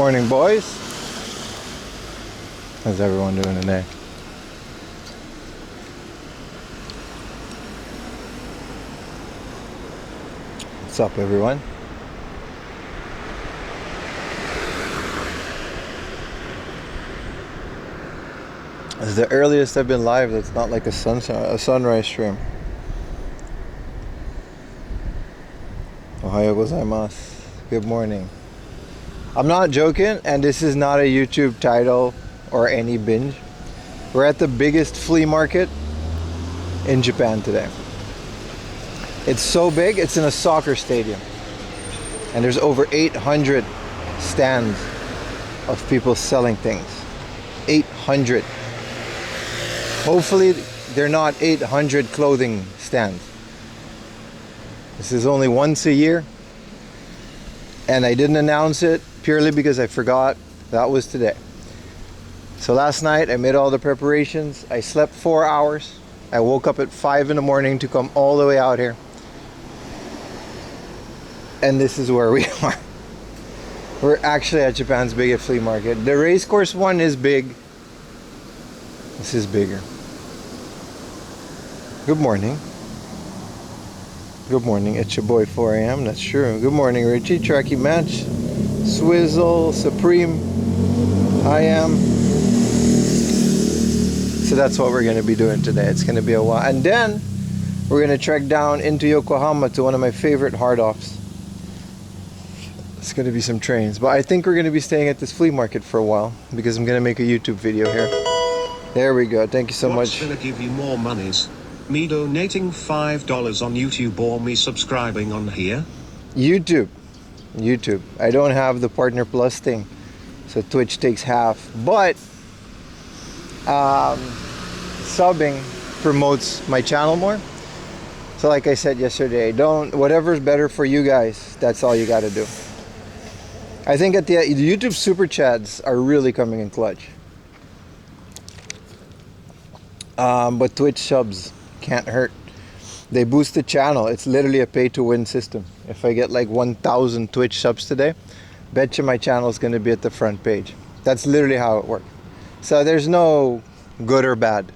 Morning, boys. How's everyone doing today? What's up, everyone? This is the earliest I've been live that's not like a sunrise stream. Ohayo gozaimasu. Good morning. I'm not joking, and this is not a YouTube title or any binge. We're at the biggest flea market in Japan today. It's so big, it's in a soccer stadium. And there's over 800 stands of people selling things. 800. Hopefully they're not 800 clothing stands. This is only once a year. And I didn't announce it purely because I forgot that was today. So last night I made all the preparations. I slept 4 hours. I woke up at 5 in the morning to come all the way out here. And this is where we are. We're actually at Japan's biggest flea market. The racecourse one is big. This is bigger. Good morning. Good morning. It's your boy 4 a.m. That's true. Good morning, Richie. Tracky Match. Swizzle. Supreme. I am. So that's what we're going to be doing today. It's going to be a while. And then we're going to trek down into Yokohama to one of my favorite hard offs. It's going to be some trains. But I think we're going to be staying at this flea market for a while because I'm going to make a YouTube video here. There we go. Thank you so much. What's going to give you more monies? Me donating $5 on YouTube or me subscribing on here? YouTube. I don't have the Partner Plus thing. So Twitch takes half. But subbing promotes my channel more. So like I said yesterday, whatever's better for you guys, that's all you got to do. I think at the YouTube super chats are really coming in clutch. But Twitch subs can't hurt. They boost the channel. It's literally a pay to win system. If I get like 1,000 Twitch subs today, betcha my channel is going to be at the front page. That's literally how it works. So there's no good or bad.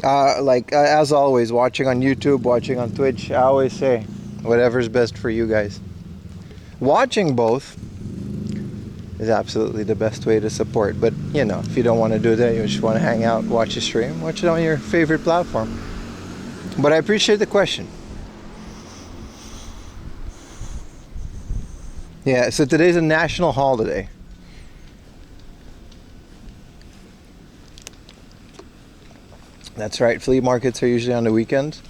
As always, watching on YouTube, watching on Twitch, I always say whatever's best for you guys. Watching both is absolutely the best way to support. But, you know, if you don't want to do that, you just want to hang out, watch a stream, watch it on your favorite platform. But I appreciate the question. Yeah, so today's a national holiday. That's right, flea markets are usually on the weekends.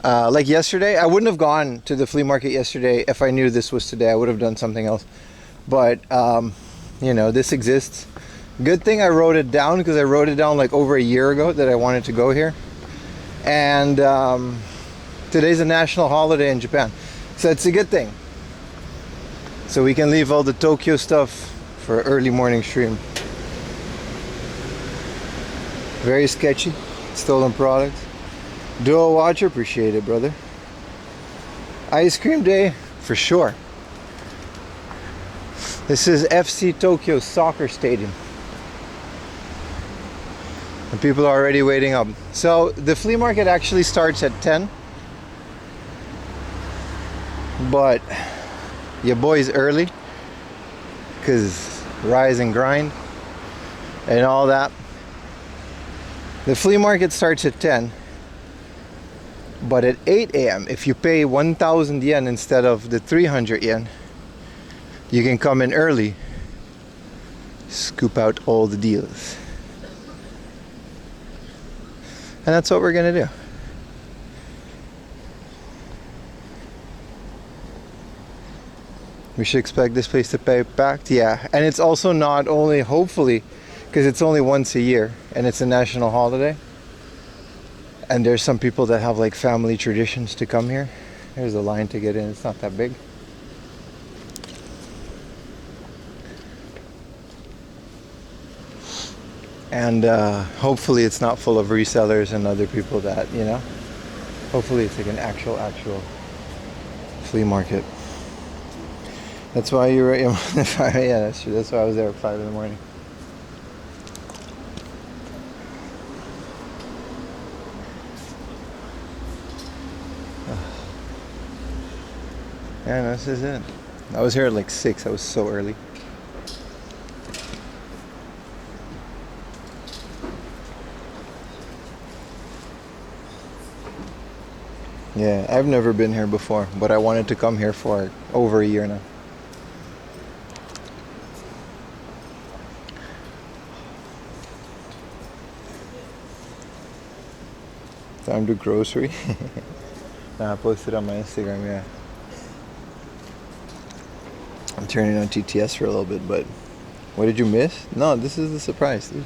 Like yesterday, I wouldn't have gone to the flea market yesterday if I knew this was today. I would have done something else. But, you know, this exists. Good thing I wrote it down because I wrote it down like over a year ago that I wanted to go here. And today's a national holiday in Japan. So it's a good thing. So we can leave all the Tokyo stuff for early morning stream. Very sketchy. Stolen product. Duo watcher, appreciate it, brother. Ice cream day, for sure. This is FC Tokyo soccer stadium. And people are already waiting up. So the flea market actually starts at 10. But your boy's early. Because rise and grind. And all that. The flea market starts at 10. But at 8 a.m., if you pay 1,000 yen instead of the 300 yen, you can come in early, scoop out all the deals. And that's what we're going to do. We should expect this place to be packed. Yeah, and it's also not only, hopefully, because it's only once a year and it's a national holiday. And there's some people that have like family traditions to come here. There's a line to get in. It's not that big. And hopefully it's not full of resellers and other people that, you know. Hopefully it's like an actual flea market. That's why you were yeah, that's true. That's why I was there at 5 in the morning. Yeah, this is it. I was here at like 6. I was so early. Yeah, I've never been here before, but I wanted to come here for over a year now. Time to grocery. Nah, I posted on my Instagram, yeah. I'm turning on TTS for a little bit, but what did you miss? No, this is the surprise, dude.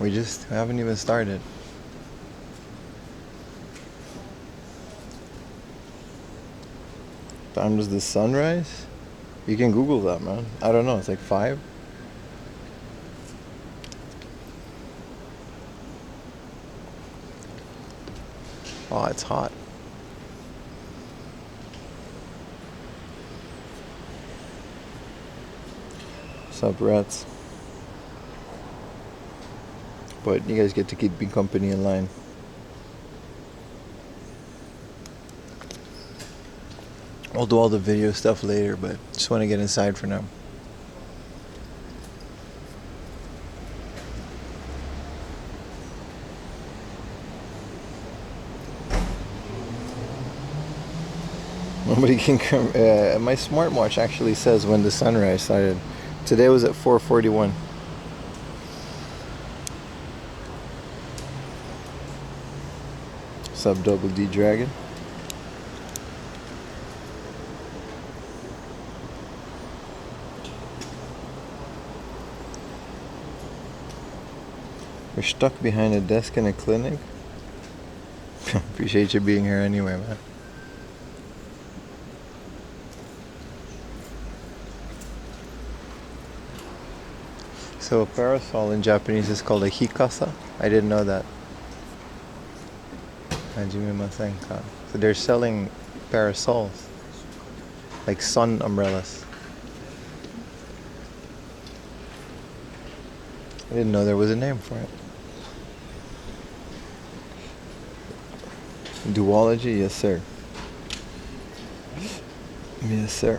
We haven't even started. Time does the sun rise? You can Google that, man. I don't know, it's like 5. Oh, it's hot. What's up, rats? But you guys get to keep me company in line. I'll do all the video stuff later, but just want to get inside for now. Nobody can come. My smartwatch actually says when the sunrise started. Today was at 4:41. Sub Double D Dragon. We're stuck behind a desk in a clinic. Appreciate you being here anyway, man. So a parasol in Japanese is called a hikasa. I didn't know that. Hajimasenka. So they're selling parasols, like sun umbrellas. I didn't know there was a name for it. Duology, yes sir. Yes sir.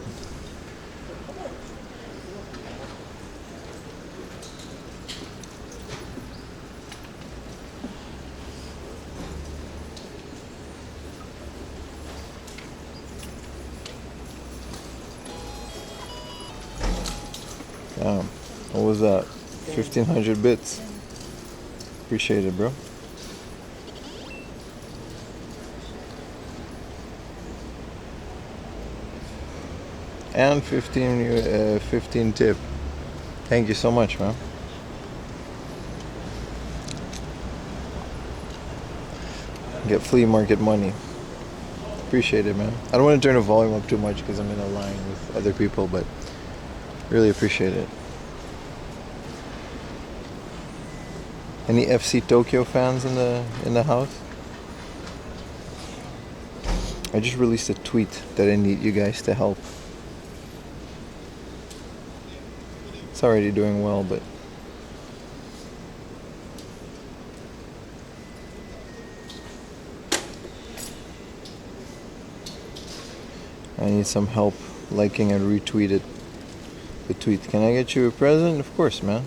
What was that? 1,500 bits. Appreciate it, bro. And 15 tip. Thank you so much, man. Get flea market money. Appreciate it, man. I don't want to turn the volume up too much because I'm in a line with other people, but really appreciate it. Any FC Tokyo fans in the house? I just released a tweet that I need you guys to help. It's already doing well, but I need some help liking and retweeted the tweet. Can I get you a present? Of course, man.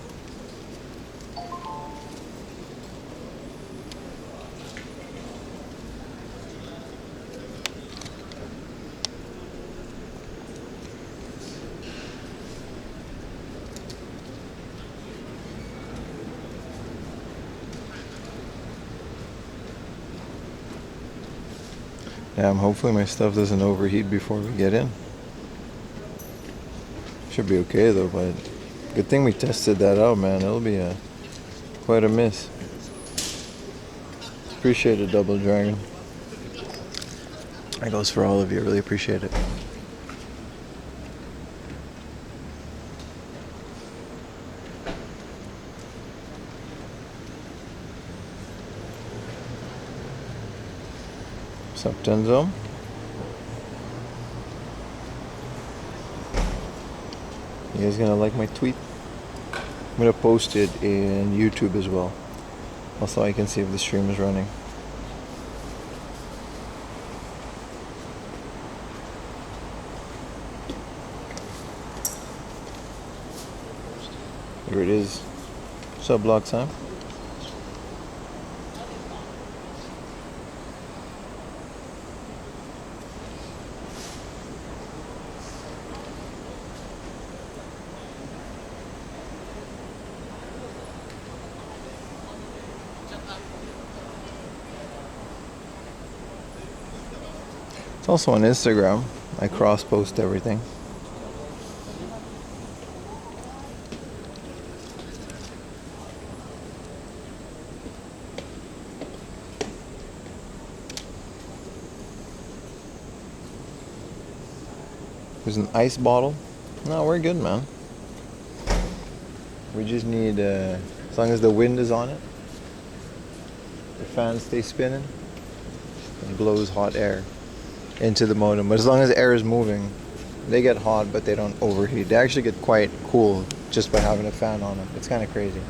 Yeah, hopefully my stuff doesn't overheat before we get in. Should be okay though, but good thing we tested that out, man. It'll be quite a miss. Appreciate it, Double Dragon. That goes for all of you. Really appreciate it. What's up, Tenzo? You guys gonna like my tweet? I'm gonna post it in YouTube as well. Also, I can see if the stream is running. Here it is. Sub block time. It's also on Instagram. I cross post everything. There's an ice bottle. No, we're good, man. We just need, as long as the wind is on it, the fan stays spinning, and blows hot air into the modem. But as long as air is moving, they get hot, but they don't overheat. They actually get quite cool just by having a fan on them. It's kind of crazy.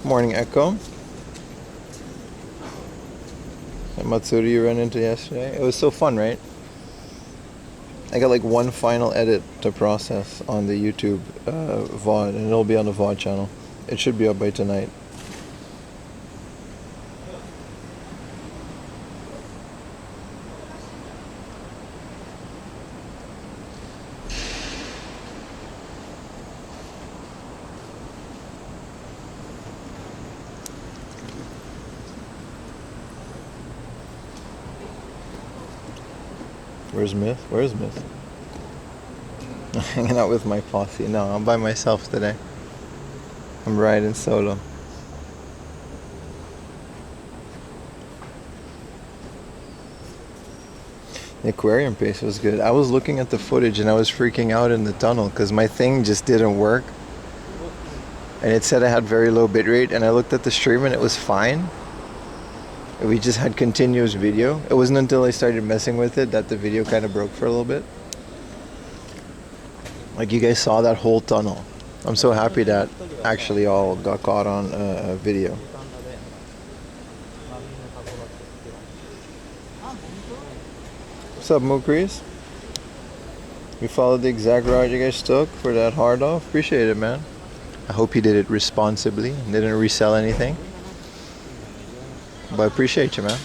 Morning, Echo. That Matsuri you ran into yesterday. It was so fun, right? I got like one final edit to process on the YouTube VOD, and it'll be on the VOD channel. It should be up by tonight. Where's Myth? Where's Myth? Hanging out with my posse. No, I'm by myself today. I'm riding solo. The aquarium pace was good. I was looking at the footage and I was freaking out in the tunnel because my thing just didn't work. And it said I had very low bitrate, and I looked at the stream and it was fine. We just had continuous video. It wasn't until I started messing with it that the video kind of broke for a little bit. Like, you guys saw that whole tunnel. I'm so happy that actually all got caught on video. What's up, Mokris? You followed the exact route you guys took for that hard off? Appreciate it, man. I hope you did it responsibly and didn't resell anything. But I appreciate you, man.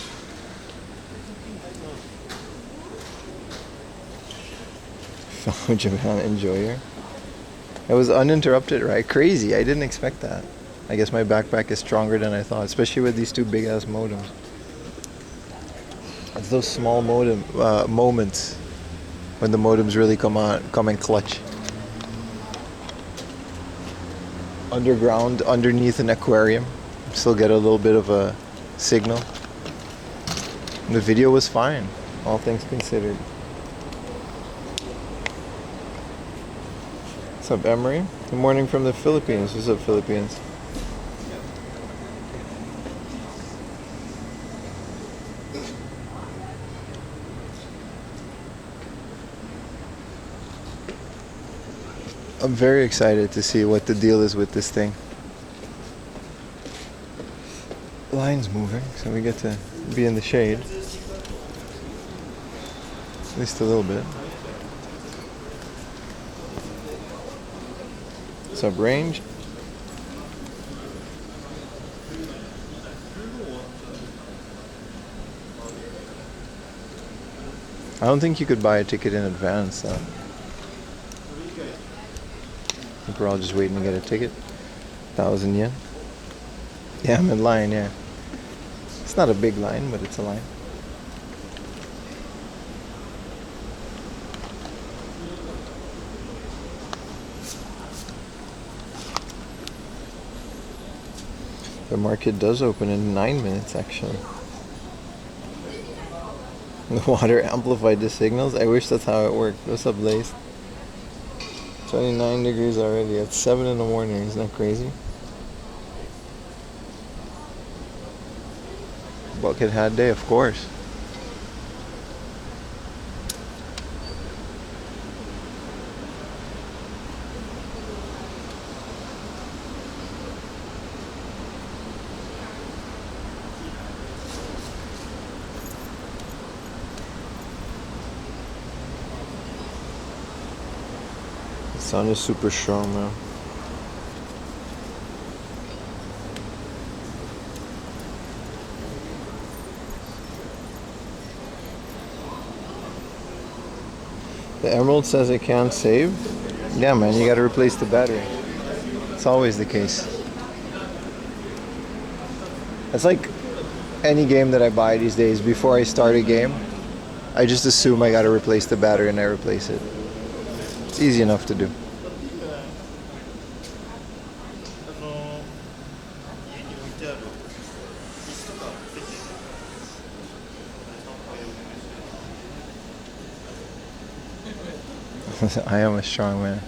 Fellow Japan enjoyer. It was uninterrupted, right? Crazy. I didn't expect that. I guess my backpack is stronger than I thought, especially with these two big ass modems. It's those small moments when the modems really come in clutch. Underground, underneath an aquarium, still get a little bit of a signal. And the video was fine, all things considered. What's up, Emery? Good morning from the Philippines. What's up, Philippines? I'm very excited to see what the deal is with this thing. Line's moving, so we get to be in the shade. At least a little bit. What's up, range? I don't think you could buy a ticket in advance, though. I think we're all just waiting to get a ticket. 1,000 yen. Yeah, I'm in line, yeah. It's not a big line, but it's a line. The market does open in 9 minutes, actually. The water amplified the signals. I wish that's how it worked. What's up, Lace? 29 degrees already at 7 in the morning. Isn't that crazy? Bucket hat day, of course. Sun is super strong, man. The Emerald says it can't save. Yeah, man, you gotta replace the battery. It's always the case. It's like any game that I buy these days. Before I start a game, I just assume I gotta replace the battery and I replace it. It's easy enough to do. I am a strong man.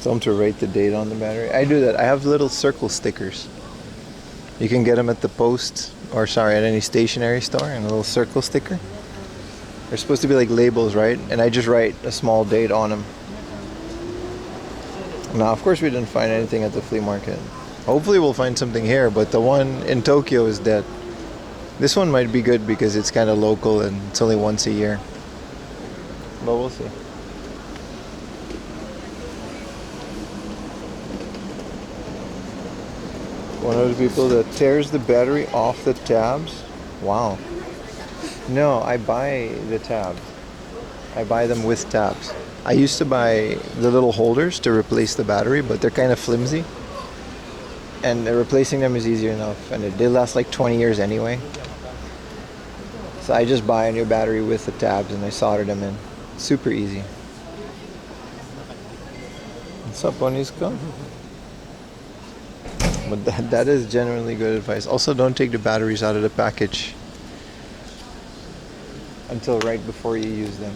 Tell them to rate the date on the battery. I do that. I have little circle stickers. You can get them at the post, or sorry, at any stationery store, and a little circle sticker. They're supposed to be like labels, right? And I just write a small date on them. Now, of course, we didn't find anything at the flea market. Hopefully, we'll find something here, but the one in Tokyo is dead. This one might be good because it's kind of local and it's only once a year. But we'll see. One of the people that tears the battery off the tabs. Wow. No, I buy the tabs. I buy them with tabs. I used to buy the little holders to replace the battery, but they're kind of flimsy. And replacing them is easier enough. And they last like 20 years anyway. So I just buy a new battery with the tabs and I solder them in. Super easy. What's up, Oniska? But that is genuinely good advice. Also, don't take the batteries out of the package until right before you use them.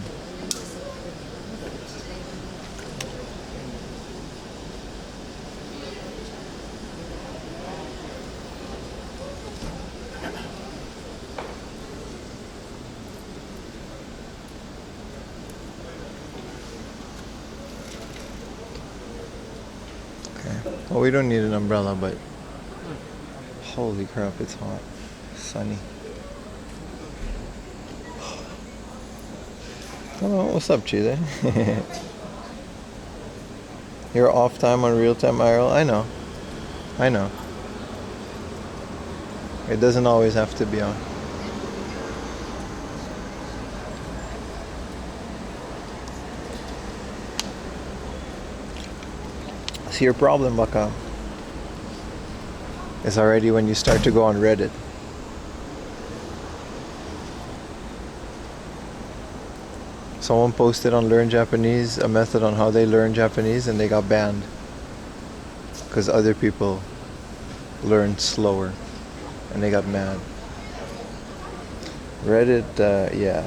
Well, we don't need an umbrella, but holy crap, it's hot. Sunny. Oh, what's up, Chile? You're off time on real-time IRL? I know. I know. It doesn't always have to be on. See, your problem, Baka, is already when you start to go on Reddit. Someone posted on Learn Japanese a method on how they learn Japanese and they got banned because other people learned slower and they got mad. Reddit, yeah.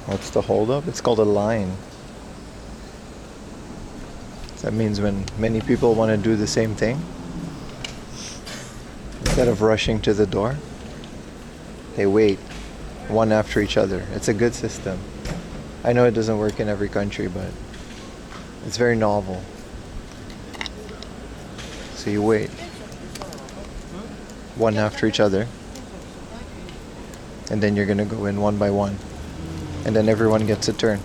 What's the holdup? It's called a line. That means when many people want to do the same thing, instead of rushing to the door, they wait one after each other. It's a good system. I know it doesn't work in every country, but it's very novel. So you wait one after each other, and then you're gonna go in one by one, and then everyone gets a turn.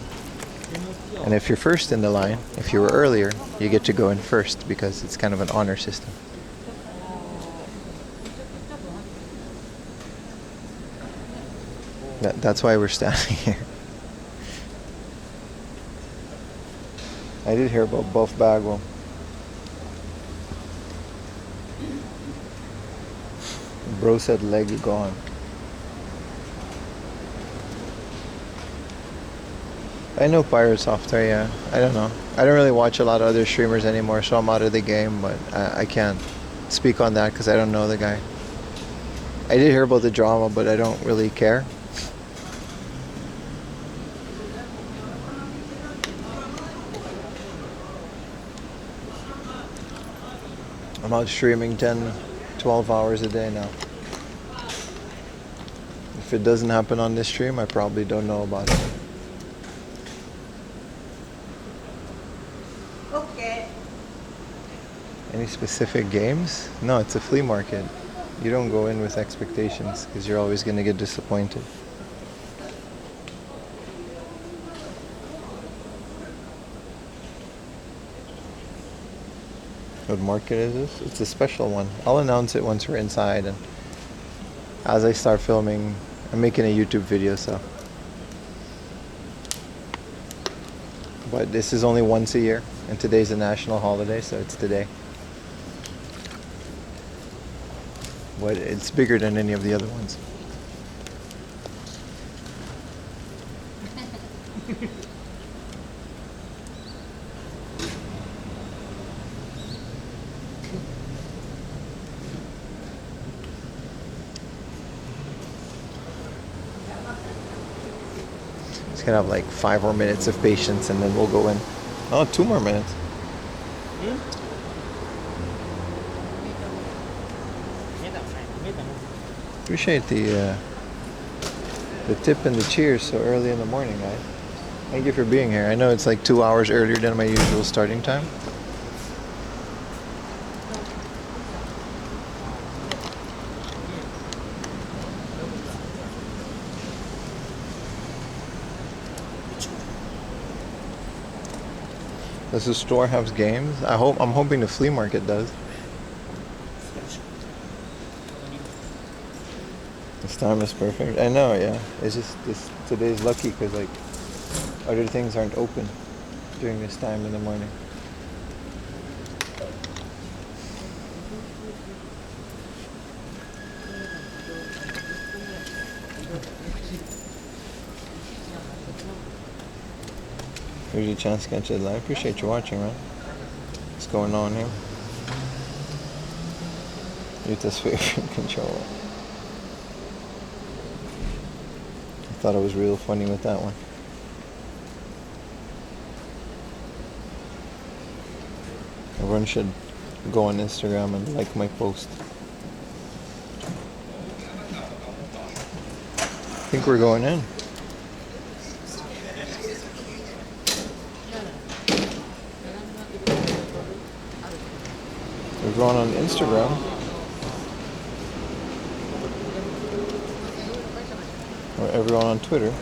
And if you're first in the line, if you were earlier, you get to go in first because it's kind of an honor system. That's why we're standing here. I did hear about Buff Bagwell. Bro said leg gone. I know Pirate Software, yeah. I don't know. I don't really watch a lot of other streamers anymore, so I'm out of the game, but I can't speak on that because I don't know the guy. I did hear about the drama, but I don't really care. I'm out streaming 10, 12 hours a day now. If it doesn't happen on this stream, I probably don't know about it. Okay. Any specific games? No, it's a flea market. You don't go in with expectations because you're always going to get disappointed. What market is this? It's a special one. I'll announce it once we're inside, and as I start filming, I'm making a YouTube video, so. But this is only once a year, and today's a national holiday, so it's today. But it's bigger than any of the other ones. Just gonna have like 5 more minutes of patience and then we'll go in. Oh, 2 more minutes. Appreciate the tip and the cheers so early in the morning, guys. Thank you for being here. I know it's like 2 hours earlier than my usual starting time. Does the store have games? I'm hoping the flea market does. This time is perfect. I know, yeah. It's just today's lucky because like other things aren't open during this time in the morning. Here's your chance to catch it live. Appreciate you watching, man. What's going on here? Utah's favorite controller. I thought it was real funny with that one. Everyone should go on Instagram and like my post. I think we're going in. We're going on Instagram. Or everyone on Twitter.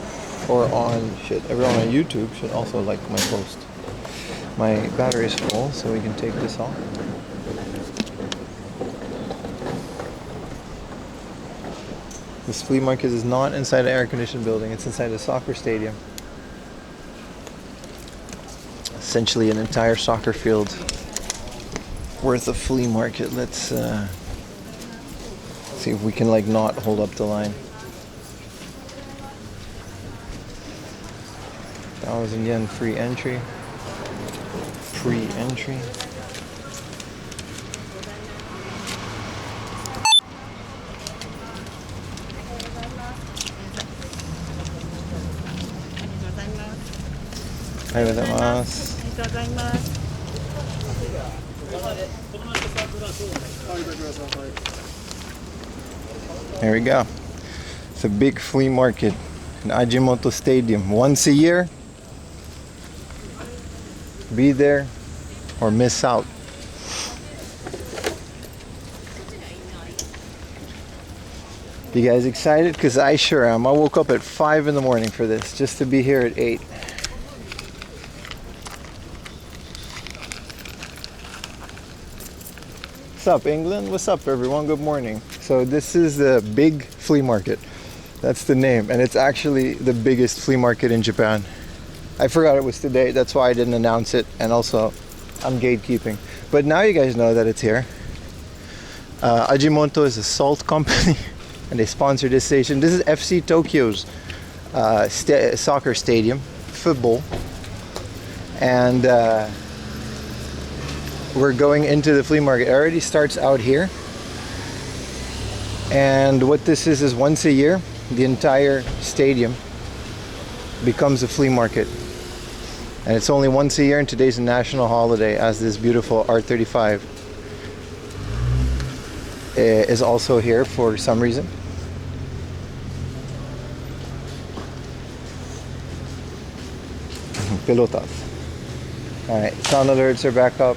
Or everyone on YouTube should also like my post. My battery is full, so we can take this off. This flea market is not inside an air-conditioned building. It's inside a soccer stadium. Essentially an entire soccer field worth of flea market. Let's see if we can like not hold up the line. 1,000 yen free entry. Free entry. There we go. It's a big flea market in Ajinomoto Stadium. Once a year. Be there or miss out. You guys excited? Because I sure am. I woke up at 5 in the morning for this, just to be here at 8. What's up, England? What's up, everyone? Good morning. So this is the big flea market. That's the name, and it's actually the biggest flea market in Japan. I forgot it was today, that's why I didn't announce it, and also I'm gatekeeping. But now you guys know that it's here. Ajinomoto is a salt company, and they sponsor this station. This is FC Tokyo's soccer stadium, football. And we're going into the flea market. It already starts out here. And what this is once a year, the entire stadium becomes a flea market. And it's only once a year, and today's a national holiday, as this beautiful R35 is also here for some reason. Pelotas. Alright, sound alerts are back up.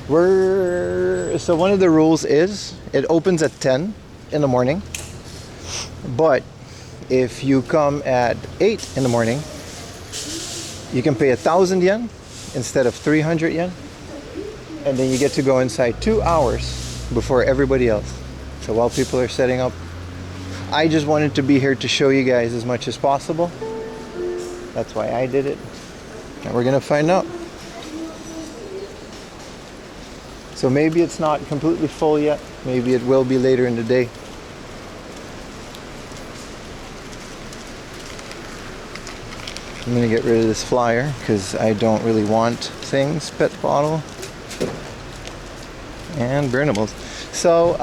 So one of the rules is it opens at 10 in the morning, but if you come at 8 in the morning, you can pay 1,000 yen instead of 300 yen, and then you get to go inside 2 hours before everybody else. So while people are setting up, I just wanted to be here to show you guys as much as possible. That's why I did it, and we're gonna find out. So maybe it's not completely full yet. Maybe it will be later in the day. I'm gonna get rid of this flyer because I don't really want things. Pet bottle and burnables. So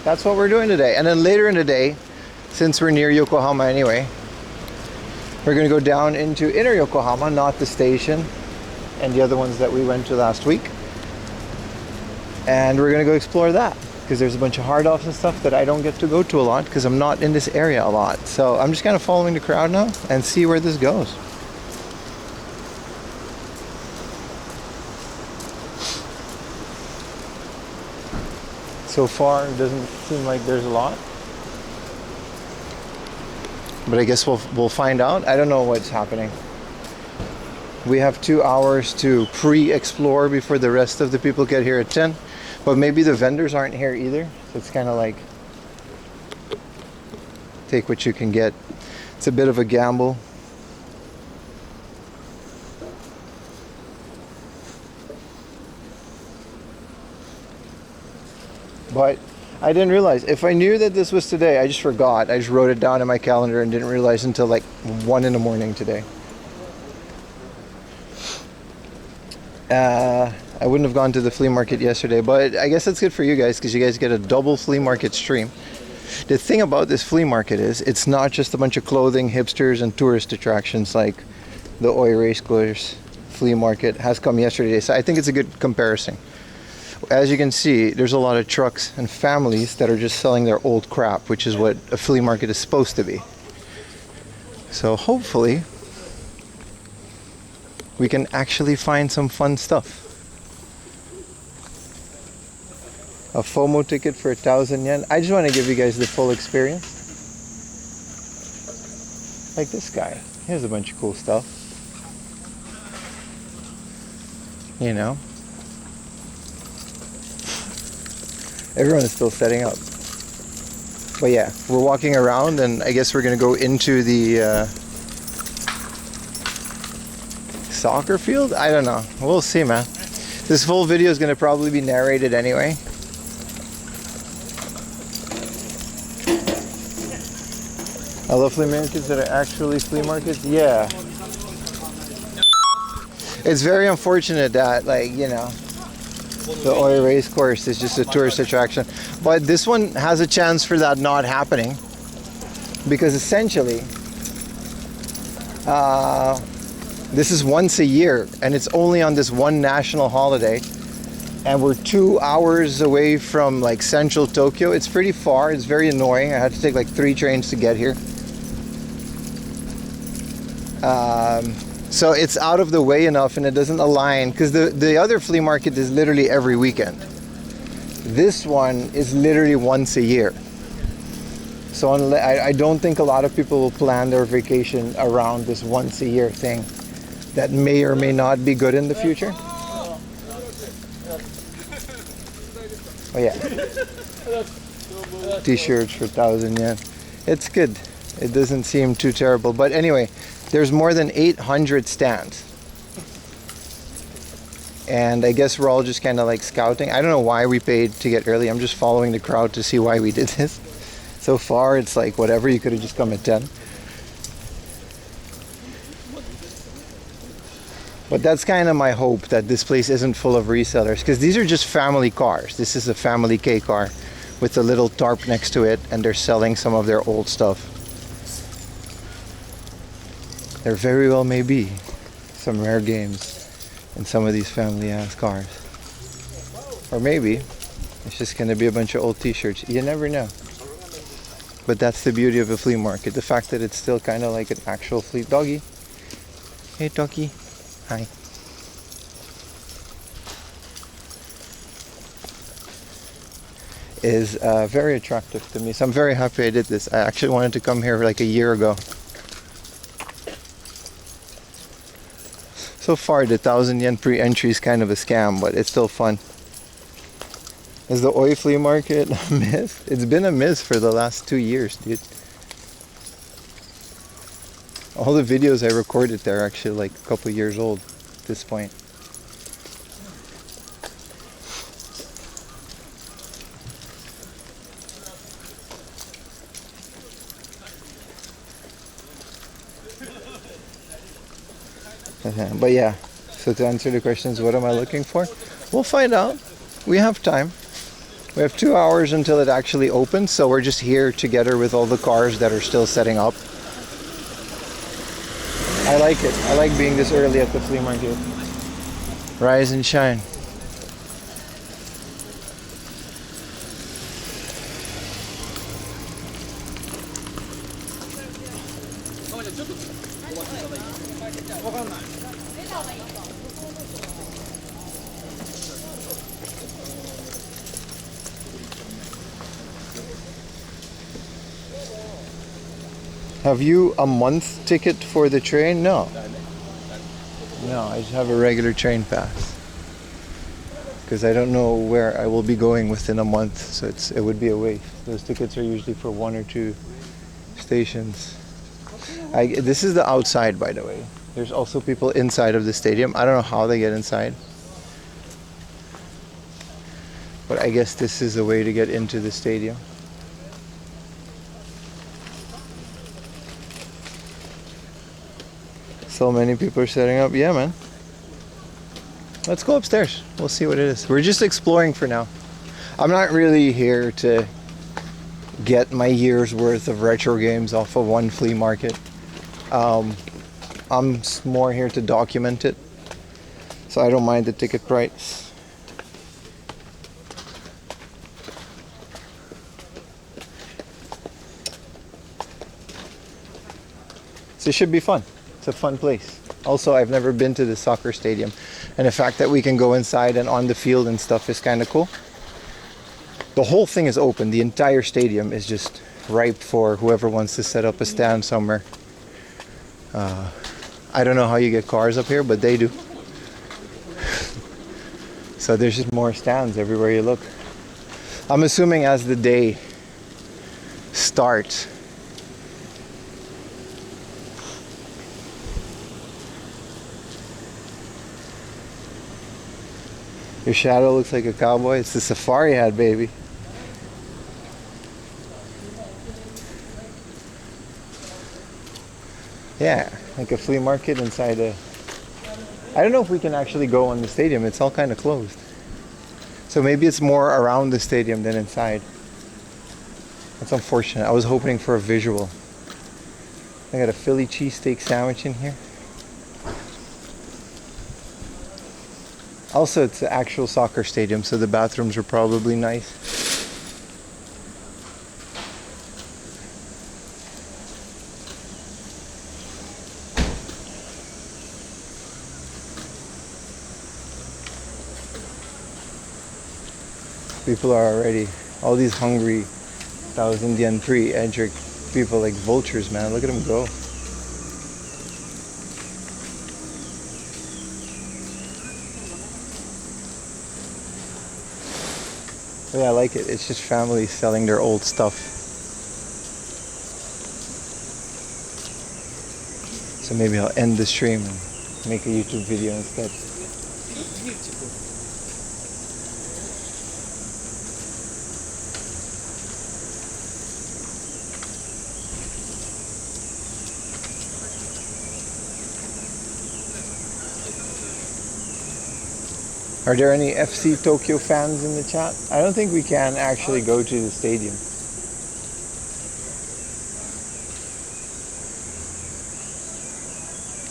that's what we're doing today. And then later in the day, since we're near Yokohama anyway, we're gonna go down into inner Yokohama, not the station and the other ones that we went to last week. And we're gonna go explore that because there's a bunch of hard offs and stuff that I don't get to go to a lot because I'm not in this area a lot. So I'm just kind of following the crowd now and see where this goes. So far, it doesn't seem like there's a lot. But I guess we'll find out. I don't know what's happening. We have 2 hours to pre-explore before the rest of the people get here at 10. But maybe the vendors aren't here either. So it's kind of like take what you can get. It's a bit of a gamble. But I didn't realize. If I knew that this was today, I just forgot. I just wrote it down in my calendar and didn't realize until like 1 in the morning today. I wouldn't have gone to the flea market yesterday, but I guess that's good for you guys because you guys get a double flea market stream. The thing about this flea market is it's not just a bunch of clothing, hipsters, and tourist attractions like the Oi Race Course flea market has come yesterday. So I think it's a good comparison. As you can see, there's a lot of trucks and families that are just selling their old crap, which is what a flea market is supposed to be. So hopefully we can actually find some fun stuff. A FOMO ticket for 1,000 yen. I just want to give you guys the full experience. Like this guy. Here's a bunch of cool stuff. You know. Everyone is still setting up. But yeah, we're walking around and I guess we're going to go into the soccer field? I don't know. We'll see, man. This full video is going to probably be narrated anyway. I love flea markets that are actually flea markets. Yeah. It's very unfortunate that, like, you know, the Oi Race Course is just a tourist attraction. But this one has a chance for that not happening. Because essentially, this is once a year. And it's only on this one national holiday. And we're 2 hours away from, like, central Tokyo. It's pretty far. It's very annoying. I had to take, like, 3 trains to get here. So it's out of the way enough and it doesn't align because the other flea market is literally every weekend. This one is literally once a year. So I don't think a lot of people will plan their vacation around this once a year thing that may or may not be good in the future. Oh yeah. T-shirts for 1,000 yen. It's good. It doesn't seem too terrible. But anyway, there's more than 800 stands. And I guess we're all just kind of like scouting. I don't know why we paid to get early. I'm just following the crowd to see why we did this. So far, it's like whatever. You could have just come at 10. But that's kind of my hope that this place isn't full of resellers. Because these are just family cars. This is a family K car with a little tarp next to it. And they're selling some of their old stuff. There very well may be some rare games in some of these family ass cars. Or maybe It's just gonna be a bunch of old t-shirts. You never know. But that's the beauty of a flea market. The fact that it's still kind of like an actual flea. Doggy. Hey, doggy. Hi. Is very attractive to me. So I'm very happy I did this. I actually wanted to come here like a year ago. So far, the 1,000 yen pre-entry is kind of a scam, but it's still fun. Is the Oi flea market a myth? It's been a myth for the last 2 years, dude. All the videos I recorded there are actually like a couple years old at this point. But yeah, so to answer the questions, what am I looking for? We'll find out. We have time. We have 2 hours until it actually opens, so we're just here together with all the cars that are still setting up. I like it. I like being this early at the flea market. Rise and shine. Have you a month ticket for the train? No. No, I just have a regular train pass. Because I don't know where I will be going within a month, so it would be a waste. Those tickets are usually for 1 or 2 stations. This is the outside, by the way. There's also people inside of the stadium. I don't know how they get inside. But I guess this is a way to get into the stadium. So many people are setting up. Yeah, man. Let's go upstairs. We'll see what it is. We're just exploring for now. I'm not really here to get my year's worth of retro games off of one flea market. I'm more here to document it. So I don't mind the ticket price. So it should be fun. It's a fun place. Also, I've never been to the soccer stadium, and the fact that we can go inside and on the field and stuff is kind of cool. The whole thing is open. The entire stadium is just ripe for whoever wants to set up a stand somewhere. I don't know how you get cars up here, but they do. So there's just more stands everywhere you look. I'm assuming as the day starts, your shadow looks like a cowboy. It's the safari hat, baby. Yeah, like a flea market inside a... I don't know if we can actually go in the stadium. It's all kind of closed. So maybe it's more around the stadium than inside. That's unfortunate. I was hoping for a visual. I got a Philly cheesesteak sandwich in here. Also, it's an actual soccer stadium, so the bathrooms are probably nice. People are already, all these hungry 1,000 yen pre-entry people like vultures, man. Look at them go. Yeah, I like it. It's just families selling their old stuff. So maybe I'll end the stream and make a YouTube video instead. Are there any FC Tokyo fans in the chat? I don't think we can actually go to the stadium.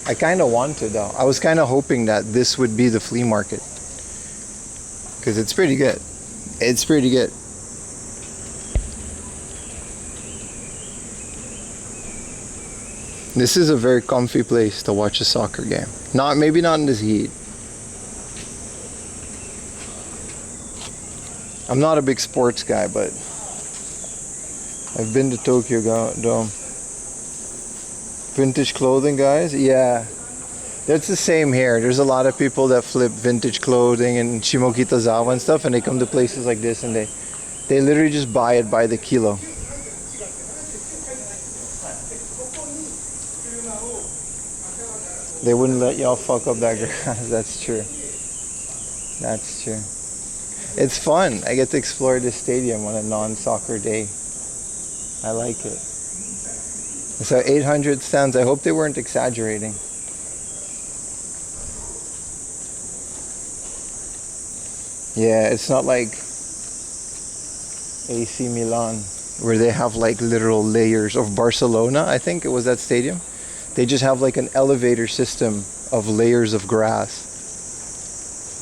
I kind of want to though. I was kind of hoping that this would be the flea market. Because it's pretty good. It's pretty good. This is a very comfy place to watch a soccer game. Maybe not in this heat. I'm not a big sports guy, but I've been to Tokyo Dome. Vintage clothing, guys? Yeah. That's the same here. There's a lot of people that flip vintage clothing and Shimokitazawa and stuff, and they come to places like this and they literally just buy it by the kilo. They wouldn't let y'all fuck up that grass. That's true. That's true. It's fun. I get to explore this stadium on a non-soccer day. I like it. So 800 stands. I hope they weren't exaggerating. Yeah, it's not like AC Milan where they have like literal layers of Barcelona. I think it was that stadium. They just have like an elevator system of layers of grass.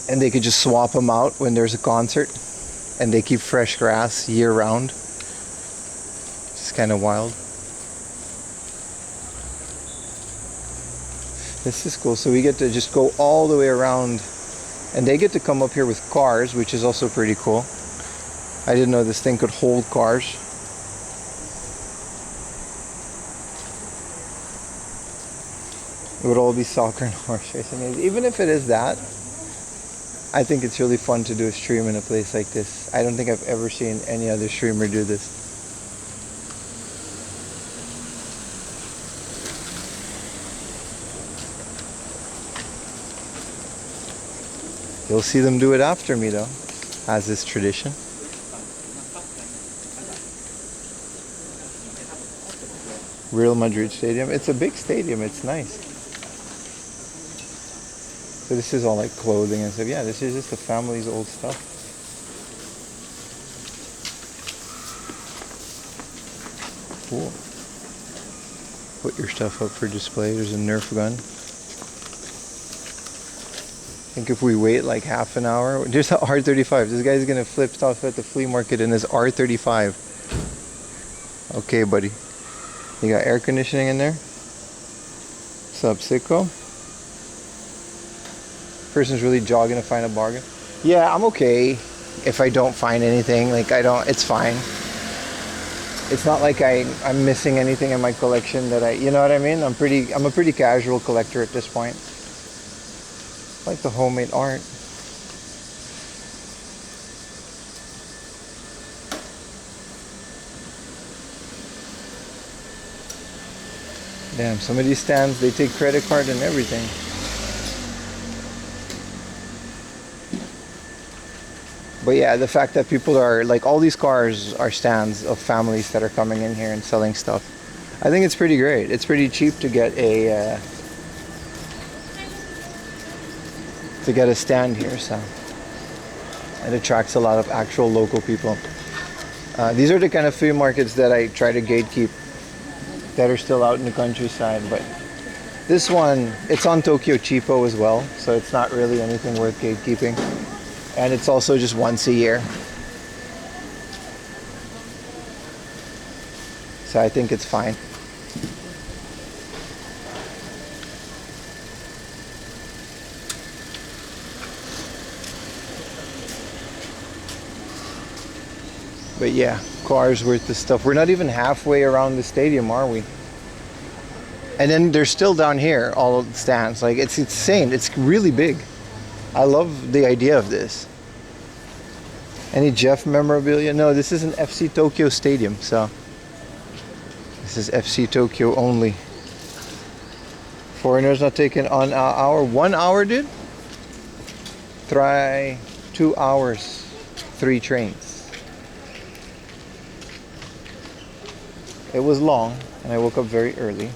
And they could just swap them out when there's a concert. And they keep fresh grass year round. It's kind of wild. This is cool. So we get to just go all the way around. And they get to come up here with cars, which is also pretty cool. I didn't know this thing could hold cars. It would all be soccer and horse racing. Even if it is that, I think it's really fun to do a stream in a place like this. I don't think I've ever seen any other streamer do this. You'll see them do it after me though, as is tradition. Real Madrid Stadium. It's a big stadium, it's nice. So this is all like clothing and stuff. Yeah, this is just the family's old stuff. Cool. Put your stuff up for display. There's a Nerf gun. I think if we wait like half an hour, there's an R35. This guy's gonna flip stuff at the flea market in his R35. Okay, buddy. You got air conditioning in there? What's up, sicko? Person's really jogging to find a bargain. Yeah, I'm okay if I don't find anything. Like it's fine. It's not like I'm missing anything in my collection that you know what I mean? I'm a pretty casual collector at this point. I like the homemade art. Damn, some of these stands, they take credit card and everything. But yeah, the fact that people are, like, all these cars are stands of families that are coming in here and selling stuff. I think it's pretty great. It's pretty cheap to get a stand here, so it attracts a lot of actual local people. These are the kind of flea markets that I try to gatekeep that are still out in the countryside, but this one, it's on Tokyo Cheapo as well, so it's not really anything worth gatekeeping. And it's also just once a year. So I think it's fine. But yeah, cars worth the stuff. We're not even halfway around the stadium, are we? And then they're still down here, all of the stands. Like, it's insane. It's really big. I love the idea of this. Any Jeff memorabilia? No, this is an FC Tokyo stadium, so this is FC Tokyo only. Foreigners not taken on our 1 hour, dude. Try 2 hours, 3 trains. It was long, and I woke up very early.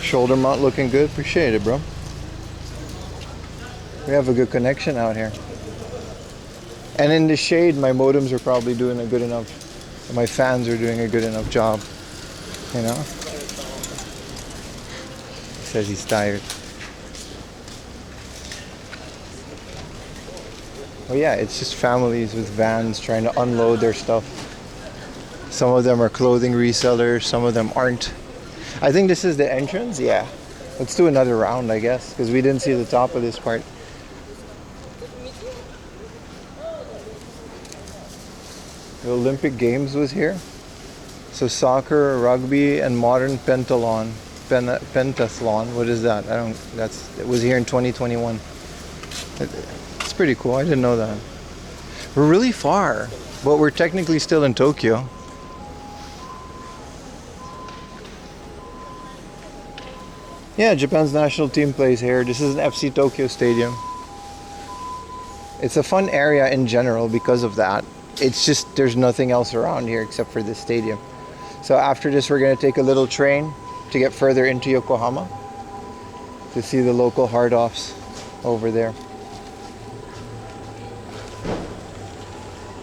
Shoulder mount looking good. Appreciate it, bro. We have a good connection out here. And in the shade, my modems are probably doing a good enough, my fans are doing a good enough job, you know? He says he's tired. Oh yeah, it's just families with vans trying to unload their stuff. Some of them are clothing resellers, some of them aren't. I think this is the entrance, yeah. Let's do another round, I guess, because we didn't see the top of this part. The Olympic Games was here. So soccer, rugby, and modern pentathlon. Pentathlon, what is that? It was here in 2021. It's pretty cool, I didn't know that. We're really far, but we're technically still in Tokyo. Yeah, Japan's national team plays here. This is an FC Tokyo stadium. It's a fun area in general because of that. It's just there's nothing else around here except for this stadium. So after this, we're going to take a little train to get further into Yokohama to see the local hard-offs over there.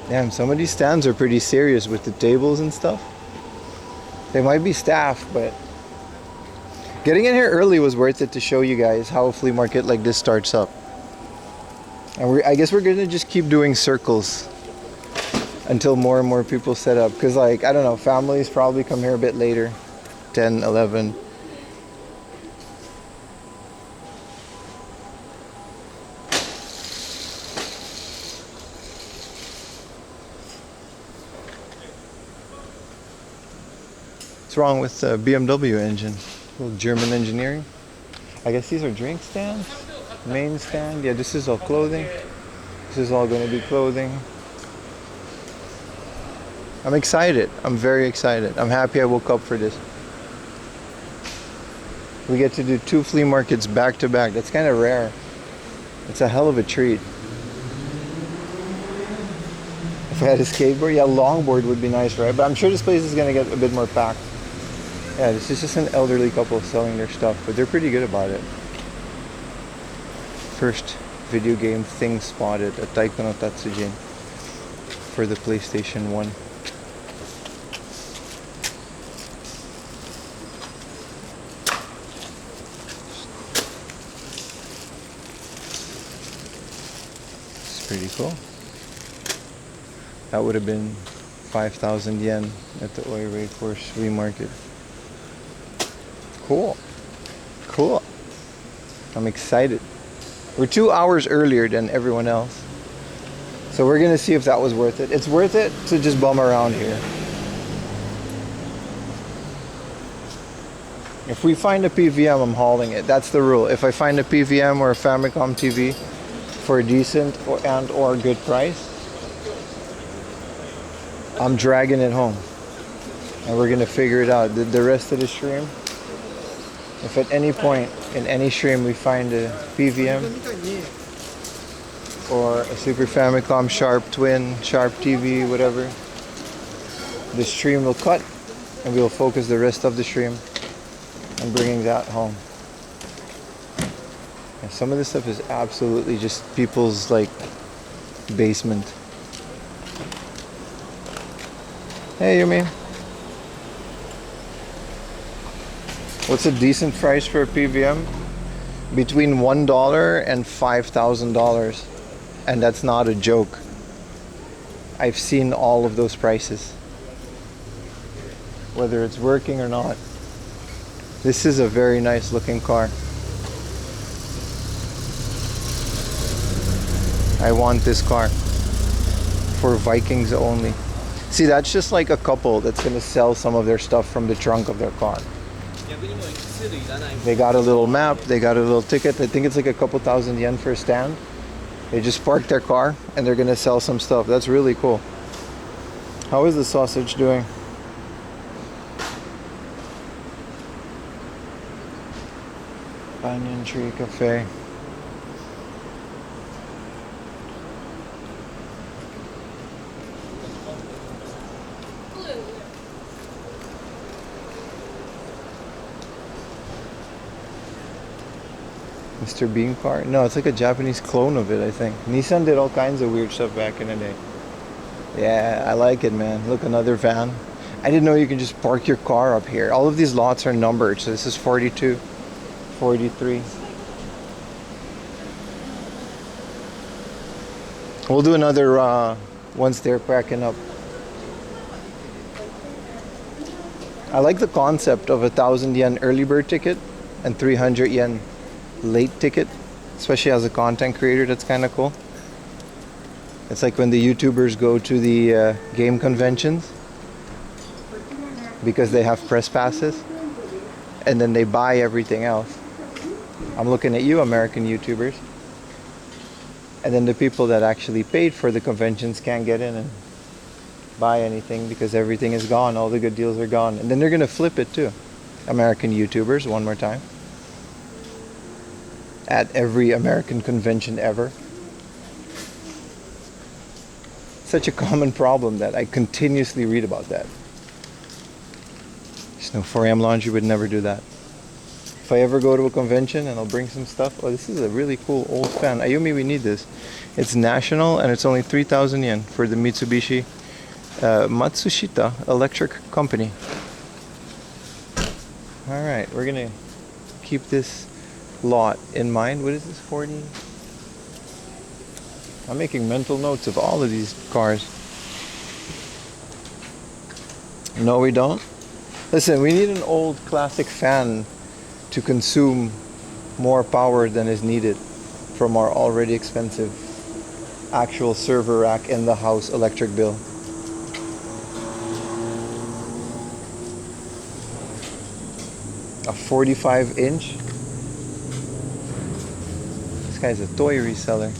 Damn, some of these stands are pretty serious with the tables and stuff. They might be staffed, but getting in here early was worth it to show you guys how a flea market like this starts up. And I guess we're going to just keep doing circles until more and more people set up. Because, like, I don't know, families probably come here a bit later. 10, 11. What's wrong with the BMW engine? A little German engineering. I guess these are drink stands. Main stand. Yeah, this is all clothing. This is all going to be clothing. I'm excited. I'm very excited. I'm happy I woke up for this. We get to do 2 flea markets back to back. That's kind of rare. It's a hell of a treat. If I had a skateboard, yeah, longboard would be nice, right? But I'm sure this place is going to get a bit more packed. Yeah, this is just an elderly couple selling their stuff, but they're pretty good about it. First video game thing spotted at Taiko no Tatsujin for the PlayStation 1. It's pretty cool. That would have been 5,000 yen at the Oirei Force Flea Market. Cool. Cool. I'm excited. We're 2 hours earlier than everyone else. So we're going to see if that was worth it. It's worth it to just bum around here. If we find a PVM, I'm hauling it. That's the rule. If I find a PVM or a Famicom TV for a decent or good price, I'm dragging it home. And we're going to figure it out. The rest of the stream, if at any point in any stream we find a PVM or a Super Famicom Sharp Twin, Sharp TV, whatever, the stream will cut and we'll focus the rest of the stream on bringing that home. And some of this stuff is absolutely just people's like basement. Hey, Yumi. What's a decent price for a PVM? Between $1 and $5,000. And that's not a joke. I've seen all of those prices. Whether it's working or not. This is a very nice looking car. I want this car. For Vikings only. See, that's just like a couple that's going to sell some of their stuff from the trunk of their car. They got a little map, they got a little ticket. I think it's like a couple thousand yen for a stand. They just parked their car and they're going to sell some stuff. That's really cool. How is the sausage doing? Banyan Tree Cafe. Mr. Bean car? No, it's like a Japanese clone of it, I think. Nissan did all kinds of weird stuff back in the day. Yeah, I like it, man. Look, another van. I didn't know you can just park your car up here. All of these lots are numbered, so this is 42, 43. We'll do another once they're packing up. I like the concept of 1,000 yen early bird ticket and 300 yen late ticket, especially as a content creator. That's kind of cool. It's like when the YouTubers go to the game conventions because they have press passes and then they buy everything else. I'm looking at you, American YouTubers. And then the people that actually paid for the conventions can't get in and buy anything because everything is gone. All the good deals are gone. And then they're going to flip it too. American YouTubers, one more time. At every American convention ever. Such a common problem that I continuously read about that. Just no 4am Laundry would never do that. If I ever go to a convention and I'll bring some stuff. Oh, this is a really cool old fan. Ayumi, we need this. It's national and it's only 3,000 yen for the Mitsubishi Matsushita Electric Company. All right, we're gonna keep this lot in mind. What is this, 40? I'm making mental notes of all of these cars. No, we don't. Listen, we need an old classic fan to consume more power than is needed from our already expensive actual server rack in the house electric bill. A 45-inch? This guy's a toy reseller.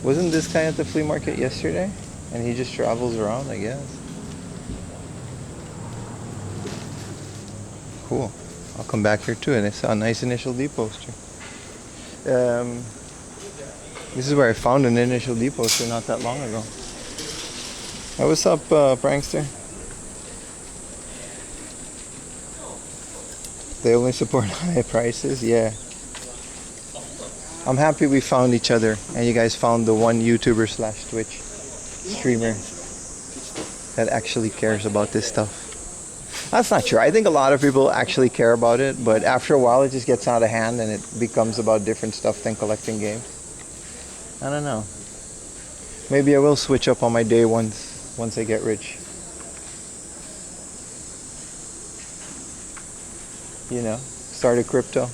Wasn't this guy at the flea market yesterday? And he just travels around, I guess. Cool. I'll come back here too, and I saw a nice Initial D poster. This is where I found an Initial D poster not that long ago. Hey, what's up, prankster? They only support high prices? Yeah. I'm happy we found each other, and you guys found the one YouTuber / Twitch streamer that actually cares about this stuff. That's not true. I think a lot of people actually care about it, but after a while it just gets out of hand and it becomes about different stuff than collecting games. I don't know. Maybe I will switch up on my day once I get rich. You know, start a crypto.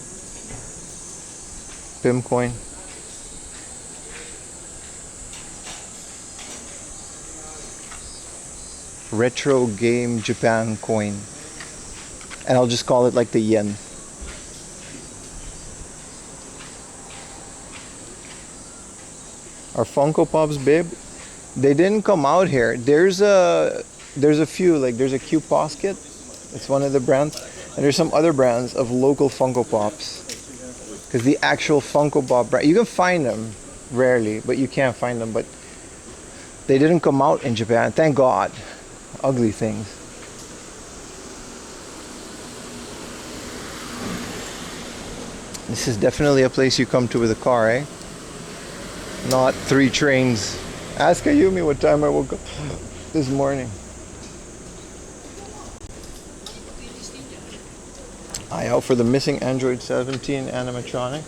Pimcoin. Retro Game Japan coin. And I'll just call it like the yen. Our Funko Pops, babe, they didn't come out here. There's a few, like there's a Q Posket. It's one of the brands. And there's some other brands of local Funko Pops. Because the actual Funko Pop brand, you can find them rarely, but you can't find them. But they didn't come out in Japan. Thank God. Ugly things. This is definitely a place you come to with a car, eh? Not 3 trains. Ask Ayumi what time I woke up this morning. Eye out for the missing Android 17 animatronic.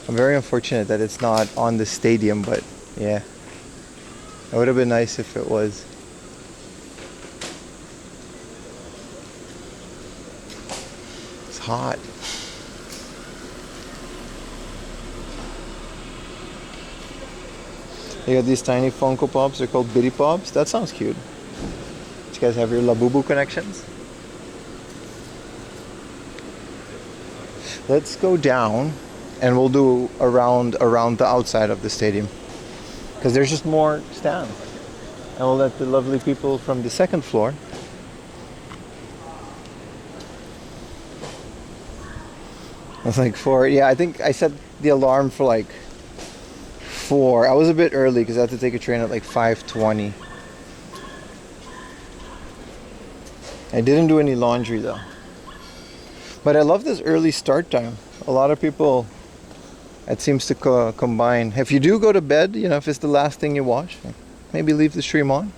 I'm very unfortunate that it's not on the stadium, but yeah. It would have been nice if it was. It's hot. They got these tiny Funko Pops. They're called Bitty Pops. That sounds cute. You guys have your Labubu connections? Let's go down and we'll do around the outside of the stadium. Because there's just more stands. And we'll let the lovely people from the second floor I was like 4. Yeah, I think I set the alarm for like 4. I was a bit early because I had to take a train at like 5:20. I didn't do any laundry though. But I love this early start time. A lot of people, it seems to combine. If you do go to bed, you know, if it's the last thing you watch, maybe leave the stream on.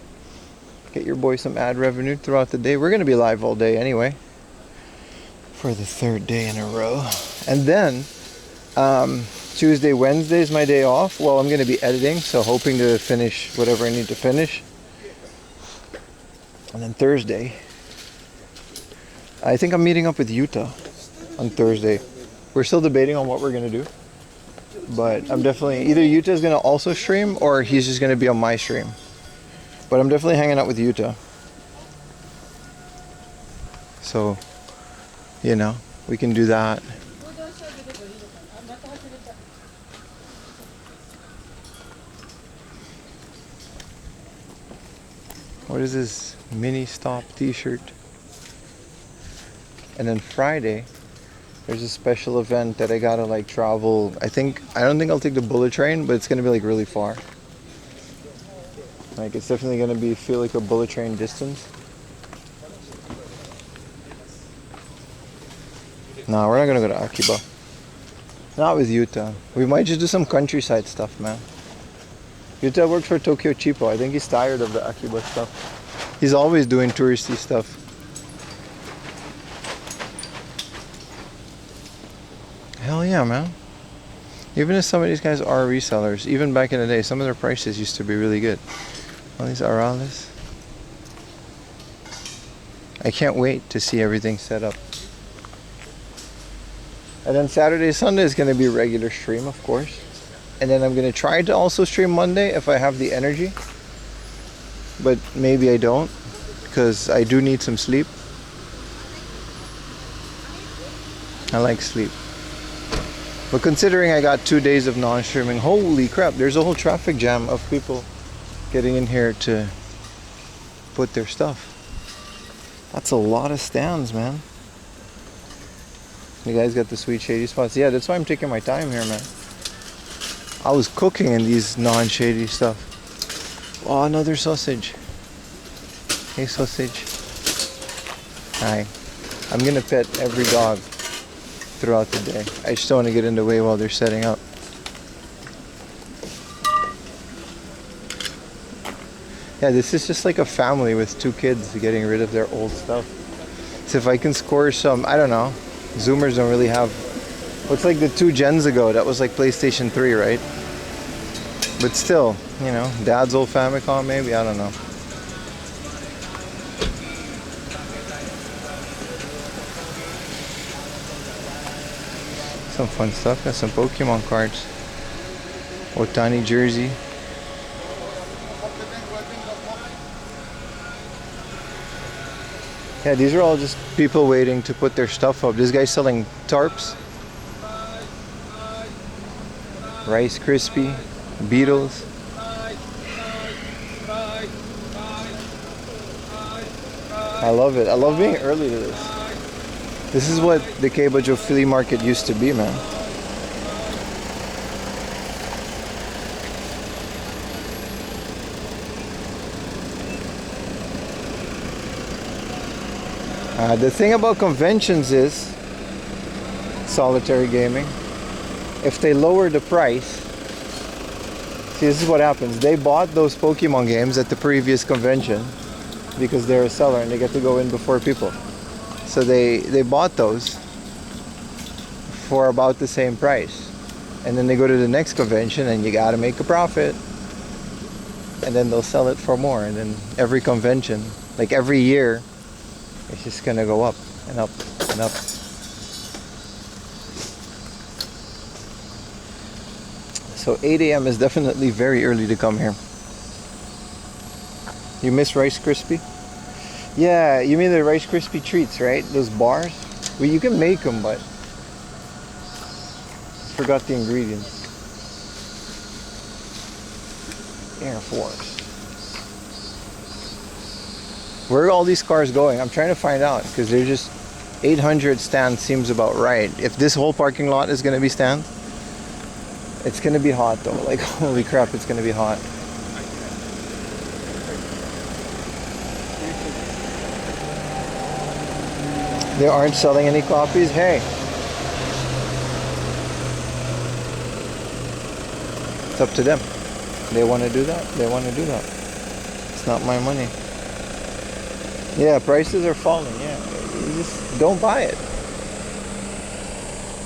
Get your boy some ad revenue throughout the day. We're going to be live all day anyway. For the third day in a row. And then, Tuesday, Wednesday is my day off. Well, I'm going to be editing, so hoping to finish whatever I need to finish. And then Thursday, I think I'm meeting up with Utah on Thursday. We're still debating on what we're going to do. But I'm definitely, either Utah's going to also stream or he's just going to be on my stream. But I'm definitely hanging out with Utah. So, you know, we can do that. What is this mini stop t-shirt? And then Friday, there's a special event that I gotta like travel. I don't think I'll take the bullet train, but it's gonna be like really far. Like it's definitely gonna feel like a bullet train distance. No, we're not gonna go to Akiba. Not with Utah. We might just do some countryside stuff, man. Utah works for Tokyo Cheapo. I think he's tired of the Akiba stuff. He's always doing touristy stuff. Hell yeah, man. Even if some of these guys are resellers, even back in the day, some of their prices used to be really good. All these IRLs. I can't wait to see everything set up. And then Saturday, Sunday is going to be a regular stream, of course. And then I'm going to try to also stream Monday if I have the energy. But maybe I don't, because I do need some sleep. I like sleep. But considering I got 2 days of non-streaming, holy crap, there's a whole traffic jam of people getting in here to put their stuff. That's a lot of stands, man. You guys got the sweet shady spots. Yeah, that's why I'm taking my time here, man. I was cooking in these non-shady stuff. Oh, another sausage. Hey, sausage. Hi. I'm gonna pet every dog throughout the day. I just don't want to get in the way while they're setting up. Yeah, this is just like a family with 2 kids getting rid of their old stuff. So if I can score some, I don't know, Zoomers don't really have, what's like the 2 gens ago, that was like PlayStation 3, right? But still, you know, Dad's old Famicom maybe, I don't know. Some fun stuff. Got some Pokemon cards. Otani jersey. Yeah, these are all just people waiting to put their stuff up. This guy's selling tarps. Rice Krispie. Beatles. I love it. I love being early to this. This is what the Keibajo Flea Market used to be, man. The thing about conventions is, solitary gaming, if they lower the price, see, this is what happens. They bought those Pokemon games at the previous convention because they're a seller and they get to go in before people. So they bought those for about the same price. And then they go to the next convention and you gotta make a profit. And then they'll sell it for more. And then every convention, like every year, it's just gonna go up and up and up. So 8 a.m. is definitely very early to come here. You miss Rice Krispie? Yeah, you mean the Rice Krispie treats, right? Those bars? Well, you can make them, but forgot the ingredients. Air Force. Where are all these cars going? I'm trying to find out, because they're just 800 stands seems about right. If this whole parking lot is going to be stands, it's going to be hot though. Like, holy crap, it's going to be hot. They aren't selling any copies. Hey, it's up to them. They want to do that. They want to do that. It's not my money. Yeah, prices are falling. Yeah, you just don't buy it.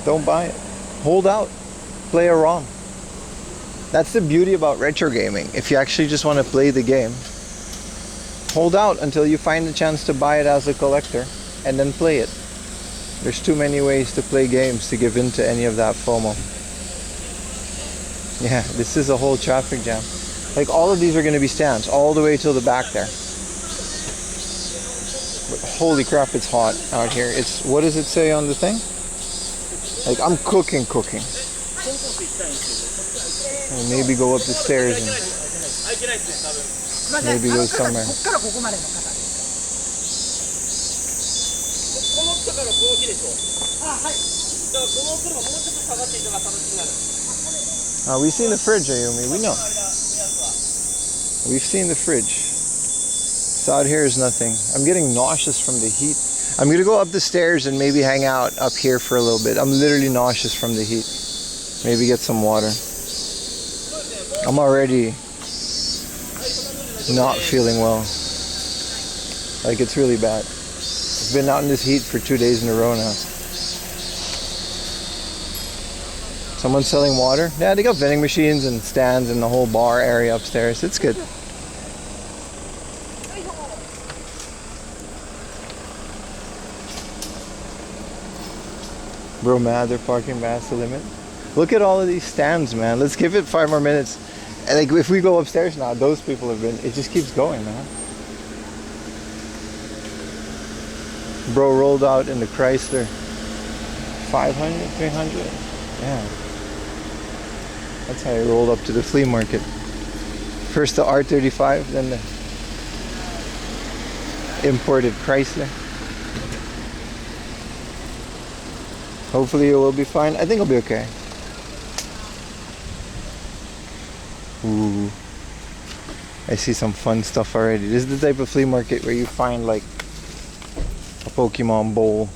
Don't buy it. Hold out. Play a ROM. That's the beauty about retro gaming. If you actually just want to play the game, hold out until you find the chance to buy it as a collector and then play it. There's too many ways to play games to give in to any of that FOMO. Yeah, this is a whole traffic jam. Like all of these are going to be stands all the way till the back there. But holy crap, it's hot out here. It's, what does it say on the thing? Like I'm cooking. And maybe go up the stairs and maybe go somewhere. We've seen the fridge, Ayumi. We know. We've seen the fridge. So out here is nothing. I'm getting nauseous from the heat. I'm gonna go up the stairs and maybe hang out up here for a little bit. I'm literally nauseous from the heat. Maybe get some water. I'm already not feeling well. Like it's really bad. I've been out in this heat for 2 days in a row now. Someone's selling water? Yeah, they got vending machines and stands and the whole bar area upstairs. It's good. Bro, mad they're parking past the limit. Look at all of these stands, man. Let's give it 5 more minutes. And like if we go upstairs now, those people have been, it just keeps going, man. Bro rolled out in the Chrysler. 500, 300? Yeah. That's how he rolled up to the flea market. First the R35, then the imported Chrysler. Hopefully it will be fine. I think it'll be okay. Ooh. I see some fun stuff already. This is the type of flea market where you find like a Pokemon bowl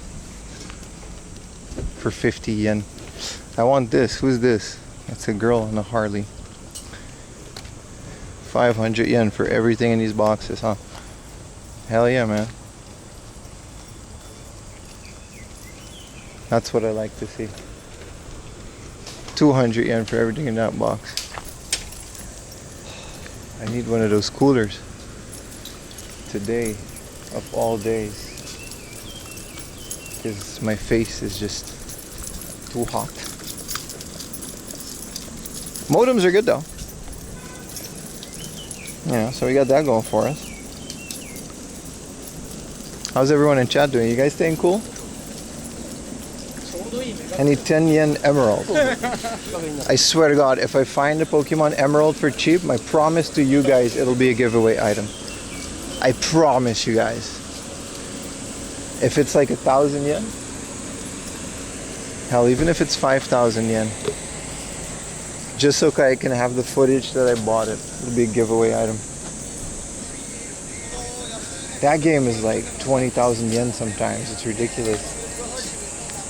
for 50 yen. I want this. Who's this? That's a girl on a Harley. 500 yen for everything in these boxes, huh? Hell yeah, man. That's what I like to see. 200 yen for everything in that box. I need one of those coolers. Today, of all days. Because my face is just too hot. Modems are good though. Yeah, so we got that going for us. How's everyone in chat doing? You guys staying cool? I need 10 yen emerald. I swear to God, if I find a Pokemon emerald for cheap, my promise to you guys, it'll be a giveaway item. I promise you guys. If it's like 1,000 yen, hell, even if it's 5,000 yen, just so I can have the footage that I bought it, it'll be a giveaway item. That game is like 20,000 yen sometimes. It's ridiculous.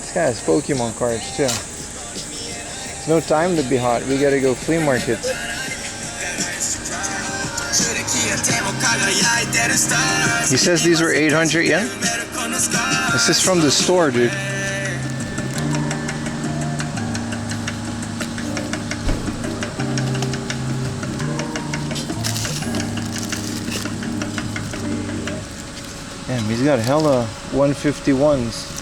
This guy has Pokemon cards too. There's no time to be hot. We gotta go flea markets. He says these were 800 yen? This is from the store, dude. Damn, he's got hella 151s.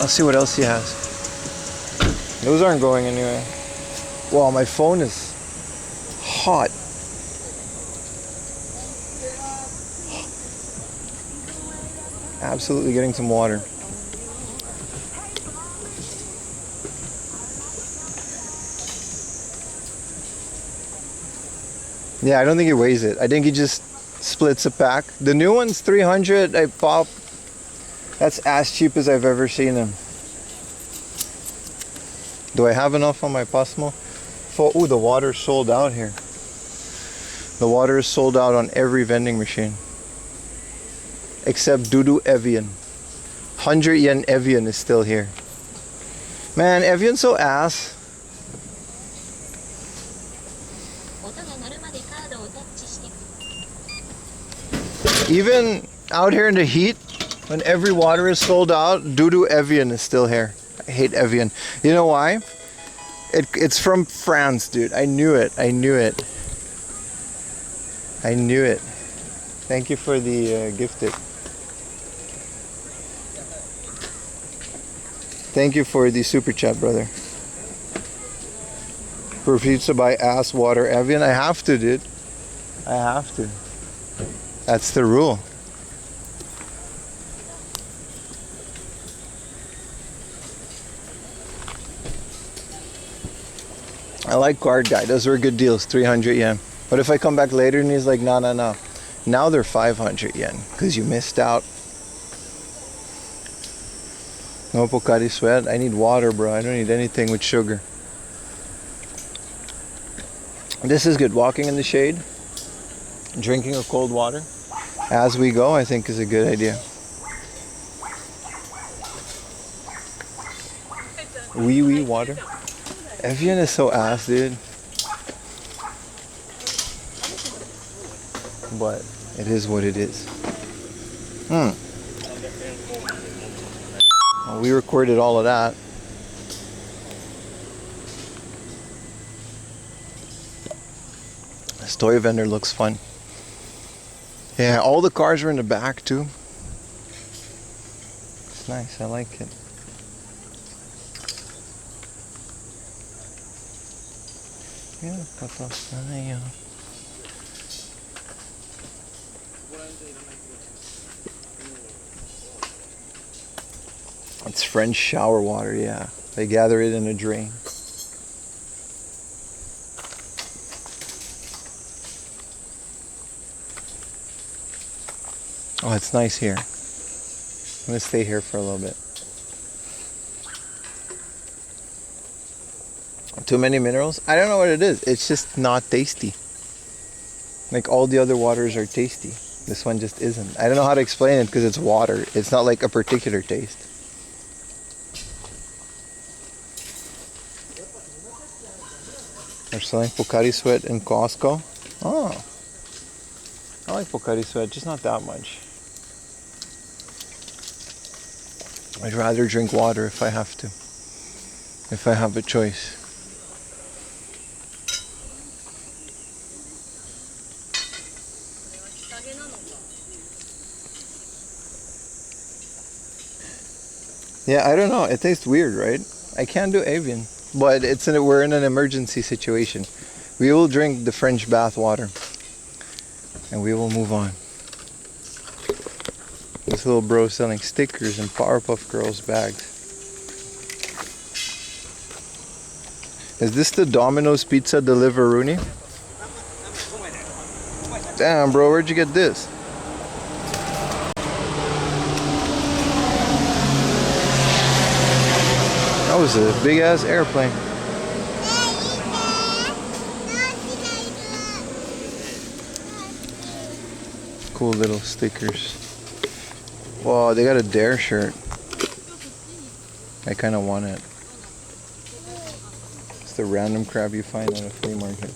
I'll see what else he has. Those aren't going anywhere. Wow, my phone is hot. Absolutely getting some water. Yeah, I don't think he weighs it. I think he just splits a pack. The new one's 300. I pop. That's as cheap as I've ever seen them. Do I have enough on my Pasmo? Oh, the water's sold out here. The water is sold out on every vending machine. Except Dudu Evian. 100 yen Evian is still here. Man, Evian's so ass. Even out here in the heat, when every water is sold out, Dudu Evian is still here. I hate Evian. You know why? It's from France, dude. I knew it. I knew it. I knew it. Thank you for the gifted. Thank you for the super chat, brother. Refuse to buy ass water Evian. I have to, dude. I have to. That's the rule. I like Card Guy. Those were good deals, 300 yen. But if I come back later and he's like, no. Now they're 500 yen because you missed out. No Pocari Sweat. I need water, bro. I don't need anything with sugar. This is good. Walking in the shade, drinking a cold water as we go, I think is a good idea. Wee water. Evian is so ass, dude. But it is what it is. Well, we recorded all of that. This toy vendor looks fun. Yeah, all the cars are in the back too. It's nice, I like it. Yeah, it's French shower water, yeah. They gather it in a drain. Oh, it's nice here. I'm gonna stay here for a little bit. Too many minerals? I don't know what it is. It's just not tasty. Like all the other waters are tasty. This one just isn't. I don't know how to explain it because it's water. It's not like a particular taste. They're selling Pocari Sweat in Costco. Oh. I like Pocari Sweat, just not that much. I'd rather drink water if I have to. If I have a choice. Yeah, I don't know. It tastes weird, right? I can't do avian, but we're in an emergency situation. We will drink the French bath water, and we will move on. This little bro selling stickers and Powerpuff Girls bags. Is this the Domino's Pizza Deliveroonie? Damn, bro, where'd you get this? That was a big ass airplane. Cool little stickers. Wow, they got a Dare shirt. I kind of want it. It's the random crap you find at a flea market.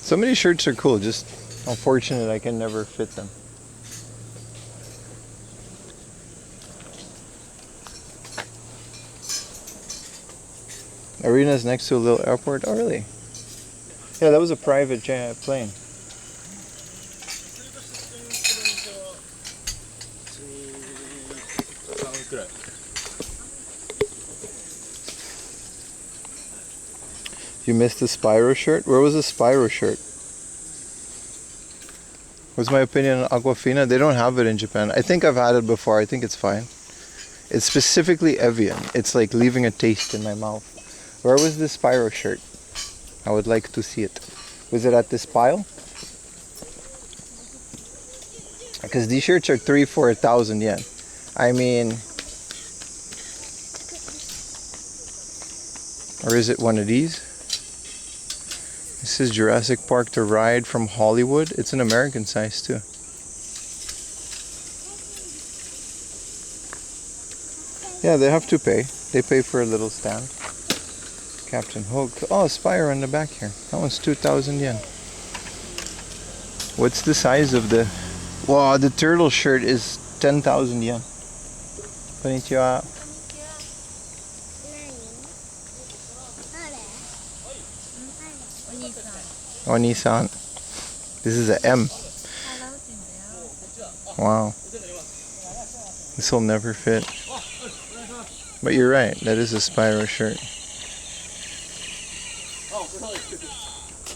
Some of these shirts are cool, just unfortunate I can never fit them. Arena's next to a little airport. Oh, really? Yeah, that was a private plane. You missed the Spyro shirt? Where was the Spyro shirt? What's my opinion on Aquafina? They don't have it in Japan. I think I've had it before. I think it's fine. It's specifically Evian. It's like leaving a taste in my mouth. Where was the Spyro shirt? I would like to see it. Was it at this pile? Because these shirts are 3,000-4,000 yen. I mean, or is it one of these? This is Jurassic Park to Ride from Hollywood. It's an American size too. Yeah, they have to pay. They pay for a little stand. Captain Hook. Oh, Spyro in the back here. That one's 2,000 yen. What's the size of the... Wow, the turtle shirt is 10,000 yen. Konnichiwa. Oni-san. This is a M. Wow. This will never fit. But you're right, that is a Spyro shirt.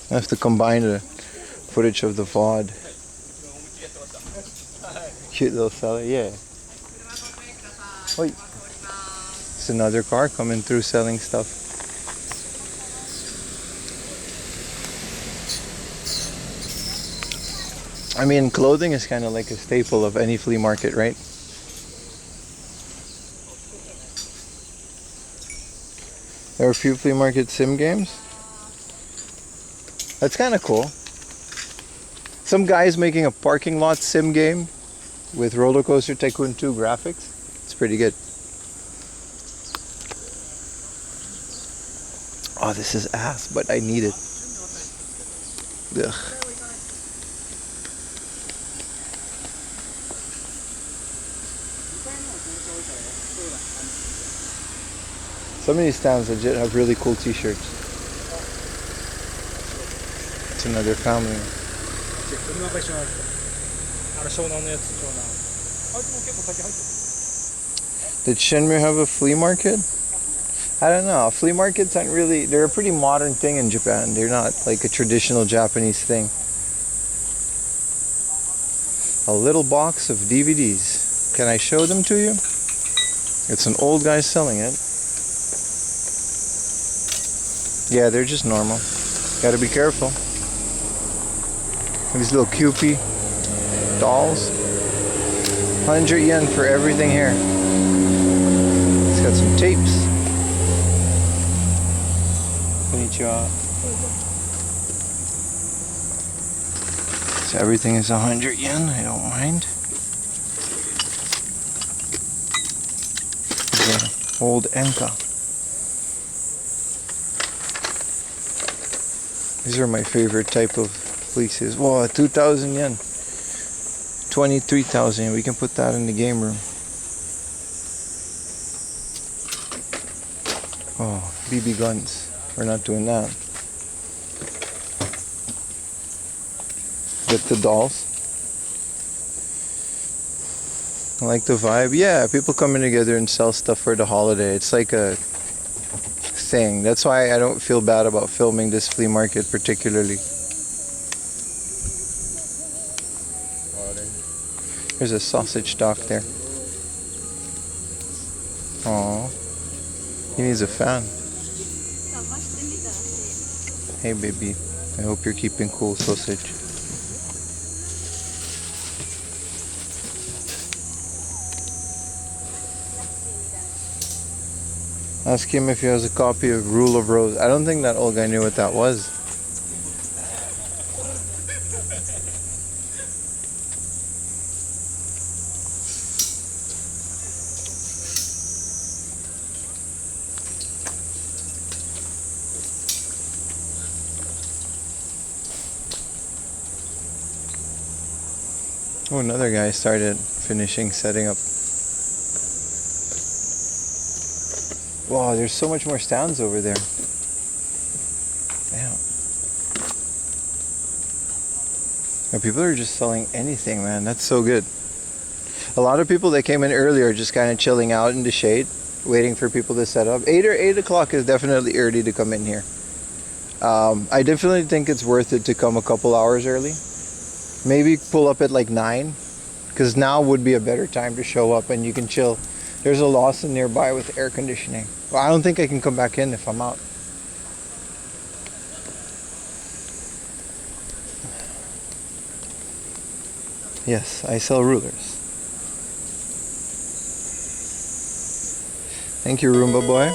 I have to combine the footage of the VOD. Cute little fella, yeah. Wait. It's another car coming through selling stuff. I mean, clothing is kind of like a staple of any flea market, right? There are a few flea market sim games. That's kind of cool. Some guy's making a parking lot sim game with Roller Coaster Tycoon 2 graphics. It's pretty good. Oh, this is ass, but I need it. Ugh. Some of these stands legit have really cool t-shirts. It's another family. Did Shenmue have a flea market? I don't know. Flea markets aren't really... They're a pretty modern thing in Japan. They're not like a traditional Japanese thing. A little box of DVDs. Can I show them to you? It's an old guy selling it. Yeah, they're just normal. Gotta be careful. These little Cupid dolls. 100 yen for everything here. It's got some tapes. Konnichiwa. So everything is 100 yen, I don't mind. The old Enka. These are my favorite type of fleeces. Whoa, 2,000 yen. 23,000. We can put that in the game room. Oh, BB guns. We're not doing that. Get the dolls. I like the vibe. Yeah, people coming together and sell stuff for the holiday. It's like a thing. That's why I don't feel bad about filming this flea market particularly. There's a sausage dock there. Aww. He needs a fan. Hey baby, I hope you're keeping cool, sausage. Ask him if he has a copy of Rule of Rose. I don't think that old guy knew what that was. Oh, another guy started finishing setting up. Wow, there's so much more stands over there. Damn. And people are just selling anything, man. That's so good. A lot of people that came in earlier are just kind of chilling out in the shade, waiting for people to set up. 8 o'clock is definitely early to come in here. I definitely think it's worth it to come a couple hours early. Maybe pull up at like 9, because now would be a better time to show up and you can chill. There's a Lawson nearby with air conditioning. Well, I don't think I can come back in if I'm out. Yes, I sell rulers. Thank you, Roomba Boy,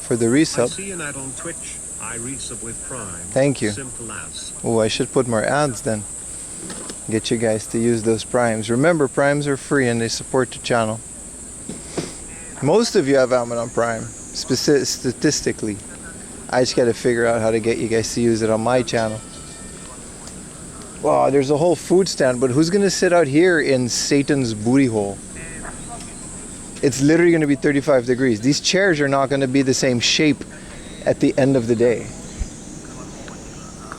for the I resub. see an ad on Twitch. I resub with Prime. Thank you. Simple as. Oh, I should put more ads then. Get you guys to use those primes. Remember, primes are free and they support the channel. Most of you have Amazon Prime, statistically. I just gotta figure out how to get you guys to use it on my channel. Wow, there's a whole food stand, but who's gonna sit out here in Satan's booty hole? It's literally gonna be 35 degrees. These chairs are not gonna be the same shape at the end of the day.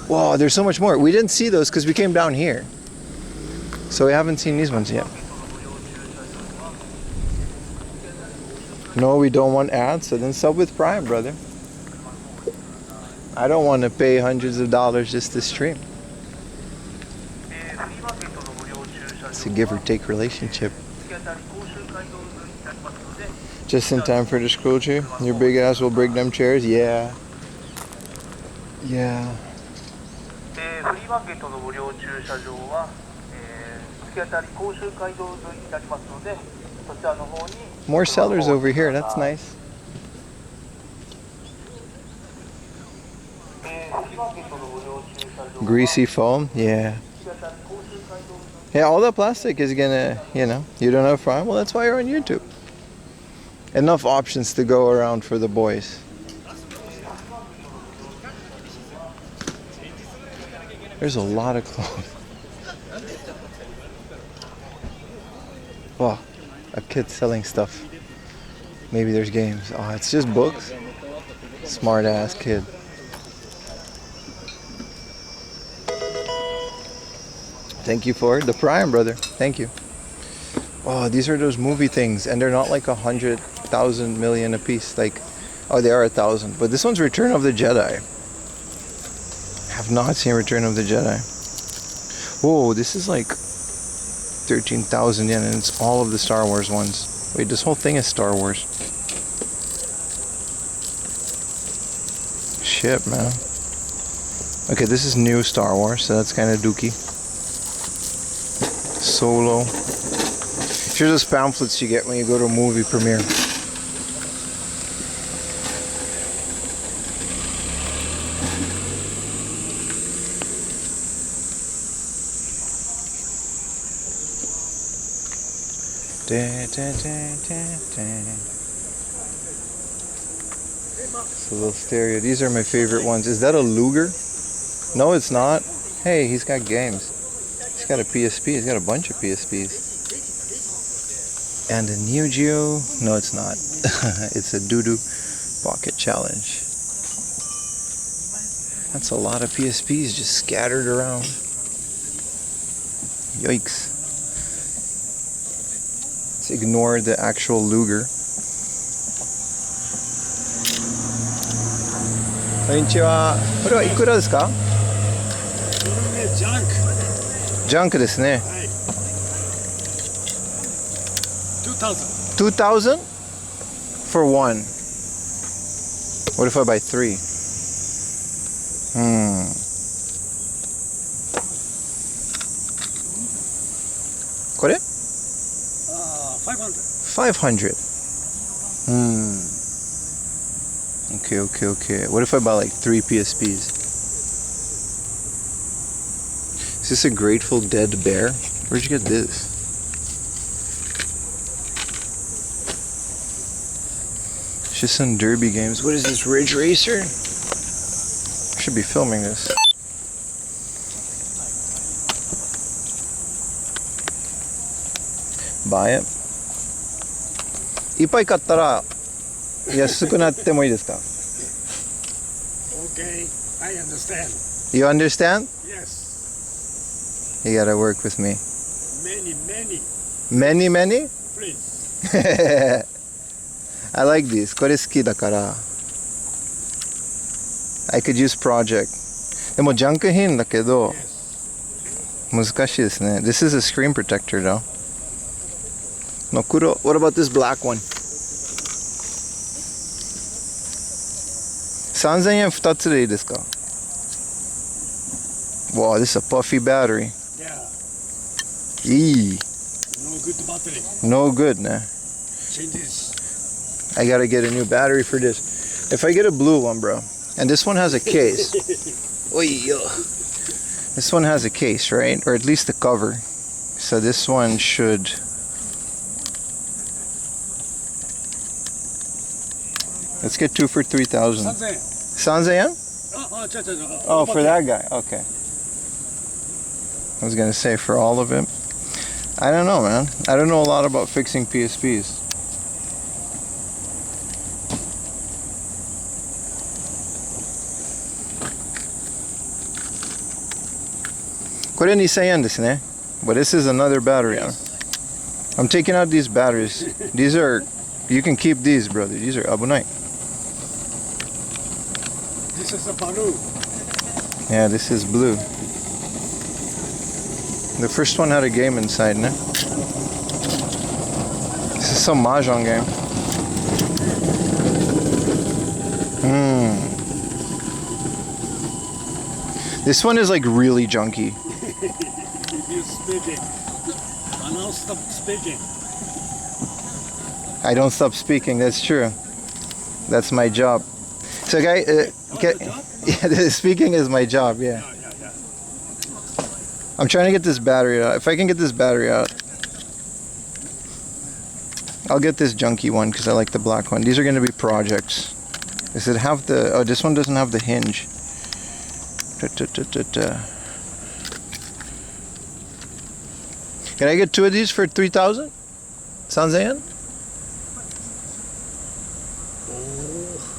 Wow, there's so much more. We didn't see those because we came down here. So we haven't seen these ones yet. No, we don't want ads, so then sub with Prime, brother. I don't want to pay hundreds of dollars just to stream. It's a give or take relationship. Just in time for the scroll chair. Your big ass will break them chairs? Yeah. Yeah. More sellers over here, that's nice. Greasy foam, yeah. Yeah, all that plastic is gonna, you don't have Prime? Well, that's why you're on YouTube. Enough options to go around for the boys. There's a lot of clothes. Wow, a kid selling stuff. Maybe there's games. Oh, it's just books. Smart ass kid. Thank you for the Prime, brother. Thank you. Oh, these are those movie things, and they're not like 100,000 million a piece. Like, oh, they are 1,000. But this one's Return of the Jedi. I have not seen Return of the Jedi. Whoa, this is like 13,000 yen, and it's all of the Star Wars ones. Wait, this whole thing is Star Wars. Shit, man. Okay, this is new Star Wars, so that's kind of dookie. Solo. Here's those pamphlets you get when you go to a movie premiere. It's a little stereo. These are my favorite ones. Is that a Luger? No, it's not. Hey, he's got games. He's got a PSP. He's got a bunch of PSPs. And a Neo Geo. No, it's not. It's a Doodoo Pocket Challenge. That's a lot of PSPs just scattered around. Yikes. Let's ignore the actual Luger. Konnichiwa. これはいくらですか? ジャンク。ジャンクですね。はい。2,000. 2,000 for one. What if I buy 3? What it? 500. 500. Okay. What if I buy like 3 PSPs? Is this a Grateful Dead bear? Where'd you get this? It's just some derby games. What is this, Ridge Racer? I should be filming this. Buy it. いっぱい買ったら安くなってもいいですか? Okay, I understand. You understand? Yes. You gotta work with me. Many. Many? Please. I like this. これ好きだから。I could use project. でもジャンク品だけど Yes. 難しいですね。This is a screen protector though. No kuro. What about this black one? 3000円2つでいいですか? Wow, this is a puffy battery. Yeah. Eee. No good battery. No good, nah. Change this. I gotta get a new battery for this. If I get a blue one, bro, and this one has a case. Oy, yo. This one has a case, right? Or at least the cover. So this one should. Let's get 2 for 3,000. 3000円。 Sanzayan? 違う。Oh, for that guy. Okay. I was gonna say for all of it. I don't know, man. I don't know a lot about fixing PSPs. Kore ni 2000円ですね. But this is another battery. I'm taking out these batteries. These are, you can keep these, brother. These are abunai. This is a balloon. Yeah, this is blue. The first one had a game inside, ne? This is some mahjong game. This one is like really junky. You speaking. I now stop speaking. I don't stop speaking, that's true. That's my job. So guy, Your job? yeah, the speaking is my job, yeah. Yeah. I'm trying to get this battery out. If I can get this battery out, I'll get this junky one because I like the black one. These are going to be projects. Does it have the... Oh, this one doesn't have the hinge. Can I get 2 of these for 3,000? Sanzayan?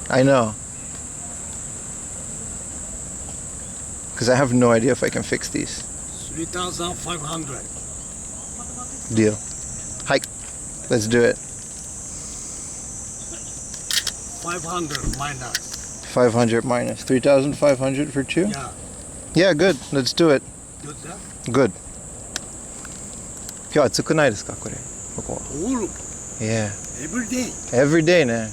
I know. Because I have no idea if I can fix these. 3,500. Deal. Hike. Let's do it. 500 minus. 500 minus 3,500 for 2? Yeah. Yeah, good. Let's do it. Good, yeah? Good. 今日暑くないですかこれここは All Yeah. every day. Every day ね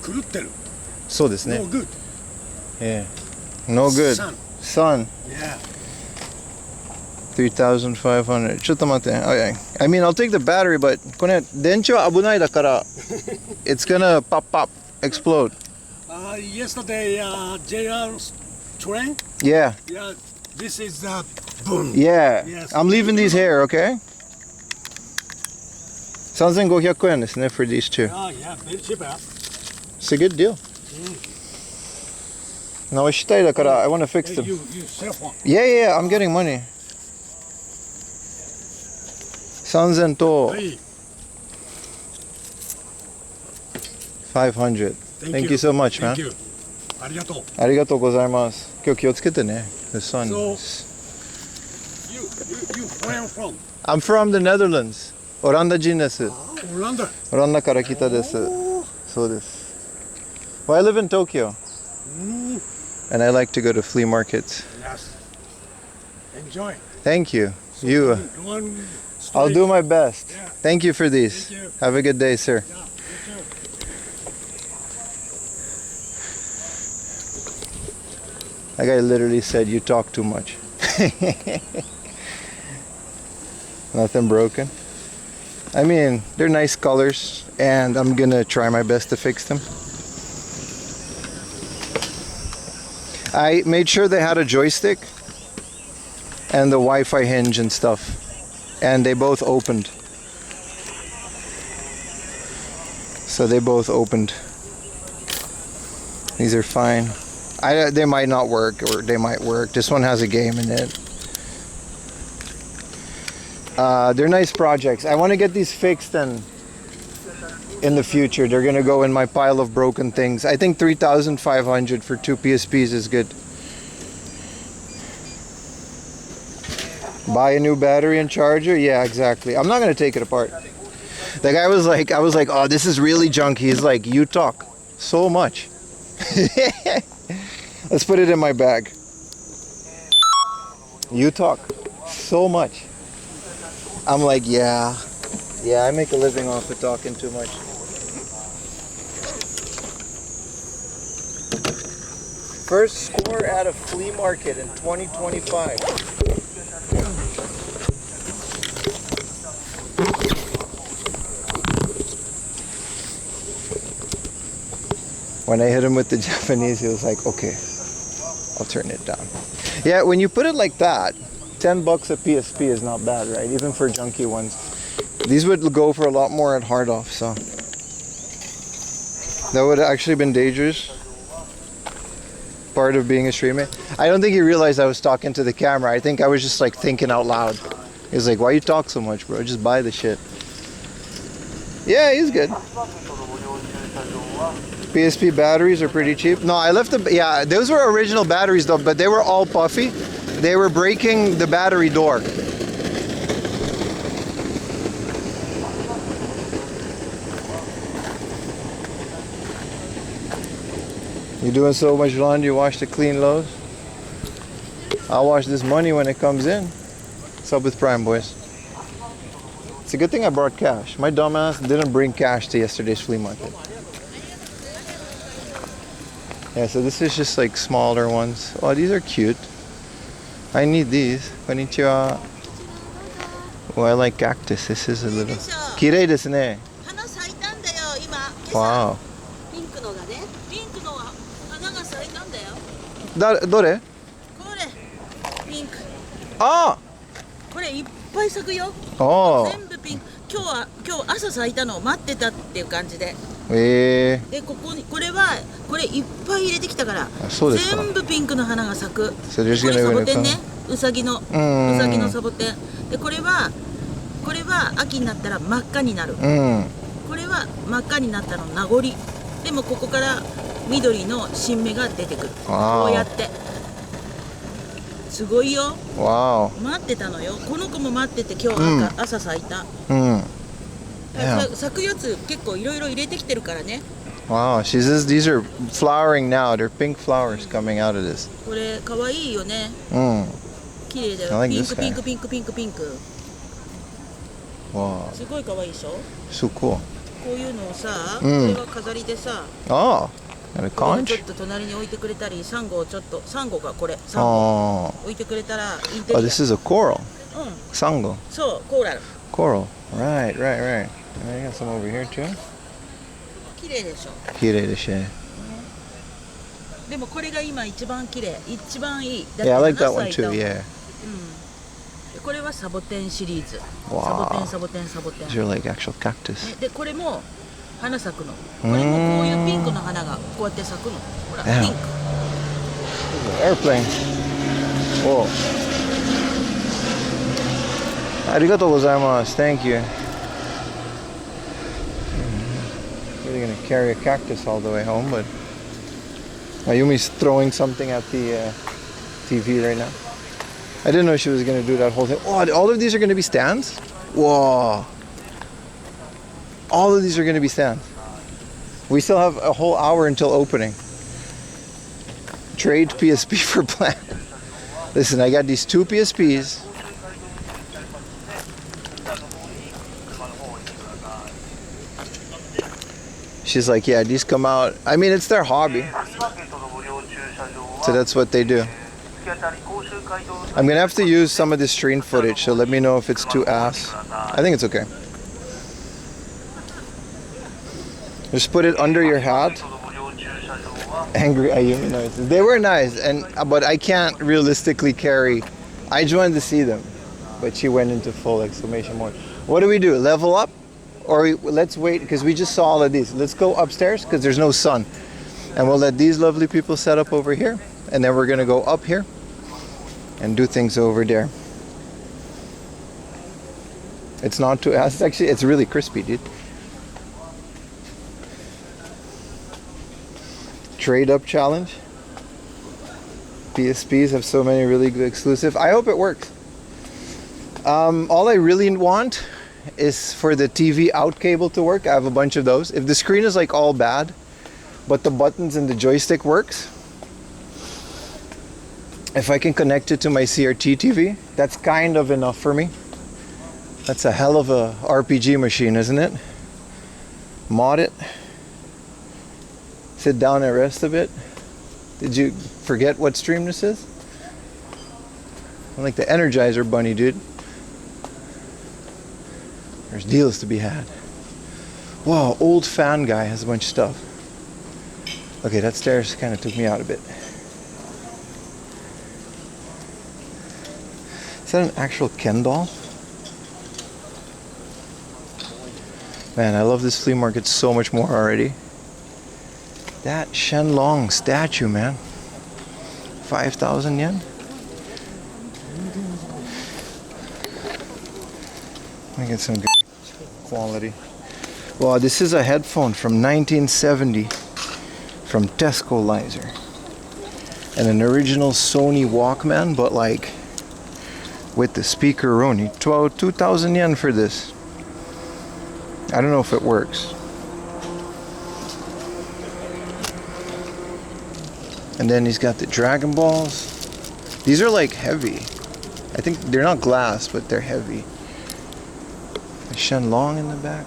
狂ってる。そうですね No good. Yeah. No good. Sun. Sun. Yeah. 3,500. ちょっと待って Okay. I mean, I'll take the battery, but これ電池は危ないだから It's gonna pop, explode. Yesterday, JR train. Yeah. Yeah. This is boom. Yeah. Yes. I'm leaving these here, okay? 3,500円ですね for these two. Yeah, very cheap. It's a good deal. 直したいだから I want to fix them. You cell phone. Yeah, I'm getting money. 3,000と Hey, 500. Thank you so much, man. Thank you. ありがとう。ありがとうございます。今日気をつけてね The sun. So- You where from? I'm from the Netherlands. オランダ人です。オランダ。オランダから来たです。そうです。Well, I live in Tokyo and I like to go to flea markets. Yes. Enjoy. Thank you. You. One I'll do my best. Yeah. Thank you for these. Thank you. Have a good day, sir. Yeah, you too. That guy literally said, "You talk too much." Nothing broken. I mean, they're nice colors, and I'm gonna try my best to fix them. I made sure they had a joystick and the Wi-Fi hinge and stuff, and they both opened. So they both opened. These are fine. They might not work, or they might work. This one has a game in it. They're nice projects. I want to get these fixed, and in the future they're gonna go in my pile of broken things. I think 3,500 for 2 PSPs is good. Buy a new battery and charger? Yeah, exactly. I'm not gonna take it apart. The guy was like, I was like, oh, this is really junky. He's like, you talk so much. Let's put it in my bag. You talk so much. I'm like, yeah, I make a living off of talking too much. First score at a flea market in 2025. When I hit him with the Japanese, he was like, okay, I'll turn it down. Yeah, when you put it like that, $10 a PSP is not bad, right? Even for junky ones. These would go for a lot more at hard off, so. That would have actually been dangerous. Part of being a streamer. I don't think he realized I was talking to the camera. I think I was just like thinking out loud. He's like, why you talk so much, bro? Just buy the shit. Yeah, he's good. PSP batteries are pretty cheap. No, I left the, yeah, those were original batteries though, but they were all puffy. They were breaking the battery door. You doing so much laundry, wash the clean loads? I'll wash this money when it comes in. What's up with Prime, boys? It's a good thing I brought cash. My dumbass didn't bring cash to yesterday's flea market. Yeah, so this is just like smaller ones. Oh, these are cute. I need these. Konnichiwa. Oh, I like cactus. This is a little... Kirei desu ne. Wow. ピンクのがね、ピンクの花が咲いたんだよ。どれ？これ、ピンク。あこれいっぱい咲くよ。あ。全部ピンク。今日朝咲いたのを待ってたっていう感じで。えでここにこれいっぱい入れてきたから。そうですか。全部ピンクの花が咲く。So there's これ gonna サ be ボテンね。 a うさぎのサボテン。でこれは秋になったら真っ赤になる。これは真っ赤になったの名残。でもここから緑の新芽が出てくる。こうやってすごいよ。Wow. 待ってたのよ。この子も待ってて今日朝咲いた。咲くやつ結構いろいろ入れてきてるからね。Wow, she says these are flowering now. They're pink flowers coming out of this. これ可愛いよね。綺麗だよ。 I like ピン this ク guy. ピンクピンクピンクピンク。 Wow, すごい可愛いでしょ。 so cool. こういうのをさ、これが飾りでさ、 Oh, got a これをちょ conch? っと隣に置いてくれたり、サンゴがこれ、サンゴ Oh, 置いてくれたらインテリア。 oh, this is a coral. うん、 Sango. そうコーラル。 Coral. Right. I got some over here too. 綺麗でしょ。 Kirei desu. でもこれが今一番綺麗、一番いい。 Yeah, I like that だ one って too. 花咲いた Yeah. これはサボテンシリーズ。 Wow. サボテン。 These are like actual cactus. でこれも花咲くの。これもこういうピンクの花がこうやって咲くの。ほら、 Yeah. ピンク。 Airplane. Whoa. Arigatou gozaimasu. Thank you. Really gonna carry a cactus all the way home, but Mayumi's throwing something at the TV right now. I didn't know she was gonna do that whole thing. Oh, all of these are gonna be stands? Whoa. All of these are gonna be stands. We still have a whole hour until opening. Trade PSP for plant. Listen, I got these 2 PSPs. She's like, yeah, these come out. I mean, it's their hobby. So that's what they do. I'm gonna have to use some of this screen footage, so let me know if it's too ass. I think it's okay. Just put it under your hat. Angry Ayumi noises. They were nice, but I can't realistically carry. I just wanted to see them, but she went into full exclamation mode. What do we do? Level up? Or let's wait, because we just saw all of these. Let's go upstairs, because there's no sun. And we'll let these lovely people set up over here. And then we're going to go up here and do things over there. It's not too ass. Actually, it's really crispy, dude. Trade up challenge. PSPs have so many really good exclusive. I hope it works. All I really want is for the TV out cable to work. I have a bunch of those. If the screen is like all bad, but the buttons and the joystick works. If I can connect it to my CRT TV, that's kind of enough for me. That's a hell of a RPG machine, isn't it? Mod it. Sit down and rest a bit. Did you forget what stream this is? I'm like the Energizer Bunny, dude. There's deals to be had. Whoa, old fan guy has a bunch of stuff. Okay, that stairs kind of took me out a bit. Is that an actual Ken doll? Man, I love this flea market so much more already. That Shenlong statue, man. 5,000 yen? Let me get some good quality. Wow, this is a headphone from 1970 from Tesco Lizer. And an original Sony Walkman, but like with the speaker-roni. 2,000 yen for this. I don't know if it works. And then he's got the Dragon Balls. These are like heavy. I think they're not glass, but they're heavy. The Shenlong in the back.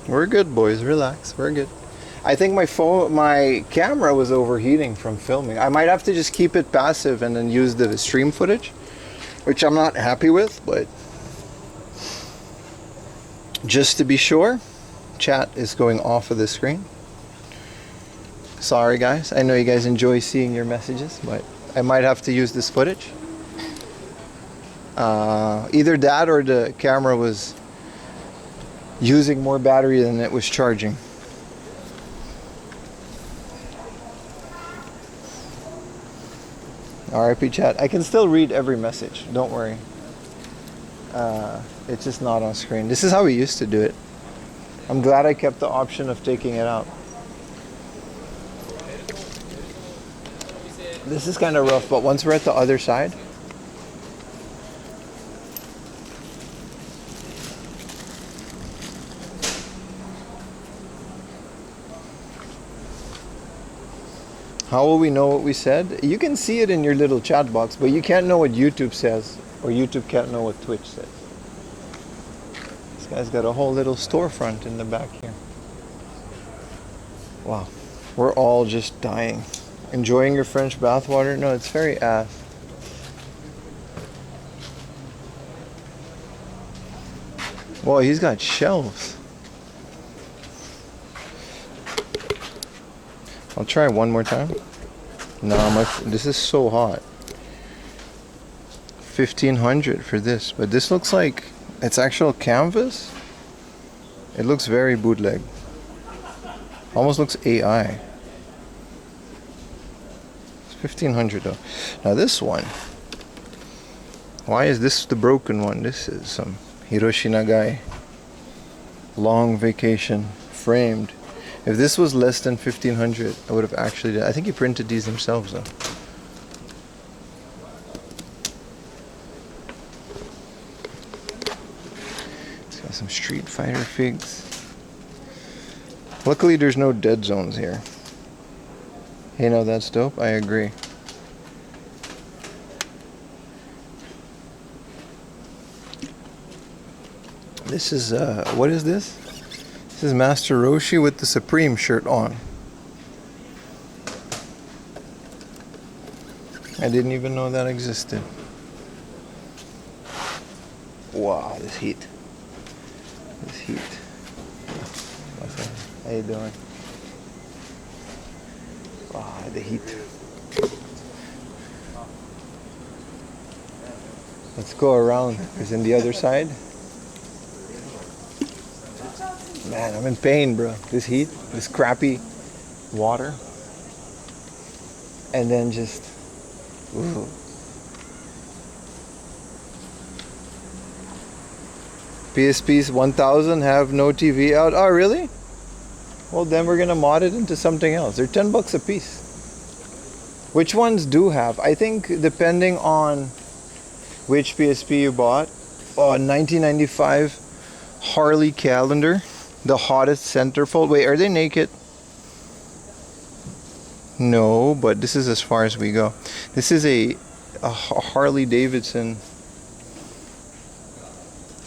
We're good, boys. Relax. We're good. I think my camera was overheating from filming. I might have to just keep it passive and then use the stream footage, which I'm not happy with, but just to be sure, chat is going off of the screen. Sorry, guys. I know you guys enjoy seeing your messages, but I might have to use this footage. Either that or the camera was using more battery than it was charging. RIP chat. I can still read every message, don't worry. It's just not on screen. This is how we used to do it. I'm glad I kept the option of taking it out. This is kind of rough, but once we're at the other side, how will we know what we said? You can see it in your little chat box, but you can't know what YouTube says, or YouTube can't know what Twitch says. This guy's got a whole little storefront in the back here. Wow, we're all just dying. Enjoying your French bathwater? No, it's very ass. Well, he's got shelves. I'll try one more time. No, this is so hot. 1,500 for this, but this looks like it's actual canvas. It looks very bootleg. Almost looks AI. It's 1,500 though. Now this one. Why is this the broken one? This is some Hiroshi Nagai long vacation framed. If this was less than 1,500, I would have actually done. I think he printed these themselves though. It's got some Street Fighter figs. Luckily, there's no dead zones here. You know, that's dope. I agree. This is, what is this? This is Master Roshi with the Supreme shirt on. I didn't even know that existed. Wow, this heat. This heat. How you doing? Wow, the heat. Let's go around, because in the other side, man, I'm in pain, bro. This heat, this crappy water, and then just, ooh. PSPs 1000 have no TV out. Oh, really? Well, then we're gonna mod it into something else. They're $10 a piece. Which ones do have? I think depending on which PSP you bought. Oh, 1995 Harley calendar, the hottest centerfold. Wait, are they naked? No, but this is as far as we go. This is a Harley Davidson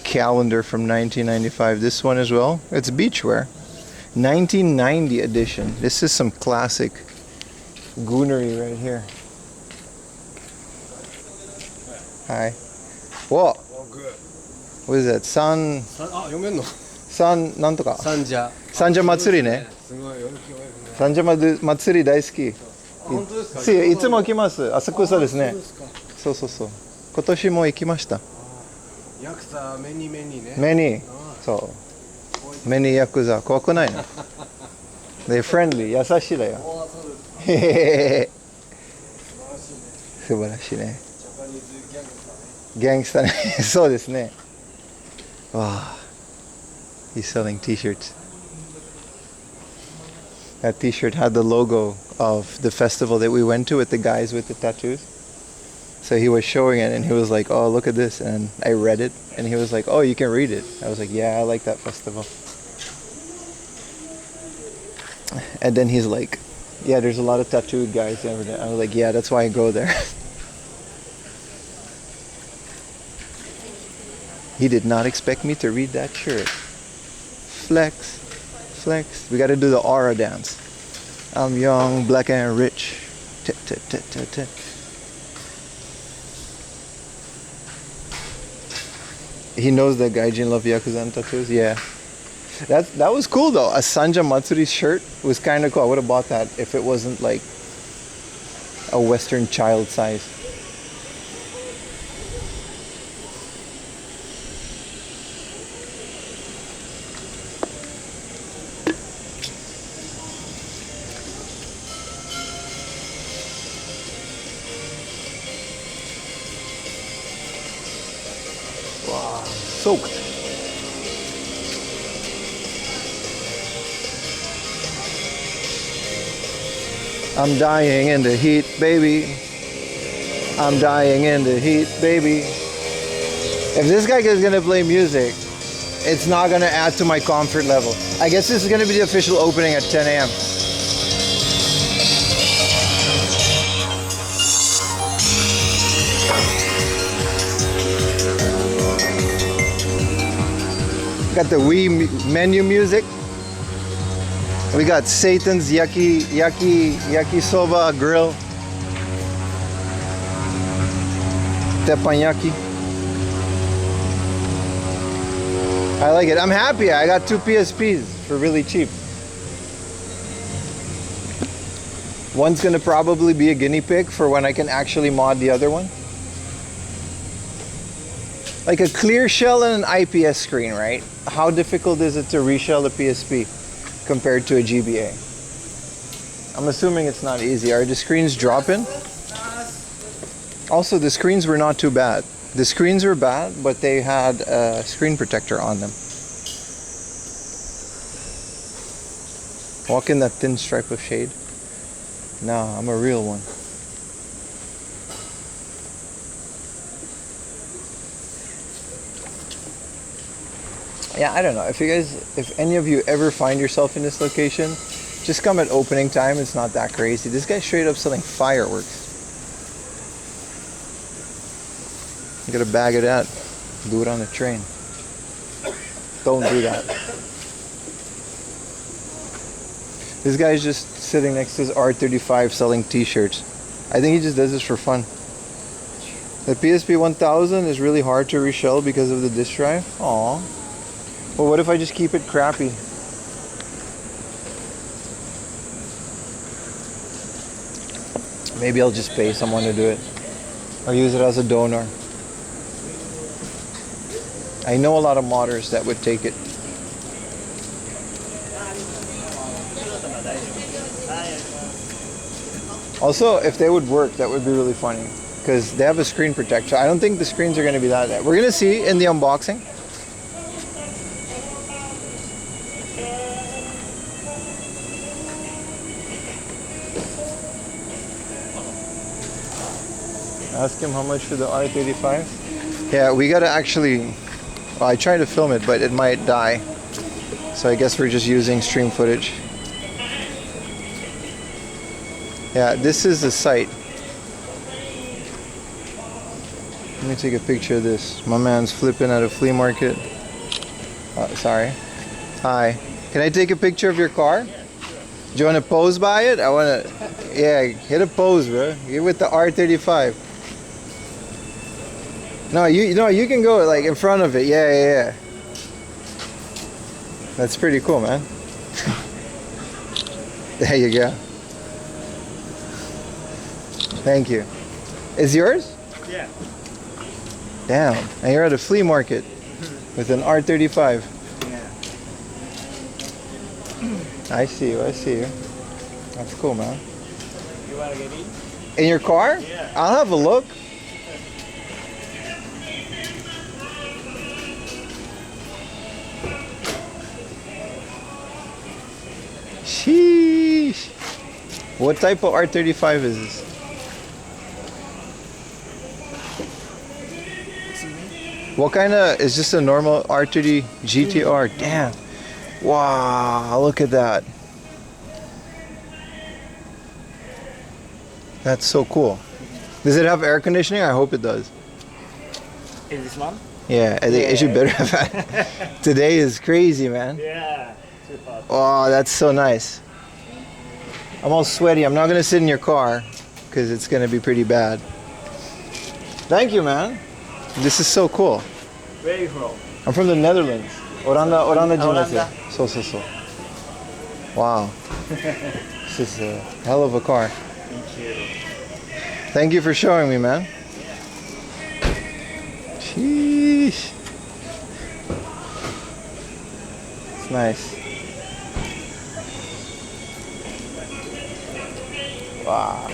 calendar from 1995. This one as well. It's beachwear. 1990 edition. This is some classic goonery right here. Hi. Whoa. Oh, good. What is that? San 読めんのなんとか。三社三社祭りね。すごいよく聞こえるね。三社祭り大好き。本当ですか？いつも来ます。浅草ですね。そうそうそう。今年も行きました。ヤクザメニメニね。メニそう。メニヤクザ怖くないの。They're friendly 優しいだよ。ああ、そうですか。へへへ。素晴らしいね。素晴らしいね。ジャパニーズギャングスターね。ギャングスターね。そうですね。わあ。He's selling t-shirts. That t-shirt had the logo of the festival that we went to with the guys with the tattoos. So he was showing it and he was like, oh, look at this. And I read it and he was like, oh, you can read it. I was like, yeah, I like that festival. And then he's like, yeah, there's a lot of tattooed guys over there. I was like, yeah, that's why I go there. He did not expect me to read that shirt. Flex, flex. We got to do the aura dance. I'm young, black and rich. Tit, tit, tit, tit, tit. He knows that Gaijin love Yakuza and tattoos. Yeah. That was cool though. A Sanja Matsuri shirt was kind of cool. I would have bought that if it wasn't like a Western child size. Wow, soaked. I'm dying in the heat, baby. I'm dying in the heat, baby. If this guy is gonna play music, it's not gonna add to my comfort level. I guess this is gonna be the official opening at 10 a.m. Got the Wii menu music. We got Satan's yakisoba grill. Teppanyaki. I like it. I'm happy. I got 2 PSPs for really cheap. One's gonna probably be a guinea pig for when I can actually mod the other one. Like a clear shell and an IPS screen, right? How difficult is it to reshell a PSP compared to a GBA? I'm assuming it's not easy. Are the screens dropping? Also, the screens were not too bad. The screens were bad, but they had a screen protector on them. Walk in that thin stripe of shade. Nah, I'm a real one. Yeah, I don't know. If any of you ever find yourself in this location, just come at opening time. It's not that crazy. This guy's straight up selling fireworks. You gotta bag it out. Do it on the train. Don't do that. This guy's just sitting next to his R35 selling t-shirts. I think he just does this for fun. The PSP 1000 is really hard to reshell because of the disk drive. Aww. Well, what if I just keep it crappy? Maybe I'll just pay someone to do it. Or use it as a donor. I know a lot of modders that would take it. Also, if they would work, that would be really funny. Because they have a screen protector. I don't think the screens are going to be that bad. We're going to see in the unboxing. Ask him how much for the R35. Yeah, we got to actually... Well, I tried to film it, but it might die. So I guess we're just using stream footage. Yeah, this is the site. Let me take a picture of this. My man's flipping at a flea market. Sorry. Hi. Can I take a picture of your car? Do you want to pose by it? I want to... Yeah, hit a pose, bro. You're with the R35. No, you can go like in front of it. Yeah. That's pretty cool, man. There you go. Thank you. Is yours? Yeah. Damn. And you're at a flea market with an R35. Yeah. I see you. That's cool, man. You wanna get in? In your car? Yeah. I'll have a look. Sheesh. What type of R35 is this? What kind of, is this a normal R30 GTR? Damn. Wow, look at that. That's so cool. Does it have air conditioning? I hope it does. In this one? Yeah, I think it should better have that. Today is crazy, man. Yeah. Too hot. Oh, that's so nice. I'm all sweaty. I'm not going to sit in your car because it's going to be pretty bad. Thank you, man. This is so cool. Where are you from? I'm from the Netherlands. Oranda Oranda. So. Wow. This is a hell of a car. Thank you. Thank you for showing me, man. Sheesh. It's nice. Wow.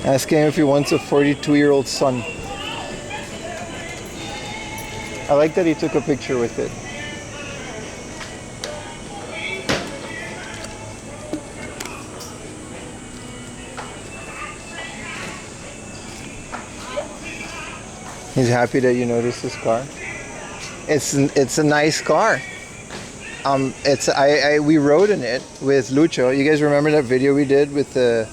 Ask him if he wants a 42-year-old son. I like that he took a picture with it. He's happy that you noticed this car. It's a nice car. We rode in it with Lucho. You guys remember that video we did with the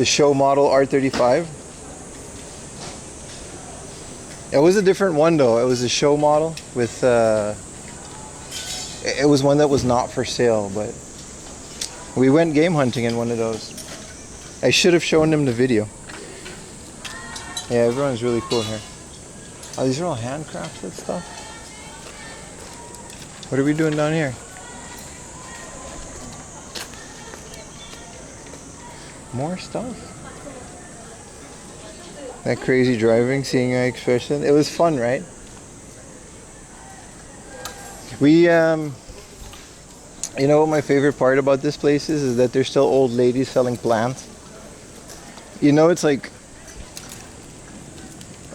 show model R35? It was a different one though. It was a show model with it was one that was not for sale, but we went game hunting in one of those. I should have shown them the video. Yeah, everyone's really cool here. Oh, these are all handcrafted stuff. What are we doing down here? More stuff. That crazy driving, seeing my expression. It was fun, right? We, you know what my favorite part about this place is that there's still old ladies selling plants. You know, it's like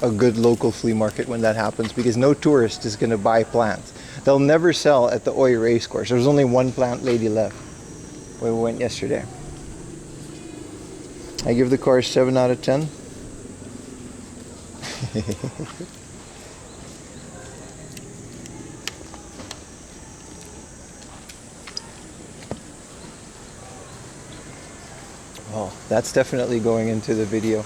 a good local flea market when that happens because no tourist is going to buy plants. They'll never sell at the Oi race course. There was only one plant lady left when we went yesterday. I give the car 7 out of 10. That's definitely going into the video.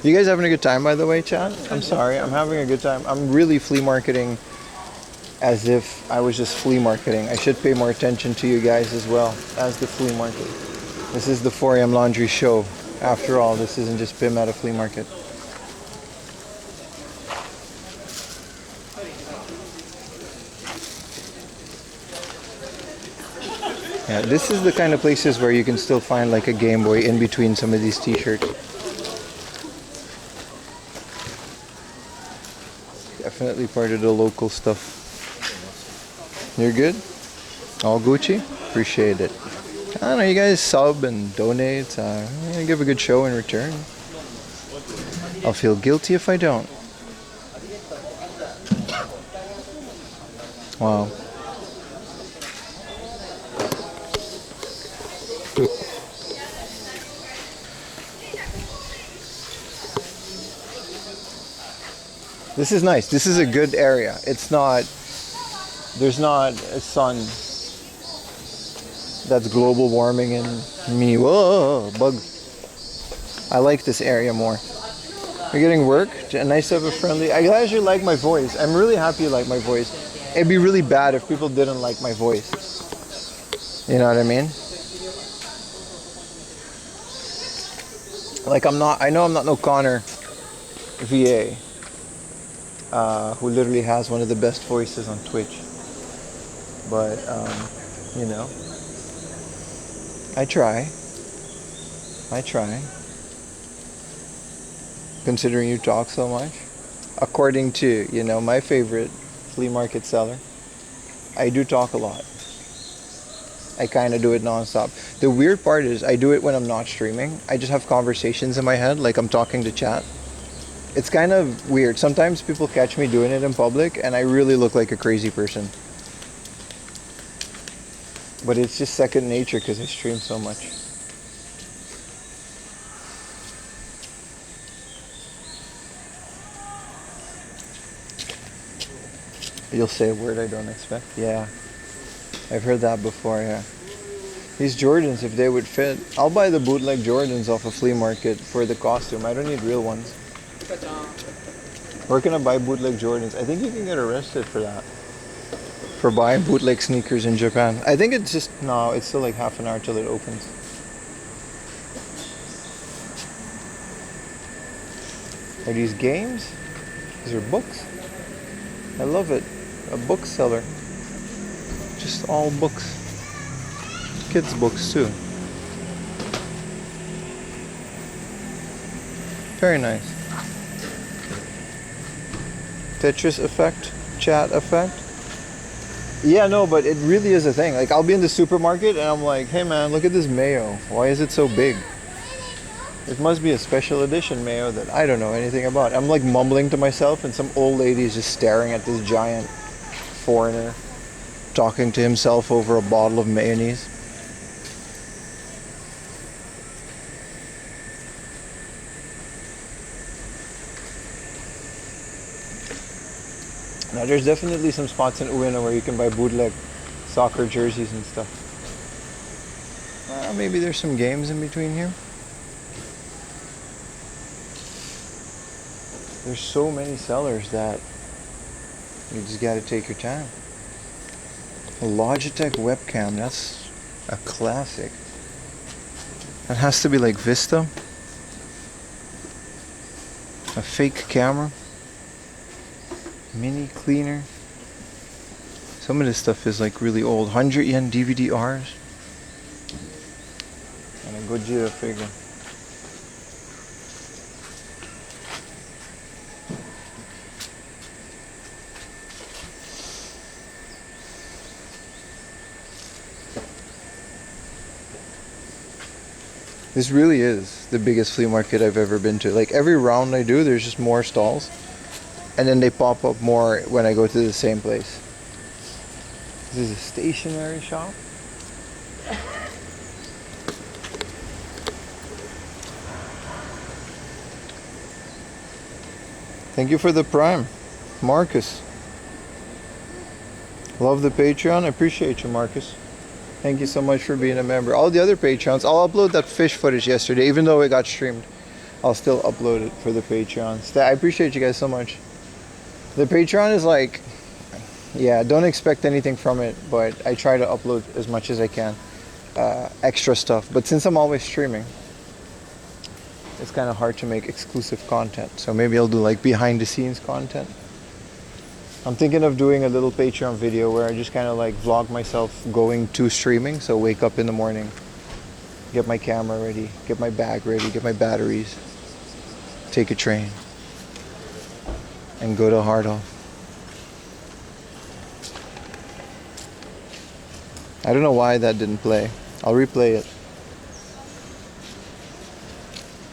You guys having a good time, by the way, chat? I'm sorry, I'm having a good time. I'm really flea marketing as if I was just flea marketing. I should pay more attention to you guys as well as the flea market. This is the 4am laundry show. After all, this isn't just Pim at a flea market. Yeah, this is the kind of places where you can still find like a Game Boy in between some of these t-shirts. Definitely part of the local stuff. You're good? All Gucci? Appreciate it. I don't know, you guys sub and donate. Give a good show in return. I'll feel guilty if I don't. Wow. This is nice. This is a good area. It's not, there's not a sun that's global warming and me. Whoa, bug. I like this area more. You're getting work. Nice to have a friendly. I glad you like my voice. I'm really happy you like my voice. It'd be really bad if people didn't like my voice. You know what I mean? Like I know I'm not no Connor VA, who literally has one of the best voices on Twitch. But, you know, I try. Considering you talk so much. According to, you know, my favorite flea market seller, I do talk a lot. I kind of do it nonstop. The weird part is I do it when I'm not streaming. I just have conversations in my head, like I'm talking to chat. It's kind of weird. Sometimes people catch me doing it in public and I really look like a crazy person. But it's just second nature because I stream so much. You'll say a word I don't expect? Yeah. I've heard that before, yeah. These Jordans, if they would fit, I'll buy the bootleg Jordans off a flea market for the costume. I don't need real ones. Where can I buy bootleg Jordans? I think you can get arrested for that. For buying bootleg sneakers in Japan. I think it's just, no, it's still like half an hour till it opens. Are these games? These are books. I love it. A bookseller. Just all books. Kids' books too. Very nice. Tetris effect, chat effect. Yeah, no, but it really is a thing. Like, I'll be in the supermarket and I'm like, hey man, look at this mayo. Why is it so big? It must be a special edition mayo that I don't know anything about. I'm like mumbling to myself and some old lady is just staring at this giant foreigner talking to himself over a bottle of mayonnaise. Now there's definitely some spots in Ueno where you can buy bootleg soccer jerseys and stuff. Maybe there's some games in between here. There's so many sellers that you just gotta take your time. A Logitech webcam, that's a classic. That has to be like Vista. A fake camera. Mini cleaner. Some of this stuff is like really old. 100 yen DVD-Rs. And a Gojira figure. This really is the biggest flea market I've ever been to. Like every round I do, there's just more stalls. And then they pop up more when I go to the same place. This is a stationery shop. Thank you for the Prime, Marcus. Love the Patreon. I appreciate you, Marcus. Thank you so much for being a member. All the other Patreons, I'll upload that fish footage yesterday, even though it got streamed. I'll still upload it for the Patreons. I appreciate you guys so much. The Patreon is like, yeah, don't expect anything from it, but I try to upload as much as I can. Extra stuff. But since I'm always streaming, it's kind of hard to make exclusive content. So maybe I'll do like behind the scenes content. I'm thinking of doing a little Patreon video where I just kind of like vlog myself going to streaming. So wake up in the morning, get my camera ready, get my bag ready, get my batteries, take a train, and go to Hardall. I don't know why that didn't play. I'll replay it.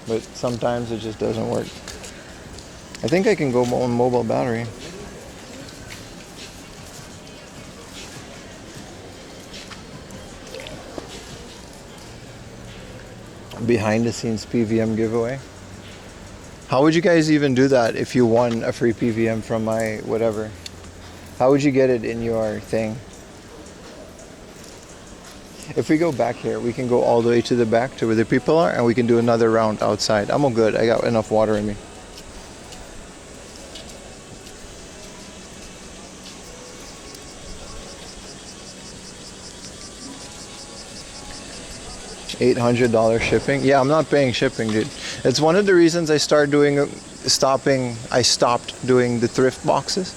But sometimes it just doesn't work. I think I can go on mobile battery. Behind the scenes PVM giveaway. How would you guys even do that if you won a free PVM from my whatever? How would you get it in your thing? If we go back here, we can go all the way to the back to where the people are, and we can do another round outside. I'm all good. I got enough water in me. $800 shipping. Yeah, I'm not paying shipping, dude. It's one of the reasons I stopped doing the thrift boxes.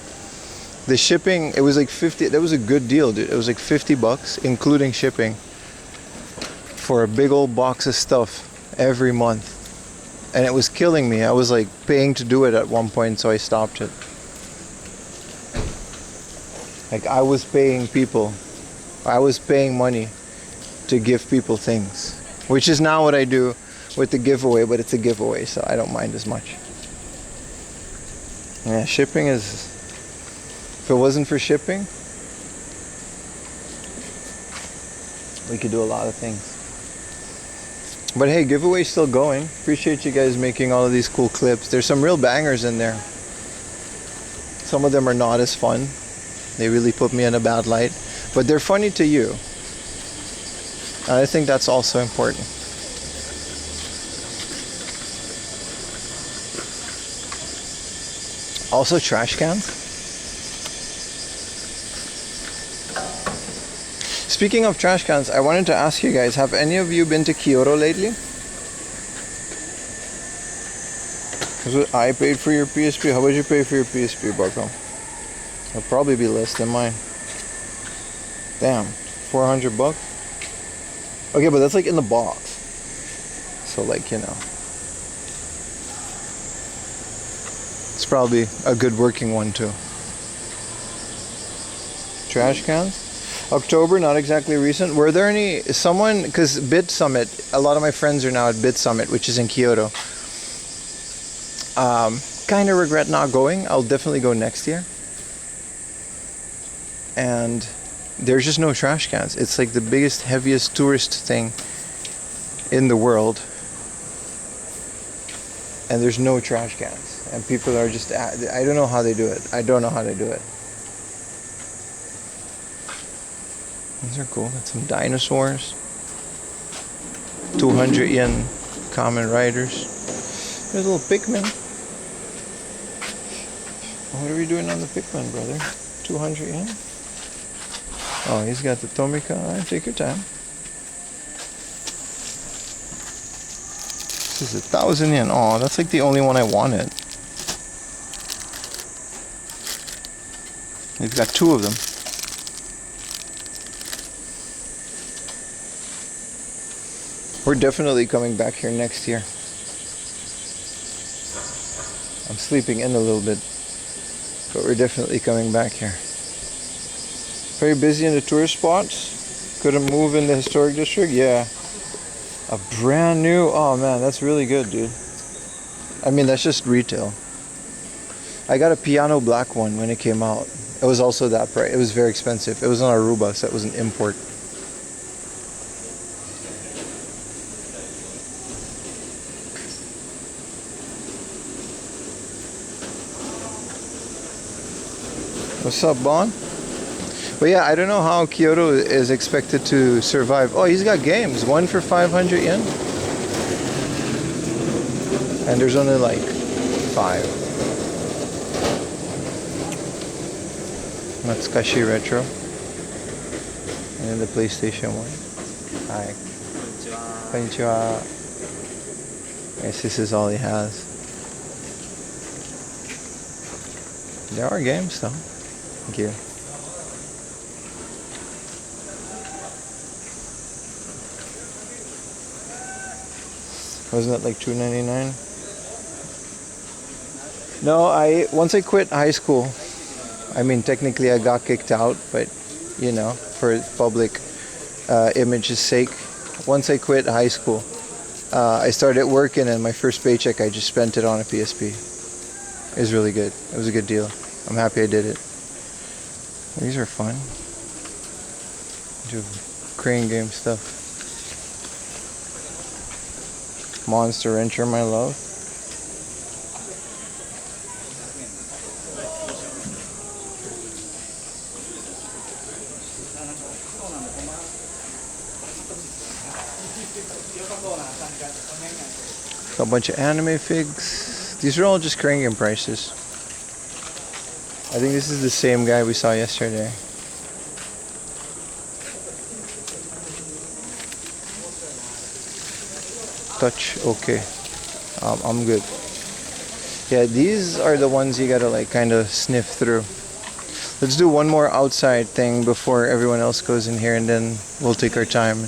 The shipping, it was like 50. That was a good deal, dude. It was like $50 including shipping for a big old box of stuff every month, and it was killing me. I was like paying to do it at one point, so I stopped it. Like I was paying money to give people things, which is now what I do with the giveaway, but it's a giveaway, so I don't mind as much. Yeah, shipping is, if it wasn't for shipping, we could do a lot of things. But hey, giveaway's still going. Appreciate you guys making all of these cool clips. There's some real bangers in there. Some of them are not as fun. They really put me in a bad light, but they're funny to you. And I think that's also important. Also trash cans. Speaking of trash cans, I wanted to ask you guys, have any of you been to Kyoto lately? Because I paid for your PSP. How would you pay for your PSP, Bucko? It'll probably be less than mine. Damn, $400? Okay, but that's like in the box. So like, you know, it's probably a good working one too. Trash cans? October, not exactly recent. Were there any, because Bit Summit, a lot of my friends are now at Bit Summit, which is in Kyoto. Kind of regret not going. I'll definitely go next year. And there's just no trash cans. It's like the biggest, heaviest tourist thing in the world. And there's no trash cans. And people are just, I don't know how they do it. I don't know how they do it. These are cool. Got some dinosaurs. 200 yen Kamen Riders. There's a little Pikmin. What are we doing on the Pikmin, brother? 200 yen? Oh, he's got the Tomika. All right, take your time. This is 1,000 yen. Oh, that's like the only one I wanted. They've got two of them. We're definitely coming back here next year. I'm sleeping in a little bit, but we're definitely coming back here. Very busy in the tourist spots. Couldn't move in the historic district. Yeah. A brand new, oh man, that's really good, dude. I mean, that's just retail. I got a piano black one when it came out. It was also that price. It was very expensive. It was on Aruba, so it was an import. What's up, Bon? But yeah, I don't know how Kyoto is expected to survive. Oh, he's got games. One for 500 yen. And there's only like 5. Natsukashi Retro. And then the PlayStation 1. Hi. Konnichiwa. Yes, this is all he has. There are games though. Thank you. Wasn't it like $2.99? No, once I quit high school, I mean technically I got kicked out, but you know, for public image's sake, once I quit high school, I started working and my first paycheck I just spent it on a PSP. It was really good. It was a good deal. I'm happy I did it. These are fun. Do crane game stuff. Monster Rancher, my love. A bunch of anime figs. These are all just crane game prices. I think this is the same guy we saw yesterday. Touch, okay. I'm good. Yeah, these are the ones you gotta like kind of sniff through. Let's do one more outside thing before everyone else goes in here, and then we'll take our time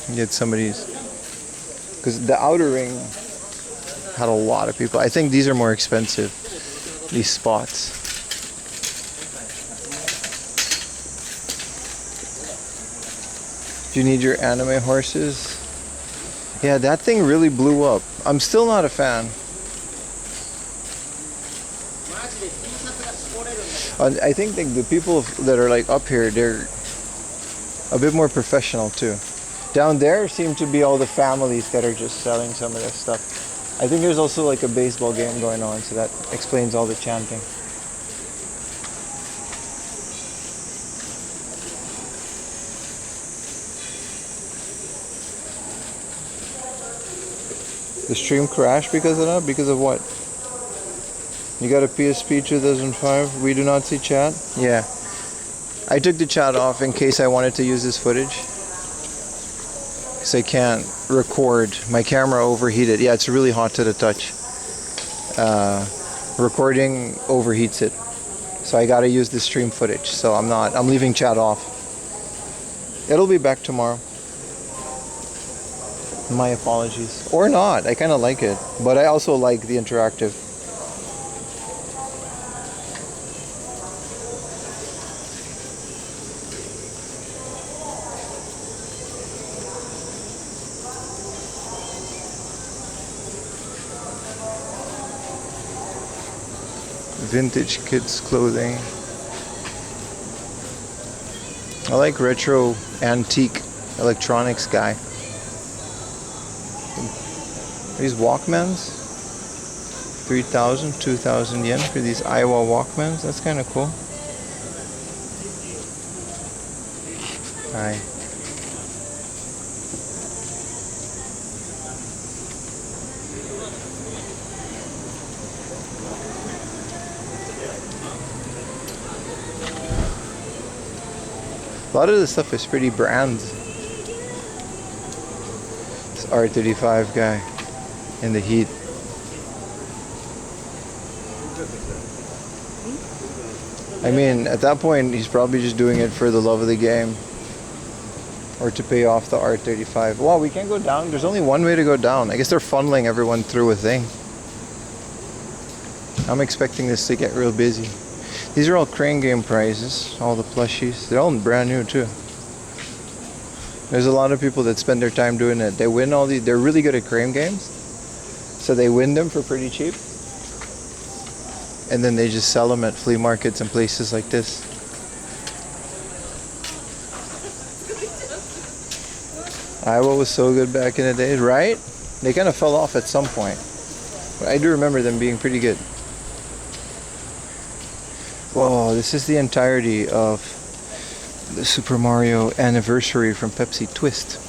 and get some of these. Because the outer ring had a lot of people. I think these are more expensive, these spots. Do you need your anime horses? Yeah, that thing really blew up. I'm still not a fan. I think like the people that are like up here, they're a bit more professional too. Down there seem to be all the families that are just selling some of this stuff. I think there's also like a baseball game going on, so that explains all the chanting. The stream crashed because of that? Because of what? You got a PSP 2005? We do not see chat? Yeah. I took the chat off in case I wanted to use this footage. Because I can't record. My camera overheated. Yeah, it's really hot to the touch. Recording overheats it. So I gotta use the stream footage. So I'm leaving chat off. It'll be back tomorrow. My apologies. Or not. I kind of like it. But I also like the interactive. Vintage kids clothing. I like retro antique electronics guy. These Walkmans, 3,000, 2,000 yen for these Iowa Walkmans. That's kind of cool. Hi. A lot of the stuff is pretty brand. This R35 guy in the heat. I mean, at that point, he's probably just doing it for the love of the game. Or to pay off the R35. Wow, we can't go down. There's only one way to go down. I guess they're funneling everyone through a thing. I'm expecting this to get real busy. These are all crane game prizes, all the plushies. They're all brand new too. There's a lot of people that spend their time doing it. They win all these, they're really good at crane games. So they win them for pretty cheap. And then they just sell them at flea markets and places like this. Iowa was so good back in the day, right? They kind of fell off at some point. But I do remember them being pretty good. Whoa, this is the entirety of the Super Mario anniversary from Pepsi Twist.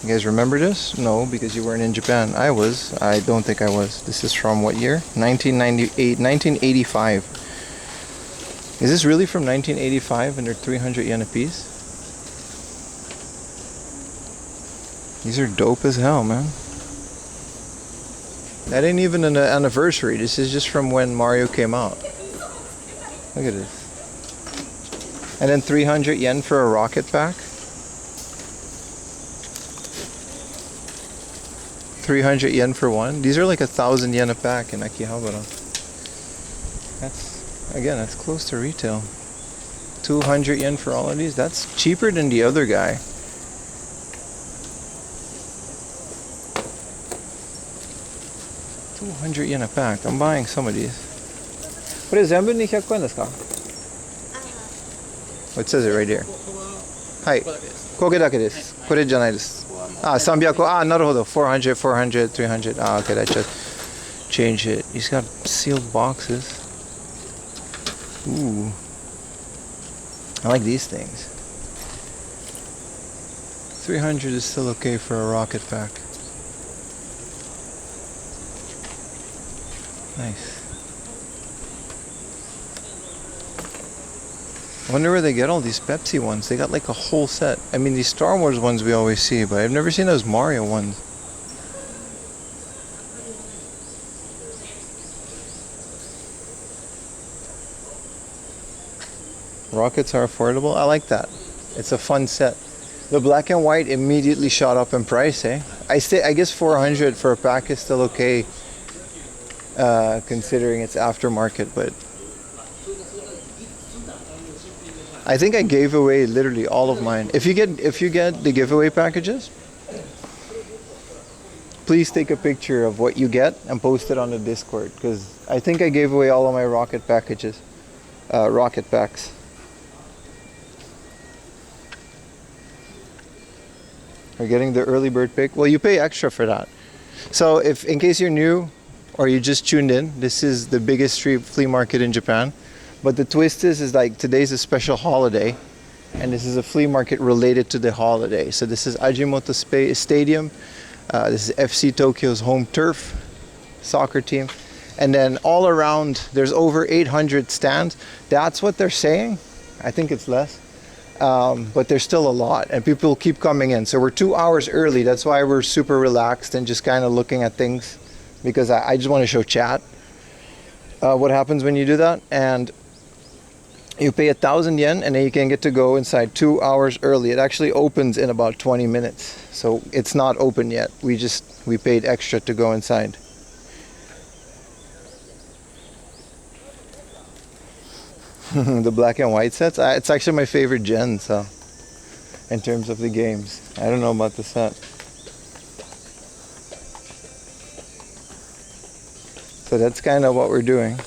You guys remember this? No, because you weren't in Japan. I was. I don't think I was. This is from what year? 1998, 1985. Is this really from 1985 and they're 300 yen a piece? These are dope as hell, man. That ain't even an anniversary. This is just from when Mario came out. Look at this. And then 300 yen for a rocket pack. 300 yen for one. These are like 1,000 yen a pack in Akihabara. That's close to retail. 200 yen for all of these. That's cheaper than the other guy. $200 a pack. I'm buying some of these. What is zenbu ni 100 yen desu ka? It says it right here. はい。これだけです。これじゃないです。Ah, 300. Ah, なるほど. 400, 400, 300. Ah, okay, that just changed it. He's got sealed boxes. Ooh. I like these things. 300 is still okay for a rocket pack. Nice. I wonder where they get all these Pepsi ones. They got like a whole set. I mean, these Star Wars ones we always see, but I've never seen those Mario ones. Rockets are affordable. I like that. It's a fun set. The black and white immediately shot up in price, eh? I guess 400 for a pack is still okay, considering it's aftermarket, but I think I gave away literally all of mine. If you get the giveaway packages, please take a picture of what you get and post it on the Discord, because I think I gave away all of my rocket packages, rocket packs. We're getting the early bird pick. Well, you pay extra for that. So if, in case you're new or you just tuned in, this is the biggest street flea market in Japan. But the twist is like today's a special holiday, and this is a flea market related to the holiday. So this is Ajinomoto Stadium. This is FC Tokyo's home turf, soccer team. And then all around, there's over 800 stands. That's what they're saying. I think it's less. But there's still a lot, and people keep coming in. So we're 2 hours early. That's why we're super relaxed and just kind of looking at things, because I just want to show chat what happens when you do that. And you pay 1,000 yen, and then you can get to go inside 2 hours early. It actually opens in about 20 minutes, so it's not open yet. We paid extra to go inside. The black and white sets, it's actually my favorite gen, so in terms of the games. I don't know about the set. So that's kind of what we're doing.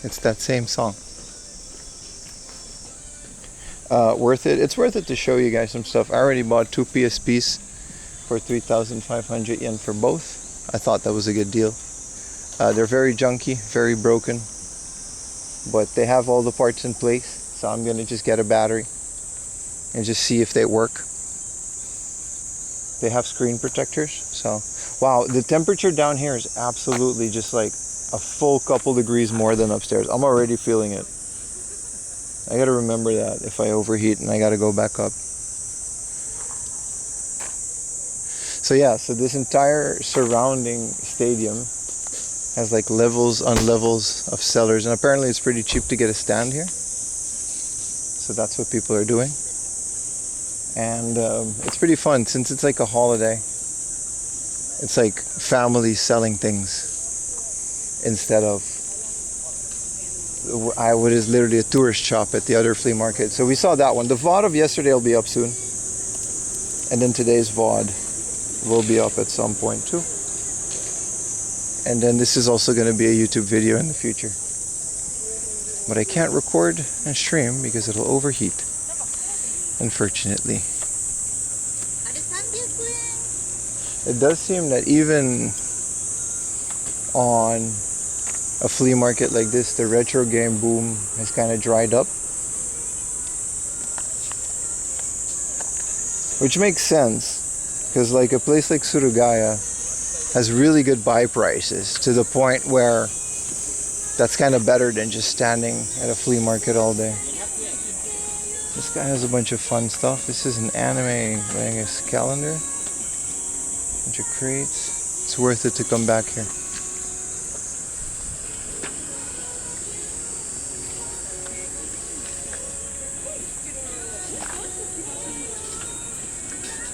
It's that same song. Worth it. It's worth it to show you guys some stuff. I already bought 2 PSPs for 3,500 yen for both. I thought that was a good deal. They're very junky, very broken, but they have all the parts in place. So I'm gonna just get a battery and just see if they work. They have screen protectors. So, wow, the temperature down here is absolutely just like a full couple degrees more than upstairs. I'm already feeling it. I gotta remember that if I overheat and I gotta go back up. So yeah, so this entire surrounding stadium has like levels on levels of sellers, and apparently it's pretty cheap to get a stand here. So that's what people are doing. And it's pretty fun since it's like a holiday. It's like families selling things instead of what is literally a tourist shop at the other flea market. So we saw that one. The VOD of yesterday will be up soon. And then today's VOD will be up at some point too. And then this is also going to be a YouTube video in the future. But I can't record and stream because it'll overheat, unfortunately. It does seem that even on a flea market like this, the retro game boom has kind of dried up. Which makes sense, because like a place like Surugaya has really good buy prices to the point where that's kind of better than just standing at a flea market all day. This guy has a bunch of fun stuff. This is an anime, I guess, calendar. Bunch of crates. It's worth it to come back here.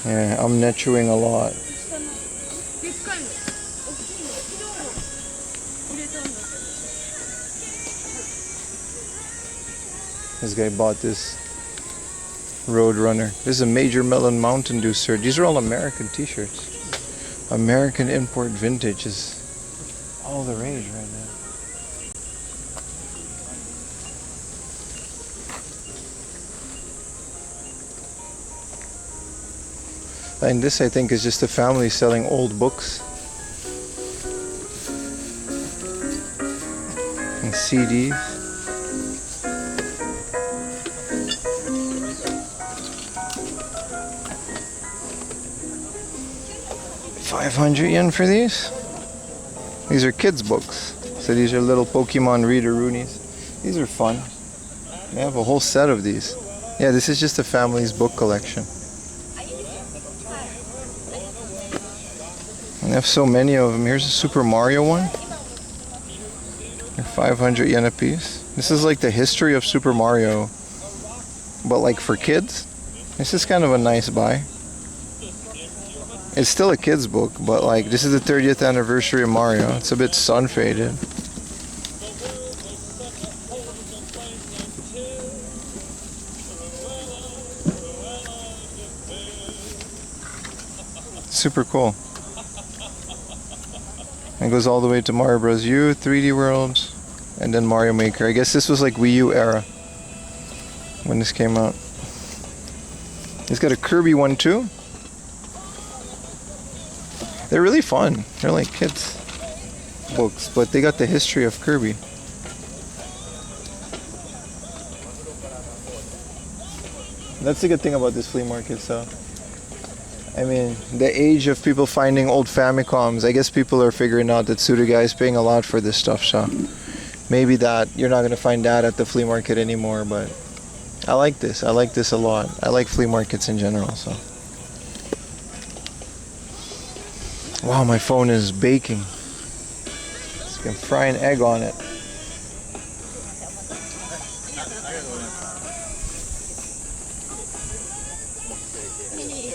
Yeah, I'm net chewing a lot. This guy bought this Roadrunner. This is a Major Melon Mountain Dew shirt. These are all American t-shirts. American import vintage is all the rage right now. And this, I think, is just a family selling old books and CDs. $500 for these. These are kids' books. So these are little Pokemon reader-roonies. These are fun. They have a whole set of these. Yeah, this is just a family's book collection. And they have so many of them. Here's a Super Mario one. They're 500 yen a piece. This is like the history of Super Mario, but like for kids. This is kind of a nice buy. It's still a kid's book, but like this is the 30th anniversary of Mario. It's a bit sun faded. Super cool. It goes all the way to Mario Bros. U, 3D World, and then Mario Maker. I guess this was like Wii U era when this came out. It's got a Kirby one too. They're really fun. They're like kids' books, but they got the history of Kirby. That's the good thing about this flea market, so. I mean, the age of people finding old Famicoms, I guess people are figuring out that Surugaya is paying a lot for this stuff, so. Maybe that, you're not going to find that at the flea market anymore, but I like this. I like this a lot. I like flea markets in general, so. Wow, my phone is baking. You can fry an egg on it.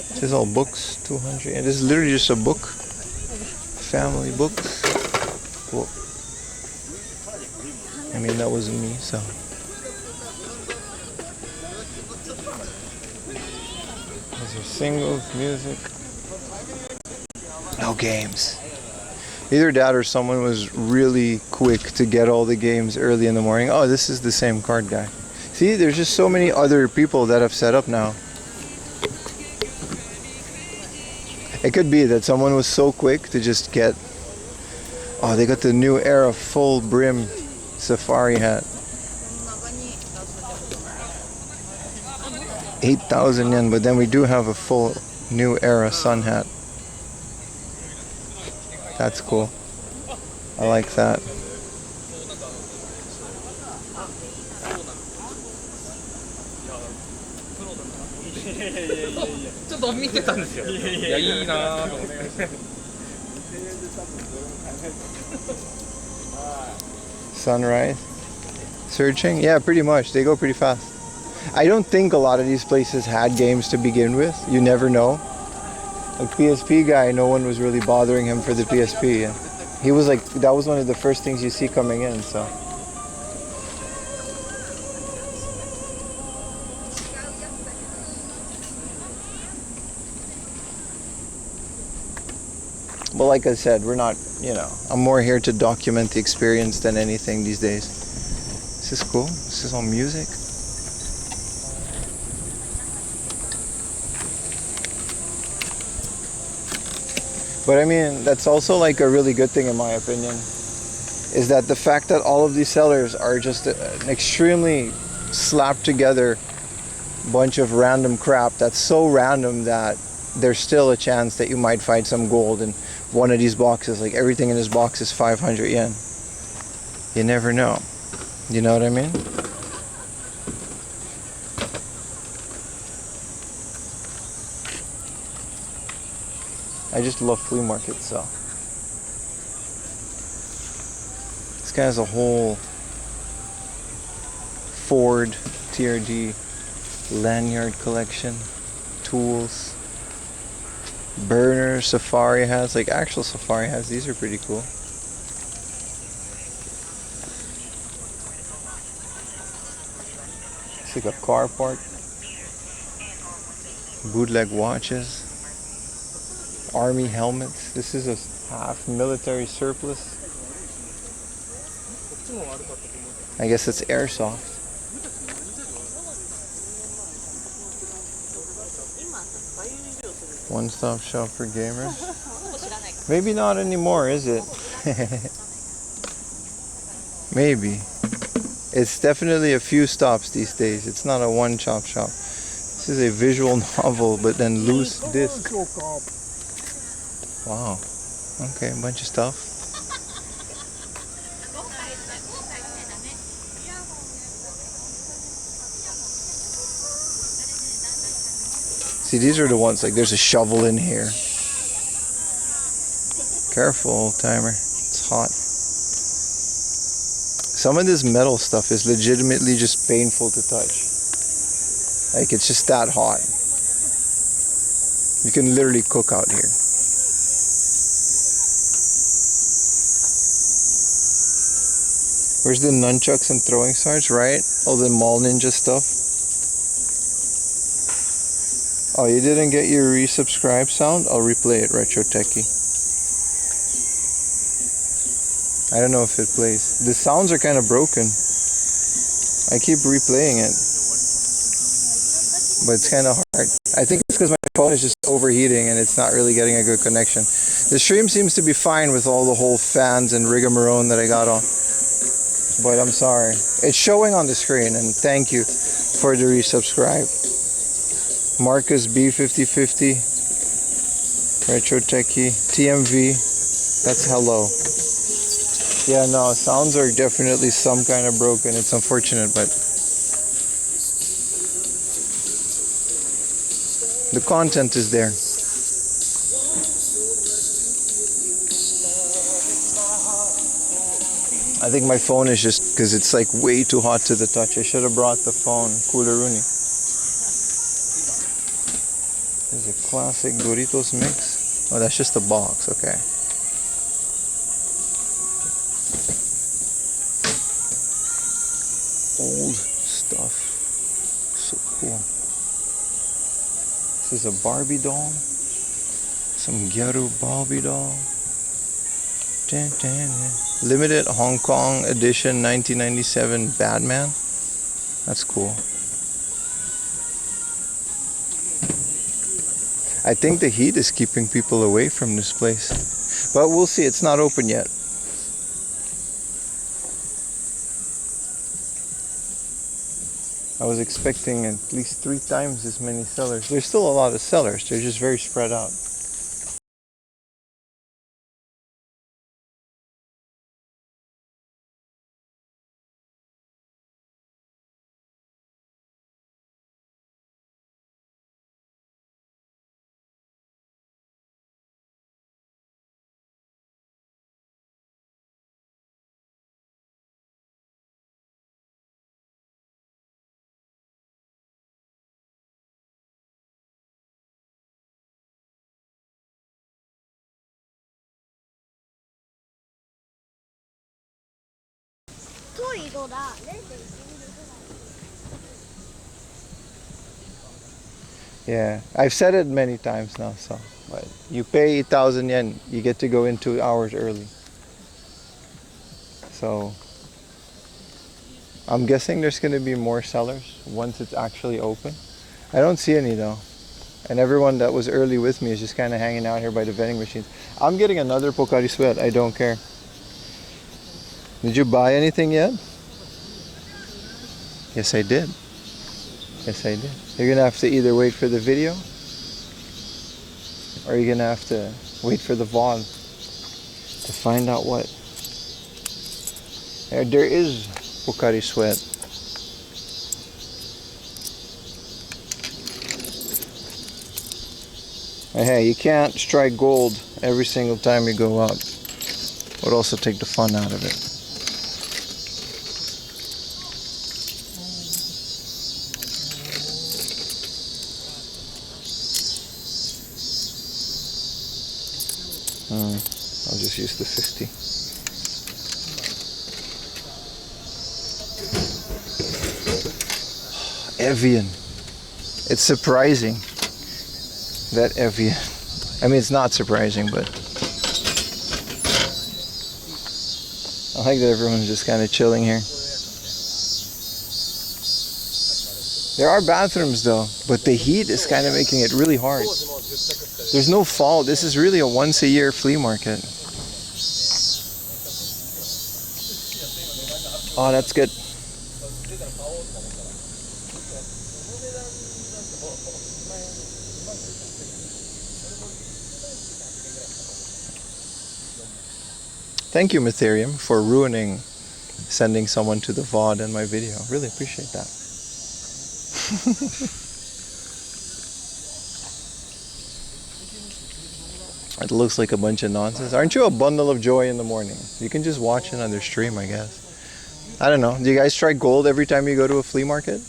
This is all books, 200. And this is literally just a book. Family books. Cool. I mean, that wasn't me, so. These are singles, music. No games. Either that or someone was really quick to get all the games early in the morning. Oh, this is the same card guy. See, there's just so many other people that have set up now. It could be that someone was so quick to just get... Oh, they got the new era full brim safari hat. 8,000 yen, but then we do have a full new era sun hat. That's cool. I like that. Sunrise. Searching? Yeah, pretty much. They go pretty fast. I don't think a lot of these places had games to begin with. You never know. Like PSP guy, no one was really bothering him for the PSP. He was like, that was one of the first things you see coming in, so. But like I said, we're not, you know, I'm more here to document the experience than anything these days. This is cool. This is all music. But I mean, that's also like a really good thing in my opinion, is that the fact that all of these sellers are just an extremely slapped together bunch of random crap that's so random that there's still a chance that you might find some gold in one of these boxes. Like everything in this box is 500 yen. You never know. You know what I mean? I just love flea markets, so. This guy has a whole Ford TRD lanyard collection, tools, burners. Safari has, like actual Safari has. These are pretty cool. It's like a car part. Bootleg watches, army helmets. This is a half military surplus. I guess it's airsoft. One-stop shop for gamers. Maybe not anymore, is it? Maybe. It's definitely a few stops these days. It's not a one-stop shop. This is a visual novel, but then loose disc. Wow. Okay, a bunch of stuff. See, these are the ones, like there's a shovel in here. Careful, old timer. It's hot. Some of this metal stuff is legitimately just painful to touch. Like, it's just that hot. You can literally cook out here. Where's the nunchucks and throwing stars, right? All the mall ninja stuff. Oh, you didn't get your resubscribe sound? I'll replay it, Retro Techie. I don't know if it plays. The sounds are kind of broken. I keep replaying it, but it's kind of hard. I think it's because my phone is just overheating and it's not really getting a good connection. The stream seems to be fine with all the whole fans and rigmarole that I got on, but I'm sorry. It's showing on the screen, and thank you for the resubscribe. Marcus B5050, Retro Techie, TMV, that's hello. Yeah, no, sounds are definitely some kind of broken. It's unfortunate, but the content is there. I think my phone is just because it's like way too hot to the touch. I should have brought the phone cooler Rooney. There's a classic Doritos mix. Oh, that's just a box. Okay. Old stuff. So cool. This is a Barbie doll. Some Gyaru Barbie doll. Dun, dun, dun. Limited Hong Kong edition 1997 Batman. That's cool. I think the heat is keeping people away from this place. But we'll see. It's not open yet. I was expecting at least 3 times as many sellers. There's still a lot of sellers. They're just very spread out. Yeah, I've said it many times now, so, but you pay 8,000 yen, you get to go in 2 hours early. So, I'm guessing there's going to be more sellers once it's actually open. I don't see any though. And everyone that was early with me is just kind of hanging out here by the vending machines. I'm getting another Pocari Sweat. I don't care. Did you buy anything yet? Yes, I did. Yes, I did. You're going to have to either wait for the video or you're going to have to wait for the VOD to find out what. There is Pocari Sweat. And hey, you can't strike gold every single time you go out. It would also take the fun out of it. I'll just use the 50. Evian. It's surprising that Evian. I mean, it's not surprising, but I like that everyone's just kind of chilling here. There are bathrooms though, but the heat is kind of making it really hard. There's no fall. This is really a once a year flea market. Oh, that's good. Thank you, Ethereum, for ruining sending someone to the VOD in my video. Really appreciate that. It looks like a bunch of nonsense. Aren't you a bundle of joy in the morning? You can just watch another stream, I guess. I don't know. Do you guys strike gold every time you go to a flea market?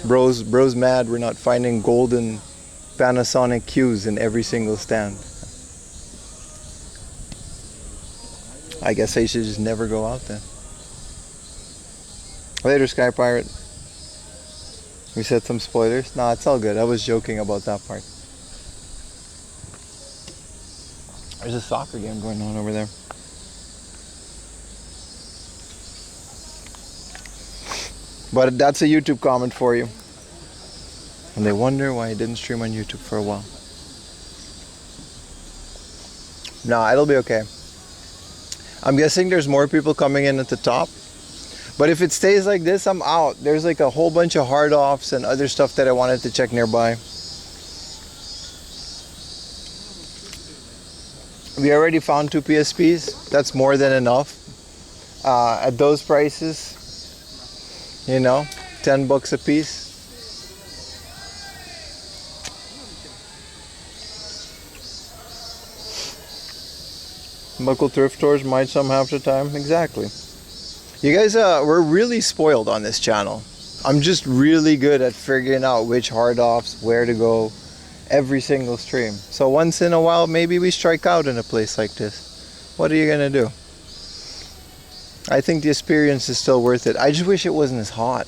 Bro's mad we're not finding golden Panasonic cues in every single stand. I guess I should just never go out then. Later, Sky Pirate. We said some spoilers. Nah, it's all good. I was joking about that part. There's a soccer game going on over there. But that's a YouTube comment for you. And they wonder why I didn't stream on YouTube for a while. Nah, it'll be okay. I'm guessing there's more people coming in at the top. But if it stays like this, I'm out. There's like a whole bunch of hard offs and other stuff that I wanted to check nearby. We already found 2 PSPs. That's more than enough. At those prices, you know, $10 a piece. Local thrift stores might some half the time. Exactly. You guys, we're really spoiled on this channel. I'm just really good at figuring out which hard offs, where to go, every single stream. So once in a while, maybe we strike out in a place like this. What are you gonna do? I think the experience is still worth it. I just wish it wasn't as hot.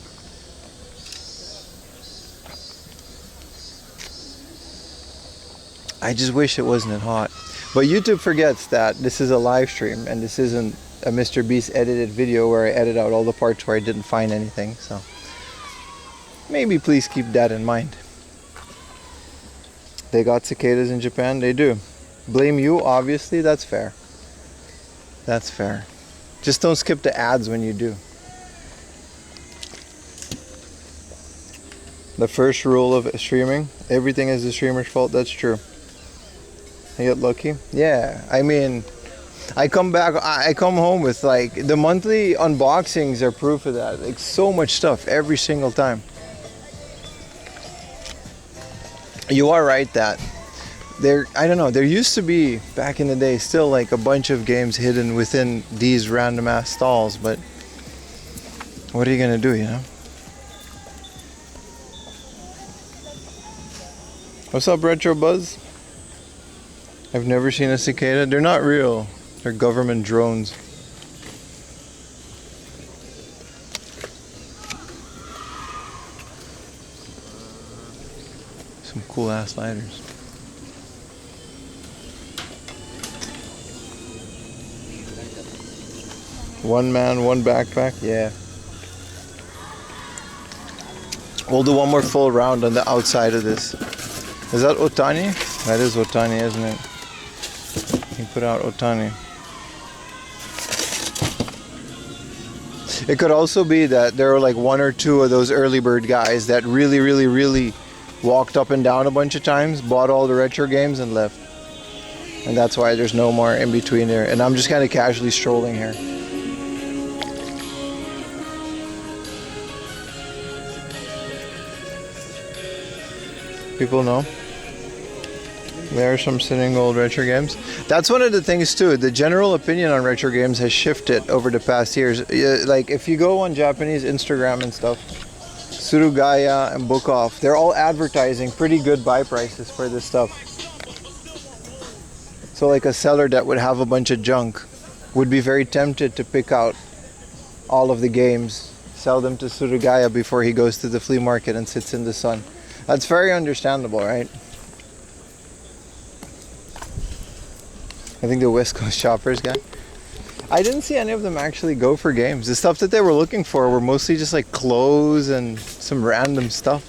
I just wish it wasn't as hot. But YouTube forgets that this is a live stream and this isn't a Mr. Beast edited video where I edit out all the parts where I didn't find anything. So maybe please keep that in mind. They got cicadas in Japan? They do. Blame you, obviously. That's fair. That's fair. Just don't skip the ads when you do. The first rule of streaming, everything is the streamer's fault. That's true. I get lucky. Yeah, I mean, I come home with like, the monthly unboxings are proof of that. Like so much stuff every single time. You are right that I don't know, there used to be back in the day still like a bunch of games hidden within these random ass stalls, but what are you gonna do, you know? What's up, Retro Buzz? I've never seen a cicada. They're not real. They're government drones. Some cool ass lighters. One man, one backpack. Yeah. We'll do one more full round on the outside of this. Is that Otani? That is Otani, isn't it? He put out Otani. It could also be that there were like one or two of those early bird guys that really walked up and down a bunch of times, bought all the retro games and left. And that's why there's no more in between there. And I'm just kind of casually strolling here. People know. There are some sitting old retro games. That's one of the things too. The general opinion on retro games has shifted over the past years. Like if you go on Japanese Instagram and stuff, Surugaya and Book Off, they're all advertising pretty good buy prices for this stuff. So like a seller that would have a bunch of junk would be very tempted to pick out all of the games, sell them to Surugaya before he goes to the flea market and sits in the sun. That's very understandable, right? I think the West Coast shoppers guy. I didn't see any of them actually go for games. The stuff that they were looking for were mostly just like clothes and some random stuff.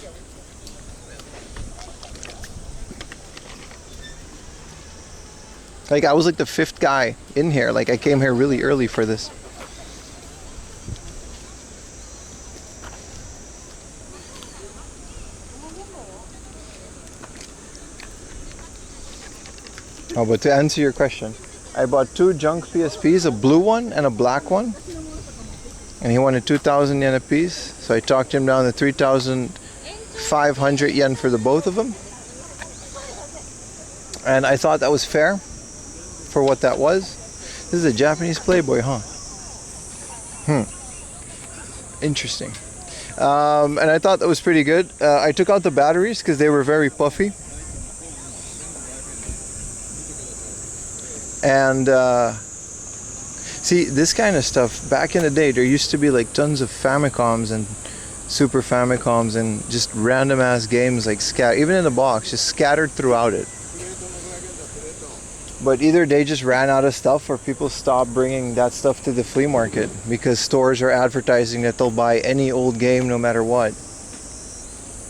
Like I was like the 5th guy in here. Like I came here really early for this. Oh, but to answer your question, I bought 2 junk PSPs, a blue one and a black one. And he wanted 2,000 yen a piece. So I talked him down to 3,500 yen for the both of them. And I thought that was fair for what that was. This is a Japanese Playboy, huh? Interesting. And I thought that was pretty good. I took out the batteries because they were very puffy. And see, this kind of stuff, back in the day, there used to be like tons of Famicoms and Super Famicoms and just random ass games like even in the box, just scattered throughout it. But either they just ran out of stuff or people stopped bringing that stuff to the flea market because stores are advertising that they'll buy any old game no matter what.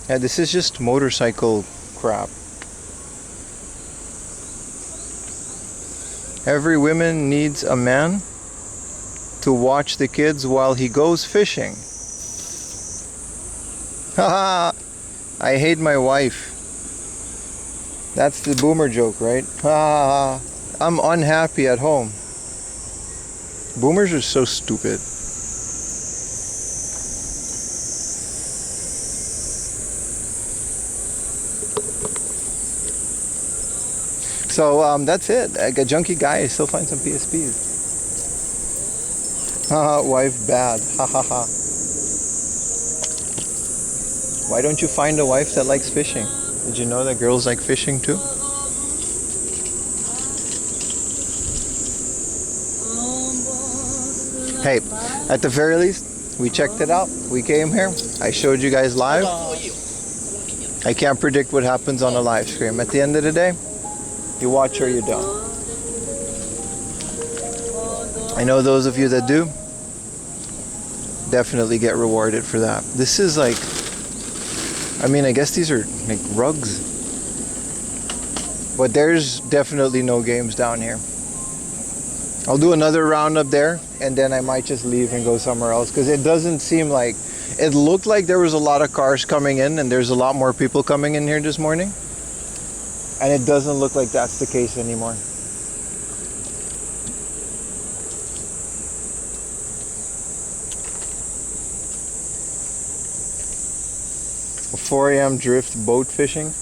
Yeah, this is just motorcycle crap. Every woman needs a man to watch the kids while he goes fishing. Haha, I hate my wife. That's the boomer joke, right? Ha, I'm unhappy at home. Boomers are so stupid. So that's it. Like a junkie guy, still find some PSPs. Haha, wife bad. Ha ha ha. Why don't you find a wife that likes fishing? Did you know that girls like fishing too? Hey, at the very least, we checked it out. We came here. I showed you guys live. I can't predict what happens on a live stream. At the end of the day, you watch or you don't. I know those of you that do definitely get rewarded for that. This is like, I mean, I guess these are like rugs. But there's definitely no games down here. I'll do another round up there and then I might just leave and go somewhere else because it doesn't seem like, it looked like there was a lot of cars coming in and there's a lot more people coming in here this morning. And it doesn't look like that's the case anymore. A 4 a.m. drift boat fishing.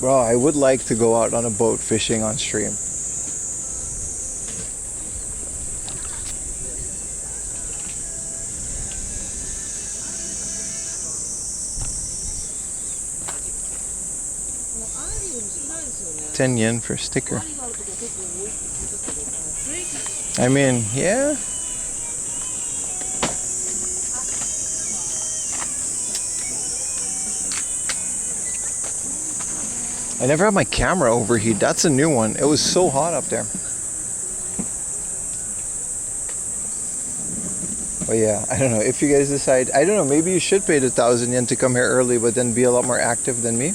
Bro, I would like to go out on a boat fishing on stream. $10 for a sticker. I mean, yeah. I never had my camera overheat. That's a new one. It was so hot up there. But yeah, I don't know. If you guys decide, I don't know, maybe you should pay the 1,000 yen to come here early, but then be a lot more active than me.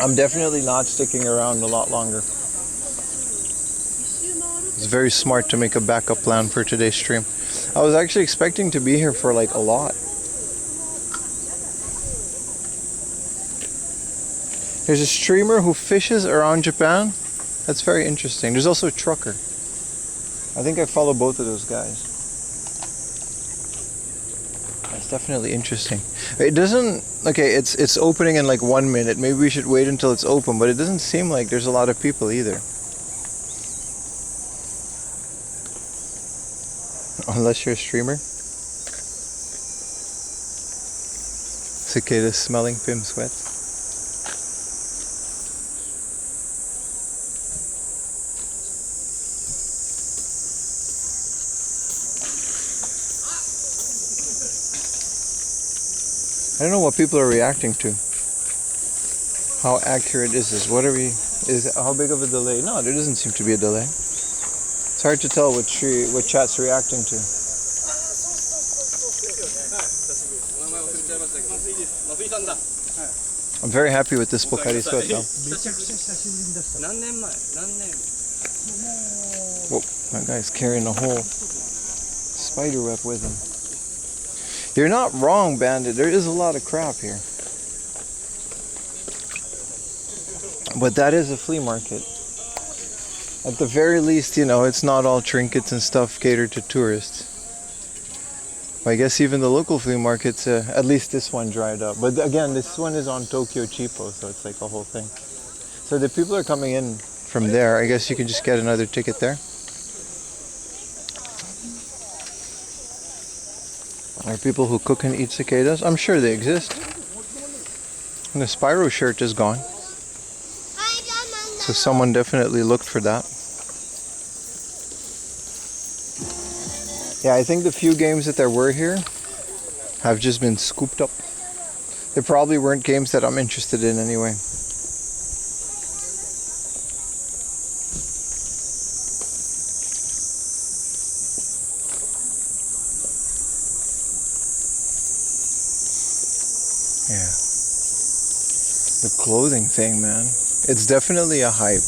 I'm definitely not sticking around a lot longer. It's very smart to make a backup plan for today's stream. I was actually expecting to be here for like a lot. There's a streamer who fishes around Japan. That's very interesting. There's also a trucker. I think I follow both of those guys. That's definitely interesting. It doesn't, okay, it's opening in like 1 minute. Maybe we should wait until it's open, but it doesn't seem like there's a lot of people either. Unless you're a streamer. Cicada smelling Pim sweat. I don't know what people are reacting to. How accurate is this? What are we? How big of a delay? No, there doesn't seem to be a delay. It's hard to tell what chat's reacting to. I'm very happy with this Pocari sweat though. Whoa, that guy's carrying a whole spider web with him. You're not wrong, Bandit. There is a lot of crap here. But that is a flea market. At the very least, you know, it's not all trinkets and stuff catered to tourists. I guess even the local flea markets, at least this one dried up. But again, this one is on Tokyo Cheapo, so it's like a whole thing. So the people are coming in from there. I guess you can just get another ticket there. Are people who cook and eat cicadas? I'm sure they exist. And the Spyro shirt is gone. So someone definitely looked for that. Yeah, I think the few games that there were here have just been scooped up. They probably weren't games that I'm interested in anyway. Yeah. The clothing thing, man. It's definitely a hype.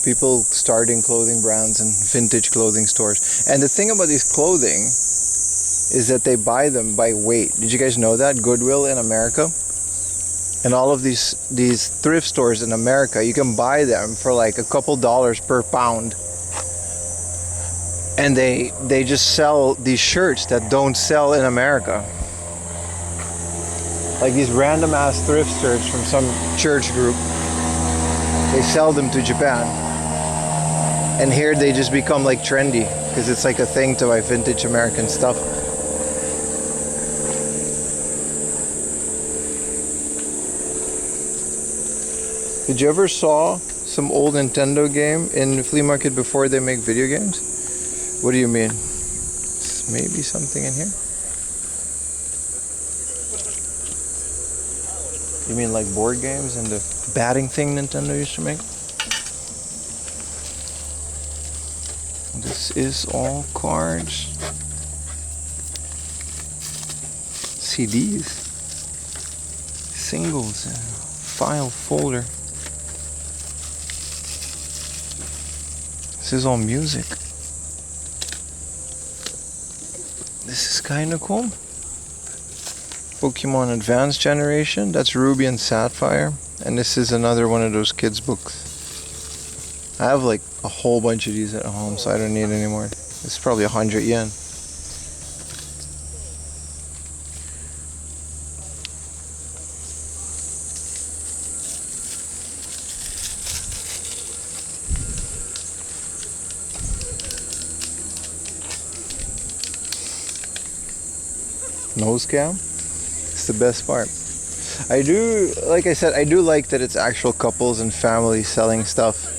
People starting clothing brands and vintage clothing stores. And the thing about these clothing is that they buy them by weight. Did you guys know that? Goodwill in America. And all of these thrift stores in America, you can buy them for like a couple dollars per pound. And they just sell these shirts that don't sell in America. Like these random ass thrift shirts from some church group. They sell them to Japan. And here they just become like trendy because it's like a thing to buy vintage American stuff. Did you ever saw some old Nintendo game in the flea market before they make video games? What do you mean? Maybe something in here? You mean like board games and the batting thing Nintendo used to make? This is all cards. CDs. Singles. File folder. This is all music. This is kind of cool. Pokemon Advanced Generation, that's Ruby and Sapphire, and this is another one of those kids books. I have like a whole bunch of these at home, so I don't need any more. It's probably 100 yen. Nose cam? It's the best part. I do, like I said, I do like that it's actual couples and families selling stuff.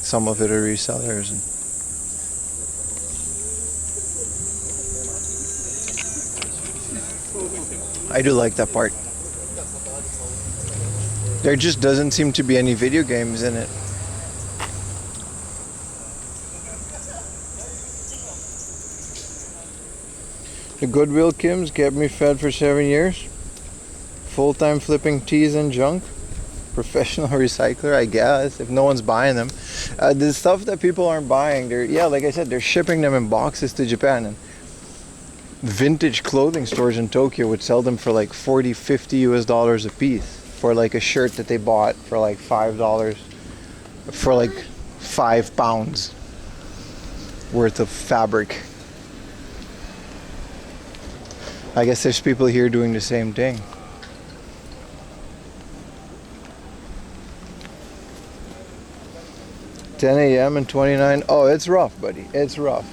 Some of it are resellers. I do like that part. There just doesn't seem to be any video games in it. The Goodwill Kims kept me fed for 7 years. Full-time flipping teas and junk. Professional recycler, I guess, if no one's buying them. The stuff that people aren't buying, like I said, they're shipping them in boxes to Japan. And vintage clothing stores in Tokyo would sell them for like 40, 50 US dollars a piece for like a shirt that they bought for like $5 for like 5 pounds worth of fabric. I guess there's people here doing the same thing. $10 a.m. and 29. Oh, it's rough, buddy. It's rough.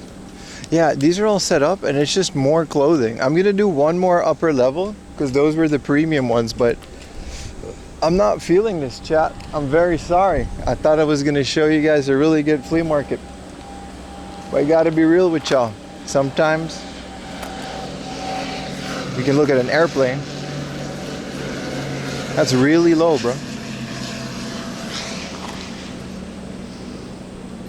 Yeah, these are all set up and it's just more clothing. I'm gonna do one more upper level because those were the premium ones, but I'm not feeling this, chat. I'm very sorry. I thought I was gonna show you guys a really good flea market, but I gotta be real with y'all. Sometimes you can look at an airplane. That's really low, bro.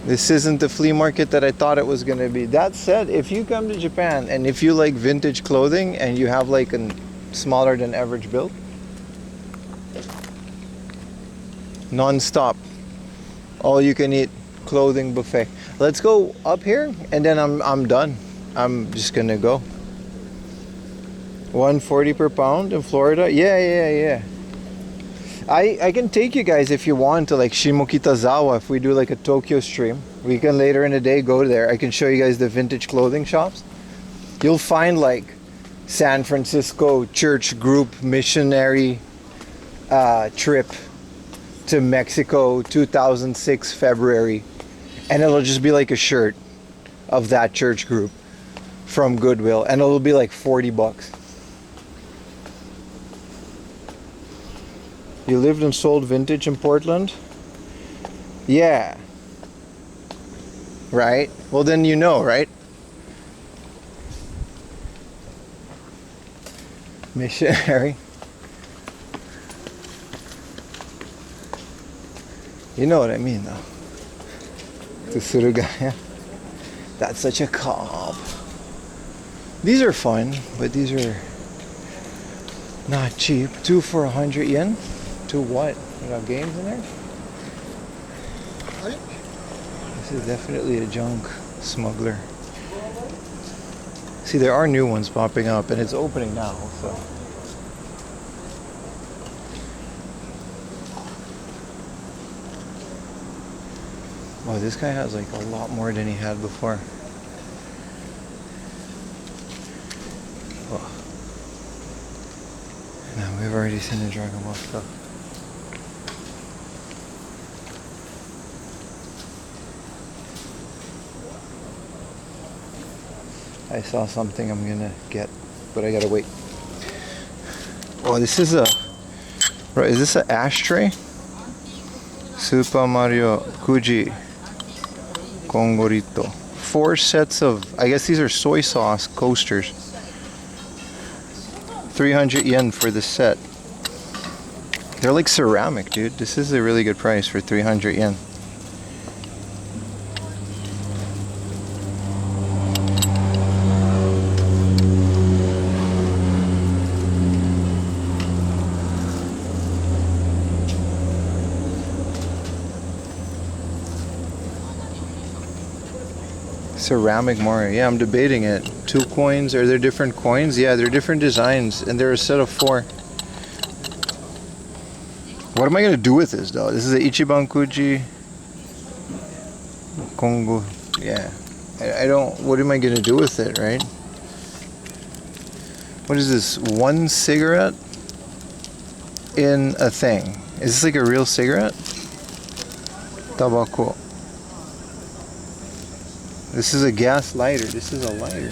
This isn't the flea market that I thought it was gonna be. That said, if you come to Japan and if you like vintage clothing and you have like a smaller than average build, non-stop, all you can eat clothing buffet. Let's go up here and then I'm done. I'm just gonna go. 140 per pound in Florida. Yeah. I can take you guys if you want to like Shimokitazawa if we do like a Tokyo stream. We can later in the day go there. I can show you guys the vintage clothing shops. You'll find like San Francisco church group missionary trip to Mexico 2006 February, and it'll just be like a shirt of that church group from Goodwill and it'll be like $40. You lived and sold vintage in Portland? Yeah. Right? Well, then you know, right? Missionary. You know what I mean, though. Tsurugaya. That's such a cob. These are fun, but these are not cheap. 2 for 100 yen? To what? You got games in there? This is definitely a junk smuggler. See, there are new ones popping up and it's opening now, so. Oh, this guy has like a lot more than he had before. Oh. Now we've already seen the Dragon Ball stuff. I saw something I'm gonna get, but I gotta wait. Oh, this is a, right, is this an ashtray? Super Mario Kuji Kongorito. 4 sets of, I guess these are soy sauce coasters. 300 yen for the set. They're like ceramic, dude. This is a really good price for 300 yen. Ceramic Mario. Yeah, I'm debating it. 2 coins. Are there different coins? Yeah, they're different designs, and they're a set of 4. What am I gonna do with this though? This is a Ichiban Kuji Kongo. Yeah, I don't. What am I gonna do with it, right? What is this? 1 cigarette in a thing. Is this like a real cigarette? Tabako. This is a gas lighter. This is a lighter.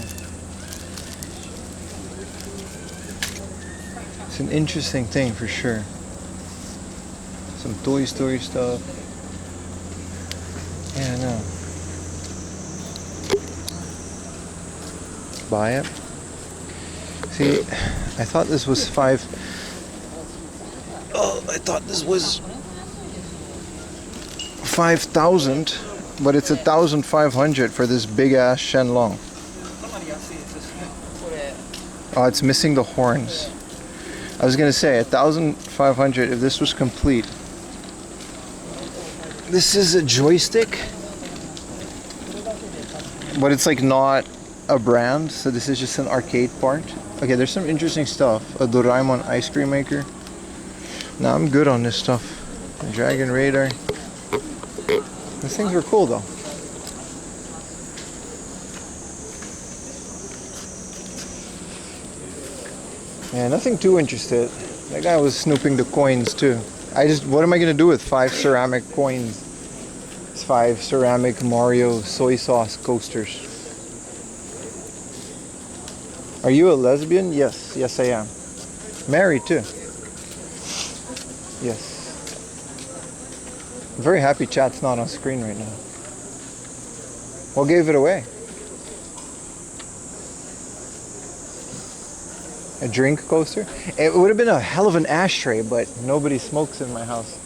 It's an interesting thing for sure. Some Toy Story stuff. Yeah, I know. Buy it. See, I thought this was 5. Oh, I thought this was 5,000. But it's 1,500 for this big ass Shenlong. Oh, it's missing the horns. I was gonna say 1,500 if this was complete. This is a joystick, but it's like not a brand, so this is just an arcade part. Okay, there's some interesting stuff. A Doraemon ice cream maker. Nah, I'm good on this stuff. A Dragon Radar. These things were cool though. Yeah, nothing too interested. That guy was snooping the coins too. What am I gonna do with 5 ceramic coins? It's 5 ceramic Mario soy sauce coasters. Are you a lesbian? Yes, yes I am. Married too. Yes. I'm very happy chat's not on screen right now. What gave it away? A drink coaster? It would have been a hell of an ashtray, but nobody smokes in my house.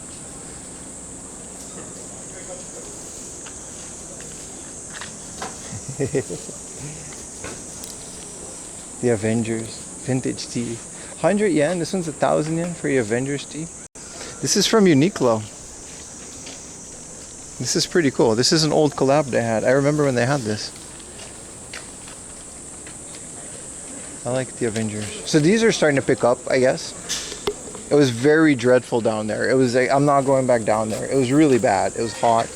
The Avengers vintage tea. 100 yen. This one's 1,000 yen for the Avengers tea. This is from Uniqlo. This is pretty cool. This is an old collab they had. I remember when they had this. I like the Avengers. So these are starting to pick up, I guess. It was very dreadful down there. It was like, I'm not going back down there. It was really bad. It was hot.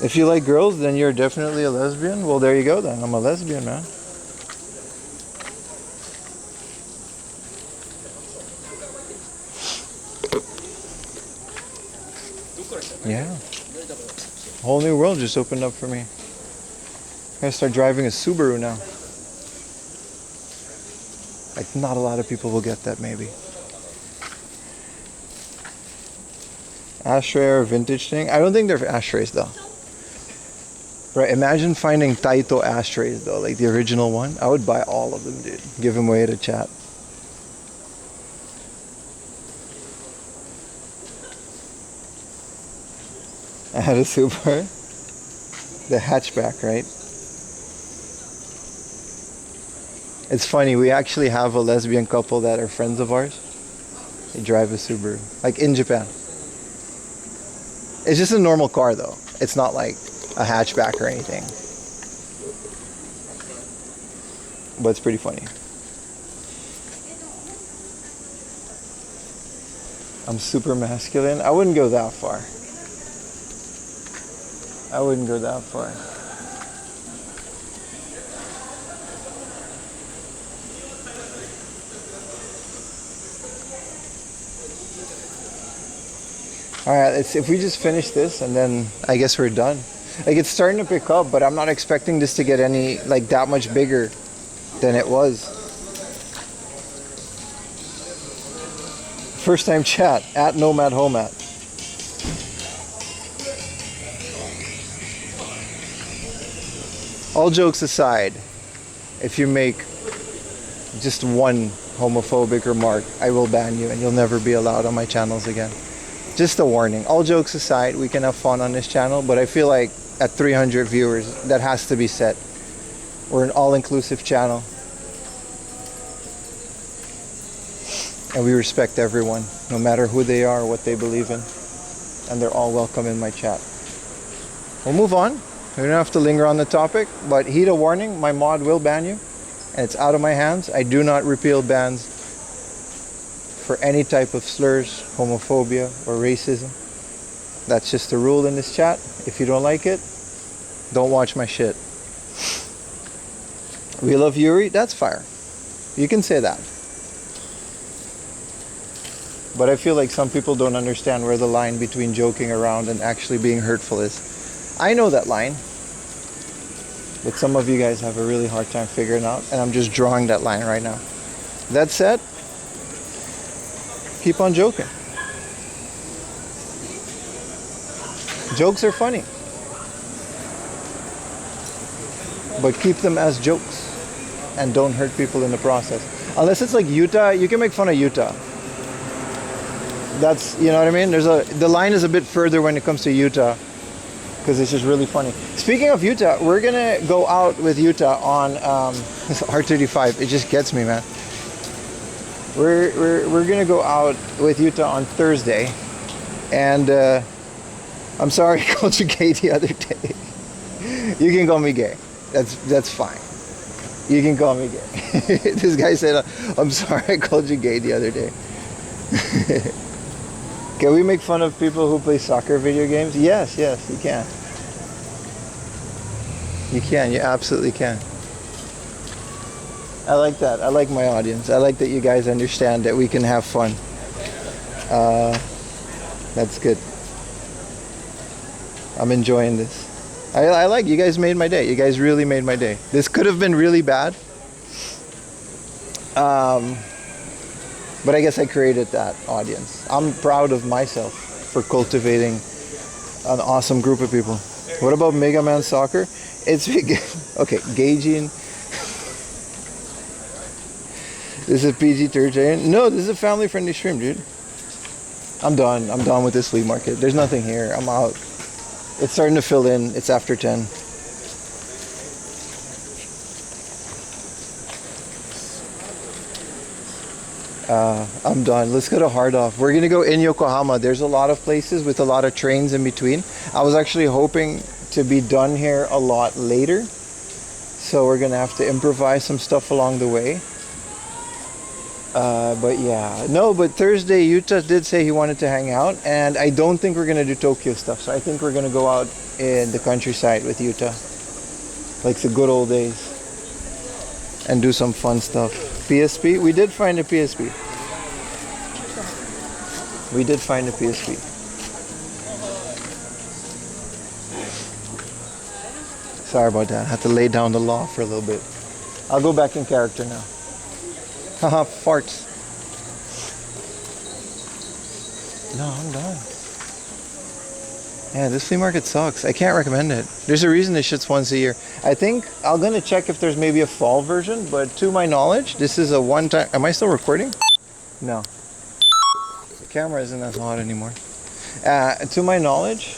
If you like girls, then you're definitely a lesbian. Well, there you go then. I'm a lesbian, man. Yeah. A whole new world just opened up for me. I'm gonna start driving a Subaru now. Like, not a lot of people will get that, maybe. Ashtray or vintage thing? I don't think they're ashtrays though. Right, imagine finding Taito ashtrays though, like the original one. I would buy all of them, dude. Give them away to chat. I had a Subaru. The hatchback, right? It's funny, we actually have a lesbian couple that are friends of ours. They drive a Subaru, like in Japan. It's just a normal car though. It's not like a hatchback or anything. But it's pretty funny. I'm super masculine. I wouldn't go that far. I wouldn't go that far. Alright, if we just finish this and then I guess we're done. Like, it's starting to pick up, but I'm not expecting this to get any, like, that much bigger than it was. First time chat, at Nomad Homat. All jokes aside, if you make just one homophobic remark, I will ban you and you'll never be allowed on my channels again. Just a warning. All jokes aside, we can have fun on this channel, but I feel like at 300 viewers, that has to be set. We're an all-inclusive channel. And we respect everyone, no matter who they are, what they believe in. And they're all welcome in my chat. We'll move on. We don't have to linger on the topic, but heed a warning, my mod will ban you. And it's out of my hands. I do not repeal bans for any type of slurs, homophobia, or racism. That's just the rule in this chat. If you don't like it, don't watch my shit. We love Yuri, that's fire. You can say that. But I feel like some people don't understand where the line between joking around and actually being hurtful is. I know that line, but some of you guys have a really hard time figuring out, and I'm just drawing that line right now. That said, keep on joking. Jokes are funny, but keep them as jokes and don't hurt people in the process. Unless it's like Utah, you can make fun of Utah. That's, you know what I mean? The line is a bit further when it comes to Utah. because it's just really funny. Speaking of Utah, we're gonna go out with Utah on R35. It just gets me, man. We're gonna go out with Utah on Thursday, and I'm sorry I called you gay the other day. You can call me gay. That's fine. You can call me gay. This guy said, "I'm sorry I called you gay the other day." Can we make fun of people who play soccer video games? Yes, you can. You can. You absolutely can. I like that. I like my audience. I like that you guys understand that we can have fun. That's good. I'm enjoying this. I like you guys made my day. You guys really made my day. This could have been really bad. But I guess I created that audience. I'm proud of myself for cultivating an awesome group of people. What about Mega Man Soccer? It's okay, gauging. This is PG-13. No, this is a family-friendly stream, dude. I'm done. I'm done with this flea market. There's nothing here. I'm out. It's starting to fill in. It's after 10. I'm done. Let's go to Hardoff. We're gonna go in Yokohama. There's a lot of places with a lot of trains in between. I was actually hoping to be done here a lot later, so we're gonna have to improvise some stuff along the way. But yeah, no, but Thursday Utah did say he wanted to hang out, and I don't think we're gonna do Tokyo stuff, so I think we're gonna go out in the countryside with Utah, like the good old days, and do some fun stuff. PSP, we did find a PSP. We did find a PSP. Sorry about that. I had to lay down the law for a little bit. I'll go back in character now. Haha, farts. No, I'm done. Yeah, this flea market sucks. I can't recommend it. There's a reason this shit's once a year. I think I'm gonna check if there's maybe a fall version, but to my knowledge, this is a one-time. Am I still recording? No. The camera isn't as hot anymore. To my knowledge,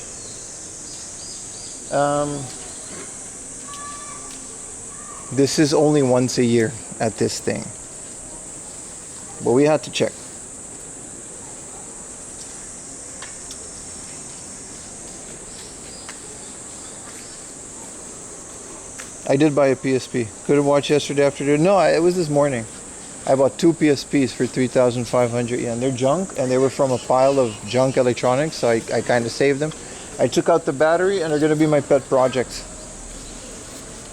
this is only once a year at this thing. But we had to check. I did buy a PSP. Couldn't watch yesterday afternoon. No, it was this morning. I bought 2 PSPs for 3,500 yen. They're junk, and they were from a pile of junk electronics, so I kind of saved them. I took out the battery, and they're going to be my pet projects.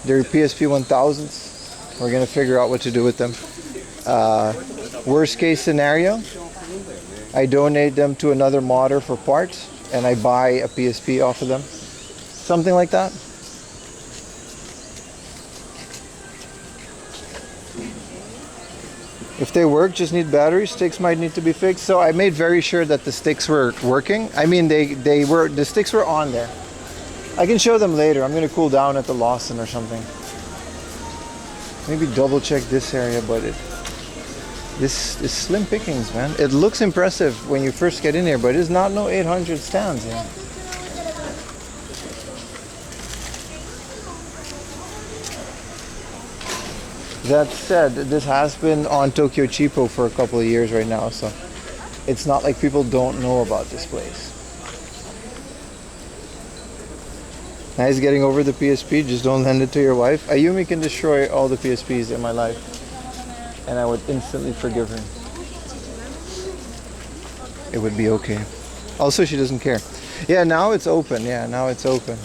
They're PSP 1000s. We're going to figure out what to do with them. Worst case scenario, I donate them to another modder for parts, and I buy a PSP off of them. Something like that. If they work, just need batteries, sticks might need to be fixed. So I made very sure that the sticks were working. I mean, the sticks were on there. I can show them later. I'm going to cool down at the Lawson or something. Maybe double check this area, but this is slim pickings, man. It looks impressive when you first get in here, but it's not no 800 stands here. That said, this has been on Tokyo Cheapo for a couple of years right now, so it's not like people don't know about this place. Nice getting over the PSP, just don't lend it to your wife. Ayumi can destroy all the PSPs in my life, and I would instantly forgive her. It would be okay. Also, she doesn't care. Yeah, now it's open. Yeah, now it's open.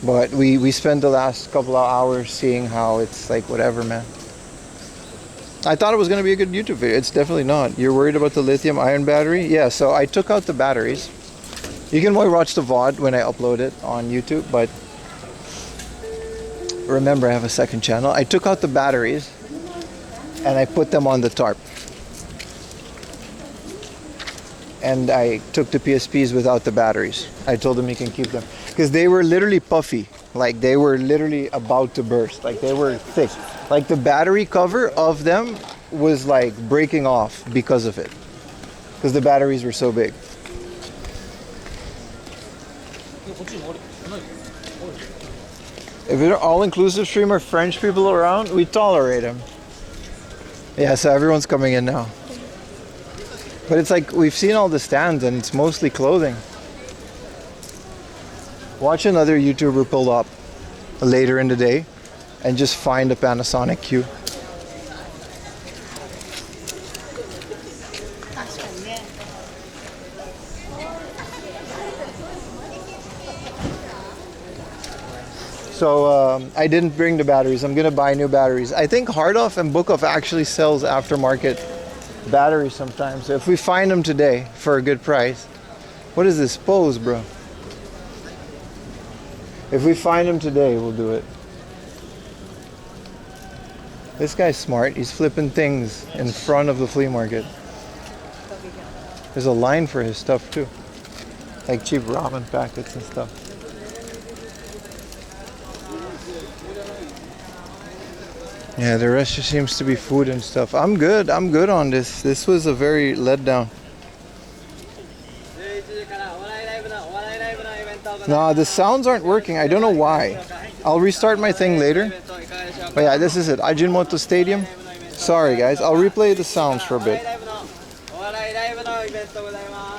But we spent the last couple of hours seeing how it's like whatever, man. I thought it was going to be a good YouTube video. It's definitely not. You're worried about the lithium ion battery? Yeah, so I took out the batteries. You can watch the VOD when I upload it on YouTube, but remember I have a second channel. I took out the batteries and I put them on the tarp. And I took the PSPs without the batteries. I told him he can keep them. Because they were literally puffy. Like they were literally about to burst. Like they were thick. Like the battery cover of them was like breaking off because of it. Because the batteries were so big. If it's an all-inclusive streamer, French people around, we tolerate him. Yeah, so everyone's coming in now. But it's like we've seen all the stands and it's mostly clothing. Watch another YouTuber pull up later in the day and just find a Panasonic queue. So I didn't bring the batteries. I'm gonna buy new batteries. I think Hardoff and Bookoff actually sells aftermarket batteries sometimes. So if we find them today for a good price, what is this pose, bro? If we find them today, we'll do it. This guy's smart. He's flipping things in front of the flea market. There's a line for his stuff too, like cheap ramen packets and stuff. Yeah, the rest just seems to be food and stuff. I'm good on this. This was a very letdown. No, the sounds aren't working. I don't know why. I'll restart my thing later. But yeah, this is it. Ajinomoto Stadium. Sorry guys, I'll replay the sounds for a bit.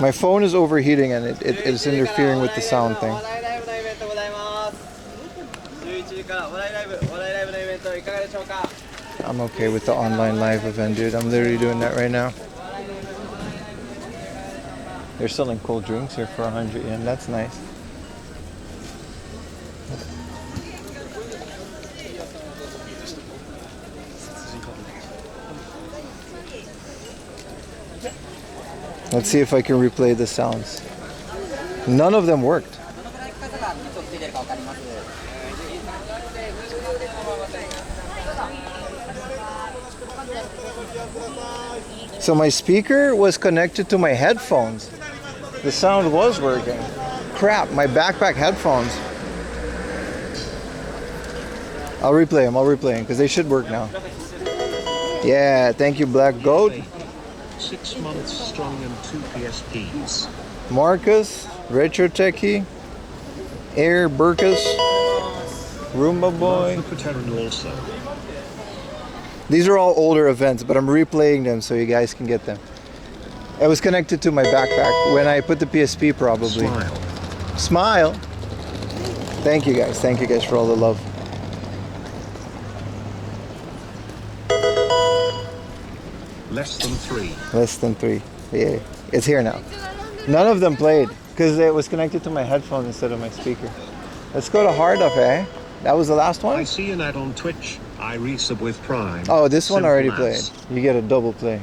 My phone is overheating and it is interfering with the sound thing. I'm okay with the online live event, dude. I'm literally doing that right now. They're selling cold drinks here for 100 yen. That's nice. Let's see if I can replay the sounds. None of them worked. So my speaker was connected to my headphones. The sound was working. Crap, my backpack headphones. I'll replay them because they should work now. Yeah, thank you, Black Goat. 6 months strong and 2 PSPs. Marcus, Retro Techie, Air Burkus, Roomba Boy. Love the peripheral also. These are all older events, but I'm replaying them so you guys can get them. It was connected to my backpack when I put the PSP probably. Smile. Smile. Thank you guys for all the love. Less than 3. Less than 3. Yeah, it's here now. None of them played because it was connected to my headphone instead of my speaker. Let's go to Hard Up, eh? That was the last one? I see an ad on Twitch. I resub with Prime. Oh, this one Simple already as. played. You get a double play.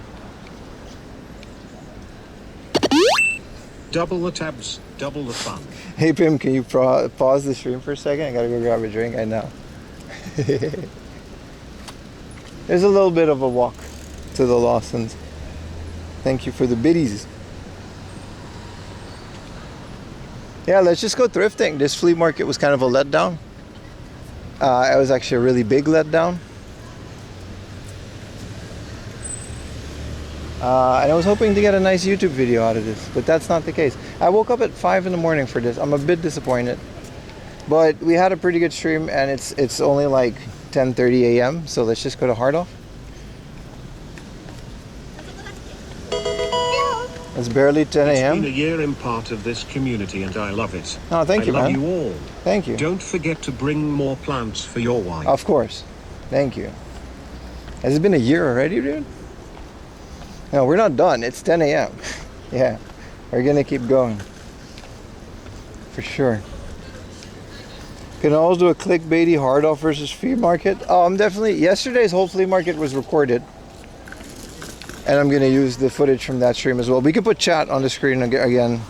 Double the tabs, double the fun. Hey Pim, can you pause the stream for a second? I gotta go grab a drink. I know. There's a little bit of a walk to the Lawsons. Thank you for the biddies. Yeah, let's just go thrifting. This flea market was kind of a letdown. It was actually a really big letdown. And I was hoping to get a nice YouTube video out of this, but that's not the case. I woke up at 5 in the morning for this. I'm a bit disappointed. But we had a pretty good stream and it's only like 10:30 a.m. So let's just go to Hardoff. It's barely 10 It's a.m. been a year in part of this community and I love it. Oh, thank you, I love man. you all. Thank you. Don't forget to bring more plants for your wife. Of course. Thank you. Has it been a year already, dude? No, we're not done. It's 10 a.m. Yeah, we're gonna keep going. For sure. Can always do a clickbaity Hardoff versus flea market. Oh, I'm definitely, yesterday's whole flea market was recorded. And I'm gonna use the footage from that stream as well. We can put chat on the screen again.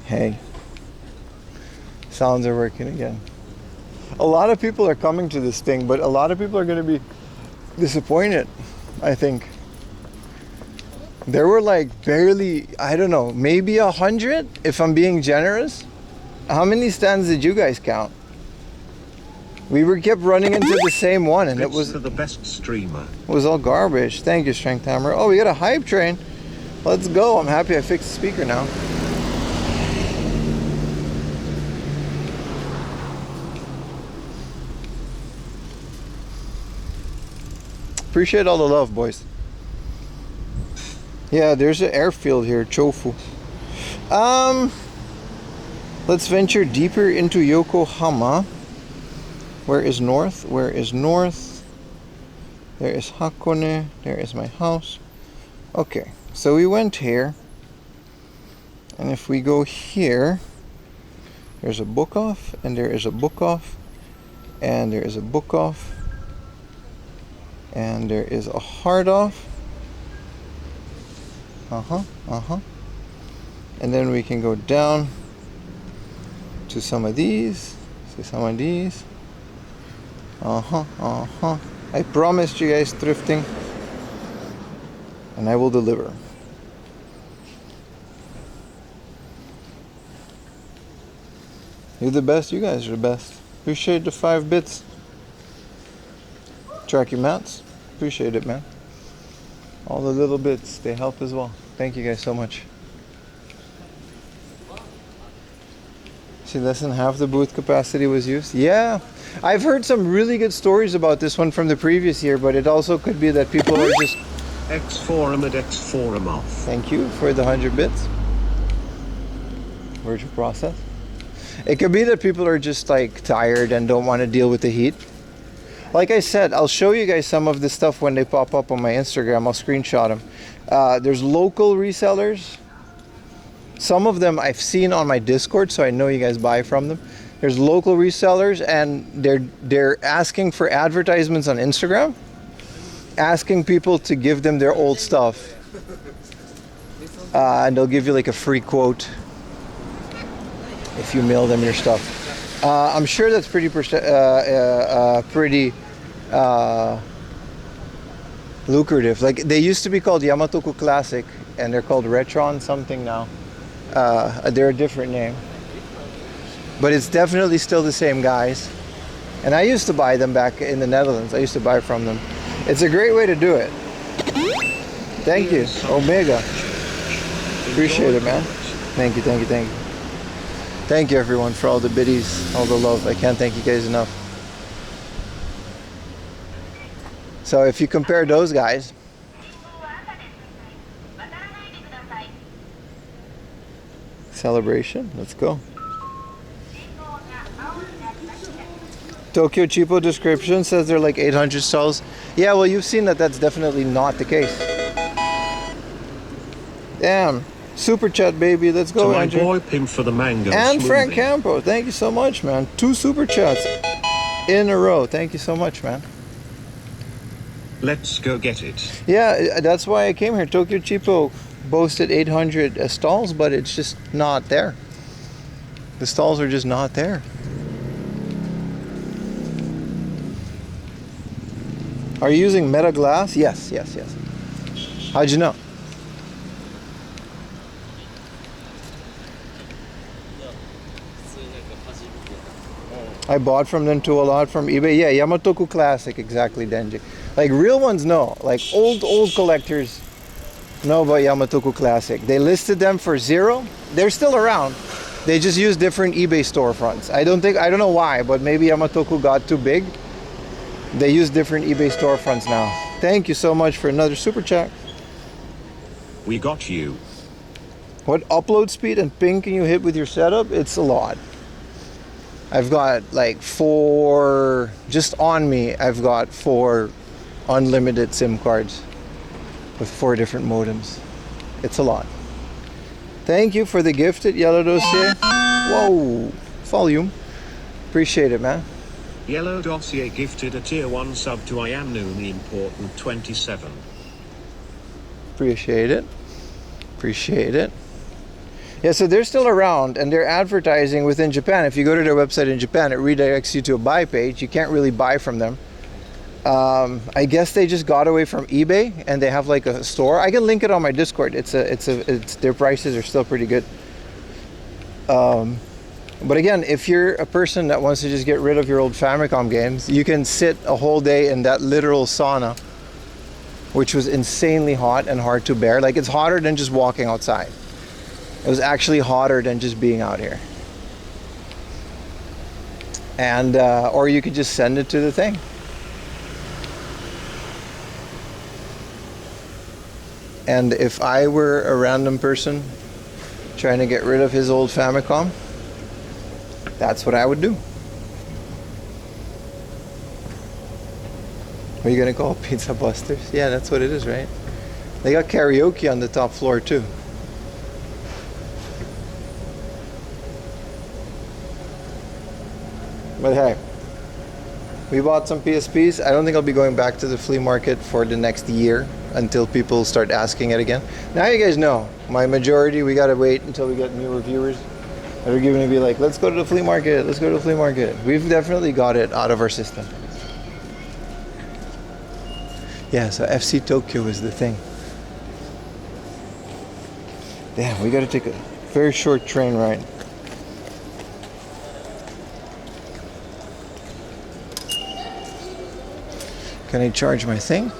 Hey. Sounds are working again. A lot of people are coming to this thing, but a lot of people are gonna be disappointed, I think. There were like barely, I don't know, maybe 100 if I'm being generous. How many stands did you guys count? We were kept running into the same one, and it Bits for the best streamer. was all garbage. Thank you, Strength Hammer. Oh, we got a hype train. Let's go. I'm happy I fixed the speaker now. Appreciate all the love, boys. Yeah, there's an airfield here, Chofu. Let's venture deeper into Yokohama. Where is north? Where is north? There is Hakone. There is my house. Okay, so we went here. And if we go here, there's a book off, and there is a book off, and there is a book off, and there is a hard off. And then we can go down to some of these, to some of these. I promised you guys thrifting, and I will deliver. You're the best. You guys are the best. Appreciate the 5 bits. Tracky mats. Appreciate it, man. All the little bits, they help as well. Thank you guys so much. See, less than half the booth capacity was used. Yeah, I've heard some really good stories about this one from the previous year, but it also could be that people are just... X forum and X forum off. Thank you for the 100 bits. Word process. It could be that people are just like tired and don't want to deal with the heat. Like I said, I'll show you guys some of this stuff when they pop up on my Instagram. I'll screenshot them. There's local resellers. Some of them I've seen on my Discord, so I know you guys buy from them. There's local resellers, and they're asking for advertisements on Instagram, asking people to give them their old stuff, and they'll give you like a free quote if you mail them your stuff. I'm sure that's pretty lucrative. Like, they used to be called Yamatoku Classic, and they're called Retron something now. They're a different name, but it's definitely still the same guys. And I used to buy them back in the Netherlands. I used to buy from them. It's a great way to do it. Thank you, Omega. Appreciate it, man. Thank you, thank you, thank you. Thank you, everyone, for all the biddies, all the love. I can't thank you guys enough. So if you compare those guys, celebration, let's go. Tokyo Cheapo description says they're like 800 stalls. Yeah, well, you've seen that that's definitely not the case. Damn. Super chat, baby. Let's go, To my Andrew. boy Pim for the mango And smoothie. Frank Campo. Thank you so much, man. 2 super chats in a row. Thank you so much, man. Let's go get it. Yeah, that's why I came here. Tokyo Cheapo boasted 800 stalls, but it's just not there. The stalls are just not there. Are you using Meta Glass? Yes, yes, yes. How'd you know? I bought from them too a lot from eBay. Yeah, Yamatoku Classic, exactly, Denji. Like real ones, no. Like old collectors know about Yamatoku Classic. They listed them for $0. They're still around. They just use different eBay storefronts. I don't know why, but maybe Yamatoku got too big. They use different eBay storefronts now. Thank you so much for another super chat. We got you. What upload speed and ping can you hit with your setup? It's a lot. I've got like 4, just on me, I've got 4 unlimited SIM cards with 4 different modems. It's a lot. Thank you for the gifted Yellow Dossier. Whoa, volume. Appreciate it, man. Yellow Dossier gifted a tier 1 sub to I Am Newly Important 27. Appreciate it. Appreciate it. Yeah, so they're still around and they're advertising within Japan. If you go to their website in Japan, it redirects you to a buy page. You can't really buy from them. I guess they just got away from eBay and they have like a store. I can link it on my Discord. Their prices are still pretty good. But again, if you're a person that wants to just get rid of your old Famicom games, you can sit a whole day in that literal sauna, which was insanely hot and hard to bear. Like, it's hotter than just walking outside. It was actually hotter than just being out here. And or you could just send it to the thing. And if I were a random person trying to get rid of his old Famicom, that's what I would do. What are you gonna call Pizza Busters? Yeah, that's what it is, right? They got karaoke on the top floor too. But hey, we bought some PSPs. I don't think I'll be going back to the flea market for the next year until people start asking it again. Now you guys know, my majority, we gotta wait until we get new reviewers that are going to be like, let's go to the flea market, let's go to the flea market. We've definitely got it out of our system. Yeah, so FC Tokyo is the thing. Damn, we gotta take a very short train ride. Can I charge my thing?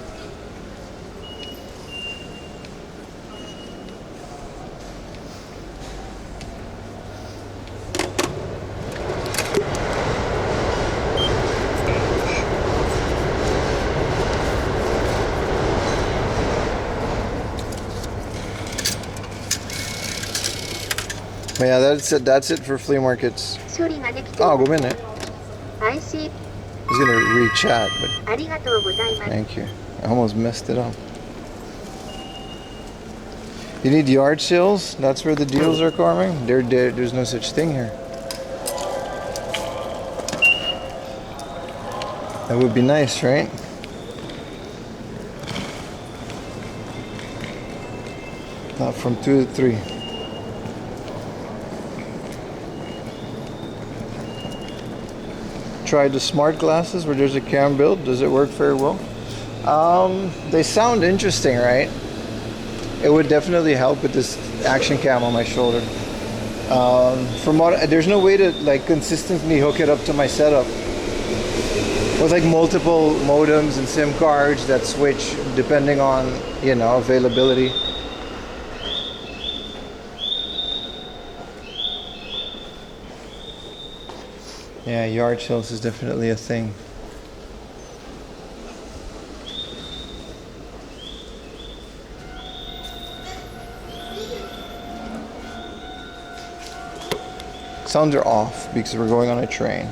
But yeah, that's it for flea markets. Oh, go in it. He's gonna re-chat, but thank you. I almost messed it up. You need yard sales? That's where the deals are coming? There's no such thing here. That would be nice, right? Not from 2 to 3. Tried the smart glasses where there's a cam build. Does it work very well? They sound interesting, right? It would definitely help with this action cam on my shoulder. From what, there's no way to like consistently hook it up to my setup with like multiple modems and SIM cards that switch depending on, you know, availability. Yeah, yard sales is definitely a thing. Sounds are off because we're going on a train.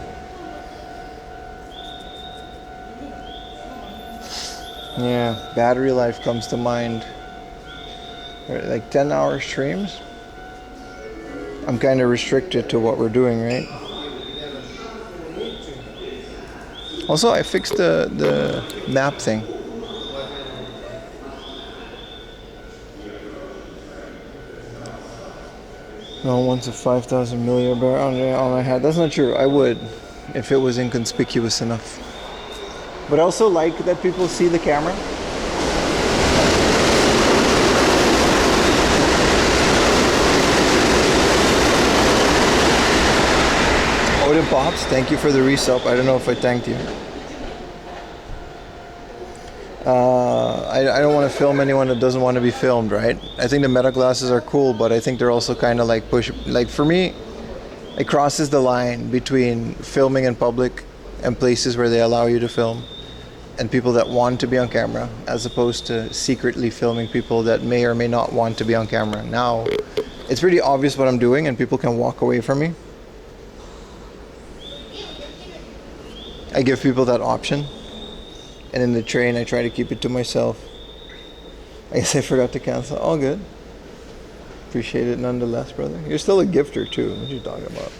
Yeah, battery life comes to mind. Like 10-hour streams. I'm kind of restricted to what we're doing, right? Also, I fixed the map thing. No one wants a 5,000 milliamp on my head. That's not true. I would, if it was inconspicuous enough. But I also like that people see the camera. Odin Pops, thank you for the resub. I don't know if I thanked you. I don't want to film anyone that doesn't want to be filmed, right? I think the meta glasses are cool, but I think they're also kind of like push. Like for me, it crosses the line between filming in public and places where they allow you to film, and people that want to be on camera, as opposed to secretly filming people that may or may not want to be on camera. Now, it's pretty obvious what I'm doing, and people can walk away from me. I give people that option, and in the train I try to keep it to myself. I guess I forgot to cancel. All good. Appreciate it nonetheless, brother. You're still a gifter too. What are you talking about?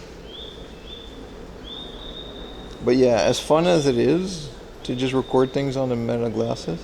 But yeah, as fun as it is to just record things on the meta glasses,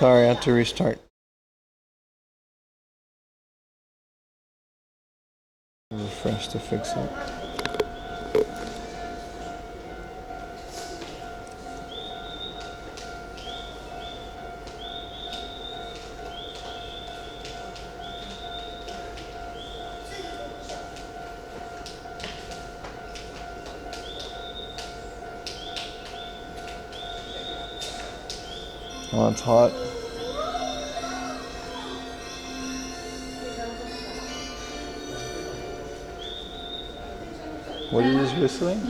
Sorry, I had to restart. Refresh to fix it. Oh, it's hot. What is this whistling?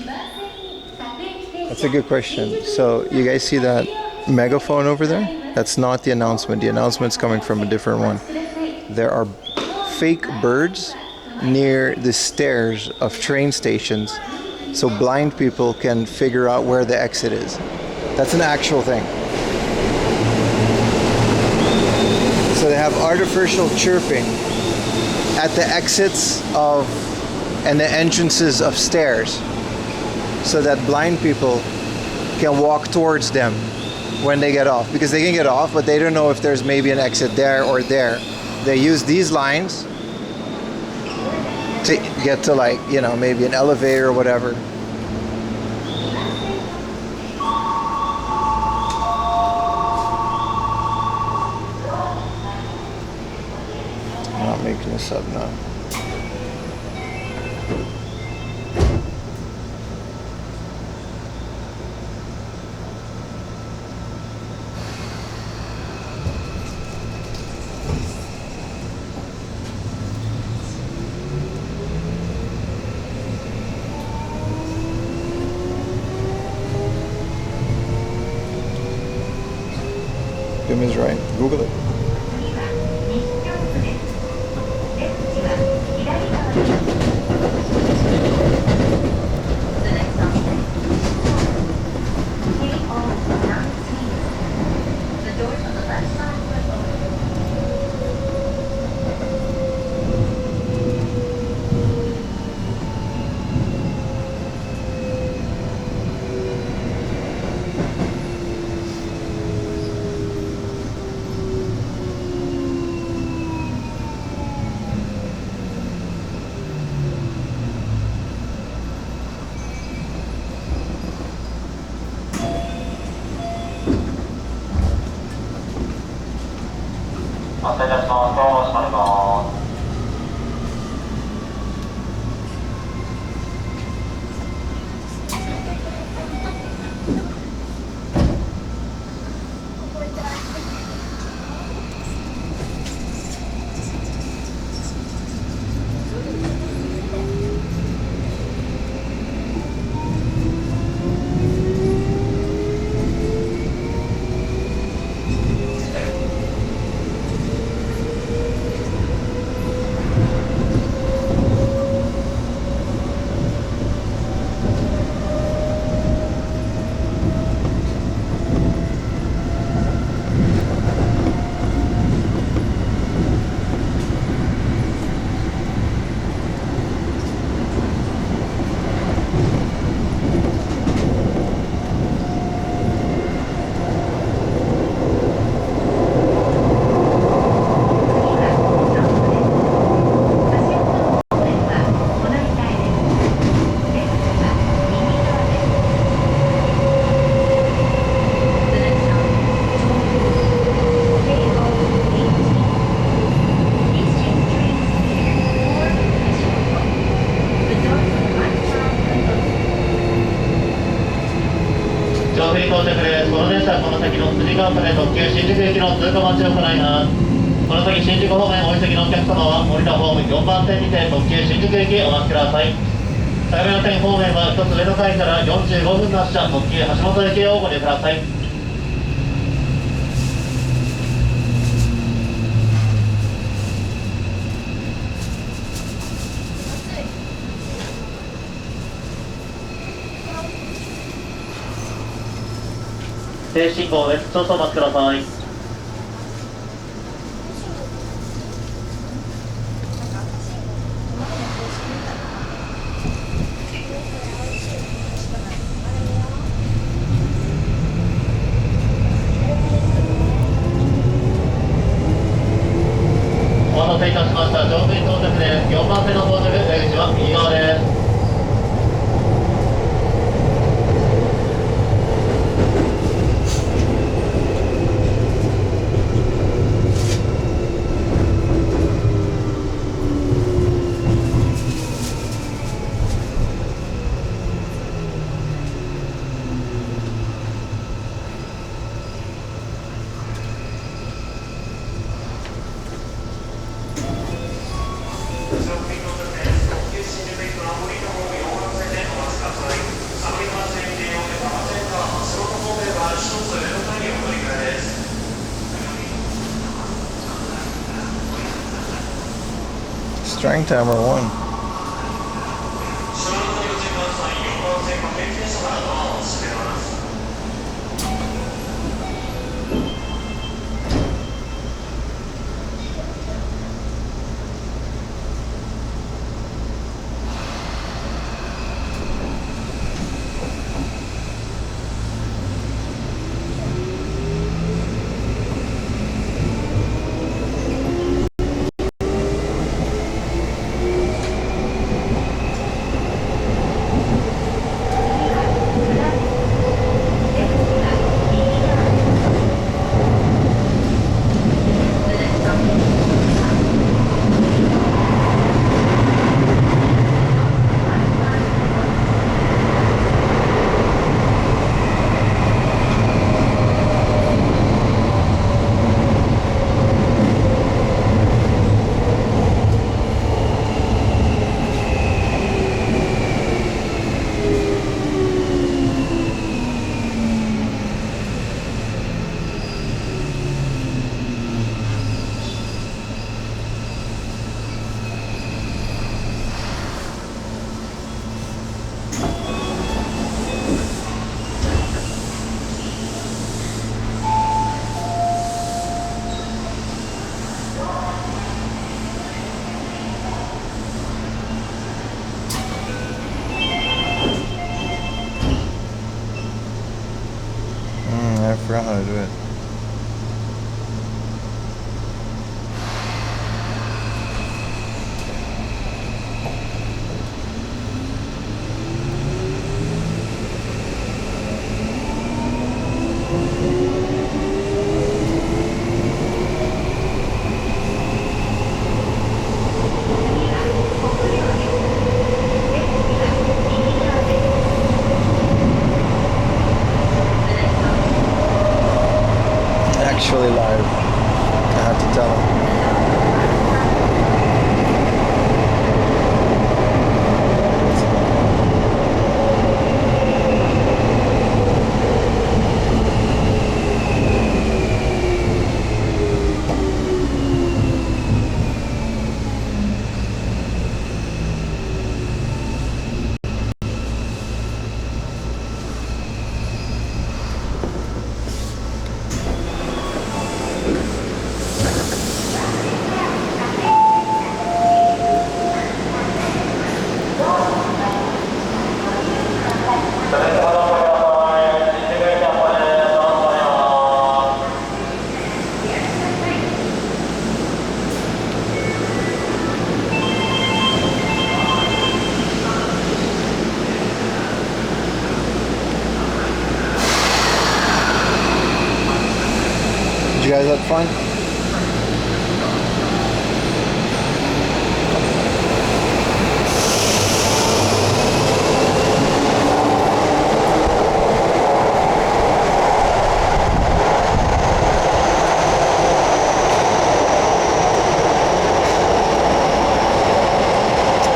That's a good question. So you guys see that megaphone over there? That's not the announcement. The announcement's coming from a different one. There are fake birds near the stairs of train stations so blind people can figure out where the exit is. That's an actual thing. So they have artificial chirping at the exits of and the entrances of stairs so that blind people can walk towards them when they get off, because they can get off but they don't know if there's maybe an exit there or there. They use these lines to get to, like, you know, maybe an elevator or whatever. I'm not making this up now. Tim is right. Google it. 成いたしました。上水到着です。4番線の到着、出口は右側です。Strength timer 1. I forgot how to do it. Actually live. I have to tell him. Did you guys have fun?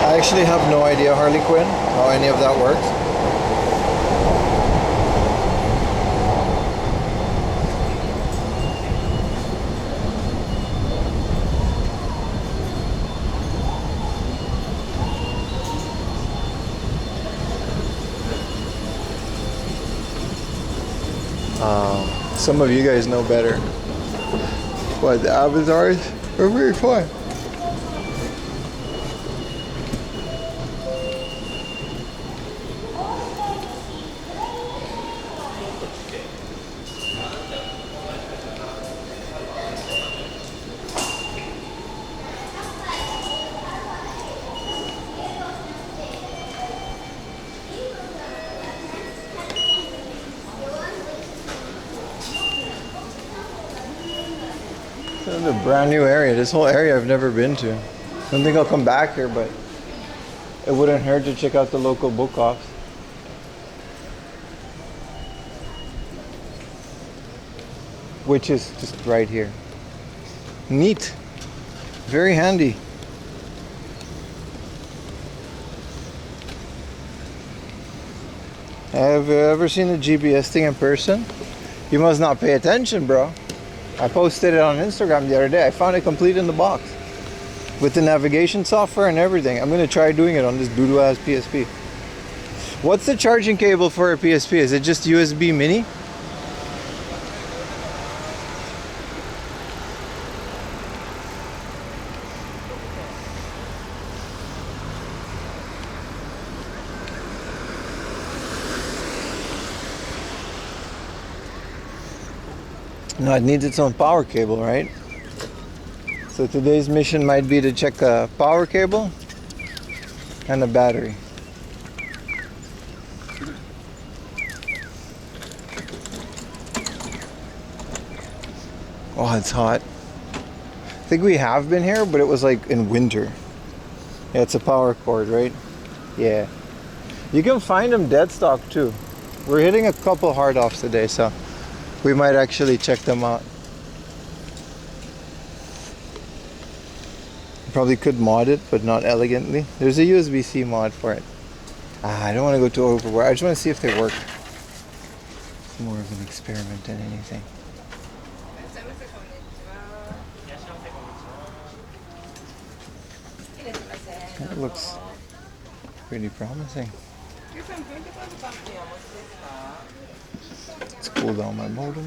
I actually have no idea, Harley Quinn, how any of that works. Some of you guys know better. But the avatars are very fun. is a brand new area. This whole area I've never been to. I don't think I'll come back here, but it wouldn't hurt to check out the local book offs. Which is just right here. Neat. Very handy. Have you ever seen the GPS thing in person? You must not pay attention, bro. I posted it on Instagram the other day. I found it complete in the box. With the navigation software and everything. I'm gonna try doing it on this doodoo ass PSP. What's the charging cable for a PSP? Is it just USB mini? No, it needs its own power cable, right? So today's mission might be to check a power cable and a battery. Oh, it's hot. I think we have been here, but it was like in winter. Yeah, it's a power cord, right? Yeah. You can find them dead stock too. We're hitting a couple hard offs today, so we might actually check them out. Probably could mod it, but not elegantly. There's a USB-C mod for it. I don't want to go too overboard. I just want to see if they work. It's more of an experiment than anything. That looks pretty promising. Let's cool down my modem.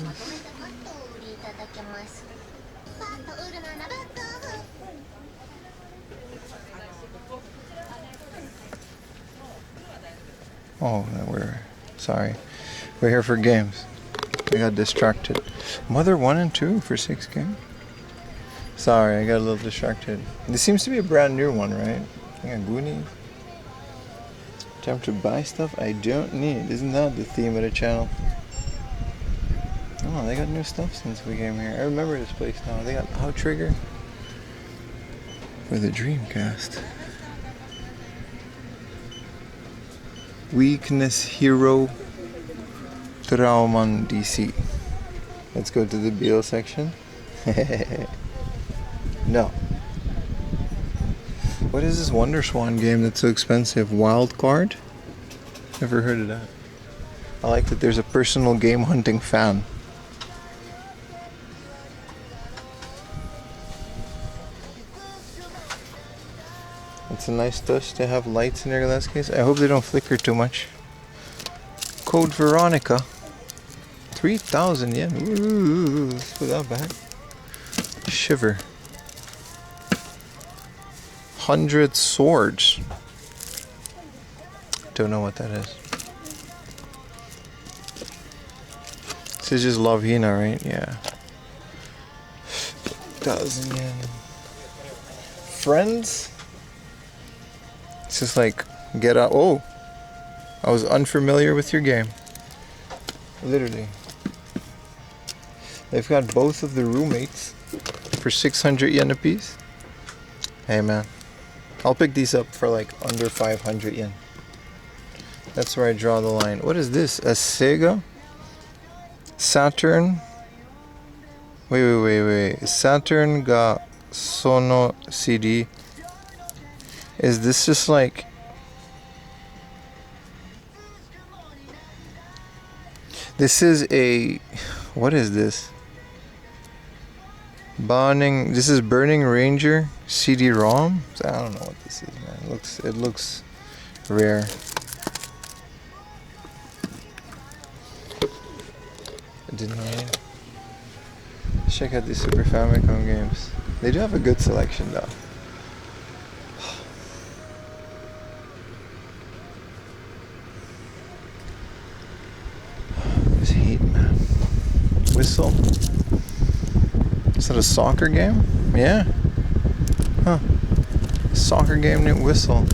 Oh, sorry. We're here for games. I got distracted. Mother 1 and 2 for 6K? Sorry, I got a little distracted. This seems to be a brand new one, right? I got Goonies. Time to buy stuff I don't need. Isn't that the theme of the channel? Oh, they got new stuff since we came here. I remember this place now. They got Outrigger for the Dreamcast. Weakness Hero Trauman DC. Let's go to the BL section. No. What is this Wonder Swan game that's so expensive? Wild Card? Never heard of that. I like that there's a personal game hunting fan. It's a nice touch to have lights in your glass case. I hope they don't flicker too much. Code Veronica. 3,000 yen. Ooh, let's put that back. Shiver. 100 swords. Don't know what that is. This is just Love Hina, right? Yeah. 1,000 yen. Friends? It's just like, get out. Oh! I was unfamiliar with your game. Literally. They've got both of the roommates for 600 yen a piece. Hey man. I'll pick these up for like under 500 yen. That's where I draw the line. What is this? A Sega? Saturn? Wait. Saturn ga Sono CD. Is this just like... This is a... What is this? This is Burning Ranger CD-ROM? I don't know what this is, man. It looks rare. Deny. Check out these Super Famicom games. They do have a good selection though. This heat, man. Whistle. Is that a soccer game? Yeah. Huh. Soccer game named Whistle.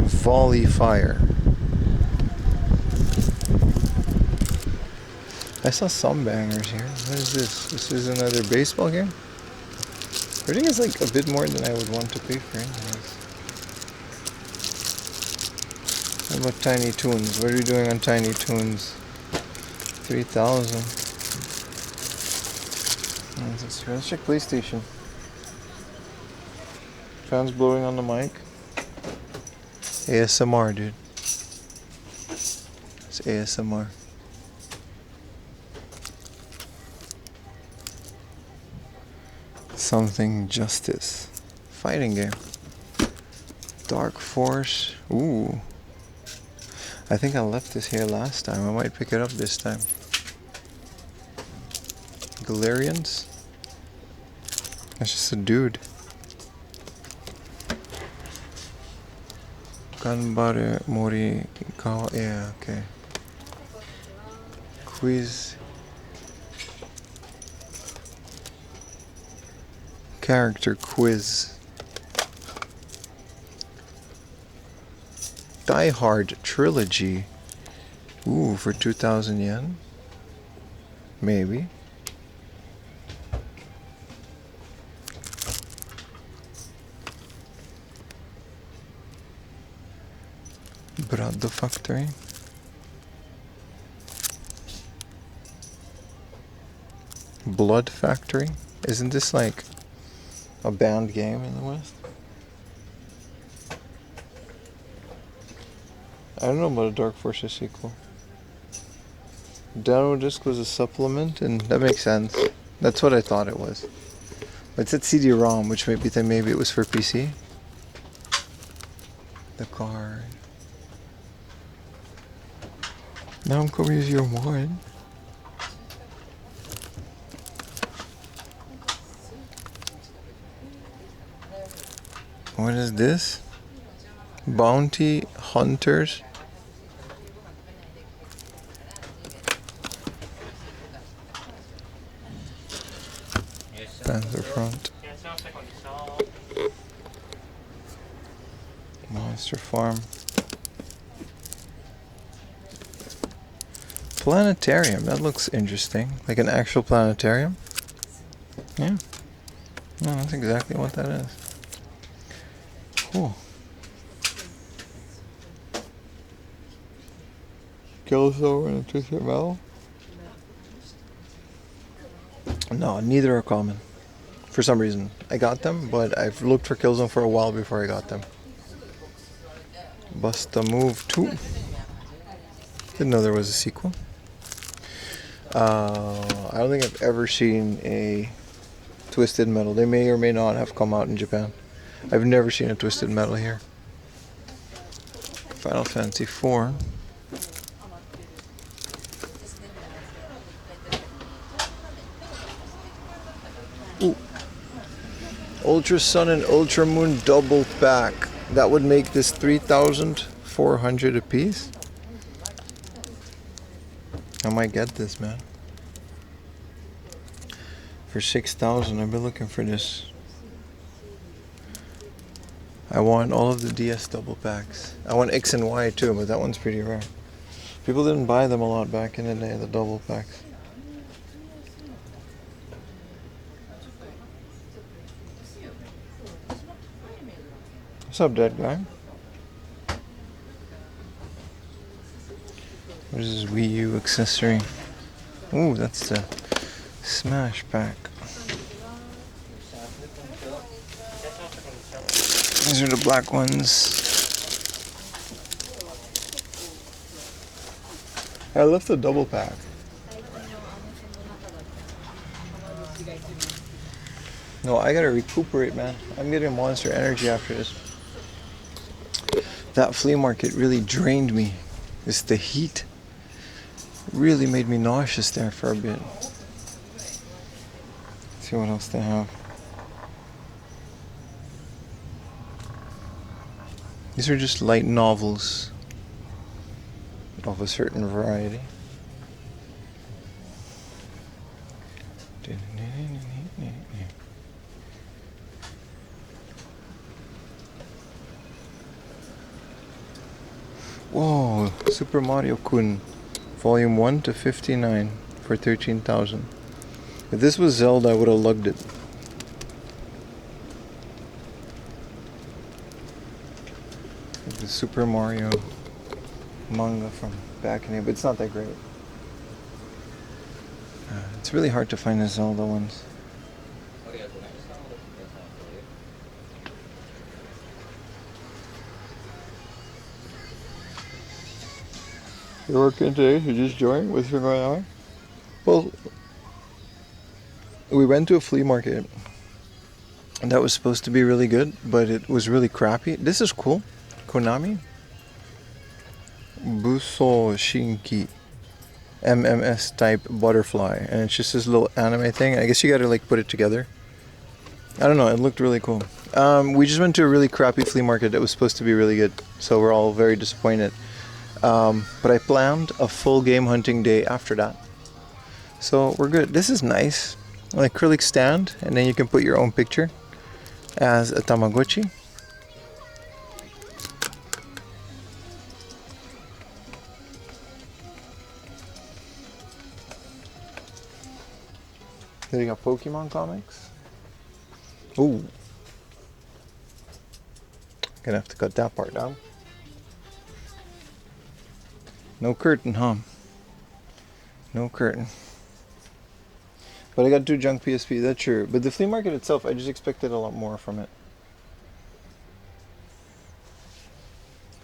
Volley Fire. I saw some bangers here. What is this? This is another baseball game? Everything is like a bit more than I would want to pay for anyways. What about Tiny Toons? What are we doing on Tiny Toons? 3,000. Let's check PlayStation. Fans blowing on the mic. ASMR, dude. It's ASMR. Something Justice. Fighting game. Dark Force. Ooh. I think I left this here last time. I might pick it up this time. Galarians. That's just a dude. Ganbare Morikawa. Yeah, okay. Quiz. Character quiz. Die Hard Trilogy. Ooh, for 2,000 yen? Maybe. Brad the Factory. Blood Factory. Isn't this like a banned game in the West? I don't know about a Dark Forces sequel. Download disc was a supplement, and that makes sense. That's what I thought it was. But it said CD-ROM, which maybe then maybe it was for PC. The card. Now I'm going to use your wine. What is this? Bounty Hunters. Panzer Front. Monster Farm. Planetarium. That looks interesting. Like an actual planetarium. Yeah. No, that's exactly what that is. Cool. Killzone and a Twisted Metal? No, neither are common. For some reason. I got them, but I've looked for Killzone for a while before I got them. Bust a Move 2. Didn't know there was a sequel. I don't think I've ever seen a Twisted Metal. They may or may not have come out in Japan. I've never seen a Twisted Metal here. Final Fantasy 4. Ooh. Ultra Sun and Ultra Moon double pack. That would make this 3,400 a piece. I might get this, man. For 6,000, I've been looking for this. I want all of the DS double packs. I want X and Y too, but that one's pretty rare. People didn't buy them a lot back in the day, the double packs. What's up, dead guy? What is this Wii U accessory? Ooh, that's the Smash pack. These are the black ones. I left the double pack. No, I gotta recuperate, man. I'm getting Monster Energy after this. That flea market really drained me. It's the heat. Really made me nauseous there for a bit. Let's see what else they have. These are just light novels of a certain variety. Whoa, Super Mario Kun, Volume 1 to 59 for 13,000. If this was Zelda, I would have lugged it. The Super Mario manga from back in the day, but it's not that great. It's really hard to find the Zelda ones. You're working today? You just joined? What's been going on? Well, we went to a flea market and that was supposed to be really good, but it was really crappy. This is cool. Konami? Buso Shinki MMS type butterfly, and it's just this little anime thing. I guess you gotta like put it together. I don't know, it looked really cool. We just went to a really crappy flea market that was supposed to be really good, so we're all very disappointed. But I planned a full game hunting day after that, so we're good. This is nice, an acrylic stand, and then you can put your own picture as a Tamagotchi. Then you got Pokemon comics. Ooh, gonna have to cut that part down. No curtain, huh? No curtain. But I got 2 junk PSP, that's true. But the flea market itself, I just expected a lot more from it.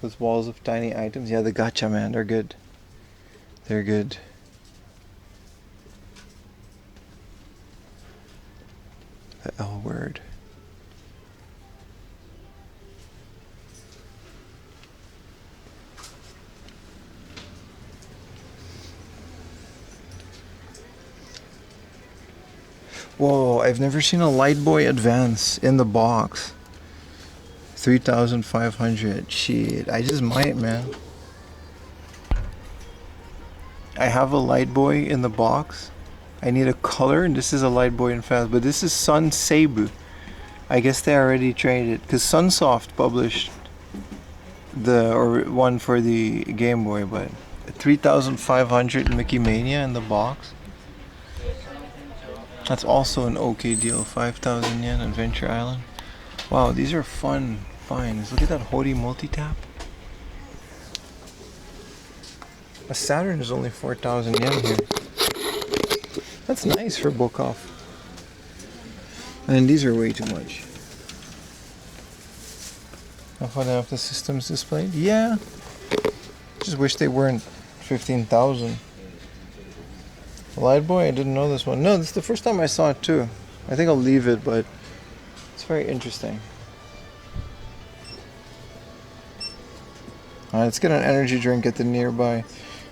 Those walls of tiny items. Yeah, the gacha, man, they're good. They're good. The L word. Whoa, I've never seen a Light Boy Advance in the box. 3,500. Shit, I just might, man. I have a Light Boy in the box. I need a color, and this is a Light Boy Advance, but this is Sun Seibu. I guess they already traded, because Sunsoft published the one for the Game Boy, but 3,500 Mickey Mania in the box. That's also an okay deal. 5,000 yen, Adventure Island. Wow, these are fun finds. Look at that Hori multi-tap. A Saturn is only 4,000 yen here. That's nice for book off. And these are way too much. How far have the systems displayed? Yeah. Just wish they weren't 15,000. Light Boy, I didn't know this one. No, this is the first time I saw it too. I think I'll leave it, but it's very interesting. Let's get an energy drink at the nearby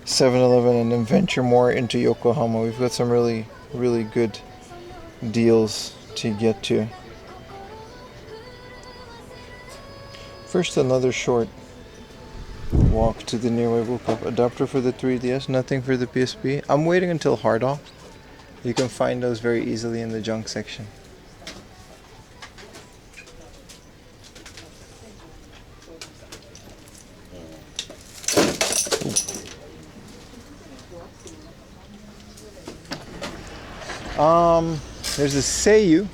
7-Eleven and then venture more into Yokohama. We've got some really, really good deals to get to. First, another short walk to the nearby bookshop. Adapter for the 3DS, nothing for the PSP. I'm waiting until hard off. You can find those very easily in the junk section. There's a Seiyu.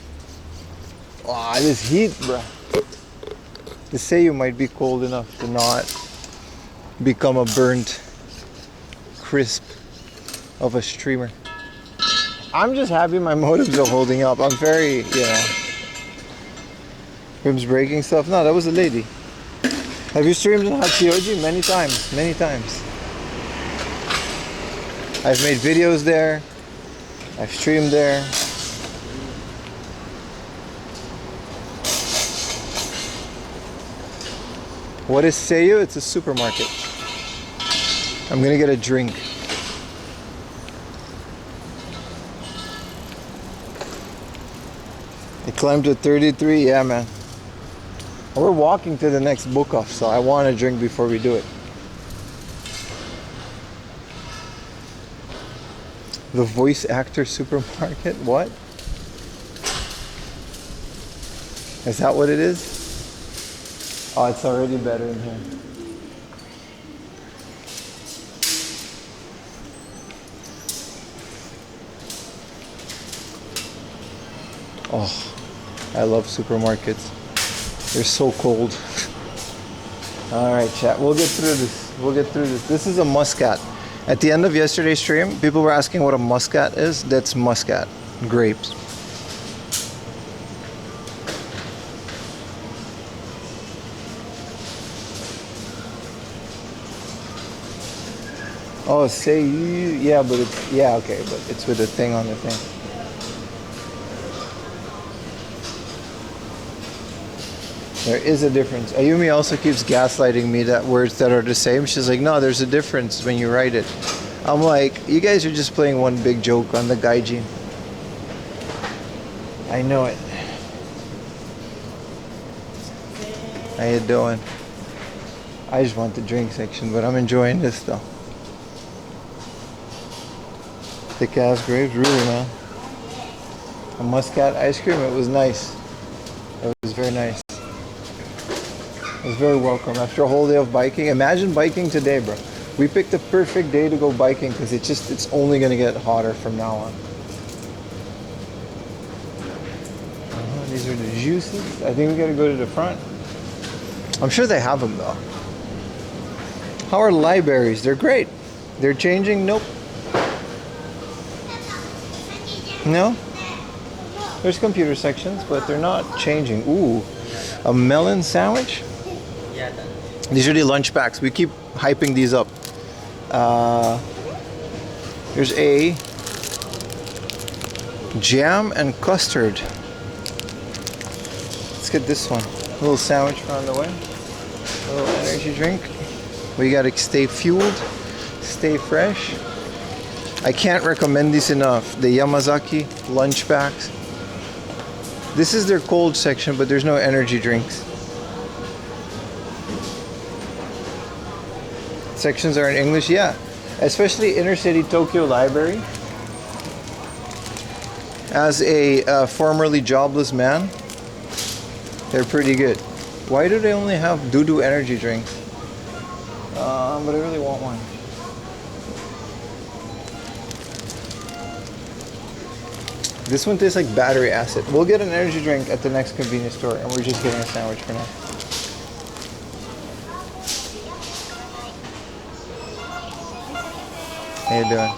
Ah, this heat, bruh. The Seiyu might be cold enough to not become a burnt crisp of a streamer. I'm just happy my motives are holding up. I'm very, Rims breaking stuff. No, that was a lady. Have you streamed in Hachioji? Many times, many times. I've made videos there. I've streamed there. What is Seiyu? It's a supermarket. I'm gonna get a drink. I climbed to 33, yeah man. We're walking to the next book off, so I want a drink before we do it. The voice actor supermarket? What? Is that what it is? Oh, it's already better in here. Oh, I love supermarkets. They're so cold. All right, chat. We'll get through this. We'll get through this. This is a muscat. At the end of yesterday's stream, people were asking what a muscat is. That's muscat. Grapes. Oh, say you. Yeah, but it's. Yeah, okay. But it's with a thing on the thing. There is a difference. Ayumi also keeps gaslighting me that words that are the same. She's like, no, there's a difference when you write it. I'm like, you guys are just playing one big joke on the gaijin. I know it. How you doing? I just want the drink section, but I'm enjoying this though. Thick ass grapes, really, man. A muscat ice cream, it was nice. It was very nice. It was very welcome after a whole day of biking. Imagine biking today, bro. We picked the perfect day to go biking because it's only gonna get hotter from now on. These are the juices. I think we gotta go to the front. I'm sure they have them though. How are libraries? They're great. They're changing? Nope. No? There's computer sections, but they're not changing. Ooh, a melon sandwich? These are the lunch packs. We keep hyping these up. There's a jam and custard. Let's get this one. A little sandwich on the way. A little energy drink. We gotta stay fueled, stay fresh. I can't recommend these enough. The Yamazaki lunch packs. This is their cold section, but there's no energy drinks. Sections are in English, yeah. Especially inner city Tokyo Library. As a formerly jobless man, they're pretty good. Why do they only have doo-doo energy drinks? But I really want one. This one tastes like battery acid. We'll get an energy drink at the next convenience store, and we're just getting a sandwich for now. How you doing?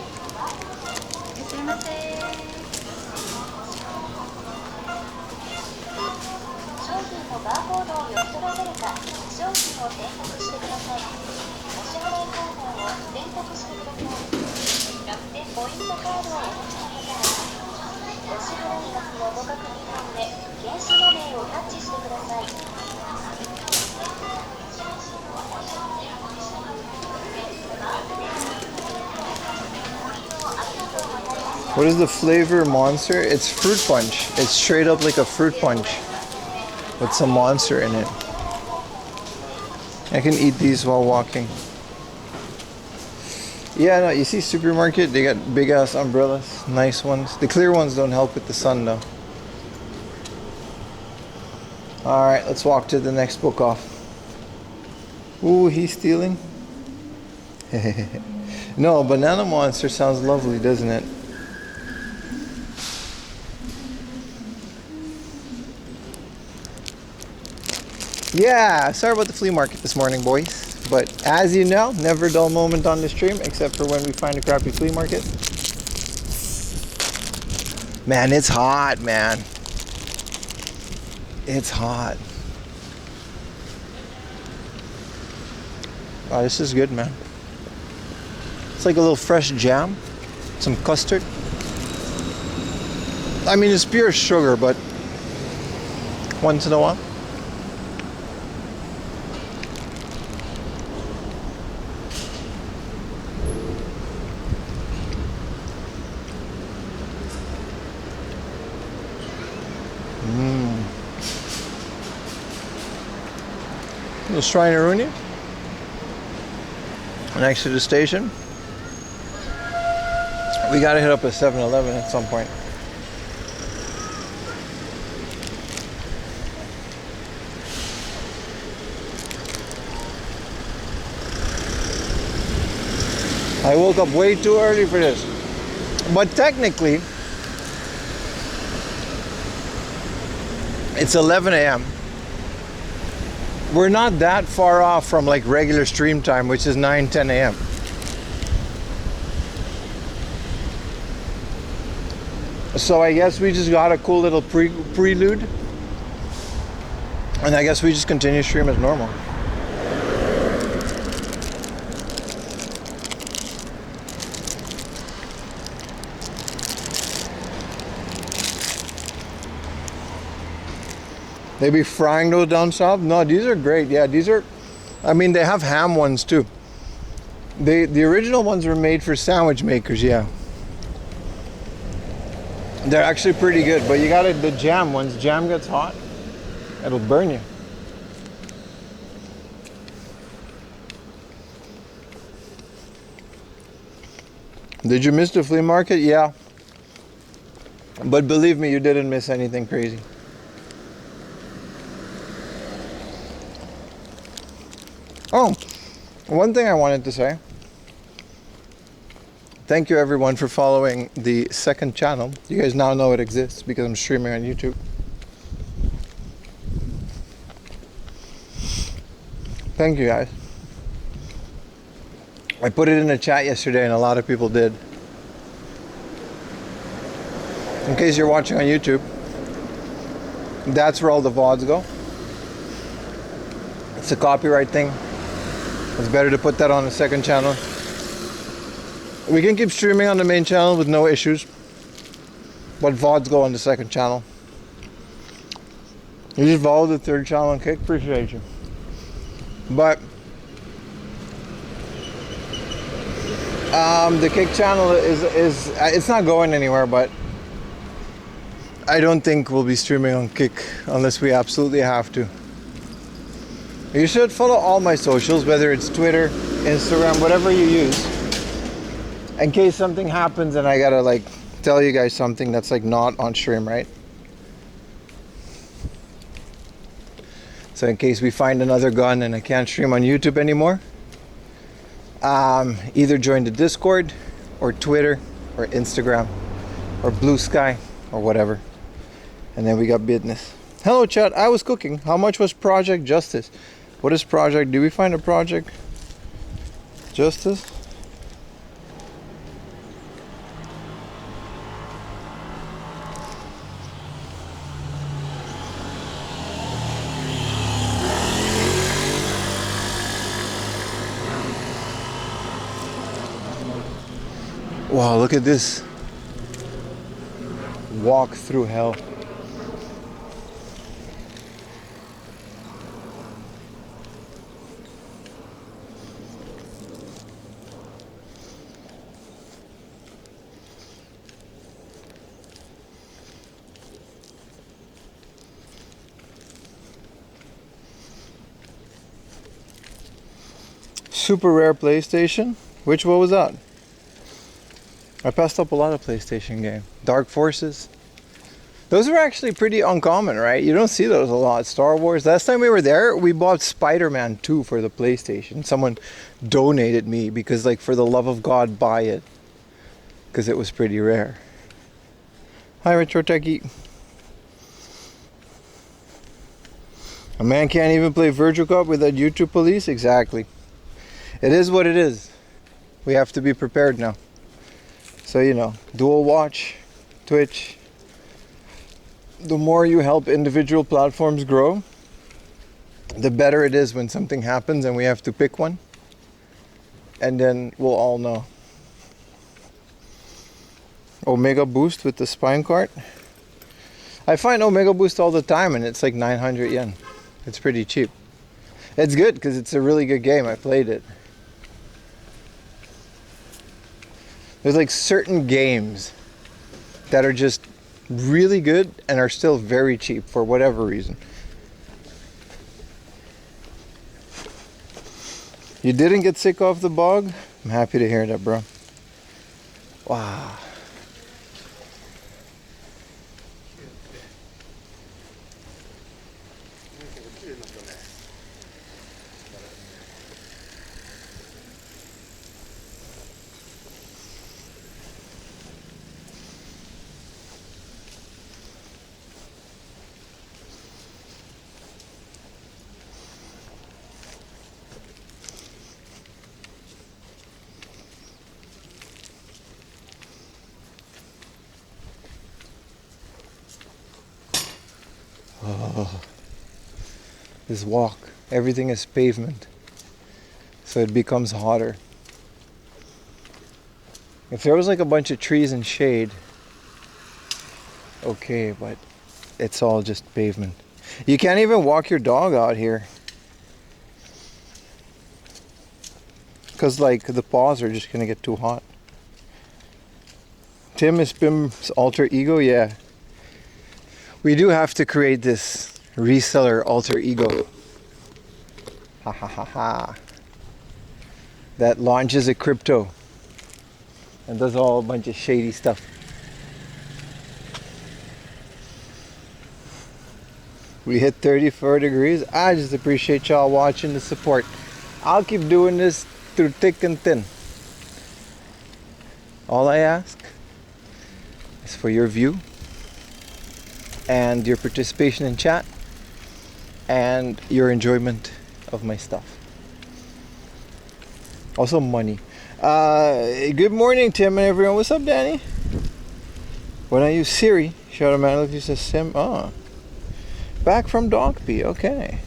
What is the flavor Monster? It's fruit punch. It's straight up like a fruit punch with some Monster in it. I can eat these while walking. Yeah, no, you see supermarket, they got big ass umbrellas, nice ones. The clear ones don't help with the sun though. Alright, let's walk to the next book off. Ooh, he's stealing? No, Banana Monster sounds lovely, doesn't it? Yeah, sorry about the flea market this morning, boys. But as you know, never a dull moment on the stream, except for when we find a crappy flea market. Man, it's hot, man. It's hot. Oh, this is good, man. It's like a little fresh jam, some custard. I mean, it's pure sugar, but once in a while. Little Shrineruni next to the station. We gotta hit up a 7-Eleven at some point. I woke up way too early for this. But technically, It's 11 a.m. We're not that far off from like regular stream time, which is 9-10 a.m. So I guess we just got a cool little prelude, and I guess we just continue stream as normal. They be frying those down south? No, these are great. Yeah, these are, I mean, they have ham ones too. The original ones were made for sandwich makers, yeah. They're actually pretty good, but you gotta, the jam ones, jam gets hot, it'll burn you. Did you miss the flea market? Yeah. But believe me, you didn't miss anything crazy. Oh, one thing I wanted to say. Thank you everyone for following the second channel. You guys now know it exists because I'm streaming on YouTube. Thank you guys. I put it in the chat yesterday and a lot of people did. In case you're watching on YouTube, that's where all the VODs go. It's a copyright thing. It's better to put that on the second channel. We can keep streaming on the main channel with no issues, but VODs go on the second channel. You just follow the third channel and Kick, appreciate you. But the Kick channel is it's not going anywhere, but I don't think we'll be streaming on Kick unless we absolutely have to. You should follow all my socials, whether it's Twitter, Instagram, whatever you use, in case something happens and I gotta like tell you guys something that's like not on stream, right? So in case we find another gun and I can't stream on YouTube anymore, either join the Discord or Twitter or Instagram or Blue Sky or whatever, and then we got business. Hello chat, I was cooking. How much was Project Justice? What is Project? Do we find a Project Justice? Wow, look at this. Walk through hell. Super rare PlayStation. What was that? I passed up a lot of PlayStation games. Dark Forces. Those were actually pretty uncommon, right? You don't see those a lot. Star Wars. Last time we were there, we bought Spider-Man 2 for the PlayStation. Someone donated me because, like, for the love of God, buy it. Because it was pretty rare. Hi, Retro Techie. A man can't even play Virtual Cop without YouTube police? Exactly. It is what it is. We have to be prepared now. So, you know, dual watch, Twitch. The more you help individual platforms grow, the better it is when something happens and we have to pick one. And then we'll all know. Omega Boost with the spine cart. I find Omega Boost all the time and it's like 900 yen. It's pretty cheap. It's good because it's a really good game. I played it. There's like certain games that are just really good and are still very cheap for whatever reason. You didn't get sick off the bog? I'm happy to hear that, bro. Wow. Oh, this walk, everything is pavement, so it becomes hotter. If there was like a bunch of trees and shade, okay, but it's all just pavement. You can't even walk your dog out here, because like the paws are just gonna get too hot. Tim is Pim's alter ego, yeah. We do have to create this reseller alter ego. Ha ha ha ha. That launches a crypto and does all a bunch of shady stuff. We hit 34 degrees. I just appreciate y'all watching, the support. I'll keep doing this through thick and thin. All I ask is for your view and your participation in chat and your enjoyment of my stuff. Also money. Good morning, Tim and everyone. What's up, Danny? When I use Siri, she automatically says Sim. Oh, back from Dogpy. Okay.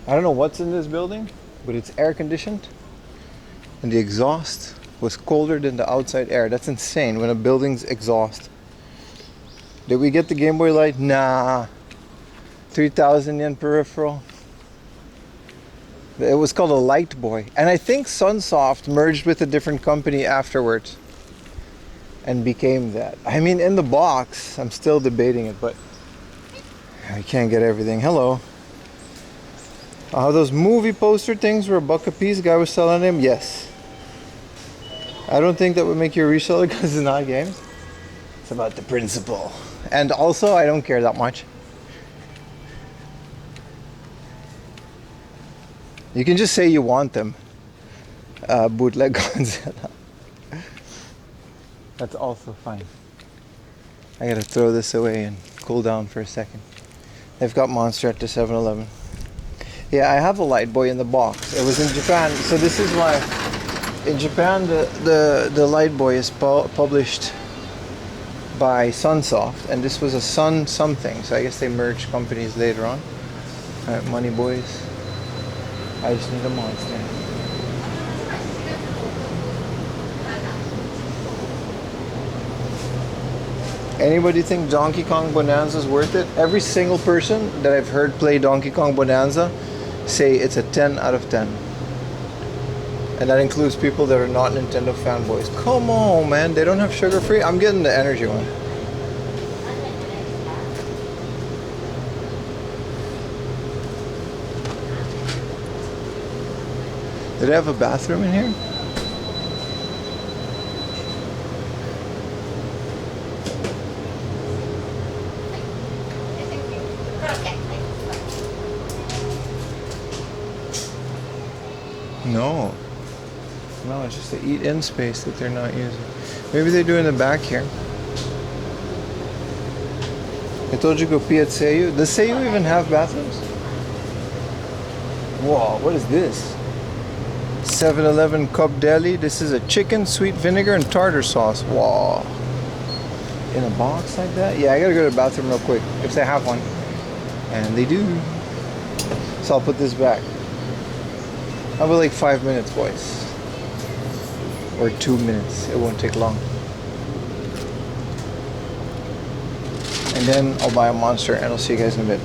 I don't know what's in this building, but it's air conditioned and the exhaust was colder than the outside air. That's insane when a building's exhaust. Did we get the Game Boy Light? Nah. 3,000 yen peripheral. It was called a Light Boy. And I think Sunsoft merged with a different company afterwards and became that. I mean, in the box, I'm still debating it, but I can't get everything. Hello. Those movie poster things were $1 a piece. Guy was selling them. Yes. I don't think that would make you a reseller because it's not games. It's about the principle. And also, I don't care that much. You can just say you want them. Bootleg Godzilla. That's also fine. I gotta throw this away and cool down for a second. They've got Monster at the 7-Eleven. Yeah, I have a Light Boy in the box. It was in Japan, so this is why in Japan the Light Boy is published by Sunsoft, and this was a Sun something, so I guess they merged companies later on. Alright, money boys. I just need a Monster. Anybody think Donkey Kong Bonanza is worth it? Every single person that I've heard play Donkey Kong Bonanza say it's a 10 out of 10. And that includes people that are not Nintendo fanboys. Come on, man. They don't have sugar free. I'm getting the energy one. Did they have a bathroom in here? No. No, it's just the eat-in space that they're not using. Maybe they do in the back here. I told you go pee at Seiyu. Does Seiyu even have bathrooms? Whoa, what is this? 7-Eleven Cup Deli. This is a chicken, sweet vinegar, and tartar sauce. Wow. In a box like that? Yeah, I gotta go to the bathroom real quick, if they have one. And they do. So I'll put this back. How about like 5 minutes, boys? Or 2 minutes. It won't take long. And then I'll buy a Monster and I'll see you guys in a bit.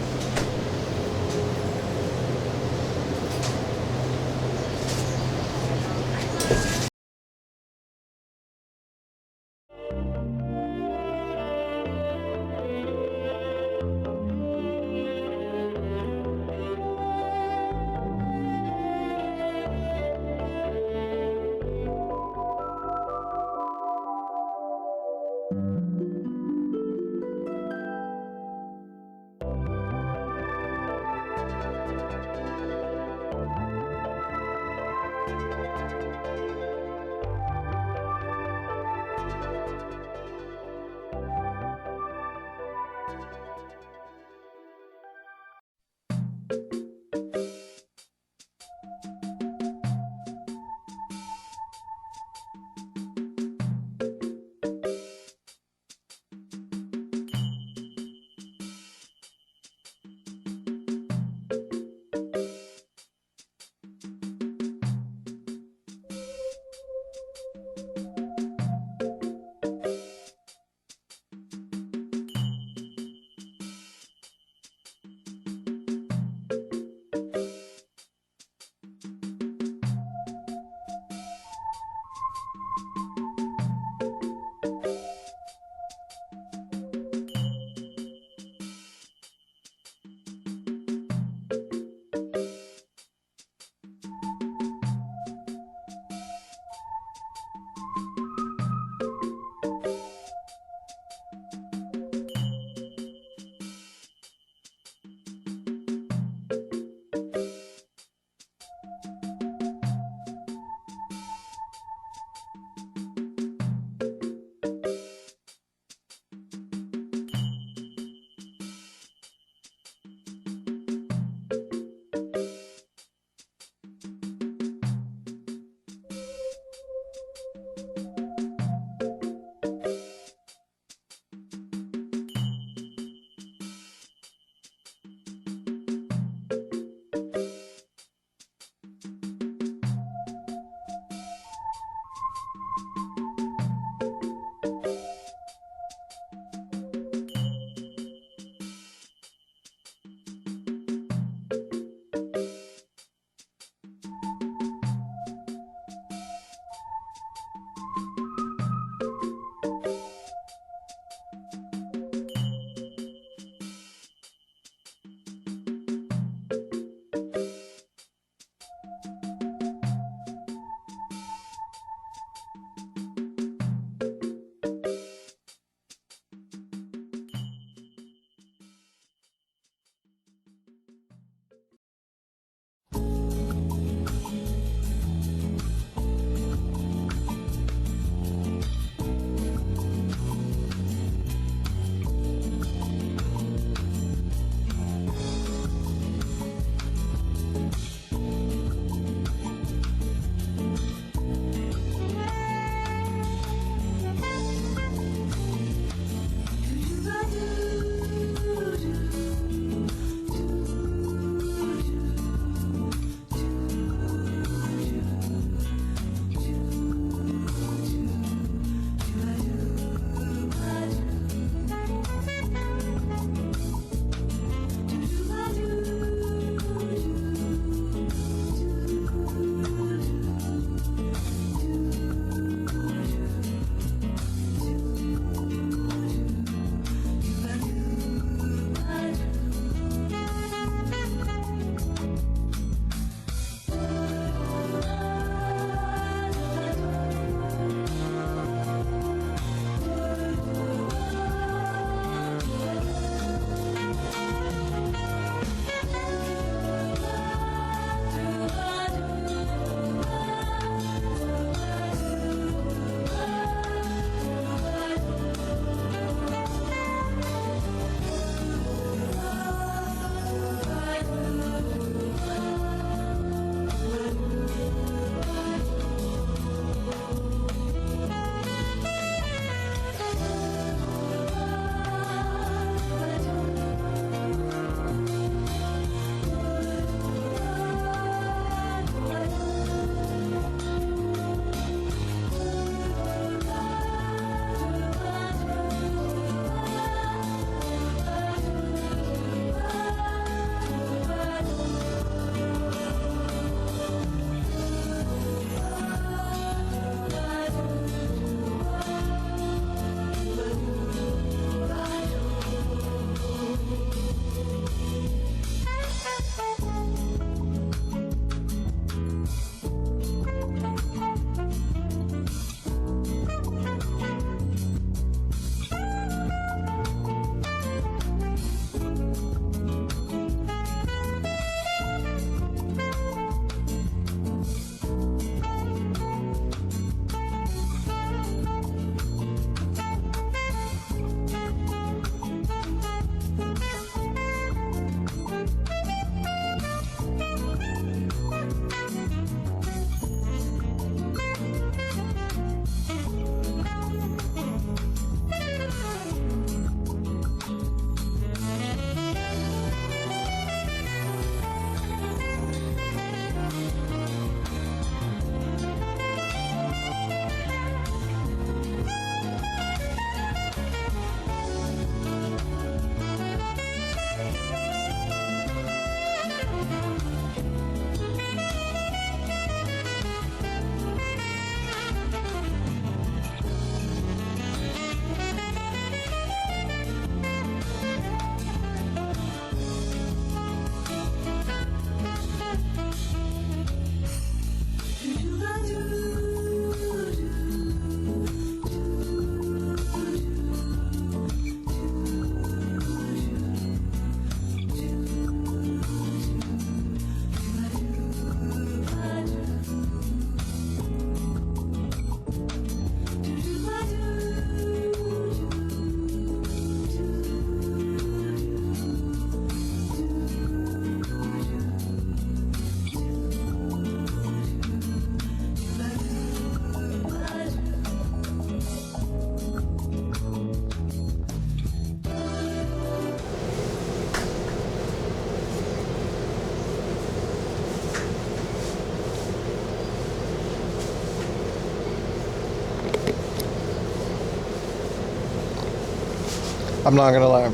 I'm not gonna lie.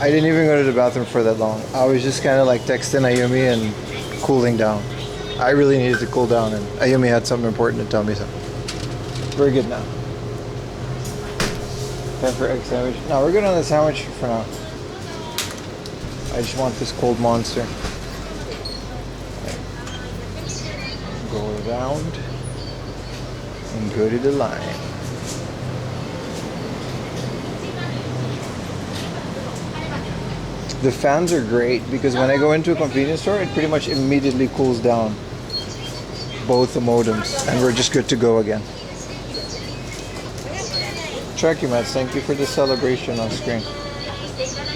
I didn't even go to the bathroom for that long. I was just kind of like texting Ayumi and cooling down. I really needed to cool down, and Ayumi had something important to tell me, so we're good now. Time for egg sandwich. No, we're good on the sandwich for now. I just want this cold monster. Go around and go to the line. The fans are great because when I go into a convenience store, it pretty much immediately cools down both the modems, and we're just good to go again. Tracky Mats, thank you for the celebration on screen.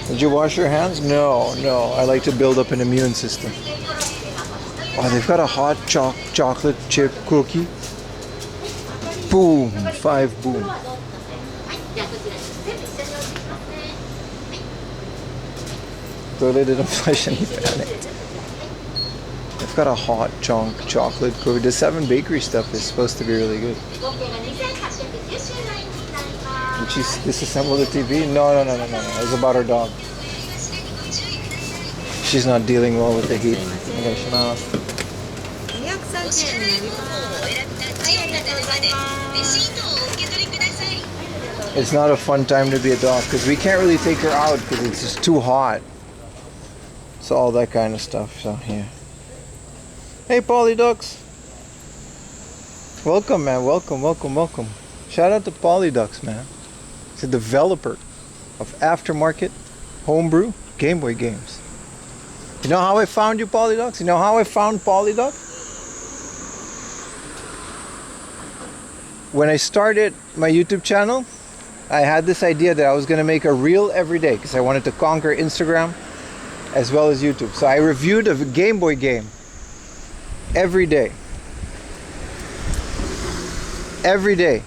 Did you wash your hands? No. I like to build up an immune system. Oh, they've got a hot chocolate chip cookie. Boom, 5 boom. Totally didn't flush any panic. They've got a hot chunk chocolate cookie. The 7 Bakery stuff is supposed to be really good. Did she disassemble the TV? No. It's about her dog. She's not dealing well with the heat. It's not a fun time to be a dog because we can't really take her out because it's just too hot. So all that kind of stuff. So yeah. Hey Polly Ducks. Welcome man, welcome. Shout out to Polly Ducks, man. He's a developer of aftermarket homebrew Game Boy games. You know how I found you, Polly Ducks? You know how I found Polly Duck? When I started my YouTube channel, I had this idea that I was going to make a reel every day because I wanted to conquer Instagram as well as YouTube. So I reviewed a Game Boy game every day. Every day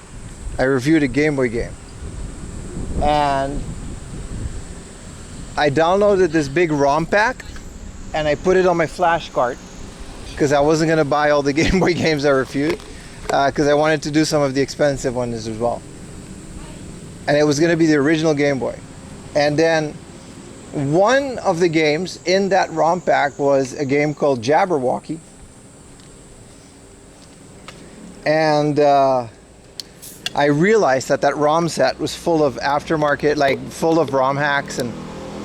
I reviewed a Game Boy game. And I downloaded this big ROM pack and I put it on my flash card because I wasn't going to buy all the Game Boy games I reviewed because I wanted to do some of the expensive ones as well. And it was going to be the original Game Boy. And then one of the games in that ROM pack was a game called Jabberwocky. And I realized that ROM set was full of aftermarket, like full of ROM hacks and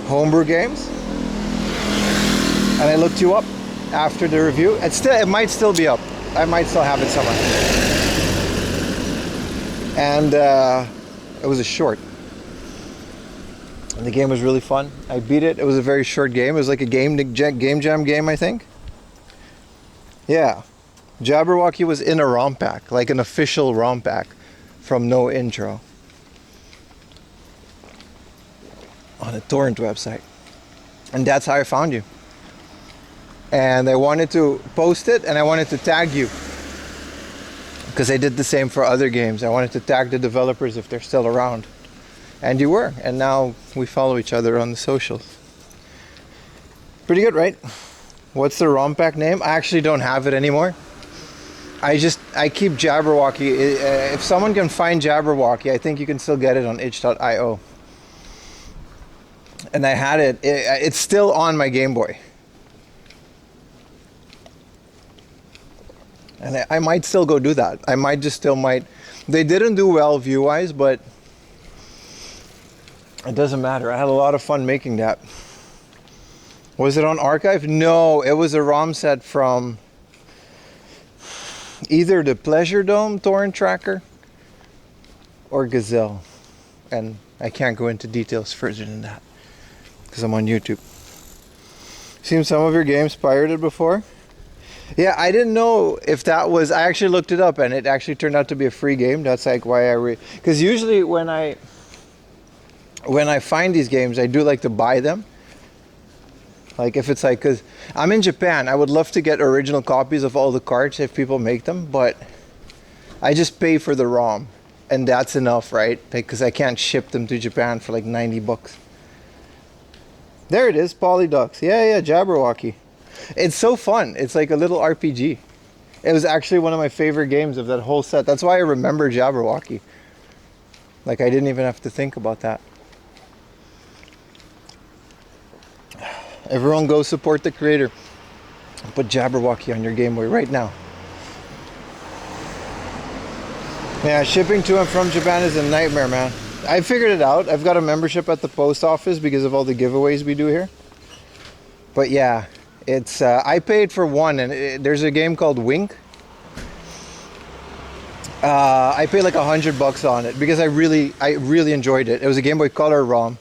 homebrew games. And I looked you up after the review. It might still be up. I might still have it somewhere. And it was a short. And the game was really fun. I beat it. It was a very short game. It was like a game jam game, I think. Yeah. Jabberwocky was in a ROM pack, like an official ROM pack from No Intro on a torrent website. And that's how I found you. And I wanted to post it and I wanted to tag you because I did the same for other games. I wanted to tag the developers if they're still around. And you were. And now we follow each other on the socials. Pretty good, right? What's the ROM pack name? I actually don't have it anymore. I keep Jabberwocky. If someone can find Jabberwocky, I think you can still get it on itch.io. And I had it. It's still on my Game Boy. And I might still go do that. I might. They didn't do well view-wise, but it doesn't matter. I had a lot of fun making that. Was it on archive? No, it was a ROM set from either the Pleasure Dome torrent tracker or Gazelle. And I can't go into details further than that because I'm on YouTube. Seen some of your games pirated before? Yeah, I didn't know if that was... I actually looked it up and it actually turned out to be a free game. That's like why because usually when I find these games, I do like to buy them. Like if it's like... Because I'm in Japan. I would love to get original copies of all the cards if people make them. But I just pay for the ROM. And that's enough, right? Because I can't ship them to Japan for like 90 bucks. There it is, Polyducks. Yeah, Jabberwocky. It's so fun. It's like a little RPG. It was actually one of my favorite games of that whole set. That's why I remember Jabberwocky. Like I didn't even have to think about that. Everyone go support the creator. Put Jabberwocky on your Game Boy right now. Yeah, shipping to and from Japan is a nightmare, man. I figured it out. I've got a membership at the post office because of all the giveaways we do here. But yeah, it's I paid for one, and there's a game called Wink. I paid like $100 on it because I really enjoyed it. It was a Game Boy Color ROM.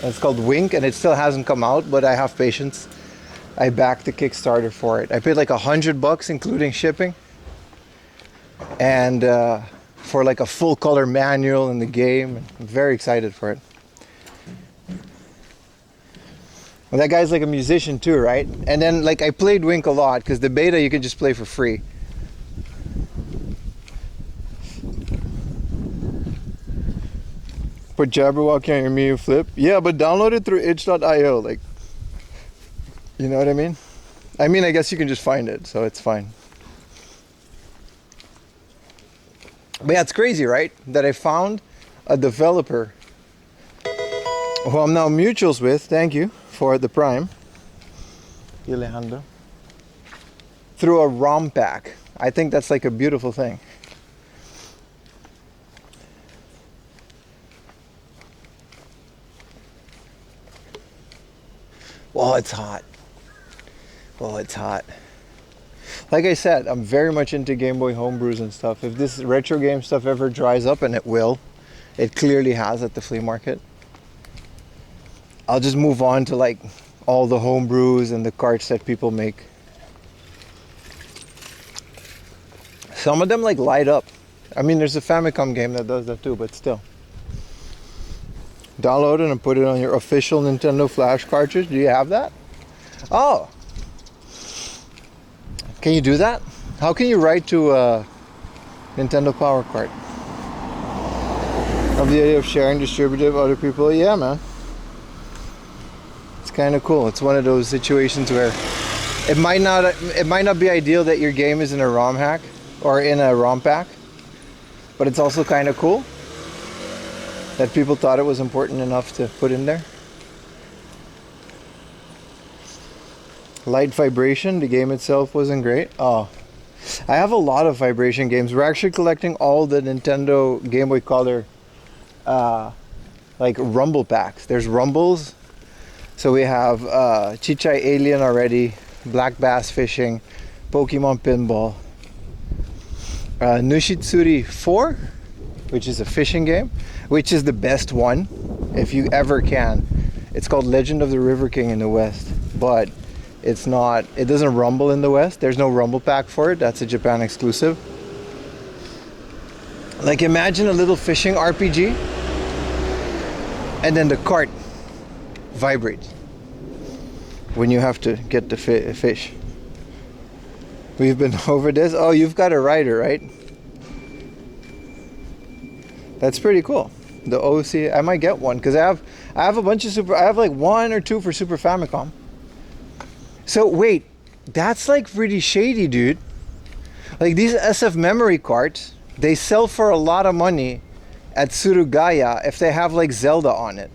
It's called Wink, and it still hasn't come out, but I have patience. I backed the Kickstarter for it. I paid like $100 including shipping, and for like a full color manual in the game. I'm very excited for it. And that guy's like a musician too, right? And then like I played Wink a lot because the beta you can just play for free. Put Jabberwocky on your Mio Flip. Yeah, but download it through itch.io. Like, you know what I mean? I mean, I guess you can just find it, so it's fine. But yeah, it's crazy, right? That I found a developer who I'm now mutuals with. Thank you for the Prime, Alejandro. Through a ROM pack. I think that's like a beautiful thing. Oh, it's hot. Oh, it's hot. Like I said, I'm very much into Game Boy homebrews and stuff. If this retro game stuff ever dries up, and it will, it clearly has at the flea market, I'll just move on to like all the homebrews and the carts that people make. Some of them like light up. I mean, there's a Famicom game that does that too, but still. Download it and put it on your official Nintendo Flash cartridge. Do you have that? Oh. Can you do that? How can you write to a Nintendo Power Card? Of the idea of sharing distributive other people? Yeah, man. It's kind of cool. It's one of those situations where it might not be ideal that your game is in a ROM hack or in a ROM pack, but it's also kind of cool that people thought it was important enough to put in there. Light vibration, the game itself wasn't great. Oh, I have a lot of vibration games. We're actually collecting all the Nintendo Game Boy Color like rumble packs. There's rumbles. So we have Chichai Alien already, Black Bass Fishing, Pokemon Pinball, Nushitsuri 4, which is a fishing game, which is the best one if you ever can. It's called Legend of the River King in the West, but it doesn't rumble in the West. There's no rumble pack for it. That's a Japan exclusive. Like imagine a little fishing RPG and then the cart vibrates when you have to get the fish. We've been over this. Oh, you've got a rider, right? That's pretty cool. The OC, I might get one because I have a bunch of I have like 1 or 2 for Super Famicom. So wait, that's like pretty shady, dude. Like these SF memory cards, they sell for a lot of money at Surugaya if they have like Zelda on it.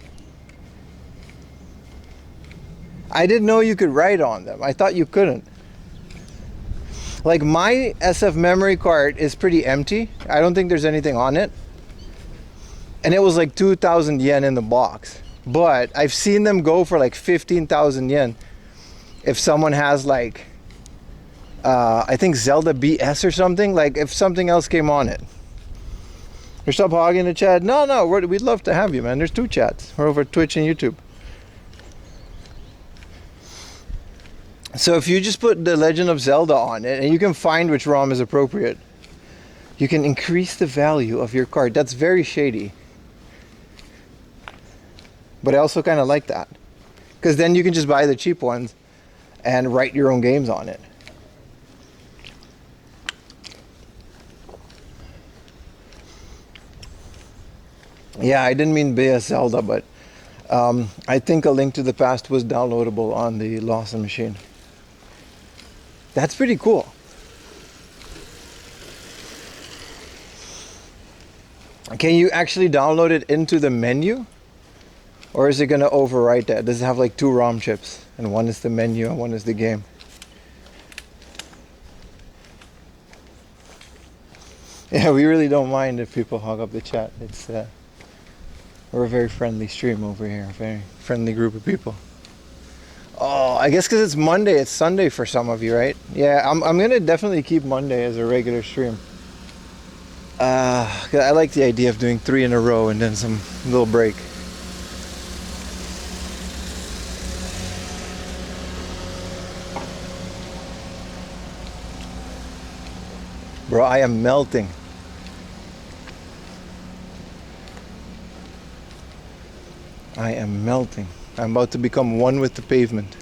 I didn't know you could write on them. I thought you couldn't. Like my SF memory card is pretty empty. I don't think there's anything on it. And it was like 2,000 yen in the box. But I've seen them go for like 15,000 yen. If someone has like, I think Zelda BS or something, like if something else came on it. Or stop hogging the chat. No, we'd love to have you, man. There's 2 chats. We're over Twitch and YouTube. So if you just put The Legend of Zelda on it, and you can find which ROM is appropriate, you can increase the value of your card. That's very shady. But I also kind of like that. Because then you can just buy the cheap ones and write your own games on it. Yeah, I didn't mean BS Zelda, but I think A Link to the Past was downloadable on the Lawson machine. That's pretty cool. Can you actually download it into the menu? Or is it going to overwrite that? Does it have like two ROM chips? And one is the menu and one is the game? Yeah, we really don't mind if people hog up the chat. It's we're a very friendly stream over here. A very friendly group of people. Oh, I guess because it's Monday, it's Sunday for some of you, right? Yeah, I'm going to definitely keep Monday as a regular stream. 'Cause I like the idea of doing 3 in a row and then some little break. Bro, I am melting. I am melting. I'm about to become one with the pavement.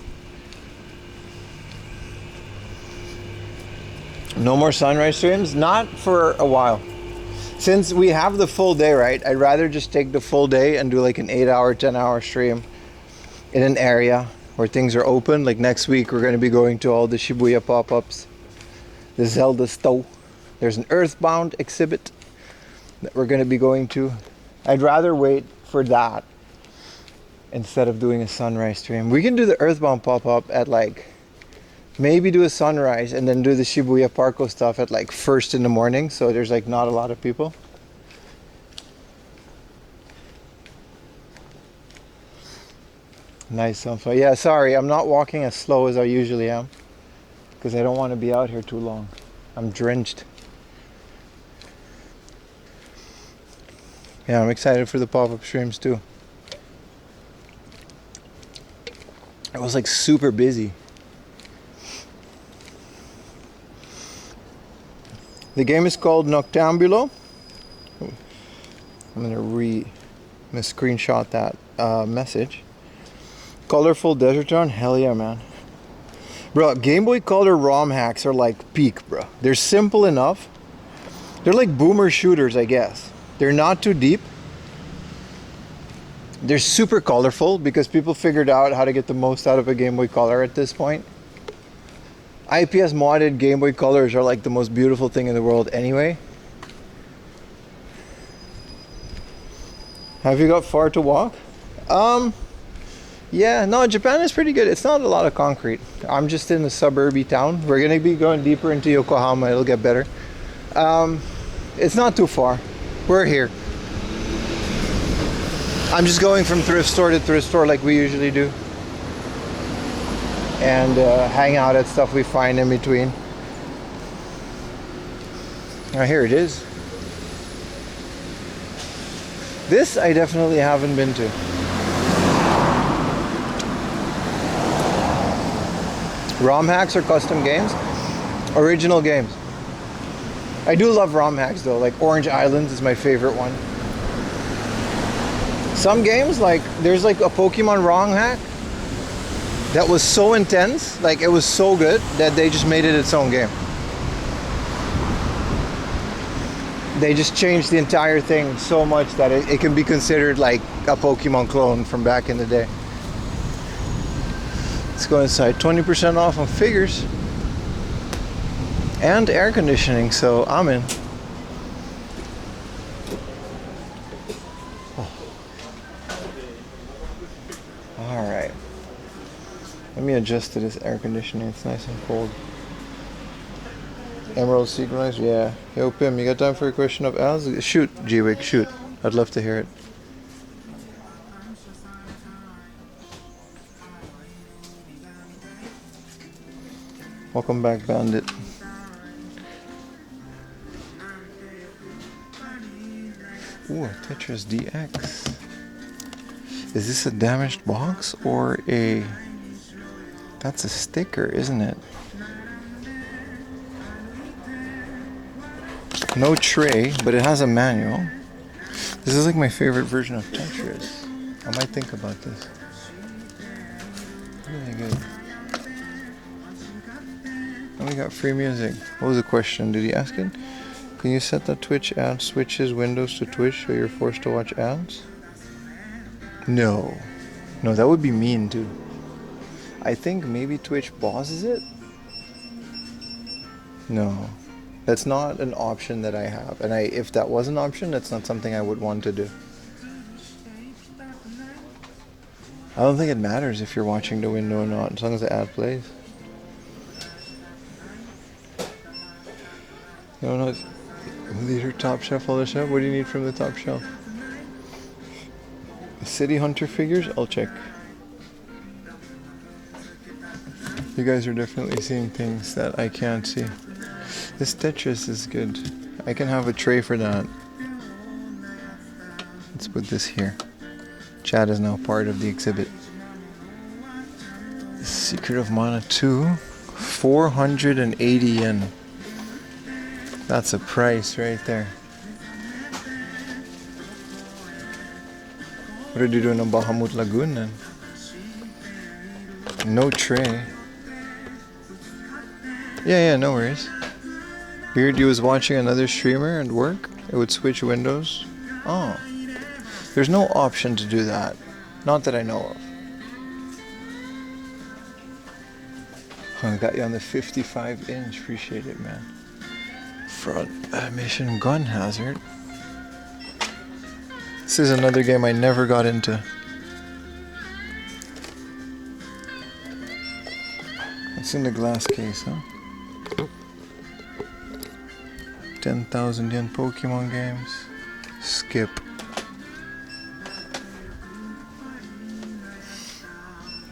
No more sunrise streams? Not for a while. Since we have the full day, right? I'd rather just take the full day and do like an 8-hour, 10-hour stream in an area where things are open. Like next week, we're going to be going to all the Shibuya pop-ups, the Zelda store. There's an Earthbound exhibit that we're going to be going to. I'd rather wait for that instead of doing a sunrise stream. We can do the Earthbound pop-up at like, maybe do a sunrise and then do the Shibuya Parko stuff at like 1st in the morning, so there's like not a lot of people. Nice sunflower. Yeah, sorry, I'm not walking as slow as I usually am because I don't want to be out here too long. I'm drenched. Yeah, I'm excited for the pop-up streams too. I was like super busy. The game is called Noctambulo. I'm gonna screenshot that message. Colorful Desert Run, hell yeah, man. Bro, Game Boy Color ROM hacks are like peak, bro. They're simple enough. They're like boomer shooters, I guess. They're not too deep. They're super colorful because people figured out how to get the most out of a Game Boy Color at this point. IPS modded Game Boy Colors are like the most beautiful thing in the world anyway. Have you got far to walk? Yeah, no, Japan is pretty good. It's not a lot of concrete. I'm just in a suburby town. We're gonna be going deeper into Yokohama. It'll get better. It's not too far. We're here. I'm just going from thrift store to thrift store like we usually do. And hang out at stuff we find in between. Oh, here it is. This I definitely haven't been to. ROM hacks or custom games? Original games. I do love ROM hacks though, like Orange Islands is my favorite one. Some games, like there's like a Pokemon ROM hack that was so intense, like it was so good that they just made it its own game. They just changed the entire thing so much that it can be considered like a Pokemon clone from back in the day. Let's go inside. 20% off on figures and air conditioning, so I'm in. Oh. All right. Let me adjust to this air conditioning. It's nice and cold. Emerald synchronized? Yeah. Yo, Pim, you got time for a question of Al's? Shoot, G-Wig, shoot. I'd love to hear it. Welcome back, Bandit. Ooh, Tetris DX. Is this a damaged box or a... That's a sticker, isn't it? No tray, but it has a manual. This is like my favorite version of Tetris. I might think about this. Really good. And we got free music. What was the question? Did he ask it? Can you set that Twitch ad switches Windows to Twitch so you're forced to watch ads? No. No, that would be mean too. I think maybe Twitch pauses it? No. That's not an option that I have, and if that was an option, that's not something I would want to do. I don't think it matters if you're watching the window or not, as long as the ad plays. You don't know. Leader, top shelf, all the shelf. What do you need from the top shelf? City Hunter figures? I'll check. You guys are definitely seeing things that I can't see. This Tetris is good. I can have a tray for that. Let's put this here. Chat is now part of the exhibit. Secret of Mana 2. 480 yen. That's a price right there. What are you doing in Bahamut Lagoon then? No tray. Yeah, no worries. Weird, you was watching another streamer at work? It would switch windows? Oh. There's no option to do that. Not that I know of. I got you on the 55 inch. Appreciate it, man. Front mission gun hazard. This is another game I never got into. It's in the glass case, huh? 10,000 yen Pokemon games. Skip.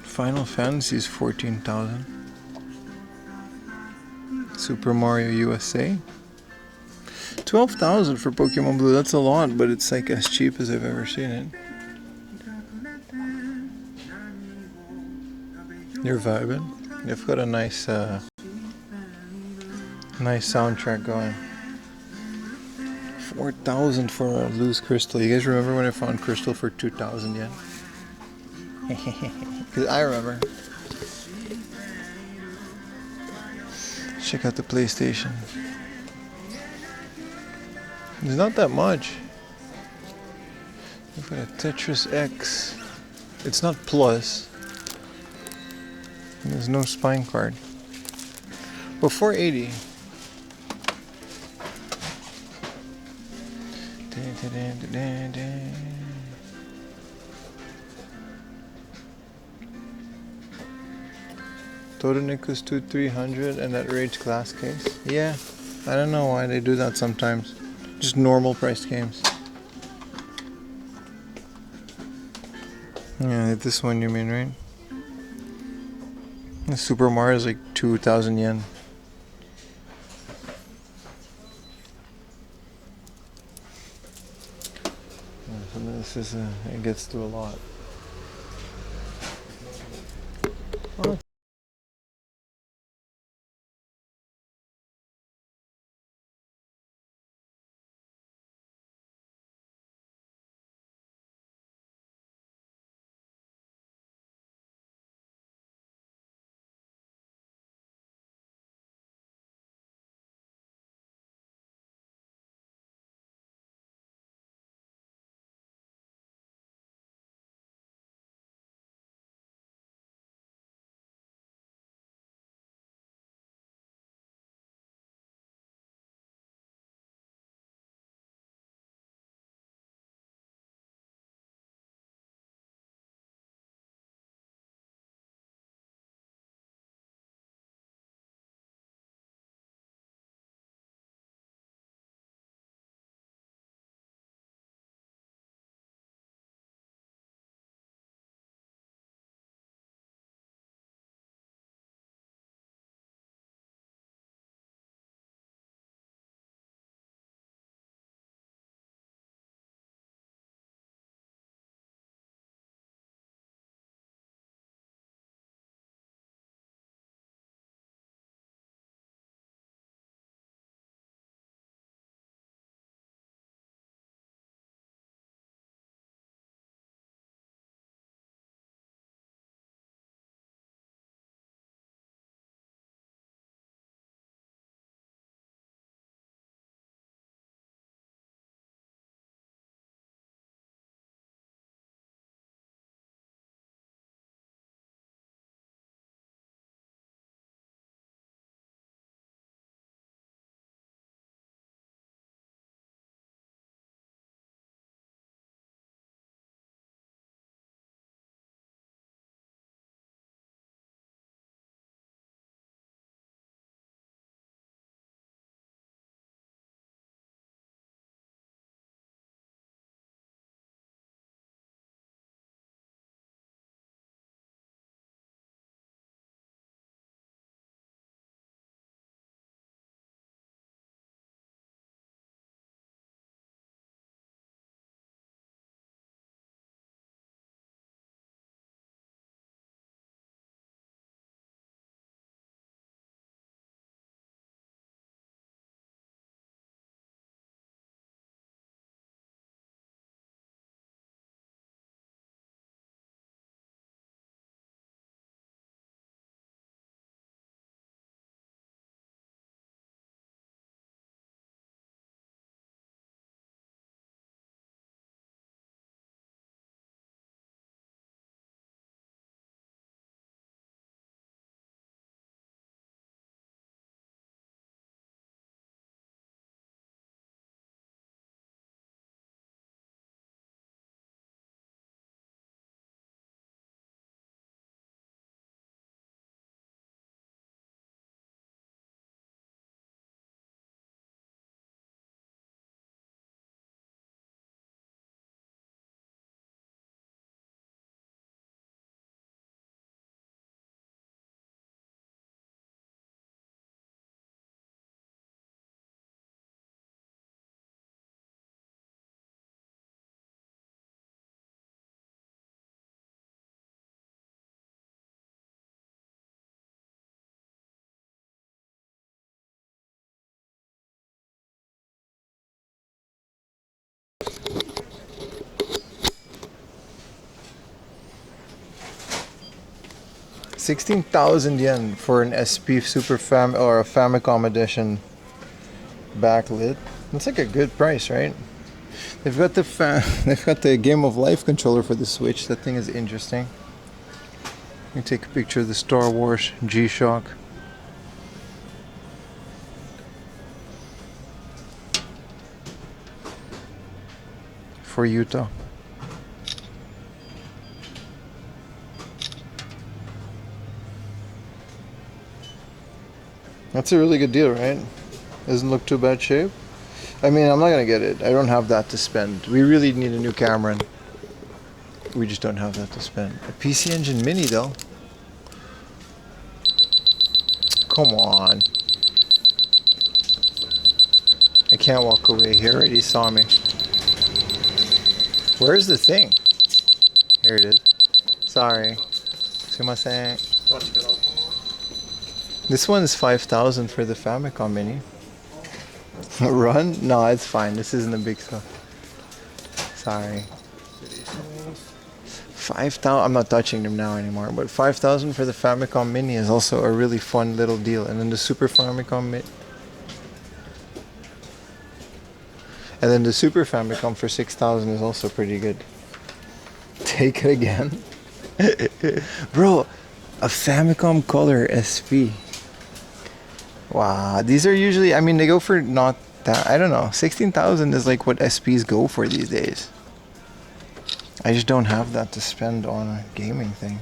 Final Fantasy is 14,000. Super Mario USA. 12,000 for Pokemon Blue. That's a lot, but it's like as cheap as I've ever seen it. You're vibing. You've got a nice soundtrack going. 4,000 for a loose crystal. You guys remember when I found crystal for 2,000 yen? Because I remember. Check out the PlayStation. There's not that much. We've got a Tetris X. It's not plus. And there's no spine card. But 480. Totonikus 2300 and that Rage glass case. Yeah, I don't know why they do that sometimes. Just normal priced games. Yeah, this one you mean, right? The Super Mario is like 2,000 yen. So this is it gets through a lot. Oh. yen for an SP Super Fam or a Famicom edition backlit. That's like a good price, right? They've got the Game of Life controller for the Switch. That thing is interesting. Let me take a picture of the Star Wars G-Shock. For Utah. That's a really good deal, right? Doesn't look too bad shape. I mean, I'm not gonna get it. I don't have that to spend. We really need a new camera, and we just don't have that to spend. A PC Engine Mini, though. Come on. I can't walk away. He already saw me. Where's the thing? Here it is. Sorry. Sumimasen. This one is 5,000 for the Famicom Mini. Run? No, it's fine. This isn't a big stuff. Sorry. 5,000. I'm not touching them now anymore. But 5,000 for the Famicom Mini is also a really fun little deal. And then the Super Famicom Mini. And then the Super Famicom for 6,000 is also pretty good. Take it again. Bro, a Famicom Color SP. Wow, these are usually, I mean, they go for not that, I don't know, 16,000 is like what SPs go for these days. I just don't have that to spend on a gaming thing.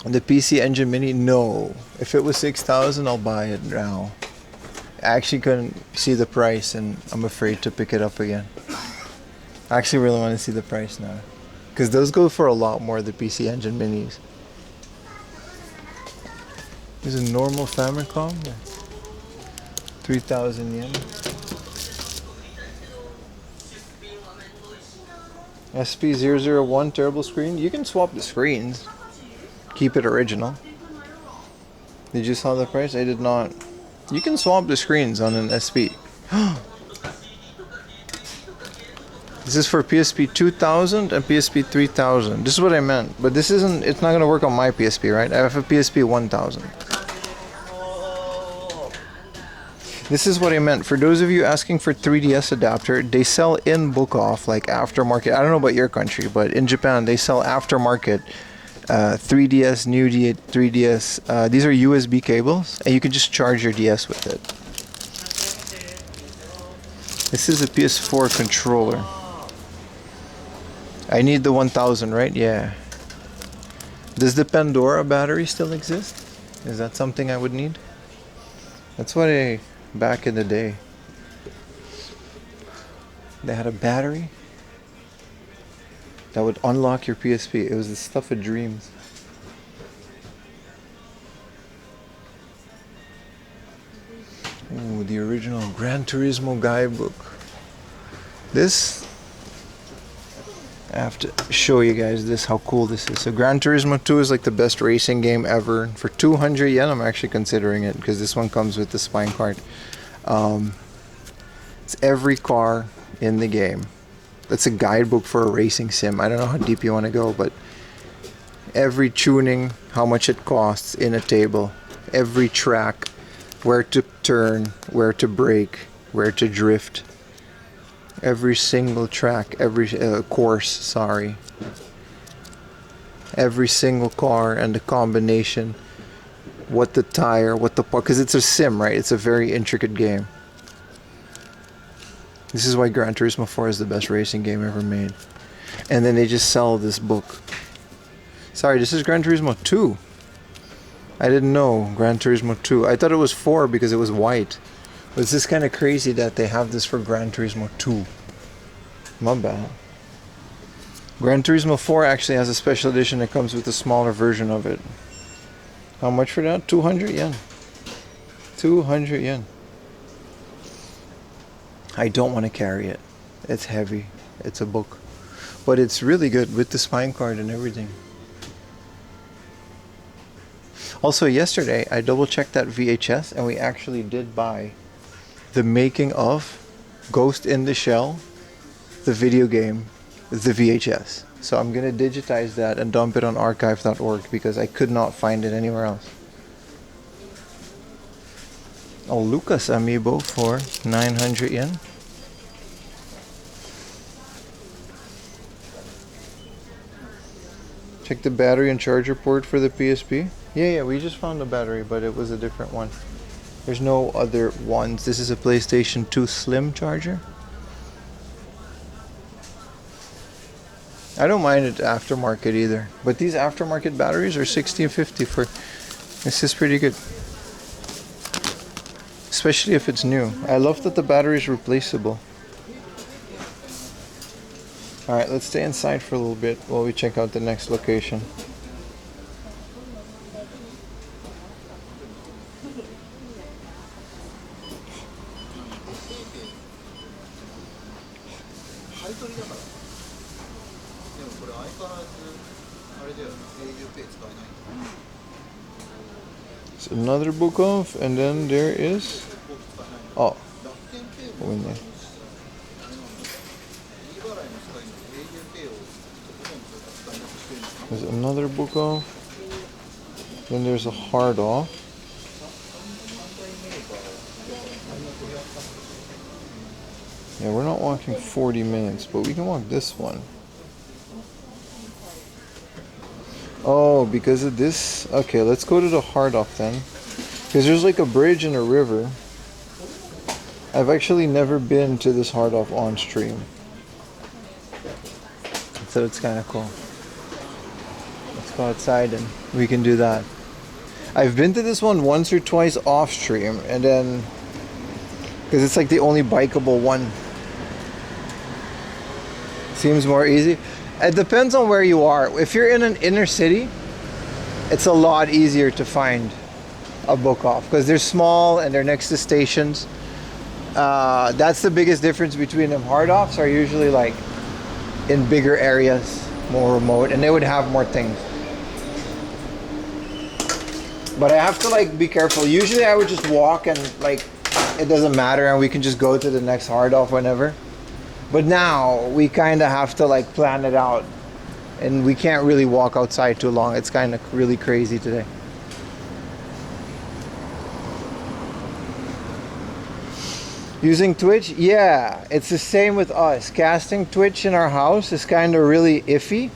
The PC Engine Mini, no. If it was 6,000, I'll buy it now. I actually couldn't see the price and I'm afraid to pick it up again. I actually really want to see the price now. Because those go for a lot more, the PC Engine Minis. This is a normal Famicom. 3,000 yen. SP001 terrible screen. You can swap the screens. Keep it original. Did you saw the price? I did not. You can swap the screens on an SP. This is for PSP 2000 and PSP 3000. This is what I meant. But this isn't, it's not going to work on my PSP, right? I have a PSP 1000. This is what I meant. For those of you asking for 3DS adapter, they sell in book off, like aftermarket. I don't know about your country, but in Japan, they sell aftermarket 3DS, new 3DS. These are USB cables, and you can just charge your DS with it. This is a PS4 controller. I need the 1000, right? Yeah. Does the Pandora battery still exist? Is that something I would need? That's what I... Back in the day, they had a battery that would unlock your PSP. It was the stuff of dreams. Ooh, the original Gran Turismo guidebook. This, I have to show you guys this, how cool this is. So Gran Turismo 2 is like the best racing game ever. For 200 yen, I'm actually considering it because this one comes with the spine card. It's every car in the game. That's a guidebook for a racing sim. I don't know how deep you want to go, but every tuning, how much it costs in a table, every track, where to turn, where to brake, where to drift, every single track, every course, sorry, every single car and the combination, what the tire, what the part, because it's a sim, right? It's a very intricate game. This is why Gran Turismo 4 is the best racing game ever made. And then they just sell this book. Sorry, this is Gran Turismo 2. I didn't know Gran Turismo 2. I thought it was 4 because it was white. But it's just kind of crazy that they have this for Gran Turismo 2. My bad. Gran Turismo 4 actually has a special edition that comes with a smaller version of it. How much for that? 200 yen. 200 yen. I don't want to carry it. It's heavy. It's a book. But it's really good with the spine card and everything. Also, yesterday I double checked that VHS and we actually did buy The Making of Ghost in the Shell, the video game, the VHS. So I'm gonna digitize that and dump it on archive.org because I could not find it anywhere else. Oh, Lucas Amiibo for 900 yen. Check the battery and charger port for the PSP. Yeah, we just found the battery, but it was a different one. There's no other ones. This is a PlayStation 2 Slim charger. I don't mind it aftermarket either, but these aftermarket batteries are $16.50 for. This is pretty good, especially if it's new. I love that the battery is replaceable. All right, let's stay inside for a little bit while we check out the next location. It's another book off, and then there is go in there. There's another book off. Then there's a hard off. Yeah, we're not walking 40 minutes, but we can walk this one. Oh, because of this? Okay, let's go to the hard off then. Because there's like a bridge and a river. I've actually never been to this hard off on stream. So it's kind of cool. Let's go outside and we can do that. I've been to this one once or twice off stream, and then because it's like the only bikeable one. Seems more easy. It depends on where you are. If you're in an inner city, it's a lot easier to find a book off because they're small and they're next to stations. That's the biggest difference between them. Hard offs are usually like in bigger areas, more remote, and they would have more things. But I have to like be careful. Usually I would just walk and like it doesn't matter and we can just go to the next hard off whenever. But now we kind of have to like plan it out, and we can't really walk outside too long. It's kind of really crazy today. Using Twitch? Yeah, it's the same with us. Casting Twitch in our house is kind of really iffy.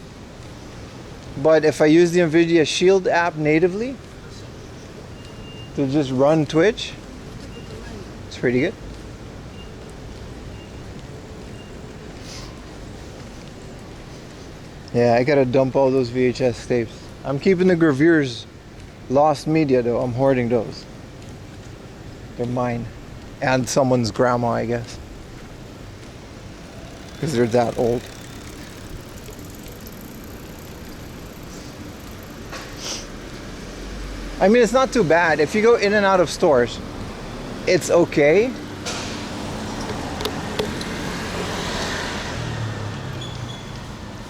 But if I use the NVIDIA Shield app natively to just run Twitch, it's pretty good. Yeah, I gotta dump all those VHS tapes. I'm keeping the gravures. Lost media though, I'm hoarding those. They're mine. And someone's grandma, I guess. Because they're that old. I mean, it's not too bad. If you go in and out of stores, it's okay.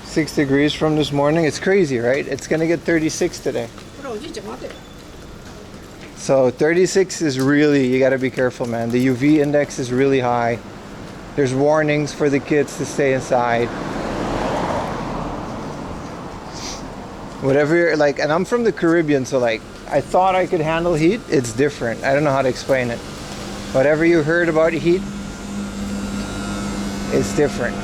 Six degrees from this morning. It's crazy, right? It's gonna get 36 today. So 36 is really, you gotta be careful, man. The UV index is really high. There's warnings for the kids to stay inside. Whatever you're like, and I'm from the Caribbean, so like, I thought I could handle heat. It's different. I don't know how to explain it. Whatever you heard about heat, it's different.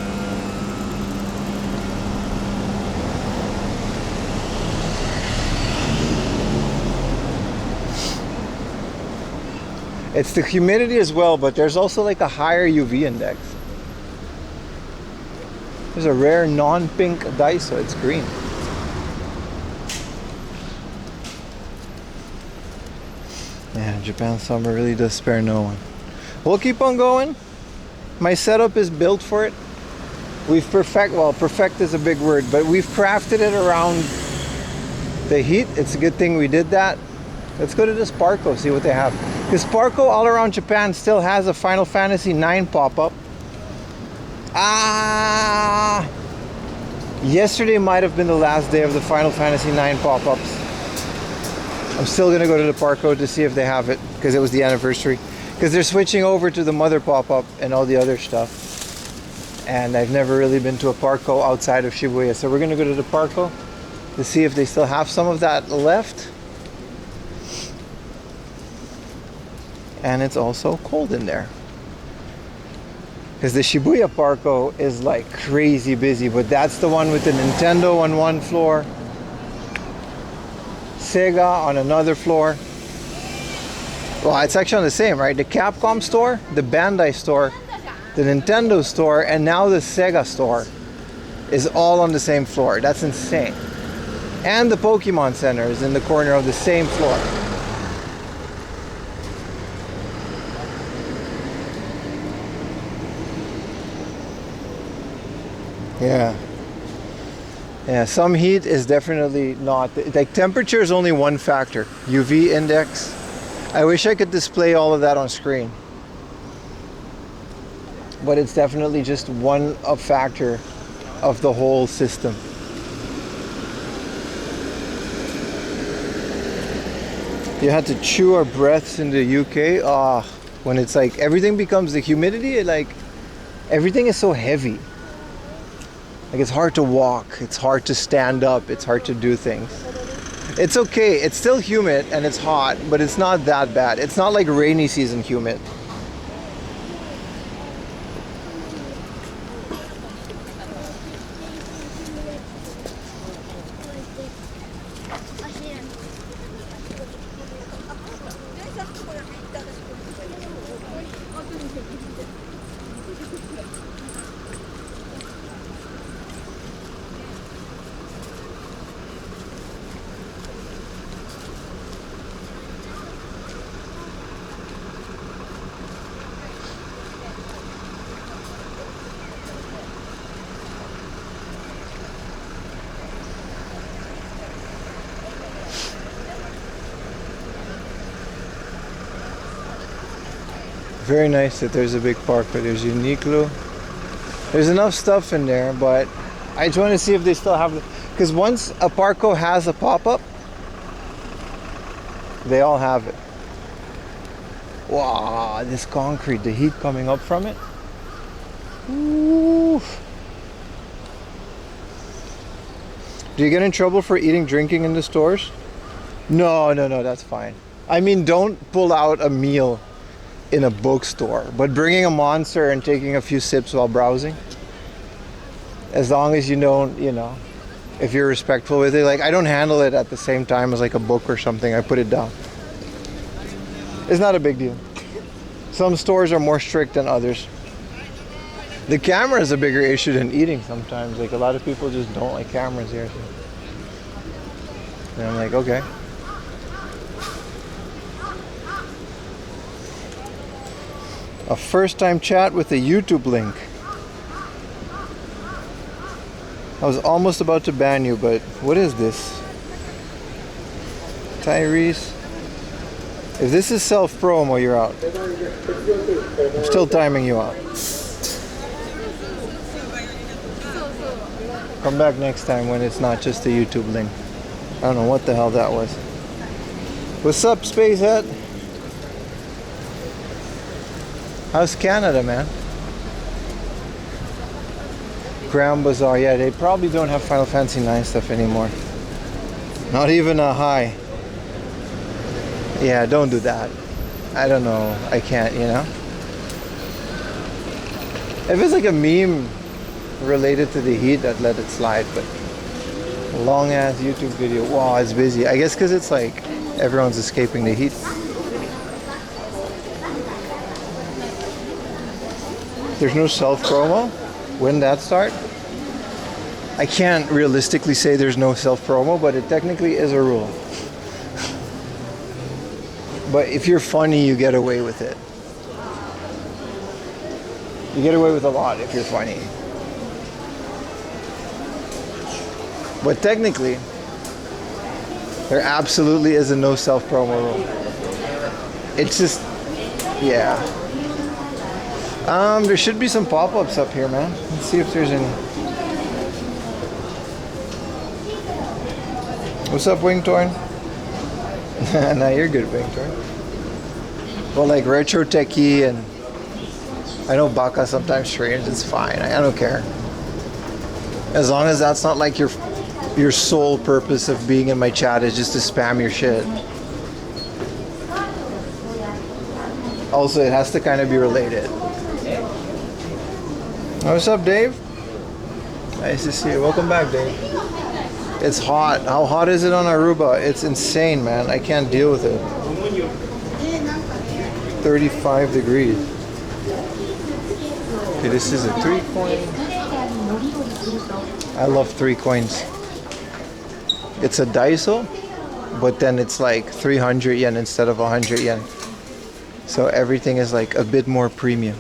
It's the humidity as well, but there's also like a higher UV index. There's a rare non-pink Daiso, it's green. Yeah, Japan summer really does spare no one. We'll keep on going. My setup is built for it. We've perfect is a big word, but we've crafted it around the heat. It's a good thing we did that. Let's go to the Sparko, see what they have. Because Sparko all around Japan still has a Final Fantasy IX pop-up. Yesterday might have been the last day of the Final Fantasy IX pop-ups. I'm still gonna go to the Sparko to see if they have it, because it was the anniversary. because they're switching over to the mother pop-up and all the other stuff. And I've never really been to a Parco outside of Shibuya, so we're gonna go to the Parco to see if they still have some of that left. And it's also cold in there, because the Shibuya Parco is like crazy busy, but that's the one with the Nintendo on one floor, Sega on another floor. Well, it's actually on the same, right? The Capcom store, the Bandai store, the Nintendo store, and now the Sega store is all on the same floor. That's insane. And the Pokemon Center is in the corner of the same floor. Yeah. Yeah, some heat is definitely not, like temperature is only one factor. UV index. I wish I could display all of that on screen. But it's definitely just one factor of the whole system. You had to chew our breaths in the UK. When it's like everything becomes the humidity, like everything is so heavy. Like it's hard to walk, it's hard to stand up, it's hard to do things. It's okay, it's still humid and it's hot, but it's not that bad. It's not like rainy season humid. Very nice that there's a big park, but there's Uniqlo. There's enough stuff in there, but I just want to see if they still have, because once a Parco has a pop-up, they all have it. Wow, this concrete, the heat coming up from it. Ooh. Do you get in trouble for eating, drinking in the stores? No, that's fine. I mean, don't pull out a meal in a bookstore, but bringing a Monster and taking a few sips while browsing, as long as you don't, if you're respectful with it. Like, I don't handle it at the same time as like a book or something. I put it down. It's not a big deal. Some stores are more strict than others. The camera is a bigger issue than eating sometimes. Like, a lot of people just don't like cameras here. So. And I'm like, okay. A first time chat with a YouTube link. I was almost about to ban you, but what is this? Tyrese. If this is self-promo, you're out. I'm still timing you out. Come back next time when it's not just a YouTube link. I don't know what the hell that was. What's up, Spacehead? How's Canada, man? Grand Bazaar, yeah, they probably don't have Final Fantasy 9 stuff anymore. Not even a high. Yeah, don't do that. I don't know. I can't, If it's like a meme related to the heat, I'd let it slide, but a long ass YouTube video, wow, it's busy. I guess because it's like everyone's escaping the heat. There's no self-promo? When that start? I can't realistically say there's no self-promo, but it technically is a rule. But if you're funny, you get away with it. You get away with a lot if you're funny. But technically, there absolutely is a no self-promo rule. It's just, yeah. There should be some pop-ups up here, man. Let's see if there's any. What's up, Wingtorn? Nah, you're good, Wingtorn. But like retro techie, and I know Baka sometimes streams, it's fine. I don't care. As long as that's not like your sole purpose of being in my chat is just to spam your shit. Also, it has to kind of be related. What's up, Dave? Nice to see you. Welcome back, Dave. It's hot. How hot is it on Aruba? It's insane, man. I can't deal with it. 35 degrees. Okay, this is a 3 coin. I love 3 coins. It's a Daiso, but then it's like 300 yen instead of 100 yen. So everything is like a bit more premium.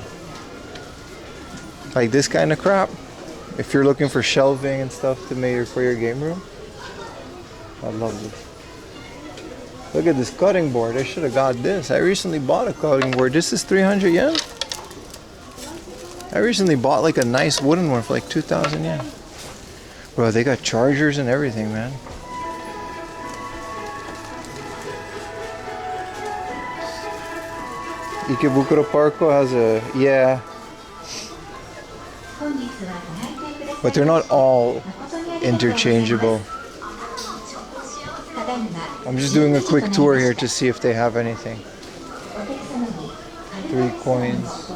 Like this kind of crap, if you're looking for shelving and stuff to make for your game room, I love this. Look at this cutting board. I should have got this. I recently bought a cutting board. This is 300 yen. I recently bought like a nice wooden one for like 2,000 yen. Bro, they got chargers and everything, man. Ikebukuro Parko has a, yeah. But they're not all interchangeable. I'm just doing a quick tour here to see if they have anything. 3 coins.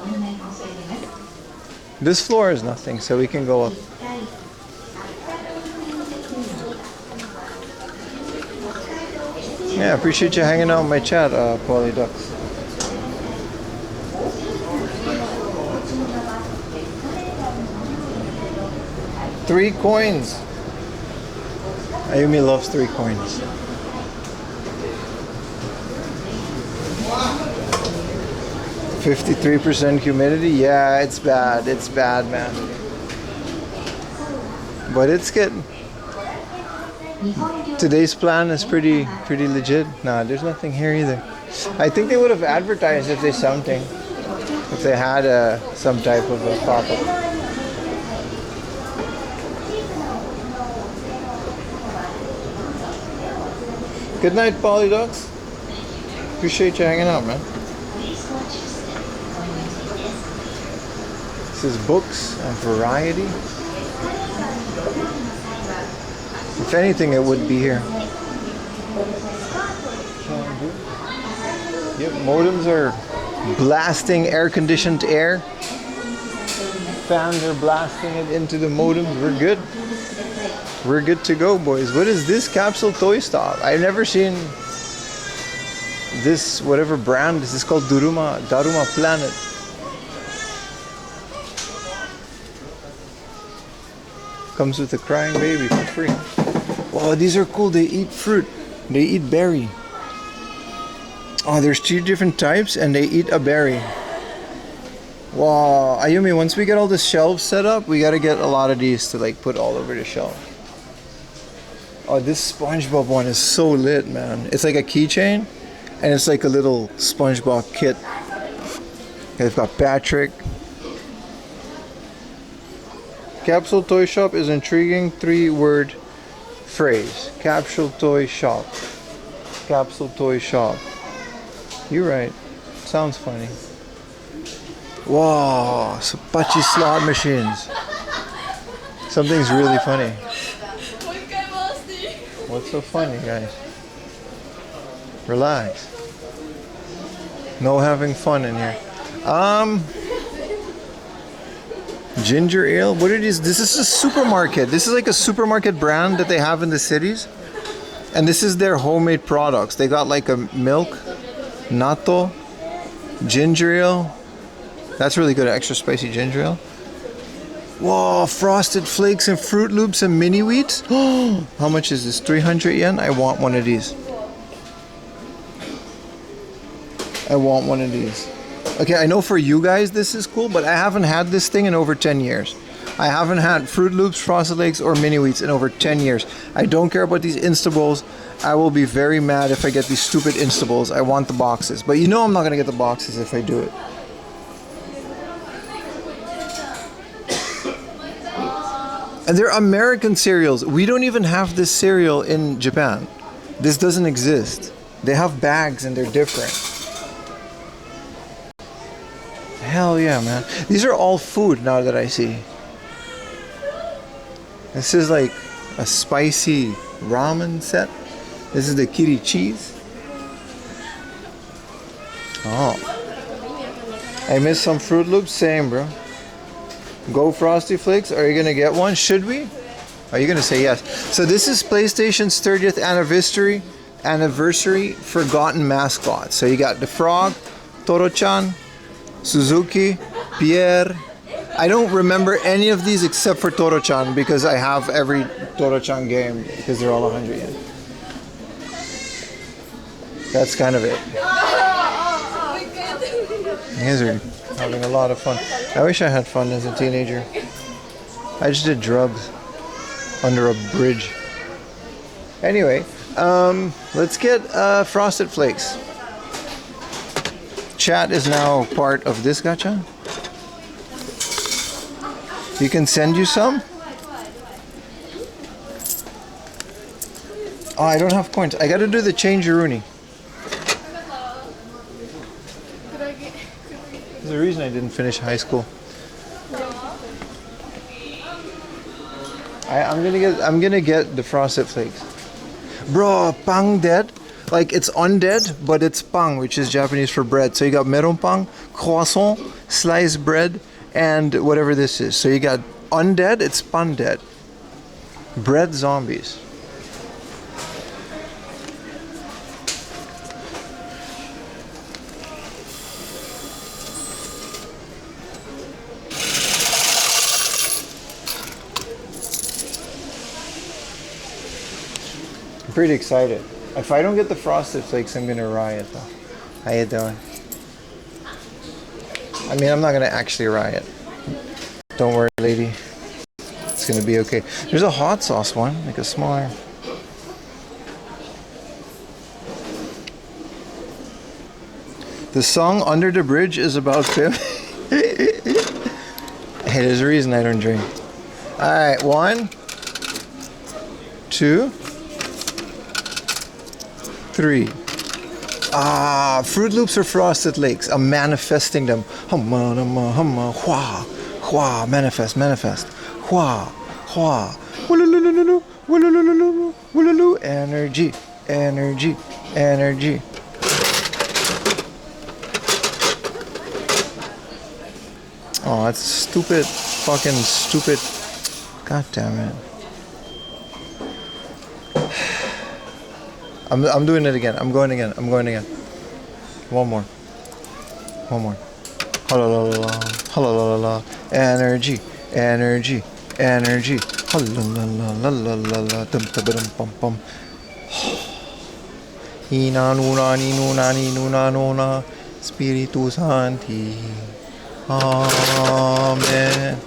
This floor is nothing, so we can go up. Yeah, appreciate you hanging out in my chat, Polyducks. Three coins. Ayumi loves 3 coins. %53% humidity. Yeah, it's bad. It's bad, man. But it's getting. Today's plan is pretty legit. Nah, there's nothing here either. I think they would have advertised if they something. If they had some type of a pop-up. Good night, Polydogs. Appreciate you hanging out, man. This is books and variety. If anything, it would be here. Yep, modems are blasting air-conditioned air. Fans are blasting it into the modems. We're good. We're good to go, boys. What is this capsule toy stop? I've never seen this, whatever brand. This is called Daruma Planet. Comes with a crying baby for free. Wow, these are cool. They eat fruit. They eat berry. Oh, there's 2 different types and they eat a berry. Wow, Ayumi, once we get all the shelves set up, we gotta get a lot of these to like put all over the shelf. Oh, this SpongeBob one is so lit, man. It's like a keychain and it's like a little SpongeBob kit. They've got Patrick. Capsule Toy Shop is intriguing 3-word phrase. Capsule Toy Shop. Capsule Toy Shop. You're right. Sounds funny. Wow, Sapachi slot machines. Something's really funny. What's so funny, guys? Relax. No having fun in here. Ginger ale. What it is? This is a supermarket. This is like a supermarket brand that they have in the cities, and this is their homemade products. They got like a milk, natto, ginger ale. That's really good. Extra spicy ginger ale. Whoa, frosted flakes and Fruit Loops and mini wheats. Oh, how much is this? 300 yen. I want one of these. I want one of these. Okay, I know for you guys this is cool, but I haven't had this thing in over 10 years. I haven't had Fruit Loops, Frosted Flakes, or Mini Wheats in over 10 years. I don't care about these Instables. I will be very mad if I get these stupid Instables. I want the boxes. But you know I'm not going to get the boxes if I do it. And they're American cereals. We don't even have this cereal in Japan. This doesn't exist. They have bags and they're different. Hell yeah, man. These are all food now that I see. This is like a spicy ramen set. This is the kiri cheese. Oh. I missed some Fruit Loops. Same, bro. Go Frosty Flakes. Are you gonna get one? Should we? Are you gonna say yes? So this is PlayStation's 30th anniversary forgotten mascot. So you got the frog, Toro-chan, Suzuki, Pierre. I don't remember any of these except for Toro-chan because I have every Toro-chan game because they're all 100 yen. That's kind of it. You guys are having a lot of fun. I wish I had fun as a teenager. I just did drugs under a bridge. Anyway, let's get Frosted Flakes. Chat is now part of this gacha. You can send you some. Oh, I don't have coins. I gotta do the change-a-rooney. There's a reason I didn't finish high school. I'm gonna get the Frosted Flakes. Bro, pang dead. Like it's undead, but it's pang, which is Japanese for bread. So you got meron pang, croissant, sliced bread, and whatever this is. So you got undead, it's pan dead. Bread zombies. I'm pretty excited. If I don't get the Frosted Flakes, I'm gonna riot though. How you doing? I mean, I'm not gonna actually riot. Don't worry, lady. It's gonna be okay. There's a hot sauce one, like a smaller. The song Under the Bridge is about Tim. Hey, there's a reason I don't drink. Alright, 1, 2, 3. Ah, Fruit Loops or Frosted Flakes. I'm manifesting them. Humma, humma, humma, hua, hua, manifest, manifest. Hua, hua. Wululululu, wululululu, wululu. Energy, energy, energy. Oh, that's stupid. Fucking stupid. God damn it. I'm doing it again. I'm going again. I'm going again. One more. One more. Halalala. Halalala. Energy. Energy. Energy. Halalala. Dum tabadum pum pum. Inanuna ninuna ninuna nona. Spiritu Santi. Amen.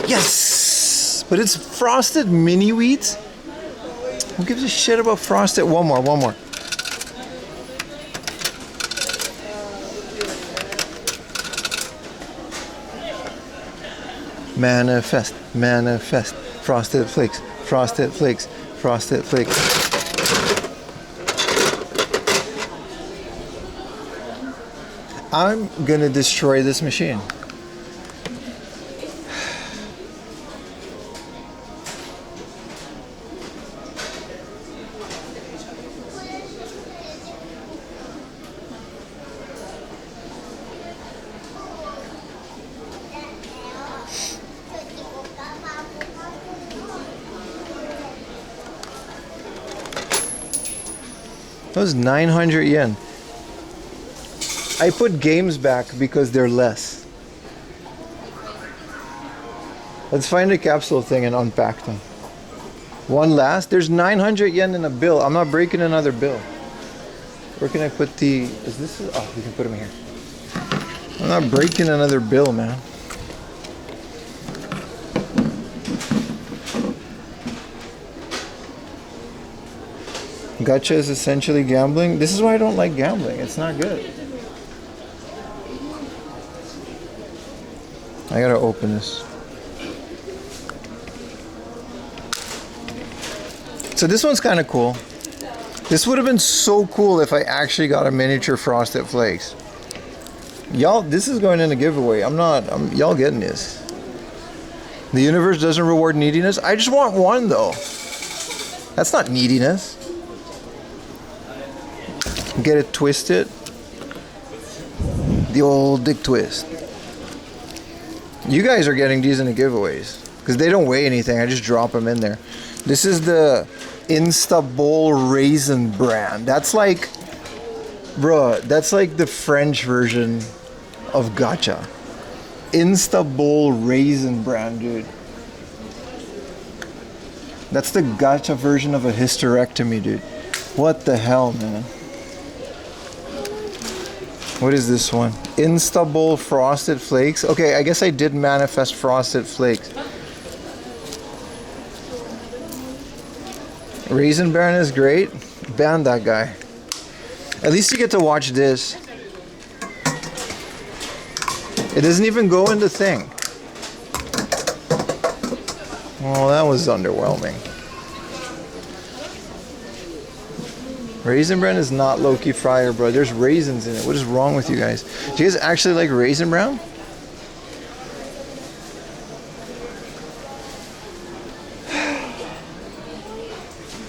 Yes! But it's frosted mini wheats? Who gives a shit about frosted? One more, one more. Manifest, manifest. Frosted Flakes, Frosted Flakes, Frosted Flakes. I'm gonna destroy this machine. That was 900 yen. I put games back because they're less. Let's find the capsule thing and unpack them. One last. There's 900 yen in a bill. I'm not breaking another bill. Where can I put the... Is this... Oh, we can put them here. I'm not breaking another bill, man. Gacha is essentially gambling. This is why I don't like gambling. It's not good. I gotta open this. So this one's kind of cool. This would have been so cool if I actually got a miniature Frosted Flakes. Y'all, this is going in a giveaway. Y'all getting this. The universe doesn't reward neediness. I just want one though. That's not neediness. Get it twisted. The old dick twist. You guys are getting these in the giveaways because they don't weigh anything. I just drop them in there. This is the Insta Bowl Raisin brand. That's like, bruh, that's like the French version of gacha. Insta Bowl Raisin brand, dude. That's the gacha version of a hysterectomy, dude. What the hell, man? What is this one? Insta Bowl Frosted Flakes. Okay, I guess I did manifest Frosted Flakes. Raisin Bran is great. Ban that guy. At least you get to watch this. It doesn't even go in the thing. Well, that was underwhelming. Raisin Bran is not low-key fryer, bro. There's raisins in it. What is wrong with you guys? Do you guys actually like Raisin Bran?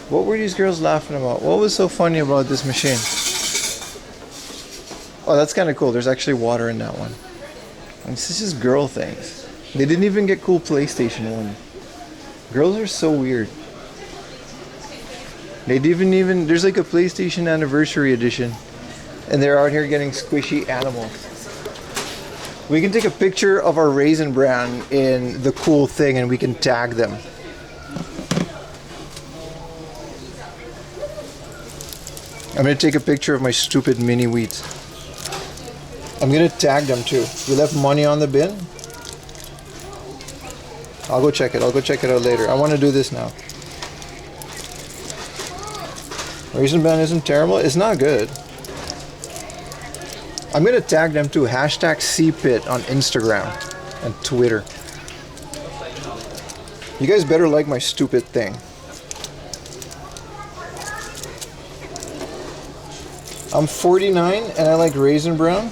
What were these girls laughing about? What was so funny about this machine? Oh, that's kind of cool. There's actually water in that one. And this is just girl things. They didn't even get cool PlayStation 1. Girls are so weird. They didn't even, there's like a PlayStation Anniversary Edition. And they're out here getting squishy animals. We can take a picture of our Raisin Bran in the cool thing and we can tag them. I'm gonna take a picture of my stupid mini wheats. I'm gonna tag them too. We left money on the bin. I'll go check it. I'll go check it out later. I want to do this now. Raisin Bran isn't terrible. It's not good. I'm gonna tag them too. Hashtag CPIT on Instagram and Twitter. You guys better like my stupid thing. I'm 49 and I like Raisin Bran.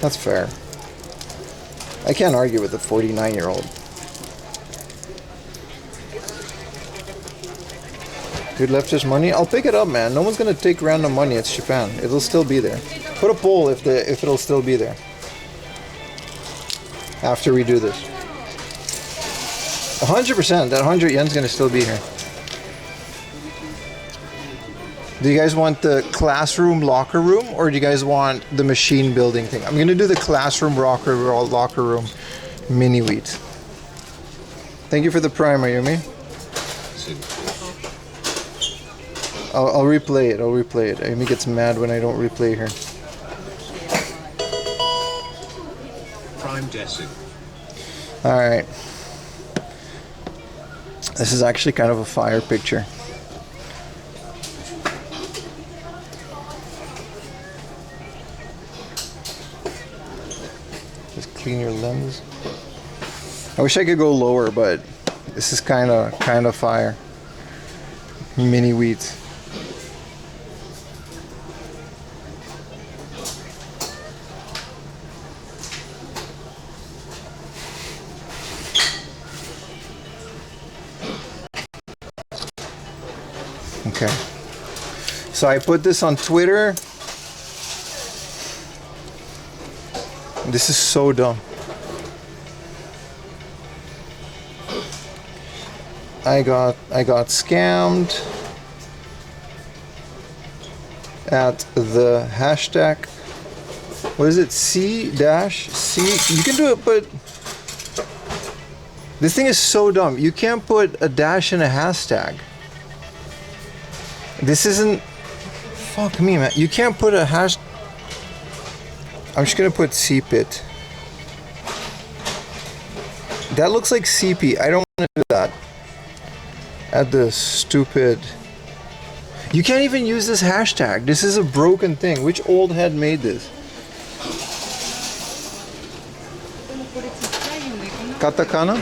That's fair. I can't argue with a 49-year-old. Dude left his money. I'll pick it up, man. No one's gonna take random money. It's Japan. It'll still be there. Put a poll if it'll still be there after we do this. 100%. That 100 yen's gonna still be here. Do you guys want the classroom locker room or do you guys want the machine building thing? I'm gonna do the classroom locker room mini wheat. Thank you for the prime, Ayumi. I'll replay it. I'll replay it. Ayumi gets mad when I don't replay her. Prime Desi. All right. This is actually kind of a fire picture. Clean your lens. I wish I could go lower, but this is kind of fire. Mini wheats. Okay. So I put this on Twitter. This is so dumb. I got scammed at the hashtag. What is it? C-C. You can do it, but this thing is so dumb. You can't put a dash in a hashtag. This isn't. Fuck me, man. You can't put a hash. I'm just gonna put CPIT. That looks like CP. I don't want to do that. Add the stupid. You can't even use this hashtag. This is a broken thing. Which old head made this? Katakana?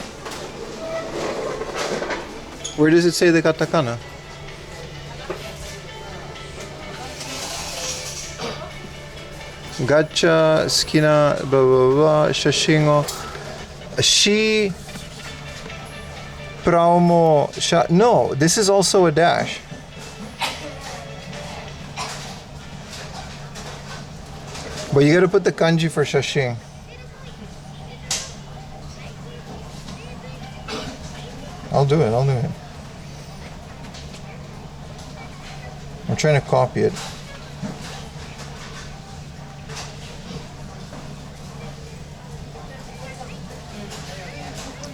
Where does it say the katakana? Gacha, skina, blah blah blah, shashingo. Shi promo sha. No, this is also a dash. But you gotta put the kanji for shashin. I'll do it. I'm trying to copy it.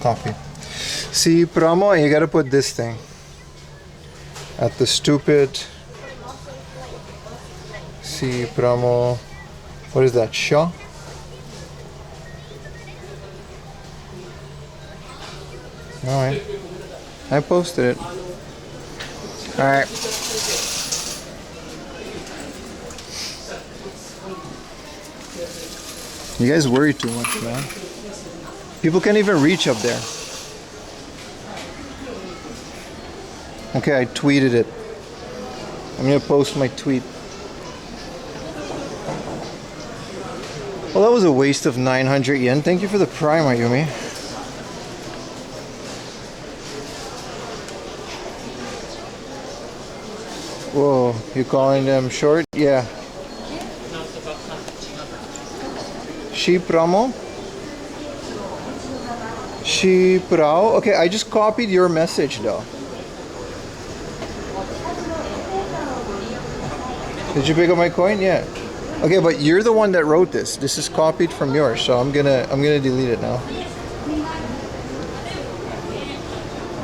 Copy. See, promo, and you gotta put this thing at the stupid. See, promo. What is that? Sha? Alright. I posted it. Alright. You guys worry too much, man. People can't even reach up there. Okay, I tweeted it. I'm gonna post my tweet. Well, that was a waste of 900 yen. Thank you for the Prime, Ayumi. Whoa, you calling them short? Yeah. Shi promo? Shi prao? Okay, I just copied your message though. Did you pick up my coin? Yeah. Okay, but you're the one that wrote this. This is copied from yours, so I'm gonna delete it now.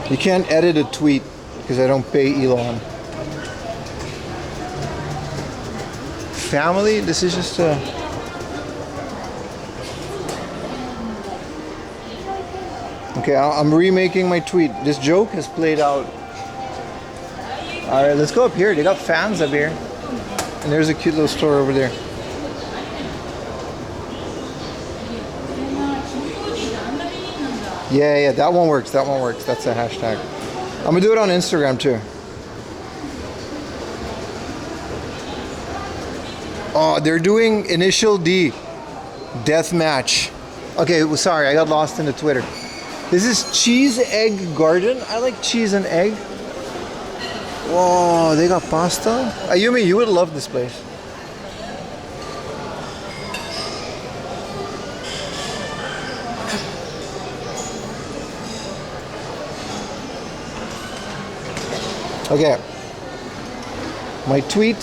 You can't edit a tweet because I don't pay Elon. Family, this is just a. Okay, I'm remaking my tweet. This joke has played out. All right, let's go up here. They got fans up here, and there's a cute little store over there. Yeah, that one works. That one works. That's a hashtag. I'm gonna do it on Instagram too. Oh, they're doing Initial D death match. Okay, well, sorry, I got lost in the Twitter. This is Cheese Egg Garden. I like cheese and egg. Whoa, they got pasta. Ayumi, you would love this place. Okay, my tweet,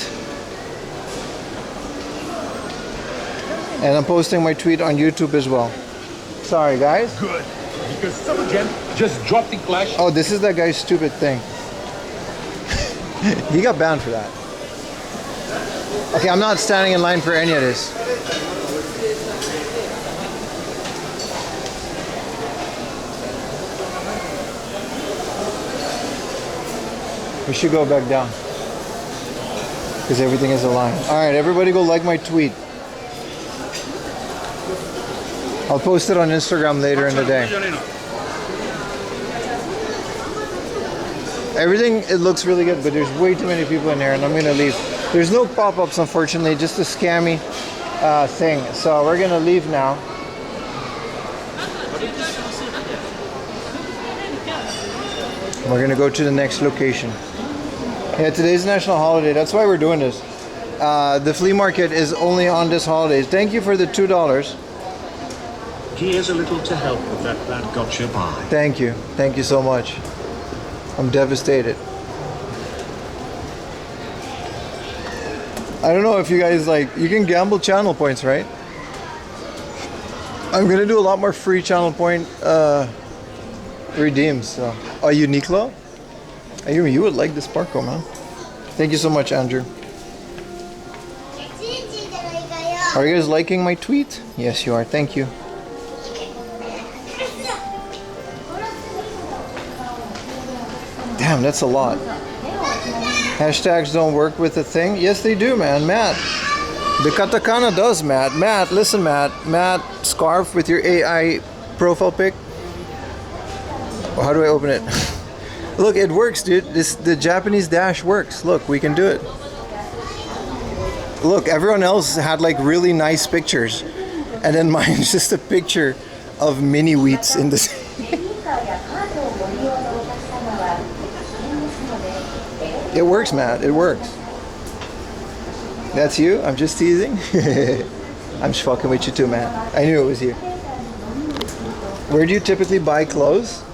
and I'm posting my tweet on YouTube as well. Sorry, guys. Good, because some gem just dropped in Clash. Oh, this is that guy's stupid thing. He got banned for that. Okay, I'm not standing in line for any of this. We should go back down because everything is aligned. All right, everybody go like my tweet. I'll post it on Instagram later in the day. Everything, it looks really good, but there's way too many people in here and I'm gonna leave. There's no pop-ups, unfortunately, just a scammy thing. So we're gonna leave now. We're gonna go to the next location. Yeah, today's national holiday. That's why we're doing this. The flea market is only on this holiday. Thank you for the $2. Here's a little to help with that gotcha buy. Thank you. Thank you so much. I'm devastated. I don't know if you guys you can gamble channel points, right? I'm gonna do a lot more free channel point redeems. So. Oh, Uniqlo? You would like this Sparkle, man. Thank you so much, Andrew. Are you guys liking my tweet? Yes, you are. Thank you. Damn, that's a lot. Hashtags don't work with the thing? Yes, they do, man. Matt. The katakana does, Matt. Matt, listen, Matt. Matt, scarf with your AI profile pic. How do I open it? Look, it works, dude. The Japanese dash works. Look, we can do it. Look, everyone else had like really nice pictures, and then mine's just a picture of mini wheats in the. It works, man. It works. That's you? I'm just teasing. I'm just fucking with you too, man. I knew it was you. Where do you typically buy clothes?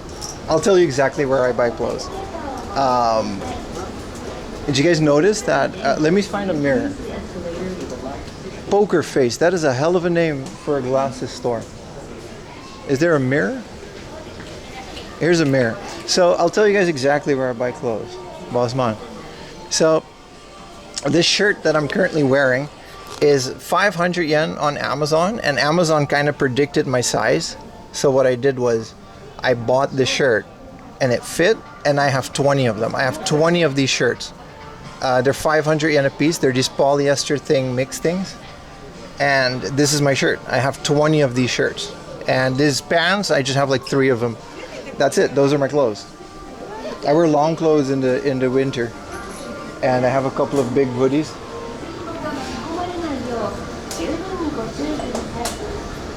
I'll tell you exactly where I buy clothes. Did you guys notice that? Let me find a mirror. Poker Face. That is a hell of a name for a glasses store. Is there a mirror? Here's a mirror. So I'll tell you guys exactly where I buy clothes. Boss man. So this shirt that I'm currently wearing is 500 yen on Amazon, and Amazon kind of predicted my size. So what I did was I bought the shirt and it fit, and I have 20 of them. I have 20 of these shirts. They're 500 yen a piece. They're these polyester thing mixed things. And this is my shirt. I have 20 of these shirts. And these pants, I just have like 3 of them. That's it. Those are my clothes. I wear long clothes in the winter. And I have a couple of big hoodies.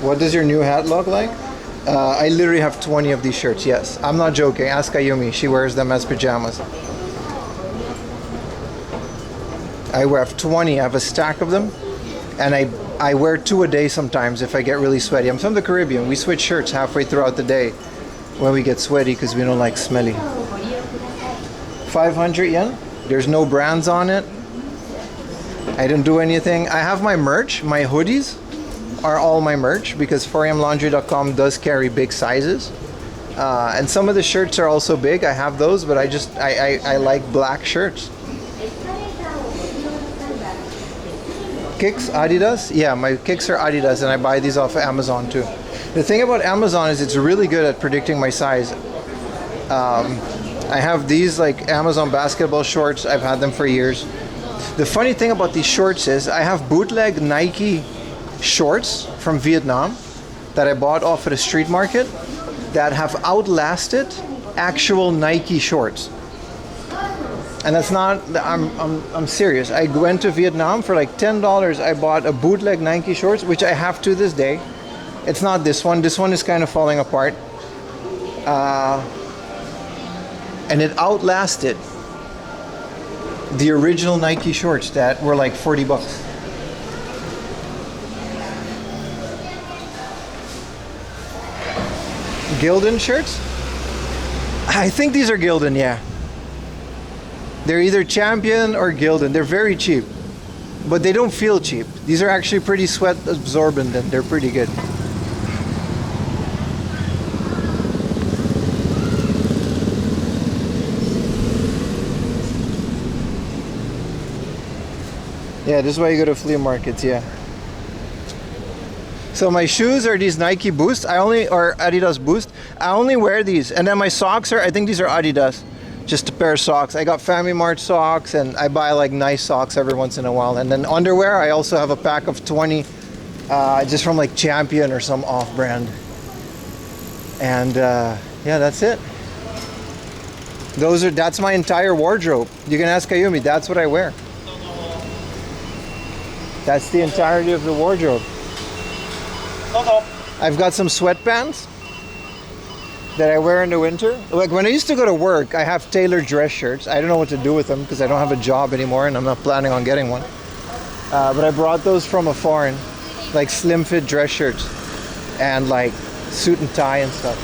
What does your new hat look like? I literally have 20 of these shirts, yes. I'm not joking. Ask Ayumi. She wears them as pajamas. I have 20. I have a stack of them. And I wear 2 a day sometimes if I get really sweaty. I'm from the Caribbean. We switch shirts halfway throughout the day when we get sweaty because we don't like smelly. 500 yen. There's no brands on it. I didn't do anything. I have my merch. My hoodies are all my merch because 4amlaundry.com does carry big sizes. And some of the shirts are also big. I have those, but I like black shirts. Kicks, Adidas? Yeah, my kicks are Adidas, and I buy these off of Amazon too. The thing about Amazon is it's really good at predicting my size. I have these like Amazon basketball shorts. I've had them for years. The funny thing about these shorts is I have bootleg Nike shorts from Vietnam that I bought off at a street market that have outlasted actual Nike shorts. And that's not, I'm serious. I went to Vietnam for like $10. I bought a bootleg Nike shorts, which I have to this day. It's not this one. This one is kind of falling apart. And it outlasted the original Nike shorts that were like 40 bucks. Gildan shirts? I think these are Gildan, yeah. They're either Champion or Gildan. They're very cheap, but they don't feel cheap. These are actually pretty sweat absorbent and they're pretty good. Yeah, this is why you go to flea markets, yeah. So my shoes are these Nike Boost. Or Adidas Boost. I only wear these. And then my socks I think these are Adidas. Just a pair of socks. I got Family Mart socks, and I buy like nice socks every once in a while. And then underwear, I also have a pack of 20 just from like Champion or some off-brand. And yeah, that's it. That's my entire wardrobe. You can ask Ayumi, that's what I wear. That's the entirety of the wardrobe. I've got some sweatpants that I wear in the winter. Like when I used to go to work, I have tailored dress shirts. I don't know what to do with them because I don't have a job anymore and I'm not planning on getting one. But I brought those from a foreign, like slim fit dress shirts and like suit and tie and stuff.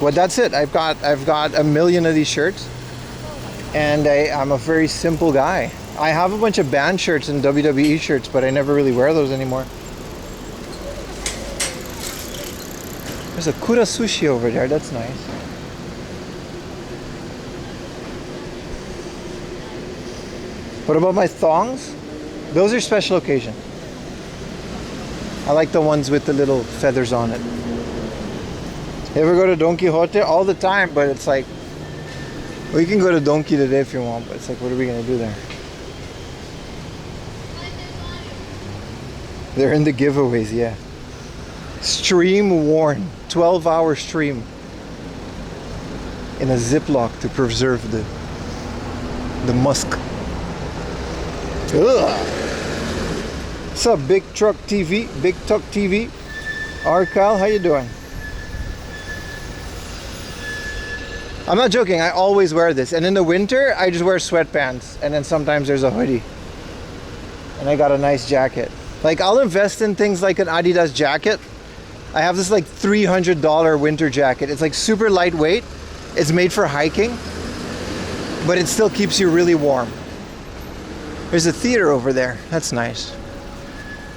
Well, that's it. I've got a million of these shirts, and I'm a very simple guy. I have a bunch of band shirts and WWE shirts, but I never really wear those anymore. There's a Kura Sushi over there. That's nice. What about my thongs? Those are special occasion. I like the ones with the little feathers on it. You ever go to Don Quixote? All the time, but it's like, well, you can go to Don Quixote today if you want, but it's like, what are we gonna do there? They're in the giveaways, yeah. Stream worn, 12-hour stream in a Ziploc to preserve the musk. Ugh. What's up, Big Truck TV? Big Truck TV. Kyle, how you doing? I'm not joking. I always wear this, and in the winter, I just wear sweatpants, and then sometimes there's a hoodie, and I got a nice jacket. Like, I'll invest in things like an Adidas jacket. I have this like $300 winter jacket. It's like super lightweight. It's made for hiking, but it still keeps you really warm. There's a theater over there. That's nice.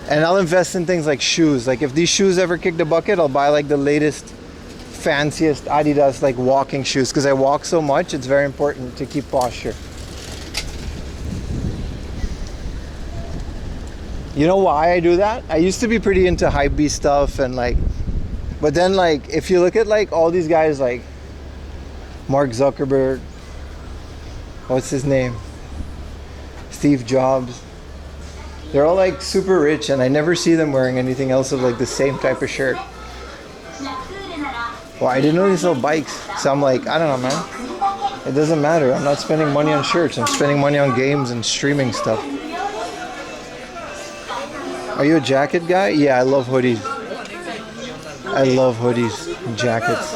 And I'll invest in things like shoes. Like if these shoes ever kick the bucket, I'll buy like the latest, fanciest Adidas like walking shoes, because I walk so much. It's very important to keep posture. You know why I do that? I used to be pretty into hypebeast stuff and like, but then like if you look at like all these guys like Mark Zuckerberg, what's his name? Steve Jobs. They're all like super rich, and I never see them wearing anything else of like the same type of shirt. Well, I didn't know they sell bikes, so I'm like, I don't know, man. It doesn't matter. I'm not spending money on shirts. I'm spending money on games and streaming stuff. Are you a jacket guy? Yeah, I love hoodies. I love hoodies and jackets.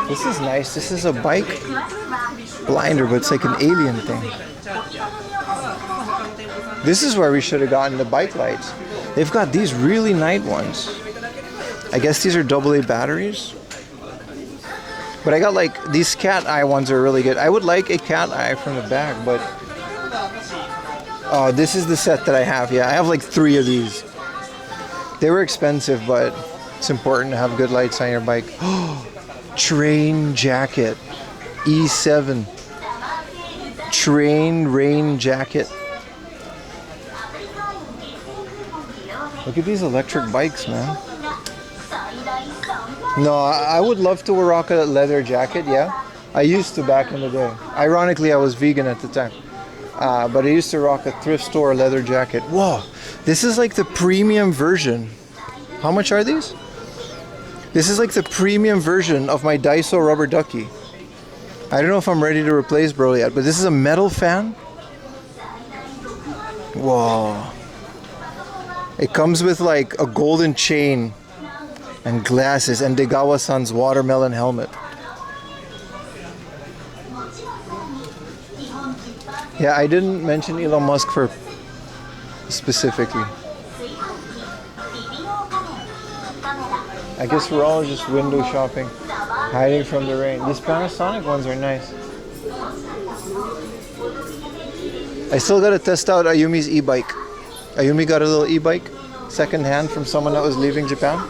This is nice. This is a bike blinder, but it's like an alien thing. This is where we should have gotten the bike lights. They've got these really nice ones. I guess these are AA batteries. But I got like, these cat eye ones are really good. I would like a cat eye from the back, but... Oh, this is the set that I have. Yeah, I have like 3 of these. They were expensive, but it's important to have good lights on your bike. Train jacket. E7. Train rain jacket. Look at these electric bikes, man. No, I would love to rock a leather jacket, yeah. I used to back in the day. Ironically, I was vegan at the time. But I used to rock a thrift store leather jacket. Whoa, this is like the premium version. How much are these? This is like the premium version of my Daiso rubber ducky. I don't know if I'm ready to replace bro yet, but this is a metal fan. Whoa. It comes with like a golden chain and glasses and Degawa-san's watermelon helmet. Yeah, I didn't mention Elon Musk for specifically. I guess we're all just window shopping, hiding from the rain. These Panasonic ones are nice. I still gotta test out Ayumi's e-bike. Ayumi got a little e-bike, second hand from someone that was leaving Japan.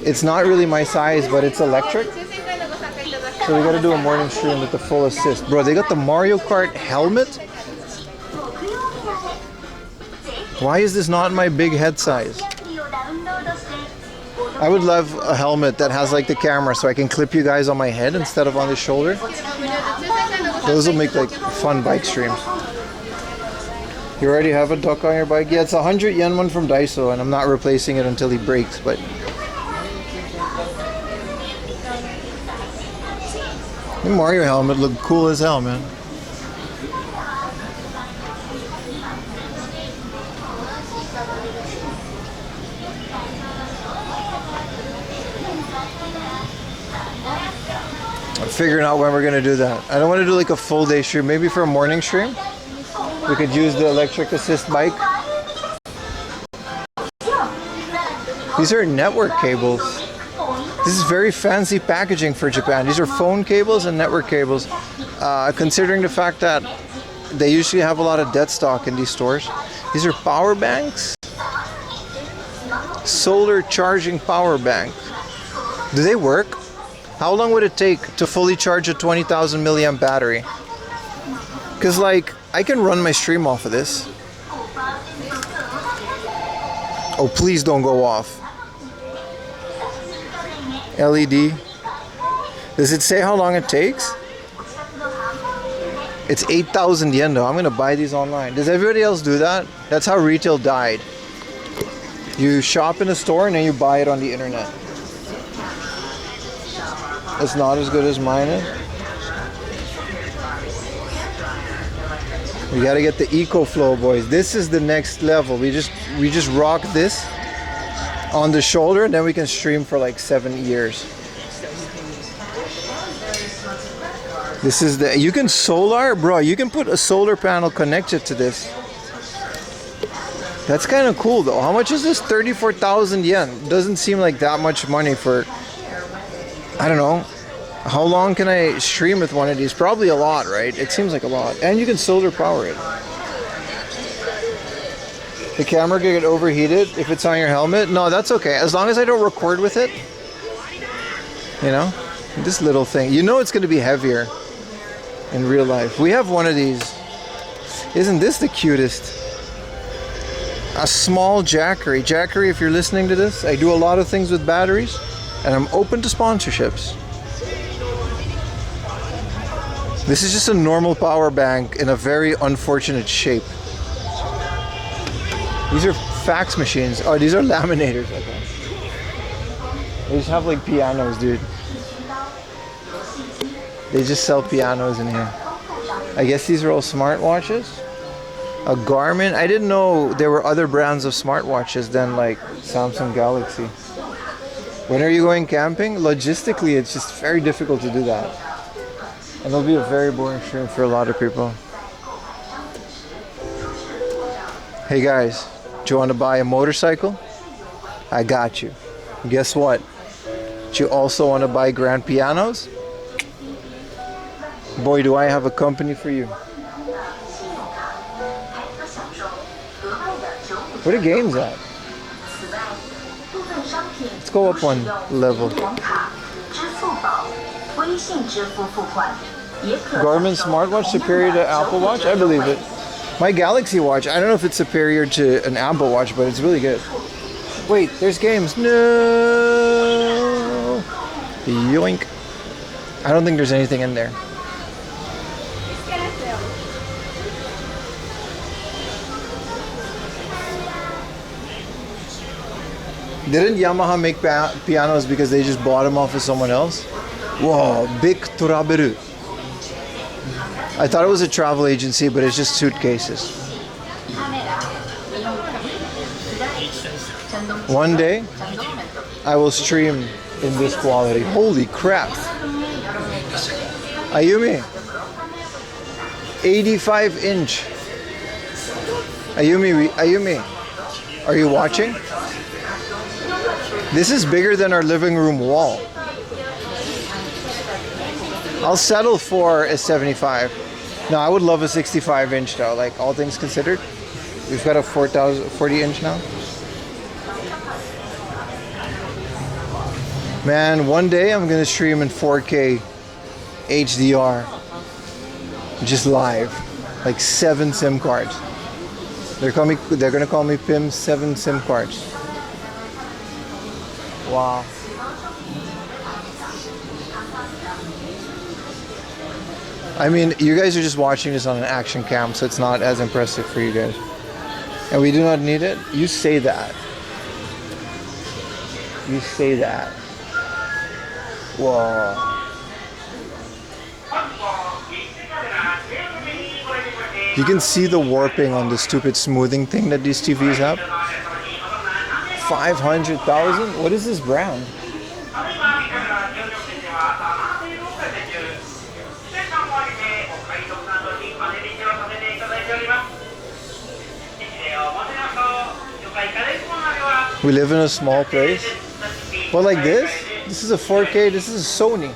It's not really my size, but it's electric. So we gotta do a morning stream with the full assist. Bro, they got the Mario Kart helmet? Why is this not my big head size? I would love a helmet that has like the camera so I can clip you guys on my head instead of on the shoulder. Those will make like fun bike streams. You already have a duck on your bike? Yeah, it's a 100 yen one from Daiso, and I'm not replacing it until he breaks, but... The Mario helmet looked cool as hell, man. I'm figuring out when we're gonna do that. I don't want to do like a full day stream. Maybe for a morning stream, we could use the electric assist bike. These are network cables. This is very fancy packaging for Japan. These are phone cables and network cables. Considering the fact that they usually have a lot of dead stock in these stores. These are power banks. Solar charging power bank. Do they work? How long would it take to fully charge a 20,000 milliamp battery? Because like, I can run my stream off of this. Oh, please don't go off. LED. Does it say how long it takes? It's 8,000 yen though. I'm gonna buy these online. Does everybody else do that? That's how retail died. You shop in a store and then you buy it on the internet. It's not as good as mine is. We gotta get the EcoFlow, boys. This is the next level. We just rock this on the shoulder, and then we can stream for like 7 years. This is the, you can solar, bro. You can put a solar panel connected to this. That's kind of cool though. How much is this? 34,000 yen. Doesn't seem like that much money for, I don't know. How long can I stream with one of these? Probably a lot, right? It seems like a lot. And you can solar power it. The camera can get overheated if it's on your helmet. No, that's okay. As long as I don't record with it. You know? This little thing. You know it's going to be heavier in real life. We have one of these. Isn't this the cutest? A small Jackery. Jackery, if you're listening to this, I do a lot of things with batteries. And I'm open to sponsorships. This is just a normal power bank in a very unfortunate shape. These are fax machines. Oh, these are laminators. Okay. They just have like pianos, dude. They just sell pianos in here. I guess these are all smartwatches. A Garmin. I didn't know there were other brands of smartwatches than like Samsung Galaxy. When are you going camping? Logistically, it's just very difficult to do that. And it'll be a very boring stream for a lot of people. Hey guys, do you want to buy a motorcycle? I got you. Guess what? Do you also want to buy grand pianos? Boy, do I have a company for you. Where the game's at? Let's go up one level. Garmin smartwatch superior to Apple Watch? I believe it. My Galaxy Watch, I don't know if it's superior to an Apple Watch, but it's really good. Wait, there's games. No! Yoink. I don't think there's anything in there. Didn't Yamaha make pianos because they just bought them off of someone else? Whoa, big Turaberu. I thought it was a travel agency, but it's just suitcases. One day, I will stream in this quality. Holy crap. Ayumi. 85-inch. Ayumi, are you watching? This is bigger than our living room wall. I'll settle for a 75. No, I would love a 65-inch though, like all things considered. We've got a 40-inch now. Man, one day I'm gonna stream in 4K HDR. Just live. Like 7 SIM cards. They're gonna call me Pim 7 SIM cards. Wow. I mean, you guys are just watching this on an action cam, so it's not as impressive for you guys. And we do not need it? You say that. You say that. Whoa. You can see the warping on the stupid smoothing thing that these TVs have. 500,000? What is this brand? We live in a small place. But like this is a 4K, this is a Sony.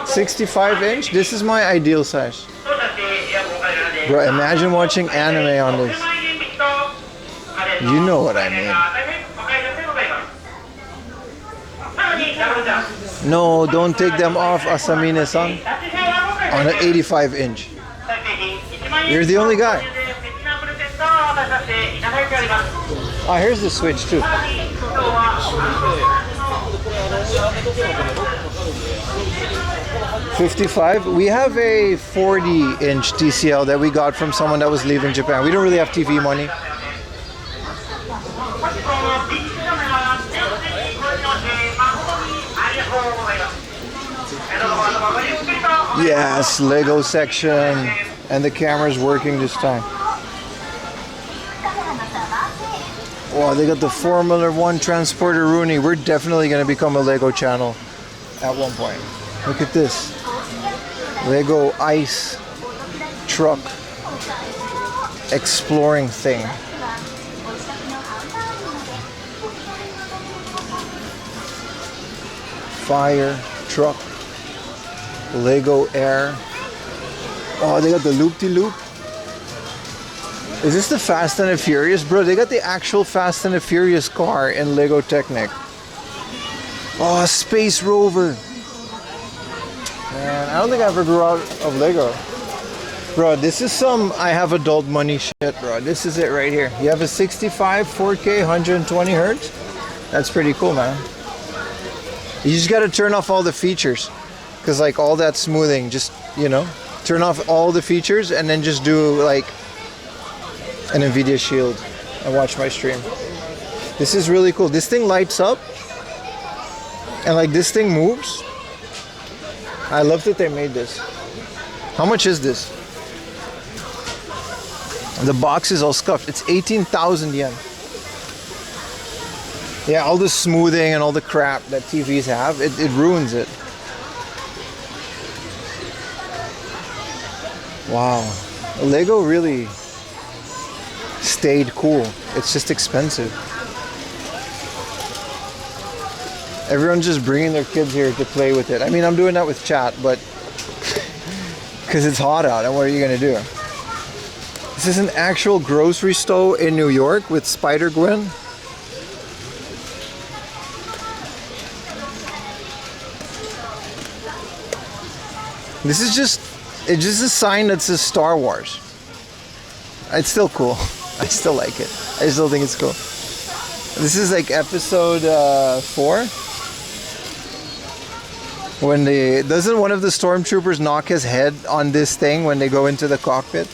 65-inch, this is my ideal size. Bro, imagine watching anime on this. You know what I mean. No, don't take them off, Asamine-san. On an 85-inch. You're the only guy. Ah, here's the switch too. $55. We have a 40-inch TCL that we got from someone that was leaving Japan. We don't really have TV money. Yes, Lego section. And the camera's working this time. Wow, they got the Formula One Transporter Rooney. We're definitely going to become a Lego channel at one point. Look at this. Lego ice truck exploring thing. Fire truck. Lego air. Oh, they got the loop-de-loop. Is this the Fast and the Furious? Bro, they got the actual Fast and the Furious car in Lego Technic. Oh, Space Rover. Man, I don't think I ever grew out of Lego. Bro, this is some I have adult money shit, bro. This is it right here. You have a 65, 4K, 120 hertz. That's pretty cool, man. You just gotta turn off all the features. Because like all that smoothing, just, you know, turn off all the features and then just do like an NVIDIA Shield and watch my stream. This is really cool. This thing lights up and like this thing moves. I love that they made this. How much is this? The box is all scuffed. It's 18,000 yen. Yeah, all the smoothing and all the crap that TVs have, it ruins it. Wow. Lego really stayed cool. It's just expensive. Everyone's just bringing their kids here to play with it. I mean, I'm doing that with chat, but because it's hot out, and what are you gonna do? This is an actual grocery store in New York with Spider-Gwen. This is just, it's just a sign that says Star Wars. It's still cool. I still like it. I still think it's cool. This is like episode 4. When doesn't one of the stormtroopers knock his head on this thing when they go into the cockpit?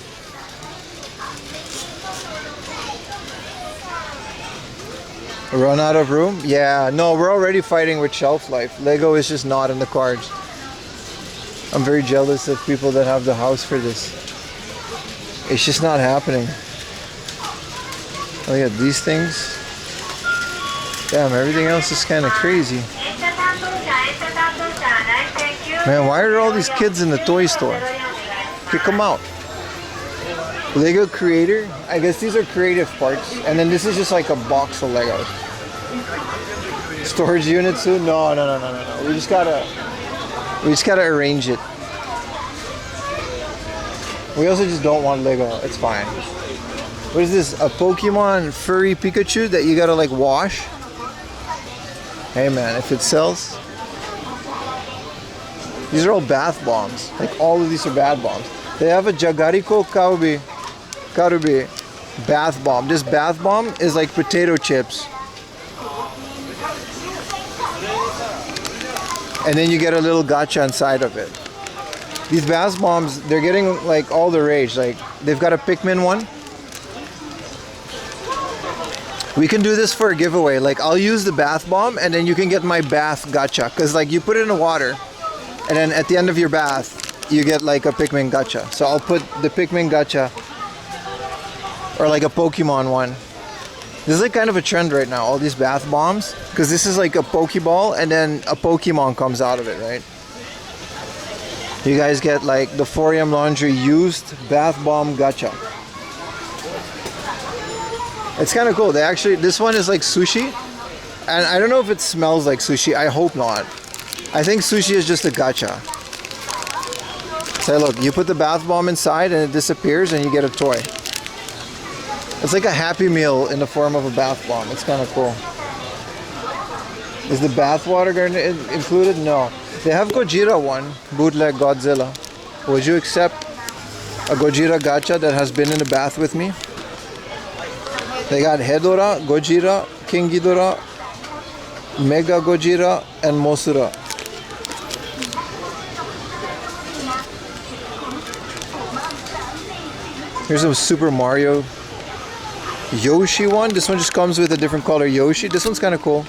Run out of room? Yeah, no, we're already fighting with shelf life. Lego is just not in the cards. I'm very jealous of people that have the house for this. It's just not happening. Oh yeah, these things. Damn, everything else is kind of crazy. Man, why are all these kids in the toy store? Kick them out. Lego Creator. I guess these are creative parts. And then this is just like a box of Legos. Storage unit soon? No. We just gotta arrange it. We also just don't want Lego. It's fine. What is this? A Pokemon furry Pikachu that you gotta like wash? Hey man, if it sells. These are all bath bombs. Like all of these are bath bombs. They have a Jagariko Karubi bath bomb. This bath bomb is like potato chips. And then you get a little gacha inside of it. These bath bombs, they're getting like all the rage. Like they've got a Pikmin one. We can do this for a giveaway. Like I'll use the bath bomb and then you can get my bath gacha. Cause like you put it in the water and then at the end of your bath, you get like a Pikmin gacha. So I'll put the Pikmin gacha or like a Pokemon one. This is like kind of a trend right now, all these bath bombs. Cause this is like a Pokeball and then a Pokemon comes out of it, right? You guys get like the 4AM Laundry used bath bomb gacha. It's kind of cool. They actually, this one is like sushi. And I don't know if it smells like sushi. I hope not. I think sushi is just a gacha. So look, you put the bath bomb inside and it disappears and you get a toy. It's like a Happy Meal in the form of a bath bomb. It's kind of cool. Is the bath water included? No. They have Gojira one, bootleg Godzilla. Would you accept a Gojira gacha that has been in the bath with me? They got Hedora, Gojira, King Ghidorah, Mega Gojira, and Mosura. Here's a Super Mario Yoshi one. This one just comes with a different color Yoshi. This one's kind of cool.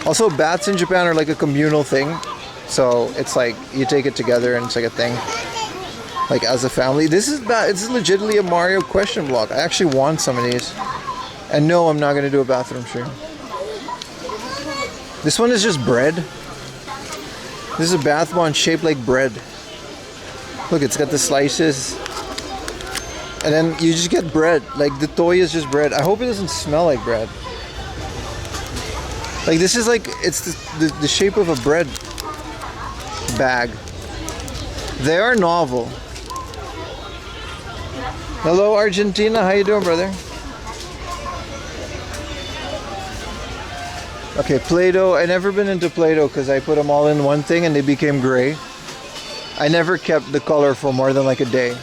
Also, baths in Japan are like a communal thing. So it's like you take it together and it's like a thing. Like as a family. This is legitimately a Mario question block. I actually want some of these. And no, I'm not gonna do a bathroom stream. This one is just bread. This is a bath bomb shaped like bread. Look, it's got the slices. And then you just get bread. Like the toy is just bread. I hope it doesn't smell like bread. Like this is like, it's the shape of a bread bag. They are novel. Hello Argentina, how you doing, brother? Okay, Play-Doh. I never been into Play-Doh because I put them all in one thing and they became gray. I never kept the color for more than like a day.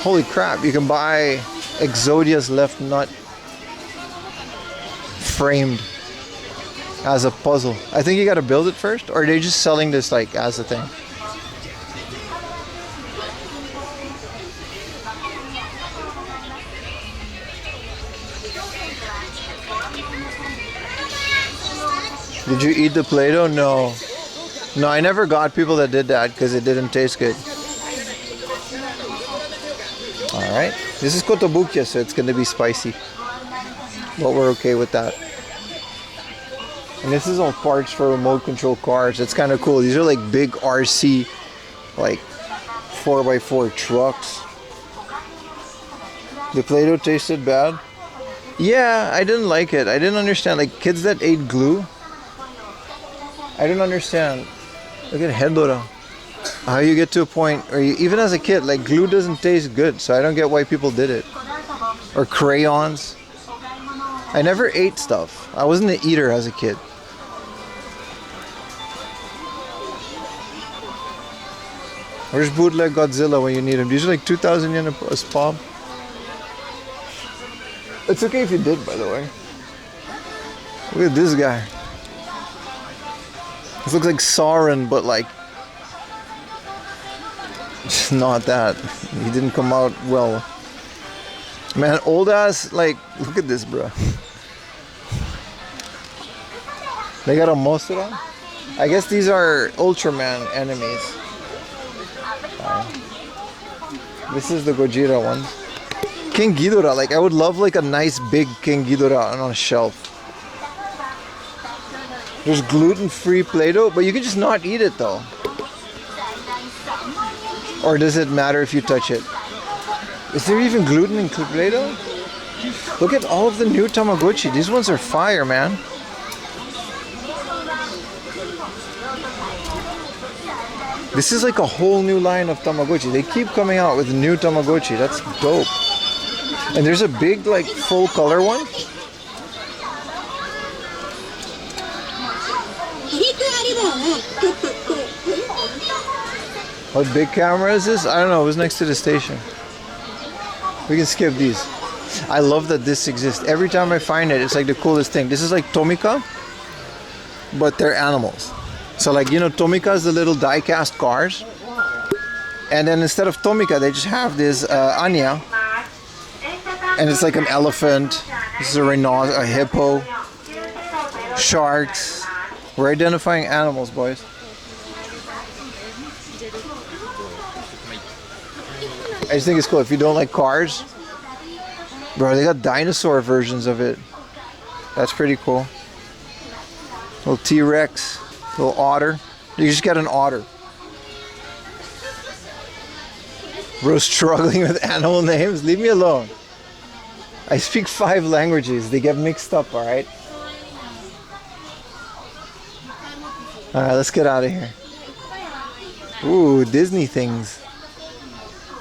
Holy crap, you can buy Exodia's left nut framed as a puzzle. I think you gotta build it first, or are they just selling this like as a thing? Did you eat the Play-Doh? No. No, I never got people that did that because it didn't taste good. Alright. This is kotobukiya, so it's going to be spicy. But we're okay with that. And this is all parts for remote control cars. It's kind of cool. These are like big RC, like 4x4 trucks. The Play-Doh tasted bad? Yeah, I didn't like it. I didn't understand. Like kids that ate glue. I don't understand. Look at Hedora. How you get to a point where you, even as a kid, like glue doesn't taste good, so I don't get why people did it. Or crayons. I never ate stuff. I wasn't an eater as a kid. Where's bootleg Godzilla when you need him? These are like 2,000 yen a pop. It's okay if you did, by the way. Look at this guy. This looks like Sauron, but like just not that. He didn't come out well. Man, old ass, like, look at this, bro. They got a Mosra. I guess these are Ultraman enemies. This is the Gojira one. King Ghidorah, like I would love like a nice big King Ghidorah on a shelf. There's gluten-free Play-Doh, but you can just not eat it though. Or does it matter if you touch it? Is there even gluten in Play-Doh? Look at all of the new Tamagotchi. These ones are fire, man. This is like a whole new line of Tamagotchi. They keep coming out with new Tamagotchi. That's dope. And there's a big like full color one. What big camera is this? I don't know. It was next to the station. We can skip these. I love that this exists. Every time I find it, it's like the coolest thing. This is like Tomica, but they're animals. So like, you know, Tomica is the little die-cast cars. And then instead of Tomica, they just have this Anya. And it's like an elephant. This is a rhinoceros, a hippo, sharks. We're identifying animals, boys. I just think it's cool. If you don't like cars, bro, they got dinosaur versions of it. That's pretty cool. Little T-Rex, little otter. You just got an otter. Bro, struggling with animal names? Leave me alone. I speak 5 languages. They get mixed up, alright? Alright, let's get out of here. Ooh, Disney things.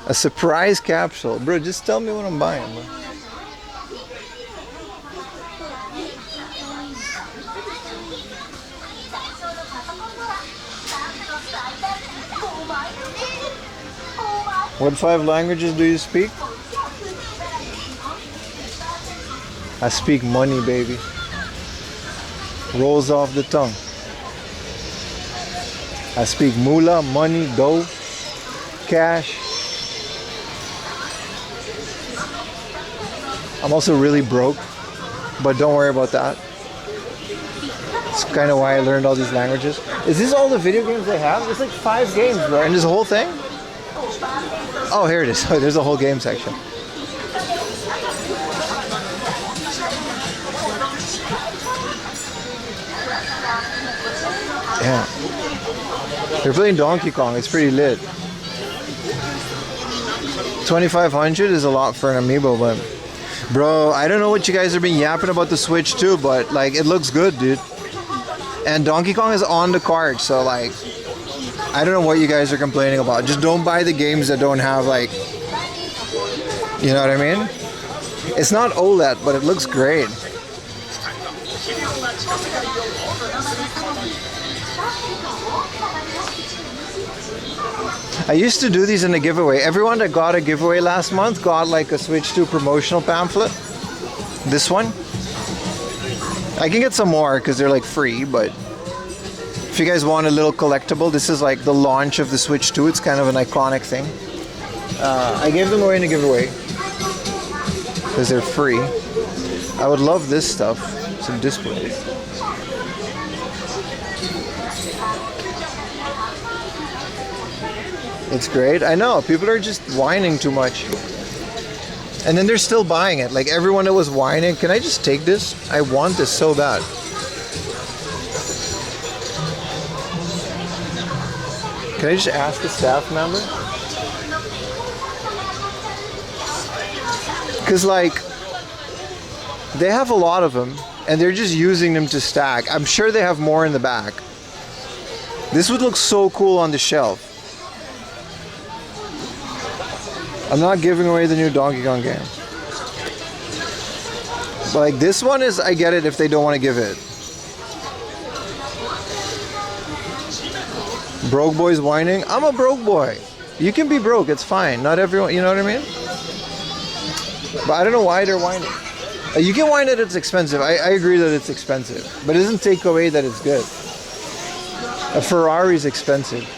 A surprise capsule. Bro, just tell me what I'm buying, bro. What 5 languages do you speak? I speak money, baby. Rolls off the tongue. I speak moolah, money, dough, cash. I'm also really broke, but don't worry about that. It's kind of why I learned all these languages. Is this all the video games they have? There's like 5 games, bro. And there's a whole thing? Oh, here it is. Oh, there's a whole game section. Yeah. They're playing Donkey Kong. It's pretty lit. 2,500 is a lot for an amiibo, but bro, I don't know what you guys have been yapping about the Switch too, but like it looks good, dude. And Donkey Kong is on the card, so like I don't know what you guys are complaining about. Just don't buy the games that don't have like, you know what I mean? It's not OLED, but it looks great. I used to do these in a giveaway. Everyone that got a giveaway last month got like a Switch 2 promotional pamphlet. This one. I can get some more because they're like free, but if you guys want a little collectible, this is like the launch of the Switch 2. It's kind of an iconic thing. I gave them away in a giveaway because they're free. I would love this stuff. Some displays. It's great. I know. People are just whining too much. And then they're still buying it. Like everyone that was whining, can I just take this? I want this so bad. Can I just ask a staff member? Because like, they have a lot of them and they're just using them to stack. I'm sure they have more in the back. This would look so cool on the shelf. I'm not giving away the new Donkey Kong game. But like this one is, I get it if they don't want to give it. Broke boys whining. I'm a broke boy. You can be broke, it's fine. Not everyone, you know what I mean? But I don't know why they're whining. You can whine that it's expensive. I agree that it's expensive. But it doesn't take away that it's good. A Ferrari's expensive.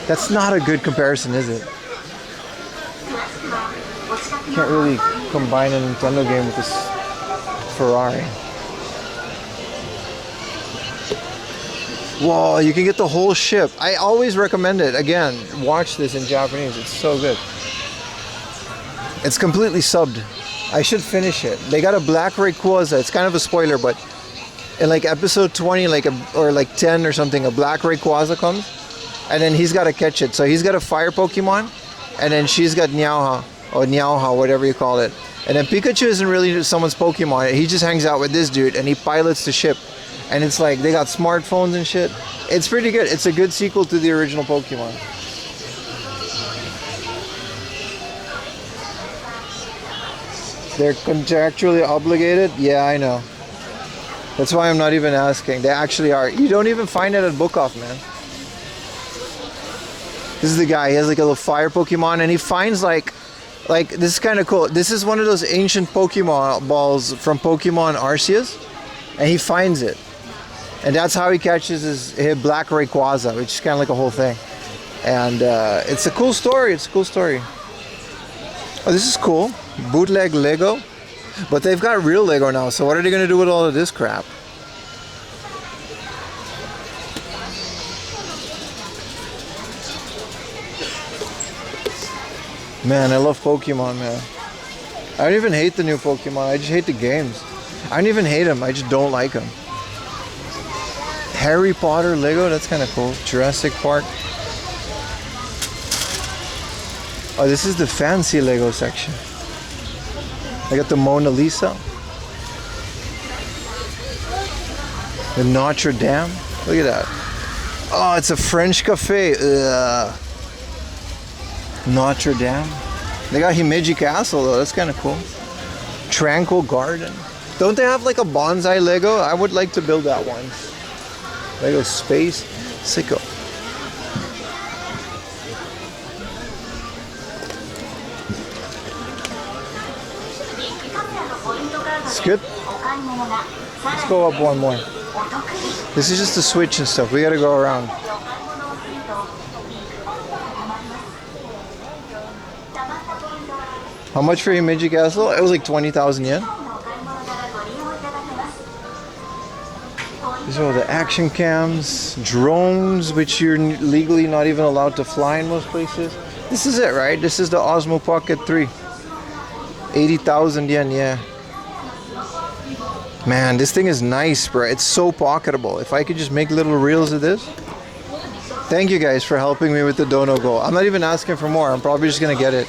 That's not a good comparison, is it? Can't really combine a Nintendo game with this Ferrari. Whoa, you can get the whole ship. I always recommend it. Again, watch this in Japanese. It's so good. It's completely subbed. I should finish it. They got a black Rayquaza. It's kind of a spoiler, but in like episode 20, or like 10 or something, a black Rayquaza comes. And then he's got to catch it. So he's got a fire Pokemon, and then she's got Niauha, or Niauha, whatever you call it. And then Pikachu isn't really someone's Pokemon. He just hangs out with this dude, and he pilots the ship. And it's like, they got smartphones and shit. It's pretty good. It's a good sequel to the original Pokemon. They're contractually obligated? Yeah, I know. That's why I'm not even asking. They actually are. You don't even find it at Book Off, man. This is the guy. He has like a little fire Pokemon, and he finds like this is kind of cool. This is one of those ancient Pokemon balls from Pokemon Arceus, and he finds it, and that's how he catches his black Rayquaza, which is kind of like a whole thing. And it's a cool story. It's a cool story. Oh, this is cool. Bootleg Lego, but they've got real Lego now. So what are they gonna do with all of this crap? Man, I love Pokemon, man. I don't even hate the new Pokemon. I just hate the games. I don't even hate them. I just don't like them. Harry Potter Lego, that's kind of cool. Jurassic Park. Oh, this is the fancy Lego section. I got the Mona Lisa. The Notre Dame. Look at that. Oh, it's a French cafe. Ugh. Notre Dame. They got Himeji Castle though, that's kind of cool. Tranquil Garden. Don't they have like a bonsai Lego? I would like to build that one. Lego Space. Sicko. It's good. Let's go up one more. This is just the Switch and stuff. We gotta go around. How much for Himeji Castle? It was like 20,000 yen. These are all the action cams, drones, which you're legally not even allowed to fly in most places. This is it, right? This is the Osmo Pocket 3. 80,000 yen, yeah. Man, this thing is nice, bro. It's so pocketable. If I could just make little reels of this. Thank you guys for helping me with the dono goal. I'm not even asking for more. I'm probably just gonna get it.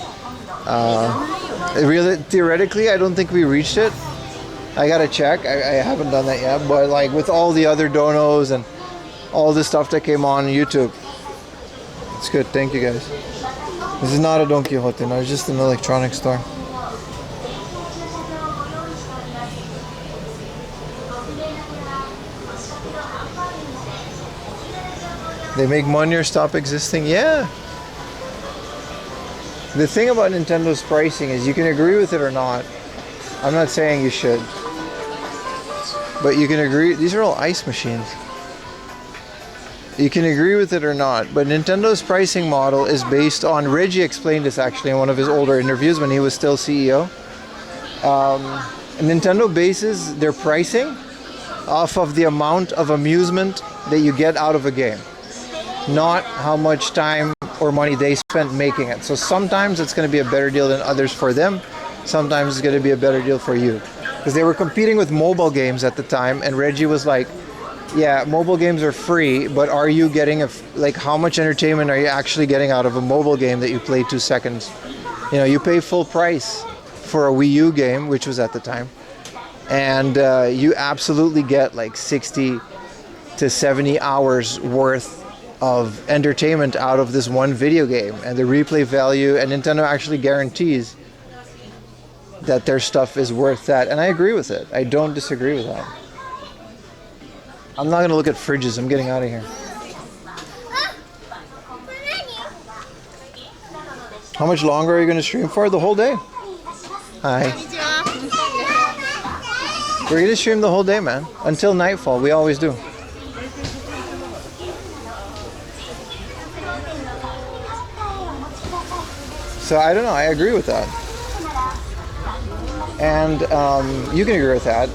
Really, theoretically, I don't think we reached it. I gotta check. I haven't done that yet. But like with all the other donos and all the stuff that came on YouTube, it's good. Thank you guys. This is not a Don Quixote. No, it's just an electronics store. They make money or stop existing? Yeah. The thing about Nintendo's pricing is you can agree with it or not. I'm not saying you should. But you can agree. These are all ice machines. You can agree with it or not. But Nintendo's pricing model is based on... Reggie explained this actually in one of his older interviews when he was still CEO. Nintendo bases their pricing off of the amount of amusement that you get out of a game. Not how much time or money they spent making it. So sometimes it's going to be a better deal than others for them. Sometimes it's going to be a better deal for you. Because they were competing with mobile games at the time, and Reggie was like, yeah, mobile games are free, but are you getting like how much entertainment are you actually getting out of a mobile game that you play 2 seconds? You know, you pay full price for a Wii U game, which was at the time, and you absolutely get like 60 to 70 hours worth of entertainment out of this one video game, and the replay value, and Nintendo actually guarantees that their stuff is worth that, and I agree with it. I don't disagree with that. I'm not gonna look at fridges. I'm getting out of here. How much longer are you gonna stream for? The whole day? Hi. We're gonna stream the whole day, man, until nightfall. We always do. So I don't know, I agree with that. And you can agree with that.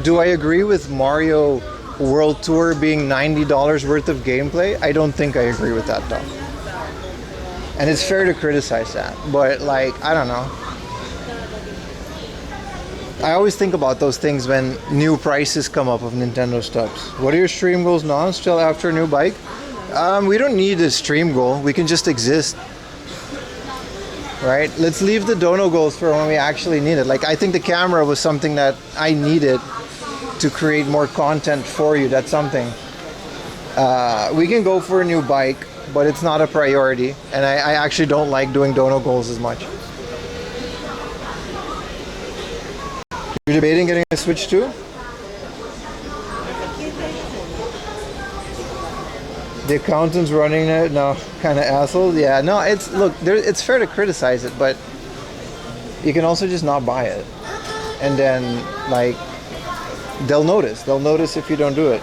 Do I agree with Mario World Tour being $90 worth of gameplay? I don't think I agree with that though. And it's fair to criticize that, but like, I don't know. I always think about those things when new prices come up of Nintendo stuffs. What are your stream goals now? Still after a new bike? We don't need a stream goal. We can just exist. Right? Let's leave the dono goals for when we actually need it. Like, I think the camera was something that I needed to create more content for you. That's something. We can go for a new bike, but it's not a priority. And I actually don't like doing dono goals as much. You're debating getting a Switch too? The accountant's running it? No, kind of asshole. Yeah, no, it's fair to criticize it, but you can also just not buy it. And then, like, they'll notice. They'll notice if you don't do it.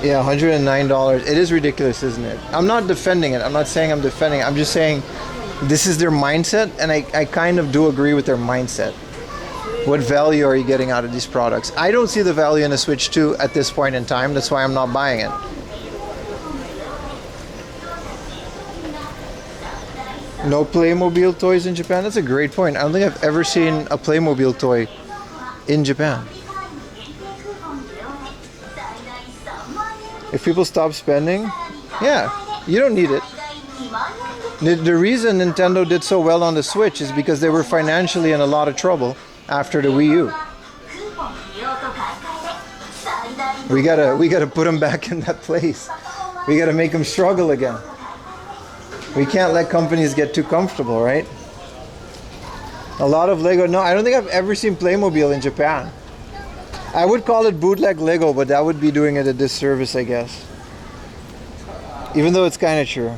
Yeah, $109. It is ridiculous, isn't it? I'm not defending it. I'm not saying I'm defending it. I'm just saying this is their mindset, and I kind of do agree with their mindset. What value are you getting out of these products? I don't see the value in a Switch 2 at this point in time. That's why I'm not buying it. No Playmobil toys in Japan? That's a great point. I don't think I've ever seen a Playmobil toy in Japan. If people stop spending, yeah, you don't need it. The reason Nintendo did so well on the Switch is because they were financially in a lot of trouble after the Wii U. We gotta put them back in that place. We gotta make them struggle again. We can't let companies get too comfortable, right? A lot of Lego. No, I don't think I've ever seen Playmobil in Japan. I would call it bootleg Lego, but that would be doing it a disservice, I guess. Even though it's kind of true.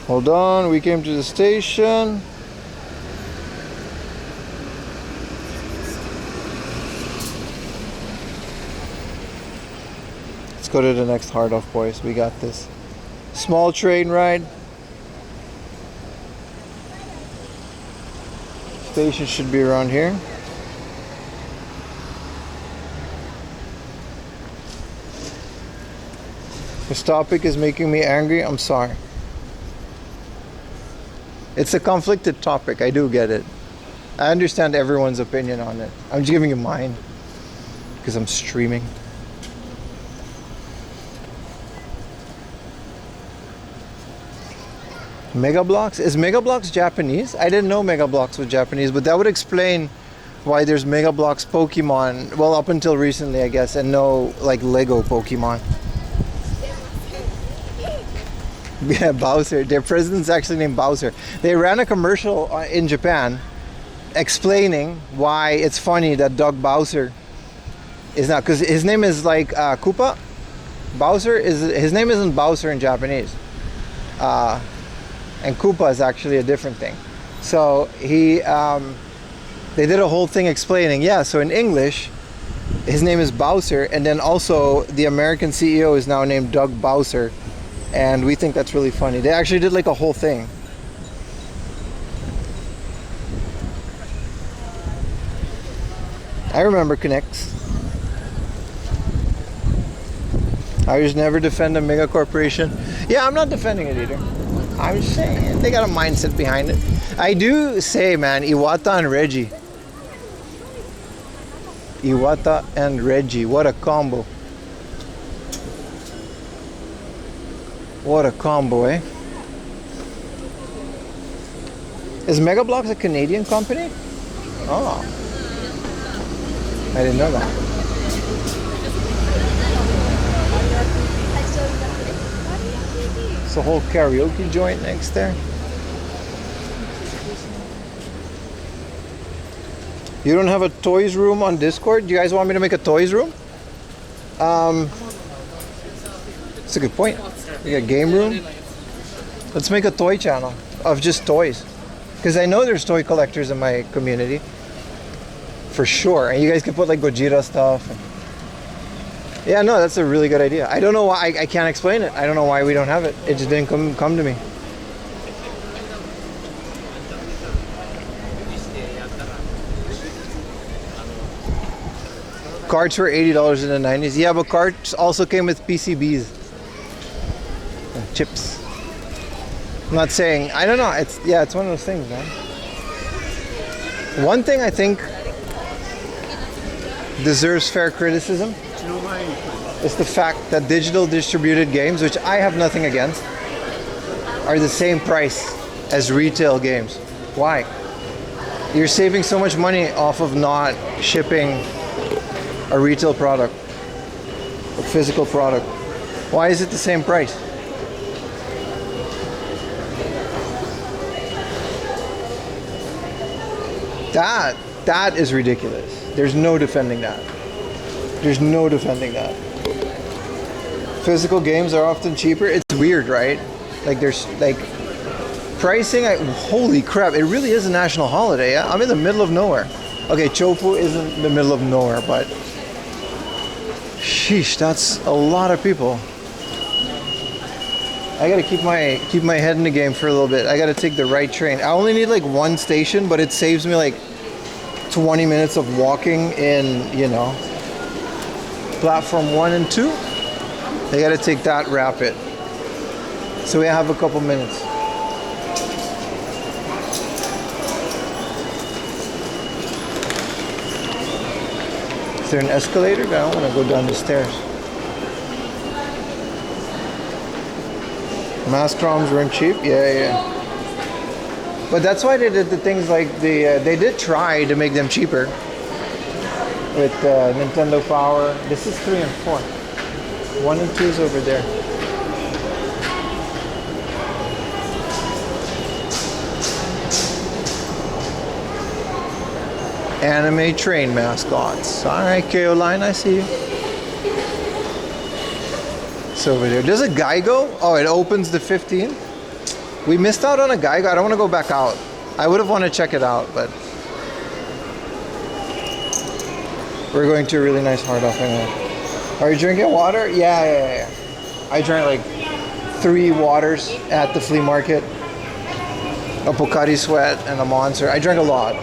Hold on, we came to the station. Let's go to the next hard off, boys. We got this. Small train ride. Station should be around here. This topic is making me angry. I'm sorry. It's a conflicted topic. I do get it. I understand everyone's opinion on it. I'm just giving you mine because I'm streaming. Mega Bloks? Is Mega Bloks Japanese? I didn't know Mega Bloks was Japanese, but that would explain why there's Mega Bloks Pokemon, well, up until recently, I guess, and no, like, Lego Pokemon. Yeah, Bowser. Their president's actually named Bowser. They ran a commercial in Japan explaining why it's funny that Doug Bowser is not, because his name is like Koopa. Bowser is, his name isn't Bowser in Japanese. And Koopa is actually a different thing. So he, they did a whole thing explaining, yeah, so in English, his name is Bowser, and then also the American CEO is now named Doug Bowser, and we think that's really funny. They actually did like a whole thing. I remember Connects. I just never defend a mega corporation. Yeah, I'm not defending it either. I'm just saying they got a mindset behind it. I do say, man, Iwata and Reggie. Iwata and Reggie, what a combo. What a combo, eh? Is Mega Bloks a Canadian company? Oh, I didn't know that. It's a whole karaoke joint next there. You don't have a toys room on Discord? Do you guys want me to make a toys room? It's a good point. We got a game room. Let's make a toy channel of just toys. Because I know there's toy collectors in my community. For sure. And you guys can put like Gojira stuff. Yeah, no, that's a really good idea. I don't know why, I can't explain it. I don't know why we don't have it. It just didn't come to me. Carts were $80 in the 90s. Yeah, but carts also came with PCBs. And chips. I'm not saying, I don't know. It's one of those things, man. One thing I think deserves fair criticism is the fact that digital distributed games, which I have nothing against, are the same price as retail games. Why? You're saving so much money off of not shipping a retail product, a physical product. Why is it the same price? That is ridiculous. There's no defending that. There's no defending that. Physical games are often cheaper. It's weird, right? Like there's like pricing. Holy crap! It really is a national holiday. Yeah? I'm in the middle of nowhere. Okay, Chofu isn't the middle of nowhere, but sheesh, that's a lot of people. I gotta keep my head in the game for a little bit. I gotta take the right train. I only need like one station, but it saves me like 20 minutes of walking in, you know, platform 1 and 2. I gotta take that rapid. So we have a couple minutes. Is there an escalator? I don't want to go down the stairs. Mask ROMs weren't cheap? Yeah. But that's why they did the things like they did try to make them cheaper. With Nintendo Power. This is 3 and 4. 1 and 2 is over there. Anime train mascots. Alright, Caroline, I see you. It's over there. Does a guy go? Oh, it opens the 15th? We missed out on a guy. I don't want to go back out. I would have wanted to check it out, but we're going to a really nice hard off anyway. Are you drinking water? Yeah. I drank like 3 waters at the flea market. A Pocari Sweat and a Monster. I drank a lot.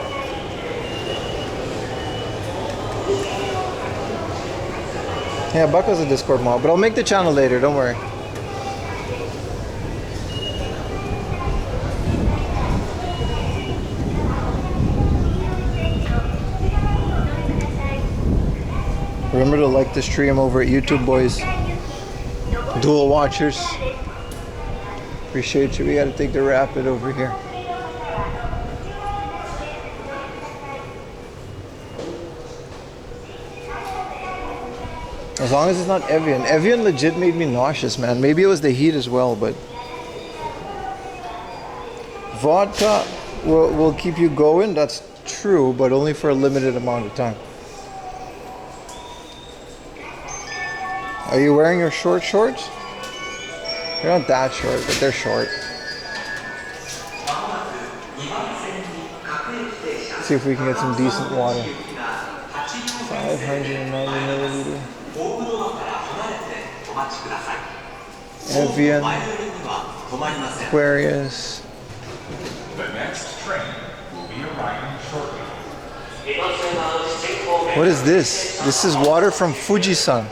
Yeah, Buck was a Discord mod, but I'll make the channel later, don't worry. Remember to like the stream over at YouTube, boys. Dual watchers. Appreciate you. We gotta take the rapid over here. As long as it's not Evian. Evian legit made me nauseous, man. Maybe it was the heat as well, but vodka will keep you going. That's true, but only for a limited amount of time. Are you wearing your short shorts? They're not that short, but they're short. Let's see if we can get some decent water. 590 milliliter. Evian, Aquarius. The next train will be arriving shortly. What is this? This is water from Fujisan.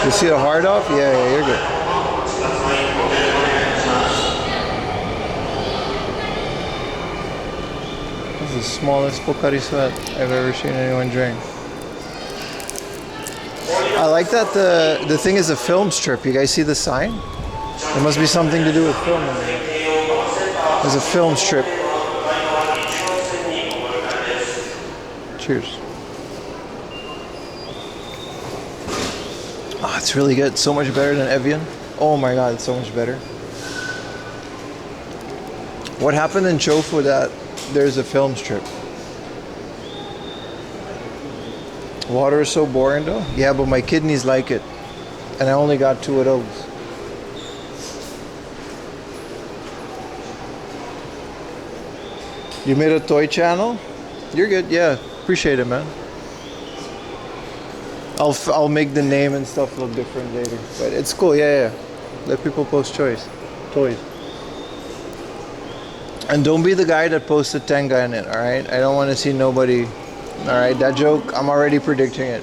You see the hard off? Yeah, you're good. This is the smallest Pocari Sweat I've ever seen anyone drink. I like that the thing is a film strip. You guys see the sign? There must be something to do with filming. There's a film strip. Cheers. Oh, it's really good. So much better than Evian. Oh my god, it's so much better. What happened in Chofu that there's a film strip? Water is so boring though. Yeah, but my kidneys like it. And I only got 2 of those. You made a toy channel? You're good, yeah. Appreciate it, man. I'll make the name and stuff look different later. But it's cool, yeah. Let people post toys. And don't be the guy that posted Tenga in it, alright? I don't want to see nobody. Alright, that joke, I'm already predicting it.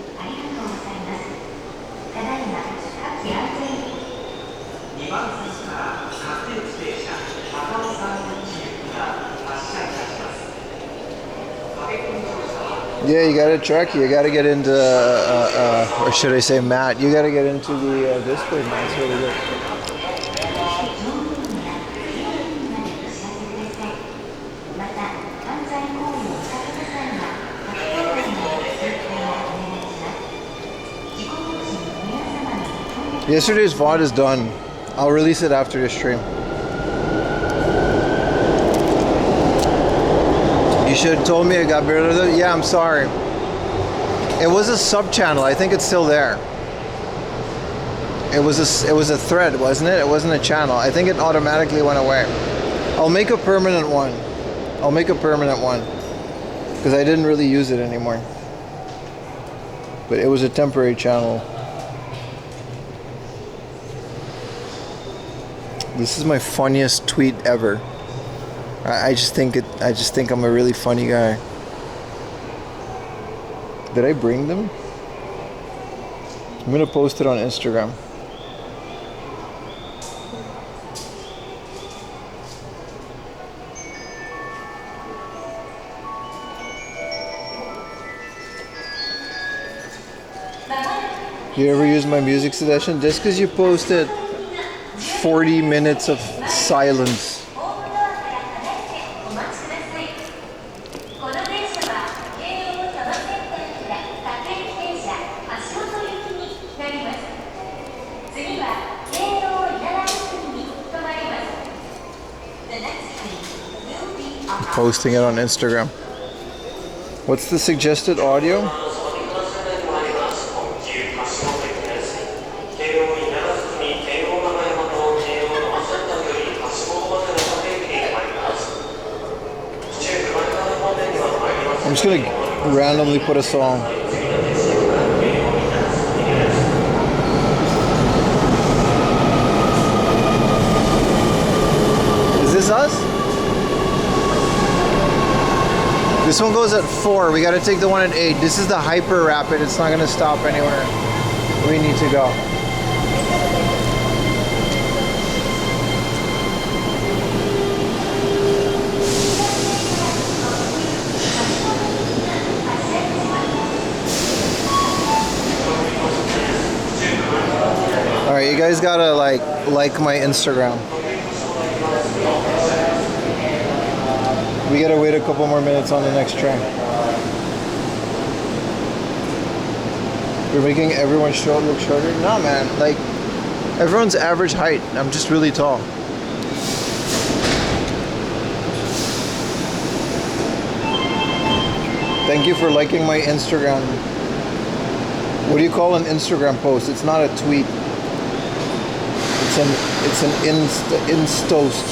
Yeah, you got to truck. You got to get into, or should I say, Matt? You got to get into the Discord, man. It's really good. Yesterday's VOD is done. I'll release it after the stream. You should have told me I got rid of it. Yeah, I'm sorry. It was a sub channel. I think it's still there. It was a thread, wasn't it? It wasn't a channel. I think it automatically went away. I'll make a permanent one. Because I didn't really use it anymore. But it was a temporary channel. This is my funniest tweet ever. I just think I'm a really funny guy. Did I bring them? I'm gonna post it on Instagram. You ever use my music suggestion? Just because you posted 40 minutes of silence. posting it on Instagram. What's the suggested audio? I'm just gonna randomly put a song. Is this us? This one goes at 4. We gotta take the one at 8. This is the hyper rapid. It's not gonna stop anywhere we need to go. Alright, you guys gotta like my Instagram. We gotta wait a couple more minutes on the next train. We're making everyone look shorter? Nah, man. Like, everyone's average height. I'm just really tall. Thank you for liking my Instagram. What do you call an Instagram post? It's not a tweet. It's an instost.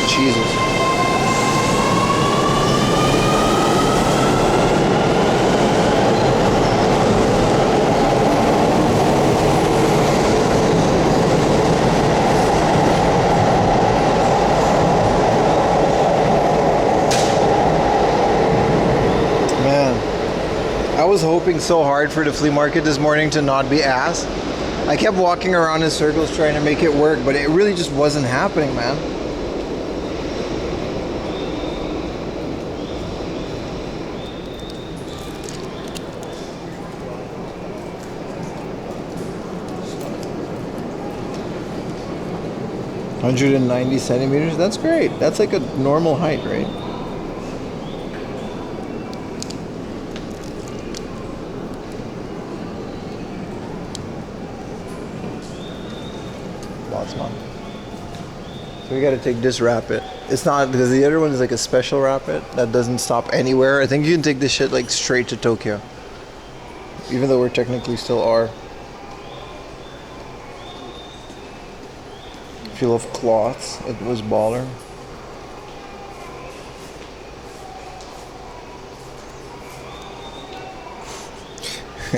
Jesus. I was hoping so hard for the flea market this morning to not be ass. I kept walking around in circles trying to make it work, but it really just wasn't happening, man. $190 centimeters? That's great. That's like a normal height, right? So we gotta take this rapid. It's not, because the other one is like a special rapid that doesn't stop anywhere. I think you can take this shit like straight to Tokyo. Even though we're technically still are. If you love cloths, it was baller.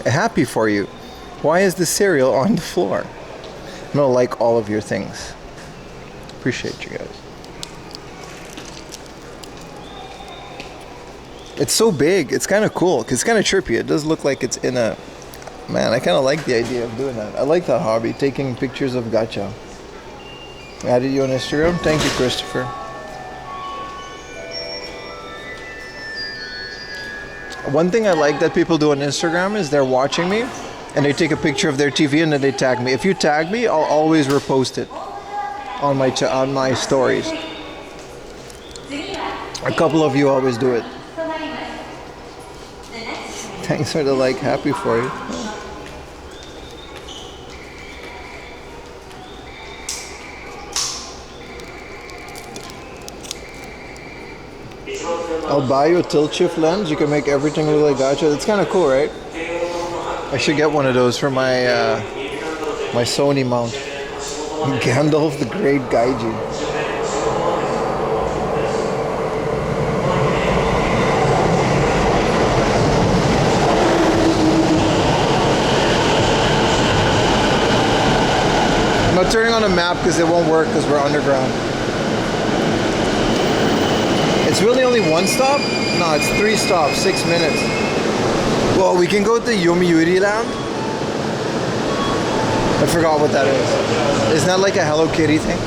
Happy for you. Why is the cereal on the floor? I'm gonna like all of your things. Appreciate you guys. It's so big. It's kind of cool. It's kind of chirpy. It does look like it's in a... Man, I kind of like the idea of doing that. I like that hobby, taking pictures of gacha. Added you on Instagram? Thank you, Christopher. One thing I like that people do on Instagram is they're watching me and they take a picture of their TV and then they tag me. If you tag me, I'll always repost it on my stories. A couple of you always do it. Thanks for the like. Happy for you. I'll buy you a tilt shift lens. You can make everything look like gacha. That's kind of cool, right? I should get one of those for my my Sony mount. Gandalf the Great Gaiju. I'm not turning on a map because it won't work because we're underground. It's really only one stop? No, it's 3 stops, 6 minutes. Well, we can go to Yomiuri Land. I forgot what that is. Isn't that like a Hello Kitty thing?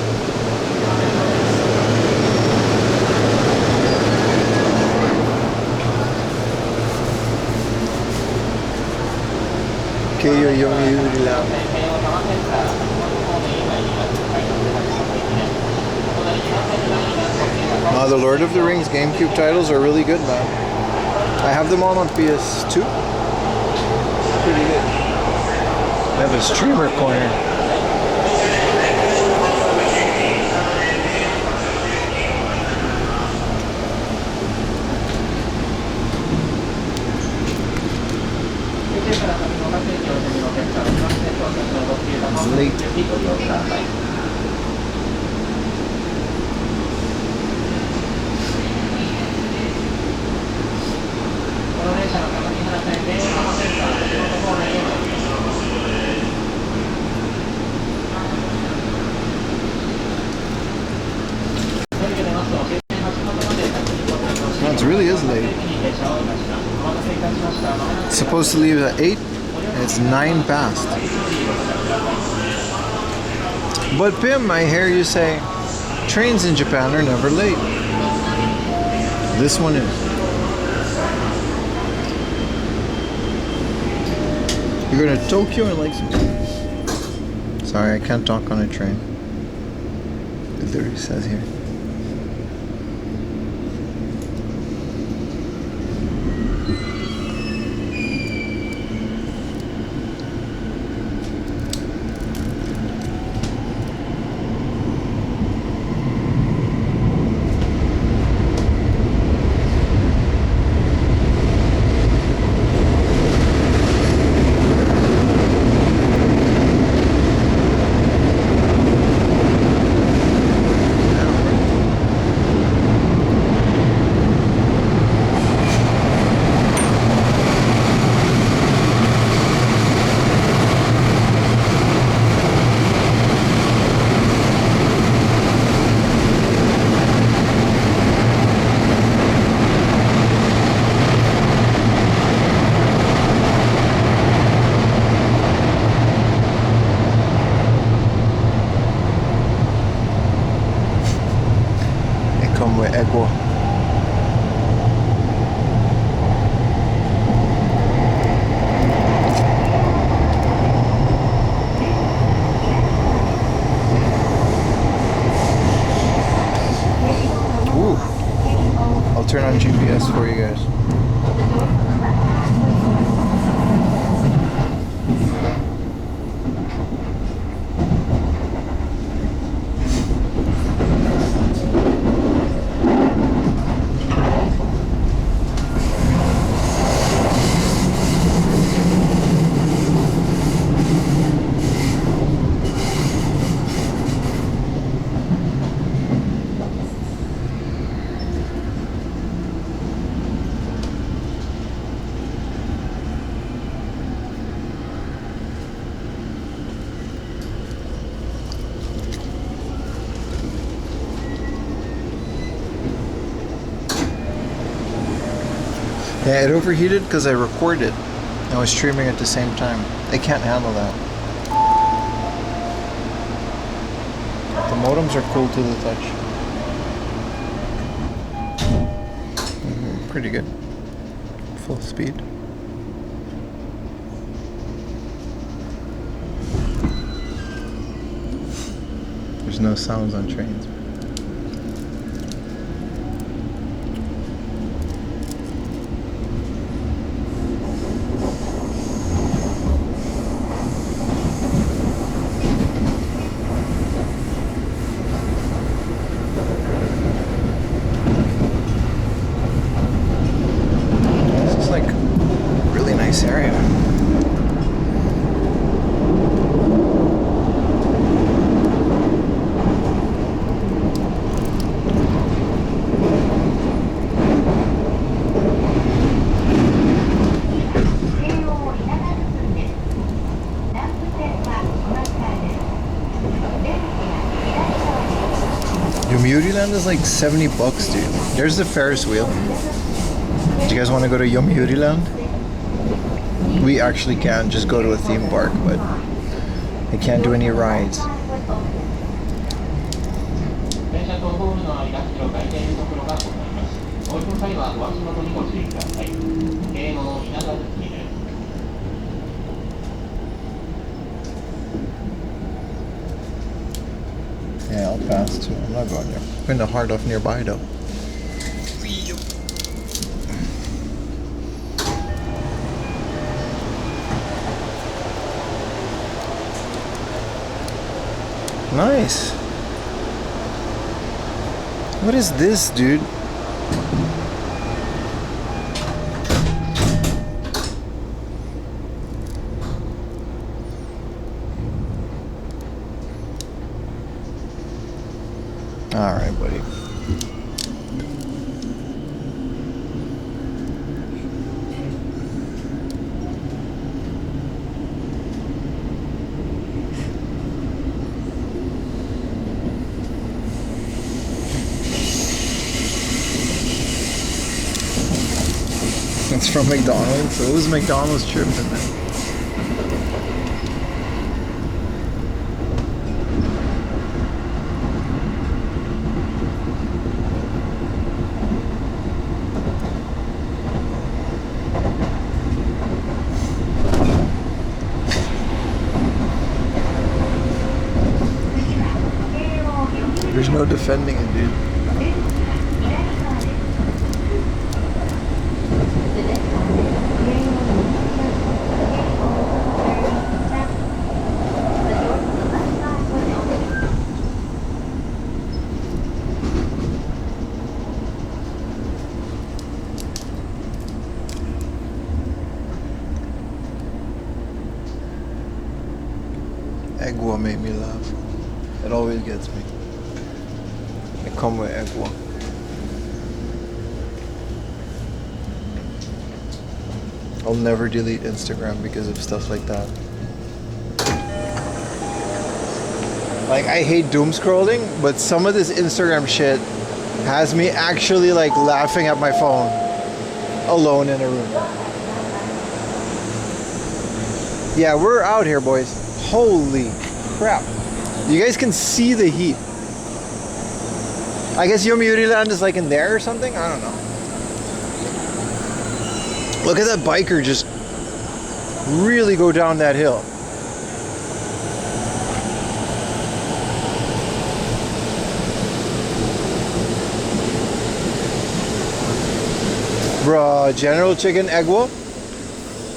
Okay, Yomiuri Land. The Lord of the Rings GameCube titles are really good, man. I have them all on PS2. Pretty good. I have a streamer corner. Supposed to leave at 8, and it's 9 past. But Pim, I hear you say trains in Japan are never late. This one is. You're going to Tokyo in like some... Sorry, I can't talk on a train. It literally says here. Echo. Ooh. I'll turn on GPS for you guys. Yeah, it overheated because I recorded. I was streaming at the same time. They can't handle that. The modems are cool to the touch. Pretty good. Full speed. There's no sounds on trains. Area. Yomiuri is like $70, dude. There's the Ferris wheel. Do you guys want to go to Yomiuri Land? We actually can just go to a theme park, but I can't do any rides. Yeah, I'll pass too. I'm not going there. I'm in the heart of nearby though. Nice. What is this, dude? All right, buddy. It's from McDonald's. So it was McDonald's trip, and then. There's no defending it, dude. Egwa made me laugh. It always gets me. They come with egwa. I'll never delete Instagram because of stuff like that. Like, I hate doom scrolling, but some of this Instagram shit has me actually like laughing at my phone alone in a room. Yeah, we're out here, boys. Holy crap. You guys can see the heat. I guess Yomiuri Land is like in there or something? I don't know. Look at that biker just really go down that hill. Bro, General Chicken Egwo?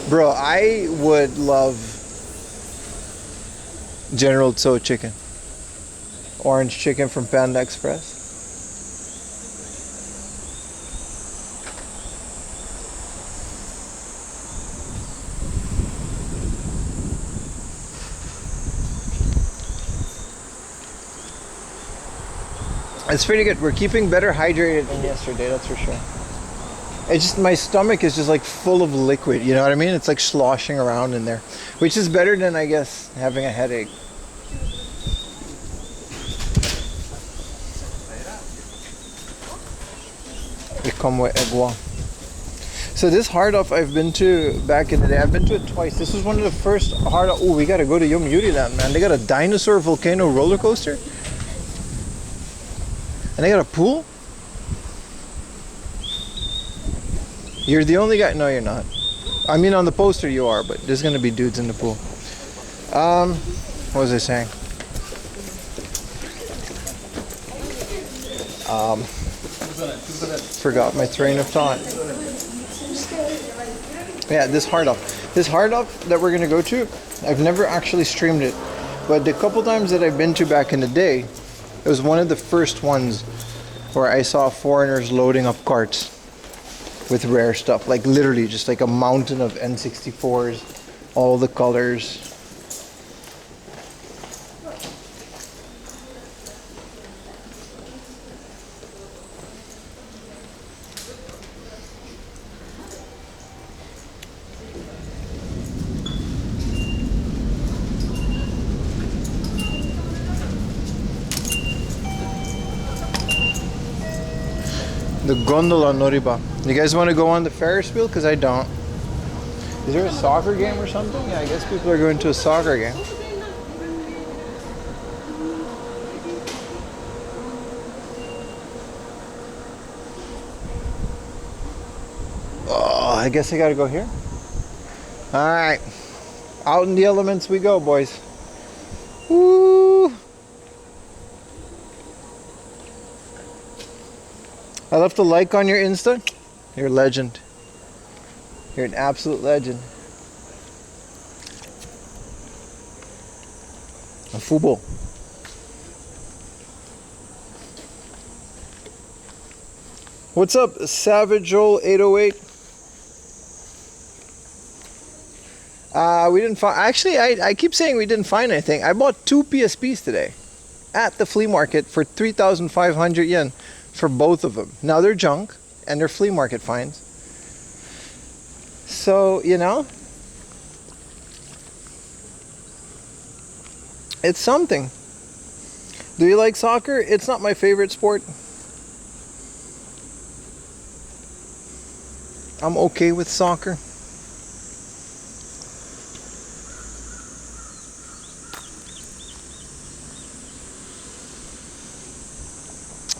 Bro, I would love General Tso chicken. Orange chicken from Panda Express. It's pretty good. We're keeping better hydrated than yesterday, that's for sure. It's just, my stomach is just like full of liquid, you know what I mean? It's like sloshing around in there, which is better than, I guess, having a headache. Como Egwa. So this hard off I've been to back in the day. I've been to it twice. This was one of the first hard off. Oh, we gotta go to Yomiuri Land, man. They got a dinosaur volcano roller coaster. And they got a pool? You're the only guy. No, you're not. I mean, on the poster you are, but there's gonna be dudes in the pool. What was I saying? Forgot my train of thought. Yeah, this hard off. This hard off that we're gonna go to, I've never actually streamed it, but the couple times that I've been to back in the day, it was one of the first ones where I saw foreigners loading up carts with rare stuff, like literally just like a mountain of N64s, all the colors. The gondola Noriba. You guys want to go on the Ferris wheel? Because I don't. Is there a soccer game or something? Yeah, I guess people are going to a soccer game. Oh, I guess I gotta go here. Alright. Out in the elements we go, boys. Woo! I left a like on your Insta. You're a legend. You're an absolute legend. A fubo. What's up, Savage Joel 808? We didn't find. Actually, I keep saying we didn't find anything. I bought 2 PSPs today at the flea market for 3,500 yen. For both of them. Now they're junk and they're flea market finds. So, you know, it's something. Do you like soccer? It's not my favorite sport. I'm okay with soccer.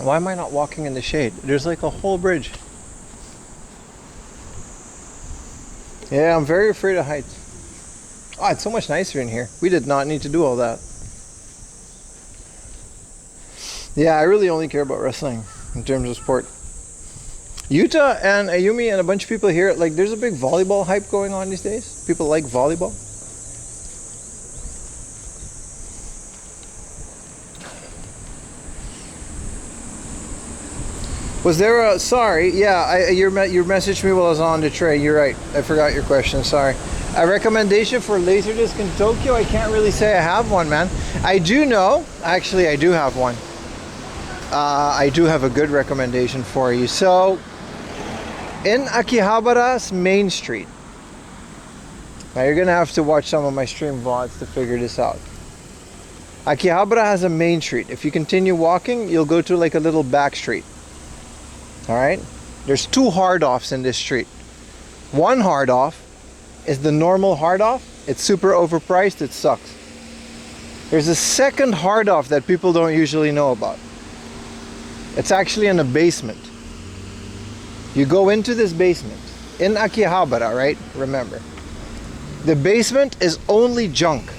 Why am I not walking in the shade? There's like a whole bridge. Yeah, I'm very afraid of heights. Oh, it's so much nicer in here. We did not need to do all that. Yeah, I really only care about wrestling in terms of sport. Yuta and Ayumi and a bunch of people here, like there's a big volleyball hype going on these days. People like volleyball. Was there a, sorry, yeah, you messaged me while I was on the tray. You're right. I forgot your question. Sorry. A recommendation for Laserdisc in Tokyo? I can't really say I have one, man. I do know, actually I do have one. I do have a good recommendation for you. So, in Akihabara's Main Street. Now you're gonna have to watch some of my stream VODs to figure this out. Akihabara has a main street. If you continue walking, you'll go to like a little back street. Alright? There's two hard offs in this street. One hard off is the normal hard off. It's super overpriced, it sucks. There's a second hard off that people don't usually know about. It's actually in a basement. You go into this basement in Akihabara, right? Remember, the basement is only junk,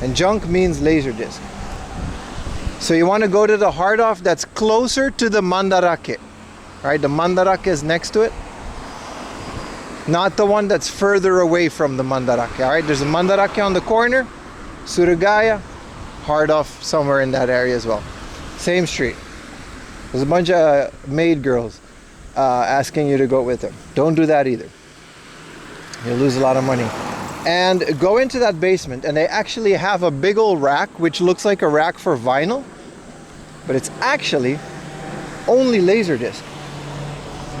and junk means Laserdisc. So you want to go to the hard off that's closer to the mandarake. Right, the mandarake is next to it, not the one that's further away from the mandarake. All right, there's a mandarake on the corner, Surugaya, hard off somewhere in that area as well. Same street. There's a bunch of maid girls asking you to go with them. Don't do that either. You'll lose a lot of money. And go into that basement, and they actually have a big old rack, which looks like a rack for vinyl, but it's actually only Laserdisc.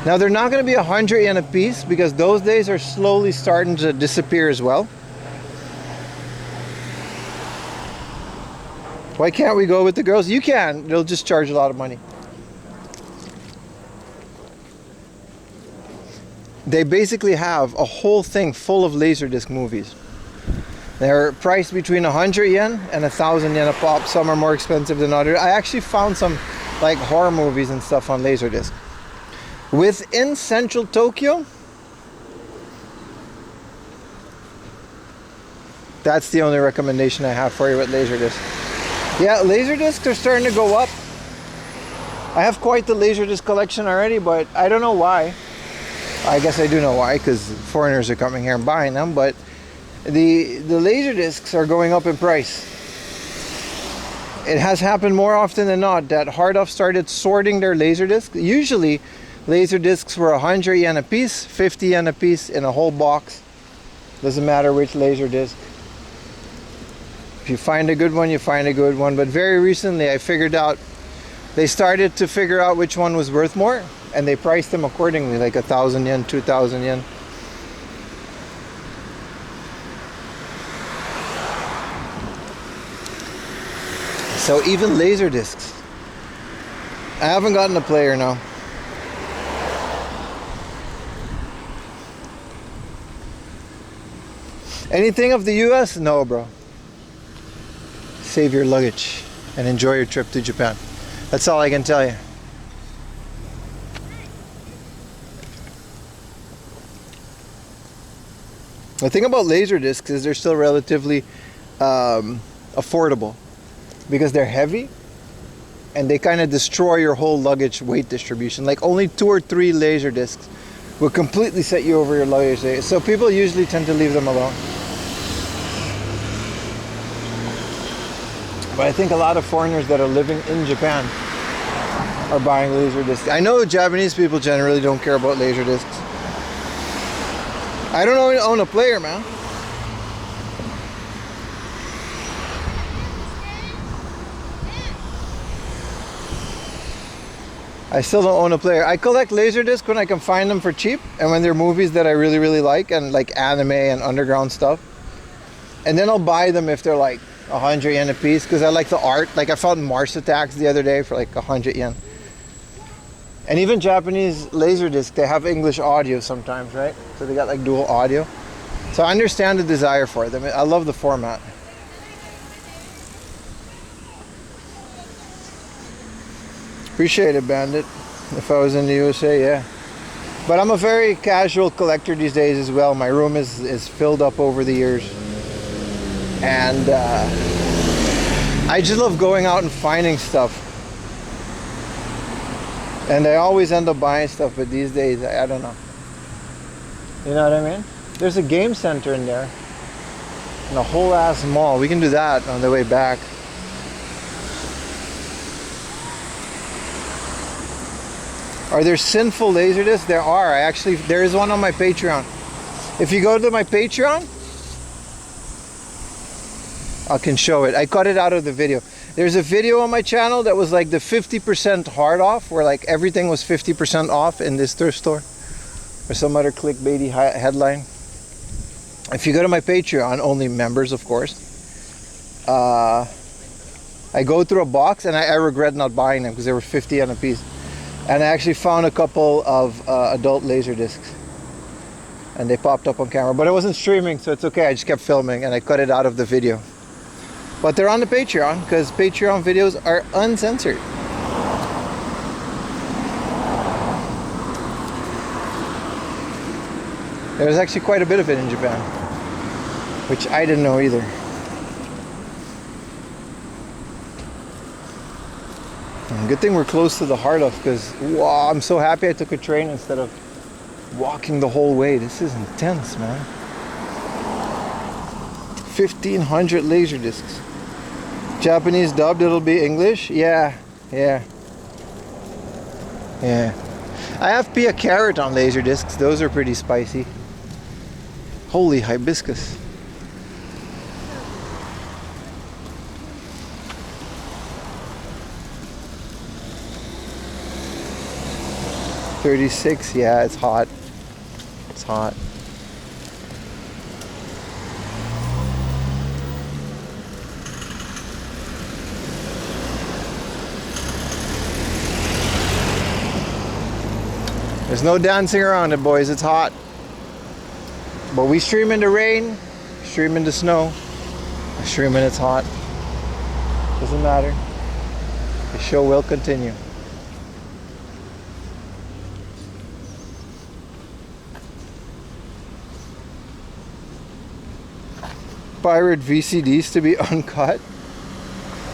Now they're not going to be 100 yen a piece because those days are slowly starting to disappear as well. Why can't we go with the girls? You can. They'll just charge a lot of money. They basically have a whole thing full of Laserdisc movies. They're priced between 100 yen and 1,000 yen a pop. Some are more expensive than others. I actually found some like horror movies and stuff on Laserdisc. Within central Tokyo, that's the only recommendation I have for you with Laserdisc. Yeah, Laserdiscs are starting to go up. I have quite the Laserdisc collection already, but I don't know why. I guess I do know why, because foreigners are coming here and buying them, but the Laserdiscs are going up in price. It has happened more often than not that Hardoff started sorting their Laserdiscs. Usually, Laserdiscs were 100 yen a piece, 50 yen a piece in a whole box. Doesn't matter which Laserdisc. If you find a good one, you find a good one. But very recently, I figured out, they started to figure out which one was worth more, and they priced them accordingly, like 1,000 yen, 2,000 yen. So even Laserdiscs. I haven't gotten a player now. Anything of the US? No, bro. Save your luggage and enjoy your trip to Japan. That's all I can tell you. The thing about Laserdiscs is they're still relatively affordable because they're heavy and they kind of destroy your whole luggage weight distribution. Like only 2 or 3 Laserdiscs will completely set you over your luggage. So people usually tend to leave them alone. But I think a lot of foreigners that are living in Japan are buying Laserdiscs. I know Japanese people generally don't care about Laserdiscs. I don't own a player, man. I still don't own a player. I collect Laserdisc when I can find them for cheap and when they're movies that I really, really like and like anime and underground stuff. And then I'll buy them if they're like 100 yen a piece because I like the art. Like I found Mars Attacks the other day for like 100 yen. And even Japanese Laserdisc, they have English audio sometimes, right? So they got like dual audio. So I understand the desire for them. I love the format. Appreciate it, Bandit. If I was in the USA, yeah. But I'm a very casual collector these days as well. My room is filled up over the years. And I just love going out and finding stuff. And I always end up buying stuff, but these days, I don't know. You know what I mean? There's a game center in there. And a whole ass mall. We can do that on the way back. Are there sinful Laserdiscs? There are. There is one on my Patreon. If you go to my Patreon, I can show it. I cut it out of the video. There's a video on my channel that was like the 50% hard off, where like everything was 50% off in this thrift store, or some other clickbaity headline. If you go to my Patreon, only members of course, I go through a box and I regret not buying them because they were 50 yen a piece. And I actually found a couple of adult Laserdiscs, and they popped up on camera, but I wasn't streaming, so it's okay. I just kept filming and I cut it out of the video. But they're on the Patreon because Patreon videos are uncensored. There's actually quite a bit of it in Japan, which I didn't know either. And good thing we're close to the heart of, because wow, I'm so happy I took a train instead of walking the whole way. This is intense, man. 1,500 Laserdiscs. Japanese dubbed, it'll be English? Yeah. I have Pia Carrot on Laserdiscs. Those are pretty spicy. Holy hibiscus. $36, yeah, it's hot. It's hot. There's no dancing around it, boys. It's hot. But we stream in the rain, stream in the snow, stream when it's hot. Doesn't matter. The show will continue. Pirate VCDs to be uncut.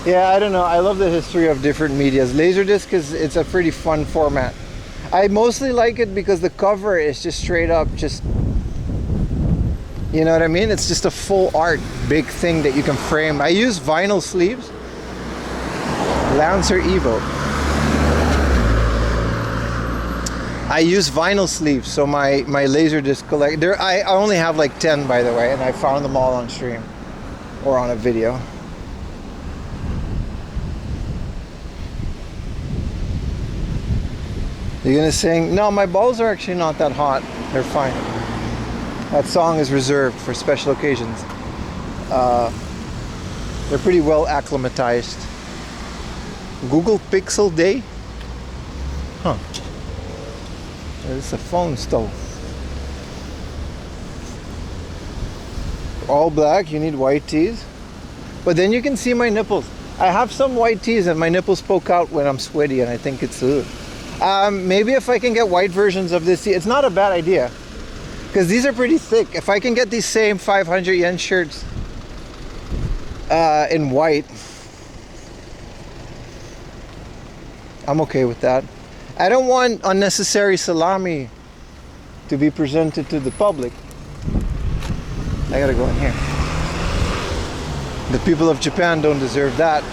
Yeah, I don't know. I love the history of different medias. Laserdisc it's a pretty fun format. I mostly like it because the cover is just straight up just, you know what I mean? It's just a full art big thing that you can frame. I use vinyl sleeves. Lancer Evo. I use vinyl sleeves, so my Laserdisc collection. I only have like 10, by the way, and I found them all on stream or on a video. You're gonna sing? No, my balls are actually not that hot. They're fine. That song is reserved for special occasions. They're pretty well acclimatized. Google Pixel Day? Huh. It's a phone stove. All black, you need white tees. But then you can see my nipples. I have some white tees and my nipples poke out when I'm sweaty, and I think it's maybe if I can get white versions of this tee. It's not a bad idea, because these are pretty thick. If I can get these same 500 yen shirts in white, I'm okay with that. I don't want unnecessary salami to be presented to the public. I gotta go in here. The people of Japan don't deserve that.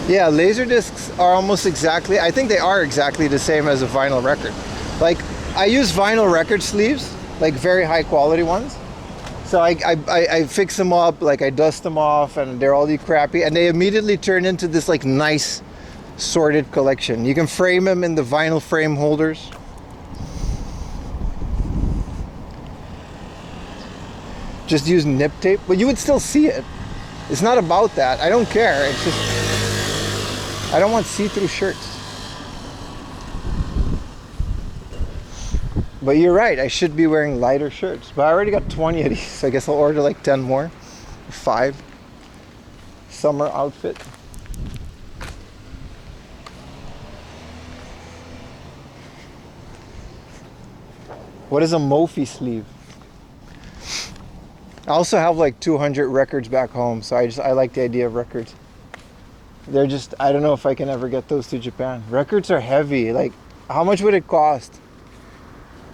Yeah, Laserdiscs are almost exactly, I think they are exactly the same as a vinyl record. Like, I use vinyl record sleeves, like very high quality ones. So I fix them up, like I dust them off, and they're all crappy, and they immediately turn into this like nice sorted collection. You can frame them in the vinyl frame holders. Just use nip tape, but you would still see it. It's not about that. I don't care. It's just I don't want see-through shirts. But you're right, I should be wearing lighter shirts. But I already got 20 of these, so I guess I'll order like 10 more. 5. Summer outfit. What is a Mophie sleeve? I also have like 200 records back home, so I like the idea of records. They're just, I don't know if I can ever get those to Japan. Records are heavy. Like, how much would it cost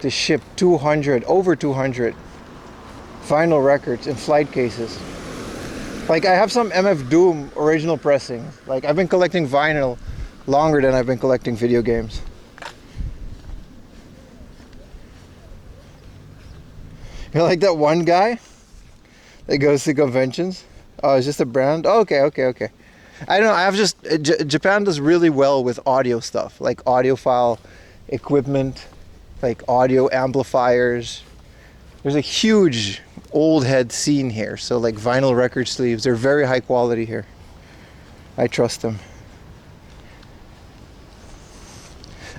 to ship 200, over 200 vinyl records in flight cases? Like, I have some MF Doom original pressings. Like, I've been collecting vinyl longer than I've been collecting video games. You're like that one guy that goes to conventions. Oh, it's just a brand? Oh, okay. I don't know, I have just, Japan does really well with audio stuff, like audiophile equipment, like audio amplifiers. There's a huge old head scene here, so like vinyl record sleeves, they're very high quality here. I trust them.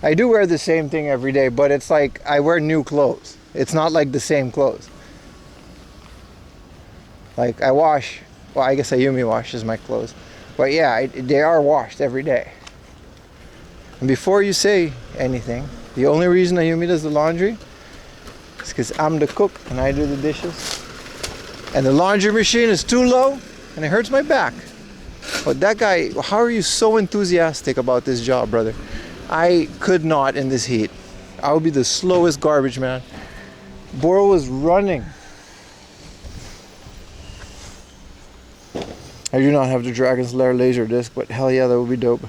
I do wear the same thing every day, but it's like I wear new clothes. It's not like the same clothes. Like I wash, well, I guess Ayumi washes my clothes. But yeah, they are washed every day. And before you say anything, the only reason Ayumi does the laundry is because I'm the cook and I do the dishes. And the laundry machine is too low and it hurts my back. But that guy, how are you so enthusiastic about this job, brother? I could not in this heat. I would be the slowest garbage man. Boro was running. I do not have the Dragon's Lair laser disc, but hell yeah, that would be dope.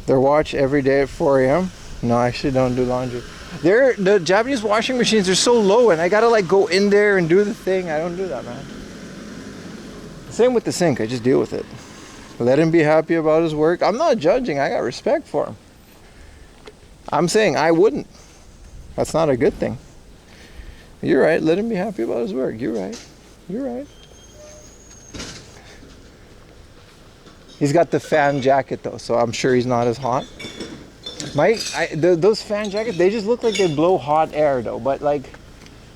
Their watch every day at 4 a.m. No, I actually don't do laundry. The Japanese washing machines are so low, and I gotta like go in there and do the thing. I don't do that, man. Same with the sink. I just deal with it. Let him be happy about his work. I'm not judging. I got respect for him. I'm saying I wouldn't. That's not a good thing. You're right. Let him be happy about his work. You're right. You're right. He's got the fan jacket though, so I'm sure he's not as hot. Those fan jackets, they just look like they blow hot air though. But like,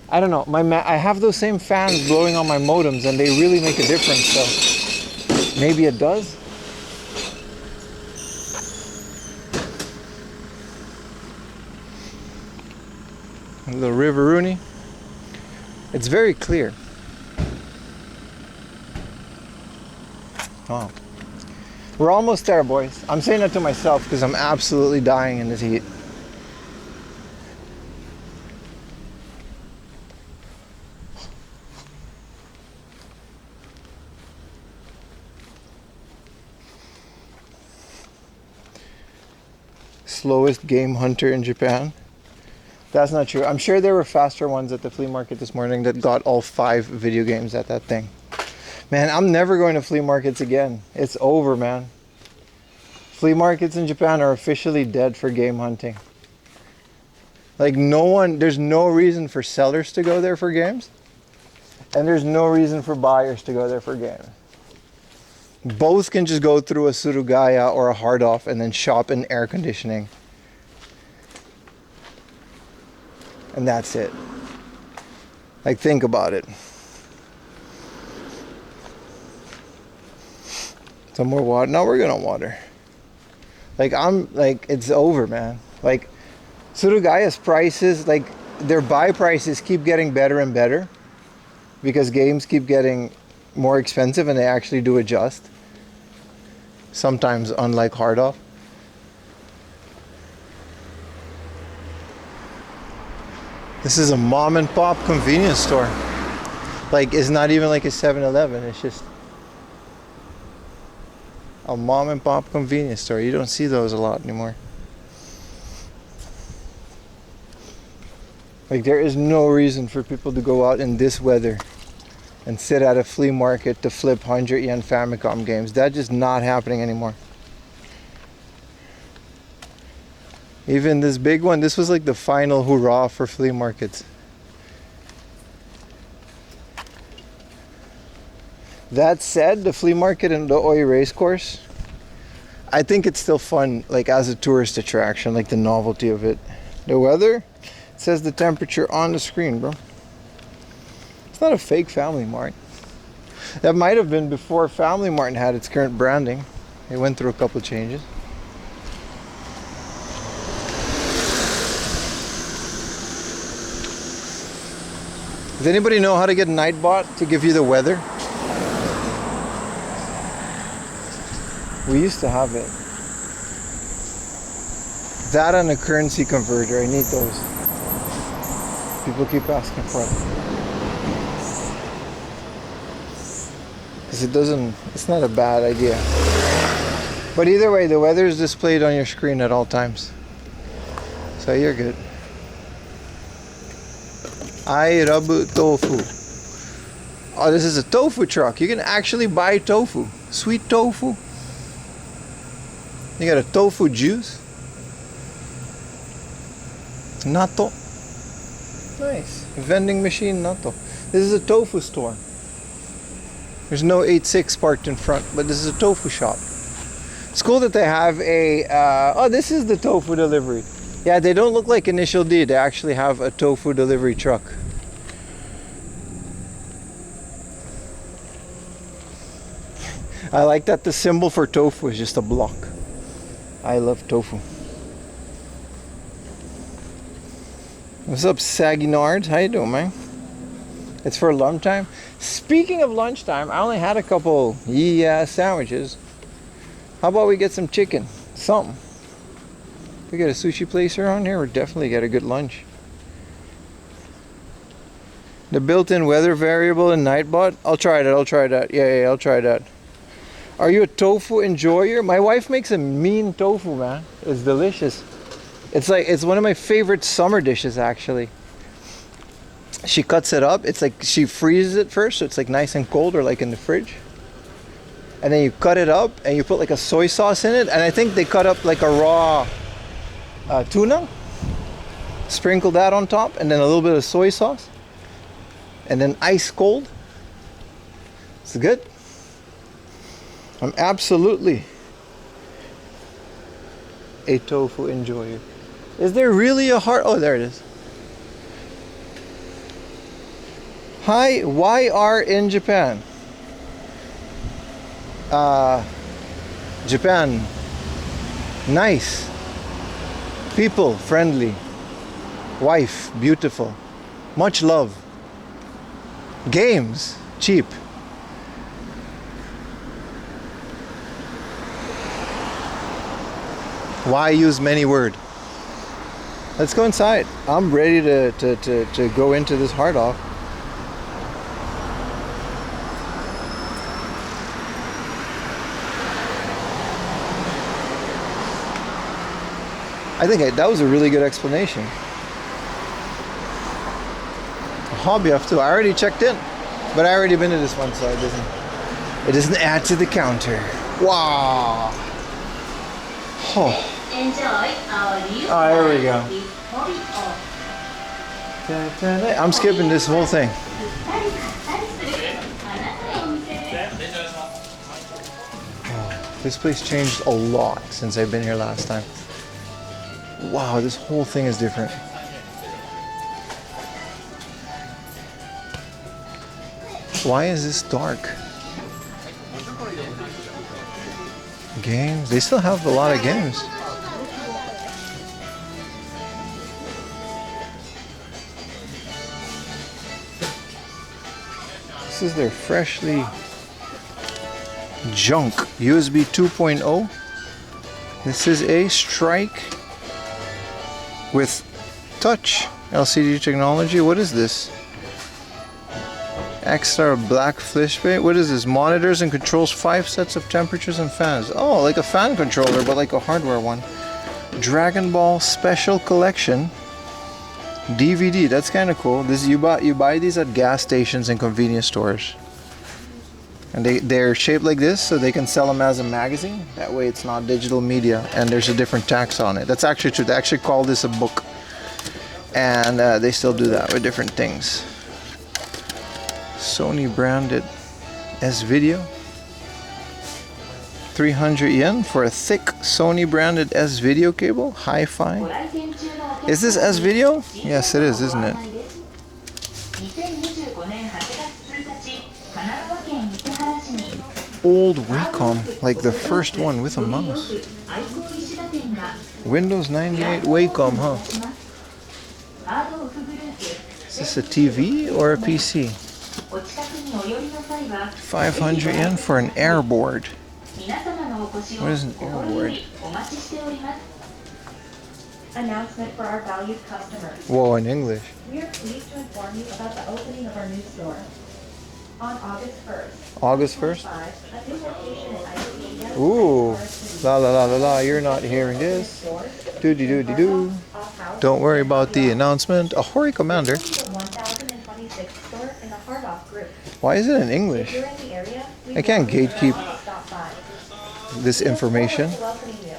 I don't know. I have those same fans blowing on my modems, and they really make a difference. So maybe it does. The Riveruni. It's very clear. Oh. We're almost there, boys. I'm saying that to myself because I'm absolutely dying in this heat. Slowest game hunter in Japan. That's not true. I'm sure there were faster ones at the flea market this morning that got all 5 video games at that thing. Man, I'm never going to flea markets again. It's over, man. Flea markets in Japan are officially dead for game hunting. Like there's no reason for sellers to go there for games. And there's no reason for buyers to go there for games. Both can just go through a Surugaya or a hard off and then shop in air conditioning. And that's it. Like, think about it. Some more water. No, we're gonna water. Like, it's over, man. Like, Surugaya's prices, like, their buy prices keep getting better and better because games keep getting more expensive and they actually do adjust. Sometimes, unlike hard off. This is a mom and pop convenience store. Like, it's not even like a 7-Eleven. It's just a mom and pop convenience store. You don't see those a lot anymore. Like, there is no reason for people to go out in this weather and sit at a flea market to flip 100 yen Famicom games. That's just not happening anymore. Even this big one, this was like the final hurrah for flea markets. That said, the flea market and the Oi race course, I think it's still fun, like as a tourist attraction, like the novelty of it. The weather, it says the temperature on the screen, bro. It's not a fake Family Mart. That might have been before Family Mart had its current branding. It went through a couple changes. Does anybody know how to get Nightbot to give you the weather? We used to have it. That and a currency converter. I need those. People keep asking for it. Because it's not a bad idea. But either way, the weather is displayed on your screen at all times. So you're good. IRL tofu. Oh, this is a tofu truck. You can actually buy tofu. Sweet tofu. You got a tofu juice. Natto. Nice. Vending machine natto. This is a tofu store. There's no 8.6 parked in front, but this is a tofu shop. It's cool that they have a... oh, this is the tofu delivery. Yeah, they don't look like Initial D. They actually have a tofu delivery truck. I like that the symbol for tofu is just a block. I love tofu. What's up, Saggy Nard? How you doing, man? It's for lunchtime. Speaking of lunchtime, I only had a couple sandwiches. How about we get some chicken? Something. If we get a sushi place around here, we'll definitely get a good lunch. The built-in weather variable in Nightbot? I'll try that. Yeah, I'll try that. Are you a tofu enjoyer? My wife makes a mean tofu, man. It's delicious. It's one of my favorite summer dishes, actually. She cuts it up. It's like she freezes it first, so it's like nice and cold, or like in the fridge. And then you cut it up and you put like a soy sauce in it. And I think they cut up like a raw tuna. Sprinkle that on top, and then a little bit of soy sauce. And then ice cold. It's good. I'm absolutely a tofu enjoyer. Is there really a heart? Oh, there it is. Hi, YR in Japan. Japan. Nice. People, friendly. Wife, beautiful. Much love. Games, cheap. Why use many words? Let's go inside. I'm ready to go into this hard off. I think that was a really good explanation. A hobby off too. I already checked in, but I already been to this one, so it doesn't add to the counter. Wow. Oh. Oh, there we go. I'm skipping this whole thing. Oh, this place changed a lot since I've been here last time. Wow, this whole thing is different. Why is this dark? Games? They still have a lot of games. This is their freshly junk USB 2.0. This is a Strike with touch LCD technology. What is this? Extra black fish bait. What is this? Monitors and controls 5 sets of temperatures and fans. Oh, like a fan controller, but like a hardware one. Dragon Ball Special Collection DVD. That's kind of cool. This you buy these at gas stations and convenience stores, and they're shaped like this so they can sell them as a magazine. That way it's not digital media, and there's a different tax on it. That's actually true. They actually call this a book, and they still do that with different things. Sony branded S Video. 300 yen for a thick Sony branded S Video cable. Hi-Fi. Is this S Video? Yes, it is, isn't it? Old Wacom, like the first one with a mouse. Windows 98 Wacom, huh? Is this a TV or a PC? 500 yen for an airboard. What is an airboard? Announcement for our valued customers. Whoa, in English. We are pleased to inform you about the opening of our new store. On August 1st. August 1st? 5, a new location in Idaho. Ooh. La la la la la, you're not hearing this. Doody doody doo. Don't worry about the announcement. Ahoy, Commander. 1026 store in the Hardoff group. Why is it in If English? you're in the area, we I can't welcome you gatekeep to stop by. this information. We look forward to welcoming you.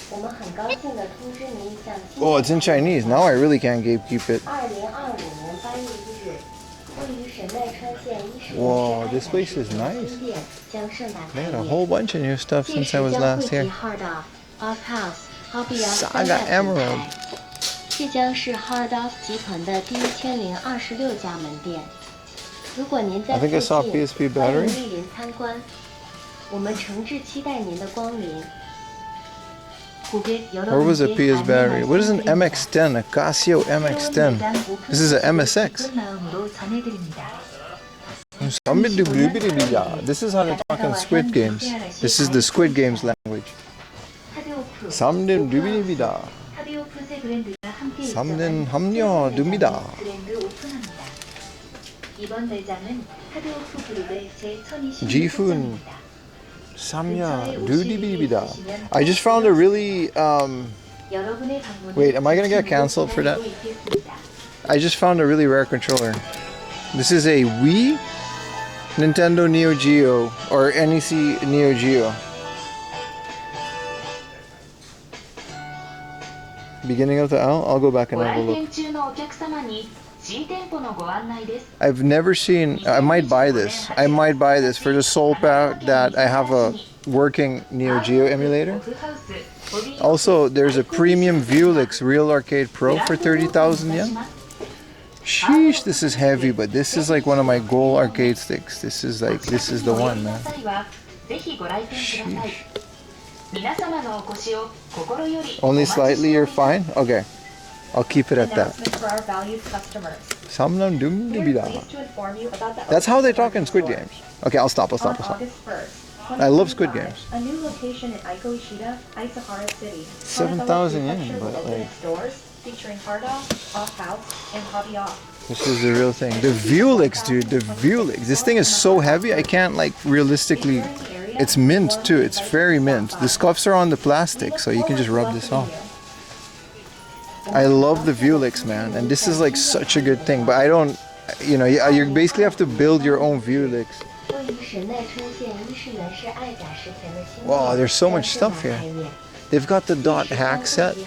我们很高兴地通知您一项新 Oh, it's in Chinese. Now I really can't gatekeep it. 2025年8月1日，位于神奈川县伊势 Whoa, this place is nice. 新店将盛大 They 开 had a 业。 whole bunch of new stuff 届 since 时 I was 将 last 汇集 here. Hardoff、Off-House、Hobby Saga Emerald 这将是 Hardoff 集团的第1026家门店。如果您在 I think I saw 附近 PSP 欢 battery. 迎莅临参观，我们诚挚期待您的光临。 Where was a PS battery? What is an MX10? A Casio MX10. This is a MSX. This is how they talk in Squid Games. This is the Squid Games language. 삼림두비비다. 삼림함녀두미다. 이번 매장은 하드오프 그룹의 지훈 삼야 두디비비다. I just found a really Wait, am I gonna get canceled for that? I just found a really rare controller. This is a Wii Nintendo Neo Geo or NEC Neo Geo. Beginning of the aisle? I'll go back and have a look. I've never seen. I might buy this. I might buy this for the sole fact that I have a working Neo Geo emulator. Also, there's a premium Vuelix Real Arcade Pro for 30,000 yen. Sheesh, this is heavy, but this is like one of my goal arcade sticks. This is the one, man. Sheesh. Only slightly, you're fine? Okay. I'll keep it at that. For our valued customers. Samnam dum We're dibida. pleased to inform you about the That's how they opening of talk in our Squid store. Games. Okay, I'll stop. On August 1st, I love Squid 2025, Games. A new location in Aiko Ishida, Isahara City. 7,000 yen, Prefecture will but, open like- its doors featuring Hardoff, Off-House, and Hobby Off. This is the real thing. The Vuelix, dude. The Vuelix. This thing is so heavy, I can't like realistically. It's mint too. It's very mint. The scuffs are on the plastic, so you can just rub this off. I love the Vuelix, man, and this is like such a good thing. But I don't, you know, you basically have to build your own Vuelix. Wow, there's so much stuff here. They've got the dot hack set.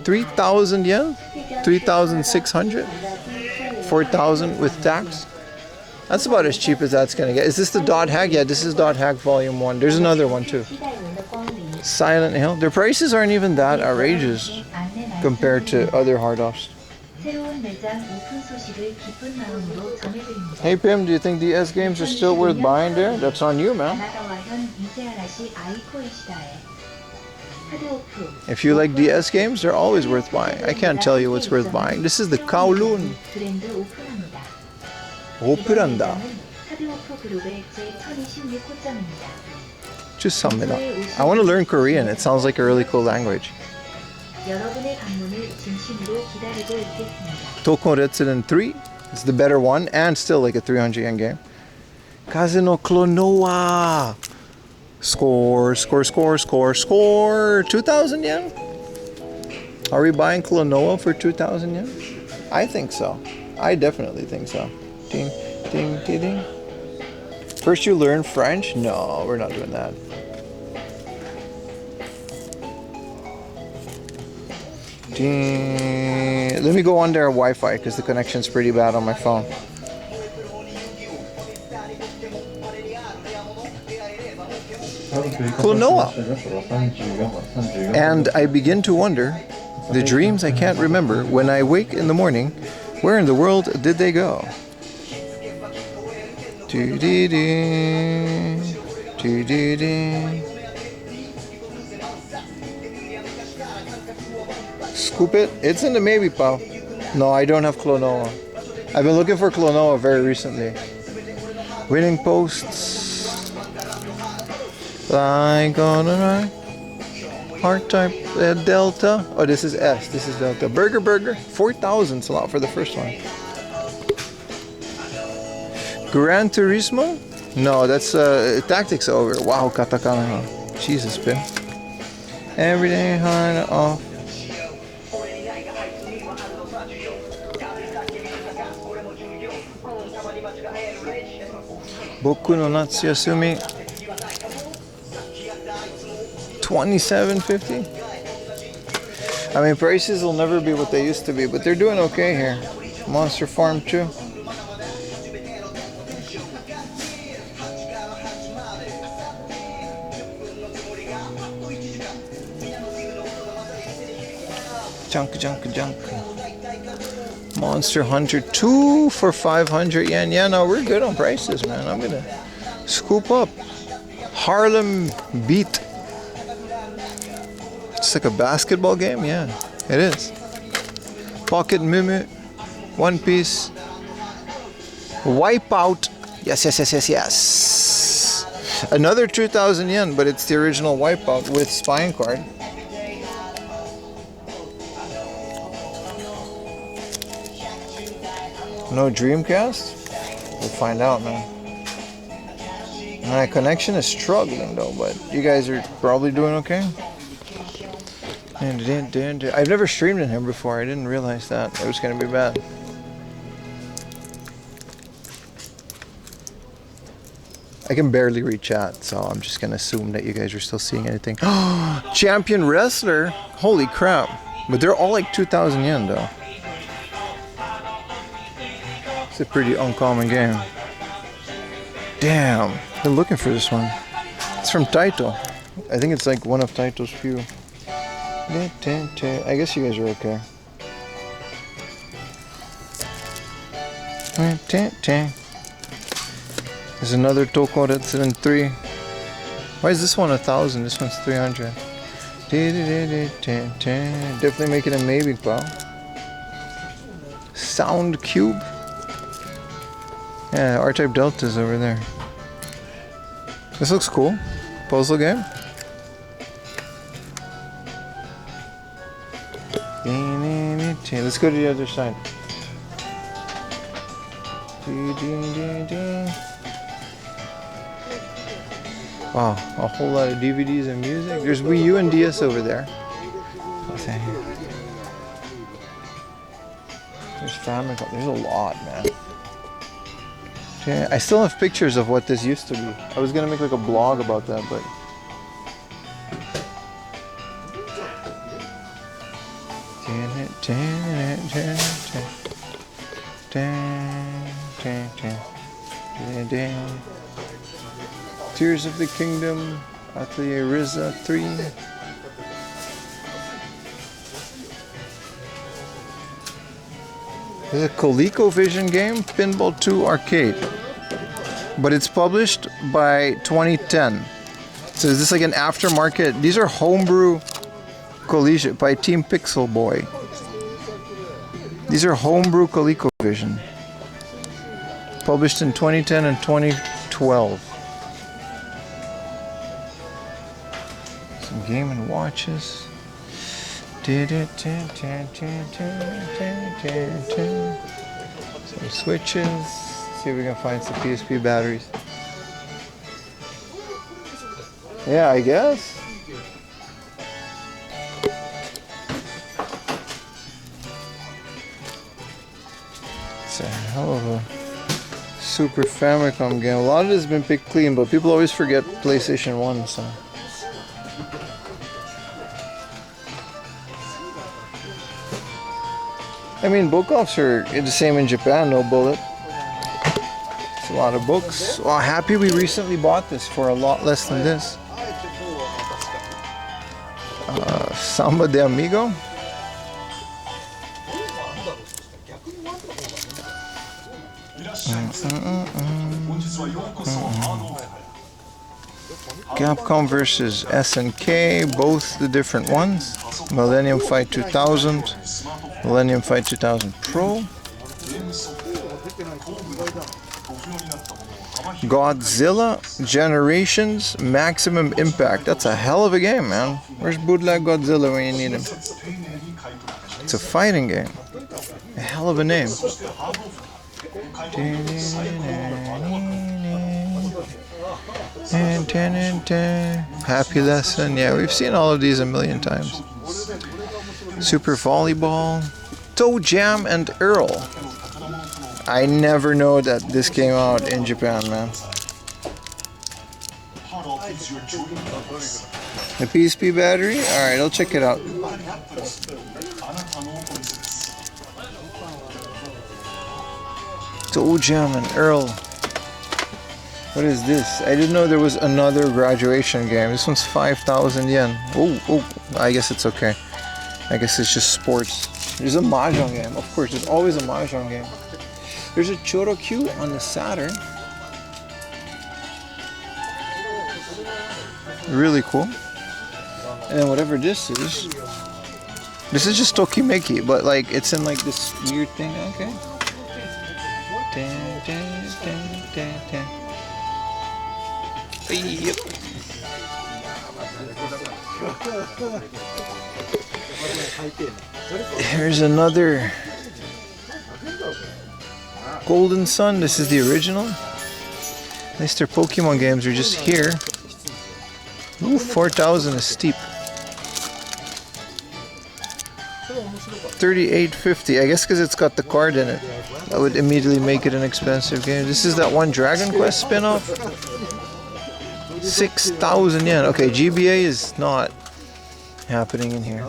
3,000 yen, 3,600, 4,000 with tax. That's about as cheap as that's gonna get. Is this the dot hack? Yeah, this is dot hack volume 1. There's another one too. Silent Hill. Their prices aren't even that outrageous compared to other hard-offs. Hey Pim, do you think DS games are still worth buying there? That's on you, man. If you like DS games, they're always worth buying. I can't tell you what's worth buying. This is the Kowloon. 오프란다. Just sum it up. I want to learn Korean. It sounds like a really cool language. Tokoretsuren 3. It's the better one and still like a 300 yen game. Kazeno Klonoa. Score, score, score, score, score. 2,000 yen? Are we buying Klonoa for 2,000 yen? I think so. I definitely think so. Ding, ding, ding, ding. First you learn French? No, we're not doing that. Ding. Let me go on their Wi-Fi because the connection's pretty bad on my phone. Klonoa. And I begin to wonder, the dreams I can't remember, when I wake in the morning, where in the world did they go? Doo-dee-dee, doo-dee-dee. Scoop it? It's in the maybe, pal. No, I don't have Klonoa. I've been looking for Klonoa very recently. Winning posts. Like on a ride. Heart type Delta. Oh, this is S. This is Delta. Burger. 4,000 is a lot for the first one. Gran Turismo? No, that's Tactics over. Wow, katakana. Jesus, man. Everyday hard off. Boku no Natsuyasumi. 27.50. I mean, prices will never be what they used to be, but they're doing okay here. Monster Farm 2. Junk. Monster Hunter 2 for 500 yen. Yeah, no, we're good on prices, man. I'm gonna scoop up Harlem Beat. It's like a basketball game, yeah, it is. Pocket Mumu, One Piece, Wipeout. Yes. Another 2,000 yen, but it's the original Wipeout with spine card. No Dreamcast? We'll find out, man. My connection is struggling though, but you guys are probably doing okay. I've never streamed in here before. I didn't realize that. It was going to be bad. I can barely read chat, so I'm just going to assume that you guys are still seeing anything. Champion Wrestler? Holy crap. But they're all like 2,000 yen though. It's a pretty uncommon game. Damn. Been looking for this one. It's from Taito. I think it's like one of Taito's few. I guess you guys are okay. There's another Toko that's in 3. Why is this one 1,000? This one's 300. Definitely make it a maybe, pal. Sound Cube. Yeah, R-Type Delta's over there. This looks cool. Puzzle game. Let's go to the other side. Wow, a whole lot of DVDs and music. There's Wii U and DS over there. There's Famicom. There's a lot, man. Okay, I still have pictures of what this used to be. I was gonna make like a blog about that, but Tears of the Kingdom, Atelier Riza 3. There's a ColecoVision game, Pinball 2 Arcade. But it's published by 2010. So is this like an aftermarket? These are homebrew collision by Team Pixel Boy. These are homebrew ColecoVision. Published in 2010 and 2012. Some Game & Watches. Some switches. See if we can find some PSP batteries. Yeah, I guess. It's a hell of a Super Famicom game. A lot of it has been picked clean, but people always forget PlayStation 1, so. I mean, book offs are the same in Japan, no bullet. It's a lot of books. Well, happy we recently bought this for a lot less than this. Samba de Amigo. Capcom versus SNK, both the different ones. Millennium Fight 2000, Millennium Fight 2000 Pro. Godzilla Generations Maximum Impact. That's a hell of a game, man. Where's bootleg Godzilla when you need him? It's a fighting game. A hell of a name. Happy Lesson. Yeah, we've seen all of these a million times. Super Volleyball. Toe Jam and Earl. I never know that this came out in Japan, man. The PSP battery? Alright, I'll check it out. Toe Jam and Earl. What is this? I didn't know there was another graduation game. This one's 5,000 yen. Oh, I guess it's okay. I guess it's just sports. There's a Mahjong game. Of course, there's always a Mahjong game. There's a Chorokyu on the Saturn. Really cool. And then whatever this is just Tokimeki, but like it's in like this weird thing. Okay. Yep. Here's another Golden Sun. This is the original. At least their Pokemon games are just here. Ooh, 4,000 is steep. 38.50. I guess because it's got the card in it. That would immediately make it an expensive game. This is that one Dragon Quest spin-off. 6,000 yen. Okay, GBA is not happening in here.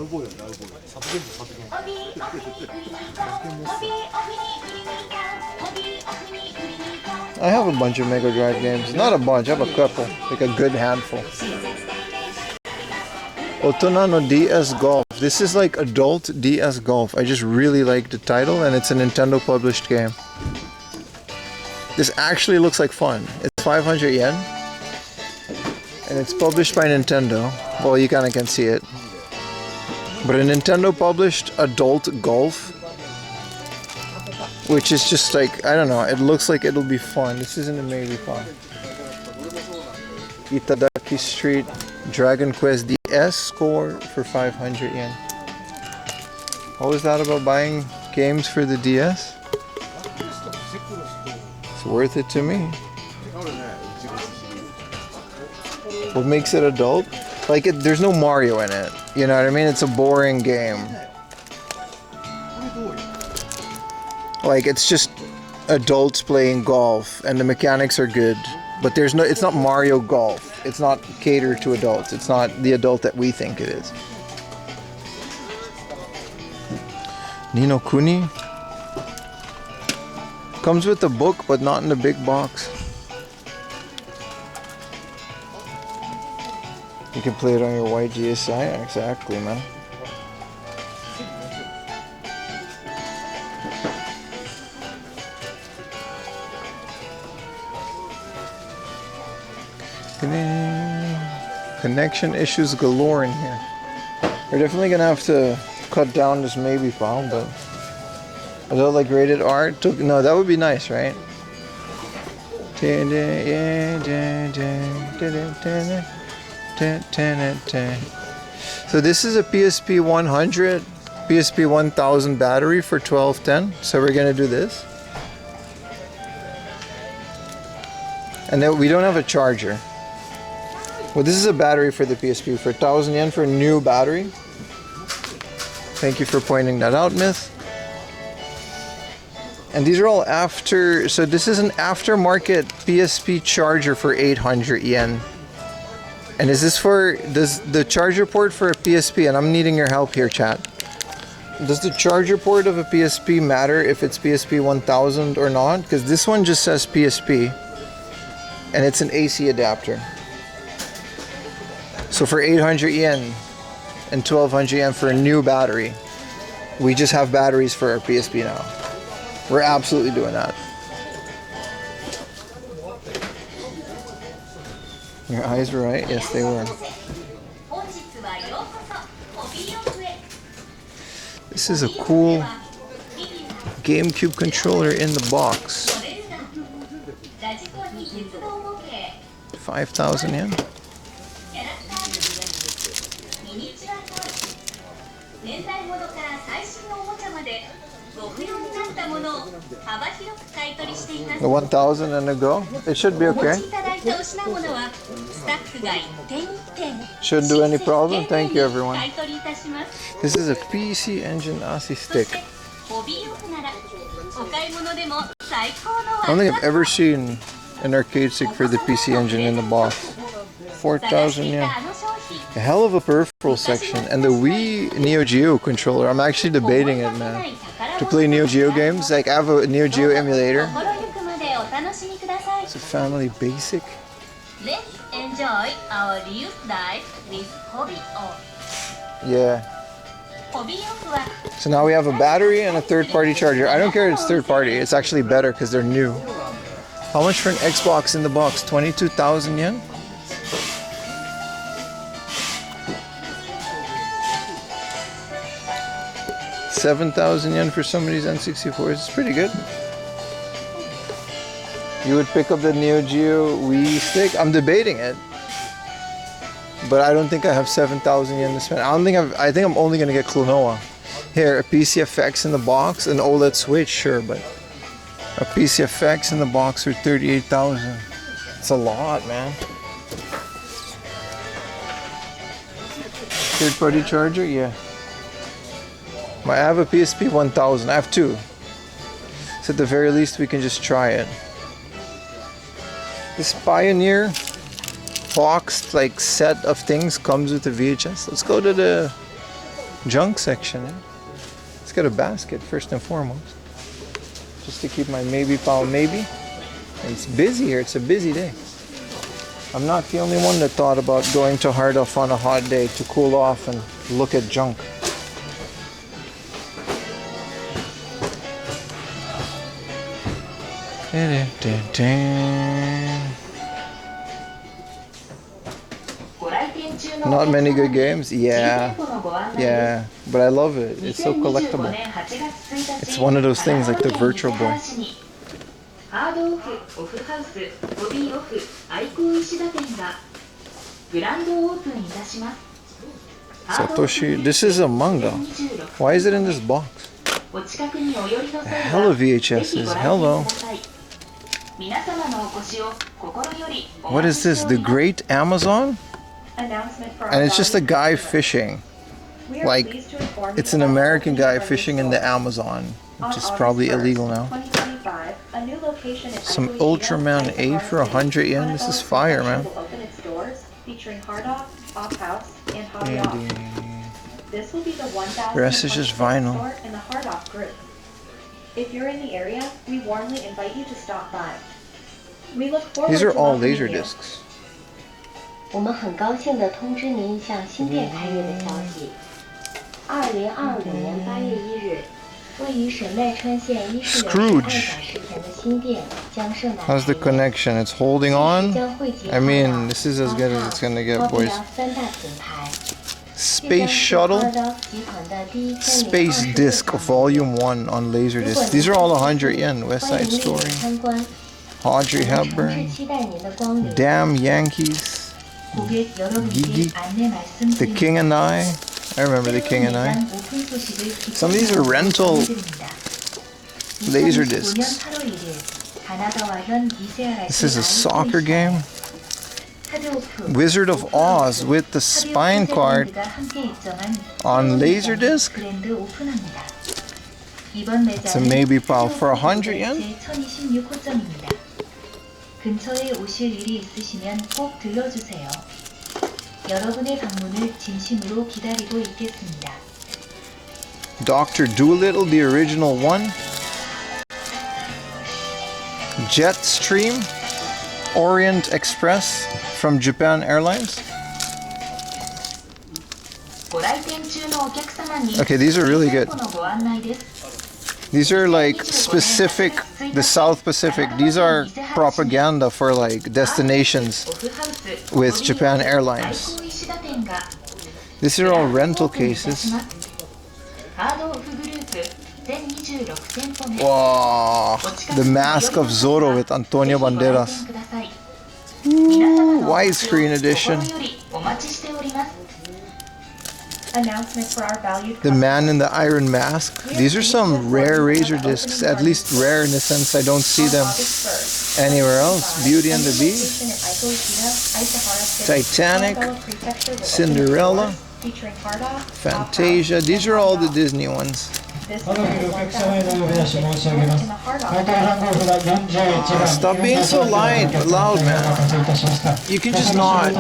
I have a bunch of Mega Drive games. Not a bunch, I have a couple. Like a good handful. Otona no DS Golf. This is like adult DS Golf. I just really like the title and it's a Nintendo published game. This actually looks like fun. It's 500 yen. And it's published by Nintendo. Well, you kinda can see it. But a Nintendo published adult golf, which is just like, I don't know, it looks like it'll be fun. This isn't maybe fun. Itadaki Street Dragon Quest DS score for 500 yen. What was that about buying games for the DS? It's worth it to me. What makes it adult? Like, there's no Mario in it. You know what I mean? It's a boring game. Like, it's just adults playing golf, and the mechanics are good. But there's no, it's not Mario Golf. It's not catered to adults. It's not the adult that we think it is. Nino Kuni. Comes with the book, but not in the big box. You can play it on your white GSI. Exactly, man. Connection issues galore in here. We're definitely gonna have to cut down this maybe file, but adult like rated R. No, that would be nice, right? So this is a PSP 100, PSP 1000 battery for 1210. So we're gonna do this, and then we don't have a charger. Well, this is a battery for the PSP for 1,000 yen for a new battery. Thank you for pointing that out, Myth. And these are all after, so this is an aftermarket PSP charger for 800 yen. And is this for, the charger port for a PSP, and I'm needing your help here, chat. Does the charger port of a PSP matter if it's PSP 1000 or not? Because this one just says PSP and it's an AC adapter. So for 800 yen and 1200 yen for a new battery, we just have batteries for our PSP now. We're absolutely doing that. Your eyes were right? Yes, they were. This is a cool GameCube controller in the box. 5,000 yen. The 1,000 and a go? It should be okay. Shouldn't do any problem. Thank you, everyone. This is a PC Engine ASI stick. I don't think I've ever seen an arcade stick for the PC Engine in the box. 4,000 yen. A hell of a peripheral section. And the Wii Neo Geo controller, I'm actually debating it, man. To play Neo Geo games. Like, I have a Neo Geo emulator. It's a family basic. Let's enjoy our reused life with Hobby Off. Yeah. Hobby Off. So now we have a battery and a third-party charger. I don't care if it's third-party. It's actually better because they're new. How much for an Xbox in the box? 22,000 yen? $7,000 for somebody's N64. It's pretty good. You would pick up the Neo Geo Wii stick? I'm debating it. But I don't think I have 7,000 yen to spend. I think I'm only gonna get Klonoa. Here, a PCFX in the box, an OLED Switch, sure, but a PCFX in the box for 38,000. It's a lot, man. Third-party charger, yeah. I have a PSP 1000. I have two. So at the very least, we can just try it. This Pioneer boxed like set of things comes with a VHS. Let's go to the junk section. Let's get a basket first and foremost, just to keep my maybe pal maybe. And it's busy here. It's a busy day. I'm not the only one that thought about going to Hard Off on a hot day to cool off and look at junk. Not many good games? Yeah, but I love it. It's so collectible. It's one of those things like the Virtual Boy. Satoshi, this is a manga. Why is it in this box? Hella VHSs. Hello. What is this? The Great Amazon? And it's just a guy fishing. Like, it's an American guy fishing in the Amazon, which is probably illegal now. Some Ultraman A for 100 yen. This is fire, man. And the rest is just vinyl. If you're in the area, we warmly invite you to stop by. These are all laser discs. 我们很高兴地通知您一项新店开业的消息。2025年8月1日，位于神奈川县伊势流市2小时前的新店将盛大开业。 How's the connection? It's holding on? I mean, this is as good as it's gonna get, boys. Space Shuttle, Space Disc Volume 1 on Laserdisc. These are all 100 yen. West Side Story, Audrey Hepburn, Damn Yankees, Gigi, The King and I remember The King and I. Some of these are rental Laserdiscs. This is a soccer game. Wizard of Oz with the spine card on Laserdisc. It's a maybe pal for 100 yen. 근처에 오실 일이 있으시면 꼭 들러주세요. 여러분의 방문을 진심으로 기다리고 있겠습니다. Dr. Doolittle, the original one. Jetstream, Orient Express from Japan Airlines. Okay, these are really good. These are like specific, the South Pacific. These are propaganda for like destinations with Japan Airlines. These are all rental cases. Wow, the Mask of Zorro with Antonio Banderas. Ooh, widescreen edition. The Man in the Iron Mask. These are some rare razor discs, at least rare in the sense I don't see them anywhere else. Beauty and the Beast, Titanic, Cinderella, Fantasia. These are all the Disney ones. Stop being so loud, man. You can just not.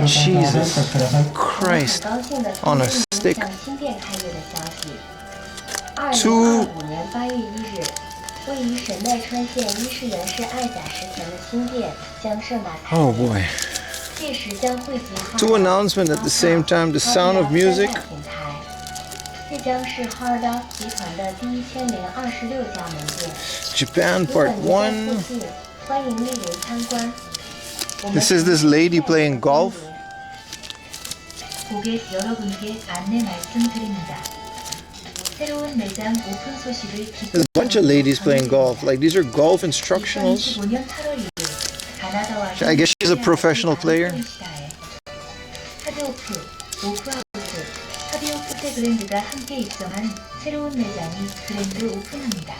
Jesus Christ. On a stick. Two. Oh boy. Two announcements at the same time. The Sound of Music. Japan Part 1. This is this lady playing golf. There's a bunch of ladies playing golf. Like these are golf instructionals. I guess she's a professional player. 브랜드가 함께 입점한 새로운 매장이 그랜드 오픈합니다.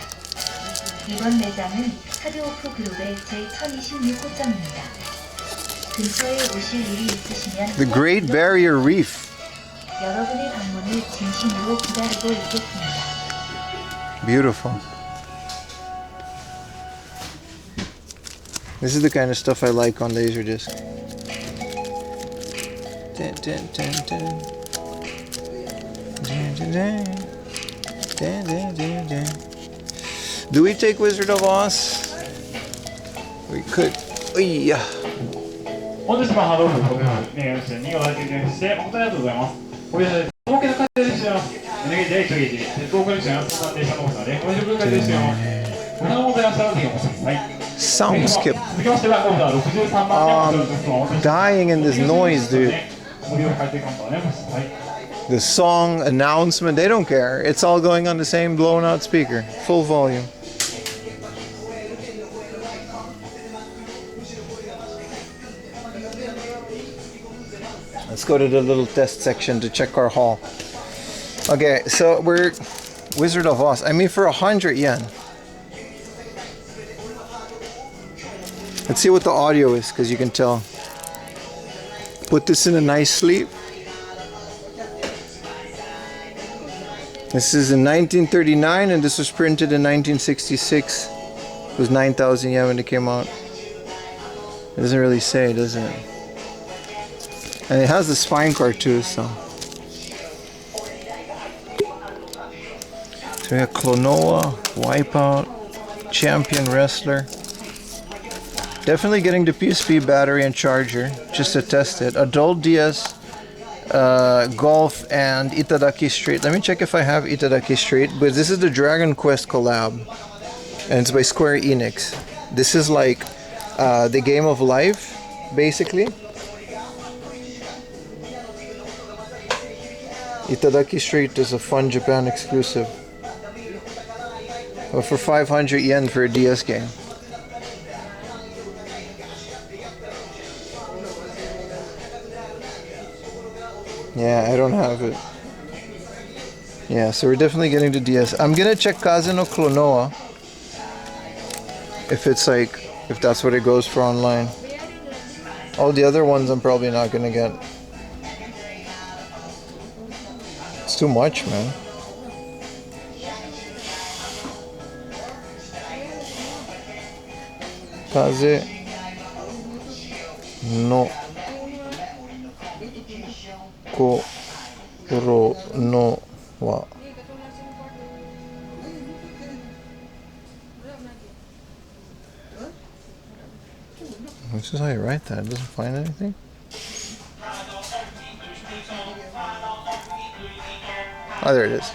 이번 매장은 하드오프 그룹의 제1026호점입니다. 근처에 오실 일이 있으시면 The Great Barrier Reef. 여러분의 방문을 진심으로 기다리고 있겠습니다. Beautiful. This is the kind of stuff I like on Laserdisc. Dun, dun, dun, dun. Do we take Wizard of Oz? We could. 本日もハードオフご利用ね、2号来店して誠にありがとうございます。おやすみ。東京の会でします。エネルギーで一撃で東京にします。電車の方でご利用会でします。お金をございましたらぜひお越しください。Sound skip. Dying in this noise, dude. The song announcement, they don't care. It's all going on the same blown out speaker, full volume. Let's go to the little test section to check our haul. Okay, so we're Wizard of Oz. I mean, for 100 yen. Let's see what the audio is, because you can tell. Put this in a nice sleep. This is in 1939 and this was printed in 1966. It was 9,000 yen when it came out. It doesn't really say, does it? And it has the spine card too, so. So we have Klonoa, Wipeout, Champion Wrestler. Definitely getting the PSP battery and charger just to test it. Adult DS, Golf, and Itadaki Street. Let me check if I have Itadaki Street. But this is the Dragon Quest collab, and it's by Square Enix. This is like the game of life, basically. Itadaki Street is a fun Japan exclusive. But for 500 yen for a DS game. Yeah, I don't have it. Yeah, so we're definitely getting the DS. I'm gonna check Kaze no Klonoa. If it's like, if that's what it goes for online. All the other ones I'm probably not gonna get. It's too much, man. Kaze no Koro no wa This is how you write that. It doesn't find anything. Oh, there it is.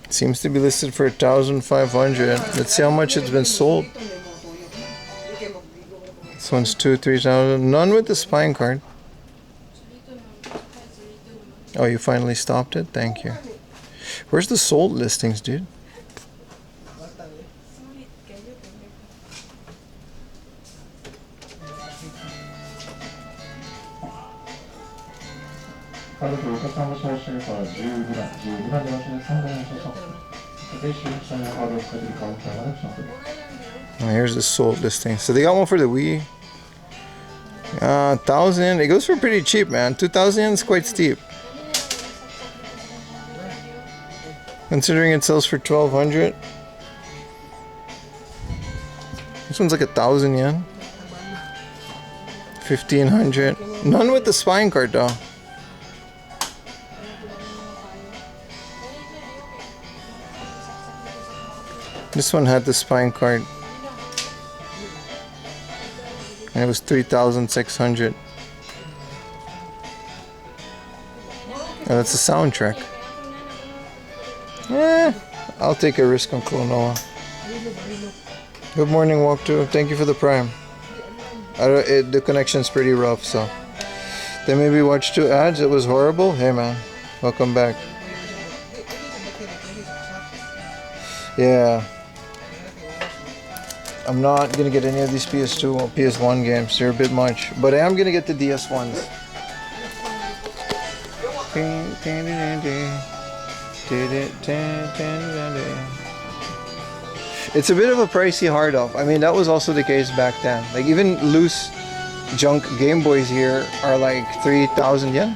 Seems to be listed for 1,500. Let's see how much it's been sold. This one's 2,000-3,000. None with the spine card. Oh, you finally stopped it? Thank you. Where's the sold listings, dude? Oh, here's the sold listing. So they got one for the Wii. 1,000. It goes for pretty cheap, man. 2,000 is quite steep. Considering it sells for 1,200. This one's like 1,000 yen. 1,500. None with the spine card though. This one had the spine card. And it was 3,600. Oh, that's a soundtrack. I'll take a risk on Klonoa. Good morning, Walkthrough. Thank you for the prime. The connection's pretty rough, so. They maybe watched 2 ads. It was horrible. Hey, man. Welcome back. Yeah. I'm not gonna get any of these PS2 or PS1 games. They're a bit much. But I am gonna get the DS ones. It's a bit of a pricey hard off. I mean, that was also the case back then. Like, even loose junk Game Boys here are like 3,000 yen.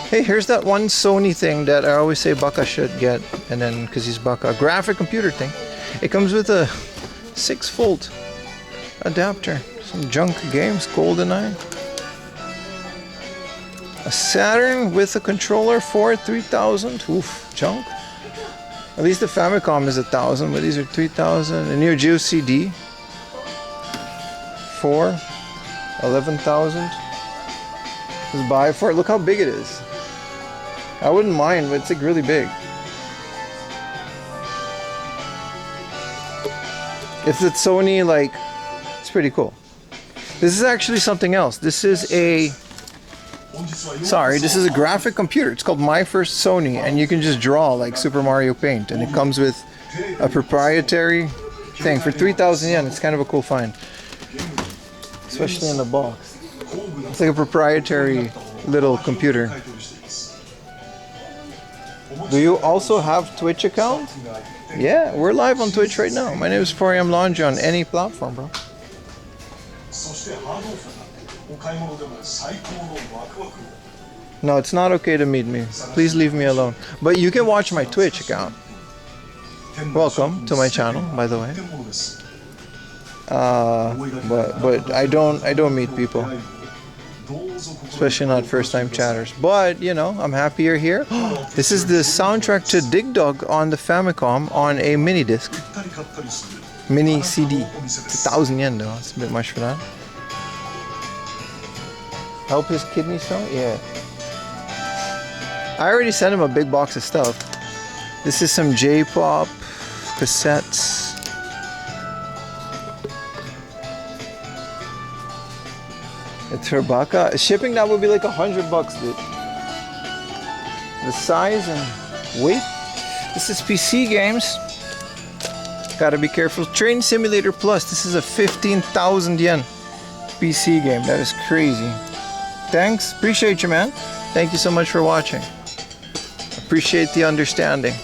Hey, here's that one Sony thing that I always say Baka should get. And then, because he's Baka, graphic computer thing. It comes with a 6-volt adapter. Some junk games, GoldenEye. A Saturn with a controller for 3,000. Oof, junk. At least the Famicom is 1,000, but these are 3,000. A Neo Geo CD for 11,000. Just buy for it. Look how big it is. I wouldn't mind, but it's like really big. It's a Sony, like, it's pretty cool. This is actually something else. This is a graphic computer. It's called My First Sony, and you can just draw like Super Mario Paint, and it comes with a proprietary thing for 3,000 yen. It's kind of a cool find, especially in the box. It's like a proprietary little computer. Do you also have Twitch account? Yeah, we're live on Twitch right now. My name is 4am Laundry on any platform, bro. No, it's not okay to meet me. Please leave me alone. But you can watch my Twitch account. Welcome to my channel, by the way. But I don't meet people, especially not first-time chatters. But you know, I'm happy you're here. This is the soundtrack to Dig Dug on the Famicom on a mini disc, mini CD. 1,000 yen though. It's a bit much for that. Help his kidney stone? Yeah. I already sent him a big box of stuff. This is some J-pop cassettes. It's for Baka. Shipping that would be like $100, dude. The size and weight. This is PC games. Gotta be careful. Train Simulator Plus. This is a 15,000 yen PC game. That is crazy. Thanks. Appreciate you, man. Thank you so much for watching. Appreciate the understanding.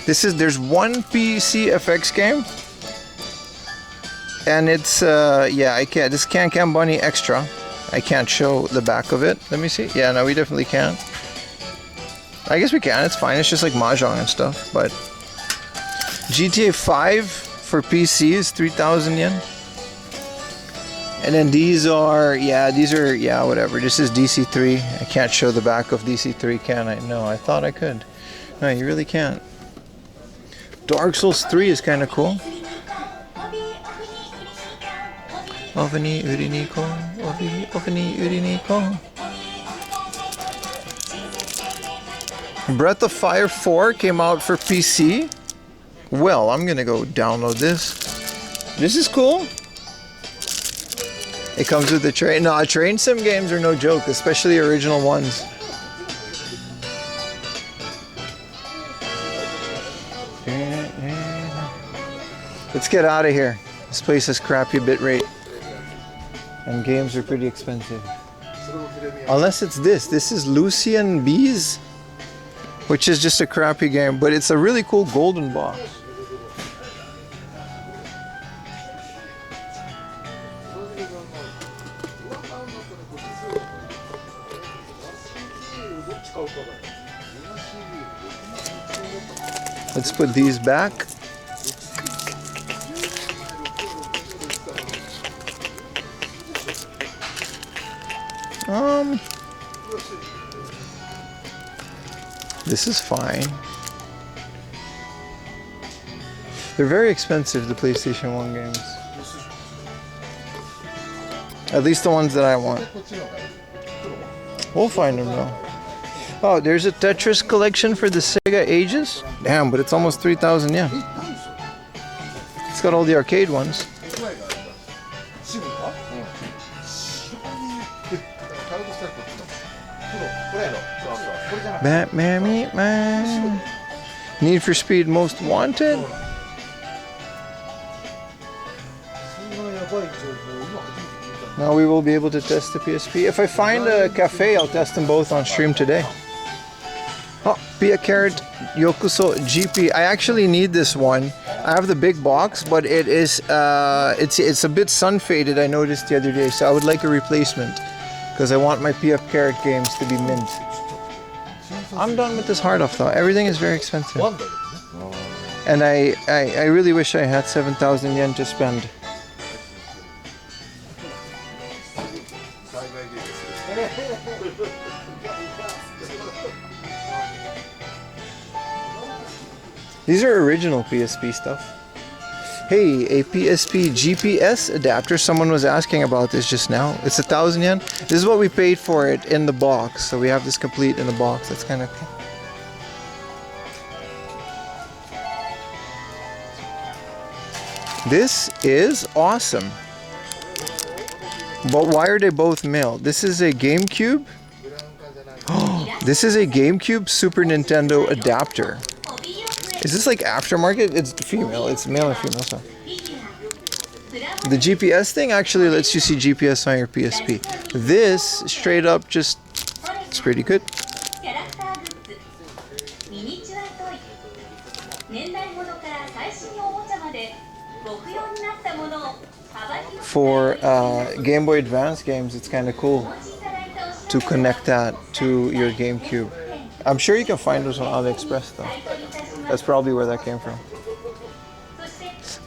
There's one PC FX game. And it's, yeah, I can't. This Can Bunny Extra. I can't show the back of it. Let me see. Yeah, no, we definitely can. I guess we can. It's fine. It's just like Mahjong and stuff. But GTA 5 for PC is 3,000 yen. And then these are, whatever. This is DC3. I can't show the back of DC3, can I? No, I thought I could. No, you really can't. Dark Souls 3 is kind of cool. Oveni Uriniko. Oveni Uriniko. Breath of Fire 4 came out for PC. Well, I'm gonna go download this. This is cool. It comes with the train. No, train sim games are no joke, especially original ones. Let's get out of here. This place has crappy bitrate. And games are pretty expensive. Unless it's this. This is Lucian Bees, which is just a crappy game, but it's a really cool golden box. Let's put these back. This is fine. They're very expensive, the PlayStation 1 games. At least the ones that I want. We'll find them though. Oh, there's a Tetris collection for the Sega Ages? Damn, but it's almost 3,000 yen. It's got all the arcade ones. Batman, Need for Speed Most Wanted. Now we will be able to test the PSP. If I find a cafe, I'll test them both on stream today. Oh, Pia Carrot Yokuso GP. I actually need this one. I have the big box, but it is it's a bit sun faded. I noticed the other day, so I would like a replacement because I want my PF Carrot games to be mint. I'm done with this hard off though. Everything is very expensive, and I really wish I had 7,000 yen to spend. These are original PSP stuff. Hey, a PSP GPS adapter. Someone was asking about this just now. It's 1,000 yen. This is what we paid for it in the box. So we have this complete in the box. That's kind of cool. This is awesome. But why are they both male? This is a GameCube. Oh, this is a GameCube Super Nintendo adapter. Is this like aftermarket? It's female. It's male and female. So the GPS thing actually lets you see GPS on your PSP. This straight up just, it's pretty good. For Game Boy Advance games, it's kind of cool to connect that to your GameCube. I'm sure you can find those on AliExpress though. That's probably where that came from.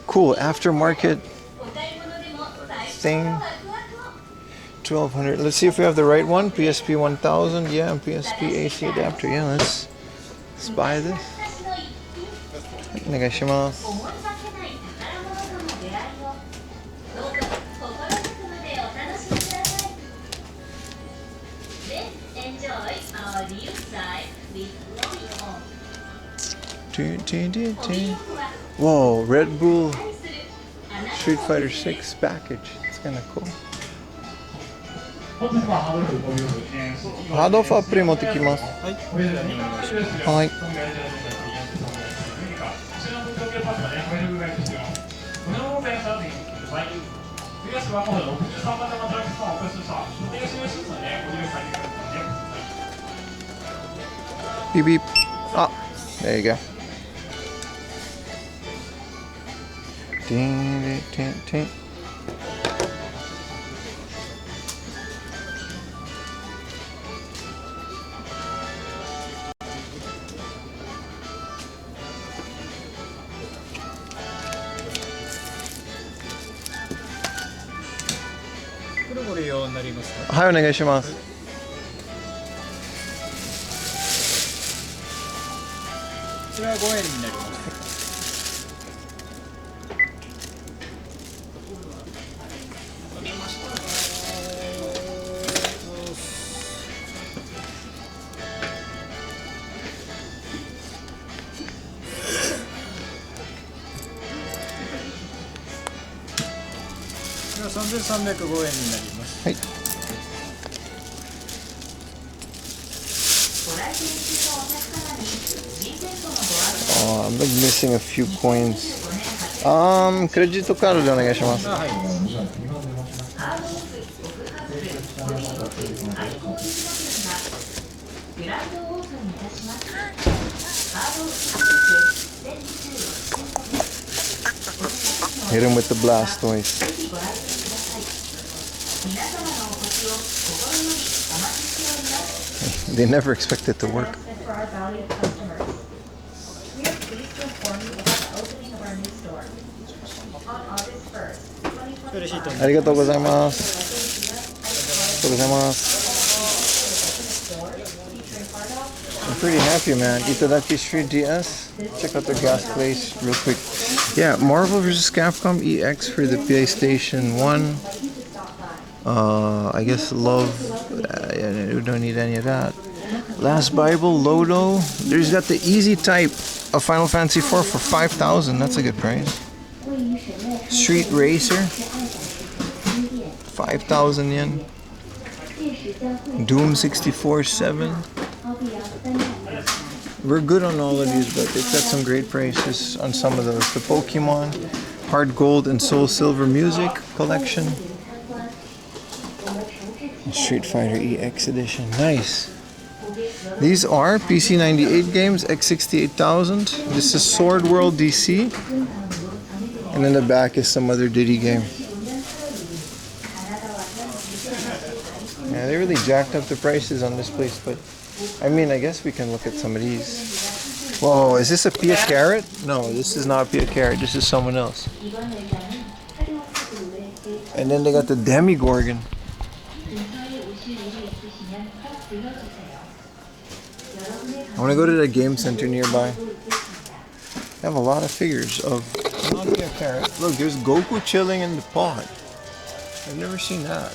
Cool, aftermarket thing. 1,200. Let's see if we have the right one. PSP 1000. Yeah, and PSP AC adapter. Yeah, let's buy this. Onegaishimasu. Whoa, Red Bull Street Fighter 6 package. It's kind of cool. ハードオフアプリ持ってきます。はい。Beep beep. Ah, there you go. Ding, ding, ding. 動になりますか。はい、お願いします。こちらは5円になります。こちら3305円になります。はい。Oh, I'm like missing a few coins. クレジットカードでお願いします。はい。Hit him with the Blastoise. They never expect it to work. For our valued customers. We are pleased to inform you about the opening of our new store. On August 1st, 2025, ありがとうございます。ありがとうございます。I'm pretty happy, man. Itadaki Street DS. Check out their gas place real quick. Yeah, Marvel vs. Capcom EX for the PlayStation 1. I guess Love. We don't need any of that. Last Bible, Lodo. There's got the easy type of Final Fantasy 4 for 5,000. That's a good price. Street Racer. 5,000 yen. Doom 64-7. We're good on all of these, but they've got some great prices on some of those. The Pokemon, Hard Gold and Soul Silver Music Collection. Street Fighter EX Edition. Nice. These are PC 98 games, X68000. This is Sword World DC. And in the back is some other Diddy game. Yeah, they really jacked up the prices on this place, but I mean, I guess we can look at some of these. Whoa, is this a Pia Carrot? No, this is not Pia Carrot. This is someone else. And then they got the Demigorgon. I want to go to the game center nearby. They have a lot of figures of not Pia Carrot. Look, there's Goku chilling in the pod. I've never seen that.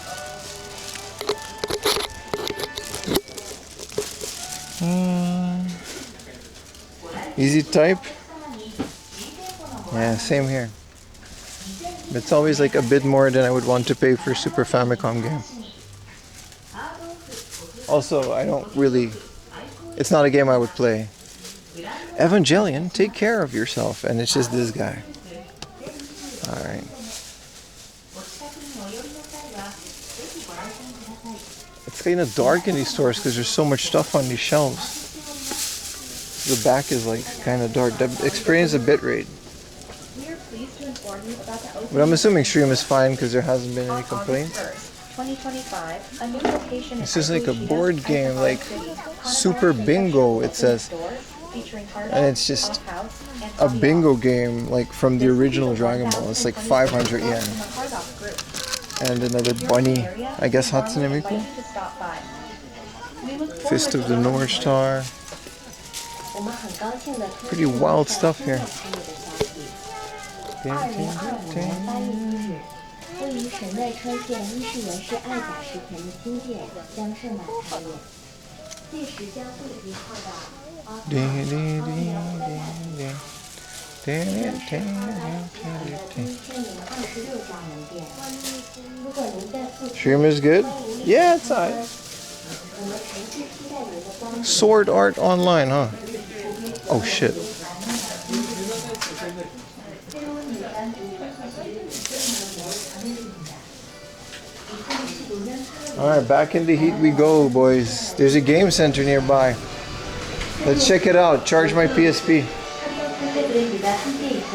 Easy type. Yeah, same here. But it's always like a bit more than I would want to pay for a Super Famicom game. Also, I don't really... It's not a game I would play. Evangelion, take care of yourself. And it's just this guy. Alright. It's kind of dark in these stores because there's so much stuff on these shelves. The back is like kind of dark. Experience a bit rate. But I'm assuming stream is fine because there hasn't been any complaints. 2025, a new location This is like a board game, like Super Bingo, it says. And it's just a bingo game, like from the original Dragon Ball. It's like 500 yen. And another bunny, I guess Hatsune Miku. Fist of the North Star. Pretty wild stuff here. 位于神奈川县伊势原市爱甲石田的新店将盛大开业，届时将汇集扩大。Stream is good? Yeah, it's alright. Sword Art Online, huh? Oh shit. Alright, back in the heat we go, boys. There's a game center nearby. Let's check it out. Charge my PSP.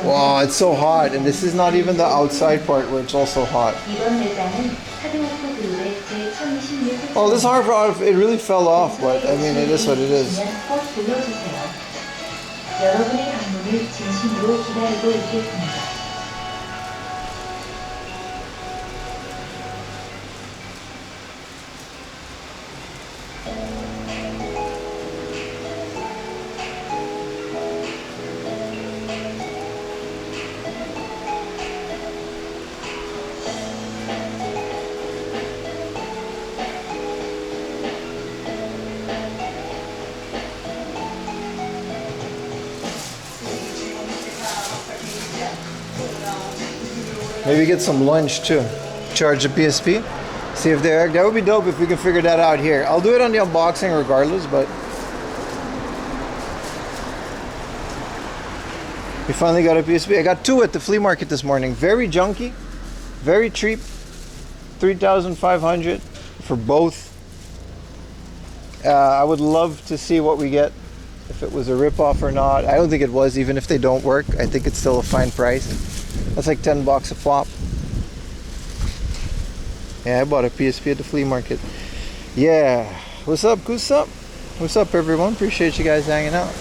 Wow, it's so hot. And this is not even the outside part where it's also hot. Oh, this hard part, it really fell off, but I mean, it is what it is. Maybe get some lunch too. Charge the PSP. See if they're... That would be dope if we can figure that out here. I'll do it on the unboxing regardless, but... We finally got a PSP. I got 2 at the flea market this morning. Very junky. Very cheap. 3,500 for both. I would love to see what we get. If it was a rip-off or not. I don't think it was, even if they don't work. I think it's still a fine price. That's like $10 a pop. Yeah, I bought a PSP at the flea market. Yeah. What's up, Goose up? What's up, everyone? Appreciate you guys hanging out.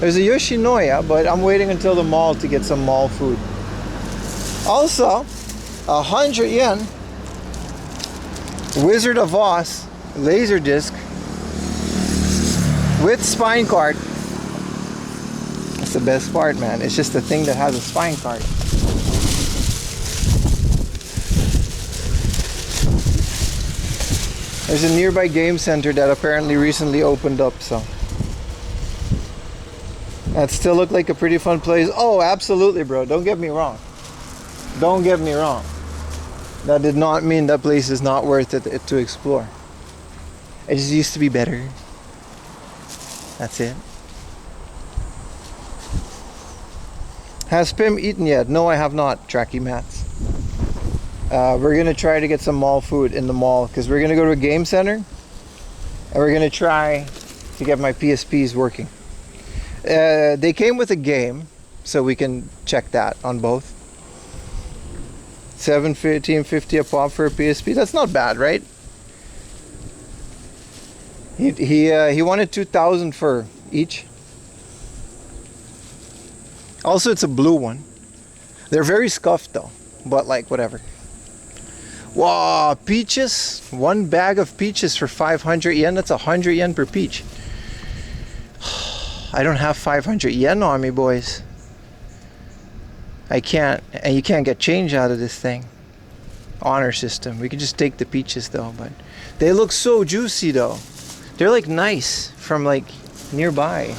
There's a Yoshinoya, but I'm waiting until the mall to get some mall food. Also, 100 yen Wizard of Oz laser disc with spine card. That's the best part, man. It's just the thing that has a spine card. There's a nearby game center that apparently recently opened up, so that still looked like a pretty fun place. Oh, absolutely, bro. Don't get me wrong. Don't get me wrong. That did not mean that place is not worth it to explore. It just used to be better. That's it. Has Pim eaten yet? No, I have not, Tracky Mats. We're gonna try to get some mall food in the mall because we're gonna go to a game center and we're gonna try to get my PSPs working. They came with a game, so we can check that on both. $7.50 a pop for a PSP. That's not bad, right? He wanted 2,000 for each. Also, it's a blue one. They're very scuffed though, but like whatever. Wow, peaches. 1 bag of peaches for 500 yen. That's 100 yen per peach. I don't have 500 yen on me, boys. I can't, and you can't get change out of this thing. Honor system. We can just take the peaches though, but they look so juicy though. They're like nice from like nearby.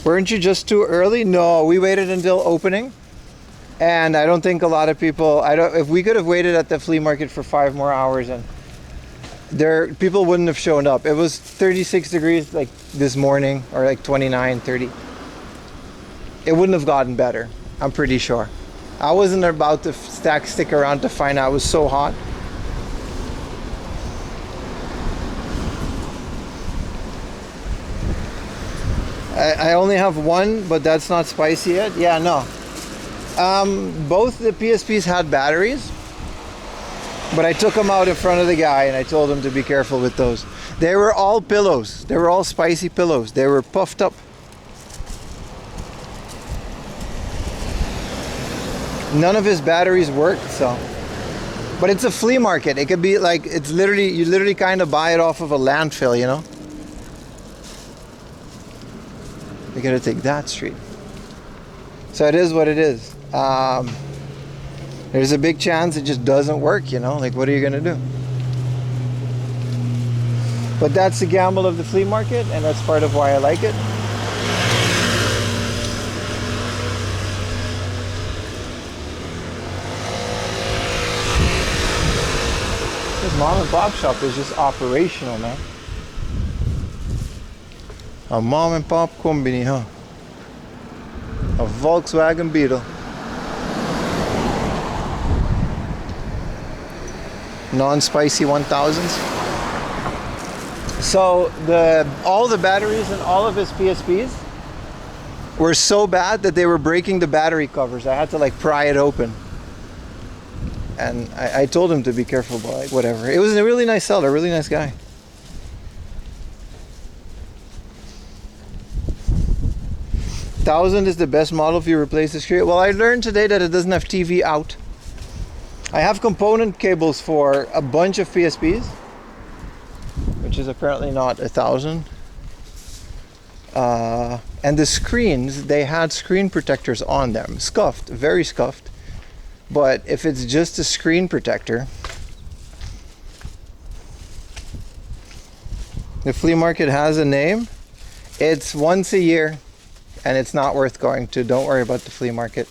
Weren't you just too early? No, we waited until opening. And I don't think a lot of people, if we could have waited at the flea market for 5 more hours and people wouldn't have shown up. It was 36 degrees like this morning, or like 29, 30. It wouldn't have gotten better, I'm pretty sure. I wasn't about to stick around to find out. It was so hot. I only have one, but that's not spicy yet. Yeah, no. Both the PSPs had batteries, but I took them out in front of the guy and I told him to be careful with those. They were all pillows. They were all spicy pillows. They were puffed up. None of his batteries worked, so. But it's a flea market. It could be like, it's literally, you literally kind of buy it off of a landfill, you know? We gotta take that street. So it is what it is. There's a big chance it just doesn't work, you know? Like, what are you gonna do? But that's the gamble of the flea market, and that's part of why I like it. This mom and pop shop is just operational, man. A mom and pop combini, huh? A Volkswagen Beetle. Non-spicy 1000s. So all the batteries in all of his PSPs were so bad that they were breaking the battery covers. I had to like pry it open. And I told him to be careful, but like whatever. It was a really nice seller, really nice guy. $1,000 is the best model if you replace the screen. Well, I learned today that it doesn't have TV out. I have component cables for a bunch of PSPs, which is apparently not 1,000. And the screens, they had screen protectors on them, scuffed, very scuffed. But if it's just a screen protector, The flea market has a name. It's once a year, and it's not worth going to. Don't worry about the flea market.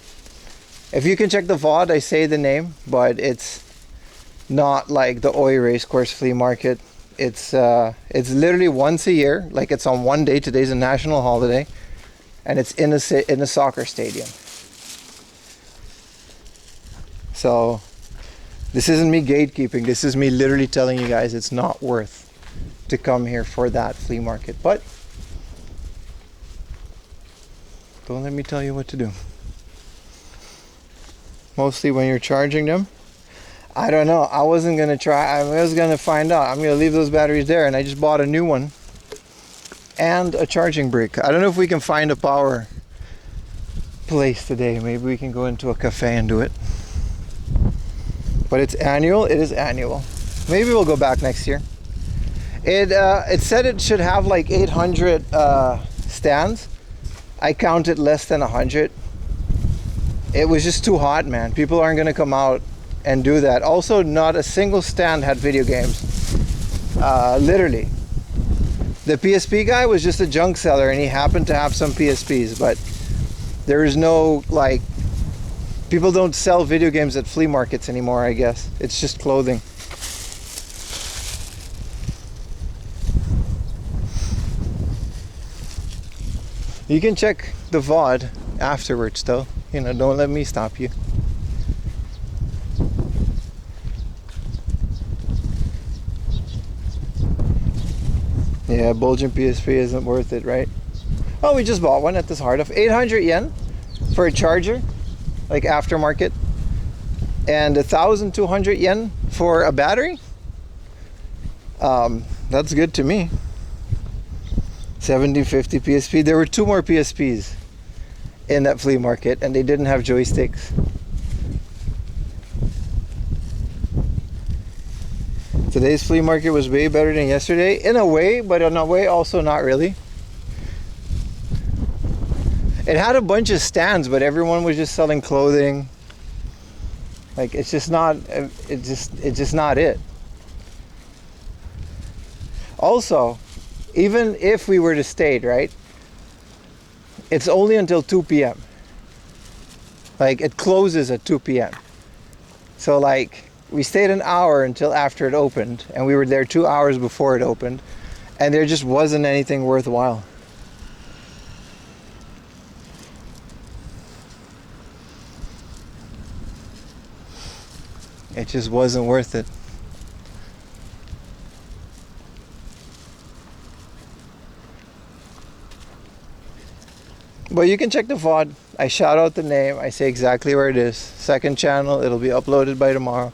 If you can check the VOD, I say the name, but it's not like the Oi Racecourse flea market. It's literally once a year. Like, it's on one day. Today's a national holiday, and it's in a soccer stadium. So this isn't me gatekeeping. This is me literally telling you guys it's not worth to come here for that flea market. But don't let me tell you what to do. Mostly when you're charging them, I don't know. I wasn't gonna try. I was gonna find out. I'm gonna leave those batteries there, and I just bought a new one and a charging brick. I don't know if we can find a power place today. Maybe we can go into a cafe and do it. But it's annual. It is annual. Maybe we'll go back next year. It said it should have like 800 stands. I counted less than 100. It was just too hot, man. People aren't gonna come out and do that. Also, not a single stand had video games. Literally. The PSP guy was just a junk seller, and he happened to have some PSPs, but there is no, like, people don't sell video games at flea markets anymore, I guess. It's just clothing. You can check the VOD afterwards, though. You know, don't let me stop you. Yeah, bulging PSP isn't worth it, right? Oh, we just bought one at this heart of 800 yen for a charger, like aftermarket, and 1,200 yen for a battery. That's good to me. 1750 PSP. There were 2 more PSPs in that flea market, and they didn't have joysticks. Today's flea market was way better than yesterday, in a way, but in a way also not really. It had a bunch of stands, but everyone was just selling clothing. Like, it's just not it. Also, even if we were to stay, right, it's only until 2 p.m. Like, it closes at 2 p.m. So, like, we stayed an hour until after it opened, and we were there 2 hours before it opened, and there just wasn't anything worthwhile. It just wasn't worth it. But you can check the VOD. I shout out the name. I say exactly where it is. Second channel. It'll be uploaded by tomorrow.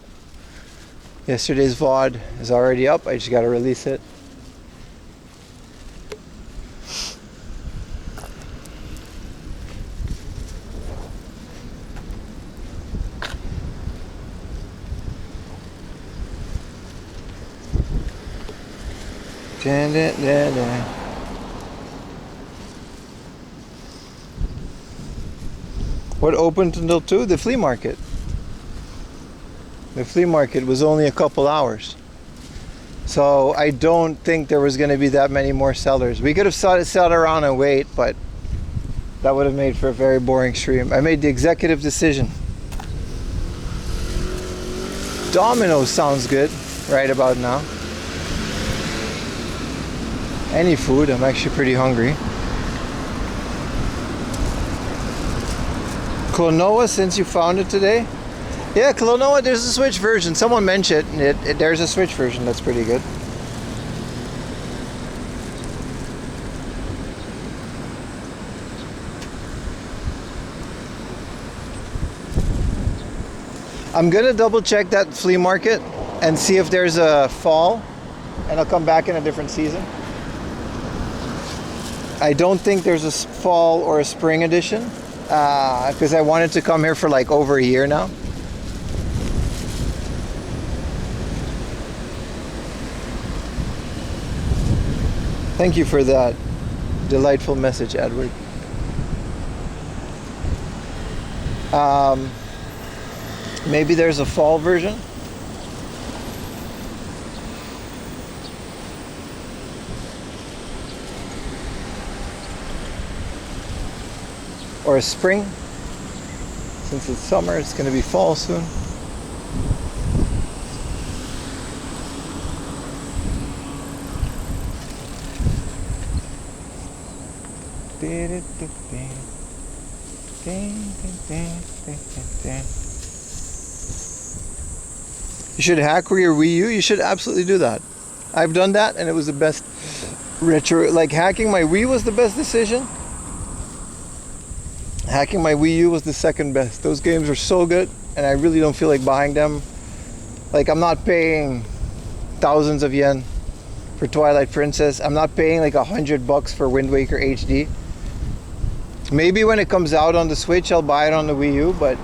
Yesterday's VOD is already up. I just got to release it. Dun, dun, dun, dun. What opened until 2? The flea market. The flea market was only a couple hours. So I don't think there was going to be that many more sellers. We could have sat around and wait, but that would have made for a very boring stream. I made the executive decision. Domino's sounds good right about now. Any food, I'm actually pretty hungry. Klonoa, since you found it today? Yeah, Klonoa, there's a Switch version. Someone mentioned it. There's a Switch version that's pretty good. I'm gonna double check that flea market and see if there's a fall, and I'll come back in a different season. I don't think there's a fall or a spring edition, because I wanted to come here for like over a year now. Thank you for that delightful message, Edward. Maybe there's a fall version. or spring. Since it's summer, it's going to be fall soon. You should hack your Wii U. You should absolutely do that. I've done that and it was the best retro. Like hacking my Wii was the best decision. Hacking my Wii U was the second best. Those games are so good and I really don't feel like buying them. Like I'm not paying thousands of yen for Twilight Princess. I'm not paying like $100 for Wind Waker HD. Maybe when it comes out on the Switch, I'll buy it on the Wii U, but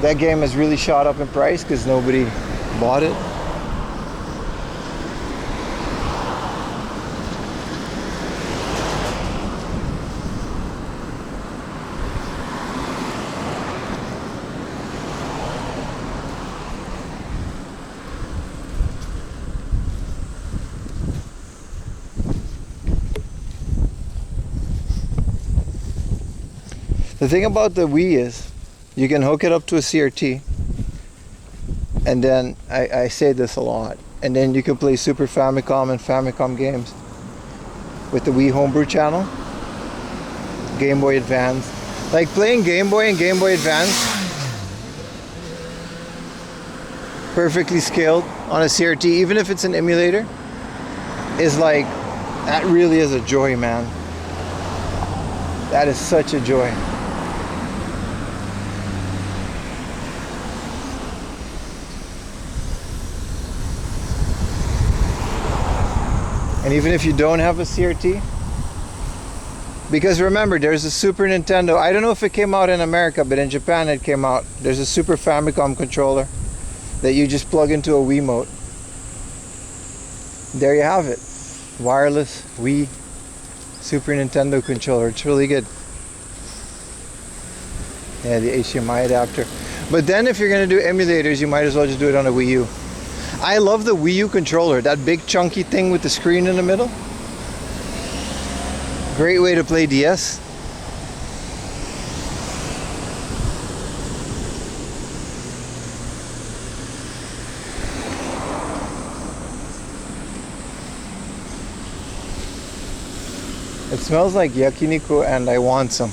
that game has really shot up in price because nobody bought it. The thing about the Wii is you can hook it up to a CRT, and then I say this a lot, and then you can play Super Famicom and Famicom games with the Wii Homebrew channel, Game Boy Advance. Like playing Game Boy and Game Boy Advance perfectly scaled on a CRT, even if it's an emulator, is like, that really is a joy, man. That is such a joy. And even if you don't have a CRT, because remember, there's a Super Nintendo. I don't know if it came out in America, but in Japan it came out. There's a Super Famicom controller that you just plug into a Wiimote. There you have it. Wireless Wii Super Nintendo controller. It's really good. Yeah, the HDMI adapter. But then if you're going to do emulators, you might as well just do it on a Wii U. I love the Wii U controller, that big chunky thing with the screen in the middle. Great way to play DS. It smells like yakiniku and I want some.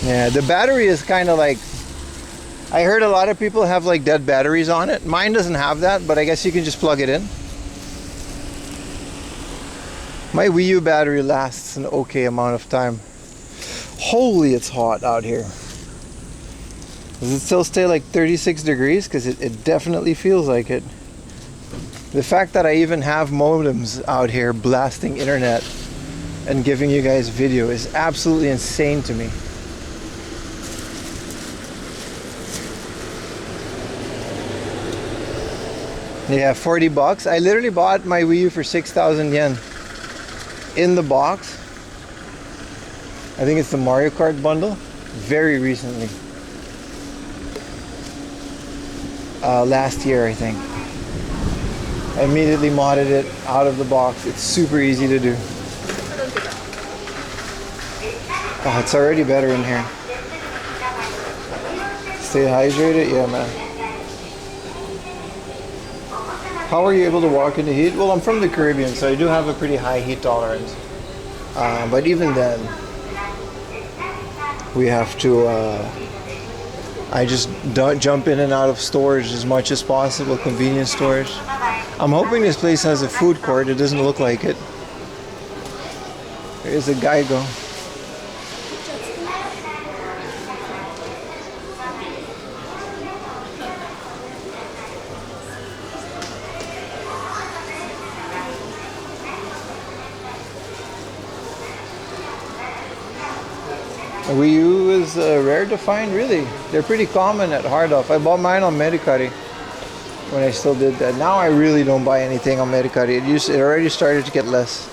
Yeah, the battery is kind of like, I heard a lot of people have like dead batteries on it. Mine doesn't have that, but I guess you can just plug it in. My Wii U battery lasts an okay amount of time. Holy, it's hot out here. Does it still stay like 36 degrees? Because it definitely feels like it. The fact that I even have modems out here blasting internet and giving you guys video is absolutely insane to me. Yeah, $40. I literally bought my Wii U for 6,000 yen in the box. I think it's the Mario Kart bundle. Very recently. Last year, I think. I immediately modded it out of the box. It's super easy to do. Oh, it's already better in here. Stay hydrated? Yeah, man. How are you able to walk in the heat? Well, I'm from the Caribbean, so I do have a pretty high heat tolerance. But even then, we have to, I just don't jump in and out of stores as much as possible, convenience stores. I'm hoping this place has a food court. It doesn't look like it. There's a Geigo. Wii U is rare to find, really. They're pretty common at Hardolf. I bought mine on Medicari when I still did that. Now I really don't buy anything on Medicari. It already started to get less.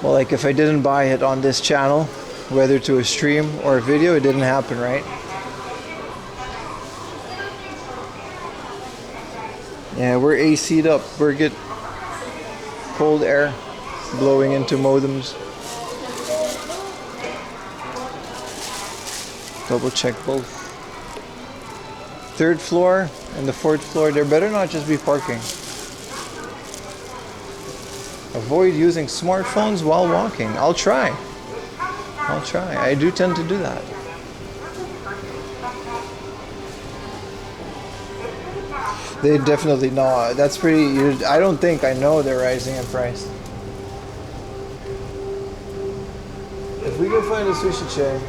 Well, like if I didn't buy it on this channel, whether to a stream or a video, it didn't happen, right? Yeah, we're AC'd up. We're good. Cold air blowing into modems. Double check both. Third floor and the fourth floor, there better not just be parking. Avoid using smartphones while walking. I'll try. I do tend to do that. They definitely know. That's pretty. I don't think I know they're rising in price. If we can find a sushi chain,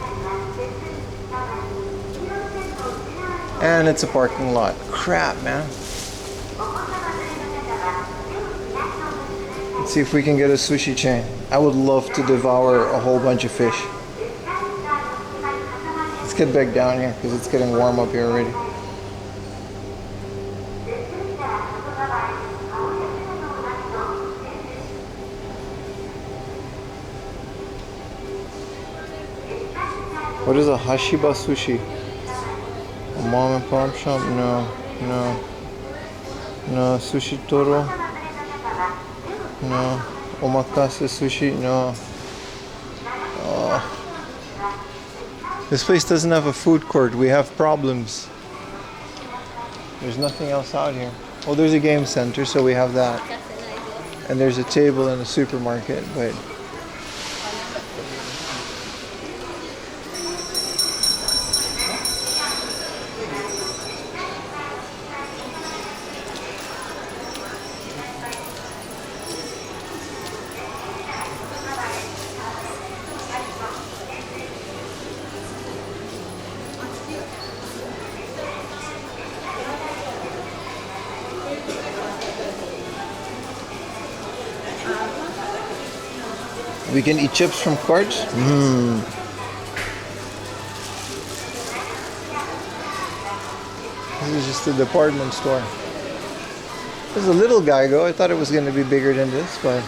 and it's a parking lot. Crap, man. Let's see if we can get a sushi chain. I would love to devour a whole bunch of fish. Let's get back down here because it's getting warm up here already. What is a Hashiba sushi? A mom and pop shop? No. Sushi Toro? No. Omakase sushi? No. This place doesn't have a food court. We have problems. There's nothing else out here. Well, there's a game center, so we have that. And there's a table in a supermarket, but we can eat chips from carts? This is just a department store. There's a little guy go. I thought it was going to be bigger than this, but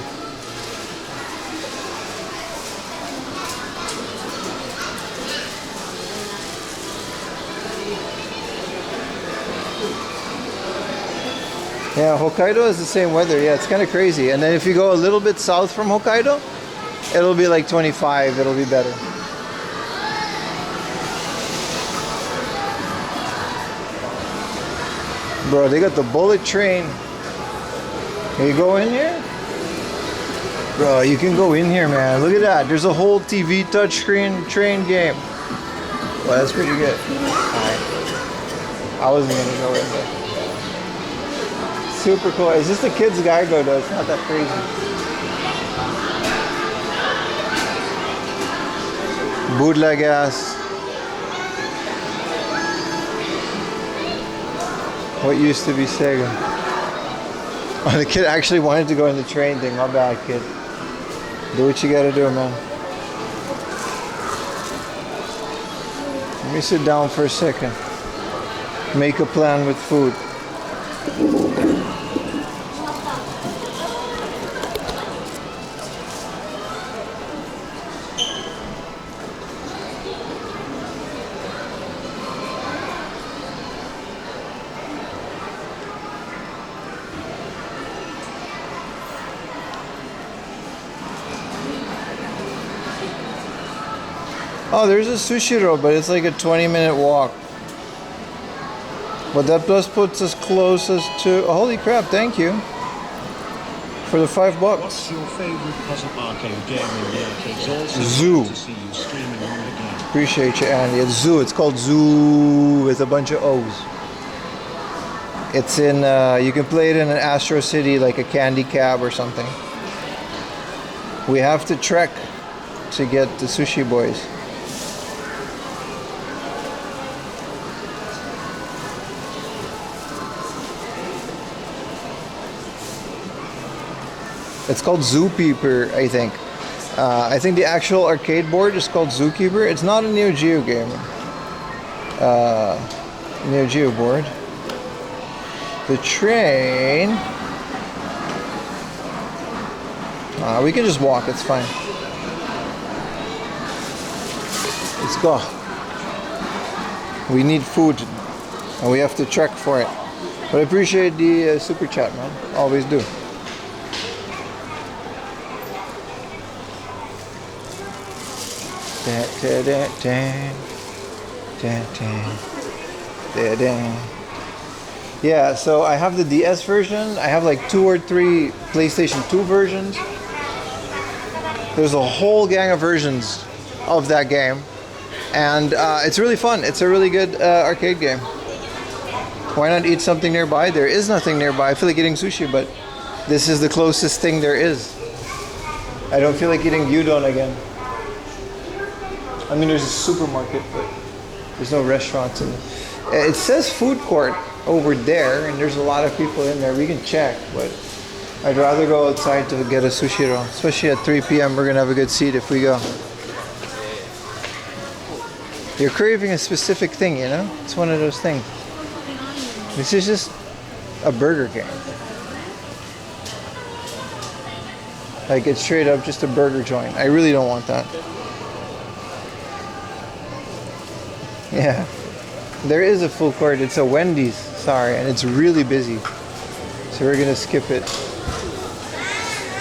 yeah, Hokkaido is the same weather. Yeah, it's kind of crazy. And then if you go a little bit south from Hokkaido, it'll be like 25. It'll be better. Bro, they got the bullet train. Can you go in here? Bro, you can go in here, man. Look at that. There's a whole TV touchscreen train game. Well, that's pretty good. Alright. I wasn't going to go in there. Super cool. It's just a kid's Geigo though. It's not that crazy. Bootleg ass. What used to be Sega. Oh, the kid actually wanted to go in the train thing. My bad, kid. Do what you gotta do, man. Let me sit down for a second. Make a plan with food. Oh, there's a sushi roll, but it's like a 20-minute walk. But that plus puts us closest to... Oh, holy crap, thank you. For the $5. What's your favorite puzzle arcade game in the arcades? Also Zoo. to see you streaming on the game. Appreciate you, Andy. It's Zoo. It's called Zoo with a bunch of O's. It's in... you can play it in an Astro City, like a candy cab or something. We have to trek to get the sushi boys. It's called Zookeeper, I think. I think the actual arcade board is called Zookeeper. It's not a Neo Geo game. Neo Geo board. The train. We can just walk. It's fine. Let's go. We need food, and we have to trek for it. But I appreciate the super chat, man. Always do. Yeah, so I have the DS version. I have like 2 or 3 PlayStation 2 versions. There's a whole gang of versions of that game. And it's really fun. It's a really good arcade game. Why not eat something nearby? There is nothing nearby. I feel like eating sushi, but this is the closest thing there is. I don't feel like eating gyudon again. I mean, there's a supermarket, but there's no restaurants in it. It says food court over there, and there's a lot of people in there. We can check, but I'd rather go outside to get a sushi roll. Especially at 3 p.m. We're gonna have a good seat if we go. You're craving a specific thing, you know? It's one of those things. This is just a Burger King. Like, it's straight up just a burger joint. I really don't want that. Yeah. There is a full court. It's a Wendy's, sorry, and it's really busy. So we're gonna skip it.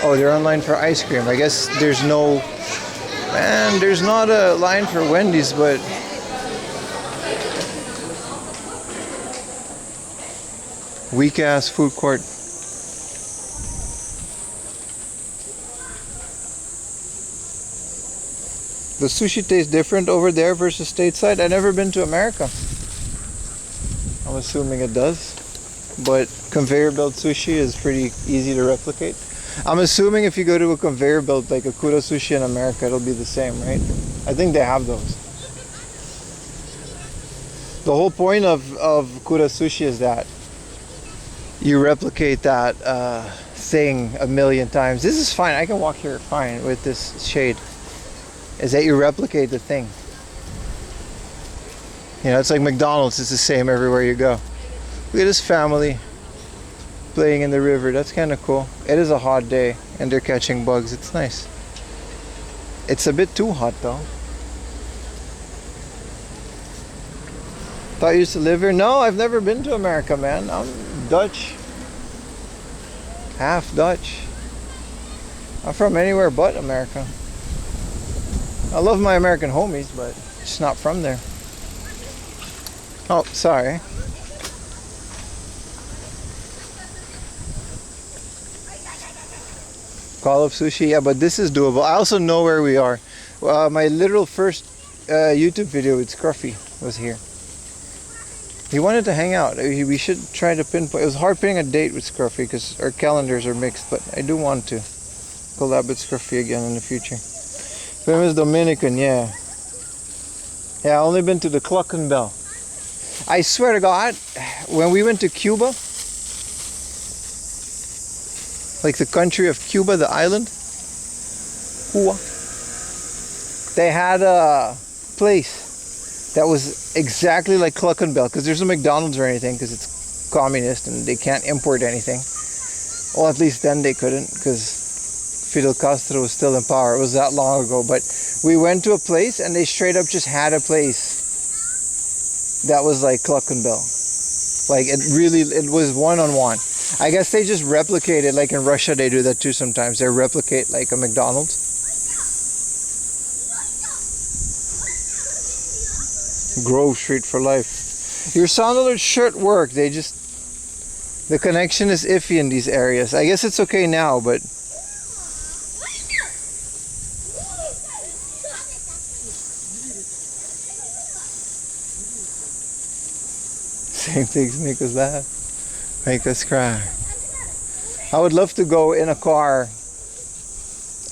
Oh, they're online for ice cream. I guess there's no... Man, there's not a line for Wendy's, but... Weak-ass food court. The sushi tastes different over there versus stateside. I've never been to America. I'm assuming it does. But conveyor belt sushi is pretty easy to replicate. I'm assuming if you go to a conveyor belt like a Kura Sushi in America, it'll be the same, right? I think they have those. The whole point of Kura Sushi is that you replicate that thing a million times. This is fine. I can walk here fine with this shade. Is that you replicate the thing. You know, it's like McDonald's. It's the same everywhere you go. Look at this family playing in the river. That's kind of cool. It is a hot day and they're catching bugs. It's nice. It's a bit too hot though. Thought you used to live here? No, I've never been to America, man. I'm Dutch. Half Dutch. I'm from anywhere but America. I love my American homies, but just not from there. Oh, sorry. Call of Sushi, yeah, but this is doable. I also know where we are. My literal first YouTube video with Scruffy was here. He wanted to hang out. We should try to pinpoint. It was hard pinning a date with Scruffy because our calendars are mixed, but I do want to collab with Scruffy again in the future. Famous Dominican, yeah. Yeah, I've only been to the Cluck and Bell. I swear to God, when we went to Cuba, like the country of Cuba, the island, Cuba, they had a place that was exactly like Cluck and Bell, because there's no McDonald's or anything, because it's communist and they can't import anything. Well, at least then they couldn't, because Fidel Castro was still in power. It was that long ago. But we went to a place and they straight up just had a place that was like Cluck and Bell. Like it was one-on-one. I guess they just replicated, like in Russia they do that too sometimes. They replicate like a McDonald's. Grove Street for life. Your sound alert should work. The connection is iffy in these areas. I guess it's okay now, but same things make us laugh, make us cry. I would love to go in a car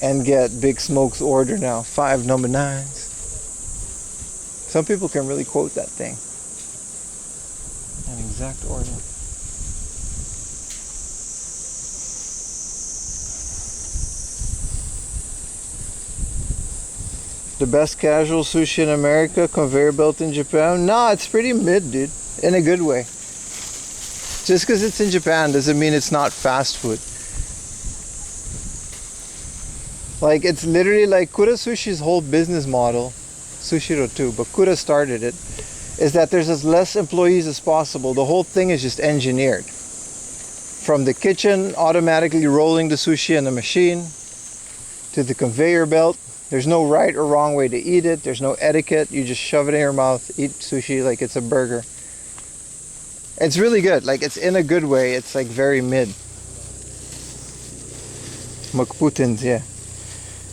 and get Big Smoke's order now. 5 number 9s. Some people can really quote that thing. An exact order. The best casual sushi in America, conveyor belt in Japan. Nah, it's pretty mid, dude. In a good way. Just because it's in Japan doesn't mean it's not fast food. Like, it's literally like Kura Sushi's whole business model, Sushiro too, but Kura started it, is that there's as less employees as possible. The whole thing is just engineered. From the kitchen, automatically rolling the sushi in the machine, to the conveyor belt. There's no right or wrong way to eat it. There's no etiquette. You just shove it in your mouth, eat sushi like it's a burger. It's really good. Like, it's in a good way. It's like very mid. Mukputins, yeah.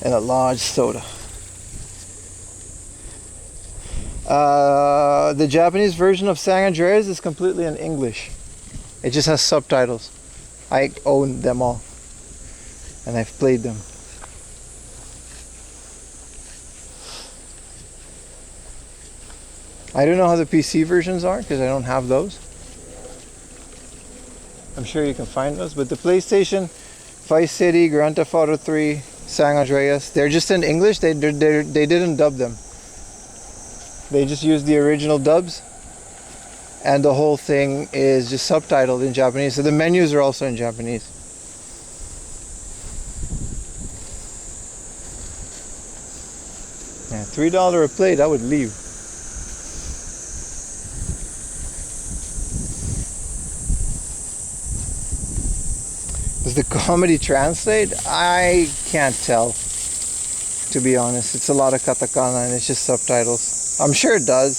And a large soda. The Japanese version of San Andreas is completely in English. It just has subtitles. I own them all. And I've played them. I don't know how the PC versions are because I don't have those. I'm sure you can find those. But the PlayStation, Vice City, Grand Theft Auto 3, San Andreas, they're just in English. They didn't dub them. They just used the original dubs. And the whole thing is just subtitled in Japanese. So the menus are also in Japanese. Yeah, $3 a plate, I would leave. Does the comedy translate? I can't tell, to be honest. It's a lot of katakana and it's just subtitles. I'm sure it does.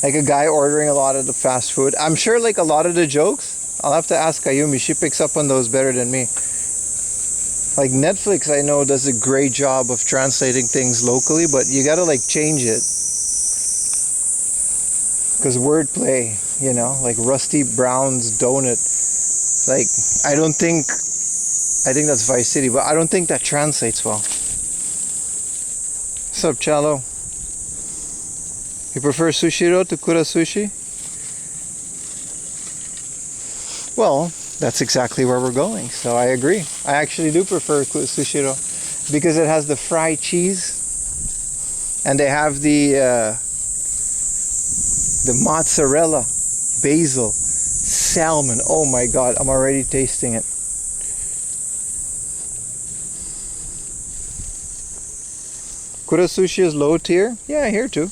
Like a guy ordering a lot of the fast food. I'm sure like a lot of the jokes, I'll have to ask Ayumi. She picks up on those better than me. Like Netflix, I know, does a great job of translating things locally, but you gotta like change it. Because wordplay, you know, like Rusty Brown's donut. Like, I think that's Vice City, but I don't think that translates well. What's up, Chalo? You prefer sushiro to kura sushi? Well, that's exactly where we're going, so I agree. I actually do prefer sushiro because it has the fried cheese and they have the mozzarella, basil, salmon. Oh my god, I'm already tasting it. Kura sushi is low tier? Yeah, here too.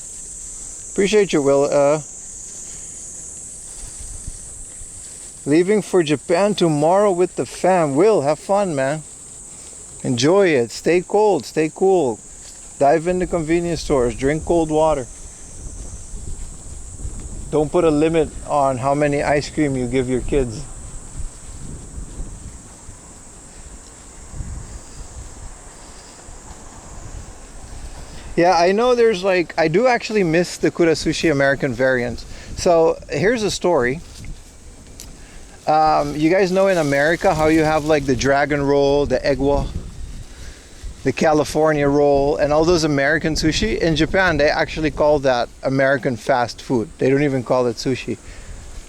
Appreciate you, Will. Leaving for Japan tomorrow with the fam. Will, have fun, man. Enjoy it. Stay cold. Stay cool. Dive into convenience stores. Drink cold water. Don't put a limit on how many ice cream you give your kids. Yeah, I know there's like, I do actually miss the Kura Sushi American variant. So here's a story. You guys know in America how you have like the dragon roll, the egwa, the California roll, and all those American sushi. In Japan, they actually call that American fast food. They don't even call it sushi.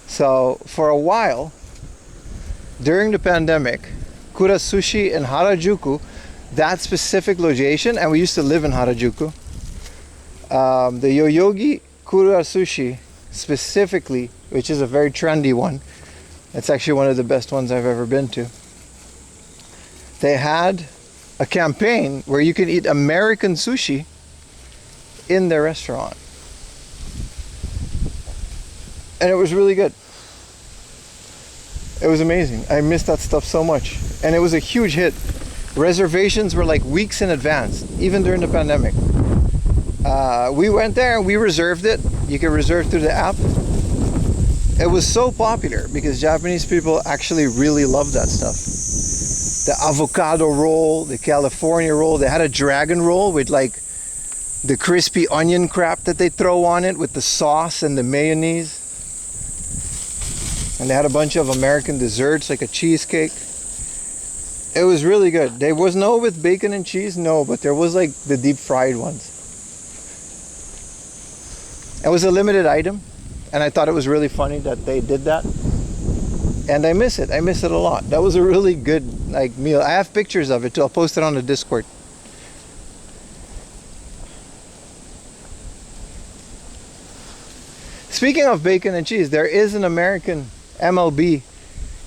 So for a while, during the pandemic, Kura Sushi in Harajuku, that specific location, and we used to live in Harajuku, the Yoyogi Kura Sushi specifically, which is a very trendy one, it's actually one of the best ones I've ever been to. They had a campaign where you can eat American sushi in their restaurant. And it was really good. It was amazing. I missed that stuff so much. And it was a huge hit. Reservations were like weeks in advance, even during the pandemic. We went there and we reserved it. You can reserve through the app. It was so popular because Japanese people actually really love that stuff. The avocado roll, the California roll. They had a dragon roll with like the crispy onion crap that they throw on it with the sauce and the mayonnaise. And they had a bunch of American desserts like a cheesecake. It was really good. There was no with bacon and cheese, no, but there was like the deep fried ones. It was a limited item, and I thought it was really funny that they did that. And I miss it. I miss it a lot. That was a really good like meal. I have pictures of it too. I'll post it on the Discord. Speaking of bacon and cheese, there is an American MLB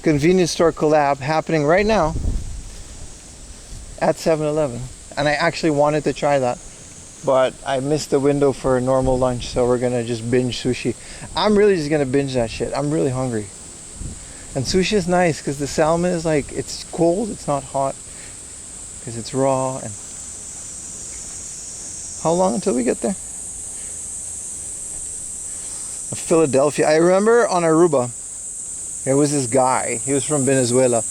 convenience store collab happening right now at 7-Eleven, and I actually wanted to try that, but I missed the window for a normal lunch, so we're gonna just binge sushi. I'm really just gonna binge that shit. I'm really hungry. And sushi is nice because the salmon is like, it's cold, it's not hot. because it's raw. And how long until we get there? Philadelphia. I remember on Aruba, there was this guy. He was from Venezuela,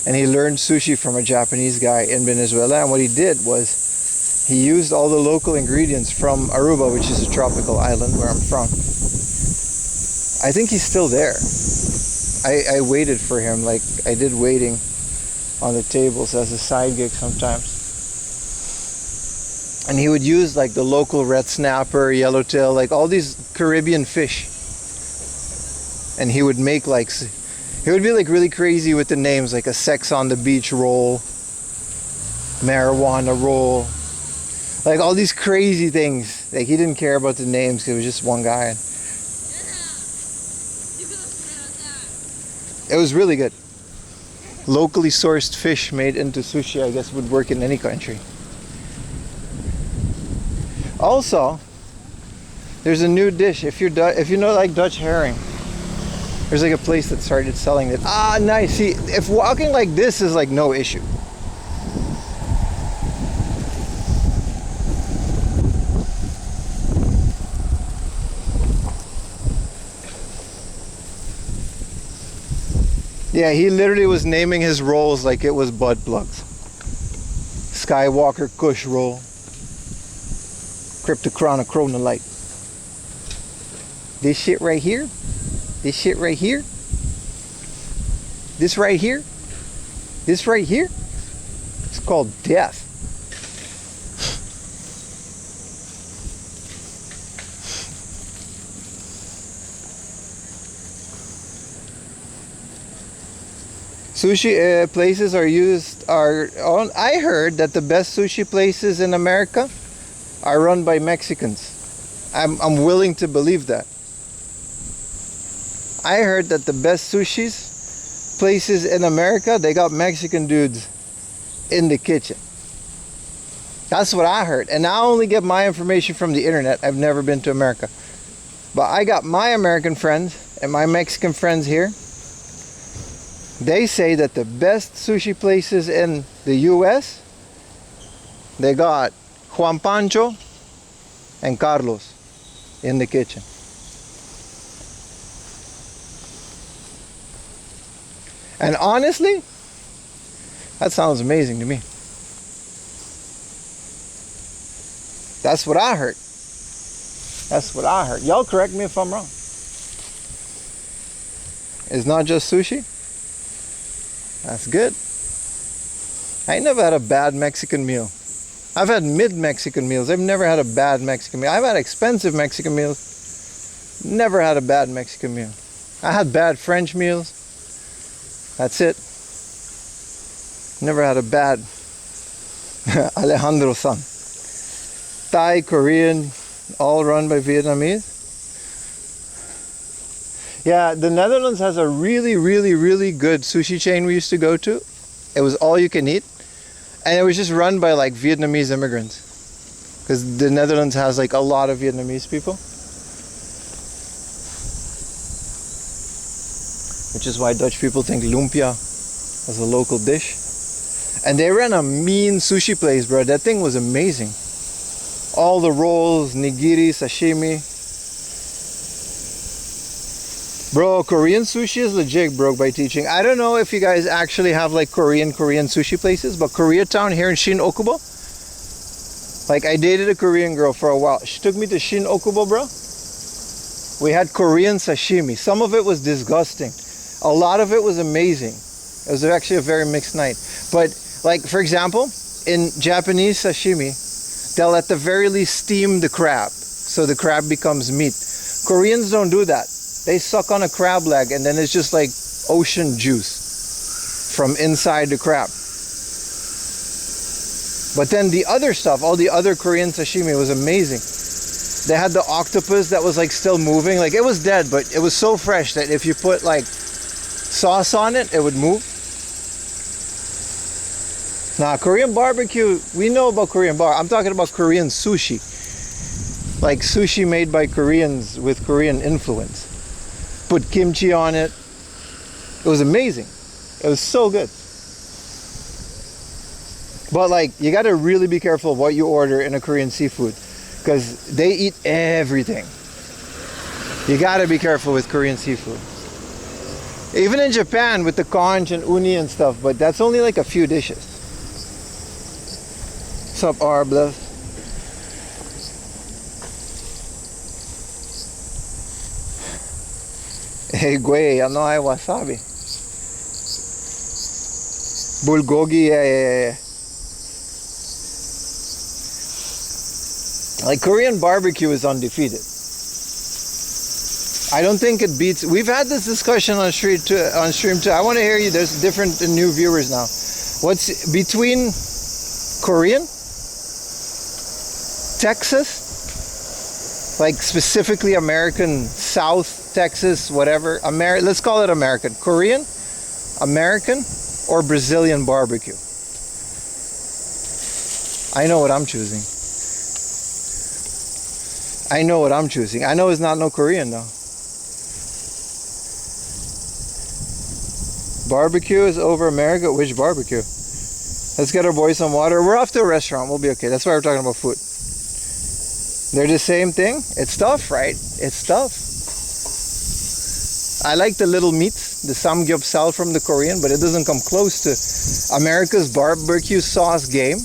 and he learned sushi from a Japanese guy in Venezuela. And what he did was he used all the local ingredients from Aruba, which is a tropical island where I'm from. I think he's still there. I waited for him, like I did waiting on the tables as a side gig sometimes. And he would use like the local red snapper, yellowtail, like all these Caribbean fish. And he would make like, he would be like really crazy with the names, like a sex on the beach roll, marijuana roll, like all these crazy things. Like he didn't care about the names because it was just one guy. It was really good. Locally sourced fish made into sushi, I guess, would work in any country. Also, there's a new dish. If you know like Dutch herring, there's like a place that started selling it. Ah, nice. See, if walking like this is like no issue. Yeah, he literally was naming his rolls like it was butt plugs. Skywalker Kush roll. Cryptochronochrona light. This shit right here. This shit right here. This right here. This right here. It's called death. Sushi places I heard that the best sushi places in America are run by Mexicans. I'm willing to believe that. I heard that the best sushis places in America, they got Mexican dudes in the kitchen. That's what I heard. And I only get my information from the internet. I've never been to America. But I got my American friends and my Mexican friends here. They say that the best sushi places in the US, they got Juan Pancho and Carlos in the kitchen. And honestly, that sounds amazing to me. That's what I heard. That's what I heard. Y'all correct me if I'm wrong. It's not just sushi? That's good. I ain't never had a bad Mexican meal. I've had mid-Mexican meals. I've never had a bad Mexican meal. I've had expensive Mexican meals. Never had a bad Mexican meal. I had bad French meals. That's it. Never had a bad Alejandro-san. Thai, Korean, all run by Vietnamese. Yeah, the Netherlands has a really, really, really good sushi chain we used to go to. It was all you can eat. And it was just run by like Vietnamese immigrants. Because the Netherlands has like a lot of Vietnamese people. Which is why Dutch people think lumpia is a local dish. And they ran a mean sushi place, bro. That thing was amazing. All the rolls, nigiri, sashimi. Bro, Korean sushi is legit, bro, by teaching. I don't know if you guys actually have like Korean sushi places, but Koreatown here in Shin Okubo, like I dated a Korean girl for a while. She took me to Shin Okubo, bro. We had Korean sashimi. Some of it was disgusting. A lot of it was amazing. It was actually a very mixed night. But like, for example, in Japanese sashimi, they'll at the very least steam the crab, so the crab becomes meat. Koreans don't do that. They suck on a crab leg and then it's just like ocean juice from inside the crab. But then the other stuff, all the other Korean sashimi was amazing. They had the octopus that was like still moving. Like it was dead, but it was so fresh that if you put like sauce on it, it would move. Nah, Korean barbecue, we know about Korean bar. I'm talking about Korean sushi. Like sushi made by Koreans with Korean influence. Put kimchi on it. It was amazing. It was so good. But like, you got to really be careful what you order in a Korean seafood, because they eat everything. You got to be careful with Korean seafood. Even in Japan with the conch and uni and stuff, but that's only like a few dishes. What's up, Arbla? Hey, güey, no hay wasabi. Bulgogi, yeah. Like, Korean barbecue is undefeated. I don't think it beats. We've had this discussion on stream too. I want to hear you. There's different new viewers now. What's between Korean, Texas, like specifically American, South Texas, whatever. Let's call it American. Korean, American, or Brazilian barbecue. I know what I'm choosing. I know what I'm choosing. I know it's not no Korean though. Barbecue is over America. Which barbecue? Let's get our boys some water. We're off to a restaurant. We'll be okay. That's why we're talking about food. They're the same thing. It's tough, right? It's tough. I like the little meats, the samgyeopsal from the Korean, but it doesn't come close to America's barbecue sauce game.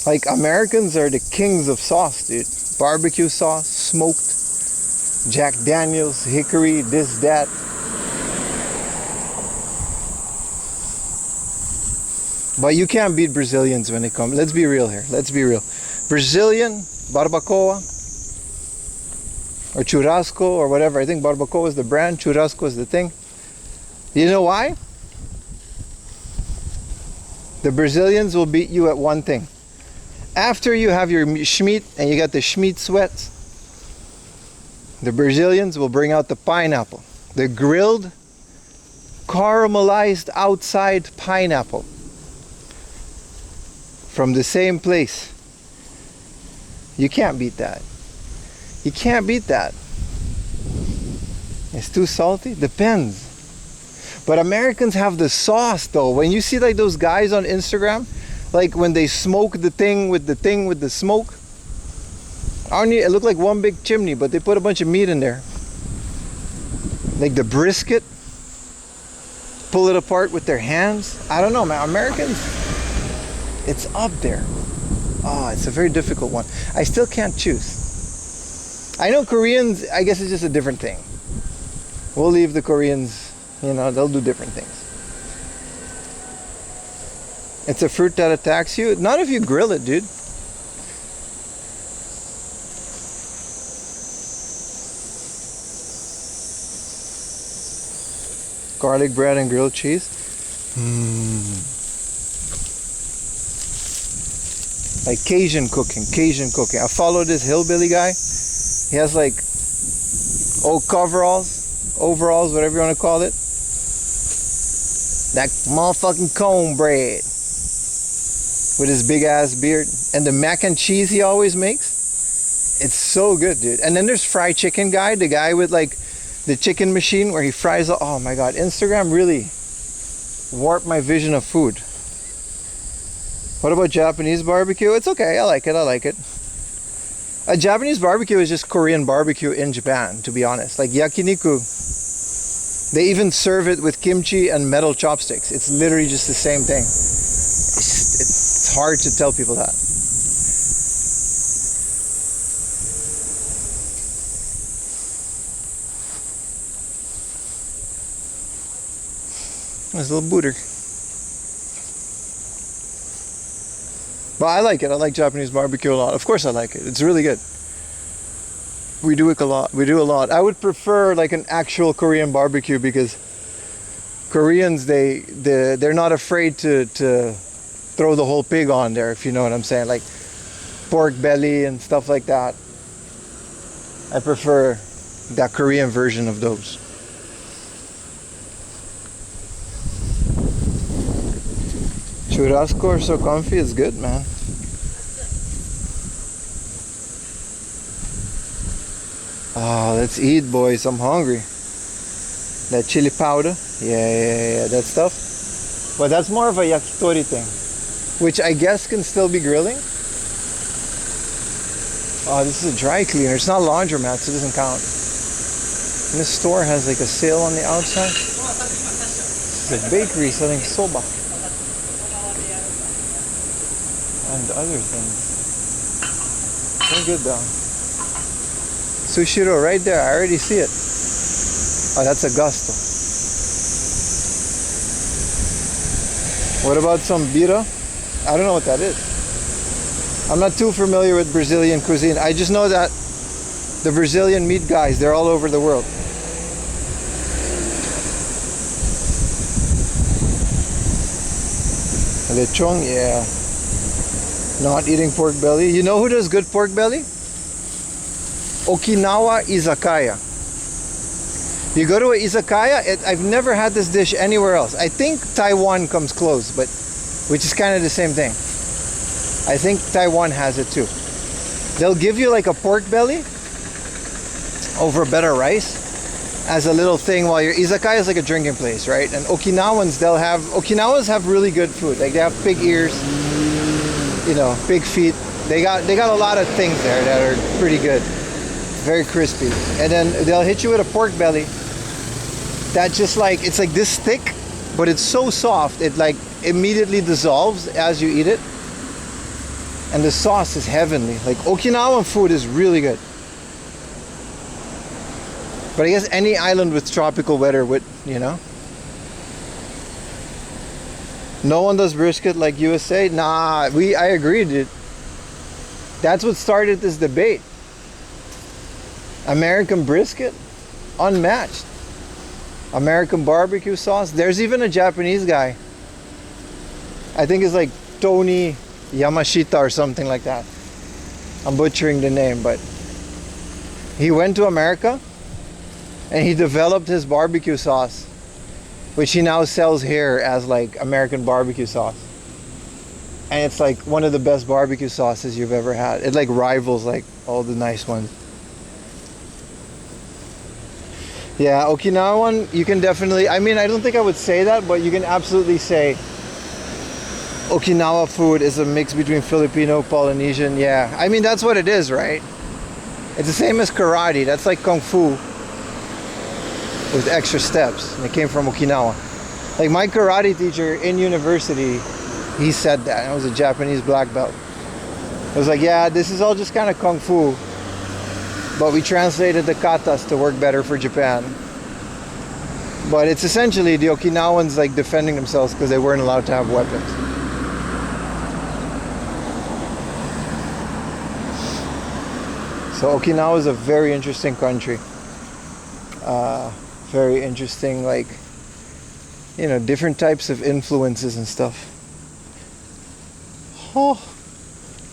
Like, Americans are the kings of sauce, dude. Barbecue sauce, smoked, Jack Daniels, hickory, this, that. But you can't beat Brazilians when it comes. Let's be real here. Let's be real. Brazilian barbacoa or churrasco or whatever. I think barbacoa is the brand, churrasco is the thing. You know why? The Brazilians will beat you at one thing. After you have your schmeat and you got the schmeat sweats, the Brazilians will bring out the pineapple. The grilled, caramelized outside pineapple from the same place. You can't beat that. You can't beat that. It's too salty? Depends. But Americans have the sauce though. When you see like those guys on Instagram, like when they smoke the thing with the smoke, it looked like one big chimney, but they put a bunch of meat in there. Like the brisket, pull it apart with their hands. I don't know, man. Americans, it's up there. Oh, it's a very difficult one. I still can't choose. I know Koreans, I guess it's just a different thing. We'll leave the Koreans, they'll do different things. It's a fruit that attacks you. Not if you grill it, dude. Garlic bread and grilled cheese. Like Cajun cooking. I follow this hillbilly guy. He has like old overalls, whatever you want to call it. That motherfucking cornbread with his big ass beard. And the mac and cheese he always makes. It's so good, dude. And then there's fried chicken guy, the guy with like the chicken machine where he fries. Oh my god, Instagram really warped my vision of food. What about Japanese barbecue? It's okay, I like it. A Japanese barbecue is just Korean barbecue in Japan, to be honest. Like yakiniku, they even serve it with kimchi and metal chopsticks. It's literally just the same thing. It's hard to tell people that. There's a little booter. But I like it. I like Japanese barbecue a lot. Of course I like it. It's really good. We do it a lot. I would prefer like an actual Korean barbecue because Koreans, they're not afraid to throw the whole pig on there, if you know what I'm saying. Like pork belly and stuff like that. I prefer that Korean version of those. Churrasco are so comfy, it's good, man. Oh, let's eat, boys. I'm hungry. That chili powder, yeah, that stuff. But that's more of a yakitori thing, which I guess can still be grilling. Oh, this is a dry cleaner. It's not laundromat, so it doesn't count. And this store has like a sale on the outside. It's a bakery selling soba and other things. Very good though. Sushiro right there. I already see it. Oh, that's Augusto. What about some bira? I don't know what that is. I'm not too familiar with Brazilian cuisine. I just know that the Brazilian meat guys, they're all over the world. Lechon, yeah. Not eating pork belly. You know who does good pork belly? Okinawa Izakaya. You go to an izakaya, I've never had this dish anywhere else. I think Taiwan comes close, but which is kind of the same thing. I think Taiwan has it too. They'll give you like a pork belly over better rice as a little thing while izakaya is like a drinking place, right? And Okinawans have really good food. Like they have pig ears, you know, pig feet. They got a lot of things there that are pretty good. Very crispy. And then they'll hit you with a pork belly that just like, it's like this thick, but it's so soft, it like immediately dissolves as you eat it. And the sauce is heavenly. Like Okinawan food is really good. But I guess any island with tropical weather would, you know. No one does brisket like USA? Nah, I agree, dude. That's what started this debate. American brisket, unmatched. American barbecue sauce. There's even a Japanese guy. I think it's like Tony Yamashita or something like that. I'm butchering the name, but he went to America and he developed his barbecue sauce, which he now sells here as like American barbecue sauce. And it's like one of the best barbecue sauces you've ever had. It like rivals like all the nice ones. Yeah, Okinawan, you can definitely, I mean, I don't think I would say that, but you can absolutely say Okinawa food is a mix between Filipino, Polynesian. Yeah, I mean, that's what it is, right? It's the same as karate. That's like kung fu with extra steps. And it came from Okinawa. Like my karate teacher in university, he said that. It was a Japanese black belt. It was like, yeah, this is all just kind of kung fu, but we translated the katas to work better for Japan. But it's essentially the Okinawans like defending themselves because they weren't allowed to have weapons. So Okinawa is a very interesting country. Very interesting, like, you know, different types of influences and stuff. Oh,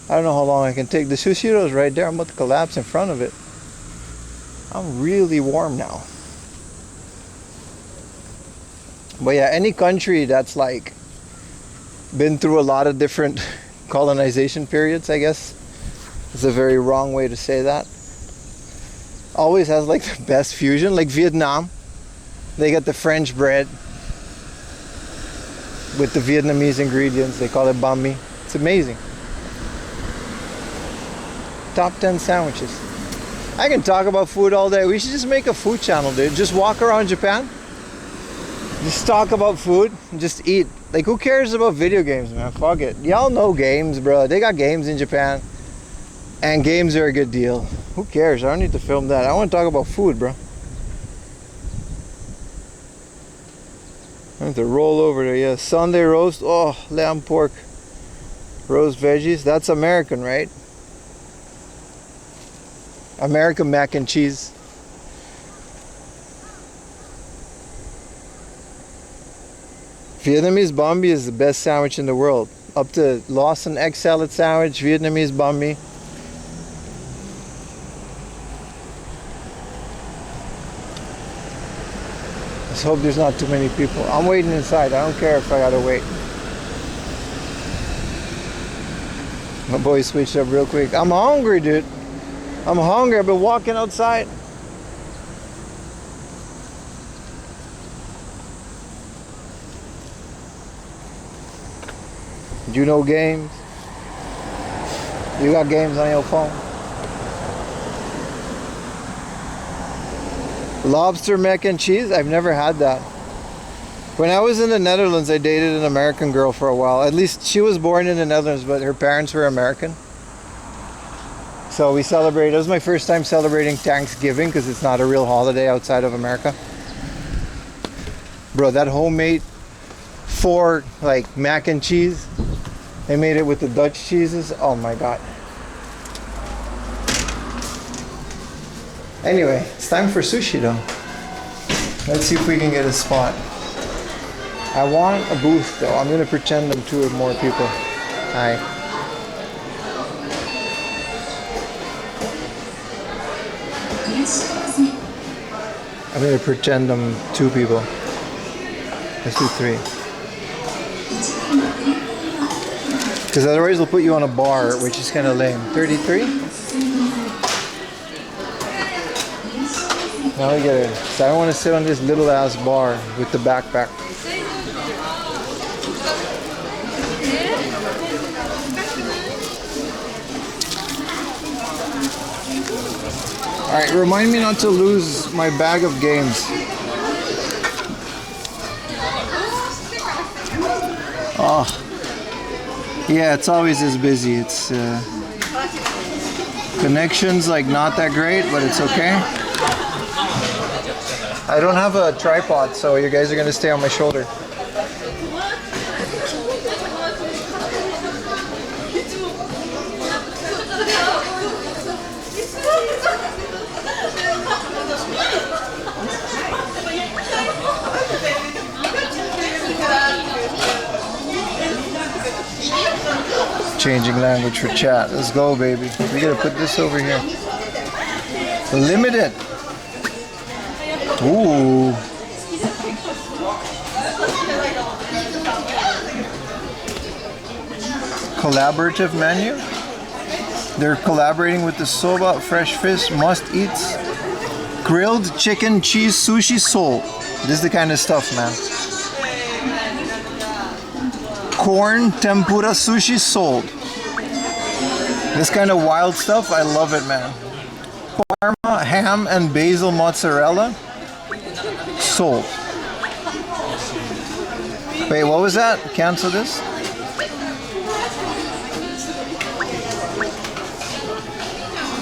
I don't know how long I can take. The Sushiro is right there. I'm about to collapse in front of it. I'm really warm now. But yeah, any country that's like been through a lot of different colonization periods, I guess, is a very wrong way to say that. Always has like the best fusion. Like Vietnam, they get the French bread with the Vietnamese ingredients. They call it banh mi. It's amazing. Top 10 sandwiches. I can talk about food all day. We should just make a food channel, dude. Just walk around Japan. Just talk about food and just eat. Like, who cares about video games, man? Fuck it. Y'all know games, bro. They got games in Japan. And games are a good deal. Who cares? I don't need to film that. I want to talk about food, bro. I have to roll over there. Yeah, Sunday roast. Oh, lamb pork. Roast veggies. That's American, right? American mac and cheese. Vietnamese banh mi is the best sandwich in the world. Up to Lawson egg salad sandwich, Vietnamese banh mi. Let's hope there's not too many people. I'm waiting inside. I don't care if I gotta wait. My boy switched up real quick. I'm hungry, dude. I'm hungry. I've been walking outside. You know games? You got games on your phone? Lobster mac and cheese? I've never had that. When I was in the Netherlands, I dated an American girl for a while. At least she was born in the Netherlands, but her parents were American. So we celebrated. It was my first time celebrating Thanksgiving because it's not a real holiday outside of America. Bro, that homemade for like mac and cheese. They made it with the Dutch cheeses. Oh my god. Anyway, it's time for sushi though. Let's see if we can get a spot. I want a booth though. I'm gonna pretend I'm two or more people. Hi. I'm gonna pretend I'm two people. Let's do three. Because otherwise they'll put you on a bar, which is kind of lame. 33? Now we get it. So I don't want to sit on this little ass bar with the backpack. Alright, remind me not to lose my bag of games. Oh. Yeah, it's always this busy. It's connection's like not that great, but it's okay. I don't have a tripod, so you guys are gonna stay on my shoulder. Changing language for chat. Let's go, baby. We gotta put this over here. Limited. Ooh. Collaborative menu. They're collaborating with the Soba Fresh Fish Must Eats. Grilled chicken cheese sushi soul. This is the kind of stuff, man. Corn tempura sushi sold. This kind of wild stuff, I love it, man. Parma ham and basil mozzarella sold. Wait, what was that? Cancel this.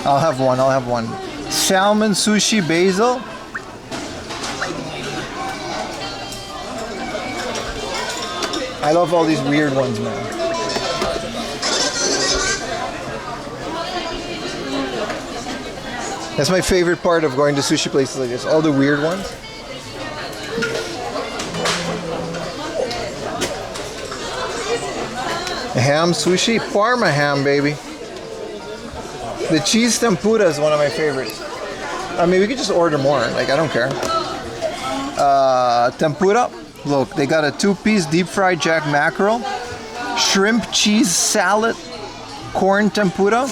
I'll have one. Salmon sushi basil. I love all these weird ones, man. That's my favorite part of going to sushi places like this. All the weird ones. Ham sushi. Parma ham, baby. The cheese tempura is one of my favorites. I mean, we could just order more. Like, I don't care. Tempura. Look, they got a 2-piece deep fried jack mackerel, shrimp cheese salad, corn tempura.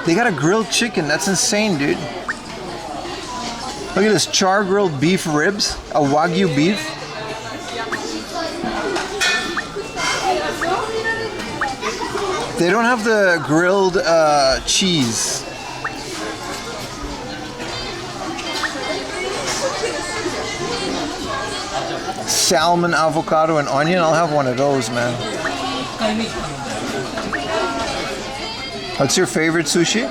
They got a grilled chicken. That's insane, dude. Look at this char grilled beef ribs, a Wagyu beef. They don't have the grilled cheese. Salmon, avocado, and onion. I'll have one of those, man. What's your favorite sushi?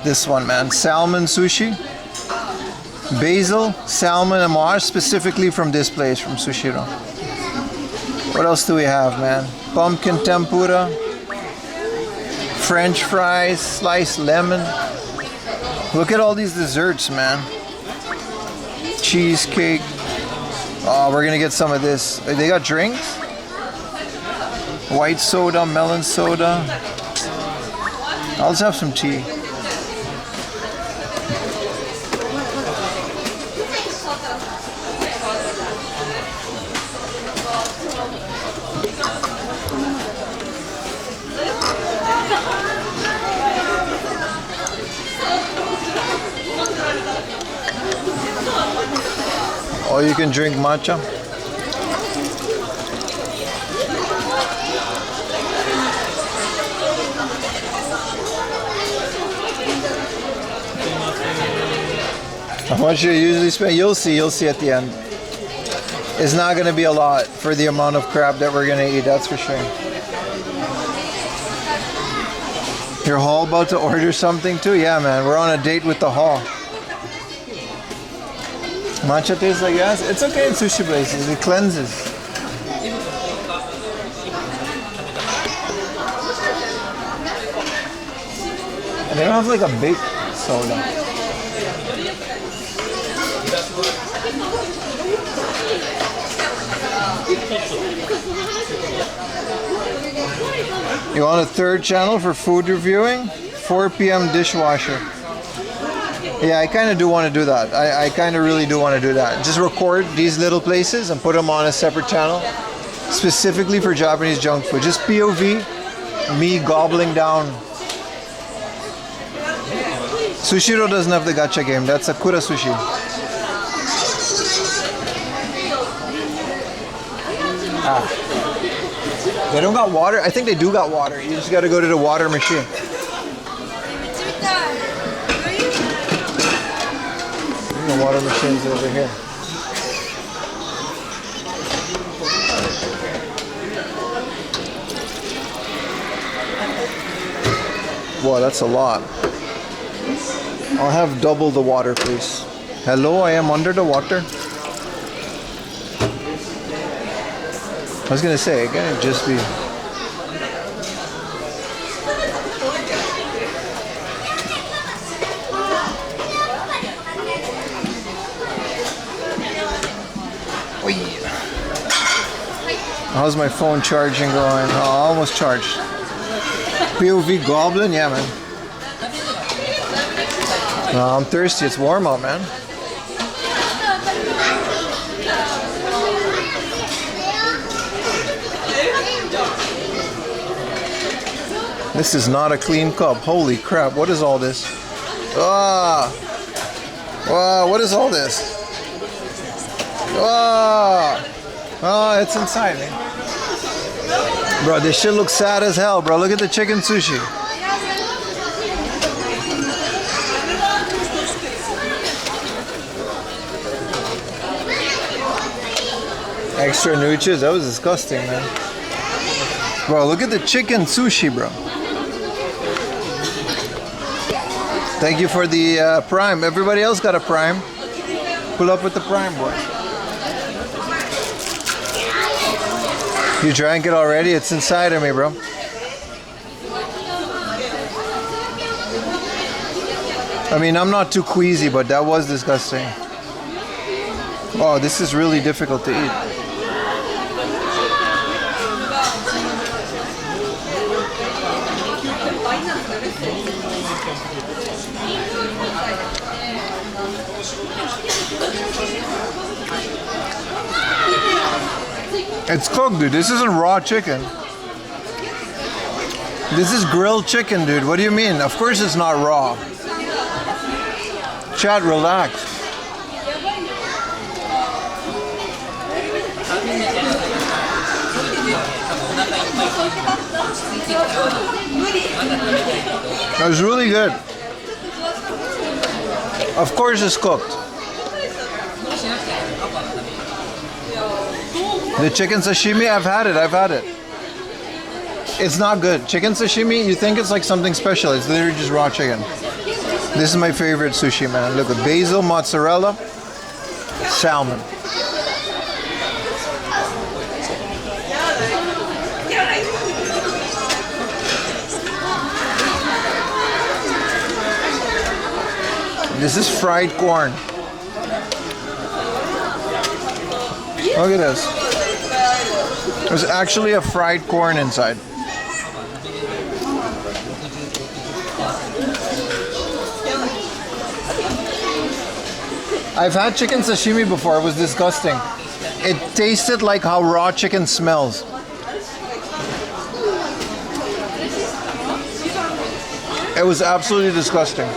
This one, man. Salmon sushi. Basil, salmon, and more, specifically from this place, from Sushiro. What else do we have, man? Pumpkin tempura. French fries, sliced lemon. Look at all these desserts, man. Cheesecake. Oh, we're gonna get some of this. They got drinks? White soda, melon soda. I'll just have some tea. Oh, you can drink matcha? How much you usually spend? You'll see at the end. It's not gonna be a lot for the amount of crab that we're gonna eat, that's for sure. Your hall about to order something too? Yeah, man, we're on a date with the hall. Matcha tastes like gas? It's okay in sushi places, it cleanses. And they don't have like a big soda. You want a third channel for food reviewing? 4 p.m. dishwasher. Yeah, I kind of do want to do that. I kind of really do want to do that. Just record these little places and put them on a separate channel specifically for Japanese junk food. Just POV, me gobbling down. Sushiro doesn't have the gacha game. That's Sakura Sushi. They don't got water? I think they do got water. You just got to go to the water machine. The water machine's over here. Wow, that's a lot. I'll have double the water, please. Hello, I am under the water. I was gonna say, it can't just be. How's my phone charging going? Oh, almost charged. POV Goblin? Yeah, man. I'm thirsty. It's warm out, man. This is not a clean cup. Holy crap. What is all this? Ah! Wow, what is all this? Ah! Oh, it's inside, man. Bro, this shit looks sad as hell, bro. Look at the chicken sushi. Extra nooches? That was disgusting, man. Bro, look at the chicken sushi, bro. Thank you for the Prime. Everybody else got a Prime. Pull up with the Prime, boy. You drank it already? It's inside of me, bro. I mean, I'm not too queasy, but that was disgusting. Oh, this is really difficult to eat. It's cooked, dude. This isn't raw chicken. This is grilled chicken, dude. What do you mean? Of course it's not raw. Chat, relax. That was really good. Of course it's cooked. The chicken sashimi, I've had it. It's not good. Chicken sashimi, you think it's like something special. It's literally just raw chicken. This is my favorite sushi, man. Look at basil, mozzarella, salmon. This is fried corn. Look at this. There's actually a fried corn inside. I've had chicken sashimi before. It was disgusting. It tasted like how raw chicken smells. It was absolutely disgusting.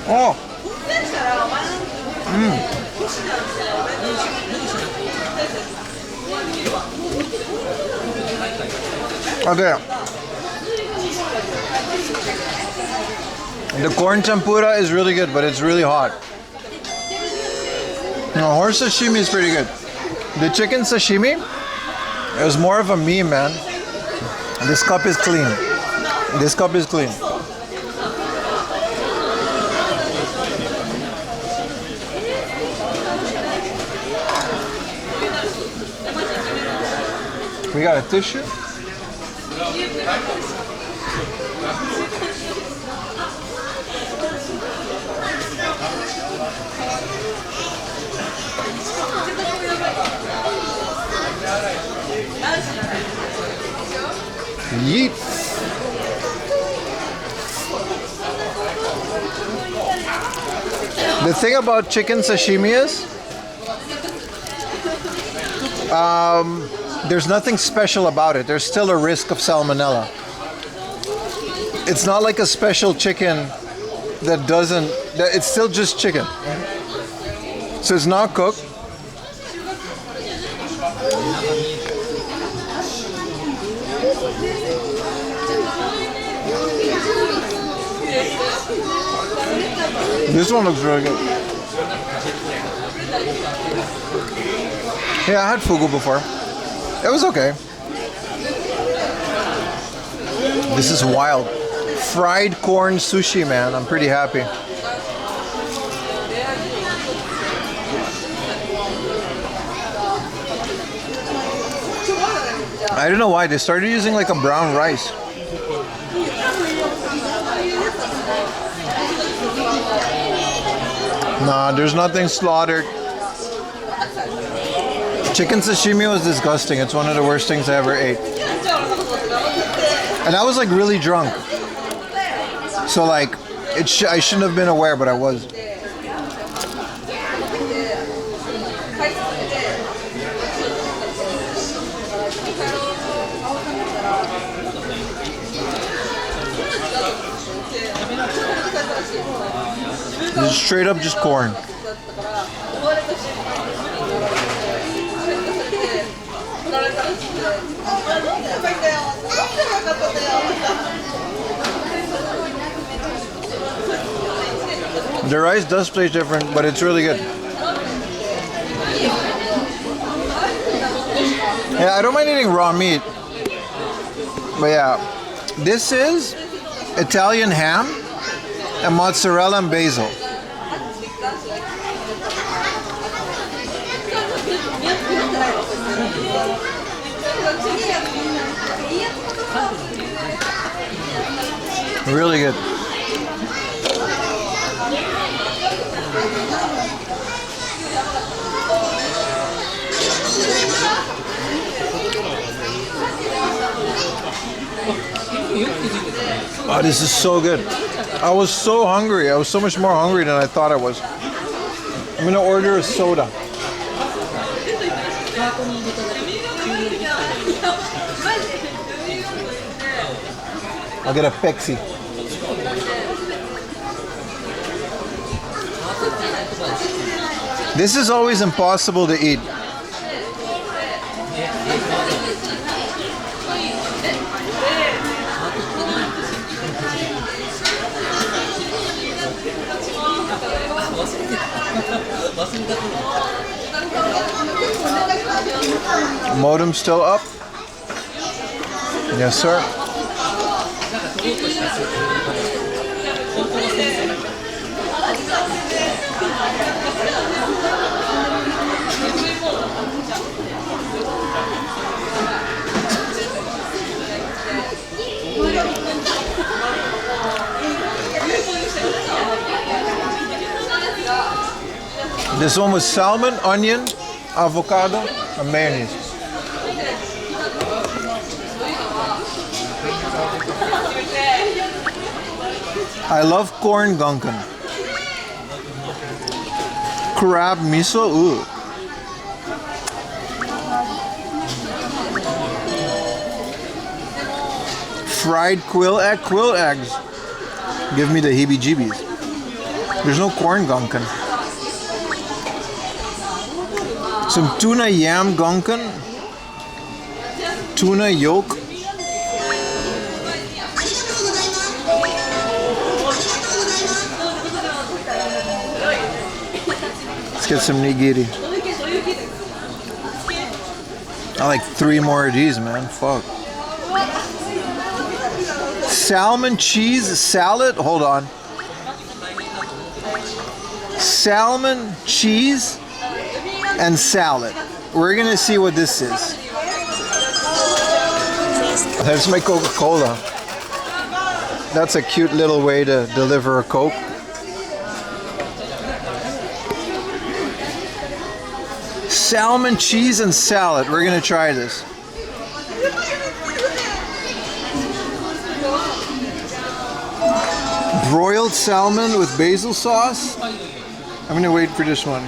Oh, Okay. The corn tempura is really good, but it's really hot. No, horse sashimi is pretty good. The chicken sashimi, it was more of a meme, man. This cup is clean. This cup is clean. We got a tissue. Yeet. The thing about chicken sashimi is, there's nothing special about it. There's still a risk of salmonella. It's not like a special chicken that doesn't, it's still just chicken. So it's not cooked. This one looks really good. Yeah, I had fugu before. It was okay. This is wild. Fried corn sushi, man. I'm pretty happy. I don't know why they started using like a brown rice. Nah, there's nothing slaughtered. Chicken sashimi was disgusting. It's one of the worst things I ever ate. And I was like really drunk. So like, I shouldn't have been aware, but I was. This is straight up just corn. The rice does taste different, but it's really good. Yeah, I don't mind eating raw meat. But yeah, this is Italian ham and mozzarella and basil. Really good. Oh, this is so good. I was so hungry. I was so much more hungry than I thought I was. I'm gonna order a soda. I'll get a Pepsi. This is always impossible to eat. Modem still up? Yes, sir. This one was salmon, onion, avocado, and mayonnaise. I love corn gunkan. Crab miso, ooh. Fried quill eggs. Give me the heebie-jeebies. There's no corn gunkan. Some tuna yam gonkan. Tuna yolk. Let's get some nigiri. I like 3 more of these, man. Fuck. Salmon cheese salad. Hold on. Salmon cheese and salad. We're gonna see what this is. There's my Coca-Cola. That's a cute little way to deliver a Coke. Salmon, cheese, and salad. We're gonna try this. Broiled salmon with basil sauce. I'm gonna wait for this one.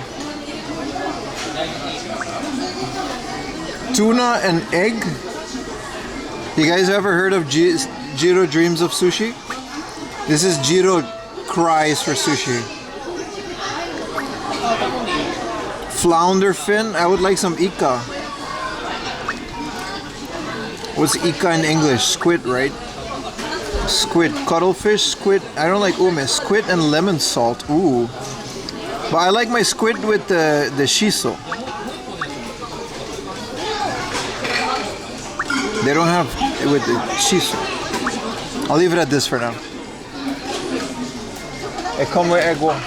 Tuna and egg. You guys ever heard of Jiro dreams of sushi? This is Jiro cries for sushi. Flounder fin. I would like some ika. What's ika in English? Squid, right? Squid. Cuttlefish, squid. I don't like ume. Squid and lemon salt. Ooh. But I like my squid with the shiso. They don't have it with the shiso. I'll leave it at this for now. E come egg one.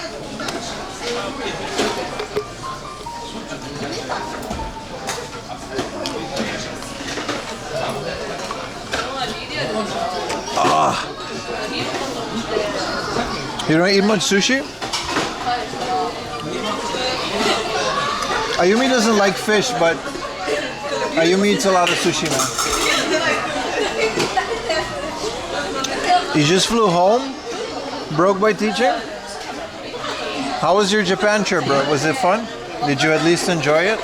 You don't eat much sushi? Ayumi doesn't like fish, but Ayumi eats a lot of sushi now. You just flew home? Broke by teaching? How was your Japan trip, bro? Was it fun? Did you at least enjoy it?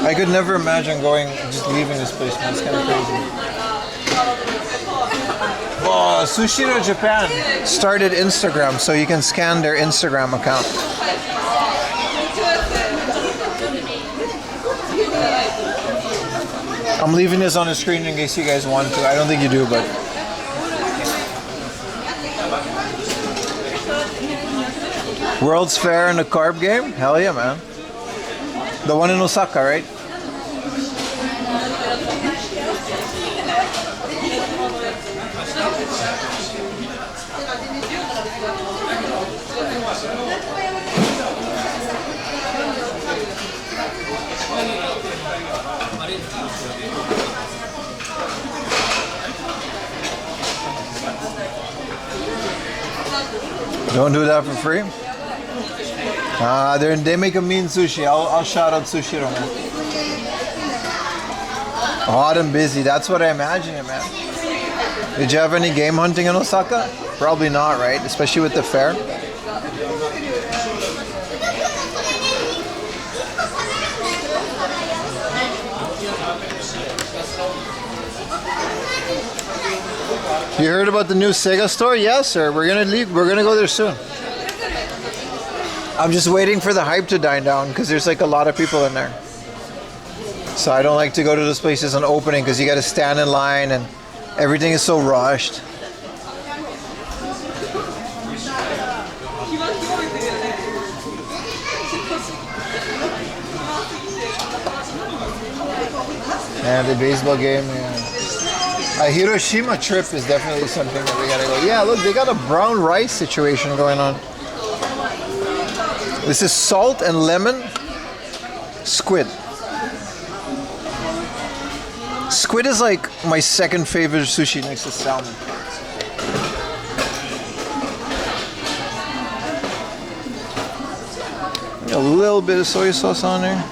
I could never imagine just leaving this place, man. It's kind of crazy. Oh, Sushiro Japan started Instagram, so you can scan their Instagram account. I'm leaving this on the screen in case you guys want to. I don't think you do, but... World's Fair and a carb game? Hell yeah, man. The one in Osaka, right? Don't do that for free? They make a mean sushi. I'll shout out Sushiro, man. Hot and busy. That's what I imagine it, man. Did you have any game hunting in Osaka? Probably not, right? Especially with the fair. You heard about the new Sega store? Yes, sir. We're gonna leave. We're gonna go there soon. I'm just waiting for the hype to die down because there's like a lot of people in there. So I don't like to go to those places on opening because you got to stand in line and everything is so rushed. And the baseball game, yeah. A Hiroshima trip is definitely something that we gotta go. Yeah, look, they got a brown rice situation going on. This is salt and lemon squid. Squid is like my second favorite sushi next to salmon. A little bit of soy sauce on there.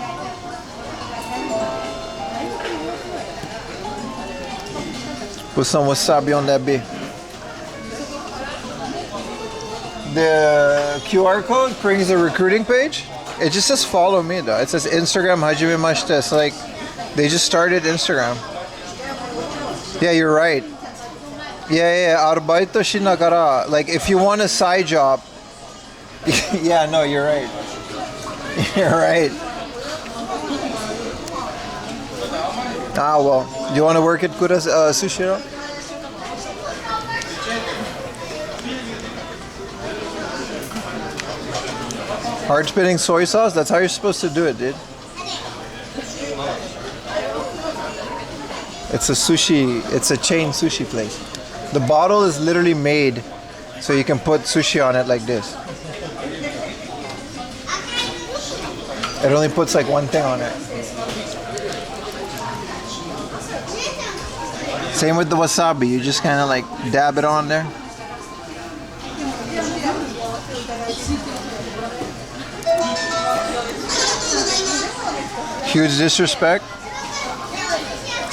Put some wasabi on that bit. The QR code brings a recruiting page. It just says follow me though. It says Instagram hajimemashite. It's like they just started Instagram. Yeah, you're right. Yeah. Arbaito shinagara. Like if you want a side job. Yeah, no, you're right. You're right. Ah, well, you want to work at Kuras Sushiro? Hard spitting soy sauce? That's how you're supposed to do it, dude. It's a sushi, it's a chain sushi place. The bottle is literally made so you can put sushi on it like this. It only puts like one thing on it. Same with the wasabi, you just kind of like dab it on there. Huge disrespect.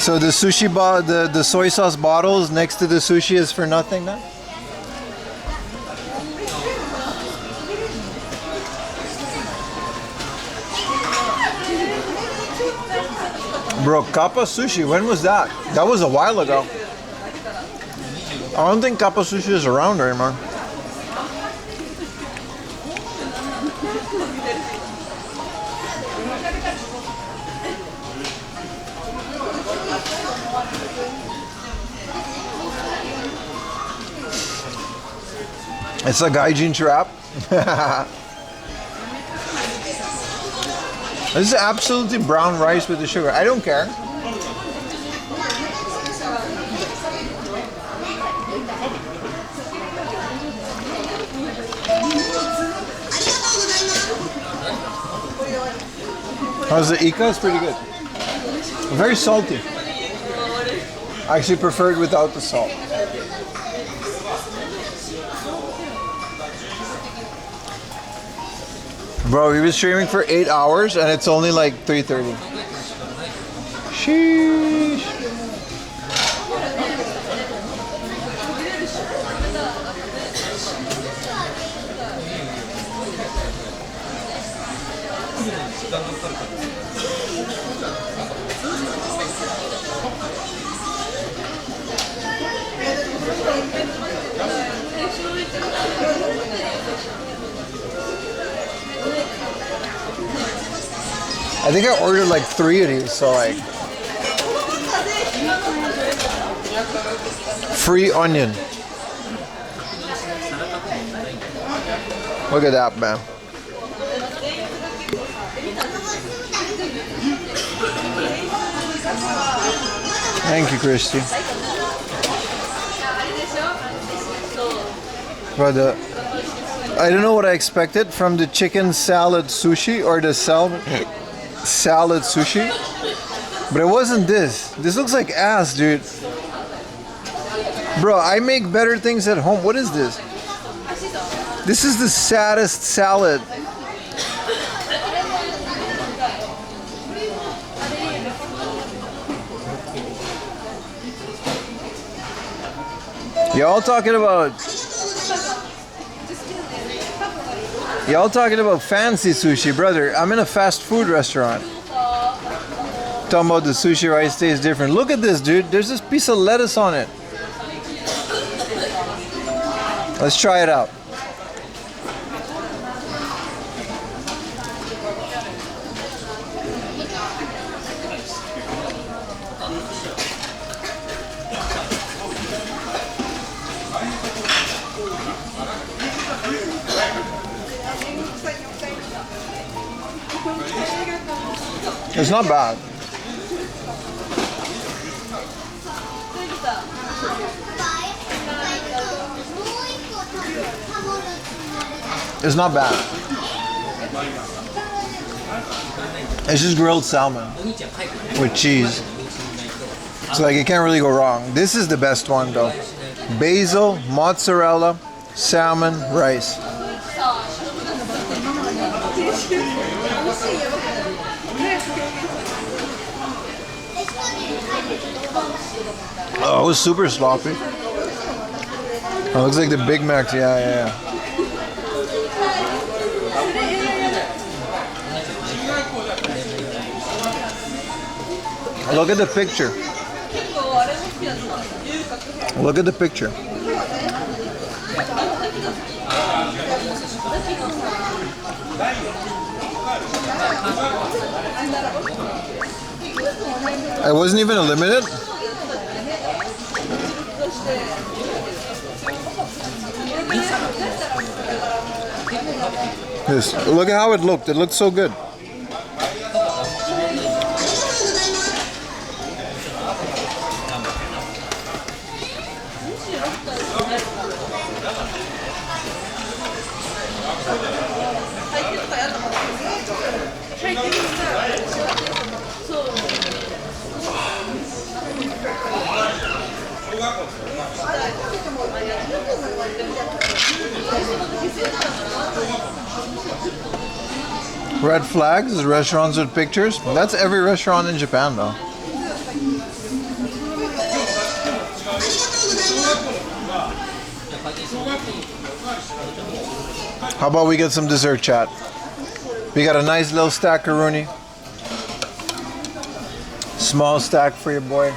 So the sushi the soy sauce bottles next to the sushi is for nothing now? Bro, Kappa Sushi, when was that? That was a while ago. I don't think Kappa Sushi is around anymore. It's a gaijin trap. This is absolutely brown rice with the sugar. I don't care. How's the Ika? It's pretty good. Very salty. I actually prefer it without the salt. Bro, we've been streaming for 8 hours and it's only like 3:30. Sheesh. I think I ordered like 3 of these, so like free onion. Look at that, man. Thank you, Christy. But I don't know what I expected from the chicken salad sushi or the salad sushi, but it wasn't this. This looks like ass, dude. Bro, I make better things at home. What is this? This is the saddest salad. Y'all talking about fancy sushi, brother. I'm in a fast food restaurant. Talking about the sushi rice tastes different. Look at this, dude. There's this piece of lettuce on it. Let's try it out. It's not bad. It's not bad. It's just grilled salmon with cheese. So like, you can't really go wrong. This is the best one though. Basil, mozzarella, salmon, rice. Oh, it was super sloppy. Oh, it looks like the Big Macs. Yeah. Look at the picture. Look at the picture. I wasn't even a limited. This, look at how it looked. It looked so good. Red flags is restaurants with pictures. That's every restaurant in Japan though. How about we get some dessert, chat? We got a nice little stack of Rooney. Small stack for your boy.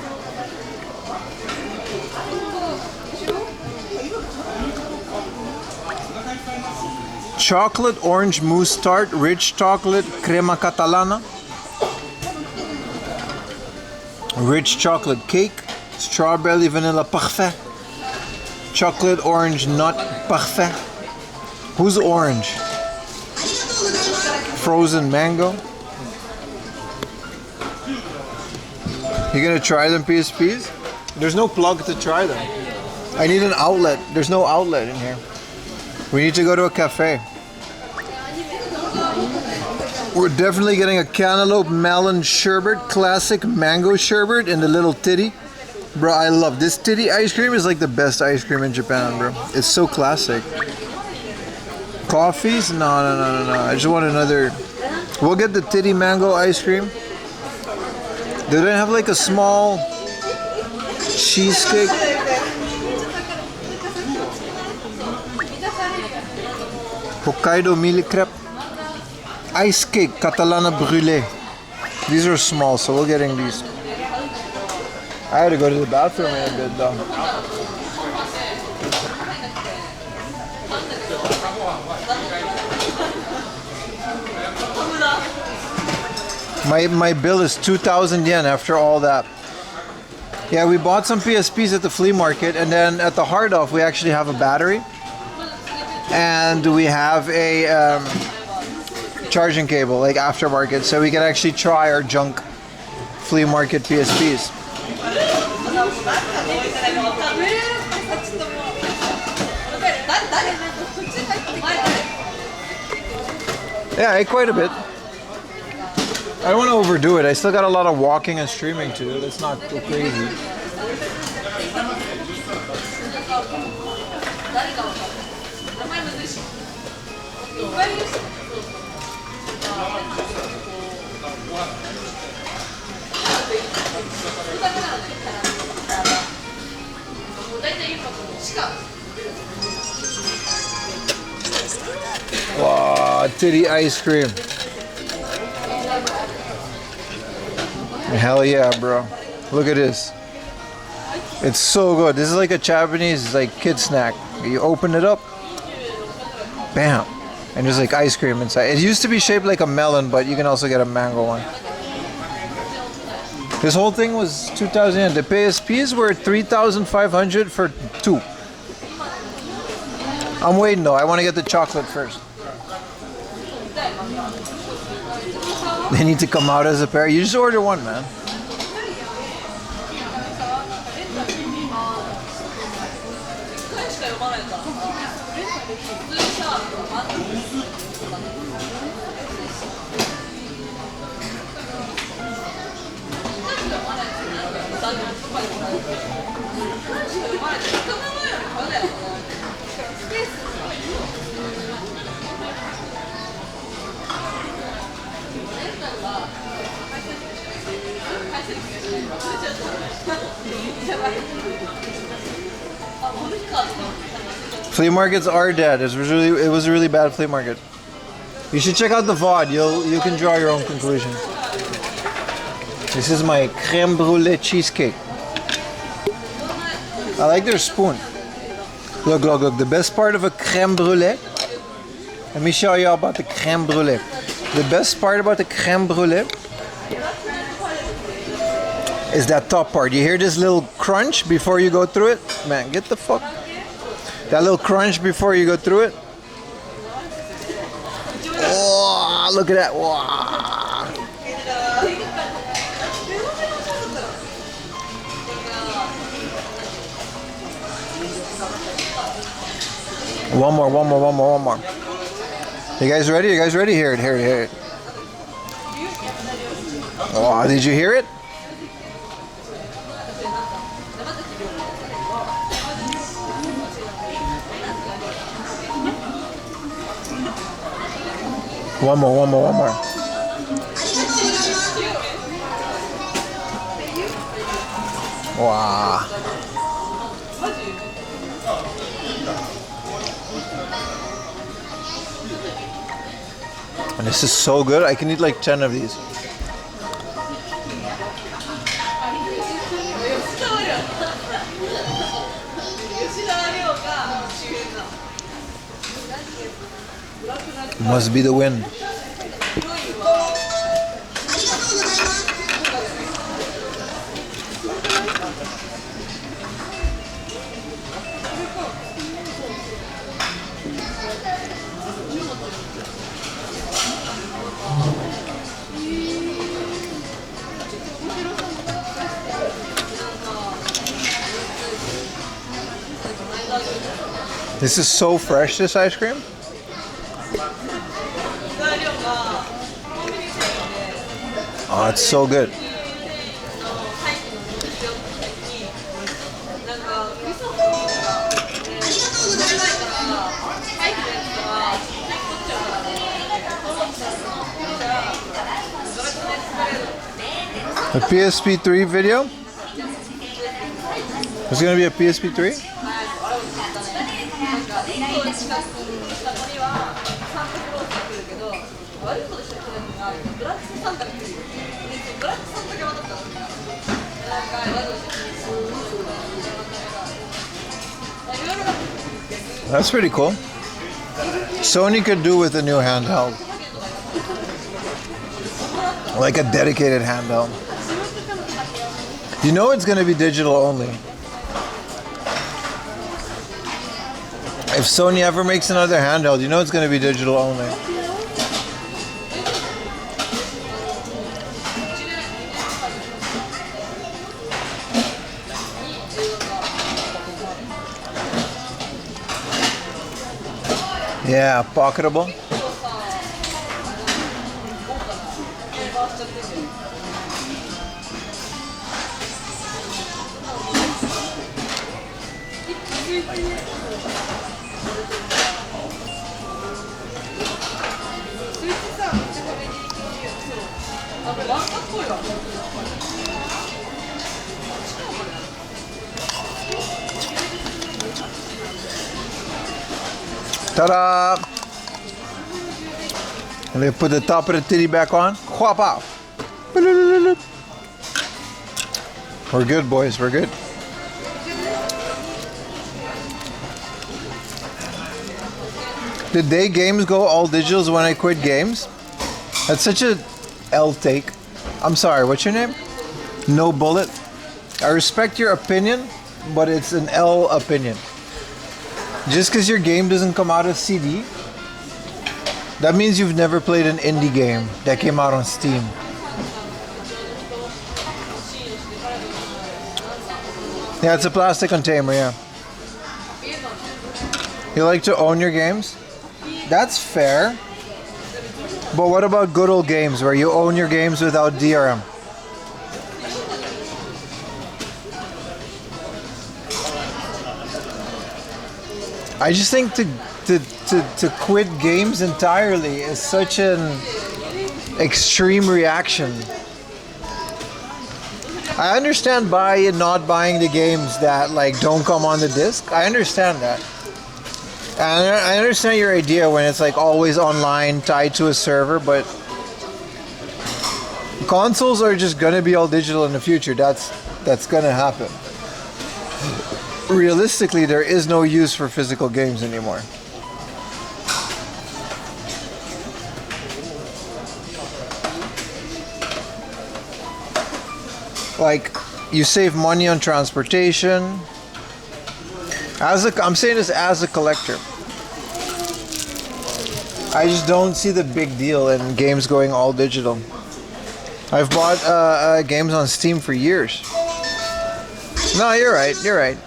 Chocolate orange mousse tart, rich chocolate crema catalana, rich chocolate cake, strawberry vanilla parfait, chocolate orange nut parfait. Who's orange? Frozen mango. You gonna try them PSPs? There's no plug to try them. I need an outlet. There's no outlet in here. We need to go to a cafe. We're definitely getting a cantaloupe melon sherbet, classic mango sherbet in the little titty. Bro, I love this titty ice cream. Is like the best ice cream in Japan, bro. It's so classic. Coffees? No. I just want another. We'll get the titty mango ice cream. They don't have like a small cheesecake. Hokkaido mille crepe. Ice cake, Catalana brûlée. These are small, so we're getting these. I had to go to the bathroom in a bit though. My bill is 2,000 yen after all that. Yeah, we bought some PSPs at the flea market, and then at the Hard Off we actually have a battery. And we have a charging cable, like aftermarket, so we can actually try our junk flea market PSPs. Yeah, I ate quite a bit. I don't want to overdo it. I still got a lot of walking and streaming to do. Let's not go crazy. Wow, titty ice cream. Hell yeah, bro. Look at this. It's so good. This is like a Japanese like kid snack. You open it up, bam, and there's like ice cream inside. It used to be shaped like a melon, but you can also get a mango one. This whole thing was 2,000 yen. The PSPs were 3,500 for two. I'm waiting though. I want to get the chocolate first. They need to come out as a pair. You just order one, man. Flea markets are dead. It was a really bad flea market. You should check out the VOD. You can draw your own conclusion. This is my creme brulee cheesecake. I like their spoon. Look. The best part of a creme brulee. Let me show you about the creme brulee. The best part about the creme brulee is that top part. You hear this little crunch before you go through it? Man, get the fuck. That little crunch before you go through it. Oh, look at that. Wow. One more. You guys ready? You guys ready? Hear it. Oh, did you hear it? One more. Wow. And this is so good. I can eat like 10 of these. Must be the wind. This is so fresh, this ice cream. Oh, it's so good. A PSP3 video? There's gonna be a PSP3? That's pretty cool. Sony could do with a new handheld. Like a dedicated handheld. You know it's going to be digital only. If Sony ever makes another handheld, you know it's going to be digital only. Yeah, pocketable. Ta-da! And they put the top of the titty back on. Whop out. We're good, boys. We're good. Did day games go all digitals when I quit games? That's such a L take. I'm sorry, what's your name? No Bullet. I respect your opinion, but it's an L opinion. Just because your game doesn't come out as CD, that means you've never played an indie game that came out on Steam. Yeah, it's a plastic container, yeah. You like to own your games? That's fair. But what about good old games where you own your games without DRM? I just think to quit games entirely is such an extreme reaction. I understand not buying the games that like don't come on the disc. I understand that. And I understand your idea when it's like always online, tied to a server, but consoles are just gonna be all digital in the future. That's gonna happen. Realistically, there is no use for physical games anymore. Like, You save money on transportation. I'm saying this as a collector. I just don't see the big deal in games going all digital. I've bought games on Steam for years. No, you're right. You're right.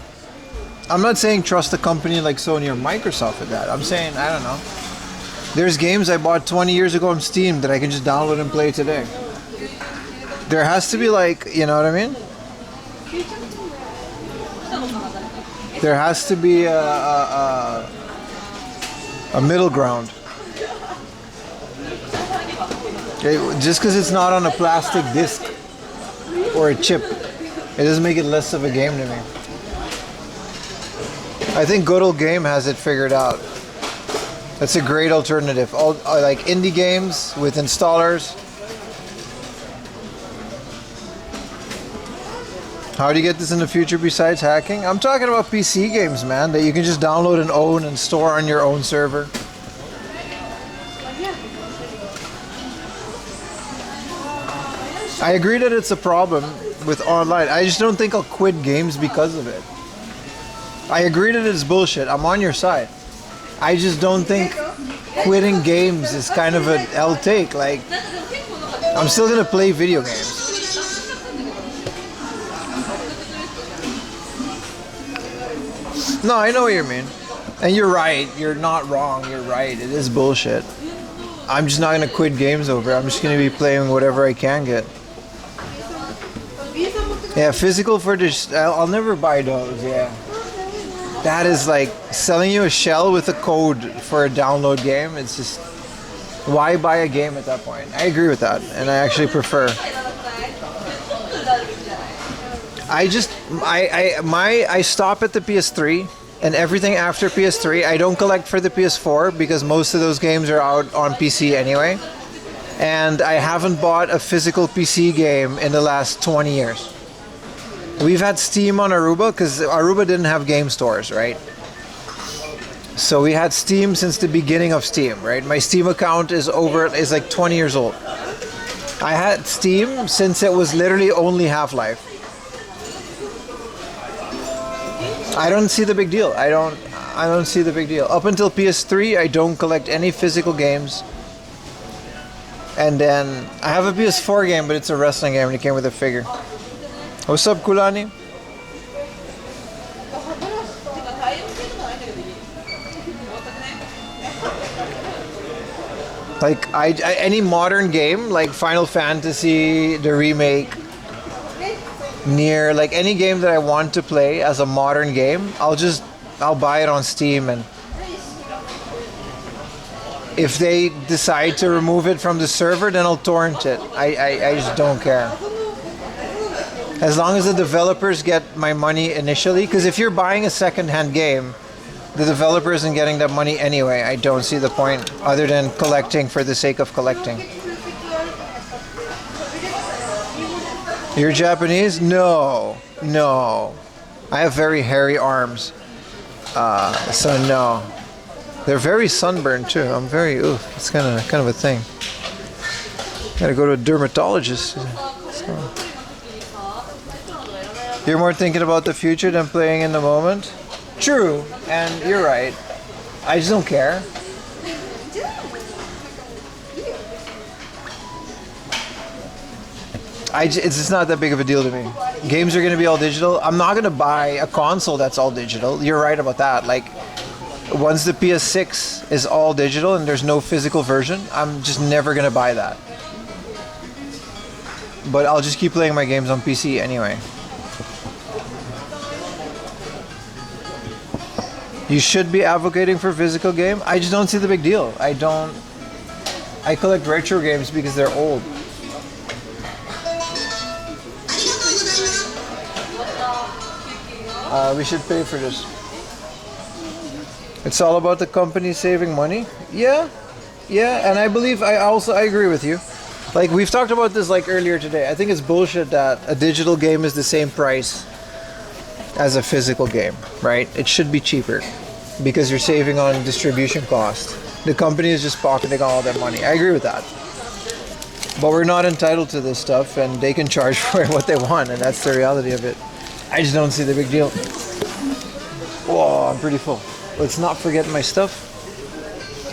I'm not saying trust a company like Sony or Microsoft with that. I'm saying, I don't know. There's games I bought 20 years ago on Steam that I can just download and play today. There has to be like, you know what I mean? There has to be a middle ground. Okay, just because it's not on a plastic disc or a chip, it doesn't make it less of a game to me. I think Good Old Game has it figured out. That's a great alternative. All like indie games with installers. How do you get this in the future besides hacking? I'm talking about PC games, man, that you can just download and own and store on your own server. I agree that it's a problem with online. I just don't think I'll quit games because of it. I agree that it's bullshit. I'm on your side. I just don't think quitting games is kind of an L take. Like, I'm still gonna play video games. No, I know what you mean. And you're right. You're not wrong. You're right. It is bullshit. I'm just not gonna quit games over it. I'm just gonna be playing whatever I can get. Yeah, physical for this. I'll never buy those. Yeah. That is like selling you a shell with a code for a download game. It's just, why buy a game at that point? I agree with that, and I actually prefer. I stop at the PS3, and everything after PS3, I don't collect for the PS4 because most of those games are out on PC anyway. And I haven't bought a physical PC game in the last 20 years. We've had Steam on Aruba because Aruba didn't have game stores, right? So we had Steam since the beginning of Steam, right? My Steam account is like 20 years old. I had Steam since it was literally only Half-Life. I don't see the big deal. I don't see the big deal. Up until PS3, I don't collect any physical games. And then I have a PS4 game, but it's a wrestling game and it came with a figure. What's up, Kulani? Like any modern game, like Final Fantasy, the remake, Nier, like any game that I want to play as a modern game, I'll buy it on Steam, and if they decide to remove it from the server, then I'll torrent it. I just don't care. As long as the developers get my money initially, because if you're buying a second-hand game, the developer isn't getting that money anyway. I don't see the point other than collecting for the sake of collecting. You're Japanese? No. I have very hairy arms. So no. They're very sunburned too. I'm very, it's kind of a thing. Gotta go to a dermatologist. So. You're more thinking about the future than playing in the moment? True, and you're right. I just don't care. It's just not that big of a deal to me. Games are going to be all digital. I'm not going to buy a console that's all digital. You're right about that. Like, once the PS6 is all digital and there's no physical version, I'm just never going to buy that. But I'll just keep playing my games on PC anyway. You should be advocating for physical game. I just don't see the big deal. I collect retro games because they're old. We should pay for this. It's all about the company saving money. Yeah, and I believe I agree with you. Like, we've talked about this like earlier today. I think it's bullshit that a digital game is the same price as a physical game, right? It should be cheaper because you're saving on distribution cost. The company is just pocketing all their money. I agree with that. But we're not entitled to this stuff, and they can charge for what they want, and that's the reality of it. I just don't see the big deal. Whoa, I'm pretty full. Let's not forget my stuff.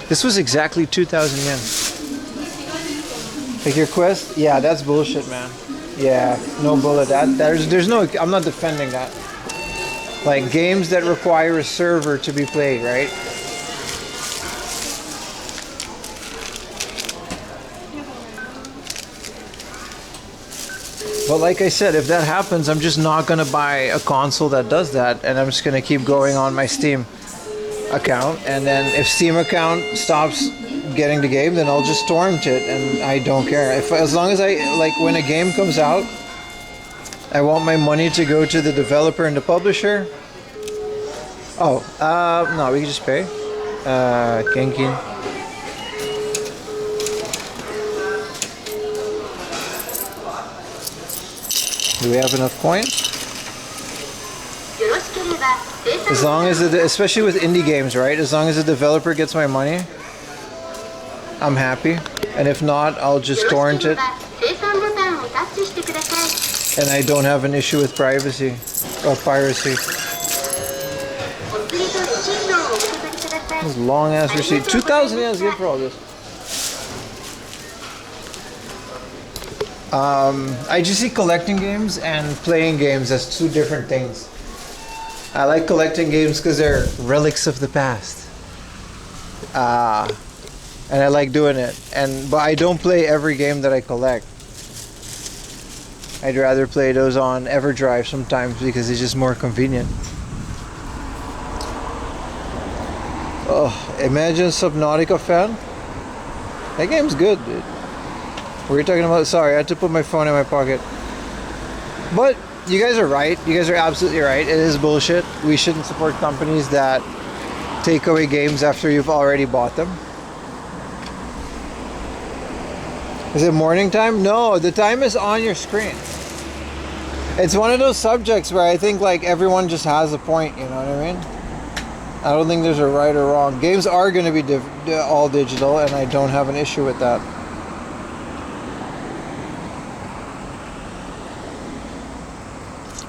This was exactly 2,000 yen. Like your quest? Yeah, that's bullshit, man. Yeah, no bullet. There's no. I'm not defending that. Like games that require a server to be played, right? But like I said, if that happens, I'm just not gonna buy a console that does that, and I'm just gonna keep going on my Steam account. And then if Steam account stops getting the game, then I'll just torrent it, and I don't care. As long as I like when a game comes out, I want my money to go to the developer and the publisher. Oh, no, we can just pay. Genkin. Do we have enough coins? As long as especially with indie games, right? As long as the developer gets my money, I'm happy. And if not, I'll just torrent it. And I don't have an issue with privacy or piracy. This long ass receipt. 2,000 yen is good for all this. I just see collecting games and playing games as two different things. I like collecting games because they're relics of the past. And I like doing it. But I don't play every game that I collect. I'd rather play those on EverDrive sometimes because it's just more convenient. Oh, imagine Subnautica fan. That game's good, dude. What were you talking about? Sorry, I had to put my phone in my pocket. But you guys are right. You guys are absolutely right. It is bullshit. We shouldn't support companies that take away games after you've already bought them. Is it morning time? No, the time is on your screen. It's one of those subjects where I think like everyone just has a point, you know what I mean? I don't think there's a right or wrong. Games are going to be all digital, and I don't have an issue with that.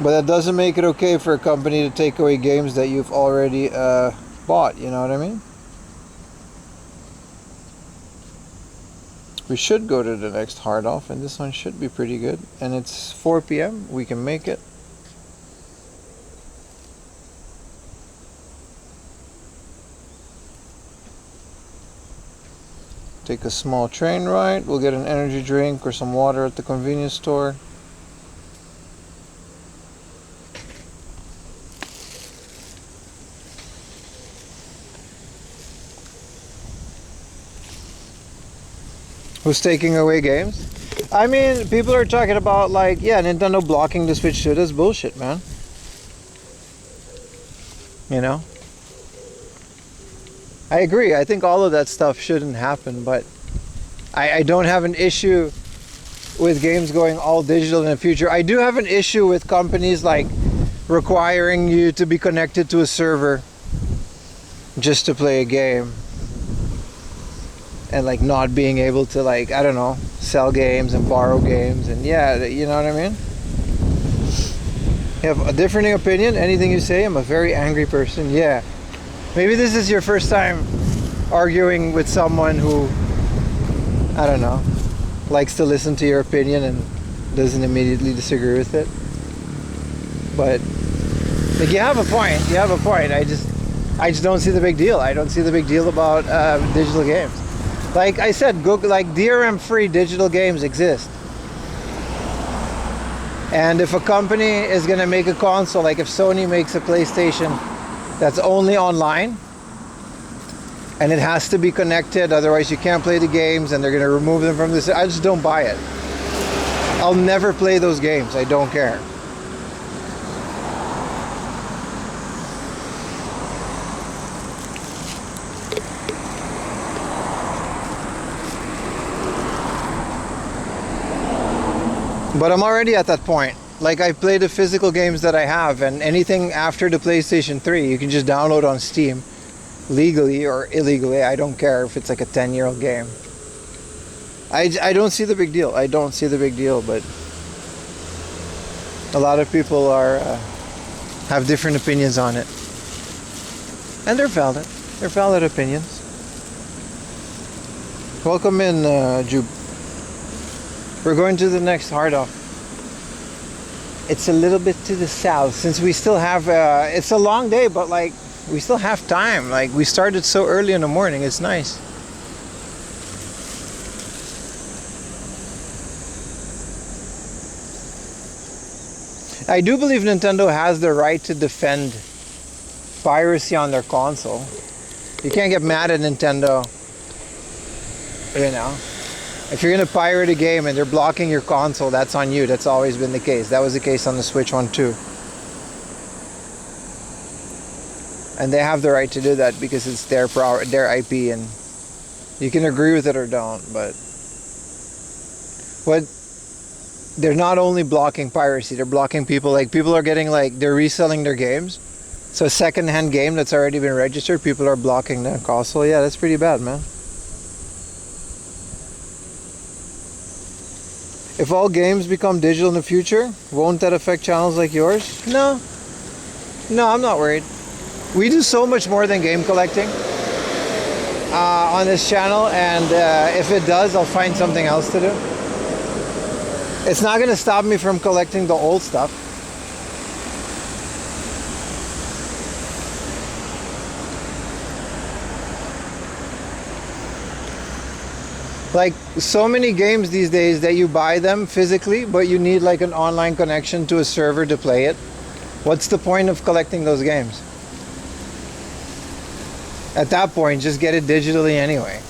But that doesn't make it okay for a company to take away games that you've already bought, you know what I mean? We should go to the next hard off, and this one should be pretty good. And it's 4 p.m. We can make it. Take a small train ride. We'll get an energy drink or some water at the convenience store. Who's taking away games? I mean, people are talking about like, yeah, Nintendo blocking the Switch too. That's bullshit, man. You know? I agree. I think all of that stuff shouldn't happen, but I don't have an issue with games going all digital in the future. I do have an issue with companies like requiring you to be connected to a server just to play a game. And like not being able to like, I don't know, sell games and borrow games, and yeah, you know what I mean? You have a differing opinion, anything you say, I'm a very angry person, yeah. Maybe this is your first time arguing with someone who, I don't know, likes to listen to your opinion and doesn't immediately disagree with it. But like, you have a point, I just don't see the big deal. I don't see the big deal about digital games. Like I said, Google, like DRM-free digital games exist. And if a company is going to make a console, like if Sony makes a PlayStation that's only online, and it has to be connected, otherwise you can't play the games, and they're going to remove them from this, I just don't buy it. I'll never play those games. I don't care. But I'm already at that point. Like, I play the physical games that I have, and anything after the PlayStation 3 you can just download on Steam, legally or illegally. I don't care if it's like a 10-year-old game. I don't see the big deal. I don't see the big deal, but a lot of people are have different opinions on it, and they're valid. They're valid opinions. Welcome in, Jube. We're going to the next hard off. It's a little bit to the south, since we still have. It's a long day, but like we still have time. Like we started so early in the morning. It's nice. I do believe Nintendo has the right to defend piracy on their console. You can't get mad at Nintendo, you know. If you're gonna pirate a game and they're blocking your console, that's on you. That's always been the case. That was the case on the Switch one too. And they have the right to do that because it's their IP, and you can agree with it or don't, but they're not only blocking piracy, they're blocking people. Like, people are getting, like, they're reselling their games. So a second-hand game that's already been registered, people are blocking the console. Yeah, that's pretty bad, man. If all games become digital in the future, won't that affect channels like yours? No. No, I'm not worried. We do so much more than game collecting on this channel, and if it does, I'll find something else to do. It's not going to stop me from collecting the old stuff. Like, so many games these days that you buy them physically, but you need like an online connection to a server to play it. What's the point of collecting those games? At that point, just get it digitally anyway.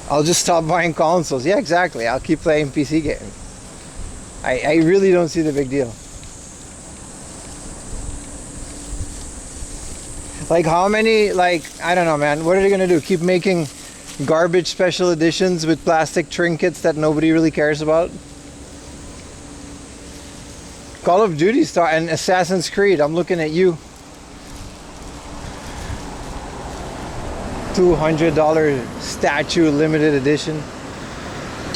I'll just stop buying consoles. Yeah, exactly. I'll keep playing PC games. I really don't see the big deal. Like, how many, like, I don't know, man. What are they going to do? Keep making garbage special editions with plastic trinkets that nobody really cares about? Call of Duty and Assassin's Creed. I'm looking at you. $200 statue limited edition.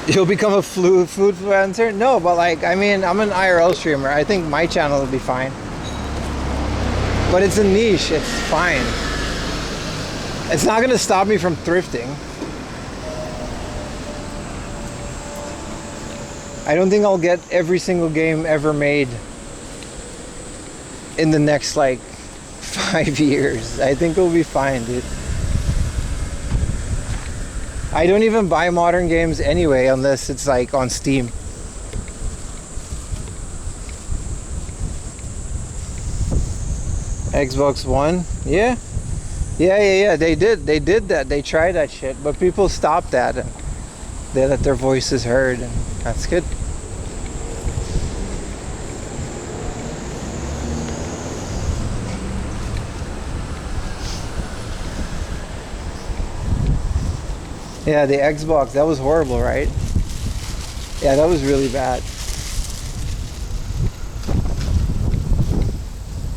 You'll become a food influencer? No, but like, I mean, I'm an IRL streamer. I think my channel will be fine. But it's a niche. It's fine. It's not going to stop me from thrifting. I don't think I'll get every single game ever made in the next like 5 years. I think it'll be fine, dude. I don't even buy modern games anyway unless it's like on Steam. Xbox One? Yeah. Yeah. They did that. They tried that shit. But people stopped that and they let their voices heard, and that's good. Yeah, the Xbox, that was horrible, right? Yeah, that was really bad.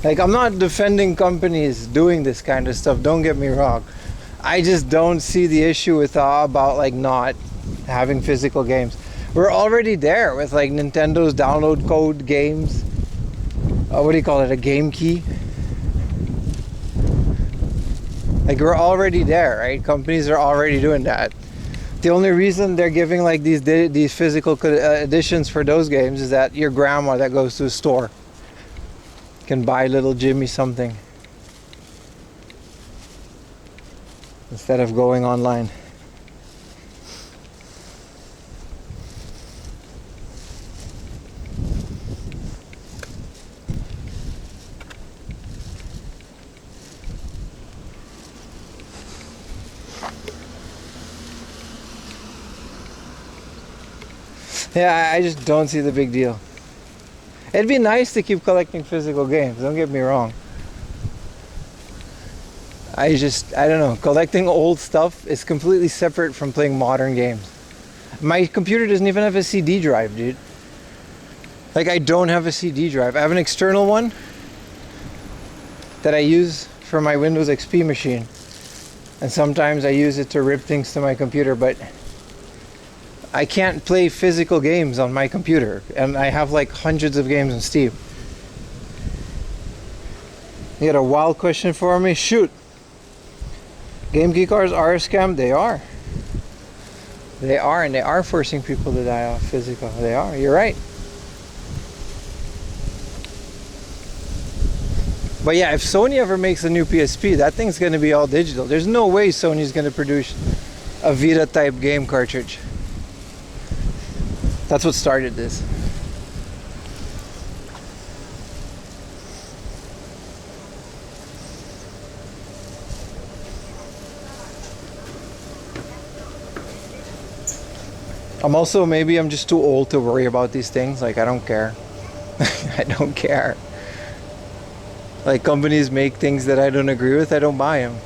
Like, I'm not defending companies doing this kind of stuff, don't get me wrong. I just don't see the issue with about like not having physical games. We're already there with like Nintendo's download code games. What do you call it? A game key? Like, we're already there, right? Companies are already doing that. The only reason they're giving like these physical editions for those games is that your grandma that goes to a store can buy little Jimmy something instead of going online. Yeah, I just don't see the big deal. It'd be nice to keep collecting physical games, don't get me wrong. I don't know, collecting old stuff is completely separate from playing modern games. My computer doesn't even have a CD drive, dude. Like, I don't have a CD drive. I have an external one that I use for my Windows XP machine. And sometimes I use it to rip things to my computer, but I can't play physical games on my computer, and I have like hundreds of games on Steam. You got a wild question for me? Shoot. Game key cards are a scam? They are. They are, and they are forcing people to die off physical. They are, you're right. But yeah, if Sony ever makes a new PSP, that thing's going to be all digital. There's no way Sony's going to produce a Vita type game cartridge. That's what started this. Maybe I'm just too old to worry about these things. Like, I don't care. I don't care. Like, companies make things that I don't agree with, I don't buy them.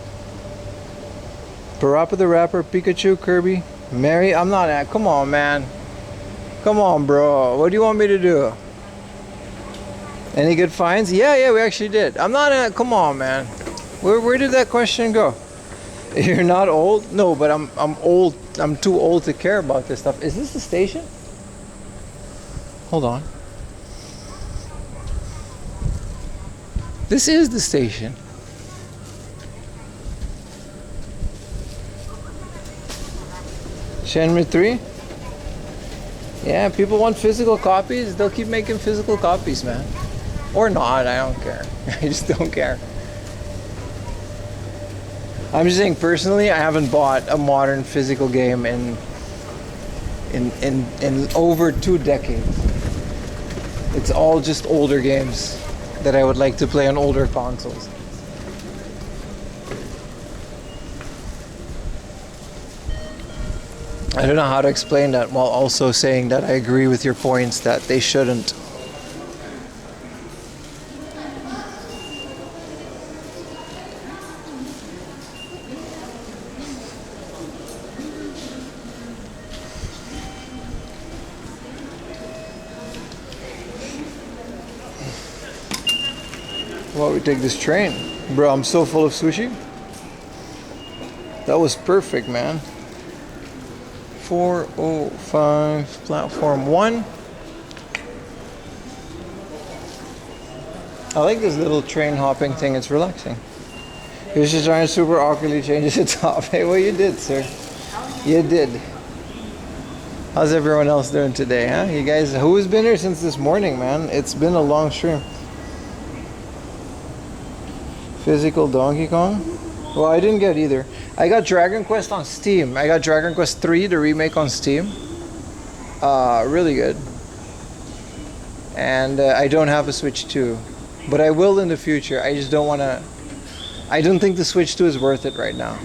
Parappa the Rapper, Pikachu, Kirby, Mary, I'm not at. Come on, man. Come on, bro. What do you want me to do? Any good finds? Yeah, we actually did. I'm not at. Come on, man. Where did that question go? You're not old? No, but I'm old. I'm too old to care about this stuff. Is this the station? Hold on. This is the station. Shenmue 3? Yeah, people want physical copies. They'll keep making physical copies, man. Or not, I don't care. I just don't care. I'm just saying, personally, I haven't bought a modern physical game in over 2 decades. It's all just older games that I would like to play on older consoles. I don't know how to explain that while also saying that I agree with your points that they shouldn't. Well, we take this train. Bro, I'm so full of sushi. That was perfect, man. 405 platform 1. I like this little train hopping thing. It's relaxing. Here's just trying to super awkwardly changes its top. Hey, well, you did, sir. You did. How's everyone else doing today, huh? You guys, who's been here since this morning, man? It's been a long stream. Physical Donkey Kong? Well, I didn't get either. I got Dragon Quest on Steam. I got Dragon Quest 3, the remake on Steam. Really good. And I don't have a Switch 2. But I will in the future. I just don't want to... I don't think the Switch 2 is worth it right now.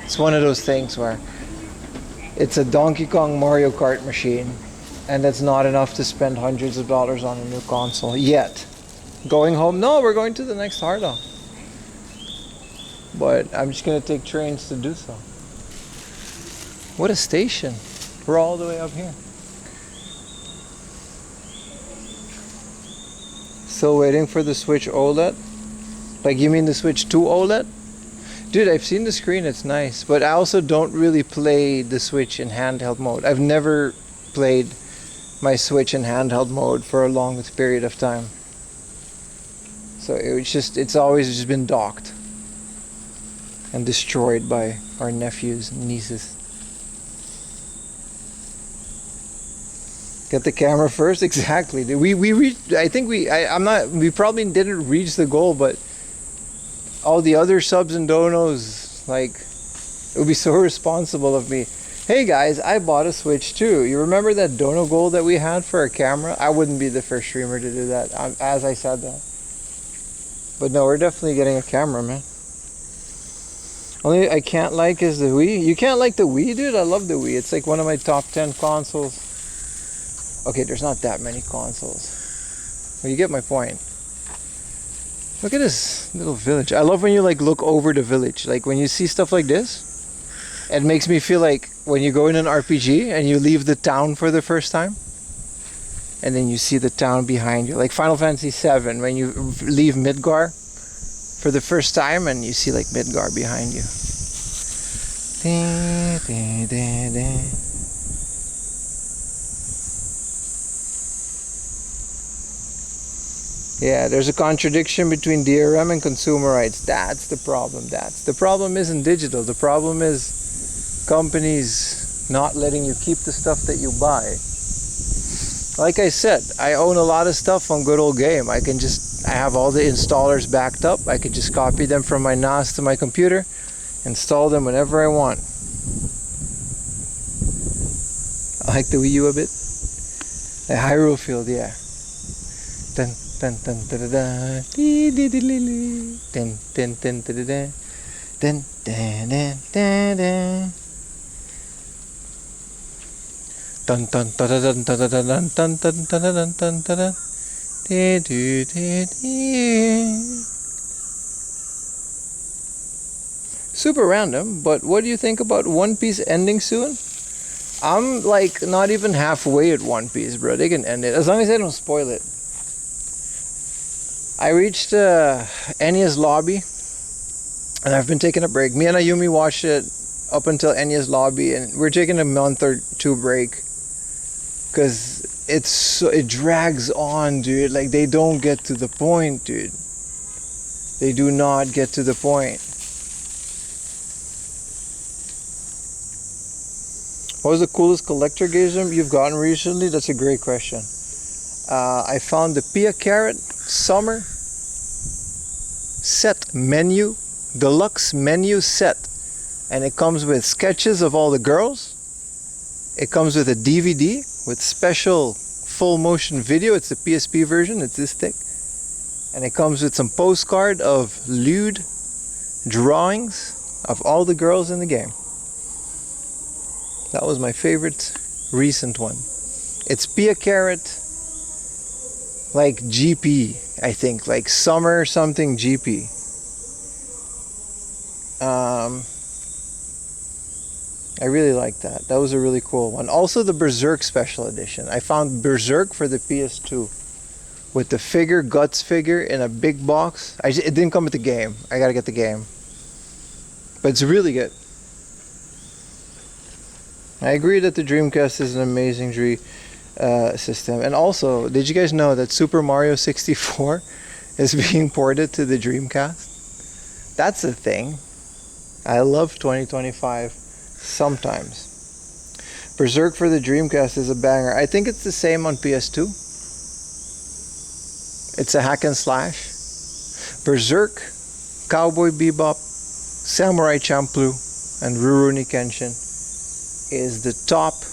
It's one of those things where it's a Donkey Kong Mario Kart machine. And that's not enough to spend hundreds of dollars on a new console. Yet. Going home? No, we're going to the next Hardo. But I'm just going to take trains to do so. What a station. We're all the way up here. Still waiting for the Switch OLED? Like, you mean the Switch 2 OLED? Dude, I've seen the screen, it's nice. But I also don't really play the Switch in handheld mode. I've never played my Switch in handheld mode for a long period of time. So it's always just been docked and destroyed by our nephews and nieces. Get the camera first, exactly. We reached. I think we probably didn't reach the goal, but all the other subs and donos, like, it would be so irresponsible of me. Hey guys, I bought a Switch too. You remember that dono goal that we had for a camera? I wouldn't be the first streamer to do that. As I said that. But no, we're definitely getting a camera, man. Only I can't like is the Wii. You can't like the Wii, dude? I love the Wii. It's like one of my top 10 consoles. Okay, there's not that many consoles. Well, you get my point. Look at this little village. I love when you like look over the village. Like when you see stuff like this, it makes me feel like when you go in an RPG and you leave the town for the first time. And then you see the town behind you. Like Final Fantasy VII, when you leave Midgar for the first time and you see like Midgar behind you. Yeah, there's a contradiction between DRM and consumer rights. That's the problem. The problem isn't digital. The problem is companies not letting you keep the stuff that you buy. Like I said, I own a lot of stuff on good old game. I have all the installers backed up. I could just copy them from my NAS to my computer, install them whenever I want. I like the Wii U a bit. The Hyrule Field, yeah. Dun dun dun da da da, dee dee dee dee dee, dun dun dun da da da, dun dun dun dun dun. Dun dun dun dun dun dun dun dun dun dun dun dun dun. Dee dee dee dee. Super random, but what do you think about One Piece ending soon? I'm like not even halfway at One Piece, bro. They can end it as long as they don't spoil it. I reached Enya's lobby, and I've been taking a break. Me and Ayumi watched it up until Enya's lobby, and we're taking a month or two break because it drags on, dude. Like they don't get to the point, dude. They do not get to the point. What was the coolest collector gasm you've gotten recently? That's a great question. I found the Pia Carrot Summer set menu, deluxe menu set, and it comes with sketches of all the girls. It comes with a DVD with special full motion video. It's the PSP version, it's this thick, and it comes with some postcard of lewd drawings of all the girls in the game. That was my favorite recent one. It's Pia Carrot, like GP, I think, like summer something GP. I really like that. That was a really cool one. Also the Berserk special edition. I found Berserk for the PS2 with the figure, Guts figure in a big box. It didn't come with the game. I gotta get the game. But it's really good. I agree that the Dreamcast is an amazing system. And also, did you guys know that Super Mario 64 is being ported to the Dreamcast? That's a thing. I love 2025 sometimes. Berserk for the Dreamcast is a banger. I think it's the same on PS2. It's a hack and slash. Berserk, Cowboy Bebop, Samurai Champloo, and Rurouni Kenshin is the top.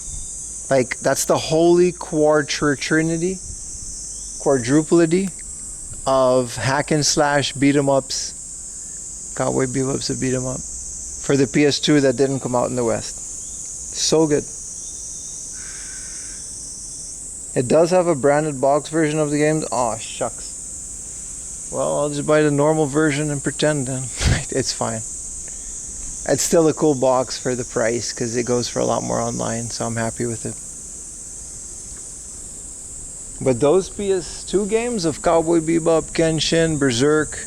Like, that's the holy quadruplety of hack and slash beat 'em ups. Cowboy Bebop's a beat 'em up for the PS2 that didn't come out in the West. So good. It does have a branded box version of the game. Oh shucks. Well, I'll just buy the normal version and pretend then. It's fine. It's still a cool box for the price because it goes for a lot more online, so I'm happy with it. But those PS2 games of Cowboy Bebop, Kenshin, Berserk,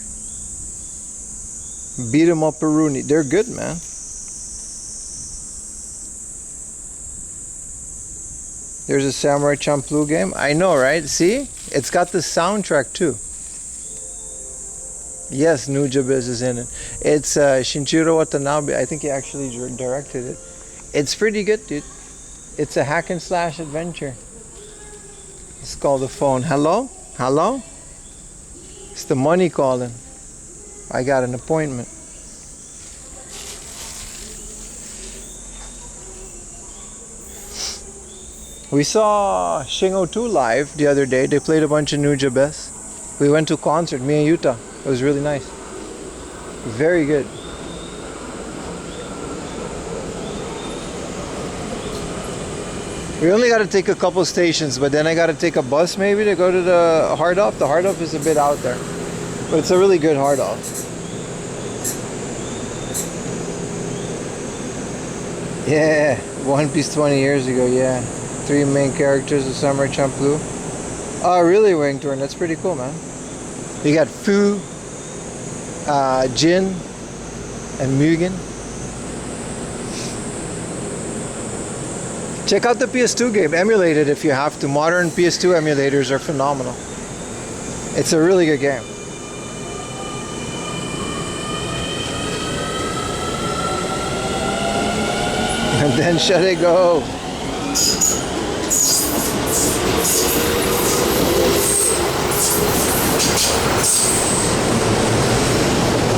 Beat 'em up Rurouni, they're good, man. There's a Samurai Champloo game. I know, right? See? It's got the soundtrack too. Yes, Nujabes is in it. It's Shinichiro Watanabe. I think he actually directed it. It's pretty good, dude. It's a hack and slash adventure. Let's call the phone. Hello? Hello? It's the money calling. I got an appointment. We saw Shingo 2 live the other day. They played a bunch of Nujabes. We went to a concert, me and Yuta. It was really nice. Very good. We only got to take a couple stations, but then I got to take a bus maybe to go to the Hard Off. The Hard Off is a bit out there, but it's a really good Hard Off. Yeah, One Piece 20 years ago, yeah. 3 main characters of Samurai Champloo. Oh, really, Wingtorn? That's pretty cool, man. You got Fu, Jin, and Mugen. Check out the PS2 game. Emulate it if you have to. Modern PS2 emulators are phenomenal. It's a really good game. And then shut it go.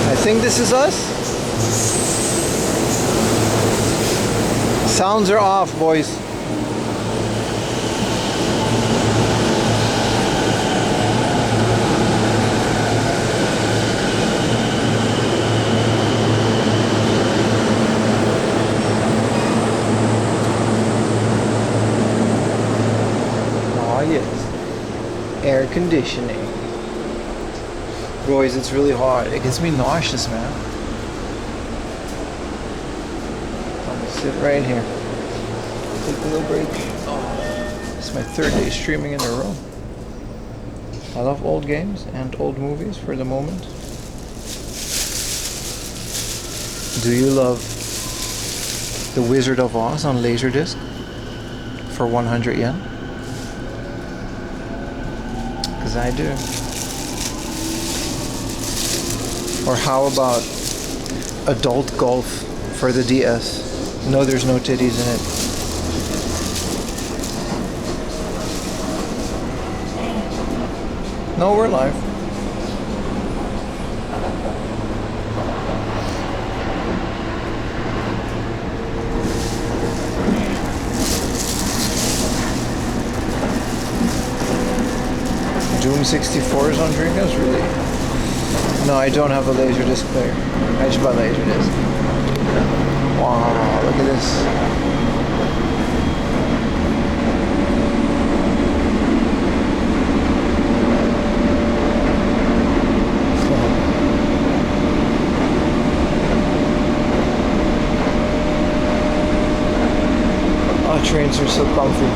I think this is us. Sounds are off, boys. Oh yes. Air conditioning. Boys, it's really hot. It gets me nauseous, man. I'm gonna sit right here. Take a little break. Oh, it's my third day streaming in a row. I love old games and old movies for the moment. Do you love The Wizard of Oz on Laserdisc for 100 yen? Because I do. Or how about Adult Golf for the DS? No, there's no titties in it. No, we're live. Doom 64 is on Dreamcast, really? No, I don't have a Laserdisc player. I just bought Laserdisc. Wow, look at this. Oh, trains are so comfy.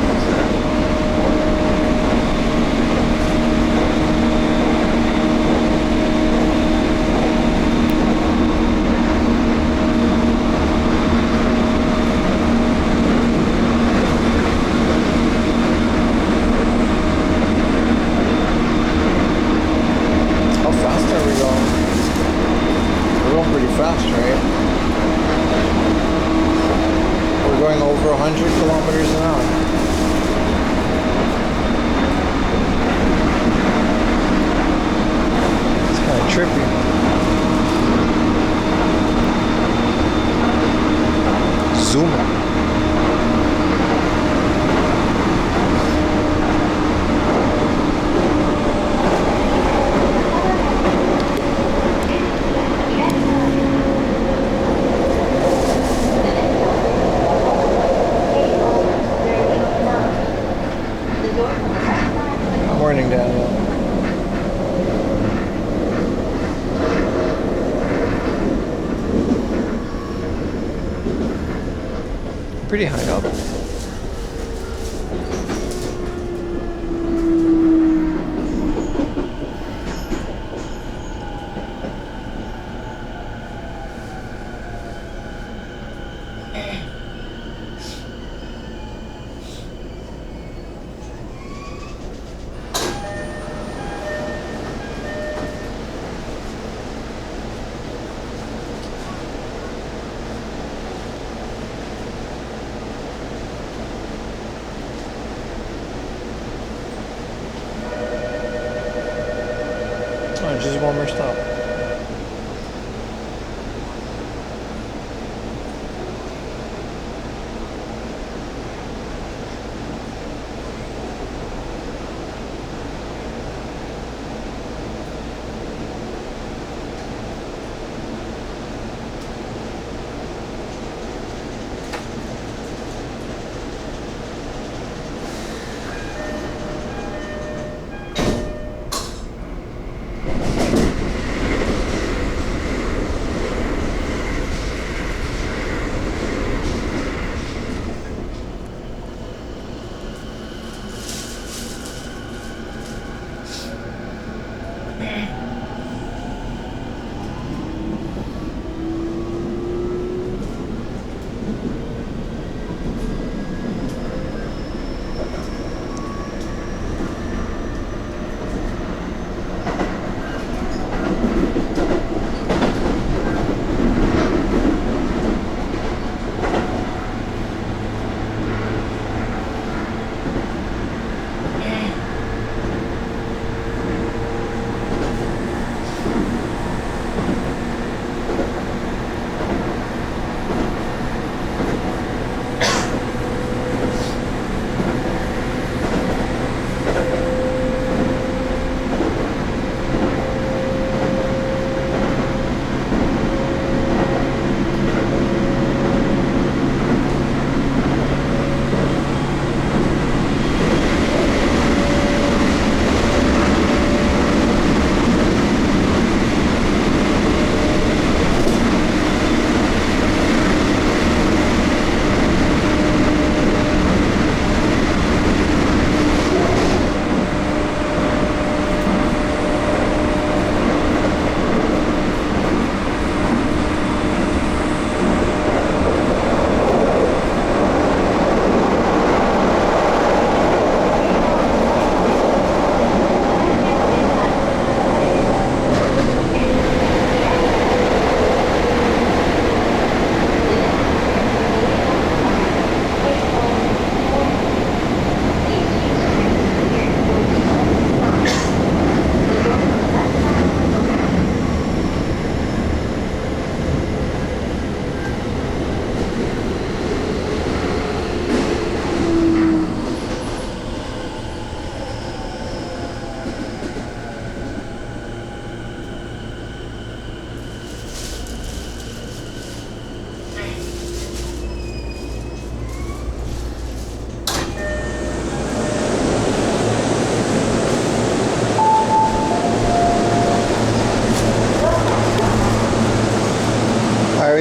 Fast, right? We're going over 100 kilometers an hour. It's kind of trippy. Zoom. Morning, Daniel. Pretty high up. Just one more stop.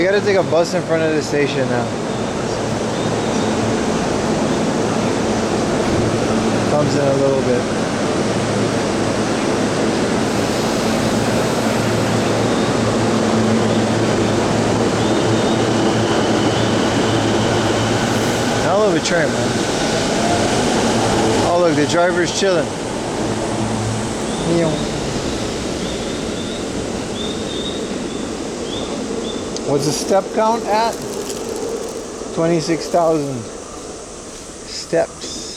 We gotta take a bus in front of the station now. Comes in a little bit. Hell of a train, man. Oh look, the driver's chilling. What's the step count at? 26,000 steps.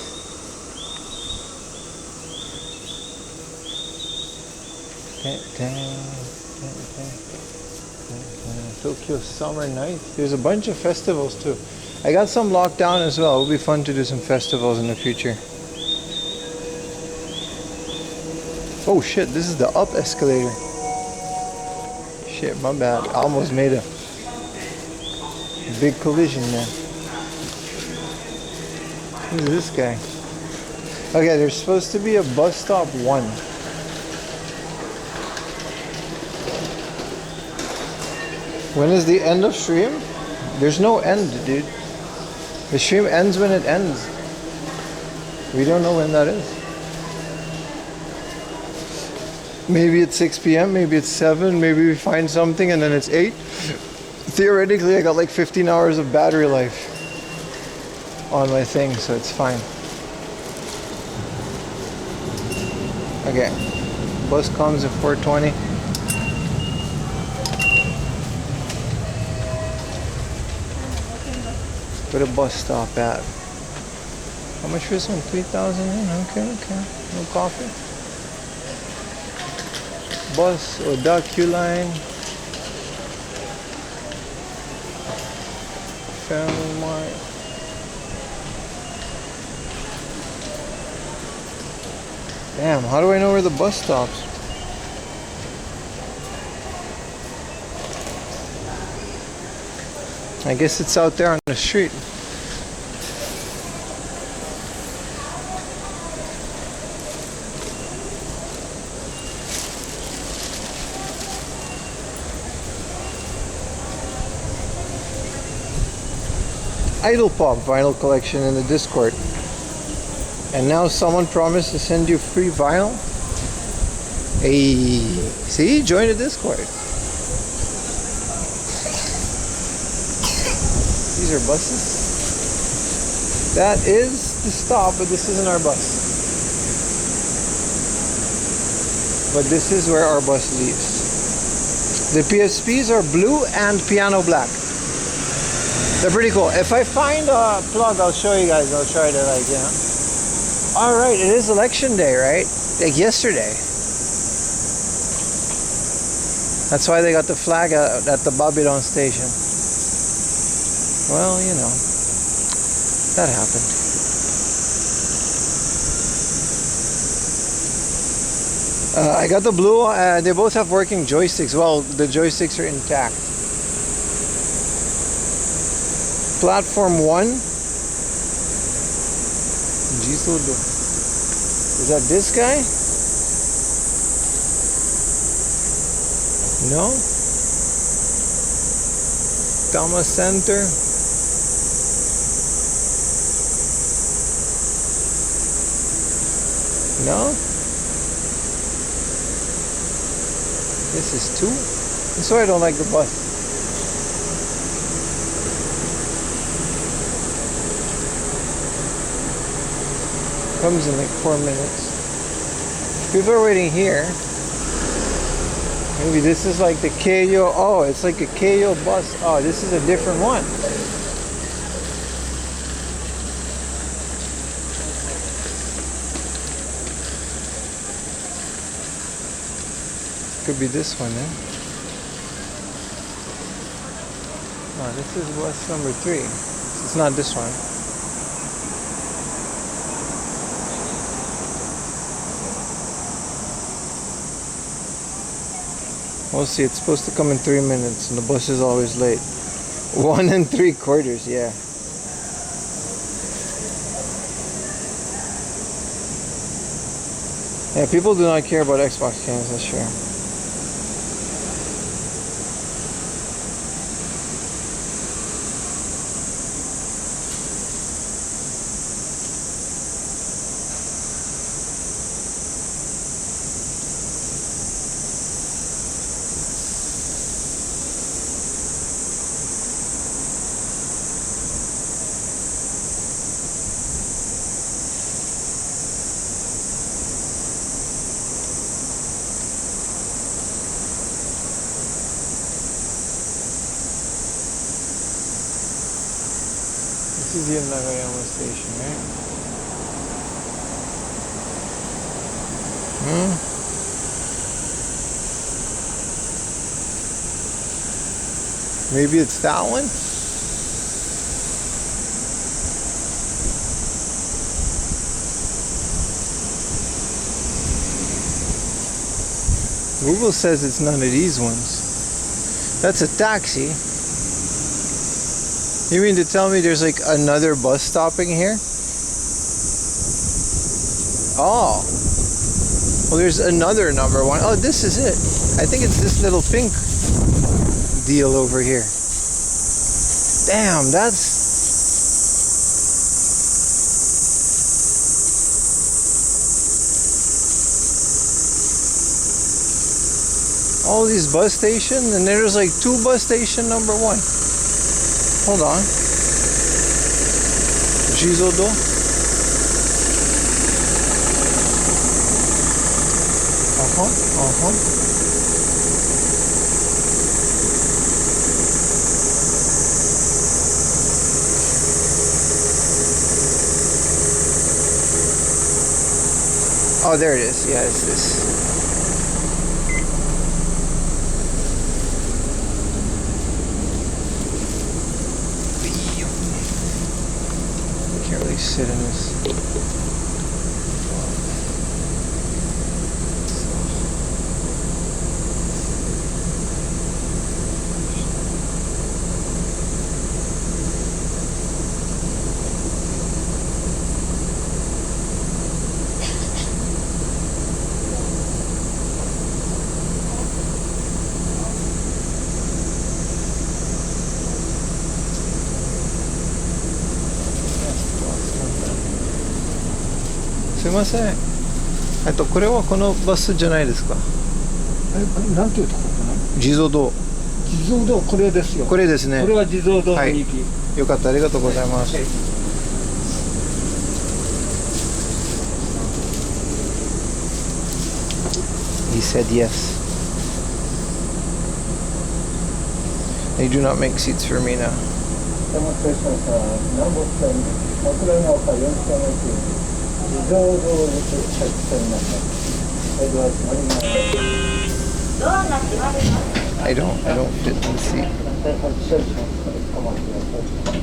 Tokyo Summer Night. There's a bunch of festivals too. I got some locked down as well. It'll be fun to do some festivals in the future. Oh shit, this is the up escalator. Shit, my bad. I almost made a big collision there. Who's this guy? Okay, there's supposed to be a bus stop 1. When is the end of stream? There's no end, dude. The stream ends when it ends. We don't know when that is. Maybe it's 6 p.m., maybe it's 7, maybe we find something and then it's 8. Theoretically, I got like 15 hours of battery life on my thing, so it's fine. Okay, bus comes at 4:20. Where the bus stop at? How much for this one? 3,000 in? Okay. No coffee. Bus or Q line. Family Mart. Damn, how do I know where the bus stops? I guess it's out there on the street. Idle Pop vinyl collection in the Discord. And now someone promised to send you free vinyl. Hey, see? Join the Discord. These are buses. That is the stop, but this isn't our bus. But this is where our bus leaves. The PSPs are blue and piano black. They're pretty cool. If I find a plug, I'll show you guys. I'll try to Alright, it is election day, right? Like yesterday. That's why they got the flag out at the Babylon station. Well, you know, that happened. I got the blue, they both have working joysticks. Well, the joysticks are intact. Platform 1. Is that this guy? No? Tama Center. No? This is 2. That's why I don't like the bus. Comes in like 4 minutes. People are waiting here. Maybe this is like the KO. Oh, it's like a KO bus. Oh, this is a different one. Could be this one, eh? No, this is bus number 3. It's not this one. We'll see, it's supposed to come in 3 minutes and the bus is always late. 1 3/4, yeah. Yeah, people do not care about Xbox games, that's true. This is the Nagayama station, right? Maybe it's that one? Google says it's none of these ones. That's a taxi. You mean to tell me there's like another bus stopping here? Oh. Well, there's another number one. Oh, this is it. I think it's this little pink deal over here. Damn, that's... all these bus stations, and there's like 2 bus station number 1. Hold on. Jizodo. Oh, there it is. Yeah, it's this. Can't really sit in this.すいません。これはこのバスじゃないですか。なんていうとこかな。地蔵堂。地蔵堂、これですよ。これですね。これは地蔵堂のはい。行き。よかった、ありがとうございます。He said yes. They do not make seats for me now. デモンストレーションは南北線、枕ヶ丘4丁目駅、地蔵堂行き発車になります。はい、ドア閉まります。ドアが閉まります。I don't fit in the seat. はい、発車します。お待ちください。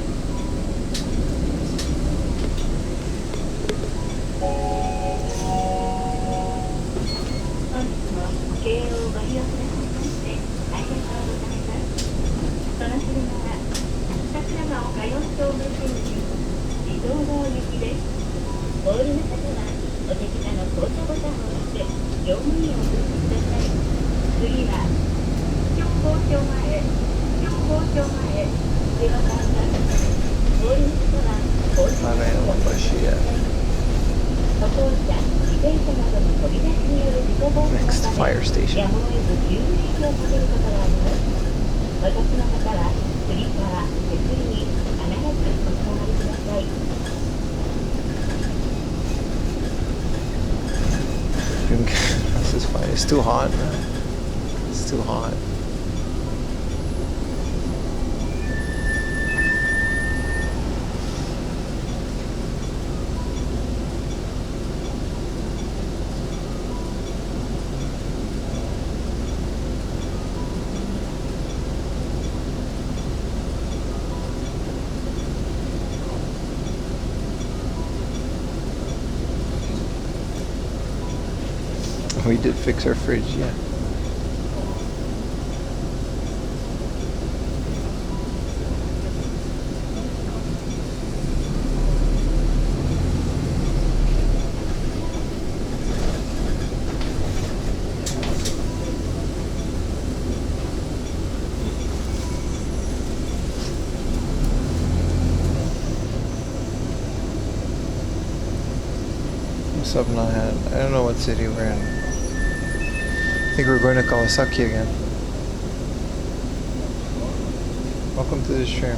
京王ご利用くださいましてありがとうございます。その車は桜川岡4丁目線地蔵堂行きです。お降りの方はお手札の降車ボタンを押して乗務員をお送りください。次は標高町前ではございます。お降りの方は降車ボタンを押してください。歩行者、自転車などの飛び出しによる事故防止の Next ため fire station. やむを得ず急ブレーキをかけることがあります。お越しの方はスリッパは手すりに必ずおつかまりください。This is fine. It's too hot, man. It's too hot. We did fix our fridge, yeah. What's up, Nahan? I don't know what city we're in. I think we're going to Kawasaki again. Welcome to the stream.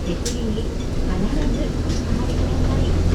手すりに必ずお触りください。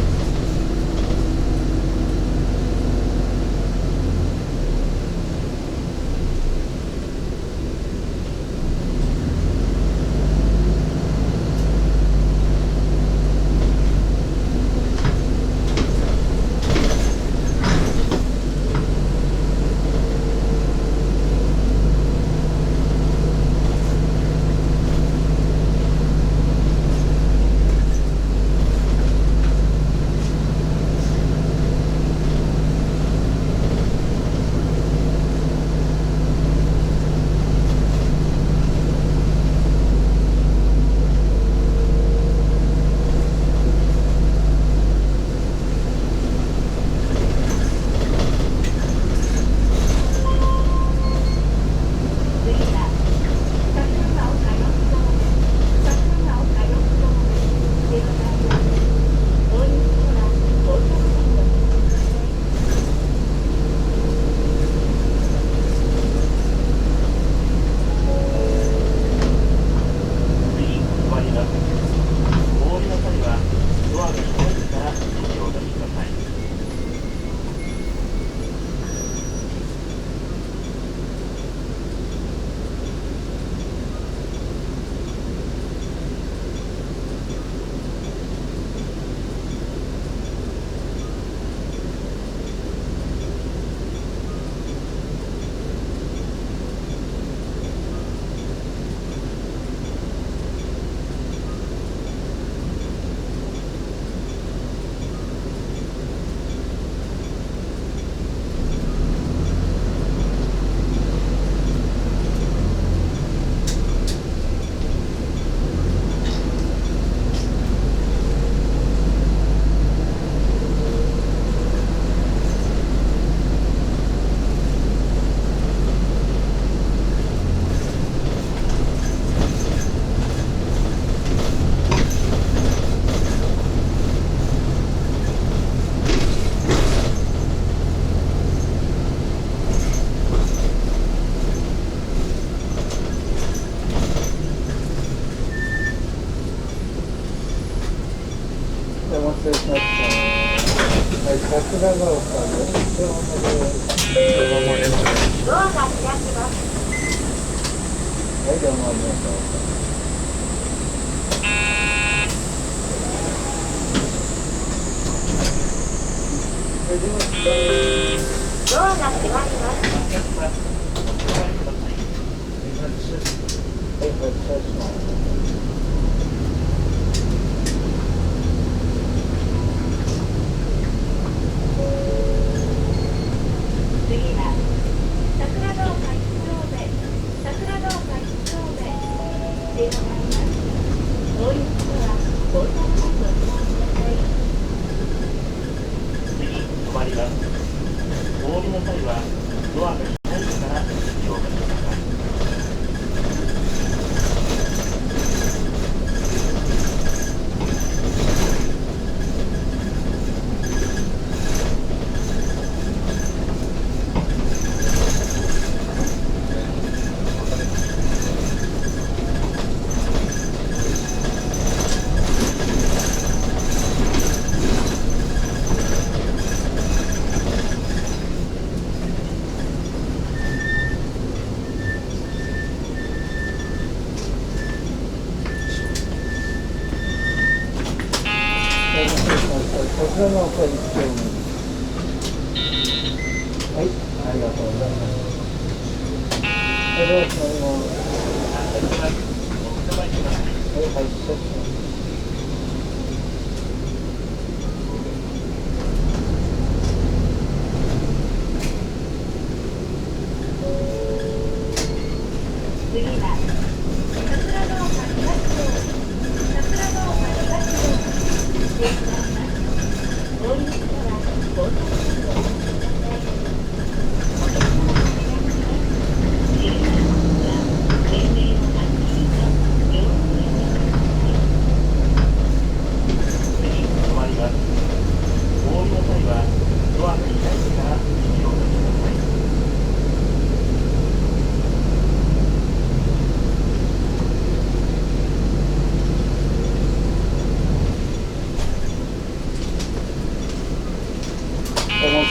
お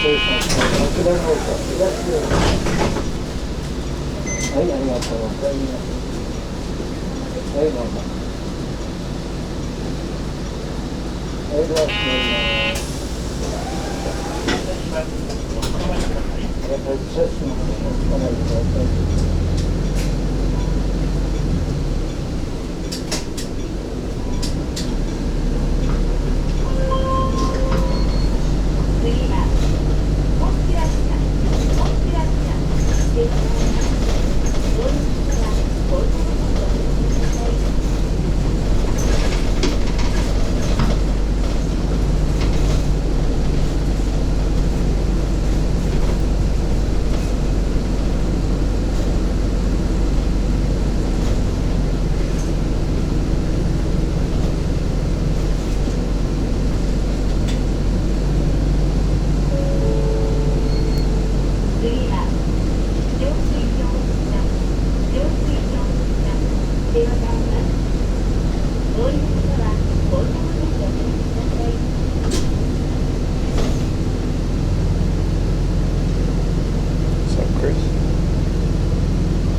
礼しました。こちらの方から東へ。はい、ありがとうございます。はい、どうぞ。はい、では、失礼します。やっぱり写真をお願いください。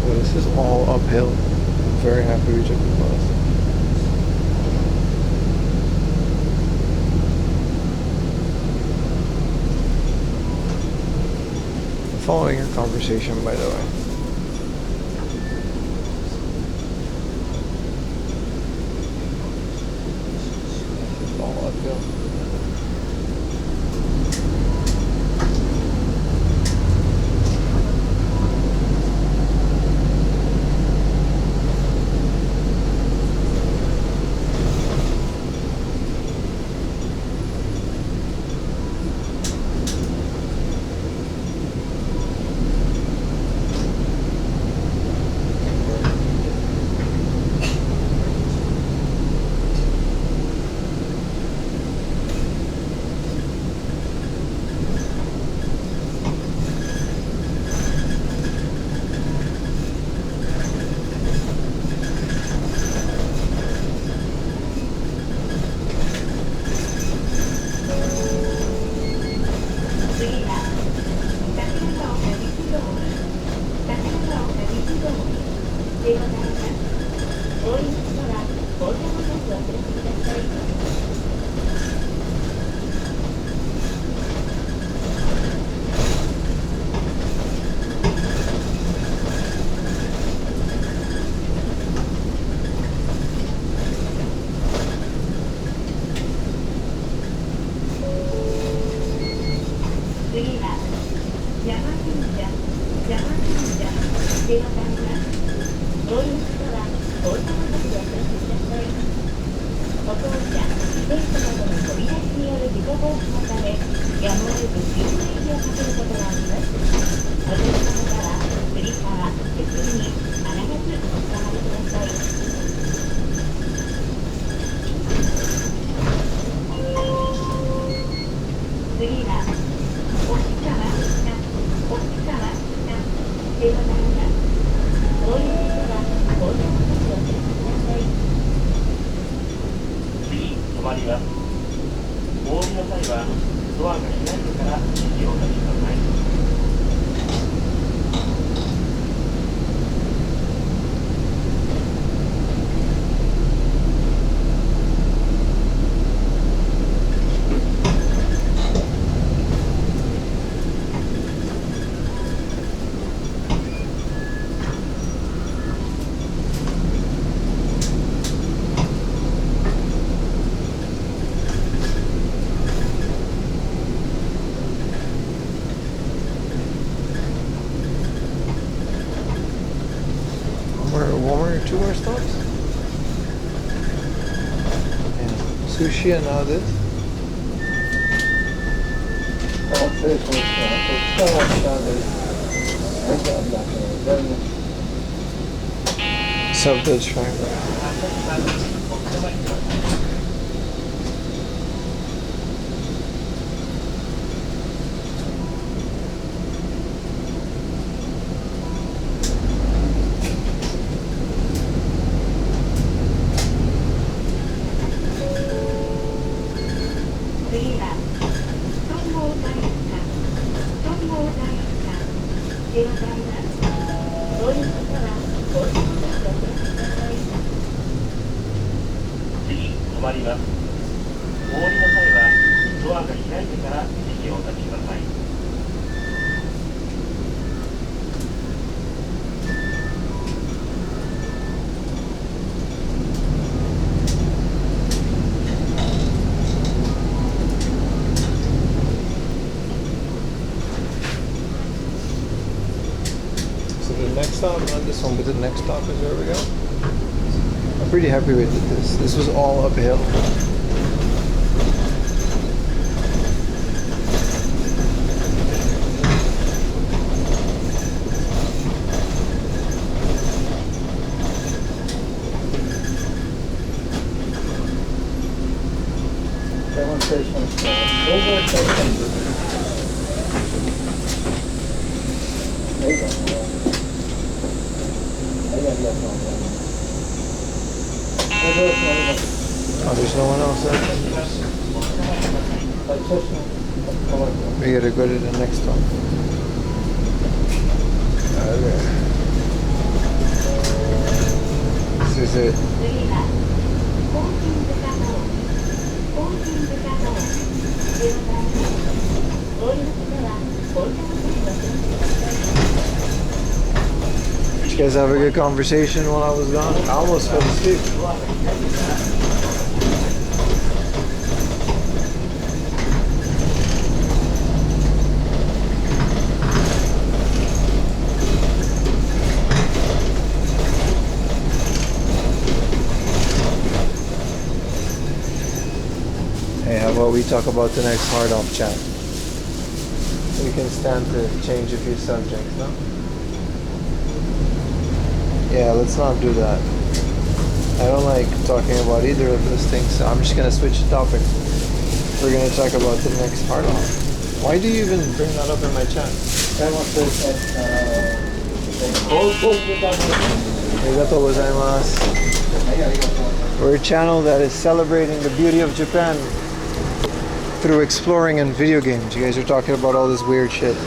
This is all uphill. I'm very happy we took the bus. I'm following your conversation, by the way. This is all uphill. Two more stops? And sushi and now this? Sub Dutch Fiber. 止まります。お降りの際はドアが開いてから席をお立ちください。So the next stop, not this one, but the next stop is where we go. I'm pretty happy with this. This was all uphill. Demonstration start. Over section. ありがとうございます。 Oh, there's no one else there? We gotta go to the next one. Okay. This is it. 次は高金塚方高金塚方でございます。お降りの方はお板の上に乗ってください。 Did you guys have a good conversation while I was gone? I almost fell asleep. Hey, how about we talk about the next hard off chat? We can stand to change a few subjects, no? Yeah, let's not do that. I don't like talking about either of those things, so I'm just gonna switch the topic. We're gonna talk about the next hard off. Why do you even bring that up in my chat? Arigatou gozaimasu. We're a channel that is celebrating the beauty of Japan through exploring in video games. You guys are talking about all this weird shit.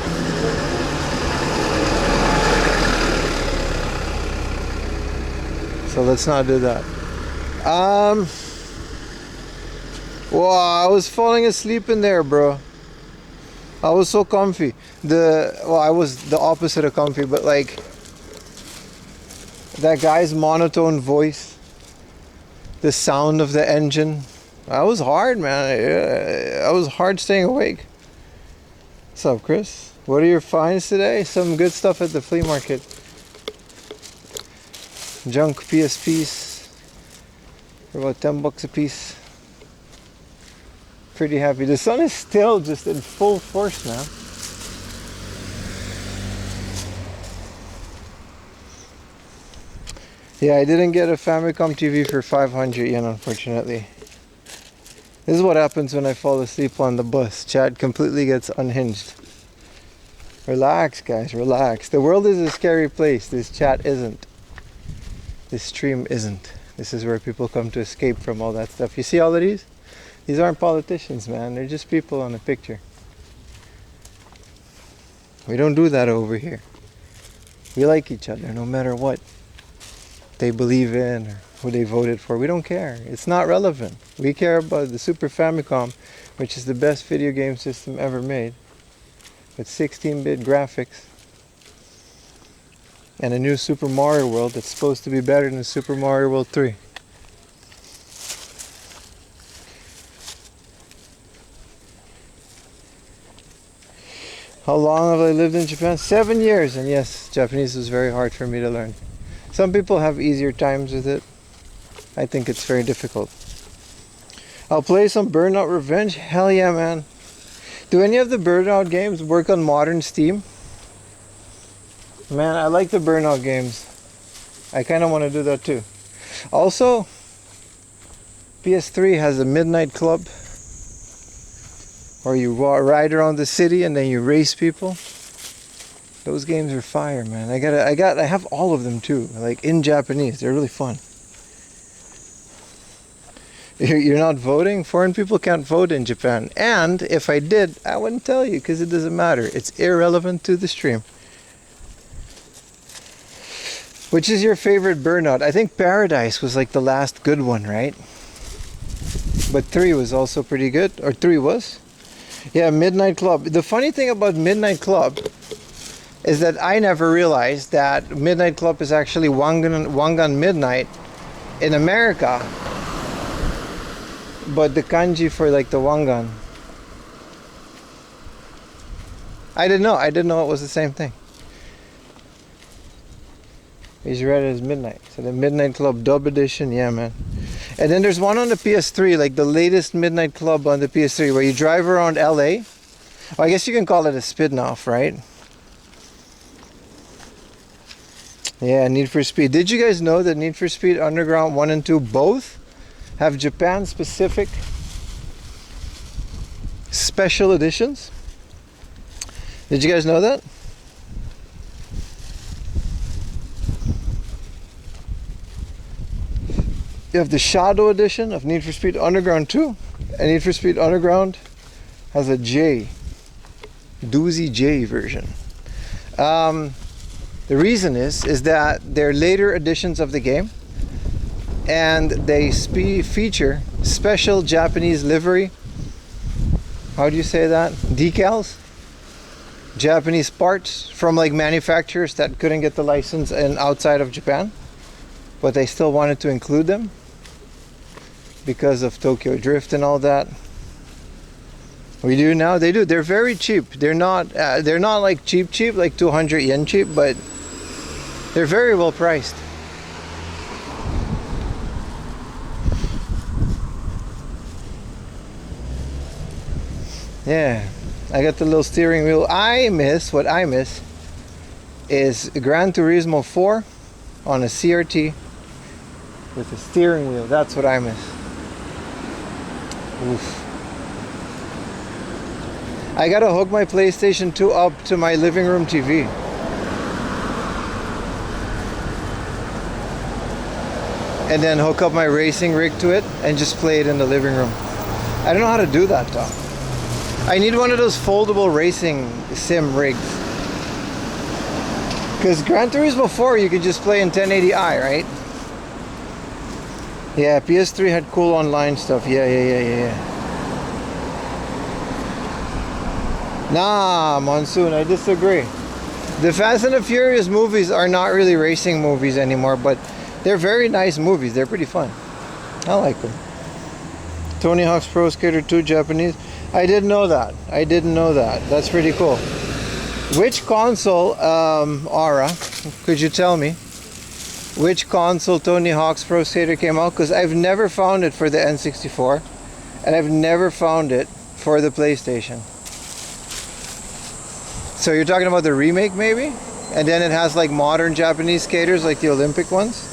So let's not do that. Wow, I was falling asleep in there, bro. I was so comfy. I was the opposite of comfy, but like that guy's monotone voice, the sound of the engine. I was hard, man. I was hard staying awake. What's up, Chris? What are your finds today? Some good stuff at the flea market. Junk PSPs for about $10 a piece. Pretty happy. The sun is still just in full force now. Yeah, I didn't get a Famicom TV for 500 yen, unfortunately. This is what happens when I fall asleep on the bus. Chat completely gets unhinged. Relax, guys, relax. The world is a scary place. This chat isn't. This stream isn't. This is where people come to escape from all that stuff. You see all of these? These aren't politicians, man. They're just people on a picture. We don't do that over here. We like each other no matter what they believe in or who they voted for. We don't care. It's not relevant. We care about the Super Famicom, which is the best video game system ever made, with 16-bit graphics. And a new Super Mario World that's supposed to be better than Super Mario World 3. How long have I lived in Japan? 7 years, and yes, Japanese was very hard for me to learn. Some people have easier times with it. I think it's very difficult. I'll play some Burnout Revenge. Hell yeah, man. Do any of the Burnout games work on modern Steam? Man, I like the Burnout games. I kind of want to do that too. Also, PS3 has a midnight club where you ride around the city and then you race people. Those games are fire, man. I have all of them too, like in Japanese. They're really fun. You're not voting? Foreign people can't vote in Japan. And if I did, I wouldn't tell you because it doesn't matter. It's irrelevant to the stream. Which is your favorite Burnout? I think Paradise was like the last good one, right? But 3 was also pretty good. Or 3 was? Yeah, Midnight Club. The funny thing about Midnight Club is that I never realized that Midnight Club is actually Wangan Midnight in America. But the kanji for like the Wangan. I didn't know. I didn't know it was the same thing. He's read it as Midnight. So the Midnight Club Dub Edition, yeah, man. And then there's one on the PS3, like the latest Midnight Club on the PS3, where you drive around LA. Well, I guess you can call it a spin-off, right? Yeah, Need for Speed. Did you guys know that Need for Speed Underground 1 and 2 both have Japan-specific special editions? Did you guys know that? You have the Shadow Edition of Need for Speed Underground 2, and Need for Speed Underground has a J, Doozy J version. The reason is that they're later editions of the game, and they feature special Japanese livery. How do you say that? Decals? Japanese parts from like manufacturers that couldn't get the license outside of Japan, but they still wanted to include them because of Tokyo Drift and all that. We do now. They do. They're very cheap. They're not like cheap like 200 yen cheap, but they're very well priced. Yeah, I got the little steering wheel. What I miss is Gran Turismo 4 on a CRT with a steering wheel. That's what I miss. Oof. I gotta hook my PlayStation 2 up to my living room TV. And then hook up my racing rig to it and just play it in the living room. I don't know how to do that though. I need one of those foldable racing sim rigs. Because Gran Turismo 4 you could just play in 1080i, right? Yeah, PS3 had cool online stuff. Yeah. Nah, Monsoon, I disagree. The Fast and the Furious movies are not really racing movies anymore, but they're very nice movies. They're pretty fun. I like them. Tony Hawk's Pro Skater 2 Japanese. I didn't know that. That's pretty cool. Which console, Aura, could you tell me which console Tony Hawk's Pro Skater came out? Because I've never found it for the N64 and I've never found it for the PlayStation. So you're talking about the remake maybe? And then it has like modern Japanese skaters like the Olympic ones?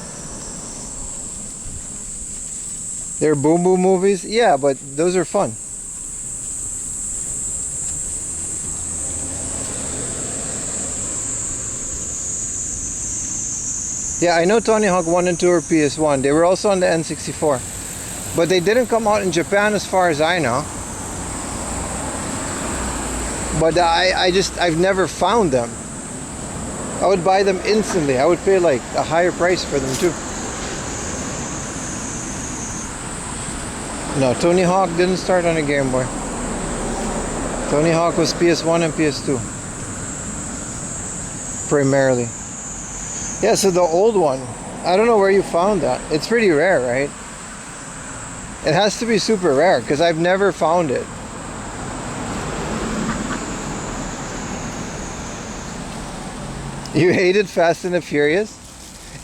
They're boom boom movies? Yeah, but those are fun. Yeah, I know Tony Hawk 1 and 2 are PS1. They were also on the N64. But they didn't come out in Japan as far as I know. But I've never found them. I would buy them instantly. I would pay like a higher price for them too. No, Tony Hawk didn't start on a Game Boy. Tony Hawk was PS1 and PS2. Primarily. Yeah, so the old one, I don't know where you found that. It's pretty rare, right? It has to be super rare because I've never found it. You hated Fast and the Furious?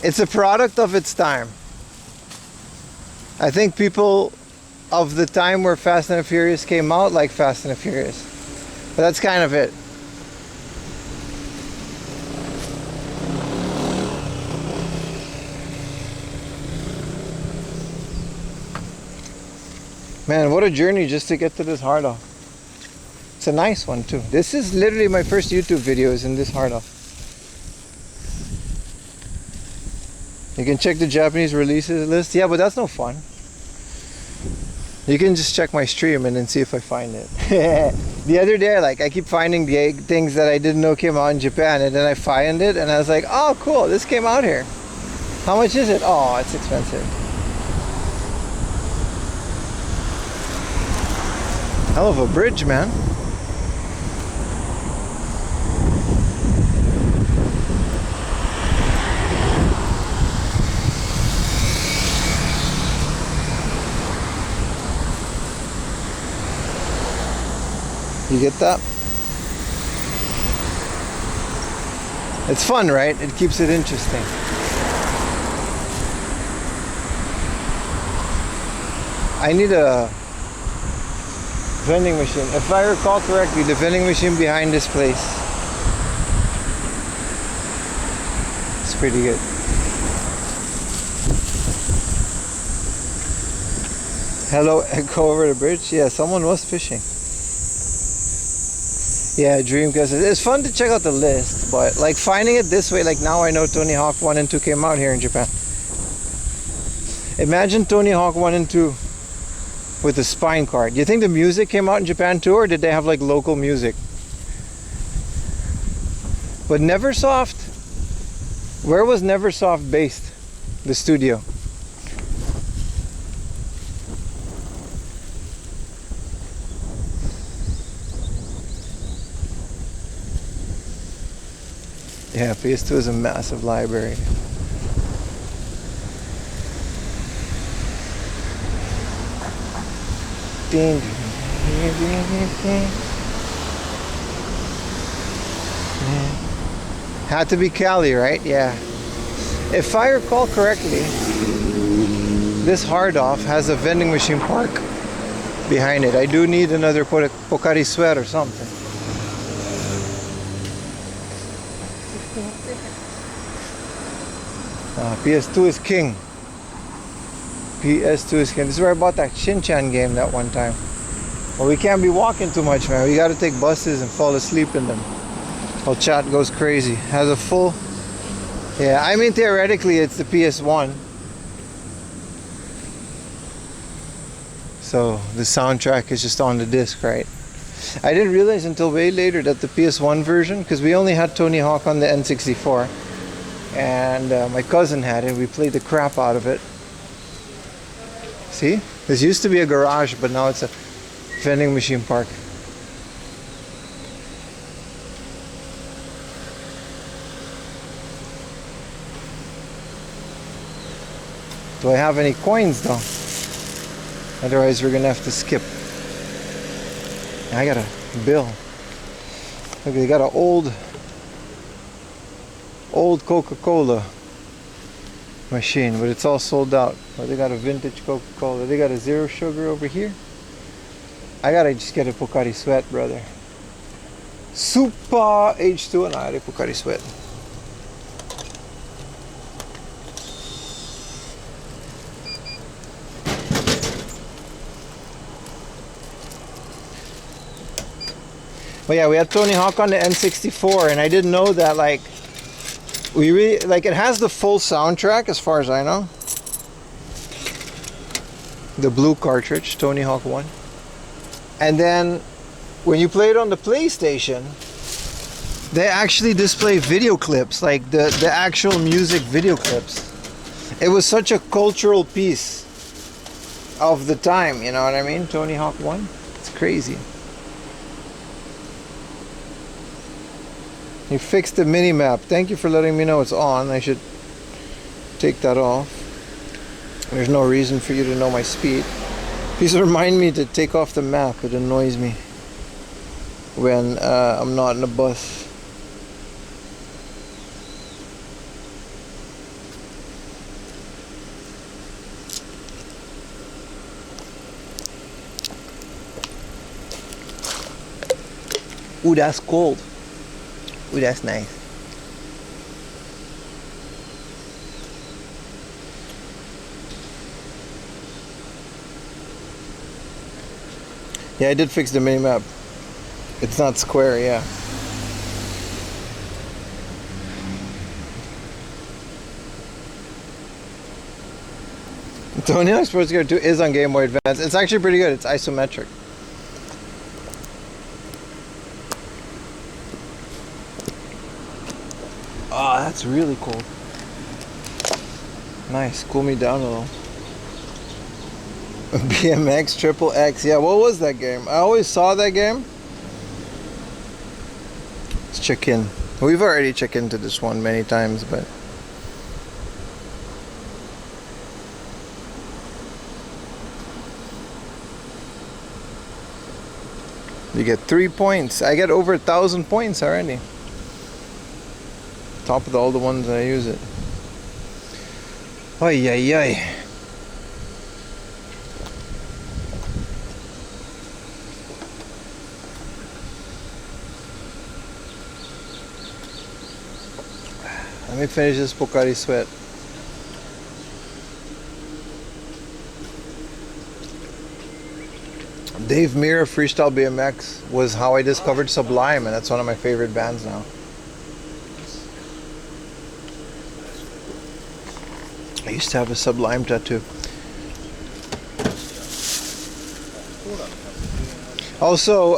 It's a product of its time. I think people of the time where Fast and the Furious came out like Fast and the Furious. But that's kind of it. Man, what a journey just to get to this hard off. It's a nice one too. This is literally my first YouTube video is in this hard off. You can check the Japanese releases list. Yeah, but that's no fun. You can just check my stream and then see if I find it. The other day, like, I keep finding the things that I didn't know came out in Japan, and then I find it and I was like, oh cool, this came out here. How much is it? Oh, it's expensive. Hell of a bridge, man. You get that? It's fun, right? It keeps it interesting. I need a vending machine. If I recall correctly, the vending machine behind this place. It's pretty good. Hello, go over the bridge. Yeah, someone was fishing. Yeah, Dreamcast. It's fun to check out the list, but like finding it this way, like now I know Tony Hawk 1 and 2 came out here in Japan. Imagine Tony Hawk 1 and 2 with the spine card. Do you think the music came out in Japan too, or did they have like local music? But Neversoft, where was Neversoft based? The studio. Yeah, PS2 is a massive library. Had to be Cali, right? Yeah. If I recall correctly, this hard off has a vending machine park behind it. I do need another Pocari Sweat or something. PS2 is king. PS2 is king. This is where I bought that Shin-Chan game that one time. Well, we can't be walking too much, man. We gotta take buses and fall asleep in them. Well, chat goes crazy. Has a full... Yeah, I mean, theoretically, it's the PS1. So, the soundtrack is just on the disc, right? I didn't realize until way later that the PS1 version, because we only had Tony Hawk on the N64. And my cousin had it. We played the crap out of it. See? This used to be a garage, but now it's a vending machine park. Do I have any coins though? Otherwise we're gonna have to skip. I got a bill. Look, they got an old Coca-Cola machine, but it's all sold out. But they got a vintage Coca-Cola. They got a zero sugar over here. I gotta just get a Pocari Sweat, brother. Super H2 and I Pocari Sweat. But yeah, we had Tony Hawk on the N64, and I didn't know that, like, we really, like, it has the full soundtrack as far as I know. The blue cartridge, Tony Hawk 1. And then when you play it on the PlayStation, they actually display video clips, like the actual music video clips. It was such a cultural piece of the time, you know what I mean? Tony Hawk 1. It's crazy. You fixed the mini-map. Thank you for letting me know it's on. I should take that off. There's no reason for you to know my speed. Please remind me to take off the map. It annoys me when I'm not in a bus. Ooh, that's cold. Ooh, that's nice. Yeah, I did fix the mini-map. It's not square, yeah. Tony Hawk Sports Gear 2 is on Game Boy Advance. It's actually pretty good. It's isometric. Oh, that's really cool. Nice. Cool me down a little. BMX Triple X. Yeah, what was that game? I always saw that game. Let's check in. We've already checked into this one many times, but you get 3 points. I get over 1,000 points already. Top of all the ones that I use it. Ay, ay, ay. Let me finish this Pocari Sweat. Dave Mirra Freestyle BMX was how I discovered Sublime, and that's one of my favorite bands now. I used to have a Sublime tattoo. Also,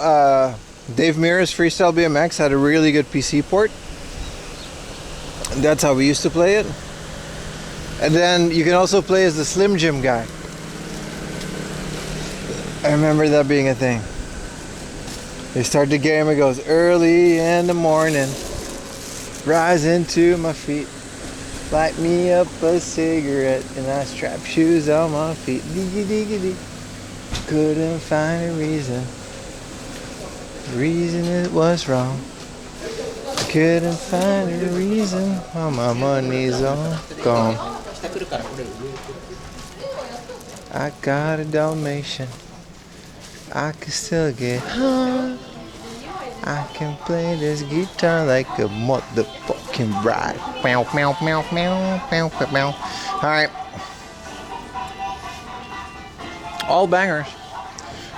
Dave Mirra's Freestyle BMX had a really good PC port. That's how we used to play it. And then you can also play as the Slim Jim guy. I remember that being a thing. You start the game, it goes early in the morning, rising to my feet, light me up a cigarette, and I strap shoes on my feet. Diggy diggy dig. Couldn't find a reason. The reason it was wrong. Couldn't find a reason why my money's all gone. I got a Dalmatian. I can still get high. I can play this guitar like a motherfucking bride. Meow, meow, meow, meow, meow, meow. Alright. All bangers.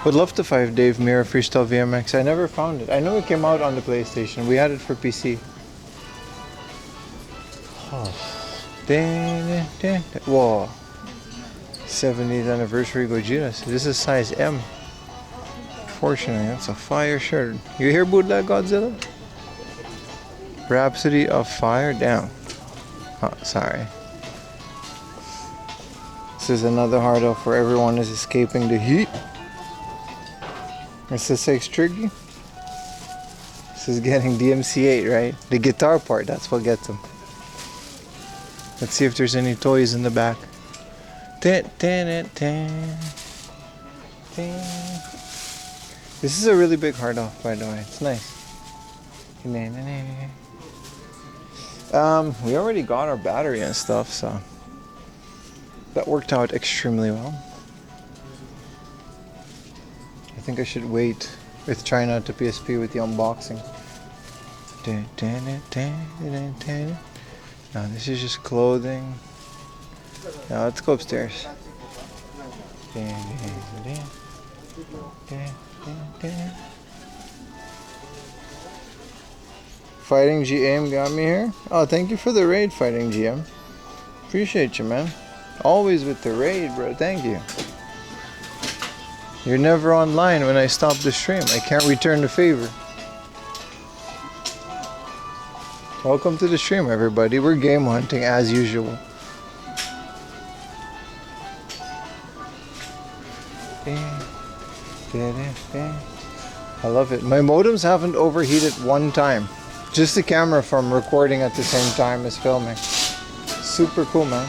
Would love to find Dave Mirra Freestyle VMX. I never found it. I know it came out on the PlayStation. We had it for PC. Oh. Whoa. 70th anniversary Gojira. So this is size M. Fortunately, that's a fire shirt. You hear Buddha Godzilla? Rhapsody of Fire? Down. Oh, sorry. This is another hard off where everyone is escaping the heat. This is 6 Triggy. This is getting DMC8, right? The guitar part, that's what gets him. Let's see if there's any toys in the back. This is a really big hard off, by the way. It's nice. We already got our battery and stuff, so that worked out extremely well. I think I should wait with trying out to PSP with the unboxing. Now this is just clothing. Now let's go upstairs. Fighting GM got me here. Oh, thank you for the raid, Fighting GM. Appreciate you, man. Always with the raid, bro. Thank you. You're never online when I stop the stream. I can't return the favor. Welcome to the stream, everybody. We're game hunting as usual. I love it. My modems haven't overheated one time. Just the camera from recording at the same time as filming. Super cool, man.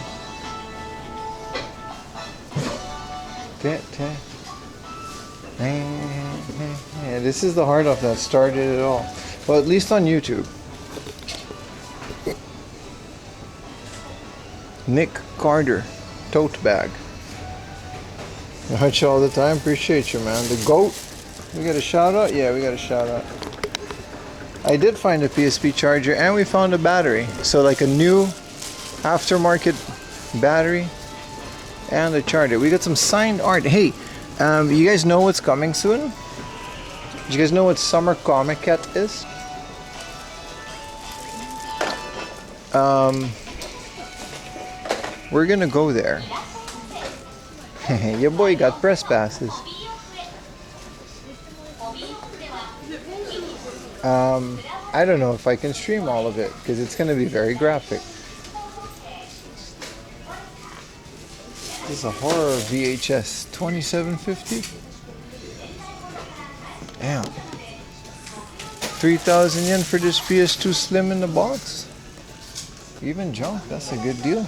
Yeah, this is the hard off that started it all. Well, at least on YouTube. Nick Carter, tote bag. I watch you all the time. Appreciate you, man. The GOAT. We got a shout out? Yeah, we got a shout out. I did find a PSP charger and we found a battery. So like a new aftermarket battery and a charger. We got some signed art. Hey, you guys know what's coming soon? Do you guys know what Summer Comic Cat is? We're gonna go there. Your boy got press passes. I don't know if I can stream all of it because it's gonna be very graphic. This is a horror VHS, 2750. Damn. 3,000 yen for this PS2 Slim in the box. Even junk, that's a good deal.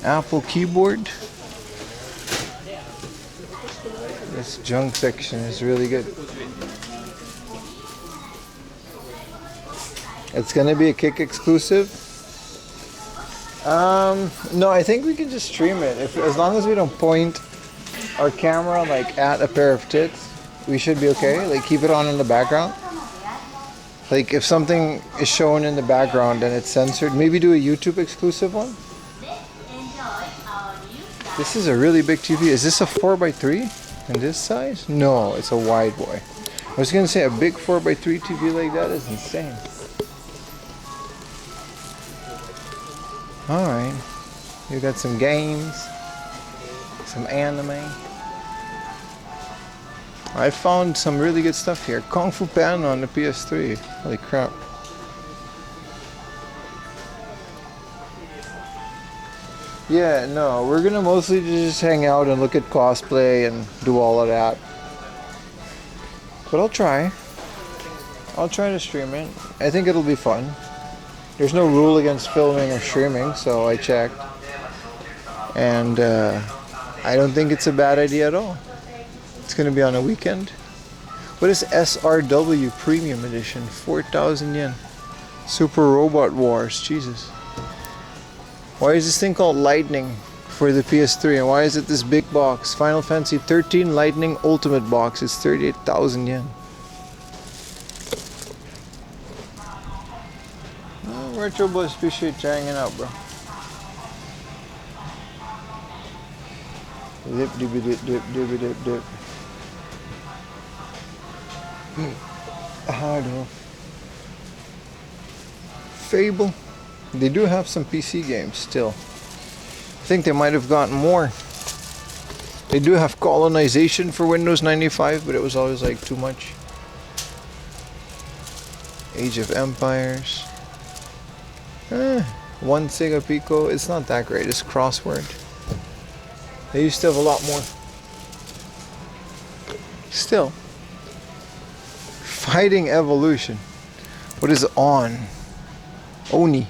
Apple keyboard. This junk section is really good. It's gonna be a Kick exclusive. No, I think we can just stream it. As long as we don't point our camera like at a pair of tits, we should be okay. Like keep it on in the background. Like if something is shown in the background and it's censored, maybe do a YouTube exclusive one. This is a really big TV. Is this a 4x3 in this size? No, it's a wide boy. I was gonna say a big 4x3 TV like that is insane. Alright, you got some games, some anime. I found some really good stuff here. Kung Fu Panda on the PS3. Holy crap. Yeah, no, we're gonna mostly just hang out and look at cosplay and do all of that. But I'll try. I'll try to stream it. I think it'll be fun. There's no rule against filming or streaming, so I checked. And I don't think it's a bad idea at all. It's going to be on a weekend. What is SRW Premium Edition? 4,000 yen. Super Robot Wars. Jesus. Why is this thing called Lightning for the PS3? And why is it this big box? Final Fantasy 13 Lightning Ultimate Box. It's 38,000 yen. Retro Boys, appreciate you hanging out, bro. Dip, dip, dip, dip, dip, dip, dip. Hardo. Fable. They do have some PC games still. I think they might have gotten more. They do have Colonization for Windows 95, but it was always like too much. Age of Empires. One Sega Pico. It's not that great. It's crossword. They used to have a lot more. Still. Fighting Evolution. What is on? Oni.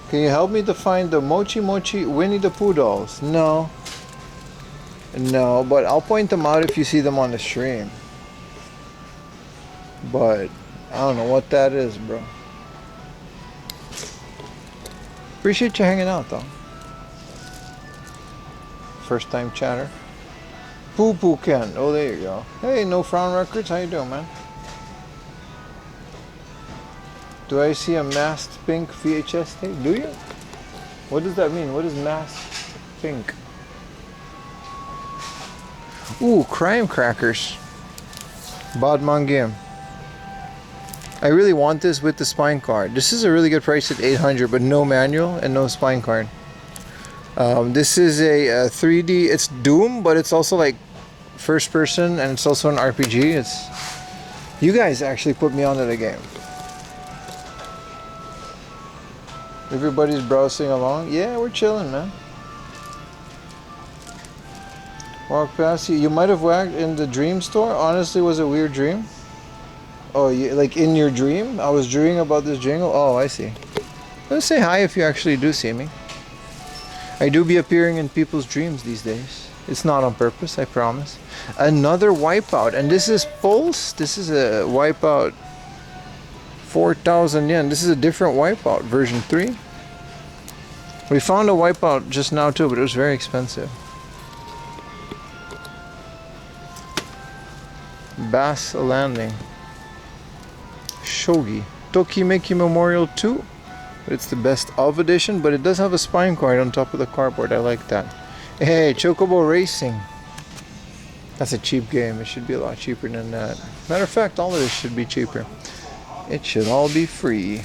Can you help me to find the Mochi Mochi Winnie the Pooh dolls? No. No, but I'll point them out if you see them on the stream. But I don't know what that is, bro. Appreciate you hanging out, though. First time chatter. Poo Poo Ken. Oh, there you go. Hey, No Frown Records. How you doing, man? Do I see a masked pink VHS tape? Do you? What does that mean? What is masked pink? Ooh, Crime Crackers. Badman game. I really want this with the spine card. This is a really good price at 800, but no manual and no spine card. This is a 3D. It's Doom, but it's also like first person, and it's also an RPG. It's you guys actually put me onto the game. Everybody's browsing along. Yeah, we're chilling, man. Walk past you. You might have whacked in the dream store. Honestly, was a weird dream. Oh, you, like in your dream? I was dreaming about this jingle. Oh, I see. Let's say hi if you actually do see me. I do be appearing in people's dreams these days. It's not on purpose, I promise. Another Wipeout, and this is Pulse. This is a Wipeout 4,000 yen. This is a different Wipeout, version 3. We found a Wipeout just now too, but it was very expensive. Bass Landing. Shogi. Tokimeki Memorial 2. It's the best of edition, but it does have a spine card on top of the cardboard. I like that. Hey, Chocobo Racing. That's a cheap game. It should be a lot cheaper than that. Matter of fact, all of this should be cheaper. It should all be free.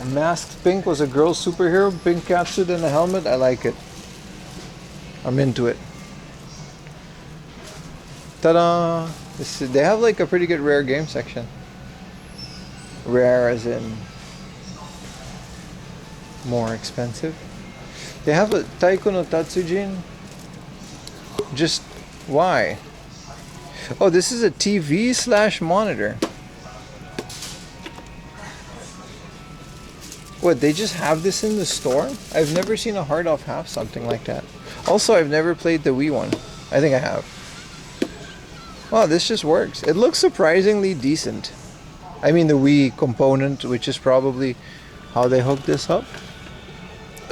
Masked Pink was a girl superhero. Pink catsuit and a helmet. I like it. I'm into it. Ta-da! They have like a pretty good rare game section. Rare as in more expensive. They have a Taiko no Tatsujin. Just why? Oh, this is a TV/monitor. What, they just have this in the store? I've never seen a hard off have something like that. Also, I've never played the Wii one. I think I have. Wow, this just works. It looks surprisingly decent. I mean the Wii component, which is probably how they hooked this up.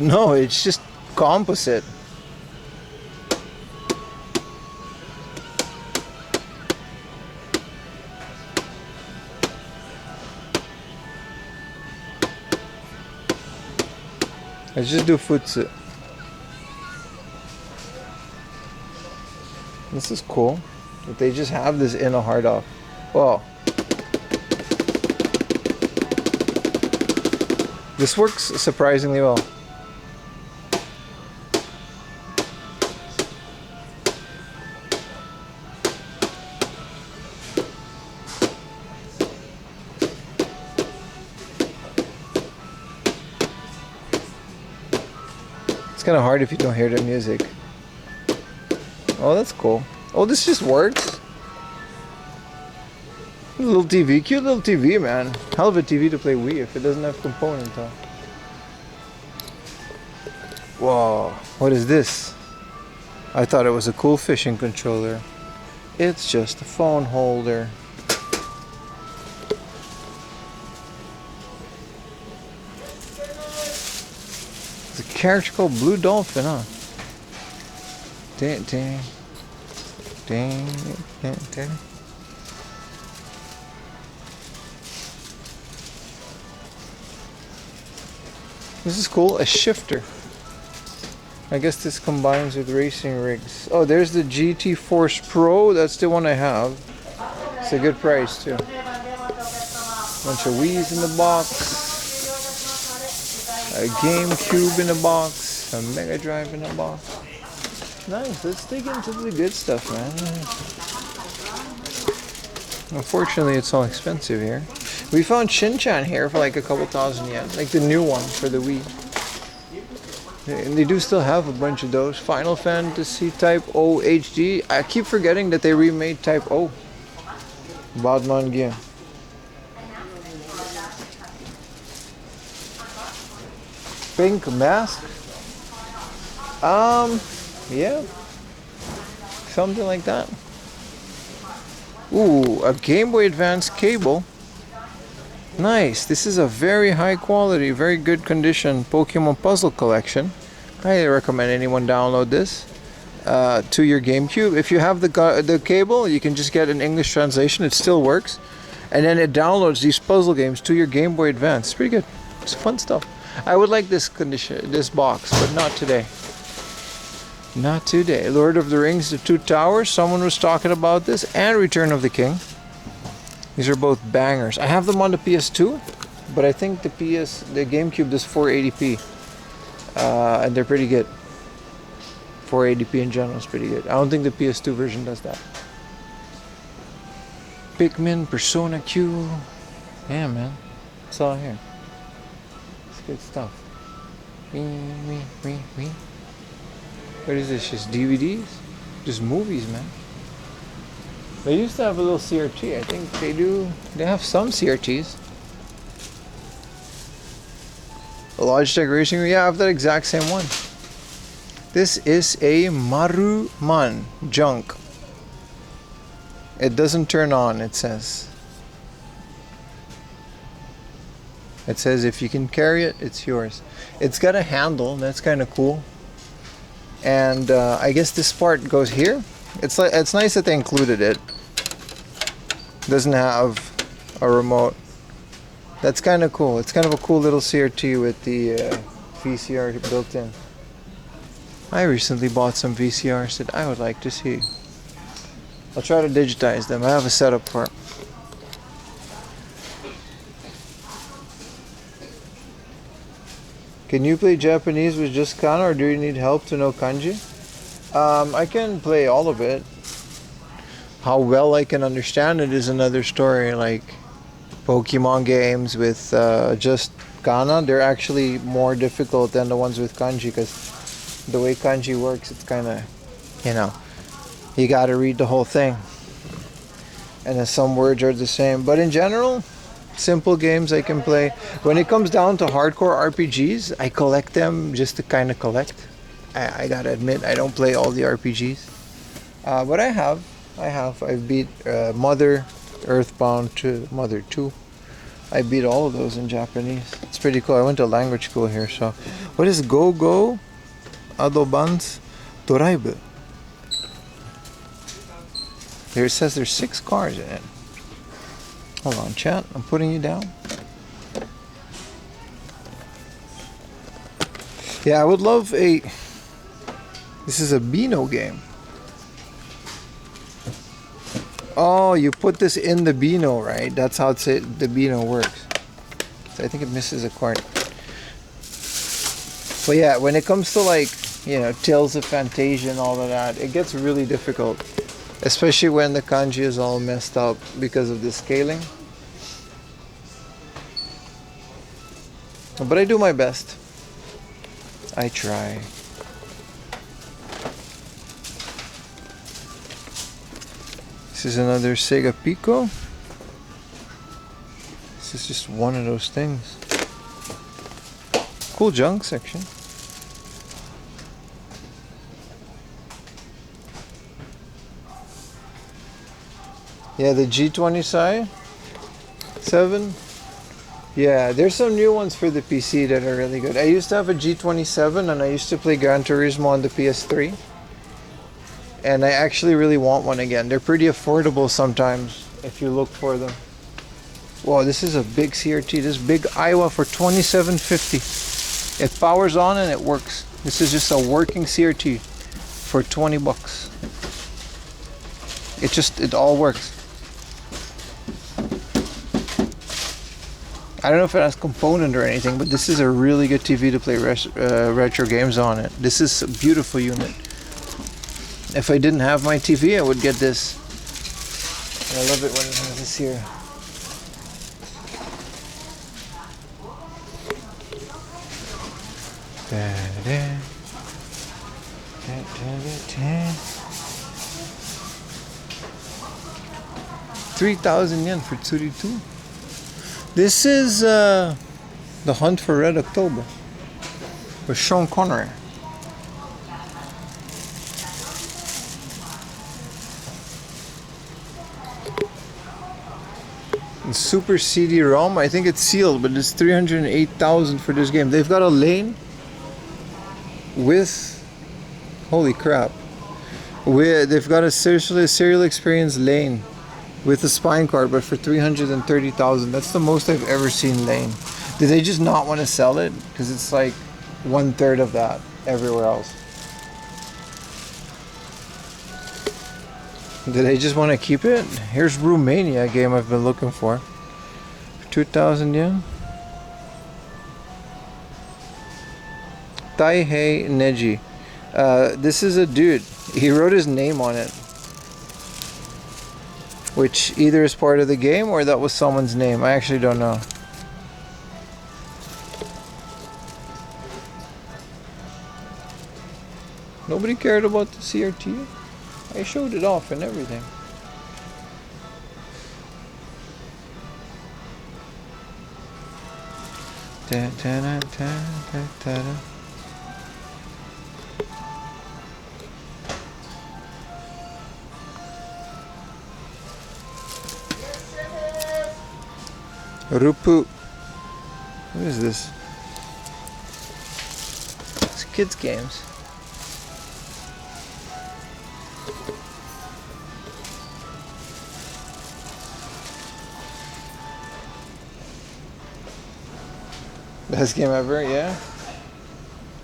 No, it's just composite. Let's just do futsu. This is cool. But they just have this in a hard off. Well, this works surprisingly well. It's kind of hard if you don't hear the music. Oh, that's cool. Oh, this just works. Little TV, cute little TV, man. Hell of a TV to play Wii if it doesn't have components, huh? Whoa, what is this? I thought it was a cool fishing controller. It's just a phone holder. It's a character called Blue Dolphin, huh? Dang, dang. Dang, dang, dang. This is cool, a shifter. I guess this combines with racing rigs. Oh, there's the GT Force Pro. That's the one I have. It's a good price too. Bunch of Wii's in the box. A GameCube in the box. A Mega Drive in the box. Nice, let's dig into the good stuff, man. Unfortunately, it's all expensive here. We found Shin-Chan here for like a couple thousand yen. Like the new one for the Wii. And they do still have a bunch of those. Final Fantasy Type O HD. I keep forgetting that they remade Type O. Badman game. Pink mask? Yeah. Something like that. Ooh, a Game Boy Advance cable. Nice. This is a very high quality, very good condition Pokemon puzzle collection. I recommend anyone download this to your GameCube. If you have the cable, you can just get an English translation. It still works. And then it downloads these puzzle games to your Game Boy Advance. It's pretty good. It's fun stuff. I would like this box, but not today. Not today. Lord of the Rings, The Two Towers. Someone was talking about this. And Return of the King. These are both bangers. I have them on the PS2, but I think the GameCube does 480p. And they're pretty good. 480p in general is pretty good. I don't think the PS2 version does that. Pikmin, Persona Q. Yeah, man. It's all here. It's good stuff. What is this? Just DVDs? Just movies, man. They used to have a little CRT. I think they do. They have some CRTs. A Logitech Racing. Yeah, I have that exact same one. This is a Maruman junk. It doesn't turn on, it says. It says if you can carry it, it's yours. It's got a handle, that's kind of cool. And I guess this part goes here. It's nice that they included it. Doesn't have a remote. That's kind of cool. It's kind of a cool little CRT with the VCR built in. I recently bought some VCRs that I would like to see. I'll try to digitize them. I have a setup for it. Can you play Japanese with just kana, or do you need help to know kanji? I can play all of it. How well I can understand it is another story. Like Pokemon games with just kana, they're actually more difficult than the ones with kanji, because the way kanji works, it's kind of, you know, you got to read the whole thing. And then some words are the same. But in general, simple games I can play. When it comes down to hardcore RPGs, I collect them just to kind of collect. I gotta admit, I don't play all the RPGs. But I've beat Mother, Earthbound to Mother 2. I beat all of those in Japanese. It's pretty cool. I went to language school here, so. What is Go Go Adobans Doraibu? Here it says there's 6 cars in it. Hold on, chat. I'm putting you down. Yeah, I would love a... This is a Beano game. Oh, you put this in the Beano, right? That's how the Beano works. So I think it misses a part. But yeah, when it comes to like, you know, Tales of Fantasia and all of that, it gets really difficult. Especially when the kanji is all messed up because of the scaling. But I do my best. I try. This is another Sega Pico. This is just one of those things. Cool junk section. Yeah, the G20 7. Yeah, there's some new ones for the PC that are really good. I used to have a G27 and I used to play Gran Turismo on the PS3. And I actually really want one again. They're pretty affordable sometimes if you look for them. Whoa, this is a big CRT. This big Iowa for $27.50. It powers on and it works. This is just a working CRT for $20. It all works. I don't know if it has component or anything, but this is a really good TV to play retro games on it. This is a beautiful unit. If I didn't have my TV, I would get this. I love it when it has this here. yen for Tsuri 2. This is The Hunt for Red October with Sean Connery. And Super CD-ROM, I think it's sealed, but it's 308,000 for this game. They've got a lane with, holy crap, they've got a serial experience lane with a spine card, but for 330,000. That's the most I've ever seen lane. Did they just not want to sell it? Because it's like 1/3 of that everywhere else. Did they just want to keep it? Here's Romania, a game I've been looking for. 2,000 yen. Taihei Neji. This is a dude. He wrote his name on it, which either is part of the game or that was someone's name. I actually don't know. Nobody cared about the CRT. I showed it off and everything. Rupu. What is this? It's kids' games. Best game ever, yeah?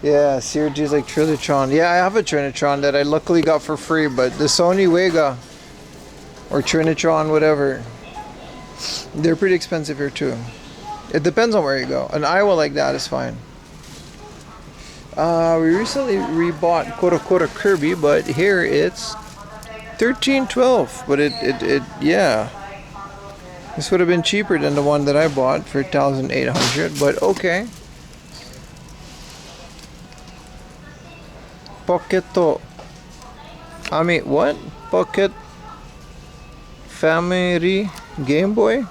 Yeah, CRG's like Trinitron. Yeah, I have a Trinitron that I luckily got for free, but the Sony Vega or Trinitron, whatever, they're pretty expensive here too. It depends on where you go. An Iowa like that is fine. We recently rebought Koro Koro Kirby, but here it's 1312, but it yeah. This would have been cheaper than the one that I bought for 1,800, but okay. Pocket. I mean, what? Pocket Family Game Boy?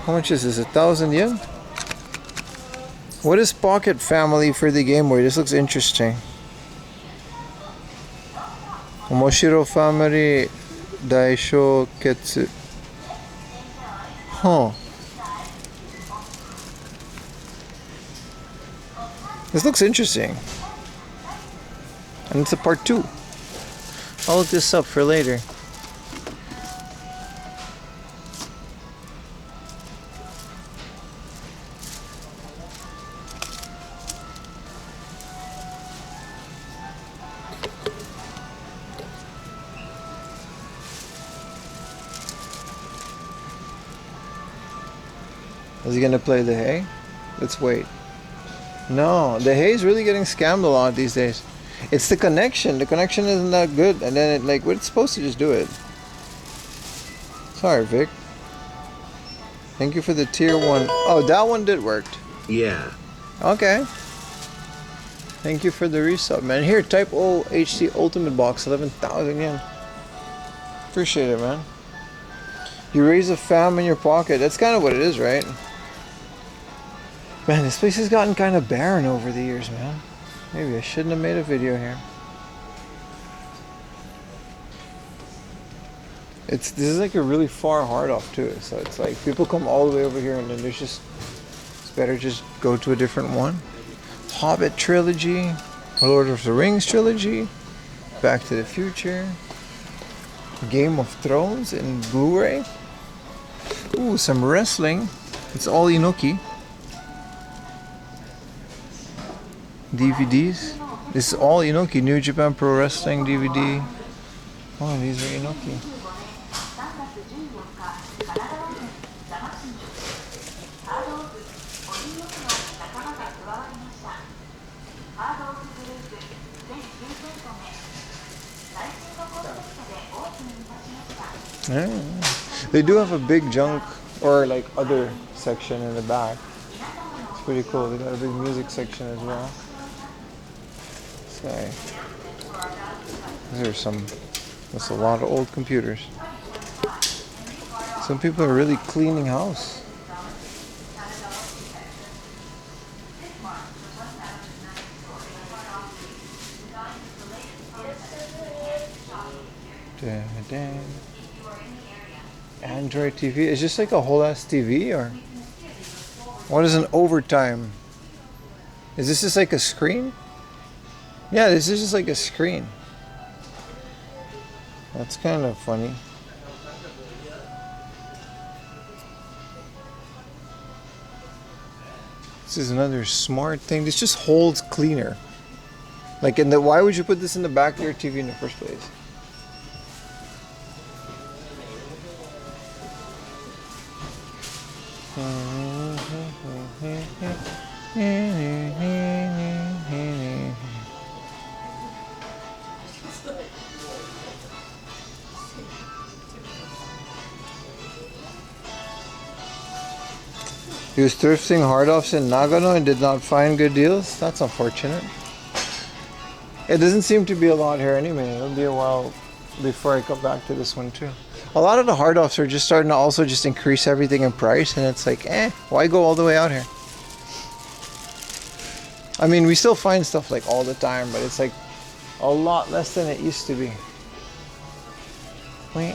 How much is this? 1,000 yen? What is Pocket Family for the Game Boy? This looks interesting. Omoshiro Family Daisho Ketsu. Huh. This looks interesting. And it's a part 2. I'll look this up for later. Is he gonna play the hay? Let's wait. No, the hay is really getting scammed a lot these days. It's the connection. The connection isn't that good, and then it like we're supposed to just do it. Sorry, Vic. Thank you for the tier 1. Oh, that one did work. Yeah. Okay. Thank you for the resub, man. Here, Type O HD Ultimate Box, 11,000 yen. Appreciate it, man. You raise a fam in your pocket. That's kind of what it is, right? Man, this place has gotten kind of barren over the years, man. Maybe I shouldn't have made a video here. This is like a really far hard off too. So it's like people come all the way over here and then there's just, it's better just go to a different one. Hobbit trilogy, Lord of the Rings trilogy, Back to the Future, Game of Thrones in Blu-ray. Ooh, some wrestling. It's all Inoki. DVDs. This is all Inoki. New Japan Pro Wrestling DVD. Oh, these are Inoki. Yeah. They do have a big junk or like other section in the back. It's pretty cool. They got a big music section as well. Okay. That's a lot of old computers. Some people are really cleaning house. Android TV. It's just like a whole ass TV, or what is an overtime? Is this just like a screen? Yeah, this is just like a screen. That's kind of funny. This is another smart thing. This just holds cleaner. Like why would you put this in the back of your TV in the first place? He was thrifting hard-offs in Nagano and did not find good deals? That's unfortunate. It doesn't seem to be a lot here anyway. It'll be a while before I come back to this one too. A lot of the hard-offs are just starting to also just increase everything in price, and it's like, why go all the way out here? I mean, we still find stuff like all the time, but it's like a lot less than it used to be. But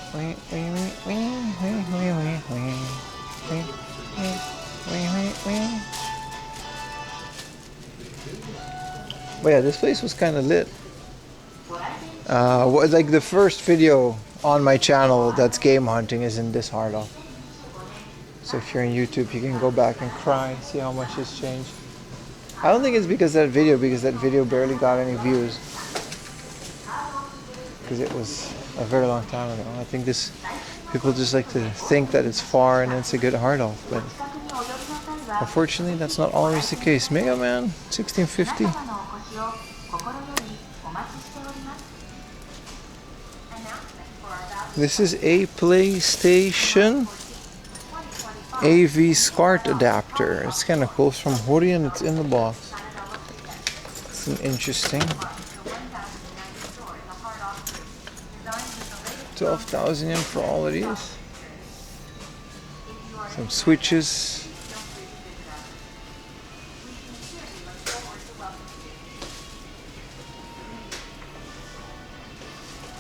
yeah, this place was kind of lit. Like the first video on my channel that's game hunting is in this hard off. So if you're on YouTube, you can go back and cry, see how much it's changed. I don't think it's because that video barely got any views. Because it was a very long time ago. I think people just like to think that it's far and it's a good hard off, but unfortunately that's not always the case. Mega Man 1650. This is a PlayStation AV SCART adapter. It's kind of cool. It's from Hori and it's in the box. It's an interesting. 12,000 yen for all of these. Some switches.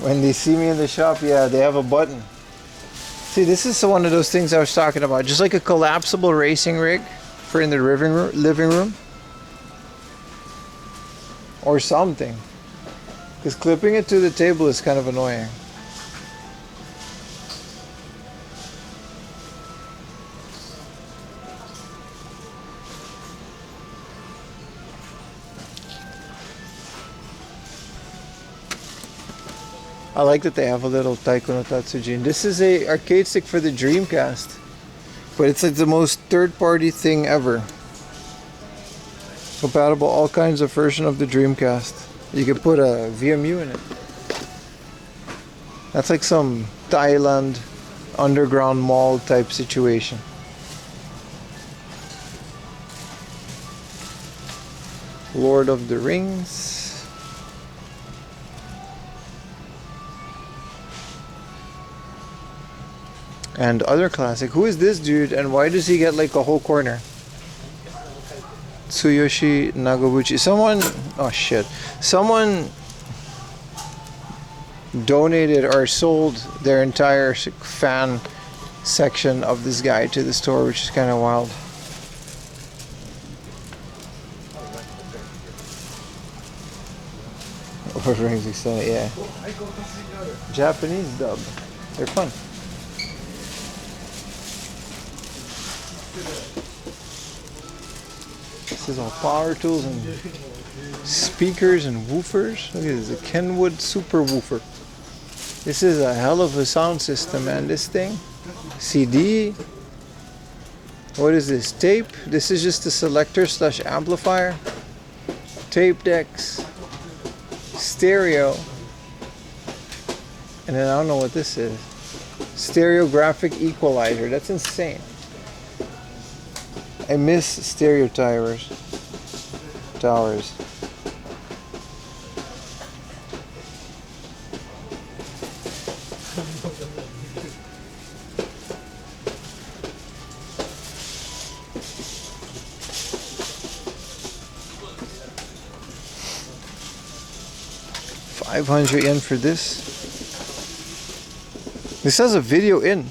When they see me in the shop, yeah, they have a button. See, this is one of those things I was talking about. Just like a collapsible racing rig for in the living room. Or something. Because clipping it to the table is kind of annoying. I like that they have a little Taiko no Tatsujin. This is a arcade stick for the Dreamcast. But it's like the most third-party thing ever. Compatible all kinds of version of the Dreamcast. You could put a VMU in it. That's like some Thailand underground mall type situation. Lord of the Rings. And other classic. Who is this dude and why does he get like a whole corner? Tsuyoshi Nagabuchi. Someone, oh shit. Someone donated or sold their entire fan section of this guy to the store, which is kind of wild. Lord Rings Extended, yeah. Japanese dub. They're fun. This is all power tools and speakers and woofers. Look at this, a Kenwood super woofer. This is a hell of a sound system, man. This thing. CD. What is this? Tape. This is just a selector / amplifier. Tape decks. Stereo. And then I don't know what this is. Stereographic equalizer. That's insane. I miss stereo towers. 500 yen for this. This has a video in.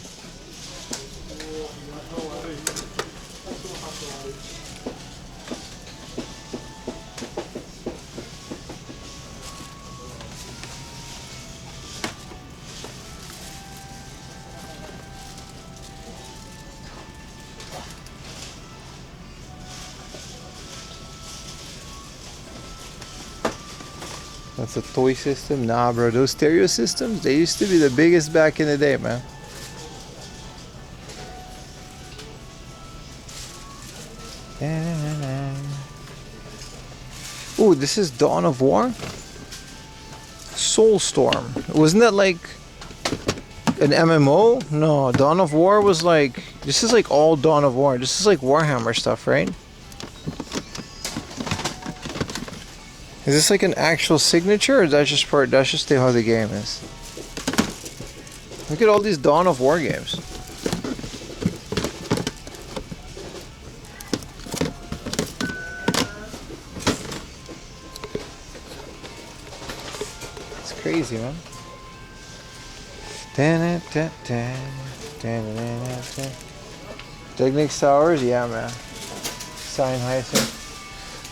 That's a toy system? Nah, bro. Those stereo systems, they used to be the biggest back in the day, man. Ooh, this is Dawn of War? Soulstorm. Wasn't that like an MMO? No, Dawn of War was like... This is like all Dawn of War. This is like Warhammer stuff, right? Is this like an actual signature, or is that just part? That's just how the game is. Look at all these Dawn of War games. It's crazy, man. Technics Towers, yeah, man. Sennheiser.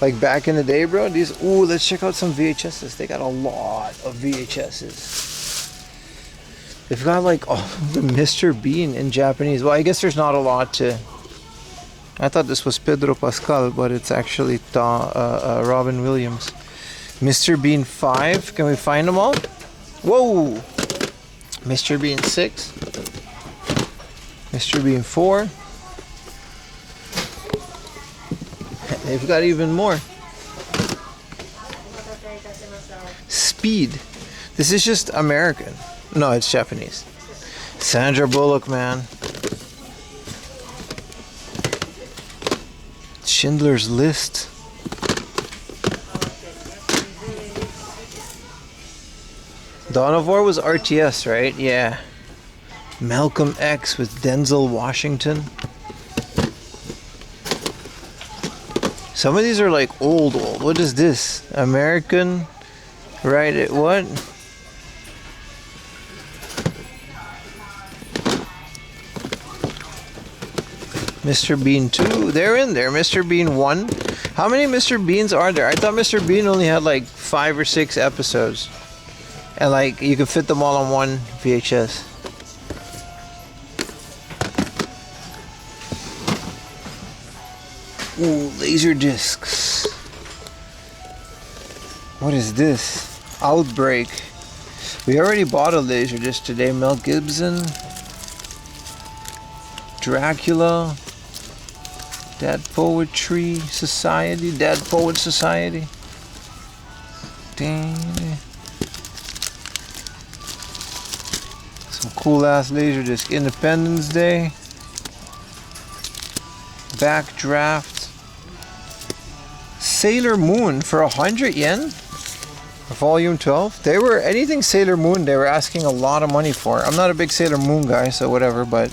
Like back in the day, bro, these, ooh, let's check out some VHSs. They got a lot of VHSs. They've got like, oh, the Mr. Bean in Japanese. Well, I guess there's not a lot to... I thought this was Pedro Pascal, but it's actually Robin Williams. Mr. Bean 5, can we find them all? Whoa! Mr. Bean 6. Mr. Bean 4. They've got even more. Speed. This is just American. No, it's Japanese. Sandra Bullock, man. Schindler's List. Dawn of War was RTS, right? Yeah. Malcolm X with Denzel Washington. Some of these are like old. What is this? American? Right, what? Mr. Bean 2. They're in there. Mr. Bean 1. How many Mr. Beans are there? I thought Mr. Bean only had like 5 or 6 episodes. And like you can fit them all on one VHS. Ooh, laser discs. What is this? Outbreak. We already bought a laser disc today. Mel Gibson. Dracula. Dead Poetry Society. Dead Poet Society. Dang. Some cool ass laser disc. Independence Day. Backdraft. Sailor Moon for 100 yen. Volume 12. They were anything Sailor Moon. They were asking a lot of money for. I'm not a big Sailor Moon guy, so whatever. But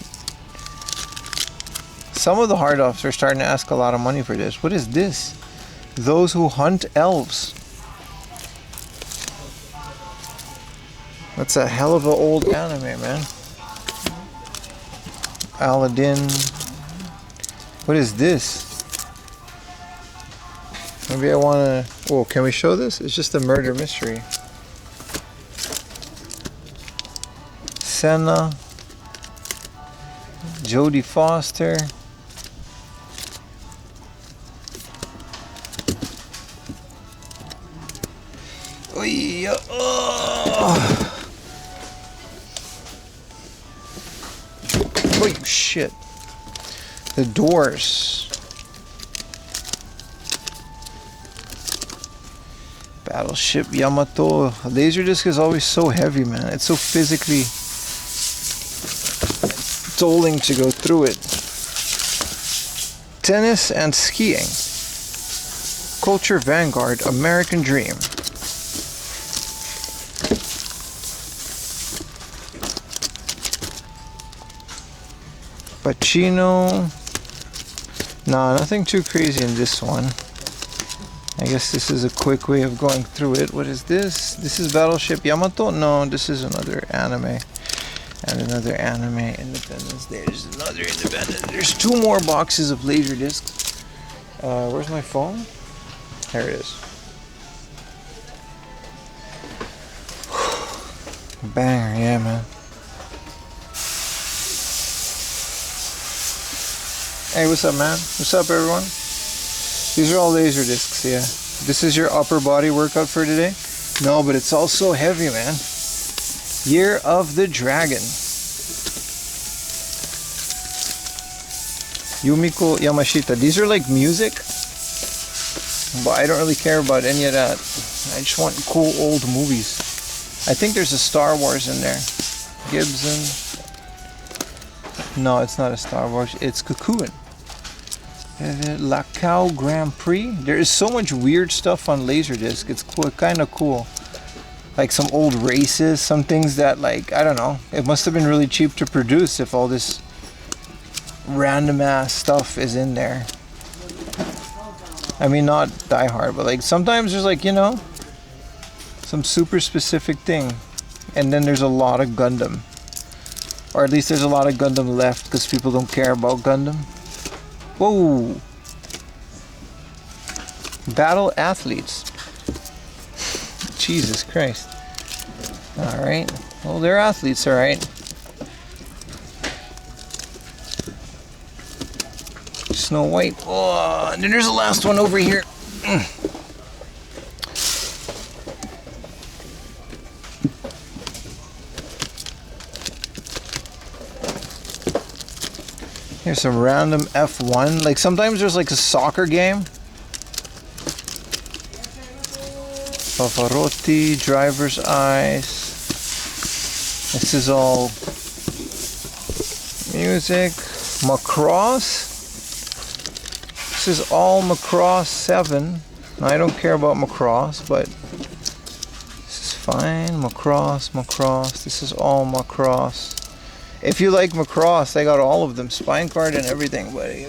some of the hard offs are starting to ask a lot of money for this. What is this? Those Who Hunt Elves. That's a hell of an old anime, man. Aladdin. What is this? Maybe I want to... Oh, can we show this? It's just a murder mystery. Senna. Jodie Foster. Oy, oh. Oh, shit. The Doors. Battleship Yamato. Laserdisc is always so heavy, man. It's so physically tolling to go through it. Tennis and skiing. Culture Vanguard. American Dream. Pacino. Nah, nothing too crazy in this one. I guess this is a quick way of going through it. What is this? This is Battleship Yamato? No, this is another anime. And another anime. Independence Day. There's another Independence. There's 2 more boxes of laser discs. Where's my phone? There it is. Banger, yeah, man. Hey, what's up, man? What's up, everyone? These are all laser discs, yeah. This is your upper body workout for today? No, but it's all so heavy, man. Year of the Dragon. Yumiko Yamashita. These are like music, but I don't really care about any of that. I just want cool old movies. I think there's a Star Wars in there. Gibson. No, it's not a Star Wars. It's Cocoon. Lacau Grand Prix. There is so much weird stuff on Laserdisc. It's cool, kind of cool. Like some old races, some things that, like, I don't know. It must have been really cheap to produce if all this random ass stuff is in there. I mean, not Die Hard, but like sometimes there's like, you know, some super specific thing. And then there's a lot of Gundam. Or at least there's a lot of Gundam left because people don't care about Gundam. Whoa! Battle Athletes. Jesus Christ. Alright. Well, they're athletes, alright. Snow White. Oh, and then there's the last one over here. Here's some random F1. Like sometimes there's like a soccer game. Pavarotti, Driver's Eyes. This is all Music. Macross. This is all Macross 7. Now, I don't care about Macross, but this is fine. Macross. This is all Macross. If you like Macross, I got all of them. Spine card and everything, buddy.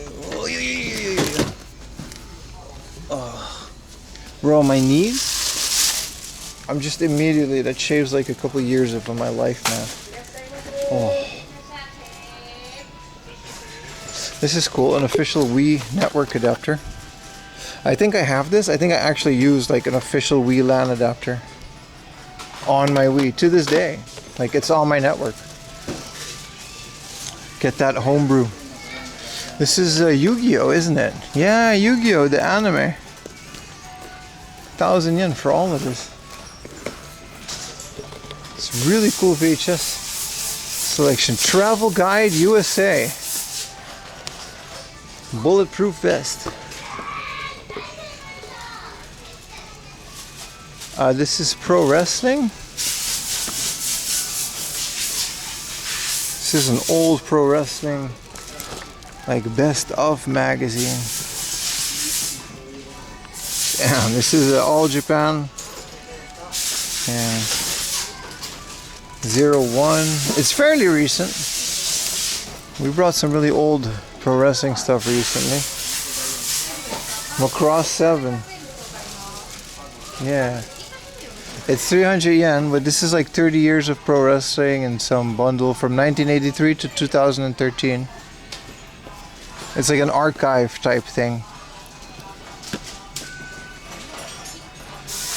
Oh. Bro, my knees. I'm just immediately, that shaves like a couple years of my life, man. Oh. This is cool, an official Wii network adapter. I think I have this. I think I actually used like an official Wii LAN adapter on my Wii to this day. Like it's on my network. Get that homebrew. This is Yu-Gi-Oh, isn't it? Yeah, Yu-Gi-Oh, the anime. 1,000 yen for all of this. It's really cool VHS selection. Travel Guide USA. Bulletproof vest. This is pro wrestling. This is an old pro wrestling, like best of magazine. Damn, this is All Japan. Yeah. 01. It's fairly recent. We brought some really old pro wrestling stuff recently. Macross 7. Yeah. It's 300 yen, but this is like 30 years of pro wrestling and some bundle from 1983 to 2013. It's like an archive type thing.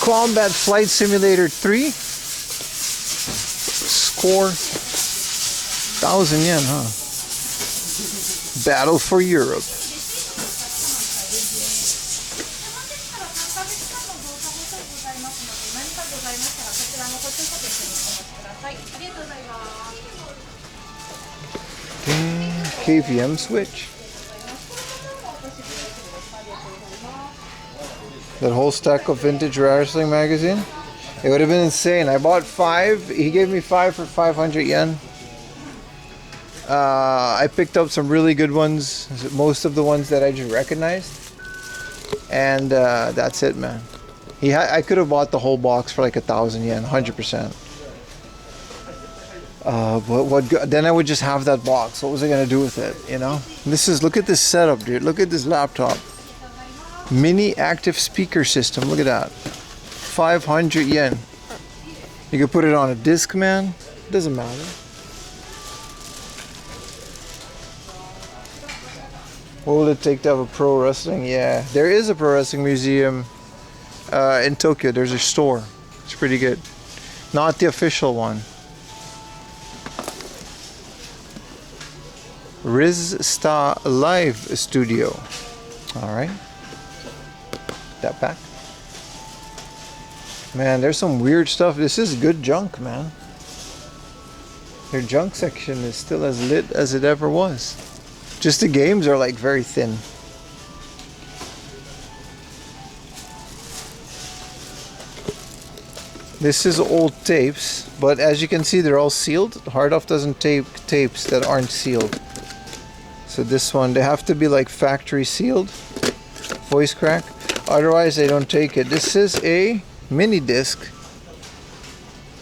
Combat Flight Simulator 3. Score. 1,000 yen, huh? Battle for Europe. KVM switch. That whole stack of vintage wrestling magazine. It would have been insane. I bought 5. He gave me 5 for 500 yen. I picked up some really good ones. Most of the ones that I just recognized. And that's it, man. I could have bought the whole box for like 1,000 yen, 100%. But then I would just have that box. What was I gonna do with it, you know? Look at this setup, dude. Look at this laptop. Mini active speaker system. Look at that. 500 yen. You could put it on a disc, man. It doesn't matter. What will it take to have a pro wrestling? Yeah, there is a pro wrestling museum in Tokyo. There's a store. It's pretty good. Not the official one. Rizsta Live Studio. Alright. That back. Man, there's some weird stuff. This is good junk, man. Their junk section is still as lit as it ever was. Just the games are like very thin. This is old tapes, but as you can see, they're all sealed. Hardoff doesn't tape tapes that aren't sealed. So this one, they have to be like factory sealed. Voice crack. Otherwise, they don't take it. This is a mini disc,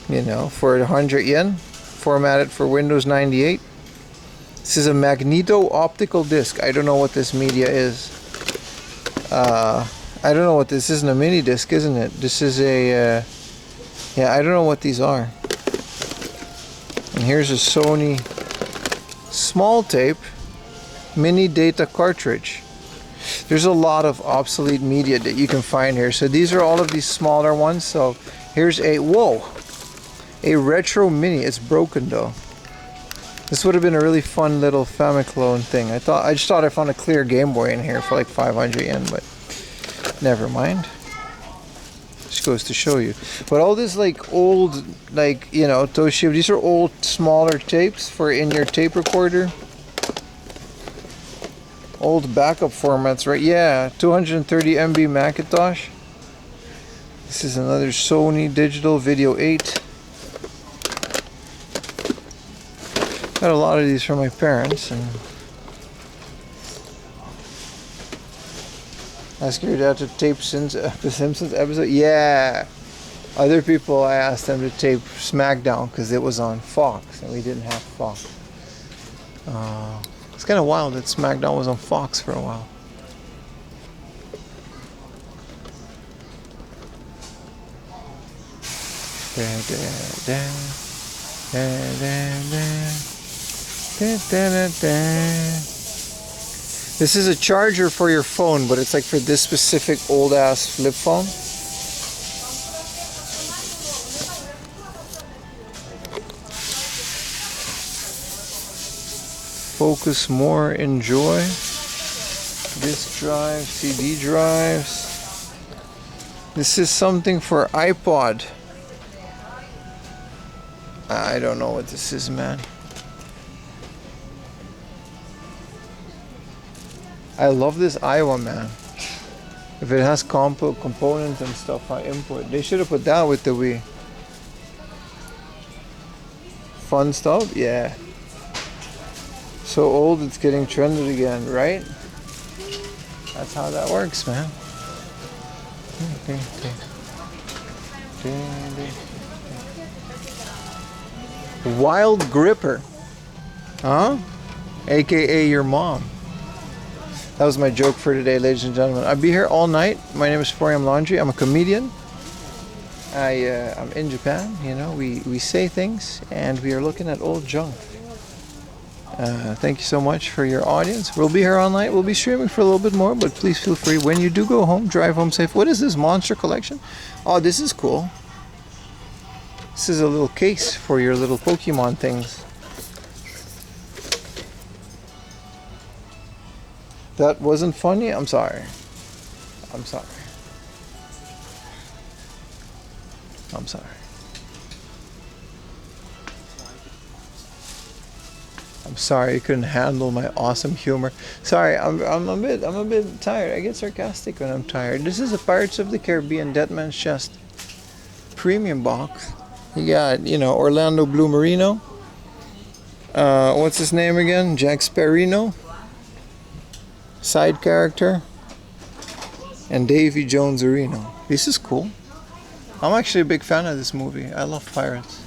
you know, for 100 yen. Formatted for Windows 98. This is a magneto optical disc. I don't know what this media is. I don't know what this isn't a mini disc, isn't it? This is a yeah, I don't know what these are. And here's a Sony small tape mini data cartridge. There's a lot of obsolete media that you can find here. So these are all of these smaller ones. So here's a a retro mini. It's broken though. This would have been a really fun little Famiclone thing. I just thought I found a clear Game Boy in here for like 500 yen, but never mind. Just goes to show you. But all this like old, like, you know, Toshiba, these are old smaller tapes for in your tape recorder. Old backup formats, right? Yeah, 230 MB Macintosh. This is another Sony Digital Video 8. Got a lot of these from my parents. And ask your dad to tape the Simpsons episode. Yeah. Other people, I asked them to tape SmackDown because it was on Fox and we didn't have Fox. It's kind of wild that SmackDown was on Fox for a while. This is a charger for your phone, but it's like for this specific old ass flip phone. Focus more, enjoy. Disk drive, CD drives. This is something for iPod. I don't know what this is, man. I love this Iowa, man. If it has components and stuff on input, they should have put that with the Wii. Fun stuff, yeah. So old, it's getting trended again, right? That's how that works, man. Wild Gripper, huh? AKA your mom. That was my joke for today, ladies and gentlemen. I'll be here all night. My name is Florian Laundry. I'm a comedian. I'm in Japan. You know, we say things and we are looking at old junk. Thank you so much for your audience. We'll be here all night. We'll be streaming for a little bit more, but please feel free. When you do go home, drive home safe. What is this monster collection? Oh, this is cool. This is a little case for your little Pokemon things. That wasn't funny? I'm sorry. I'm sorry. I'm sorry. I'm sorry you couldn't handle my awesome humor. Sorry, I'm a bit tired. I get sarcastic when I'm tired. This is a Pirates of the Caribbean Dead Man's Chest premium box. You got, you know, Orlando Blue Marino. What's his name again? Jack Sparrino. Side character. And Davy Jones Areno. This is cool. I'm actually a big fan of this movie. I love pirates.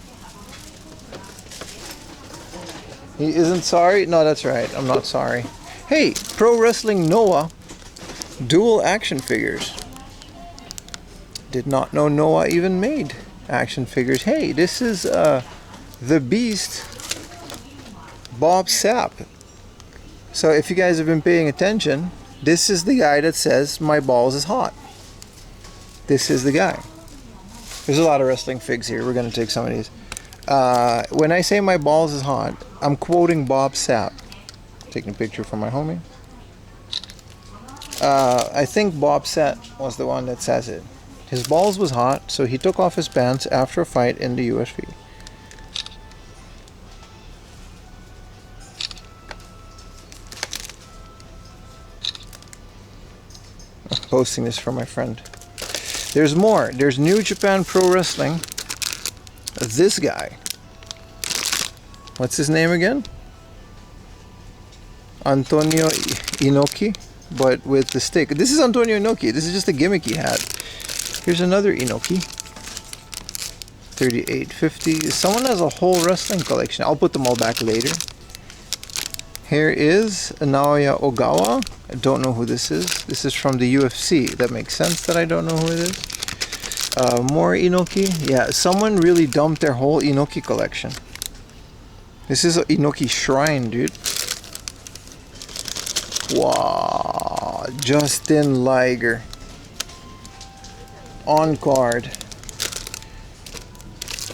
He isn't sorry? No, that's right. I'm not sorry. Hey, Pro Wrestling Noah dual action figures. Did not know Noah even made action figures. Hey, this is the Beast Bob Sapp. So if you guys have been paying attention, this is the guy that says my balls is hot. This is the guy. There's a lot of wrestling figs here. We're going to take some of these. When I say my balls is hot, I'm quoting Bob Sapp. Taking a picture for my homie. I think Bob Sapp was the one that says it. His balls was hot, so he took off his pants after a fight in the UFC. I'm posting this for my friend. There's more. There's New Japan Pro Wrestling. This guy. What's his name again? Antonio Inoki, but with the stick. This is Antonio Inoki. This is just a gimmick he had. Here's another Inoki. 38.50. Someone has a whole wrestling collection. I'll put them all back later. Here is Naoya Ogawa. I don't know who this is. This is from the UFC. That makes sense that I don't know who it is. More Inoki. Yeah, someone really dumped their whole Inoki collection. This is an Inoki shrine, dude. Wow. Justin Liger. On card.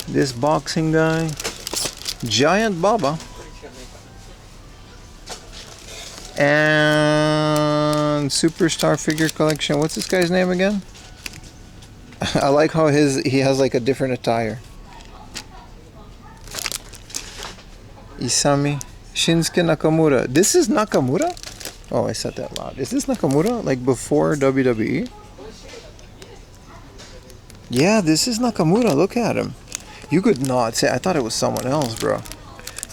This boxing guy. Giant Baba. And Superstar figure collection. What's this guy's name again? I like how he has like a different attire. Isami. Shinsuke Nakamura. This is Nakamura? Oh, I said that loud. Is this Nakamura? Like before WWE? Yeah, this is Nakamura. Look at him. You could not say. I thought it was someone else, bro.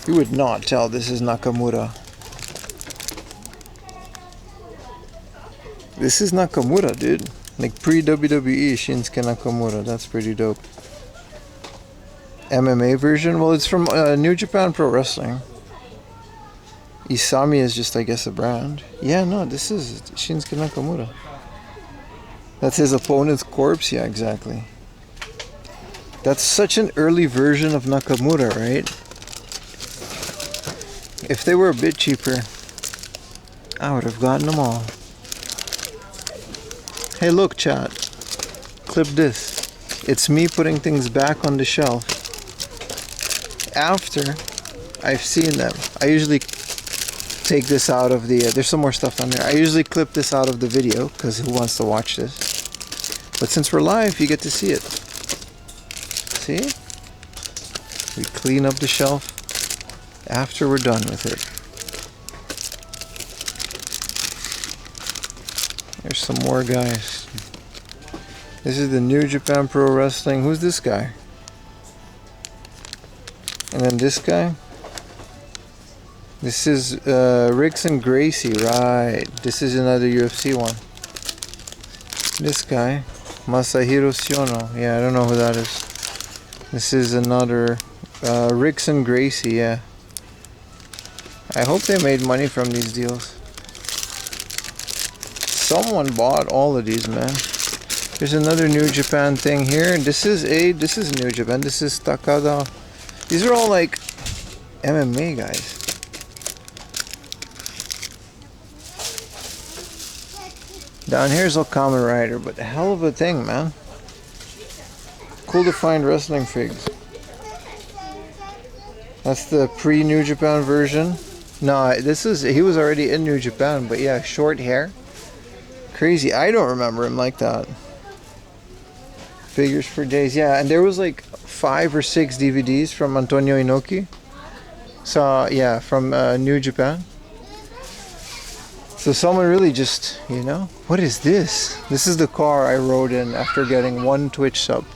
You would not tell this is Nakamura. This is Nakamura, dude. Like pre-WWE Shinsuke Nakamura. That's pretty dope. MMA version? Well, it's from New Japan Pro Wrestling. Isami is just, I guess, a brand. Yeah, no, this is Shinsuke Nakamura. That's his opponent's corpse? Yeah, exactly. That's such an early version of Nakamura, right? If they were a bit cheaper, I would have gotten them all. Hey, look, chat. Clip this. It's me putting things back on the shelf after I've seen them. I usually take this out of the... there's some more stuff on there. I usually clip this out of the video because who wants to watch this? But since we're live, you get to see it. See? We clean up the shelf after we're done with it. There's some more guys. This is the New Japan Pro Wrestling. Who's this guy? And then this guy. This is Ricks and Gracie, right? This is another UFC one. This guy, Masahiro Siono. Yeah, I don't know who that is. This is another Ricks and Gracie. Yeah. I hope they made money from these deals. Someone bought all of these, man. There's another New Japan thing here. This is New Japan. This is Takada. These are all like MMA guys. Down here's all Kamen Rider, but a hell of a thing, man. Cool to find wrestling figs. That's the pre-New Japan version. No, he was already in New Japan, but yeah, short hair. Crazy. I don't remember him like that. Figures for days. Yeah, and there was like 5 or 6 DVDs from Antonio Inoki. So, yeah, from New Japan. So someone really just, you know, what is this? This is the car I rode in after getting 1 Twitch sub.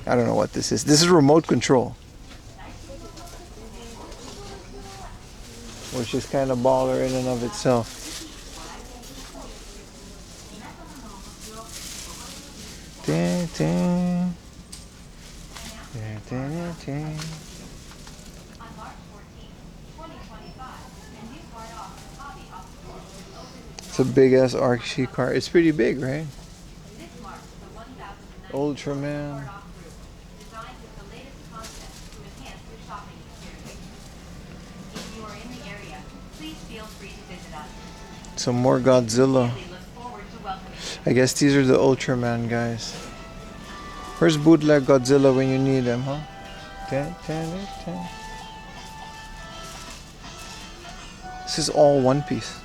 I don't know what this is. This is remote control. Which is kind of baller in and of itself. Dun, dun. Dun, dun, dun. It's a big ass RC car. It's pretty big, right? Ultraman. Some more Godzilla. I guess these are the Ultraman guys. Where's bootleg Godzilla when you need them, huh? This is all One Piece.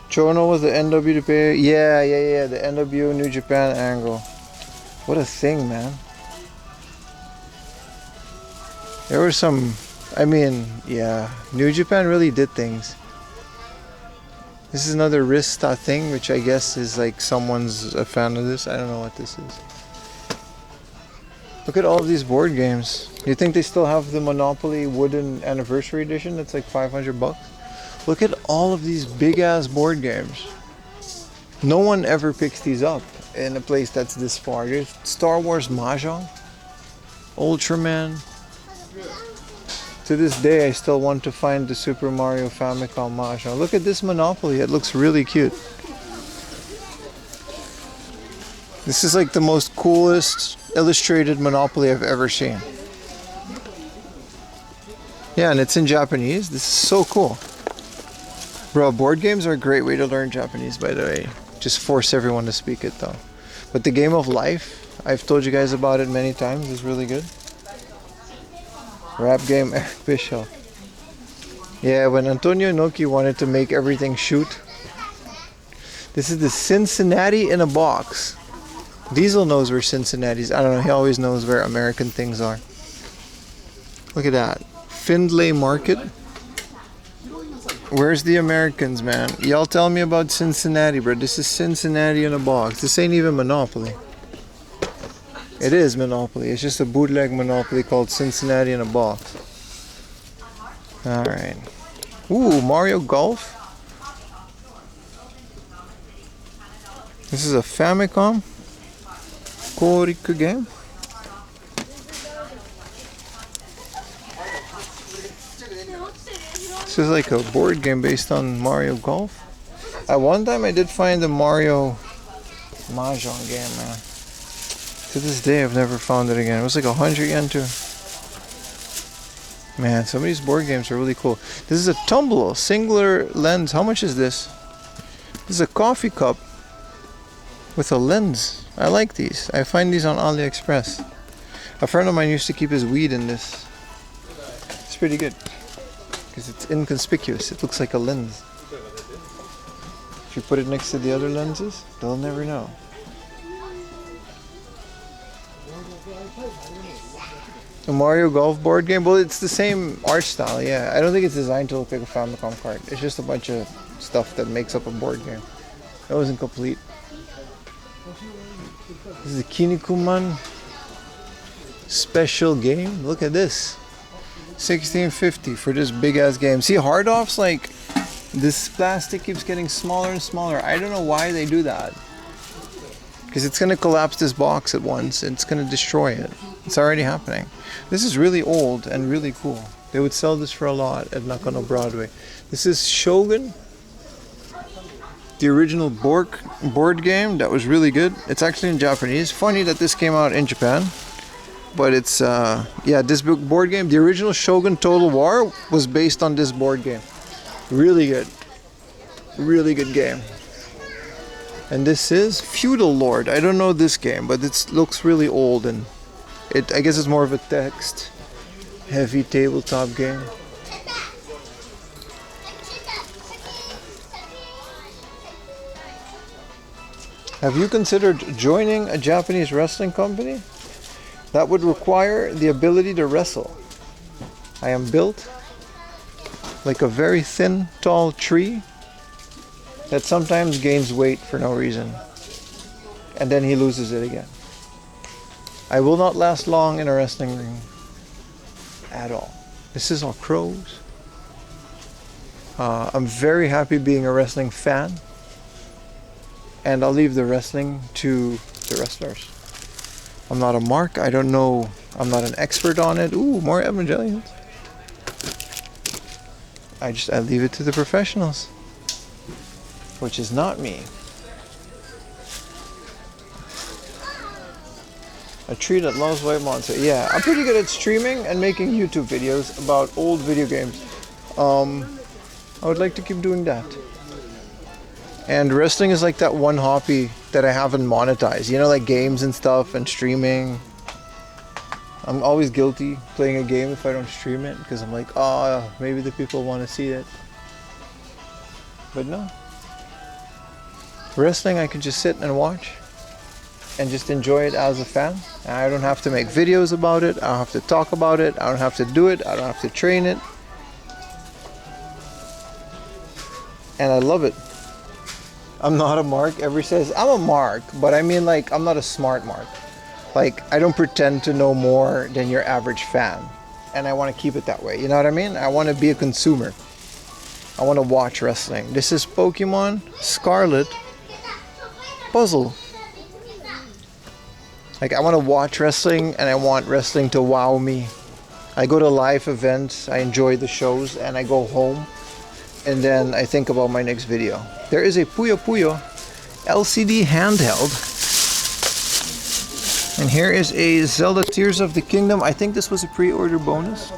Chono was the NWP. Yeah. The NWO New Japan angle. What a thing, man. There were some... I mean, yeah, New Japan really did things. This is another Rista thing, which I guess is like someone's a fan of this. I don't know what this is. Look at all of these board games. Do you think they still have the Monopoly Wooden Anniversary Edition? That's like $500. Look at all of these big ass board games. No one ever picks these up in a place that's this far. There's Star Wars Mahjong, Ultraman. To this day, I still want to find the Super Mario Famicom Mahjong. Look at this Monopoly. It looks really cute. This is like the most coolest illustrated Monopoly I've ever seen. Yeah, and it's in Japanese. This is so cool. Bro, board games are a great way to learn Japanese, by the way. Just force everyone to speak it, though. But the Game of Life, I've told you guys about it many times, is really good. Rap game, Eric Bischoff. Yeah, when Antonio Inoki wanted to make everything shoot. This is the Cincinnati in a box. Diesel knows where Cincinnati's. I don't know, he always knows where American things are. Look at that. Findlay Market. Where's the Americans, man? Y'all tell me about Cincinnati, bro. This is Cincinnati in a box. This ain't even Monopoly. It is Monopoly. It's just a bootleg Monopoly called Cincinnati in a box. Alright. Ooh, Mario Golf. This is a Famicom Koriku game. This is like a board game based on Mario Golf. At one time I did find the Mario Mahjong game, man. To this day I've never found it again. It was like 100 yen too. Man, some of these board games are really cool. This is a Tumble singular lens. How much is this? This is a coffee cup with a lens. I like these. I find these on AliExpress. A friend of mine used to keep his weed in this. It's pretty good because it's inconspicuous. It looks like a lens. If you put it next to the other lenses, they'll never know. A Mario Golf board game? Well, it's the same art style, yeah. I don't think it's designed to look like a Famicom card. It's just a bunch of stuff that makes up a board game. It wasn't complete. This is a Kinnikuman special game. Look at this. $16.50 for this big ass game. See, hard offs, like, this plastic keeps getting smaller and smaller. I don't know why they do that. Because it's going to collapse this box at once. It's going to destroy it. It's already happening. This is really old and really cool. They would sell this for a lot at Nakano Broadway. This is Shogun. The original board game that was really good. It's actually in Japanese. Funny that this came out in Japan. But it's, yeah, this board game, the original Shogun Total War was based on this board game. Really good. Really good game. And this is Feudal Lord. I don't know this game, but it looks really old and I guess it's more of a text heavy tabletop game. Have you considered joining a Japanese wrestling company? That would require the ability to wrestle. I am built like a very thin, tall tree that sometimes gains weight for no reason. And then he loses it again. I will not last long in a wrestling ring at all. This is all crows. I'm very happy being a wrestling fan. And I'll leave the wrestling to the wrestlers. I'm not a mark. I don't know. I'm not an expert on it. Ooh, more Evangelions. I leave it to the professionals. Which is not me. A tree that loves white monster. Yeah, I'm pretty good at streaming and making YouTube videos about old video games. I would like to keep doing that. And wrestling is like that one hobby that I haven't monetized. You know, like games and stuff and streaming. I'm always guilty playing a game if I don't stream it because I'm like, oh, maybe the people want to see it. But no. Wrestling, I can just sit and watch and just enjoy it as a fan. I don't have to make videos about it. I don't have to talk about it. I don't have to do it. I don't have to train it. And I love it. I'm not a mark. Everybody says I'm a mark, but I mean, like, I'm not a smart mark. Like, I don't pretend to know more than your average fan. And I want to keep it that way. You know what I mean? I want to be a consumer. I want to watch wrestling. This is Pokemon Scarlet Puzzle. Like, I want to watch wrestling and I want wrestling to wow me. I go to live events, I enjoy the shows, and I go home and then I think about my next video. There is a Puyo Puyo LCD handheld. And here is a Zelda Tears of the Kingdom. I think this was a pre-order bonus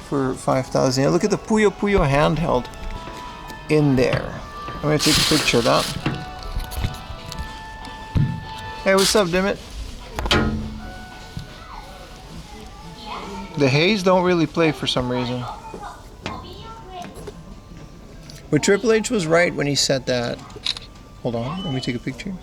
for 5,000. Look at the Puyo Puyo handheld in there. I'm going to take a picture of that. Hey, what's up, Dimit? The haze don't really play for some reason. But Triple H was right when he said that. Hold on, let me take a picture.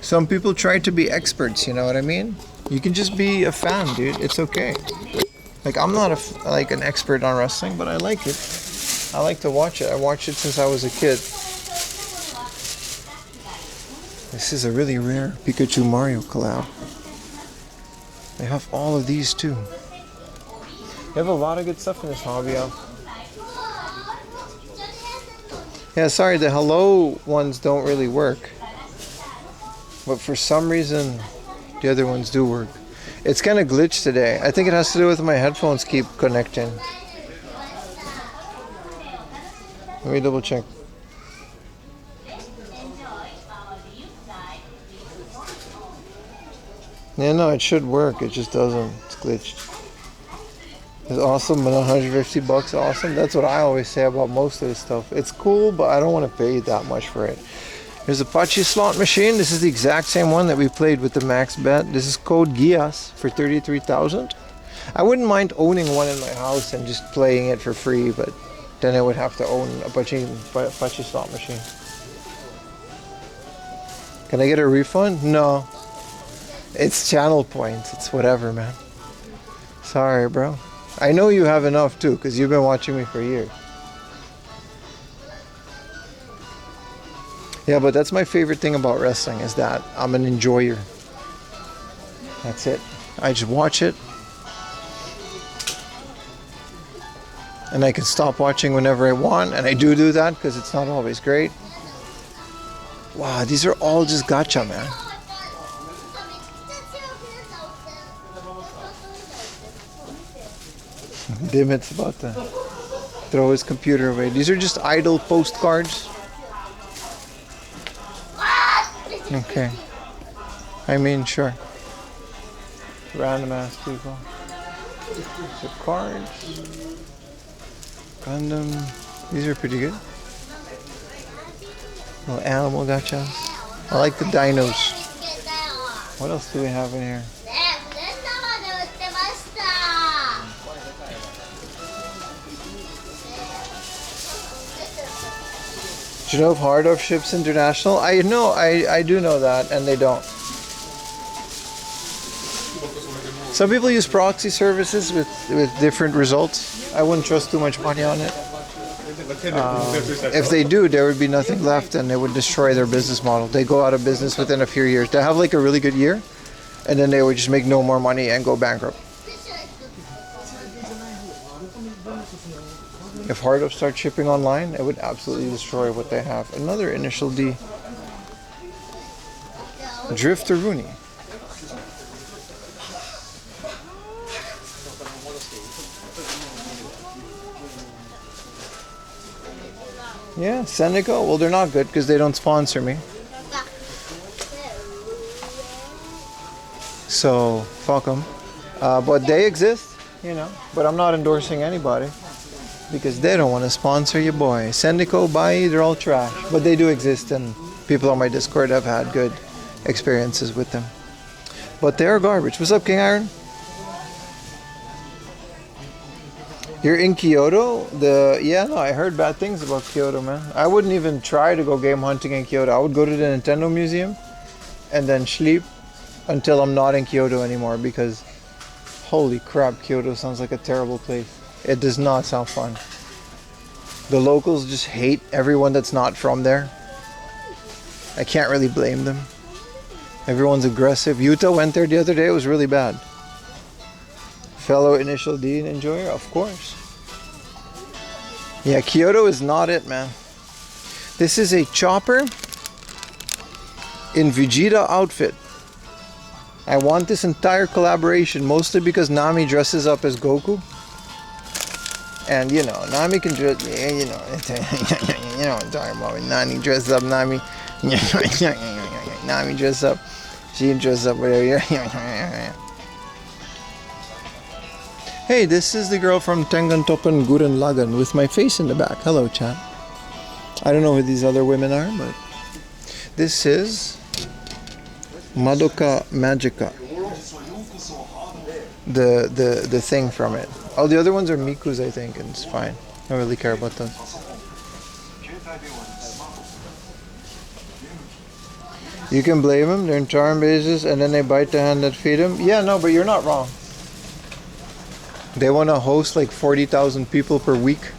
Some people try to be experts, you know what I mean? You can just be a fan, dude. It's okay. Like, I'm not like an expert on wrestling, but I like it. I like to watch it. I watched it since I was a kid. This is a really rare Pikachu Mario collab. They have all of these too. They have a lot of good stuff in this hobby. Yeah, sorry, the hello ones don't really work. But for some reason, the other ones do work. It's kind of glitched today. I think it has to do with my headphones keep connecting. Let me double check. Yeah, no, it should work. It just doesn't. It's glitched. It's awesome, but $150 awesome. That's what I always say about most of this stuff. It's cool, but I don't want to pay that much for it. Here's a Pachi slot machine. This is the exact same one that we played with the max bet. This is code Gias for 33,000. I wouldn't mind owning one in my house and just playing it for free, but then I would have to own a Pachi slot machine. Can I get a refund? No. It's channel points. It's whatever, man. Sorry, bro. I know you have enough too, because you've been watching me for years. Yeah, but that's my favorite thing about wrestling, is that I'm an enjoyer. That's it. I just watch it. And I can stop watching whenever I want, and I do that because it's not always great. Wow, these are all just gacha, man. Dimmit's about to throw his computer away. These are just idle postcards. Okay. I mean, sure. Random ass people. The cards. Gundam. These are pretty good. Little animal gachas. I like the dinos. What else do we have in here? Do you know if Hardov ships international? I know, I do know that, and they don't. Some people use proxy services with different results. I wouldn't trust too much money on it. If they do, there would be nothing left, and it would destroy their business model. They go out of business within a few years. They have like a really good year, and then they would just make no more money and go bankrupt. If Hardov starts shipping online, it would absolutely destroy what they have. Another initial D. Drifter Rooney. Yeah, Seneca. Well, they're not good because they don't sponsor me. So, fuck them. But they exist, you know. But I'm not endorsing anybody, because they don't want to sponsor your boy. Sendico, Bai, they're all trash. But they do exist, and people on my Discord have had good experiences with them. But they're garbage. What's up, King Iron? You're in Kyoto? Yeah, no, I heard bad things about Kyoto, man. I wouldn't even try to go game hunting in Kyoto. I would go to the Nintendo Museum and then sleep until I'm not in Kyoto anymore, because holy crap, Kyoto sounds like a terrible place. It does not sound fun. The locals just hate everyone that's not from there. I can't really blame them. Everyone's aggressive. Yuta went there the other day. It was really bad. Fellow Initial D enjoyer? Of course. Yeah, Kyoto is not it, man. This is a Chopper in Vegeta outfit. I want this entire collaboration, mostly because Nami dresses up as Goku. And you know, Nami can dress, yeah, you know, you know what I'm talking about. When Nami dresses up, Nami dresses up, she dresses up, whatever. Hey, this is the girl from Tengan Toppen Gurren Lagann with my face in the back. Hello, chat. I don't know who these other women are, but this is Madoka Magica. The thing from it. All the other ones are Miku's, I think, and it's fine. I don't really care about those. You can blame them. They're in charm bases, and then they bite the hand that feed them. Yeah, no, but you're not wrong. They want to host like 40,000 people per week.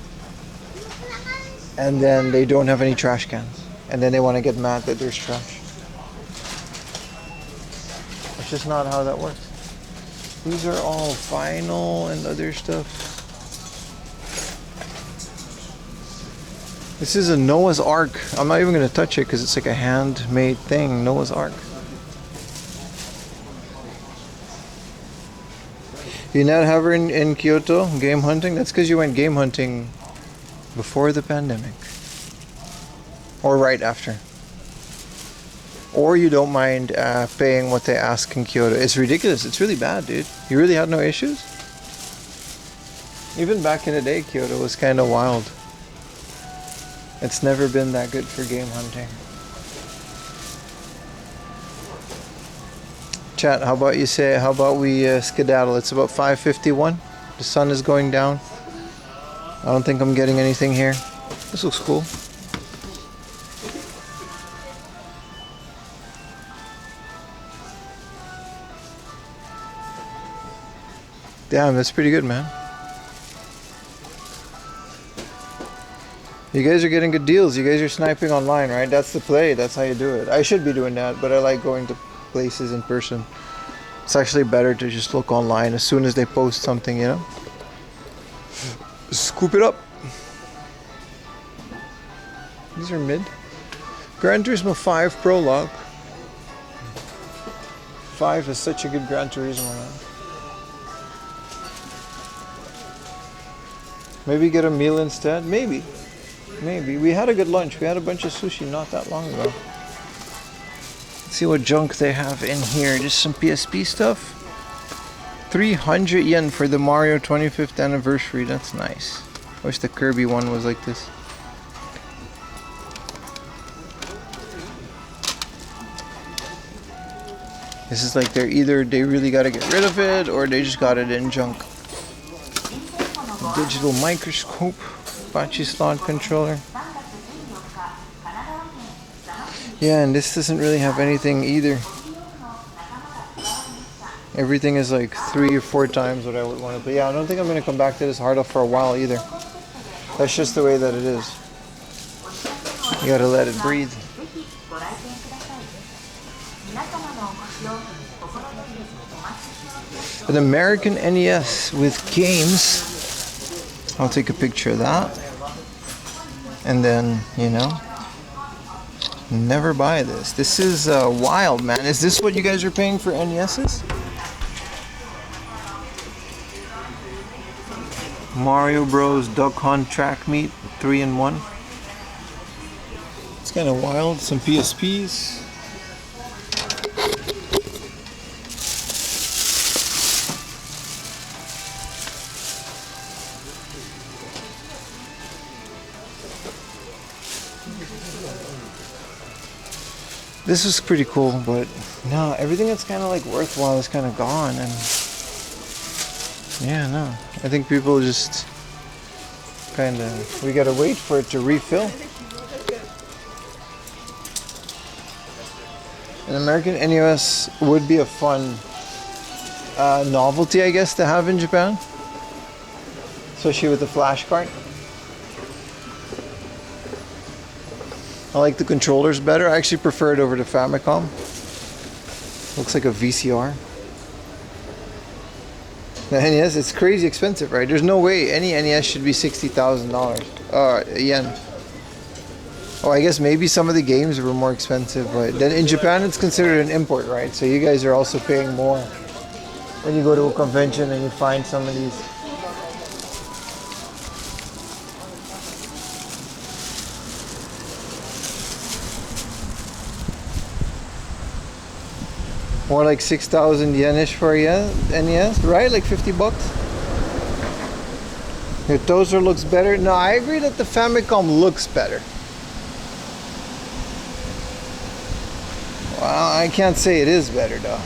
and then they don't have any trash cans, and then they want to get mad that there's trash. It's just not how that works. These are all vinyl and other stuff. This is a Noah's Ark. I'm not even going to touch it because it's like a handmade thing. Noah's Ark. You not have her in Kyoto game hunting? That's because you went game hunting before the pandemic. Or right after. Or you don't mind paying what they ask in Kyoto. It's ridiculous. It's really bad, dude. You really had no issues? Even back in the day, Kyoto was kind of wild. It's never been that good for game hunting. Chat, how about we skedaddle? It's about 5:51. The sun is going down. I don't think I'm getting anything here. This looks cool. Damn, that's pretty good, man. You guys are getting good deals. You guys are sniping online, right? That's the play. That's how you do it. I should be doing that, but I like going to places in person. It's actually better to just look online as soon as they post something, you know? Scoop it up. These are mid. Gran Turismo 5 Prologue. 5 is such a good Gran Turismo, man. Maybe get a meal instead? Maybe. Maybe. We had a good lunch. We had a bunch of sushi not that long ago. Let's see what junk they have in here. Just some PSP stuff. 300 yen for the Mario 25th anniversary. That's nice. Wish the Kirby one was like this. This is like they really got to get rid of it or they just got it in junk. Digital microscope, Bachi slot controller. Yeah, and this doesn't really have anything either. Everything is like 3 or 4 times what I would want to play. Yeah, I don't think I'm going to come back to this hard off for a while either. That's just the way that it is. You gotta let it breathe. An American NES with games. I'll take a picture of that. And then, you know, never buy this. This is wild, man. Is this what you guys are paying for NESs? Mario Bros. Duck Hunt Track Meet 3-in-1. It's kind of wild. Some PSPs. This is pretty cool, but no, everything that's kind of like worthwhile is kind of gone, and yeah, no, I think people just kind of, we gotta wait for it to refill. An American NES would be a fun novelty, I guess, to have in Japan, especially with the flash cart. I like the controllers better. I actually prefer it over the Famicom. Looks like a VCR. The NES, it's crazy expensive, right? There's no way any NES should be $60,000 yen. Oh, I guess maybe some of the games were more expensive, but then in Japan it's considered an import, right? So you guys are also paying more when you go to a convention and you find some of these. More like 6,000 yen-ish for a NES, right? Like 50 bucks. Your toaster looks better. No, I agree that the Famicom looks better. Well, I can't say it is better though.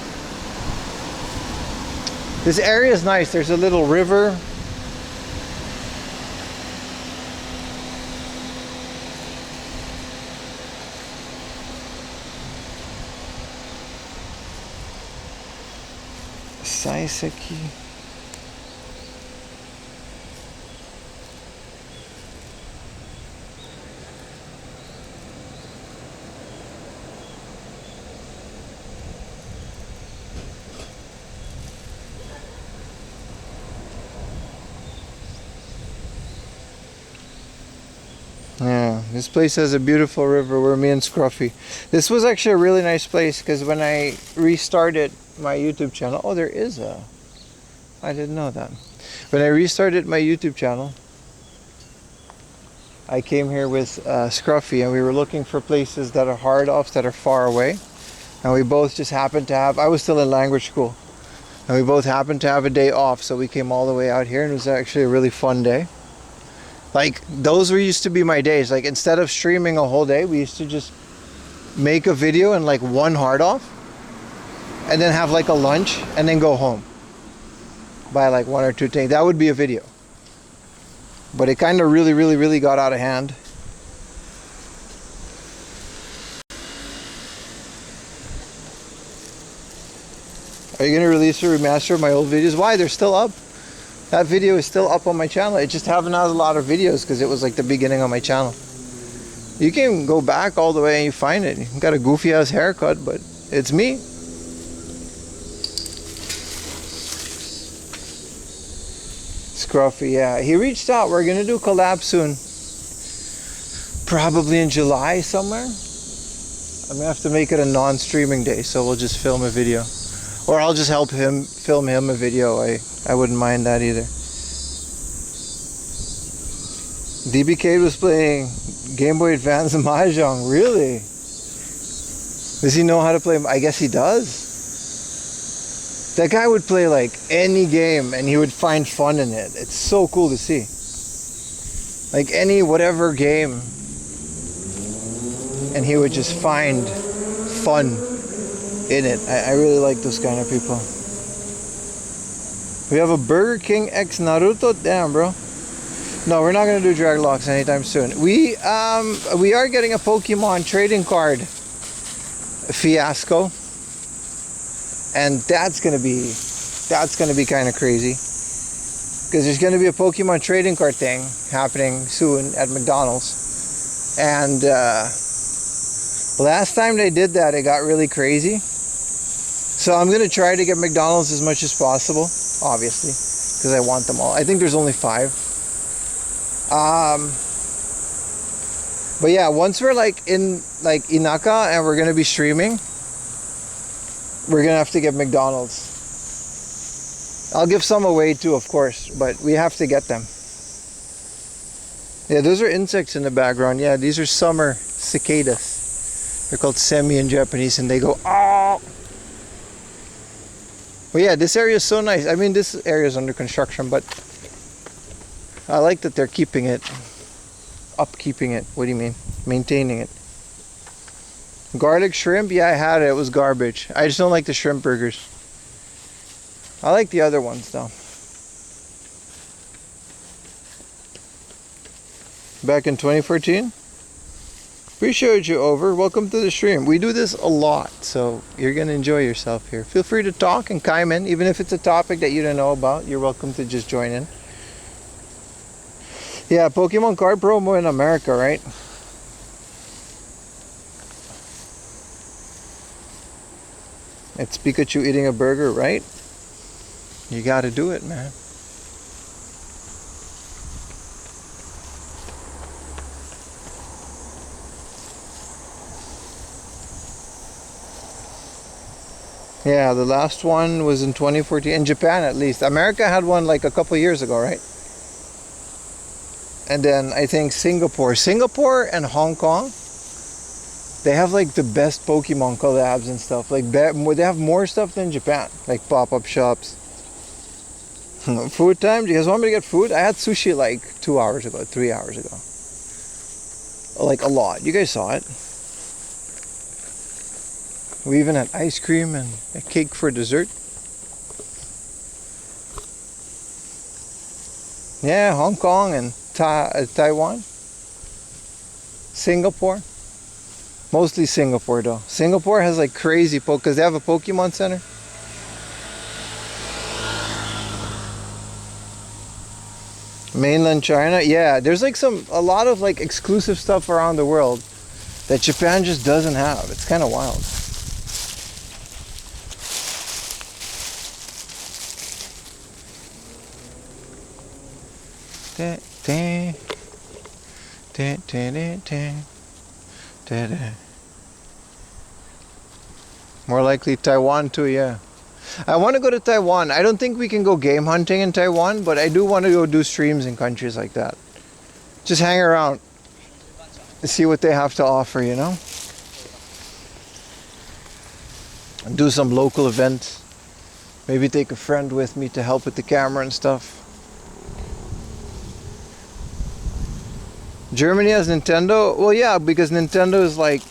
This area is nice. There's a little river. Saiseki. This place has a beautiful river where me and Scruffy. This was actually a really nice place because when I restarted my YouTube channel, oh, there is a. I didn't know that. When I restarted my YouTube channel, I came here with Scruffy and we were looking for places that are hard offs that are far away. And we both just happened to have, I was still in language school. And we both happened to have a day off. So we came all the way out here and it was actually a really fun day. Like those were used to be my days. Like instead of streaming a whole day, we used to just make a video and like one hard off. And then have like a lunch and then go home. Buy like one or two things. That would be a video. But it kind of really got out of hand. Are you going to release a remaster of my old videos? Why? They're still up. That video is still up on my channel. It just haven't had a lot of videos because it was like the beginning of my channel. You can go back all the way and you find it. You got a goofy ass haircut, but it's me. Scruffy, yeah. He reached out. We're going to do a collab soon. Probably in July somewhere. I'm going to have to make it a non-streaming day, so we'll just film a video. Or I'll just help him film him a video. I wouldn't mind that either. DBK was playing Game Boy Advance Mahjong. Really? Does he know how to play? I guess he does. That guy would play like any game and he would find fun in it. It's so cool to see. Like any whatever game. And he would just find fun in it. I really like those kind of people. We have a Burger King X Naruto. Damn, bro. No, we're not gonna do drag locks anytime soon. We are getting a Pokemon trading card fiasco, and that's gonna be kind of crazy because there's gonna be a Pokemon trading card thing happening soon at McDonald's, and last time they did that, it got really crazy. So I'm gonna try to get McDonald's as much as possible, obviously, because I want them all. I think there's only 5. But yeah, once we're like in like Inaka and we're gonna be streaming, we're gonna have to get McDonald's. I'll give some away too, of course, but we have to get them. Yeah, those are insects in the background. Yeah, these are summer cicadas. They're called semi in Japanese, and they go oh. But yeah, this area is so nice. I mean, this area is under construction, but I like that they're keeping it, upkeeping it. What do you mean? Maintaining it. Garlic shrimp? Yeah, I had it. It was garbage. I just don't like the shrimp burgers. I like the other ones though. Back in 2014? Appreciate you, Over. Welcome to the stream. We do this a lot, so you're going to enjoy yourself here. Feel free to talk and chime in, even if it's a topic that you don't know about. You're welcome to just join in. Yeah, Pokemon card promo in America, right? It's Pikachu eating a burger, right? You got to do it, man. Yeah, the last one was in 2014 in Japan, at least. America had one like a couple years ago, right? And then I think Singapore and Hong Kong, they have like the best Pokemon collabs and stuff. Like they have more stuff than Japan, like pop-up shops. Food time? Do you guys want me to get food? I had sushi like 2 hours ago, 3 hours ago. Like a lot. You guys saw it. We even had ice cream and a cake for dessert. Yeah, Hong Kong and Taiwan. Singapore. Mostly Singapore though. Singapore has like crazy because they have a Pokemon Center. Mainland China, yeah, there's like a lot of like exclusive stuff around the world that Japan just doesn't have. It's kind of wild. More likely Taiwan too, yeah. I want to go to Taiwan. I don't think we can go game hunting in Taiwan, but I do want to go do streams in countries like that. Just hang around and see what they have to offer, you know? And do some local events. Maybe take a friend with me to help with the camera and stuff. Germany has Nintendo? Well, yeah, because Nintendo is like...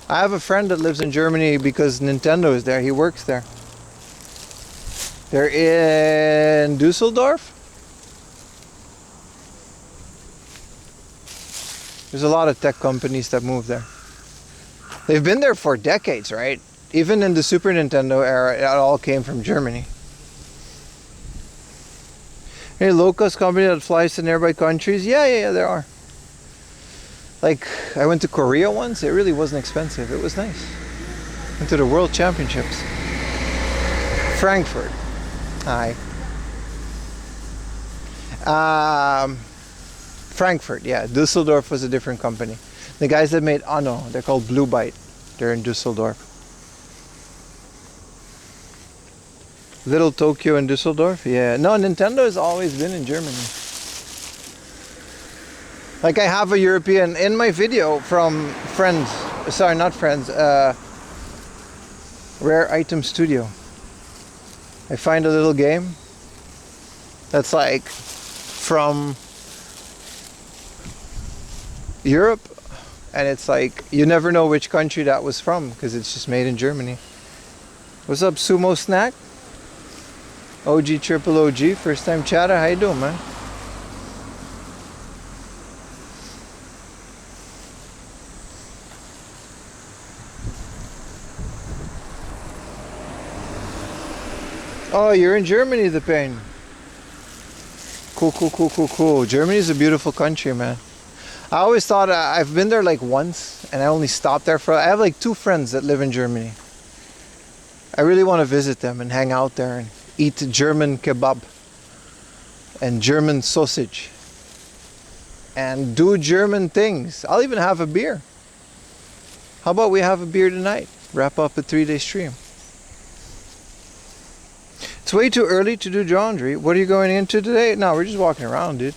I have a friend that lives in Germany because Nintendo is there. He works there. They're in Dusseldorf. There's a lot of tech companies that move there. They've been there for decades, right? Even in the Super Nintendo era, it all came from Germany. Any low-cost company that flies to nearby countries? Yeah, there are. Like, I went to Korea once. It really wasn't expensive. It was nice. Went to the World Championships. Frankfurt. Hi. Frankfurt, yeah. Dusseldorf was a different company. The guys that made Anno, they're called Blue Byte. They're in Dusseldorf. Little Tokyo in Dusseldorf? Yeah. No, Nintendo has always been in Germany. Like I have a European in my video from friends. Sorry, not friends. Rare Item Studio. I find a little game that's like from Europe, and it's like you never know which country that was from because it's just made in Germany. What's up, Sumo Snack? OG Triple OG, first time chatter. How you doing, man? Oh, you're in Germany, the pain. Cool. Germany's a beautiful country, man. I always thought I've been there like once, and I only stopped there for. I have like 2 friends that live in Germany. I really want to visit them and hang out there and eat German kebab and German sausage and do German things. I'll even have a beer. How about we have a beer tonight? Wrap up a 3-day stream. It's way too early to do laundry. What are you going into today? No, we're just walking around, dude.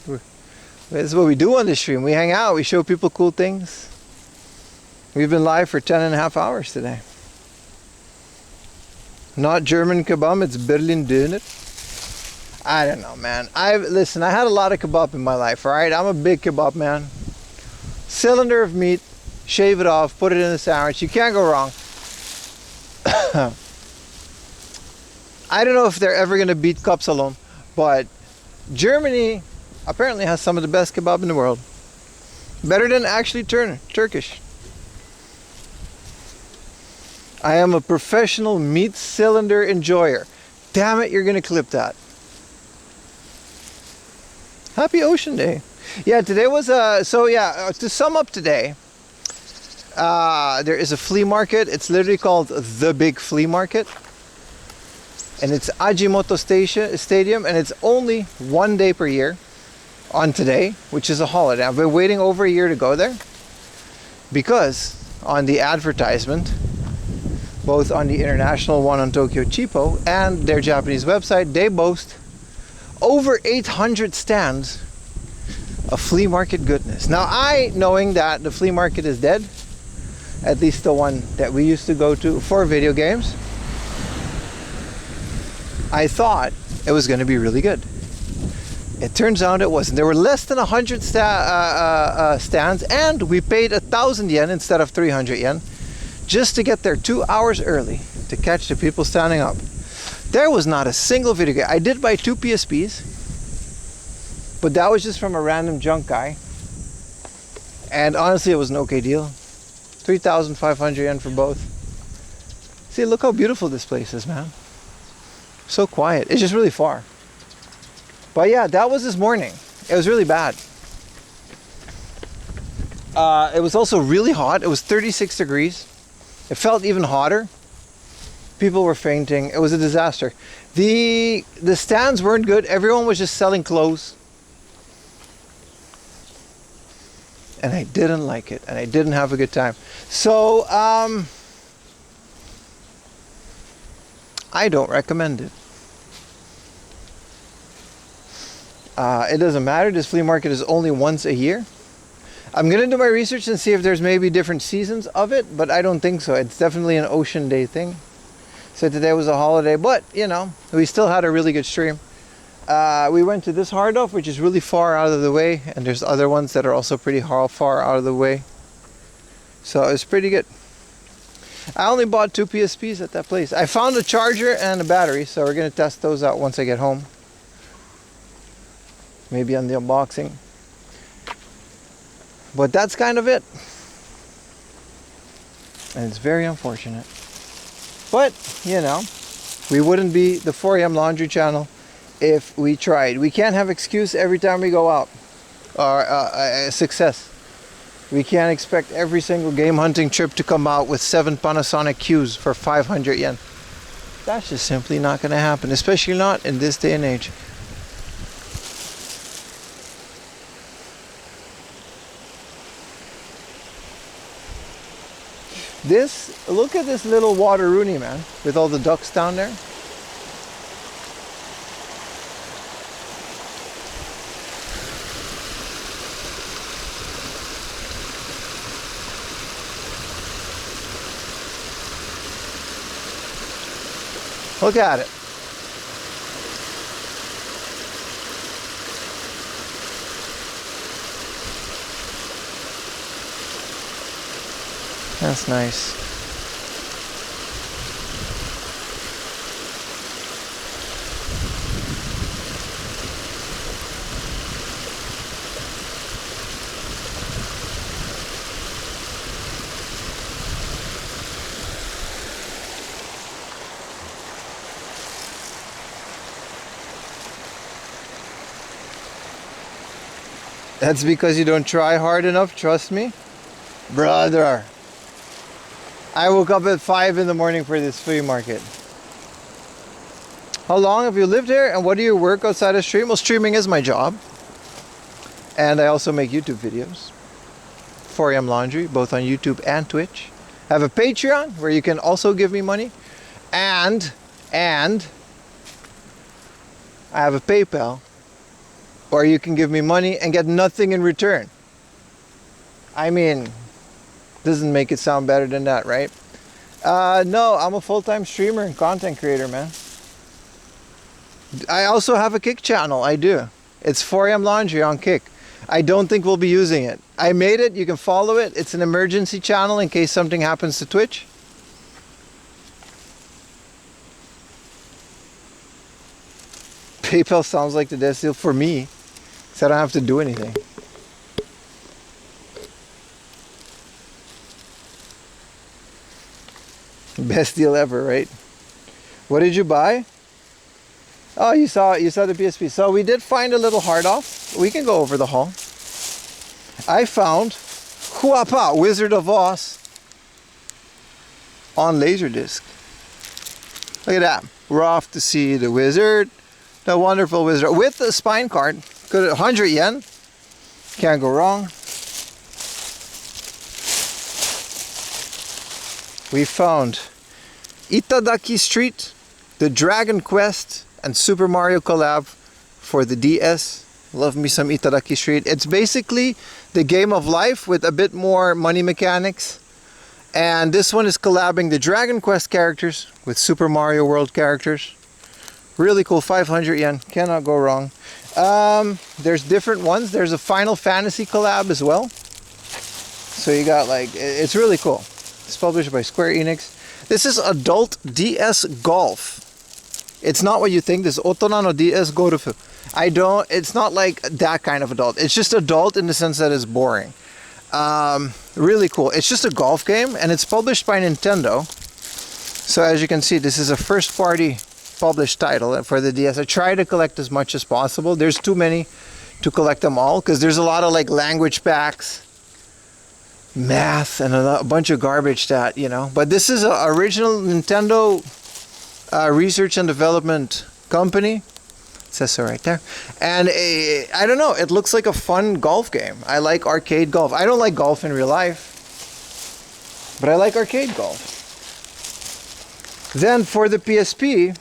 This is what we do on this stream. We hang out. We show people cool things. We've been live for 10.5 hours today. Not German kebab, it's Berlin Döner. I don't know, man. Listen, I had a lot of kebab in my life, all right? I'm a big kebab man. Cylinder of meat, shave it off, put it in a sandwich. You can't go wrong. I don't know if they're ever going to beat Kapsalon, but Germany apparently has some of the best kebab in the world. Better than actually Turkish. I am a professional meat cylinder enjoyer. Damn it, you're going to clip that. Happy Ocean Day. Yeah, today was to sum up today, there is a flea market. It's literally called The Big Flea Market. And it's Ajinomoto Stadium, and it's only 1 day per year on today, which is a holiday. I've been waiting over a year to go there because on the advertisement, both on the international one on Tokyo Cheapo and their Japanese website, they boast over 800 stands of flea market goodness. Now, knowing that the flea market is dead, at least the one that we used to go to for video games, I thought it was going to be really good. It turns out it wasn't. There were less than 100 stands, and we paid 1,000 yen instead of 300 yen just to get there 2 hours early to catch the people standing up. There was not a single video game. I did buy 2 PSPs, but that was just from a random junk guy. And honestly, it was an okay deal. 3,500 yen for both. See, look how beautiful this place is, man. So quiet. It's just really far. But yeah, that was this morning. It was really bad. It was also really hot. It was 36 degrees. It felt even hotter. People were fainting. It was a disaster. The stands weren't good. Everyone was just selling clothes. and I didn't like it, and I didn't have a good time. So I don't recommend it. It doesn't matter. This flea market is only once a year. I'm gonna do my research and see if there's maybe different seasons of it, but I don't think so. It's definitely an Ocean Day thing. So today was a holiday, but you know, we still had a really good stream. We went to this hard off, which is really far out of the way, and there's other ones that are also pretty far out of the way. So it's pretty good. I only bought 2 PSPs at that place. I found a charger and a battery, so we're gonna test those out once I get home. Maybe on the unboxing. But that's kind of it. And it's very unfortunate. But, you know, we wouldn't be the 4am Laundry channel if we tried. We can't have excuse every time we go out. Or success. We can't expect every single game hunting trip to come out with 7 Panasonic Qs for 500 yen. That's just simply not going to happen, especially not in this day and age. Look at this little water rooney, man, with all the ducks down there. Look at it. That's nice. That's because you don't try hard enough, trust me. Brother. I woke up at 5 in the morning for this flea market. How long have you lived here, and what do you work outside of stream? Well, streaming is my job. And I also make YouTube videos. 4am Laundry, both on YouTube and Twitch. I have a Patreon where you can also give me money. And I have a PayPal where you can give me money and get nothing in return. I mean, doesn't make it sound better than that, right? No, I'm a full-time streamer and content creator, man. I also have a Kick channel, I do. It's 4am Laundry on Kick. I don't think we'll be using it. I made it, you can follow it. It's an emergency channel in case something happens to Twitch. PayPal sounds like the best deal for me, so I don't have to do anything. Best deal ever, right? What did you buy? Oh, you saw the PSP. So we did find a little hard off. We can go over the haul. I found Huapa Wizard of Oz on Laserdisc. Look at that. We're off to see the wizard, the wonderful wizard with the spine card. Good at 100 yen. Can't go wrong. We found Itadaki Street, the Dragon Quest, and Super Mario collab for the DS. Love me some Itadaki Street. It's basically the game of life with a bit more money mechanics. And this one is collabing the Dragon Quest characters with Super Mario World characters. Really cool, 500 yen, cannot go wrong. There's different ones. There's a Final Fantasy collab as well. So you got like, it's really cool. It's published by Square Enix. This is Adult DS Golf. It's not what you think. This is Otono no DS Golf. It's not like that kind of adult. It's just adult in the sense that it's boring. Really cool. It's just a golf game and it's published by Nintendo. So as you can see, this is a first party published title for the DS. I try to collect as much as possible. There's too many to collect them all because there's a lot of like language packs, math, and a bunch of garbage that, you know. But this is an original Nintendo research and development company It says so right there. And I don't know, it looks like a fun golf game. I like arcade golf. I don't like golf in real life, but I like arcade golf. Then for the PSP,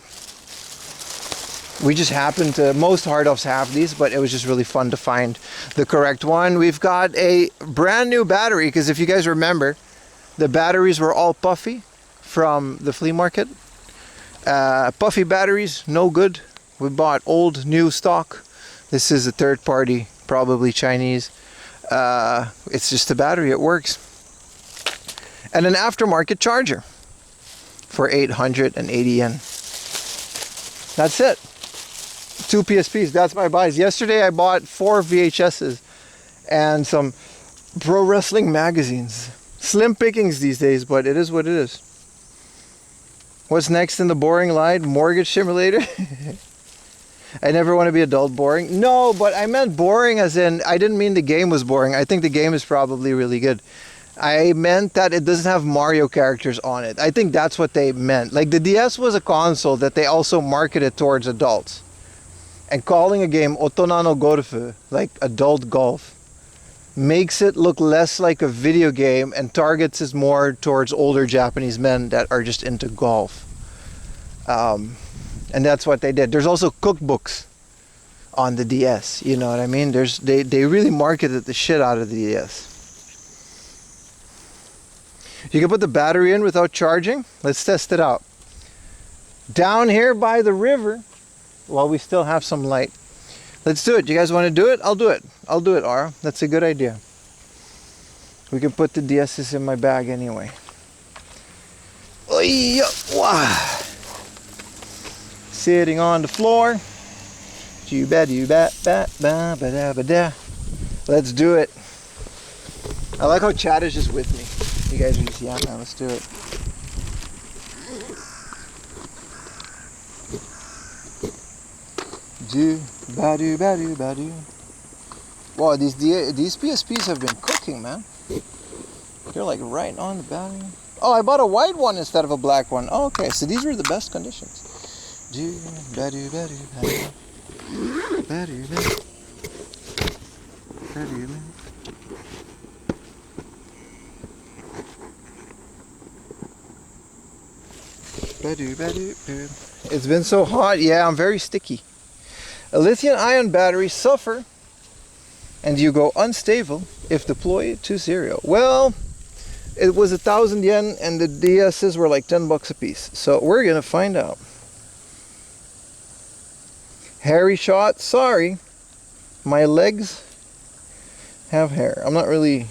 we just happened to, most hard offs have these, but it was just really fun to find the correct one. We've got a brand new battery, because if you guys remember, the batteries were all puffy from the flea market. Puffy batteries, no good. We bought old, new stock. This is a third party, probably Chinese. It's just a battery, it works. And an aftermarket charger for 880 yen. That's it. 2 PSPs, that's my buys. Yesterday I bought 4 VHSs and some pro wrestling magazines. Slim pickings these days, but it is what it is. What's next in the boring line? Mortgage simulator? I never want to be adult boring. No, but I meant boring as in, I didn't mean the game was boring. I think the game is probably really good. I meant that it doesn't have Mario characters on it. I think that's what they meant. Like the DS was a console that they also marketed towards adults. And calling a game Otono no Golfu, like adult golf, makes it look less like a video game and targets it more towards older Japanese men that are just into golf. And that's what they did. There's also cookbooks on the DS, you know what I mean? They really marketed the shit out of the DS. You can put the battery in without charging. Let's test it out. Down here by the river, while we still have some light. Let's do it. You guys want to do it? I'll do it. I'll do it, Ara. That's a good idea. We can put the DSs in my bag anyway. Sitting on the floor. Let's do it. I like how Chad is just with me. You guys are just, yeah, man, let's do it. Wow, these PSPs have been cooking, man. They're like right on the battery. Oh, I bought a white one instead of a black one. Oh, okay, so these were the best conditions. It's been so hot. Yeah, I'm very sticky. A lithium-ion battery suffer and you go unstable if deployed to zero. Well, it was 1,000 yen and the DSs were like 10 bucks a piece. So we're gonna find out. Hairy shot, sorry. My legs have hair. I'm not really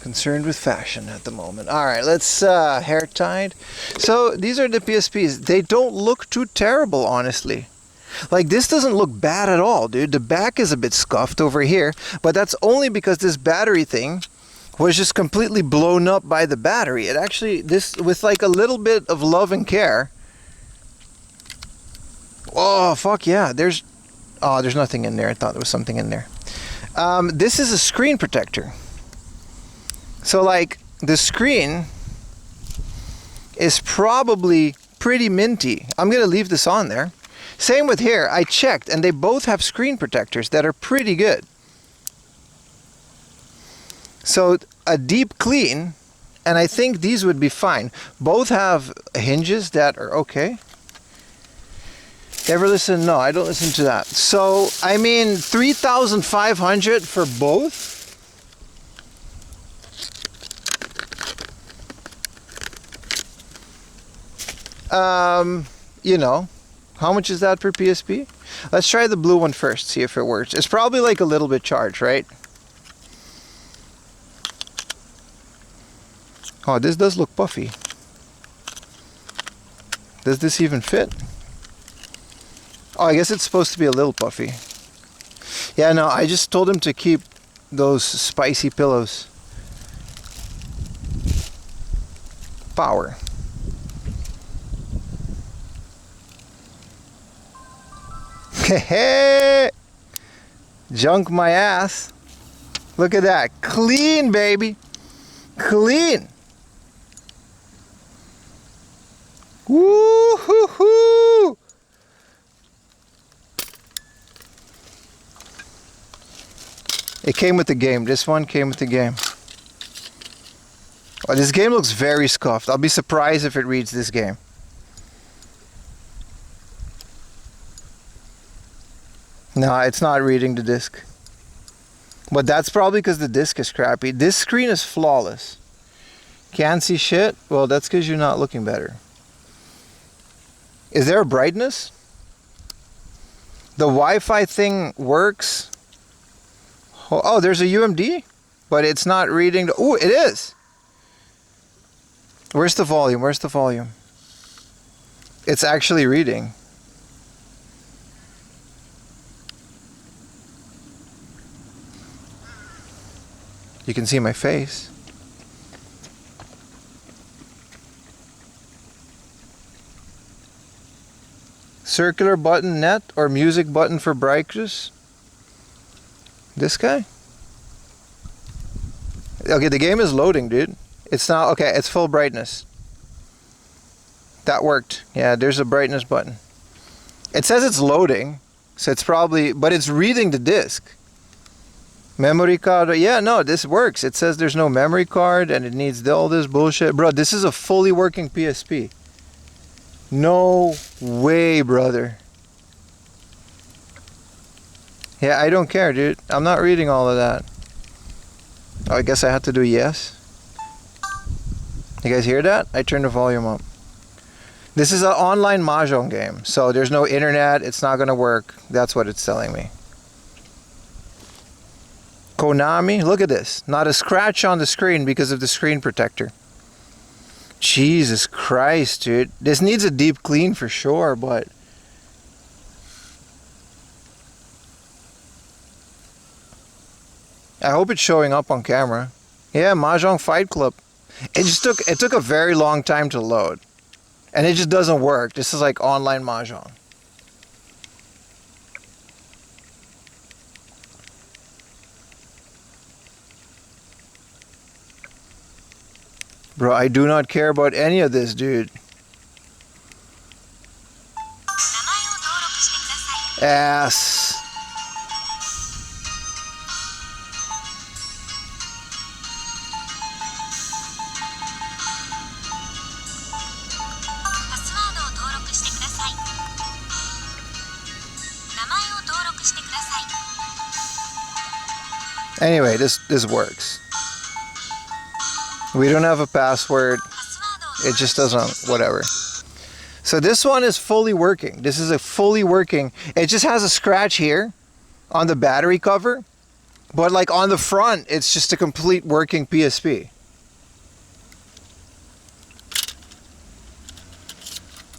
concerned with fashion at the moment. All right, let's hair tied. So these are the PSPs. They don't look too terrible, honestly. Like this doesn't look bad at all, dude. The back is a bit scuffed over here, but that's only because this battery thing was just completely blown up by the battery. It actually, this with like a little bit of love and care. Oh fuck yeah! There's nothing in there. I thought there was something in there. This is a screen protector. So like the screen is probably pretty minty. I'm gonna leave this on there. Same with here. I checked and they both have screen protectors that are pretty good. So a deep clean, and I think these would be fine. Both have hinges that are okay. Ever listen? No, I don't listen to that. So, I mean, 3,500 for both? You know, how much is that per PSP? Let's try the blue one first, see if it works. It's probably like a little bit charged, right? Oh, this does look puffy. Does this even fit? Oh, I guess it's supposed to be a little puffy. Yeah, no, I just told him to keep those spicy pillows. Power. Hey, junk my ass. Look at that. Clean, baby. Clean. Woo-hoo-hoo. It came with the game. This one came with the game. Oh, this game looks very scuffed. I'll be surprised if it reads this game. No, it's not reading the disc. But that's probably because the disc is crappy. This screen is flawless. Can't see shit? Well, that's because you're not looking better. Is there a brightness? The Wi-Fi thing works. Oh, there's a UMD? But it's not reading the... Oh, it is! Where's the volume? Where's the volume? It's actually reading. You can see my face. Circular button net or music button for brightness. This guy? Okay, the game is loading, dude. It's now, okay, it's full brightness. That worked. Yeah, there's a brightness button. It says it's loading, so it's probably, but it's reading the disc. Memory card, yeah, no, this works. It says there's no memory card and it needs all this bullshit. Bro, this is a fully working PSP. No way, brother. Yeah, I don't care, dude. I'm not reading all of that. Oh, I guess I have to do yes. You guys hear that? I turned the volume up. This is an online mahjong game, so there's no internet. It's not gonna work. That's what it's telling me. Konami, look at this. Not a scratch on the screen because of the screen protector. Jesus Christ, dude. This needs a deep clean for sure, but... I hope it's showing up on camera. Yeah, Mahjong Fight Club. It took a very long time to load. And it just doesn't work. This is like online Mahjong. Bro, I do not care about any of this, dude. Ass. Anyway, this works. We don't have a password. It just doesn't, whatever. So this one is fully working. This is a fully working. It just has a scratch here on the battery cover. But like on the front, it's just a complete working PSP.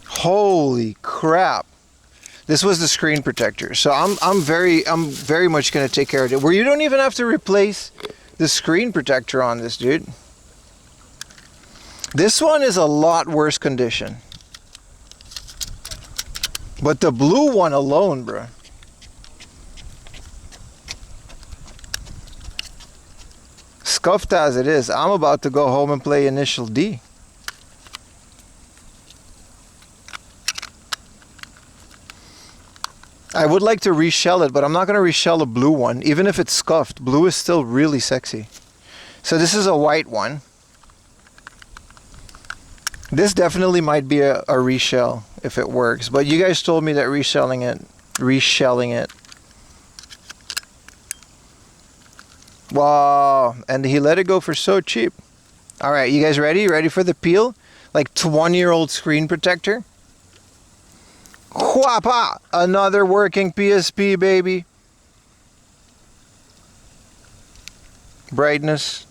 Holy crap. This was the screen protector. So I'm very much gonna take care of it. Where you don't even have to replace the screen protector on this, dude. This one is a lot worse condition. But the blue one alone, bro. Scuffed as it is, I'm about to go home and play Initial D. I would like to reshell it, but I'm not going to reshell a blue one. Even if it's scuffed, blue is still really sexy. So this is a white one. This definitely might be a reshell if it works. But you guys told me that reshelling it. Wow, and he let it go for so cheap. All right, you guys ready? Ready for the peel? Like 20-year-old screen protector. Whapa! Another working PSP, baby. Brightness.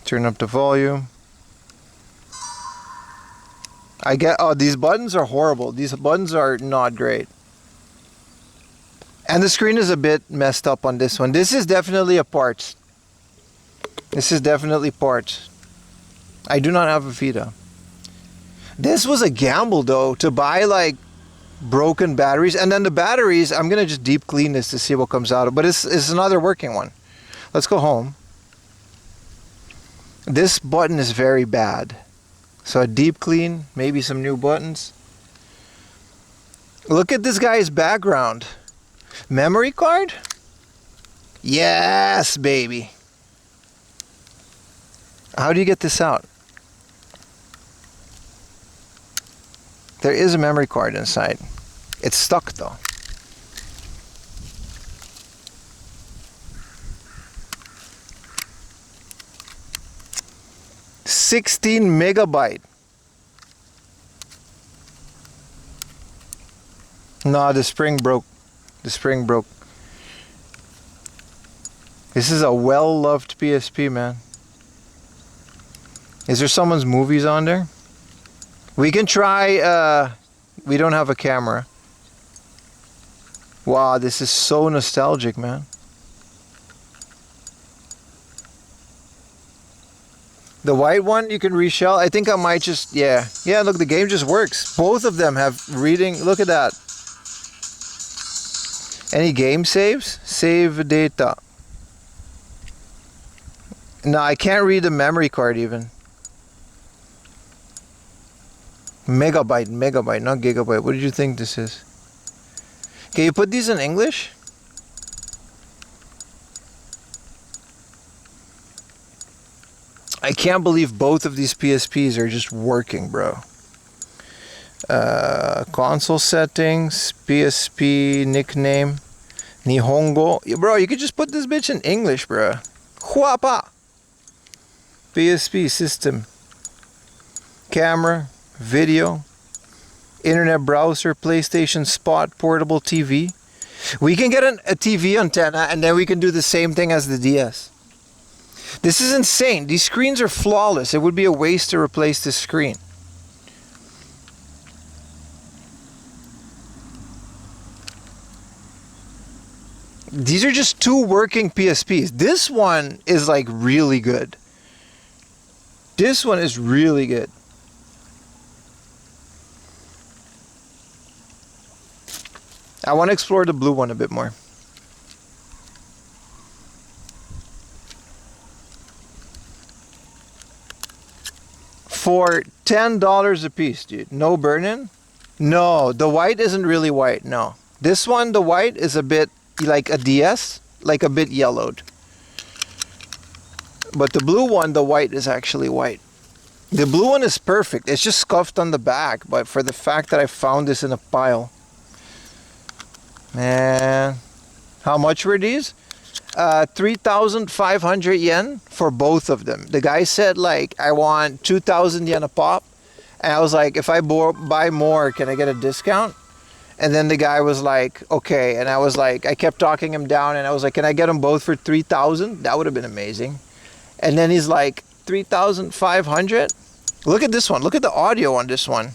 Turn up the volume. Oh, these buttons are horrible. These buttons are not great. And the screen is a bit messed up on this one. This is definitely a part. This is definitely part. I do not have a Vita. This was a gamble though, to buy like broken batteries. And then the batteries, I'm going to just deep clean this to see what comes out. But it's another working one. Let's go home. This button is very bad. So a deep clean, maybe some new buttons. Look at this guy's background. Memory card? Yes, baby. How do you get this out? There is a memory card inside. It's stuck though. $16 megabyte. No, the spring broke. The spring broke. This is a well-loved PSP, man. Is there someone's movies on there? We can try, we don't have a camera. Wow, this is so nostalgic, man. The white one you can reshell. I think I might just, yeah. Yeah, look, the game just works. Both of them have reading. Look at that. Any game saves? Save data. No, I can't read the memory card even. Megabyte, not gigabyte. What did you think this is? Can you put these in English? I can't believe both of these PSPs are just working, bro. Console settings, PSP nickname, Nihongo. Bro, you could just put this bitch in English, bro. Huapa. PSP system. Camera, video, internet browser, PlayStation Spot, portable TV. We can get a TV antenna and then we can do the same thing as the DS. This is insane. These screens are flawless. It would be a waste to replace this screen. These are just two working PSPs. This one is like really good. This one is really good. I want to explore the blue one a bit more. For $10 a piece, dude. No burn-in? No, the white isn't really white, no. This one, the white, is a bit like a DS, like a bit yellowed. But the blue one, the white is actually white. The blue one is perfect. It's just scuffed on the back, but for the fact that I found this in a pile. Man, how much were these? 3,500 yen for both of them. The guy said like, I want 2,000 yen a pop. And I was like, if I buy more, can I get a discount? And then the guy was like, okay. And I was like, I kept talking him down and I was like, can I get them both for 3,000? That would have been amazing. And then he's like, 3,500? Look at this one. Look at the audio on this one.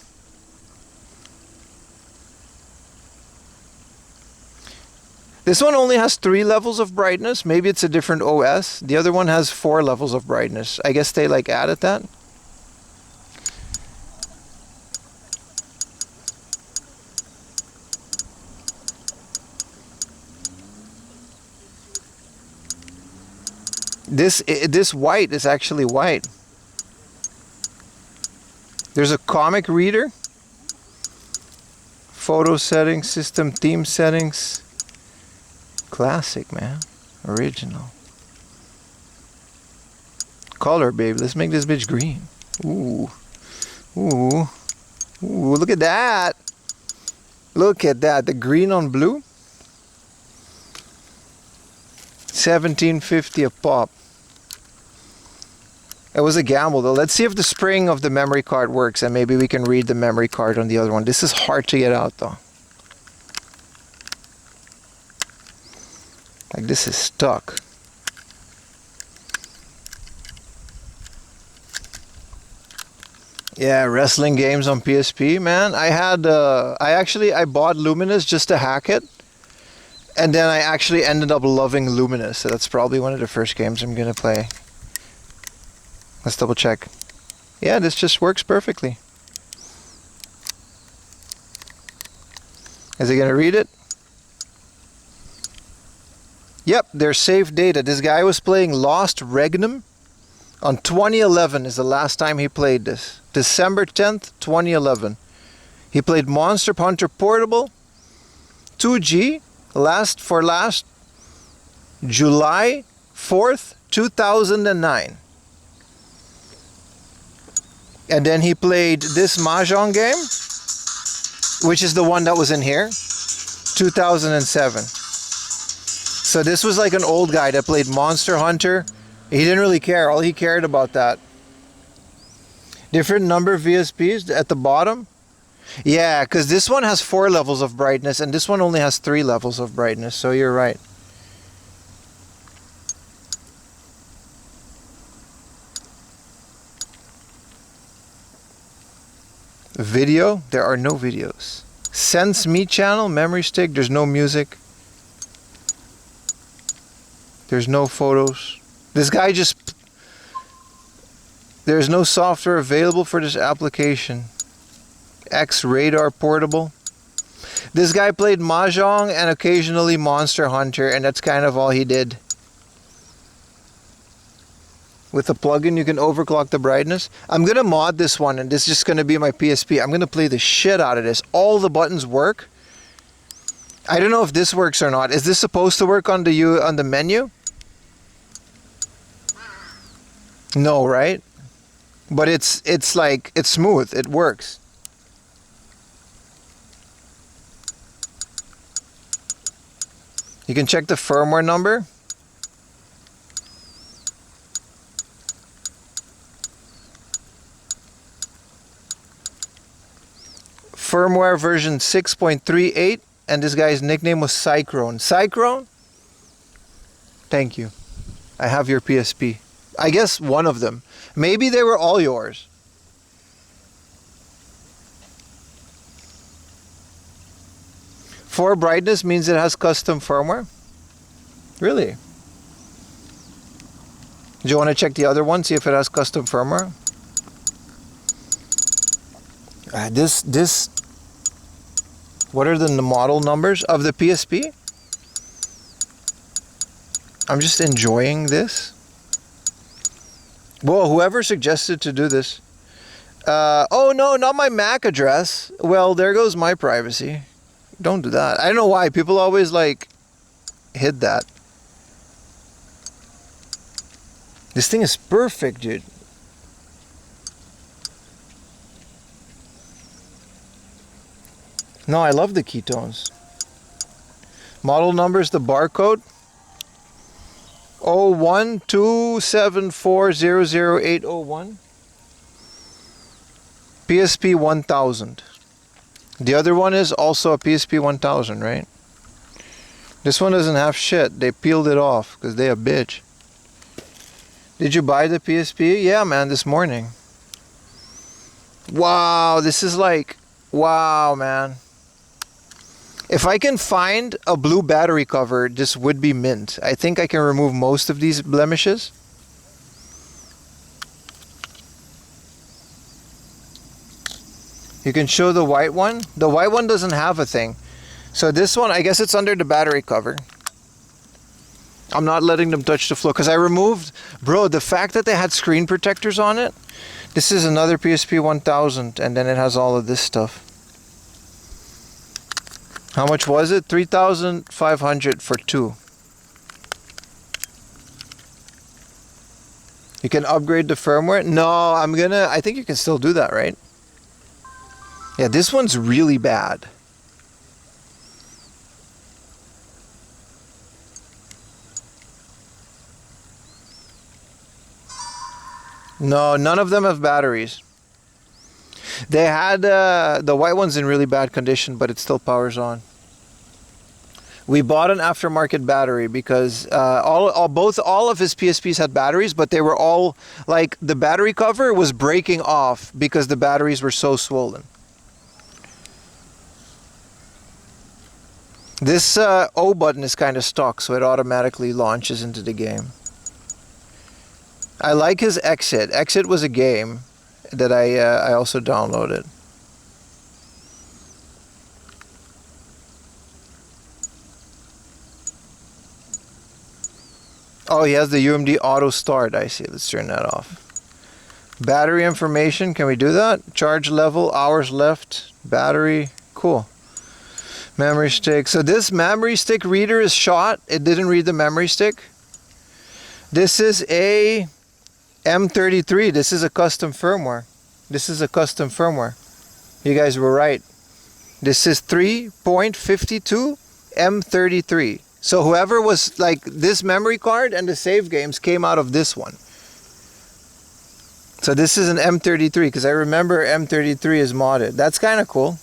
This one only has 3 levels of brightness. Maybe it's a different OS. The other one has 4 levels of brightness. I guess they like added that. This white is actually white. There's a comic reader. Photo settings, system theme settings. Classic, man. Original. Color, baby. Let's make this bitch green. Ooh. Ooh. Ooh, look at that. Look at that. The green on blue. 1750 a pop. It was a gamble though. Let's see if the spring of the memory card works and maybe we can read the memory card on the other one. This is hard to get out though. Like this is stuck. Yeah, wrestling games on PSP, man. I bought Luminous just to hack it. And then I actually ended up loving Luminous. So that's probably one of the first games I'm gonna play. Let's double check. Yeah, this just works perfectly. Is it gonna read it? Yep, there's saved data. This guy was playing Lost Regnum On 2011 is the last time he played this. December 10th, 2011. He played Monster Hunter Portable 2G last July 4th, 2009. And then he played this Mahjong game, which is the one that was in here, 2007. So this was like an old guy that played Monster Hunter. He didn't really care. All he cared about that. Different number of VSPs at the bottom. Yeah, because this one has 4 levels of brightness and this one only has 3 levels of brightness. So you're right. Video, there are no videos. Sense Me channel, memory stick, there's no music. There's no photos. This guy just... There's no software available for this application. X Radar Portable. This guy played Mahjong and occasionally Monster Hunter, and that's kind of all he did. With a plugin, you can overclock the brightness. I'm going to mod this one, and this is just going to be my PSP. I'm going to play the shit out of this. All the buttons work. I don't know if this works or not. Is this supposed to work on the menu? No, right? But it's like, it's smooth. It works. You can check the firmware number. Firmware version 6.38, and this guy's nickname was Cyclone. Cyclone? Thank you. I have your PSP. I guess one of them. Maybe they were all yours. For brightness means it has custom firmware? Really? Do you want to check the other one, see if it has custom firmware? What are the model numbers of the PSP? I'm just enjoying this. Whoa, whoever suggested to do this. Oh no, not my MAC address. Well, there goes my privacy. Don't do that. I don't know why. People always like hid that. This thing is perfect, dude. No, I love the ketones. Model number is the barcode 0127400801. PSP 1000. The other one is also a PSP 1000, right? This one doesn't have shit. They peeled it off because they a bitch. Did you buy the PSP? Yeah, man, this morning. Wow, this is like... Wow, man. If I can find a blue battery cover, this would be mint. I think I can remove most of these blemishes. You can show the white one. The white one doesn't have a thing. So this one, I guess it's under the battery cover. I'm not letting them touch the floor because I removed... Bro, the fact that they had screen protectors on it. This is another PSP 1000 and then it has all of this stuff. How much was it? 3,500 for 2. You can upgrade the firmware? No, I think you can still do that, right? Yeah, this one's really bad. No, none of them have batteries. They had the white one's in really bad condition, but it still powers on. We bought an aftermarket battery because all of his PSPs had batteries, but they were all like the battery cover was breaking off because the batteries were so swollen. This O button is kind of stuck, so it automatically launches into the game. I like his Exit. Exit was a game that I also downloaded. Oh, he has the UMD auto start. I see. Let's turn that off. Battery information. Can we do that? Charge level, hours left, battery. Cool. Memory stick. So this memory stick reader is shot. It didn't read the memory stick. This is a M33. This is a custom firmware. This is a custom firmware. You guys were right. This is 3.52 M33. So whoever was like this memory card and the save games came out of this one. So this is an M33 because I remember M33 is modded. That's kind of cool.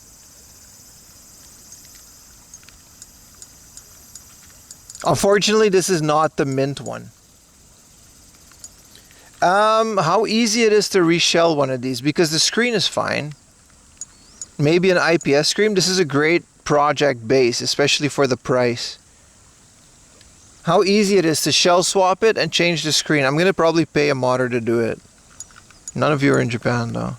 Unfortunately, this is not the mint one. How easy it is to reshell one of these because the screen is fine. Maybe an IPS screen. This is a great project base, especially for the price. How easy it is to shell swap it and change the screen. I'm gonna probably pay a modder to do it. None of you are in Japan though.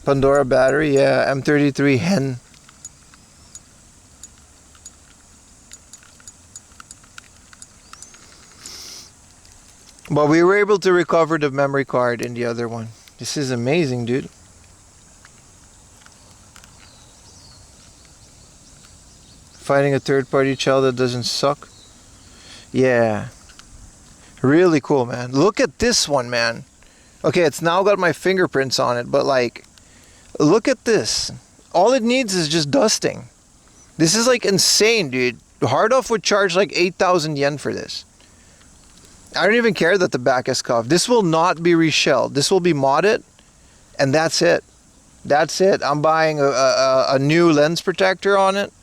Pandora battery, yeah, M33 Hen. But we were able to recover the memory card in the other one. This is amazing, dude. Finding a third-party child that doesn't suck. Yeah. Really cool, man. Look at this one, man. Okay, it's now got my fingerprints on it, but like, look at this. All it needs is just dusting. This is like insane, dude. Hardoff would charge like 8,000 yen for this. I don't even care that the back is cuffed. This will not be reshelled. This will be modded, and that's it. That's it. I'm buying a new lens protector on it,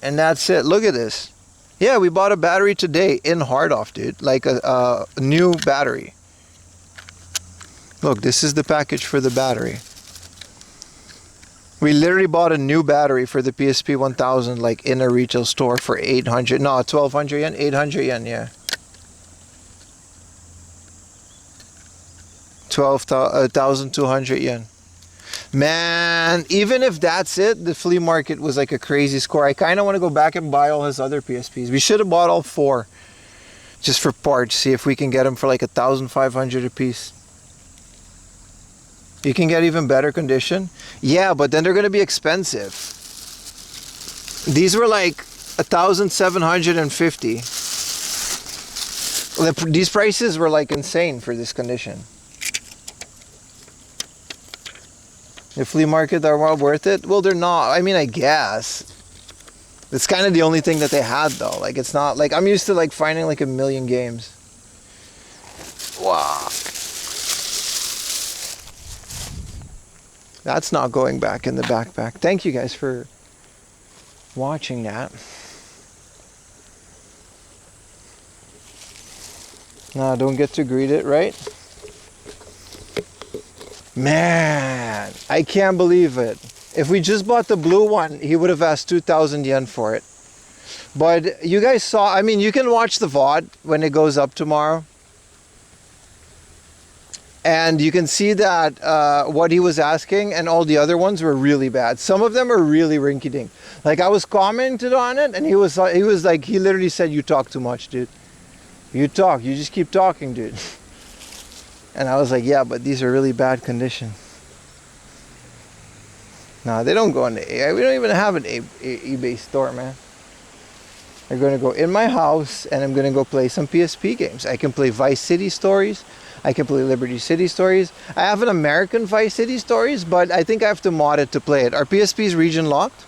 and that's it. Look at this. Yeah, we bought a battery today in Hardoff, dude. Like a new battery. Look, this is the package for the battery. We literally bought a new battery for the PSP 1000 like in a retail store for 800. No, 1,200 yen? 800 yen, yeah. 1,200 yen. Man, even if that's it, the flea market was like a crazy score. I kind of want to go back and buy all his other PSPs. We should have bought all 4 just for parts. See if we can get them for like 1,500 a piece. You can get even better condition. Yeah, but then they're going to be expensive. These were like 1,750. These prices were like insane for this condition. The flea market are well worth it? Well, they're not. I mean, I guess. It's kind of the only thing that they had though. Like, it's not like I'm used to like finding like 1 million games. Wow. That's not going back in the backpack. Thank you guys for watching that. No, don't get to greet it, right? Man, I can't believe it. If we just bought the blue one, he would have asked 2,000 yen for it. But you guys saw, I mean, you can watch the VOD when it goes up tomorrow. And you can see that what he was asking and all the other ones were really bad. Some of them are really rinky-dink. Like I was commenting on it and he was like, he literally said, "You talk too much, dude. You just keep talking, dude." And I was like, yeah, but these are really bad condition. No, they don't go on the eBay. We don't even have an eBay store, man. They're going to go in my house and I'm going to go play some PSP games. I can play Vice City Stories. I can play Liberty City Stories. I have an American Vice City Stories, but I think I have to mod it to play it. Are PSPs region locked?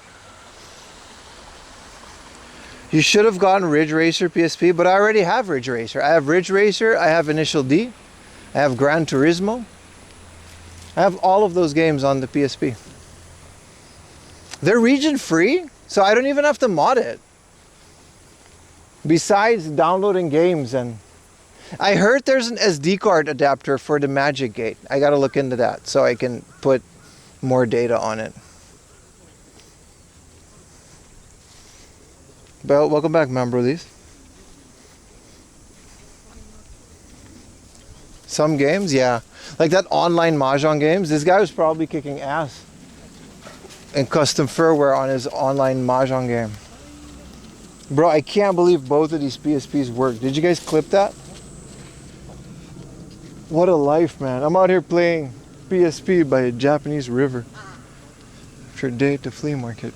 You should have gotten Ridge Racer PSP, but I already have Ridge Racer. I have Ridge Racer, I have Initial D, I have Gran Turismo. I have all of those games on the PSP. They're region free, so I don't even have to mod it. Besides downloading games, and I heard there's an SD card adapter for the Magic Gate. I gotta look into that so I can put more data on it. Well, welcome back, man, brothers. Some games, yeah. Like that online Mahjong games, this guy was probably kicking ass in custom firmware on his online Mahjong game. Bro, I can't believe both of these PSPs work. Did you guys clip that? What a life, man. I'm out here playing PSP by a Japanese river after a day at the flea market.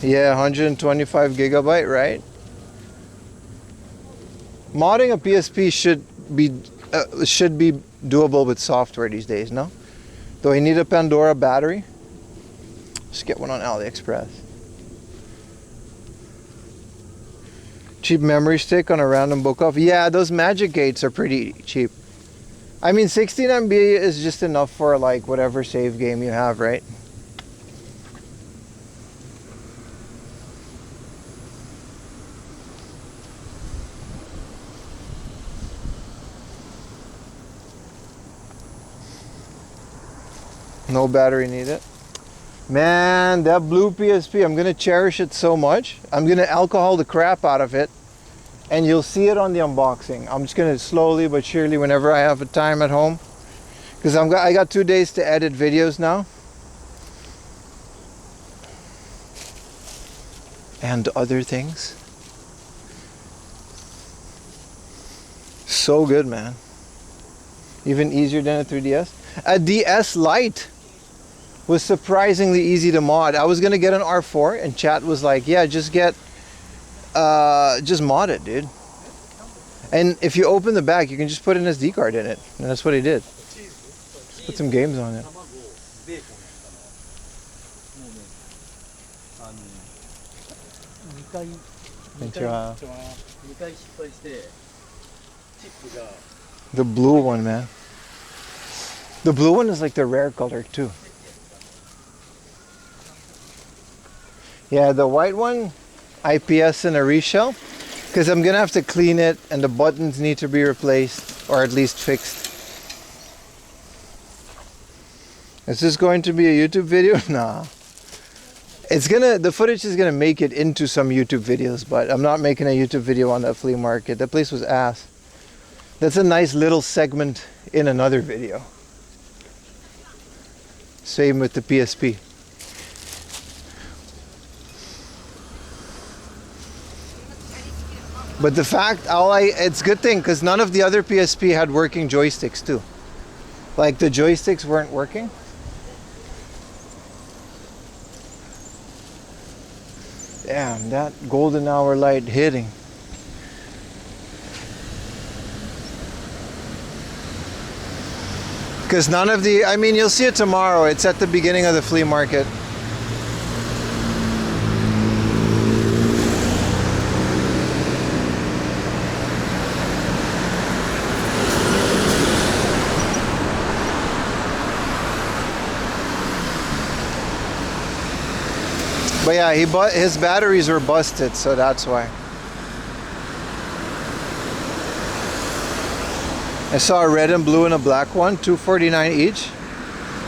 Yeah, 125 gigabyte, right? Modding a PSP should be doable with software these days, no? Do I need a Pandora battery? Just get one on AliExpress. Cheap memory stick on a random book off. Yeah, those Magic Gates are pretty cheap. I mean, 16 MB is just enough for like whatever save game you have, right? No battery needed. Man, that blue PSP, I'm gonna cherish it so much. I'm gonna alcohol the crap out of it, and you'll see it on the unboxing. I'm just gonna slowly but surely, whenever I have a time at home, because I got 2 days to edit videos now, and other things. So good, man. Even easier than a 3DS. A DS Lite was surprisingly easy to mod. I was gonna get an R4 and chat was like, yeah, just mod it, dude. And if you open the back, you can just put an SD card in it. And that's what he did. Just put some games on it. The blue one, man. The blue one is like the rare color too. Yeah, the white one, IPS and a reshell, because I'm gonna have to clean it and the buttons need to be replaced or at least fixed. Is this going to be a YouTube video? Nah. The footage is gonna make it into some YouTube videos, but I'm not making a YouTube video on that flea market. That place was ass. That's a nice little segment in another video. Same with the PSP. But the fact, it's a good thing because none of the other PSP had working joysticks too. Like the joysticks weren't working. Damn, that golden hour light hitting. Because none of the, I mean, you'll see it tomorrow. It's at the beginning of the flea market. But yeah, his batteries were busted, so that's why. I saw a red and blue and a black one, $249 each.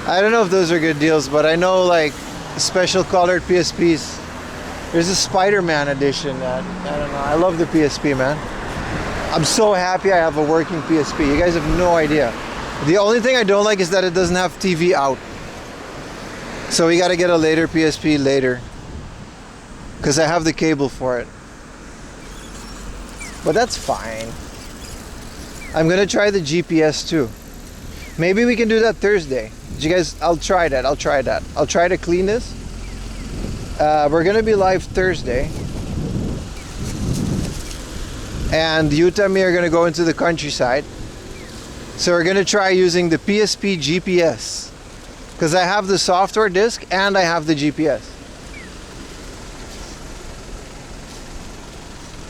I don't know if those are good deals, but I know like special colored PSPs. There's a Spider-Man edition that, I don't know, I love the PSP, man. I'm so happy I have a working PSP. You guys have no idea. The only thing I don't like is that it doesn't have TV out. So we gotta get a later PSP later. Because I have the cable for it. But that's fine. I'm gonna try the GPS too. Maybe we can do that Thursday. You guys, I'll try that. I'll try to clean this. We're gonna be live Thursday. And Yuta and me are gonna go into the countryside. So we're gonna try using the PSP GPS. Because I have the software disk and I have the GPS.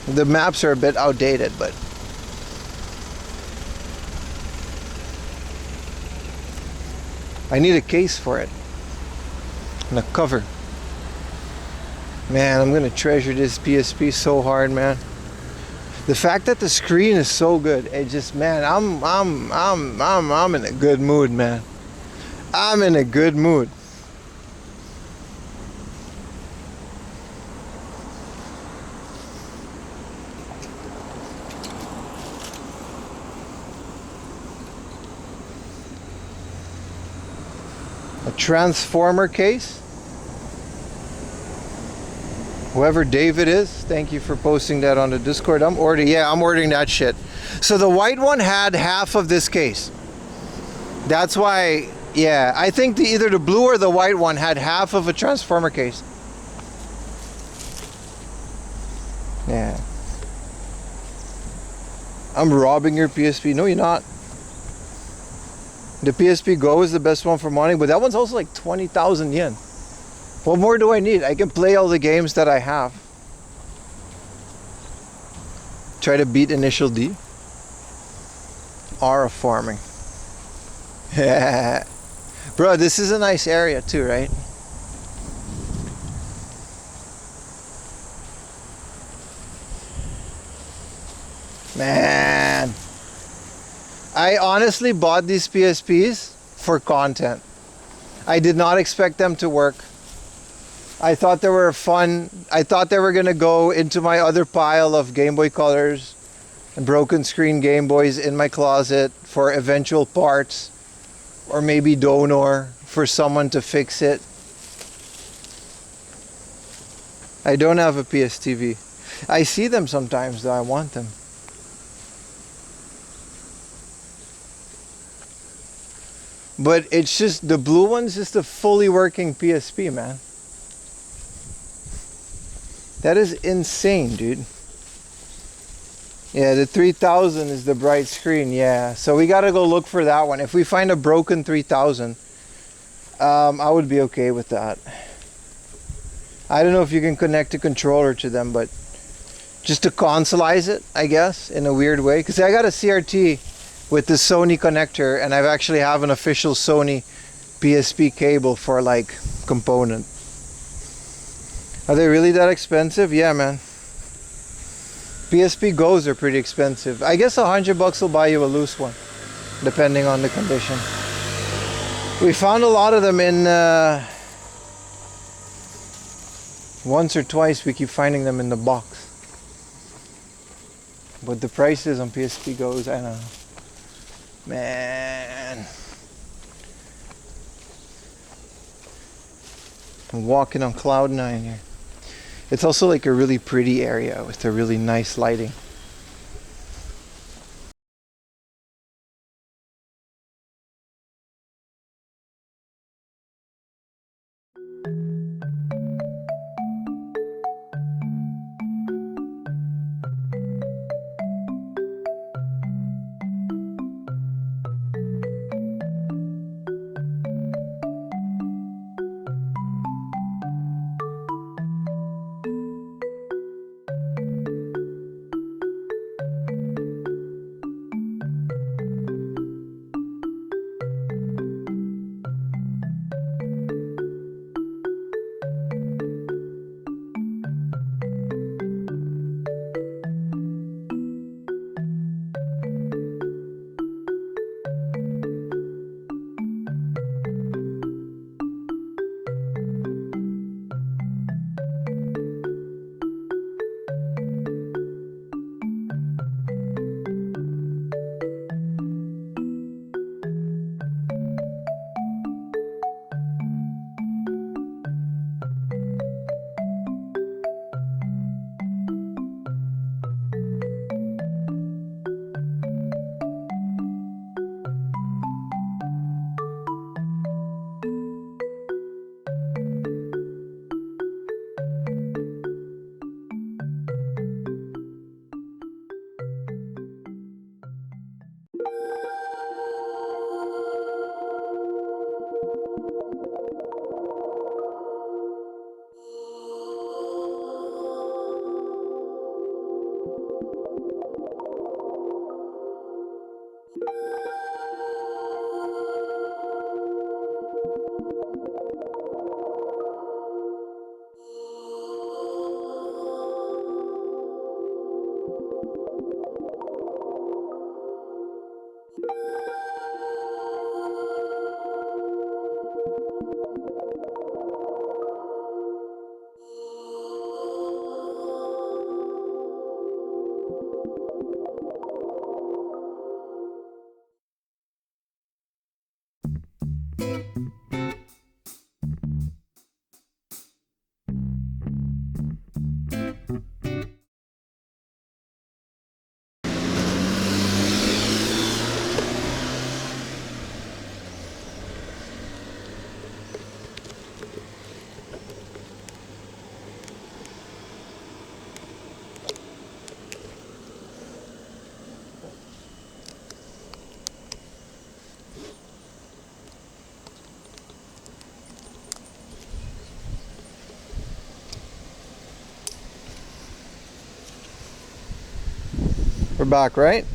The maps are a bit outdated, but I need a case for it and a cover. Man, I'm gonna treasure this PSP so hard, man. The fact that the screen is so good, it just, man, I'm in a good mood, man. I'm in a good mood. transformer case. Whoever David is, thank you for posting that on the Discord. I'm ordering that shit. So the white one had half of this case. That's why, yeah, I think either the blue or the white one had half of a transformer case. Yeah. I'm robbing your PSP. No, you're not. The PSP Go is the best one for money, but that one's also like 20,000 yen. What more do I need? I can play all the games that I have. Try to beat Initial D. Aura farming. Bro, this is a nice area too, right? Man, I honestly bought these PSPs for content. I did not expect them to work. I thought they were fun. I thought they were gonna go into my other pile of Game Boy Colors and broken screen Game Boys in my closet for eventual parts, or maybe donor for someone to fix it. I don't have a PS TV. I see them sometimes though. I want them. But it's just, the blue one's just a fully working PSP, man. That is insane, dude. Yeah, the 3000 is the bright screen, yeah. So we gotta go look for that one. If we find a broken 3000, I would be okay with that. I don't know if you can connect a controller to them, but just to consoleize it, I guess, in a weird way. Because I got a CRT with the Sony connector, and I've actually have an official Sony PSP cable for like component. Are they really that expensive? Yeah, man. PSP Go's are pretty expensive. I guess $100 will buy you a loose one, depending on the condition. We found a lot of them in once or twice we keep finding them in the box. But the prices on PSP Go's, I don't know. Man. I'm walking on cloud 9 here. It's also like a really pretty area with a really nice lighting. We're back, right?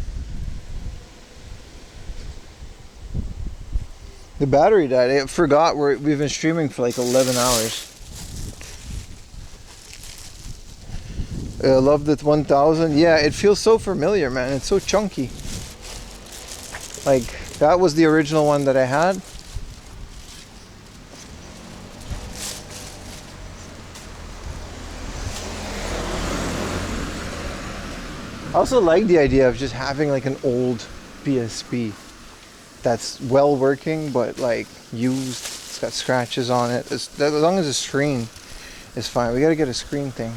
The battery died. I forgot we've been streaming for like 11 hours. I love the 1000. Yeah, it feels so familiar, man. It's so chunky. Like, that was the original one that I had. I also like the idea of just having like an old PSP that's well working, but like used. It's got scratches on it. As long as the screen is fine. We gotta get a screen thing.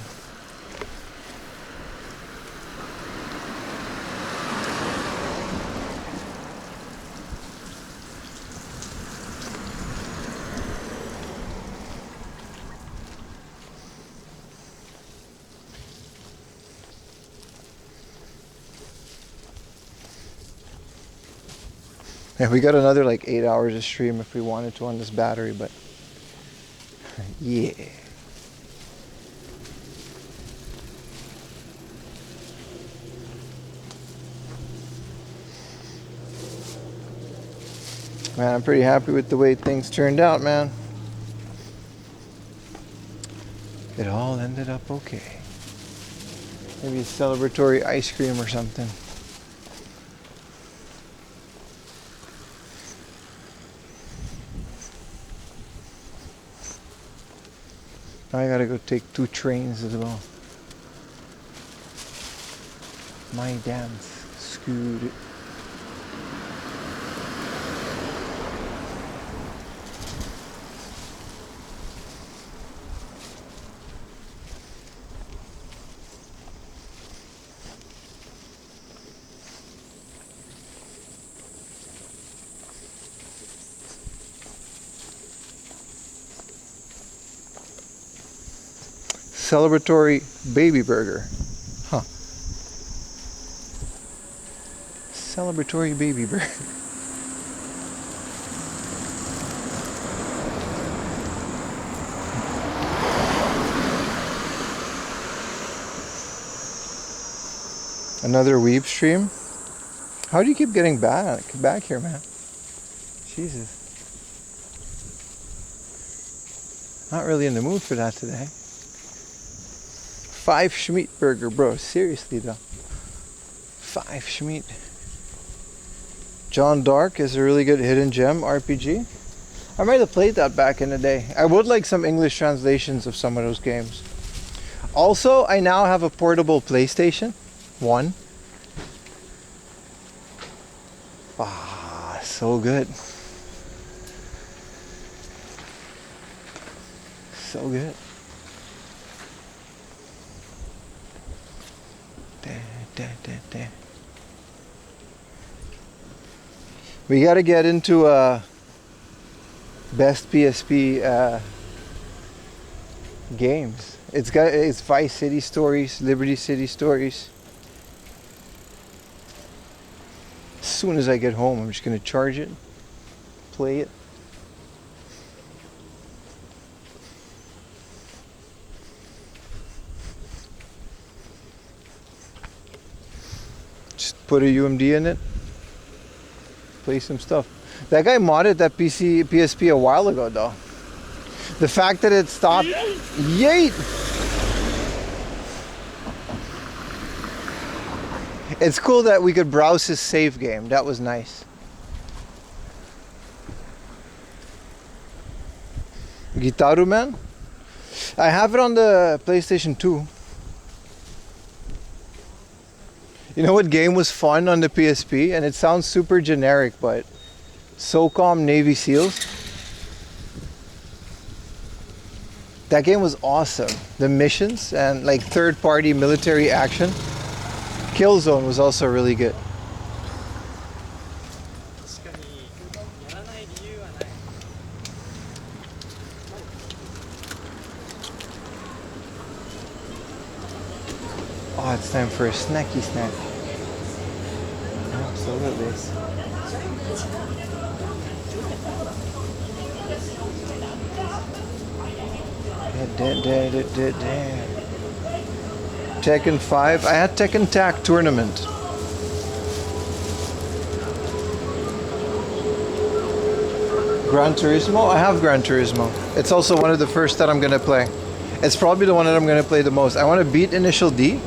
Yeah, we got another like 8 hours of stream if we wanted to on this battery, but yeah. Man, I'm pretty happy with the way things turned out, man. It all ended up okay. Maybe a celebratory ice cream or something. I gotta go take 2 trains as well. My dance scooter. Celebratory baby burger. Huh. Celebratory baby burger. Another weeb stream? How do you keep getting back here, man? Jesus. Not really in the mood for that today. 5 Schmeat burger, bro. Seriously though. 5 Schmeat. John Dark is a really good hidden gem RPG. I might have played that back in the day. I would like some English translations of some of those games. Also, I now have a portable PlayStation 1. Ah, so good. So good. We gotta get into best PSP games. It's Vice City Stories, Liberty City Stories. As soon as I get home, I'm just gonna charge it, play it. Put a UMD in it, play some stuff. That guy modded that PSP a while ago though. The fact that it stopped, yeet! It's cool that we could browse his save game. That was nice. Gitaru Man? I have it on the PlayStation 2. You know what game was fun on the PSP? And it sounds super generic, but SOCOM Navy SEALs. That game was awesome. The missions and like third-party military action. Killzone was also really good. Oh, it's time for a snacky snack. Absolutely. Tekken 5. I had Tekken Tag Tournament. Gran Turismo? I have Gran Turismo. It's also one of the first that I'm gonna play. It's probably the one that I'm gonna play the most. I want to beat Initial D.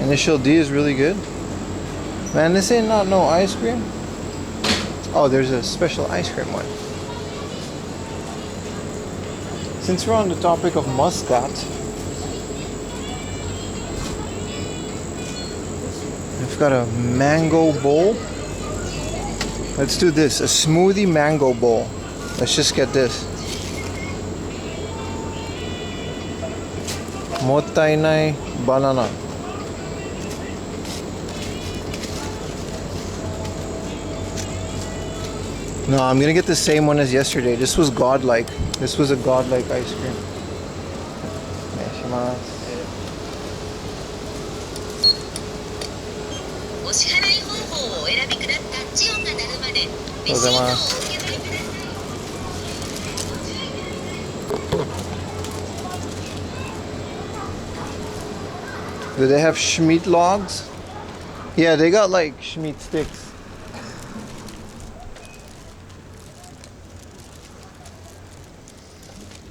Initial D is really good. Man, this ain't not no ice cream. Oh, there's a special ice cream one. Since we're on the topic of Muscat, I've got a mango bowl. Let's do this, a smoothie mango bowl. Let's just get this. Mottainai banana. No, I'm gonna get the same one as yesterday. This was godlike. This was a godlike ice cream. Do they have Schmeat logs? Yeah, they got like Schmeat sticks.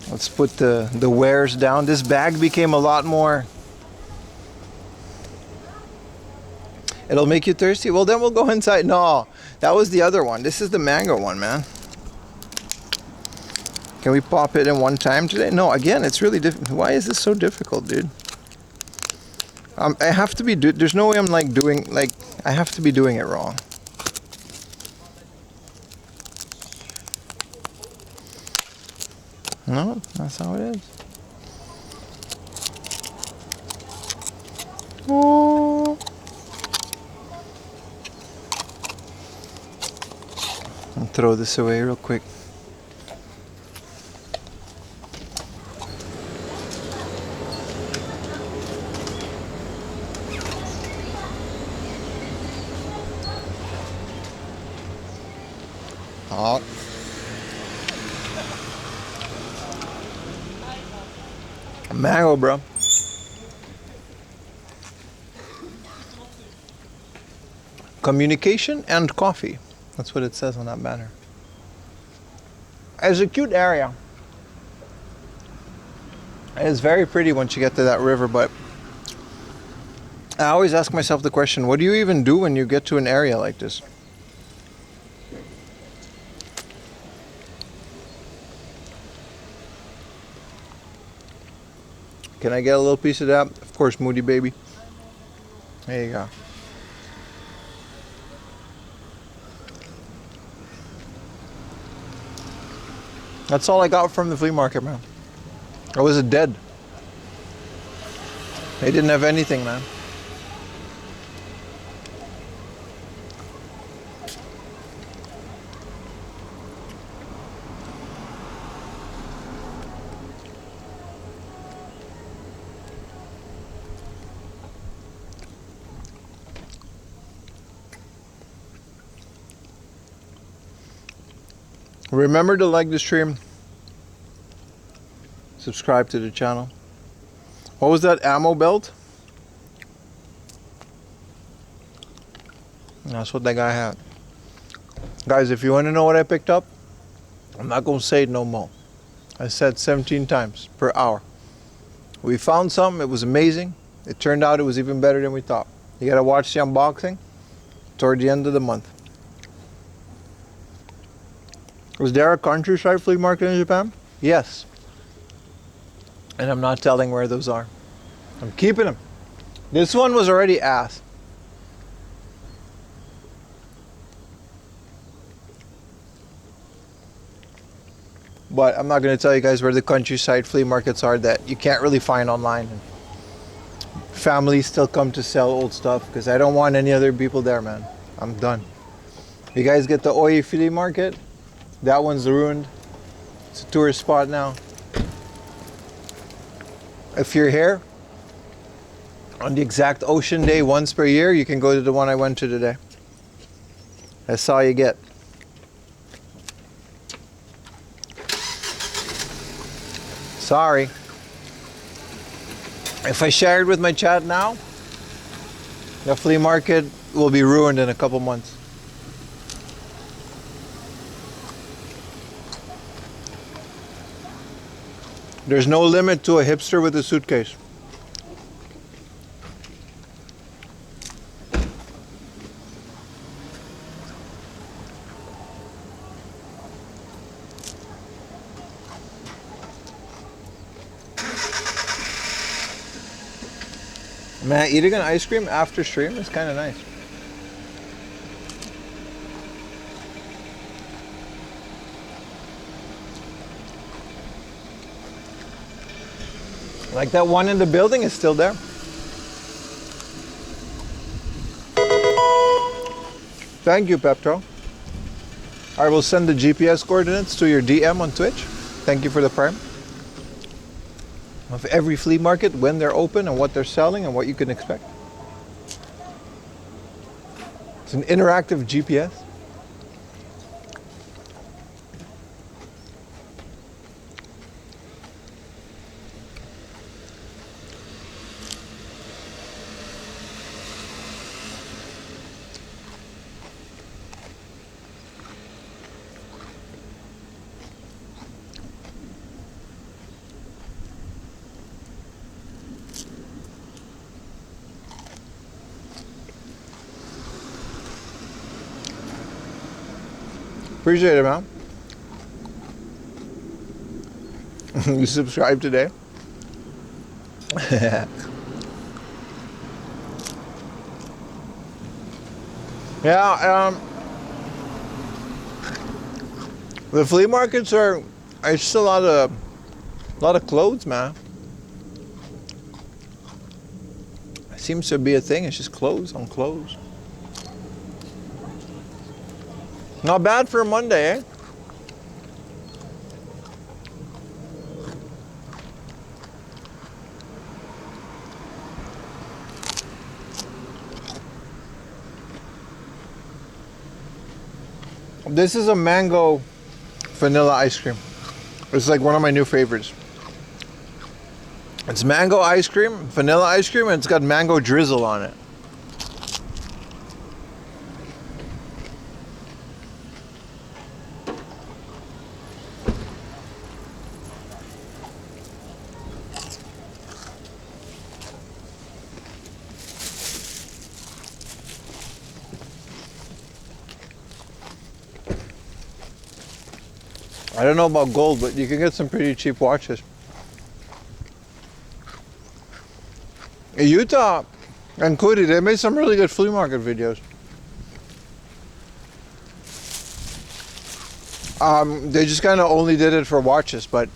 Let's put the wares down. This bag became a lot more. It'll make you thirsty. Well, then we'll go inside. No, that was the other one. This is the mango one, man. Can we pop it in one time today? No, again, it's really difficult. Why is this so difficult, dude? I have to be. There's no way I'm like doing like. I have to be doing it wrong. No, that's how it is. Oh. I'll throw this away real quick. Oh. Mango, bro. Communication and coffee. That's what it says on that banner. It's a cute area. It's very pretty once you get to that river, but I always ask myself the question, what do you even do when you get to an area like this? Can I get a little piece of that? Of course, Moody baby. There you go. That's all I got from the flea market, man. I was dead. They didn't have anything, man. Remember to like the stream, subscribe to the channel. What was that ammo belt? That's what that guy had. Guys, if you want to know what I picked up, I'm not going to say it no more. I said 17 times per hour. We found something, it was amazing. It turned out it was even better than we thought. You got to watch the unboxing toward the end of the month. Was there a countryside flea market in Japan? Yes. And I'm not telling where those are. I'm keeping them. This one was already ass. But I'm not going to tell you guys where the countryside flea markets are that you can't really find online. Families still come to sell old stuff because I don't want any other people there, man. I'm done. You guys get the Oi flea market? That one's ruined. It's a tourist spot now. If you're here on the exact ocean day once per year, you can go to the one I went to today. That's all you get. Sorry. If I shared with my chat now, the flea market will be ruined in a couple months. There's no limit to a hipster with a suitcase. Man, eating an ice cream after stream is kind of nice. Like that one in the building is still there. Thank you, Pepto. I will send the GPS coordinates to your DM on Twitch. Thank you for the prime. Of every flea market, when they're open and what they're selling and what you can expect. It's an interactive GPS. Appreciate it, man. You subscribed today? Yeah, the flea markets are just a lot of clothes, man. It seems to be a thing. It's just clothes on clothes. Not bad for a Monday, eh? This is a mango vanilla ice cream. It's like one of my new favorites. It's mango ice cream, vanilla ice cream, and it's got mango drizzle on it. I don't know about gold, but you can get some pretty cheap watches. In Utah and Coody, they made some really good flea market videos. They just kind of only did it for watches, but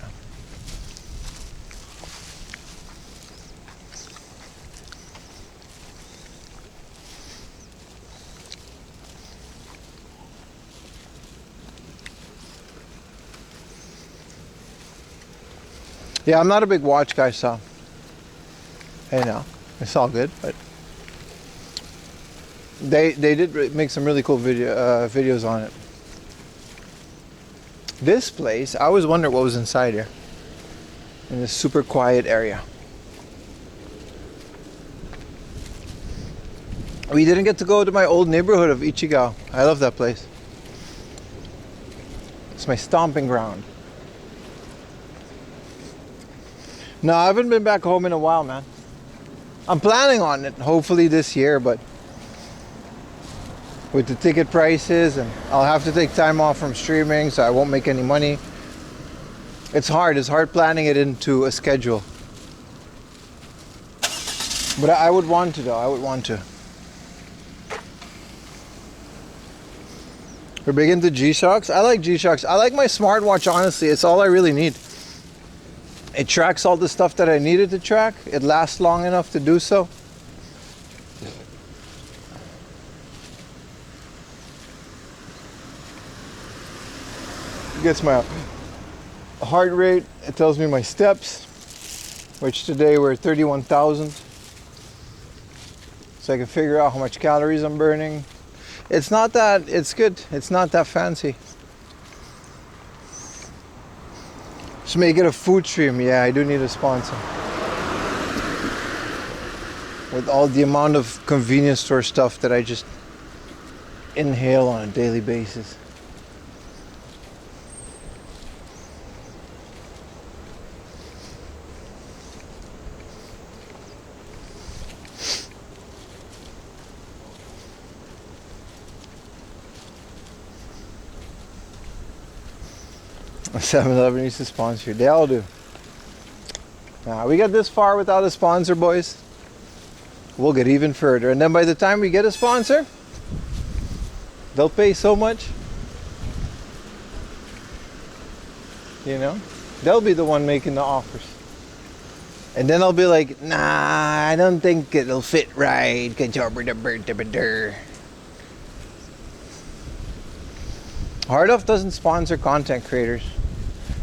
yeah, I'm not a big watch guy, so hey, now it's all good. But they did make some really cool videos on it. This place, I always wondered what was inside here, in this super quiet area. We didn't get to go to my old neighborhood of Ichigo. I love that place. It's my stomping ground. No, I haven't been back home in a while, man. I'm planning on it, hopefully this year, but with the ticket prices, and I'll have to take time off from streaming, so I won't make any money. It's hard planning it into a schedule. But I would want to, though. I would want to. We're big into G-Shocks. I like G-Shocks. I like my smartwatch, honestly. It's all I really need. It tracks all the stuff that I needed to track. It lasts long enough to do so. It gets my heart rate. It tells me my steps, which today were 31,000. So I can figure out how much calories I'm burning. It's not that, it's good. It's not that fancy. Just make it a food stream. Yeah, I do need a sponsor. With all the amount of convenience store stuff that I just inhale on a daily basis. 7-Eleven needs to sponsor you. They all do. We got this far without a sponsor, boys. We'll get even further. And then by the time we get a sponsor, they'll pay so much. You know? They'll be the one making the offers. And then I'll be like, nah, I don't think it'll fit right. Hardoff doesn't sponsor content creators.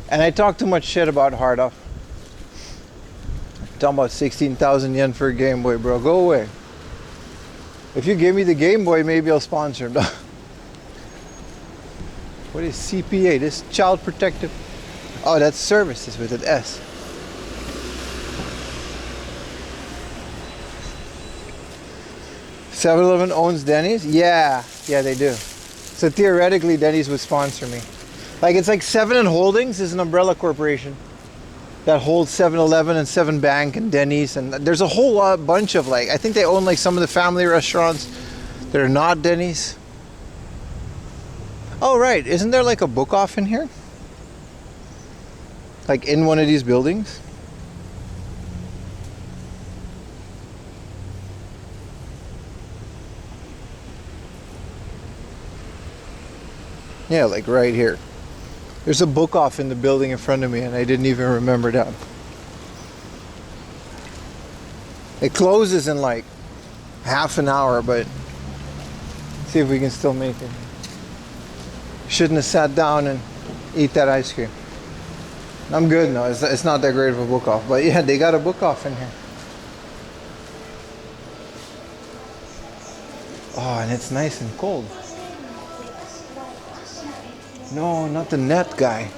And I talk too much shit about Hardoff. Talking about 16,000 yen for a Game Boy, bro. Go away. If you give me the Game Boy, maybe I'll sponsor him. What is CPA? This Child Protective. Oh, that's services with an S. $7-Eleven owns Denny's? Yeah, they do. So theoretically, Denny's would sponsor me. Like, it's like 7 and Holdings is an umbrella corporation that holds 7-Eleven and 7 Bank and Denny's, and there's a whole bunch of, like, I think they own like some of the family restaurants that are not Denny's. Oh right, isn't there like a book off in here? Like in one of these buildings? Yeah, like right here. There's a book off in the building in front of me and I didn't even remember that. It closes in like half an hour, but see if we can still make it. Shouldn't have sat down and eat that ice cream. I'm good now. It's not that great of a book off, but yeah, they got a book off in here. Oh, and it's nice and cold. No, not the net guy.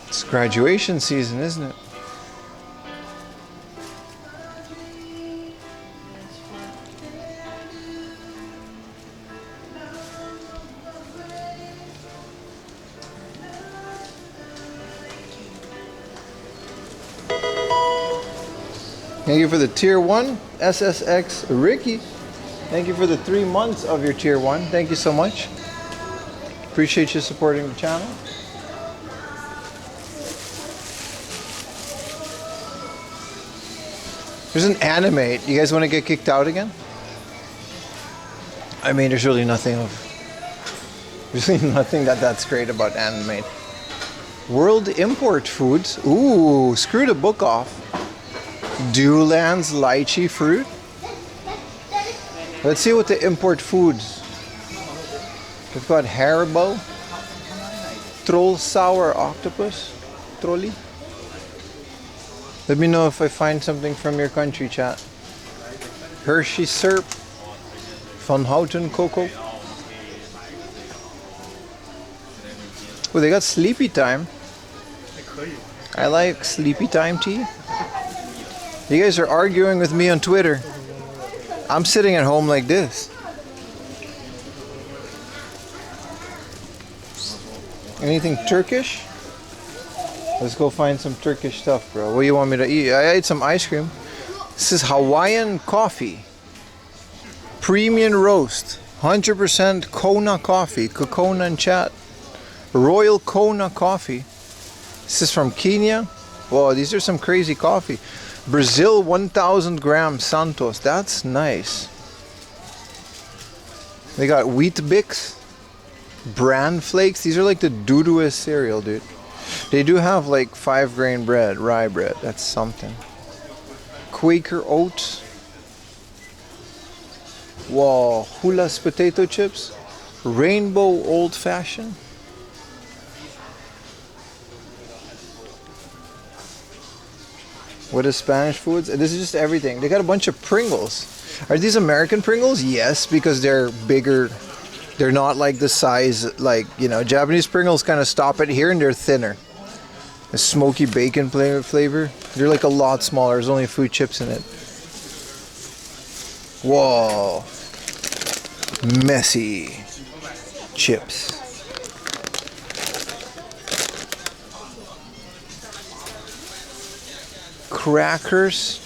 It's graduation season, isn't it? Thank you for the tier 1 SSX Ricky. Thank you for the 3 months of your tier 1. Thank you so much. Appreciate you supporting the channel. There's an animate. You guys want to get kicked out again? I mean, there's really nothing that's great about animate. World Import Foods. Ooh, screw the book off. Dewlands lychee fruit. Let's see what the import foods. We've got Haribo, Troll Sour Octopus, Trolli. Let me know if I find something from your country, chat. Hershey Syrup, Van Houten Cocoa. Oh, they got Sleepy Time. I like Sleepy Time tea. You guys are arguing with me on Twitter. I'm sitting at home like this. Anything Turkish? Let's go find some Turkish stuff, bro. What do you want me to eat? I ate some ice cream. This is Hawaiian coffee. Premium roast. 100% Kona coffee. Kokona and chat. Royal Kona coffee. This is from Kenya. Whoa, these are some crazy coffee. Brazil 1000 gram Santos. That's nice. They got Wheat Bix. Bran flakes. These are like the doo-dooest cereal, dude. They do have like 5 grain bread, rye bread. That's something. Quaker oats. Whoa, Hula's potato chips. Rainbow old fashioned. What is Spanish foods? This is just everything. They got a bunch of Pringles. Are these American Pringles? Yes, because they're bigger. They're not like the size, like, you know, Japanese Pringles kind of stop it here and they're thinner. A smoky bacon flavor. They're like a lot smaller. There's only a few chips in it. Whoa. Messy chips. crackers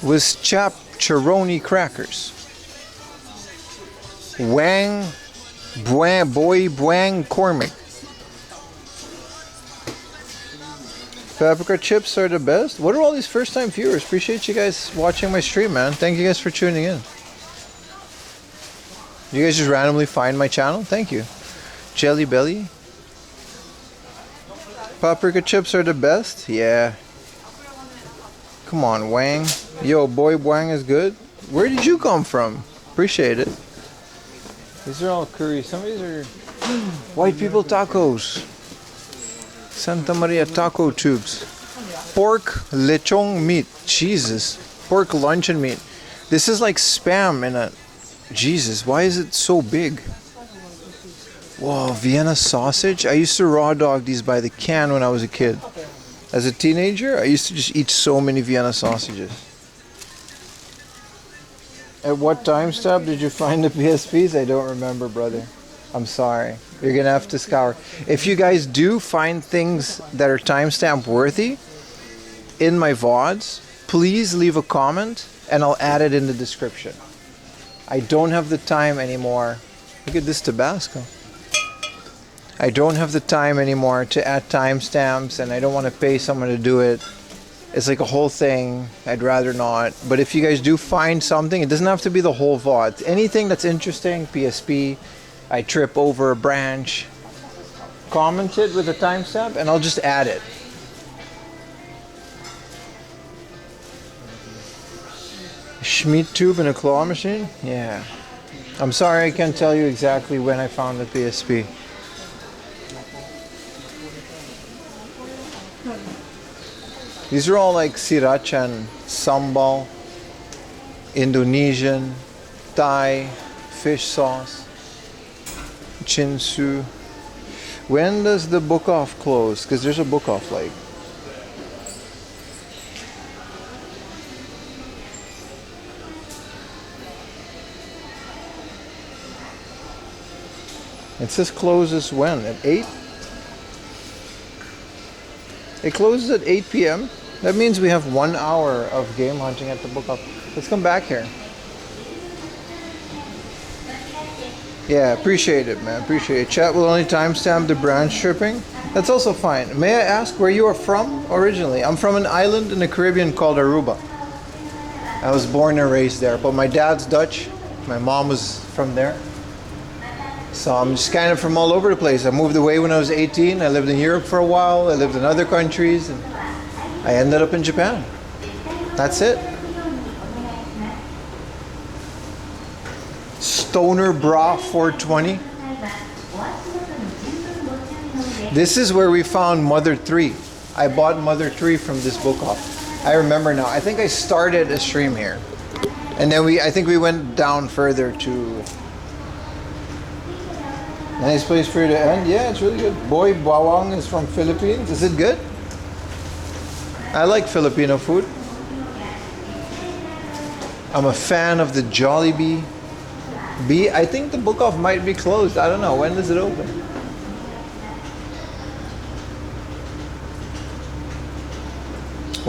with chapcheroni crackers. Wang Boy Bwang Cormick. Paprika chips are the best. What are all these first time viewers? Appreciate you guys watching my stream, man. Thank you guys for tuning in. You guys just randomly find my channel? Thank you. Jelly Belly. Paprika chips are the best? Yeah. Come on, Wang. Yo, Boy Wang is good. Where did you come from? Appreciate it. These are all curry. Some of these are white people tacos. Santa Maria taco tubes. Pork lechon meat. Jesus. Pork luncheon meat. This is like spam in a... Jesus, why is it so big? Whoa, Vienna sausage? I used to raw dog these by the can when I was a kid. As a teenager, I used to just eat so many Vienna sausages. At what time stamp did you find the PSPs? I don't remember, brother. I'm sorry. You're gonna have to scour. If you guys do find things that are timestamp worthy in my VODs, please leave a comment and I'll add it in the description. I don't have the time anymore. Look at this Tabasco. I don't have the time anymore to add timestamps and I don't want to pay someone to do it. It's like a whole thing. I'd rather not. But if you guys do find something, it doesn't have to be the whole VOD. Anything that's interesting, PSP, I trip over a branch, comment it with a timestamp and I'll just add it. Schmidt tube and a claw machine? Yeah. I'm sorry I can't tell you exactly when I found the PSP. These are all like sriracha and sambal, Indonesian, Thai, fish sauce, chinsu. When does the book off close? Because there's a book off like. It says closes when? At 8? It closes at 8 p.m. That means we have 1 hour of game hunting at the book off. Let's come back here. Yeah, appreciate it, man. Appreciate it. Chat will only timestamp the branch stripping. That's also fine. May I ask where you are from originally? I'm from an island in the Caribbean called Aruba. I was born and raised there, but my dad's Dutch. My mom was from there. So I'm just kind of from all over the place. I moved away when I was 18. I lived in Europe for a while. I lived in other countries. And I ended up in Japan. That's it. Stoner Bra 420. This is where we found Mother 3. I bought Mother 3 from this book off. I remember now. I think I started a stream here. And then I think we went down further to... Nice place for you to end. Yeah, it's really good. Boy Bawang is from Philippines. Is it good? I like Filipino food. I'm a fan of the Jollibee. I think the book off might be closed. I don't know. When does it open?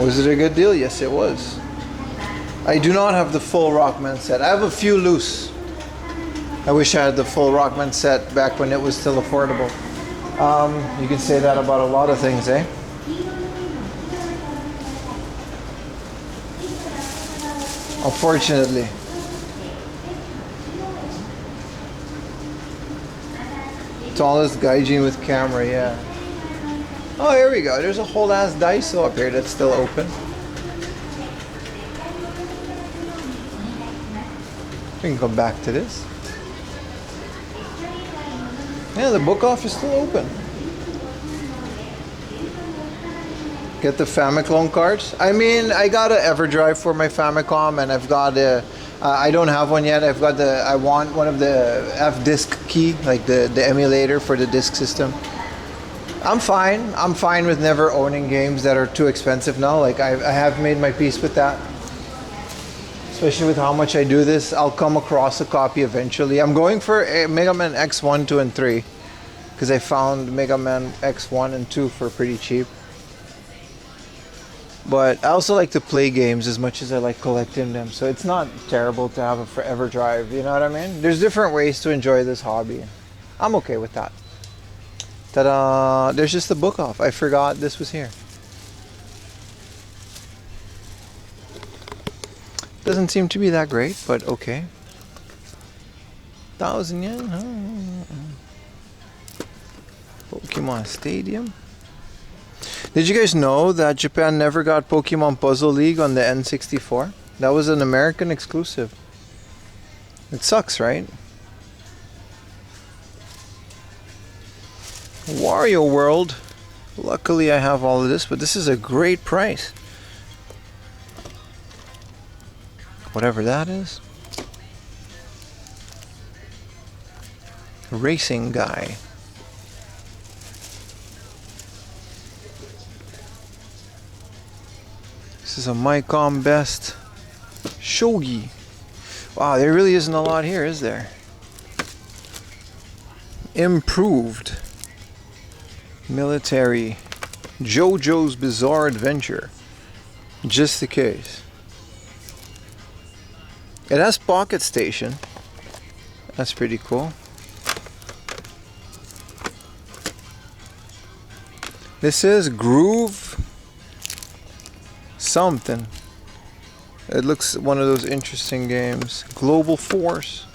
Was it a good deal? Yes, it was. I do not have the full Rockman set. I have a few loose. I wish I had the full Rockman set back when it was still affordable. You can say that about a lot of things, eh? Unfortunately. Tallest gaijin with camera, yeah. Oh, here we go. There's a whole ass Daiso up here that's still open. We can come back to this. Yeah, the book off is still open. Get the Famicom cards. I mean, I got an EverDrive for my Famicom, and I've got a. I don't have one yet. I've got the. I want one of the F-Disc key, like the emulator for the disc system. I'm fine. I'm fine with never owning games that are too expensive now. Like I have made my peace with that. Especially with how much I do this, I'll come across a copy eventually. I'm going for Mega Man X1, 2, and 3 because I found Mega Man X1 and 2 for pretty cheap. But I also like to play games as much as I like collecting them. So it's not terrible to have a forever drive. You know what I mean? There's different ways to enjoy this hobby. I'm okay with that. Ta-da! There's just the book off. I forgot this was here. Doesn't seem to be that great, but okay. 1,000 yen? Pokemon Stadium. Did you guys know that Japan never got Pokemon Puzzle League on the N64? That was an American exclusive. It sucks, right? Wario World. Luckily I have all of this, but this is a great price. Whatever that is. Racing guy. This is a Mycom Best Shogi. Wow, there really isn't a lot here, is there? Improved. Military. JoJo's Bizarre Adventure. Just the case. It has Pocket Station. That's pretty cool. This is Groove something. It looks one of those interesting games. Global Force.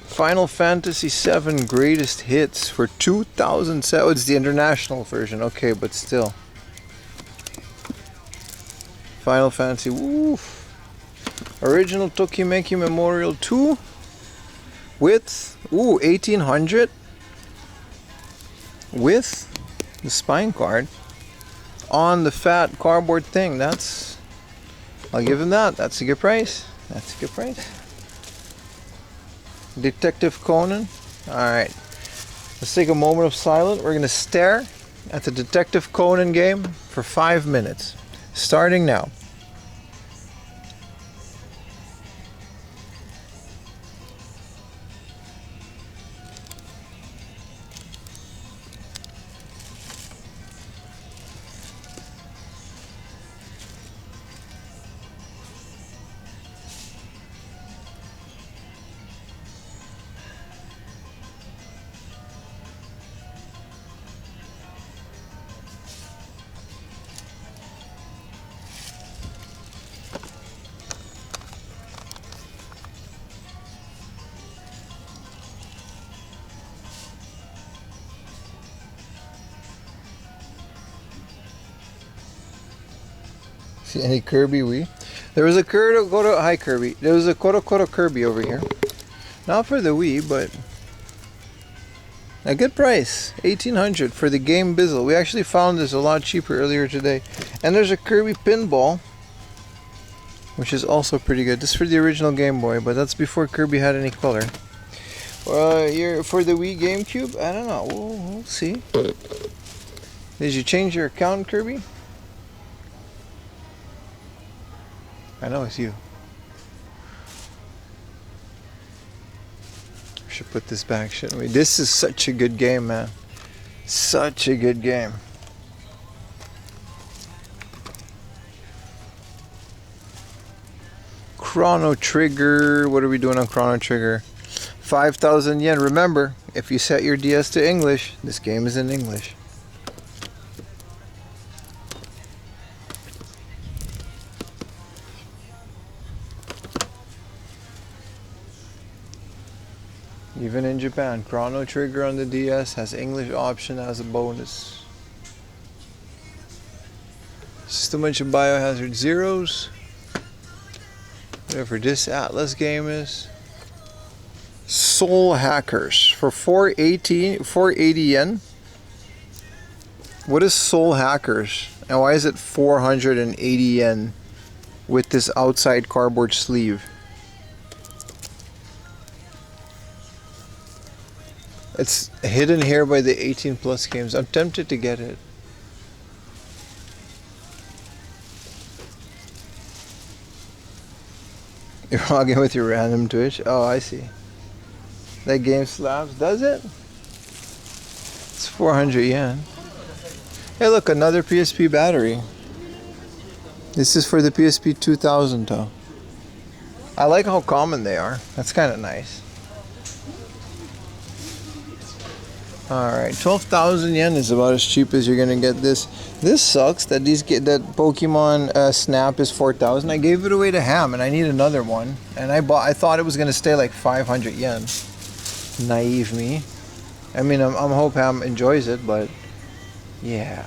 Final Fantasy VII Greatest Hits for 2007. Oh, it's the international version. Okay, but still. Final Fantasy. Woof. Original Tokimeki Memorial 2 with 1800 with the spine card on the fat cardboard thing. That's, I'll give him that. That's a good price. That's a good price. Detective Conan. Alright. Let's take a moment of silence. We're going to stare at the Detective Conan game for 5 minutes. Starting now. See any Kirby Wii? There was a hi Kirby. There was a Koro Kirby over here. Not for the Wii, but a good price. 1800 for the Game Bizzle. We actually found this a lot cheaper earlier today. And there's a Kirby Pinball, which is also pretty good. This is for the original Game Boy, but that's before Kirby had any color. For the Wii GameCube? I don't know. We'll see. Did you change your account, Kirby? I know it's you. We should put this back, shouldn't we? This is such a good game, man. Such a good game. Chrono Trigger. What are we doing on Chrono Trigger? 5,000 yen. Remember, if you set your DS to English, this game is in English. Even in Japan, Chrono Trigger on the DS has English option as a bonus. Just a bunch of Biohazard Zeros. Whatever this Atlas game is. Soul Hackers for 480 yen. What is Soul Hackers? And why is it 480 yen with this outside cardboard sleeve? It's hidden here by the 18 plus games. I'm tempted to get it. You're logging with your random Twitch? Oh, I see. That game slaps, does it? It's 400 yen. Hey look, another PSP battery. This is for the PSP 2000 though. I like how common they are. That's kind of nice. Alright, 12,000 yen is about as cheap as you're gonna get this. This sucks that that Pokemon Snap is 4,000. I gave it away to Ham and I need another one. And I thought it was gonna stay like 500 yen. Naive me. I mean, I'm hope Ham enjoys it, but yeah.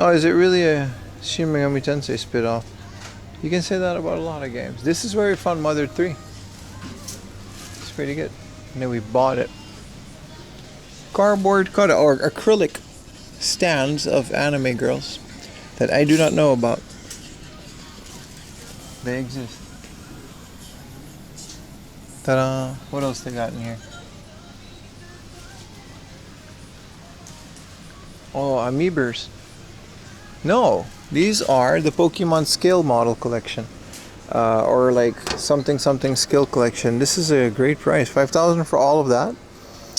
Oh, is it really a Shin Megami Tensei spin-off? You can say that about a lot of games. This is where we found Mother 3. It's pretty good. And then we bought it. Cardboard cutout or acrylic stands of anime girls that I do not know about. They exist. Ta-da! What else they got in here? Oh, Amiibers. No, these are the Pokemon Scale Model Collection. Or like something skill collection. This is a great price. 5,000 for all of that.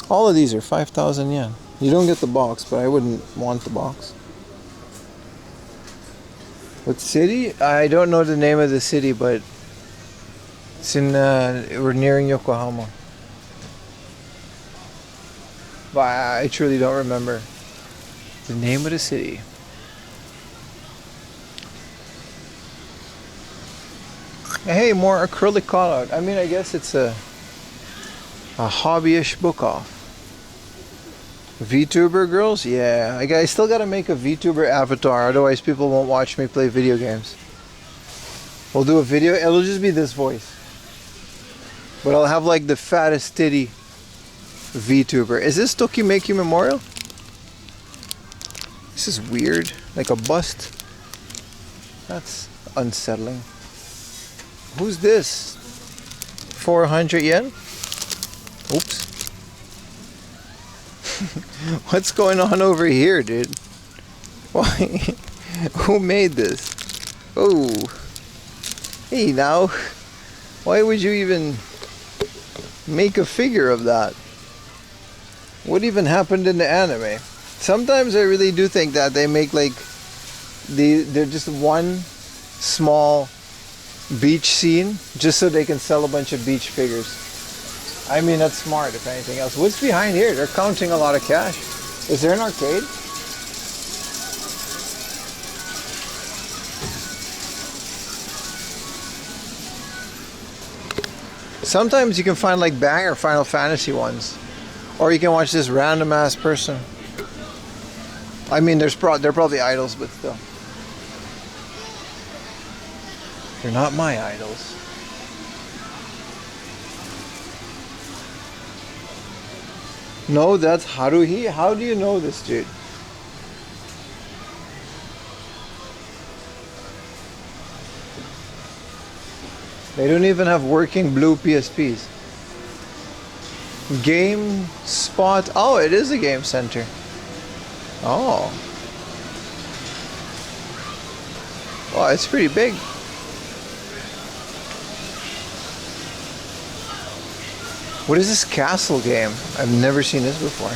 All of these are 5,000 yen. You don't get the box, but I wouldn't want the box. What city? I don't know the name of the city, but it's in we're nearing Yokohama. But I truly don't remember the name of the city. Hey, more acrylic callout. I mean, I guess it's a hobbyish book off. VTuber girls? Yeah, I still gotta make a VTuber avatar, otherwise people won't watch me play video games. We'll do a video, it'll just be this voice. But I'll have like the fattest titty VTuber. Is this Tokimeki Memorial? This is weird, like a bust. That's unsettling. Who's this? 400 yen? Oops. What's going on over here, dude? Why? Who made this? Oh. Hey, now. Why would you even make a figure of that? What even happened in the anime? Sometimes I really do think that they make like they're just one small beach scene just so they can sell a bunch of beach figures. I mean, that's smart if anything else. What's behind here? They're counting a lot of cash. Is there an arcade? Sometimes you can find like banger Final Fantasy ones, or you can watch this random ass person. I mean, they're probably idols, but still. They're not my idols. No, that's Haruhi. How do you know this, dude? They don't even have working blue PSPs. Game Spot. Oh, it is a game center. Oh. Oh, it's pretty big. What is this castle game? I've never seen this before.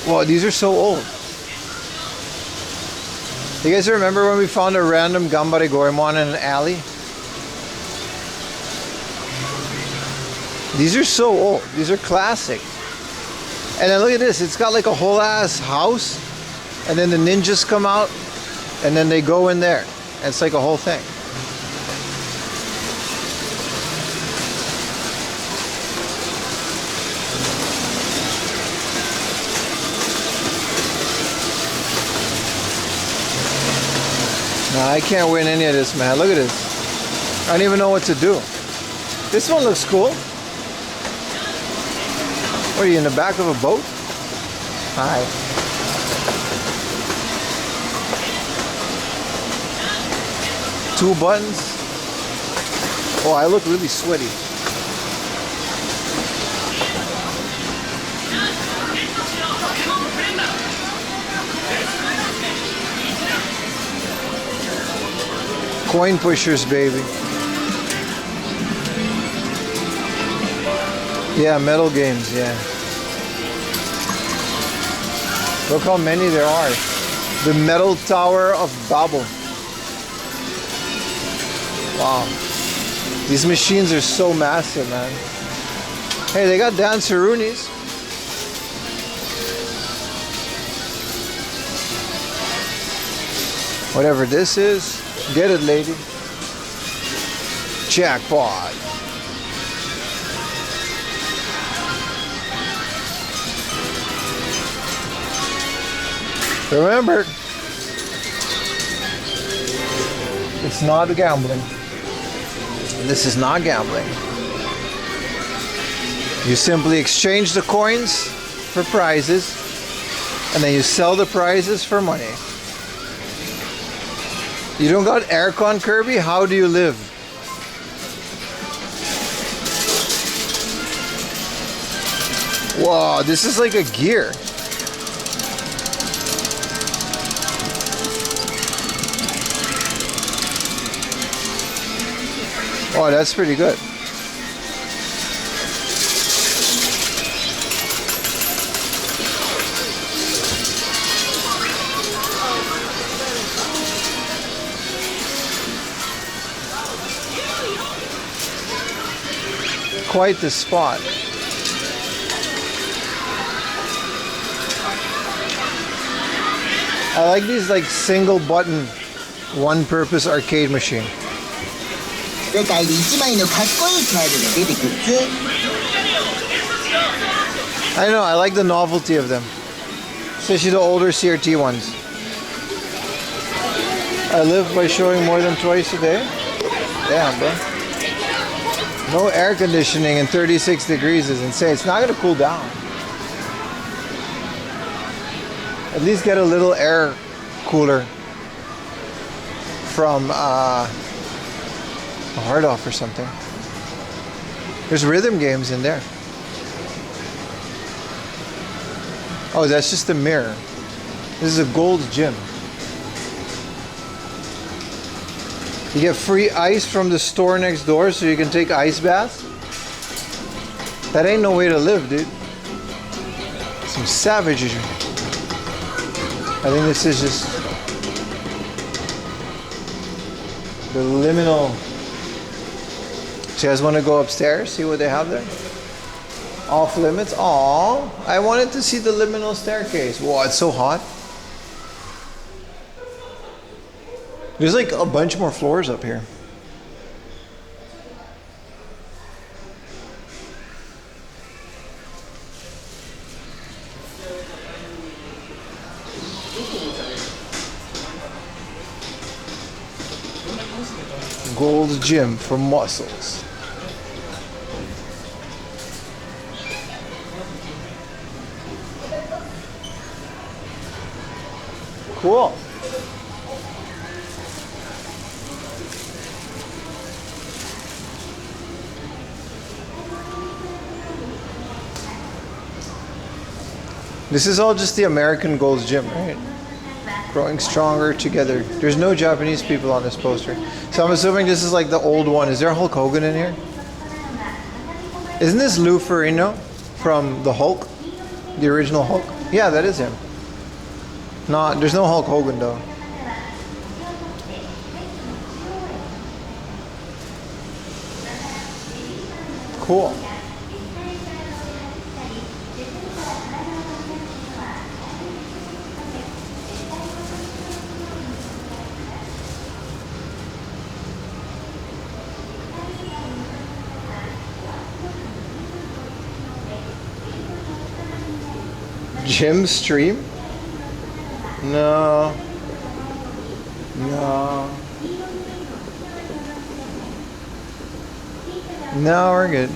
Wow, these are so old. You guys remember when we found a random Gambare Goemon in an alley? These are so old. These are classic. And then look at this. It's got like a whole ass house. And then the ninjas come out. And then they go in there. And it's like a whole thing. No, I can't win any of this, man. Look at this. I don't even know what to do. This one looks cool. What are you, in the back of a boat? Hi. Two buttons. Oh, I look really sweaty. Coin pushers, baby. Yeah, metal games, yeah. Look how many there are. The Metal Tower of Babel. Wow. These machines are so massive, man. Hey, they got danceroonies. Whatever this is, get it, lady. Jackpot. Remember, it's not gambling. This is not gambling. You simply exchange the coins for prizes, and then you sell the prizes for money. You don't got aircon, Kirby? How do you live? Wow, this is like a gear. Oh, that's pretty good. Quite the spot. I like these like single button, one purpose arcade machine. 世界で一枚のかっこいいカードが出てくるぜ。 I know, I like the novelty of them. Especially the older CRT ones. I live by showing more than twice a day. Damn, bro. No air conditioning in 36 degrees is insane. It's not gonna cool down. At least get a little air cooler from a hard off or something. There's rhythm games in there. Oh, that's just a mirror. This is a Gold's Gym. You get free ice from the store next door so you can take ice baths. That ain't no way to live, dude. Some savagery. I think this is just the liminal. So you guys want to go upstairs, see what they have there? Off limits. Aww, I wanted to see the liminal staircase. Wow, it's so hot. There's like a bunch more floors up here. Gold's Gym for muscles. Cool. This is all just the American Gold's Gym, right? Growing stronger together. There's no Japanese people on this poster. So I'm assuming this is like the old one. Is there Hulk Hogan in here? Isn't this Lou Ferrigno from the Hulk? The original Hulk? Yeah, that is him. No, there's no Hulk Hogan though. Cool. Gym stream? No. No. No, we're good.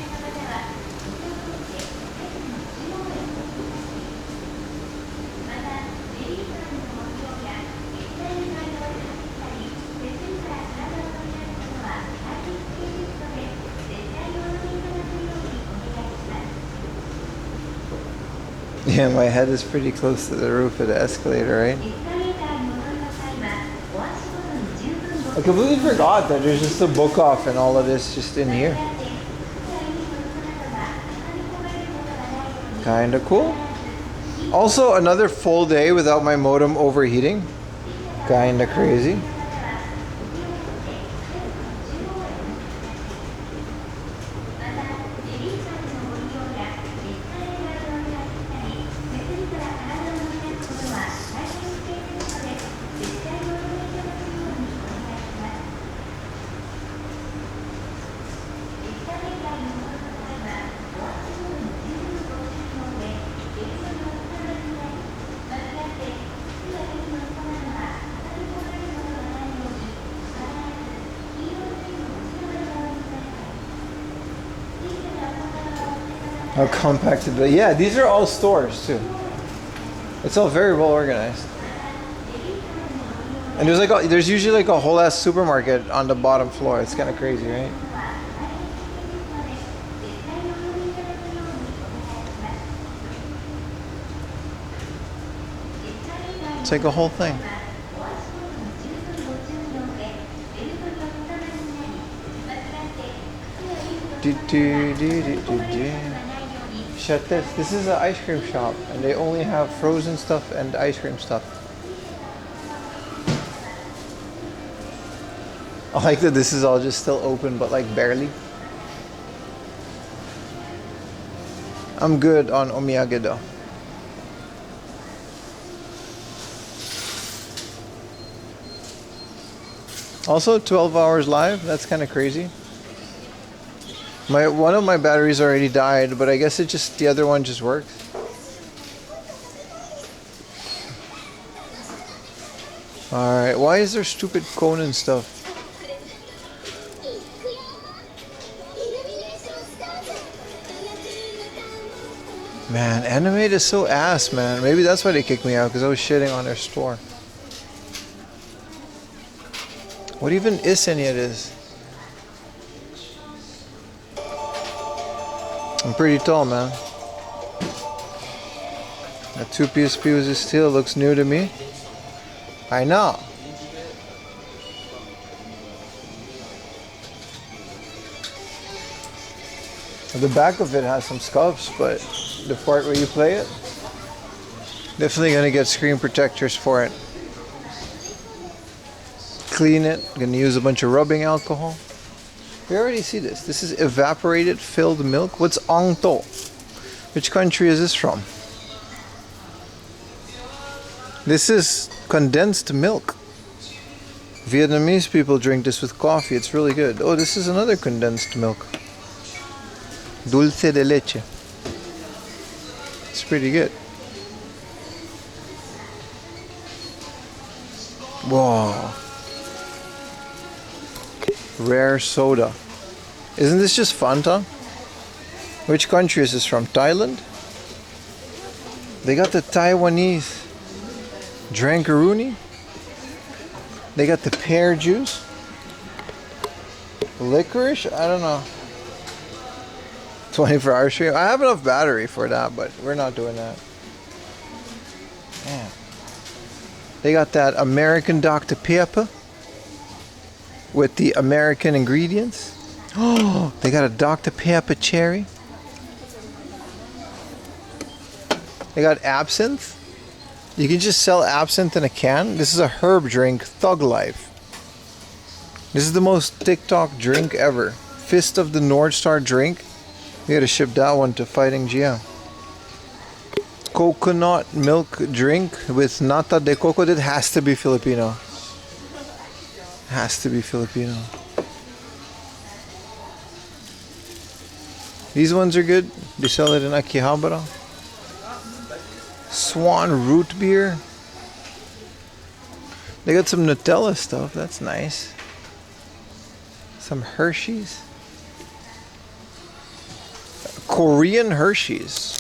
Yeah, my head is pretty close to the roof of the escalator, right? I completely forgot that there's just a book off and all of this just in here. Kinda cool. Also, another full day without my modem overheating. Kinda crazy. How compacted, but yeah, these are all stores too. It's all very well organized. And there's usually like a whole ass supermarket on the bottom floor. It's kind of crazy, right? It's like a whole thing. Shut this. This is an ice cream shop and they only have frozen stuff and ice cream stuff. I like that this is all just still open but like barely. I'm good on omiyage though. Also 12 hours live, that's kind of crazy. One of my batteries already died, but I guess the other one just works. Alright, why is there stupid Conan stuff? Man, Animate is so ass, man. Maybe that's why they kicked me out, because I was shitting on their store. What even is any of this? I'm pretty tall, man. That 2 PSP was a steal. Looks new to me. I know. The back of it has some scuffs, but the part where you play it, definitely gonna get screen protectors for it. Clean it. Gonna use a bunch of rubbing alcohol. We already see this. This is evaporated filled milk. What's ong to? Which country is this from? This is condensed milk. Vietnamese people drink this with coffee. It's really good. Oh, this is another condensed milk. Dulce de leche. It's pretty good. Whoa. Rare soda. Isn't this just Fanta? Which country is this from? Thailand? They got the Taiwanese Drankaruni. They got the pear juice. Licorice? I don't know. 24-hour stream. I have enough battery for that, but we're not doing that. Man. They got that American Dr. Pepper with the American ingredients. Oh, they got a Dr. Pepper cherry. They got absinthe. You can just sell absinthe in a can. This is a herb drink, Thug Life. This is the most TikTok drink ever. Fist of the North Star drink. We gotta ship that one to Fighting GM. Coconut milk drink with nata de coco. That has to be Filipino. Has to be Filipino. These ones are good. They sell it in Akihabara. Swan root beer. They got some Nutella stuff. That's nice. Some Hershey's. Korean Hershey's.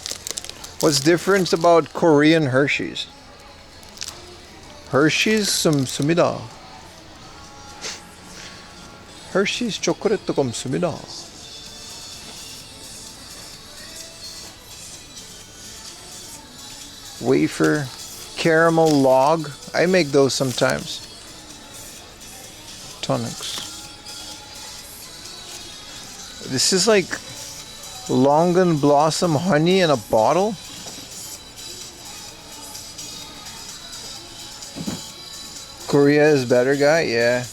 What's different about Korean Hershey's? Hershey's sumida. Hershey's chocolate sumida. Wafer, caramel log. I make those sometimes. Tonics. This is like Longan Blossom honey in a bottle? Korea is better, guy? Yeah.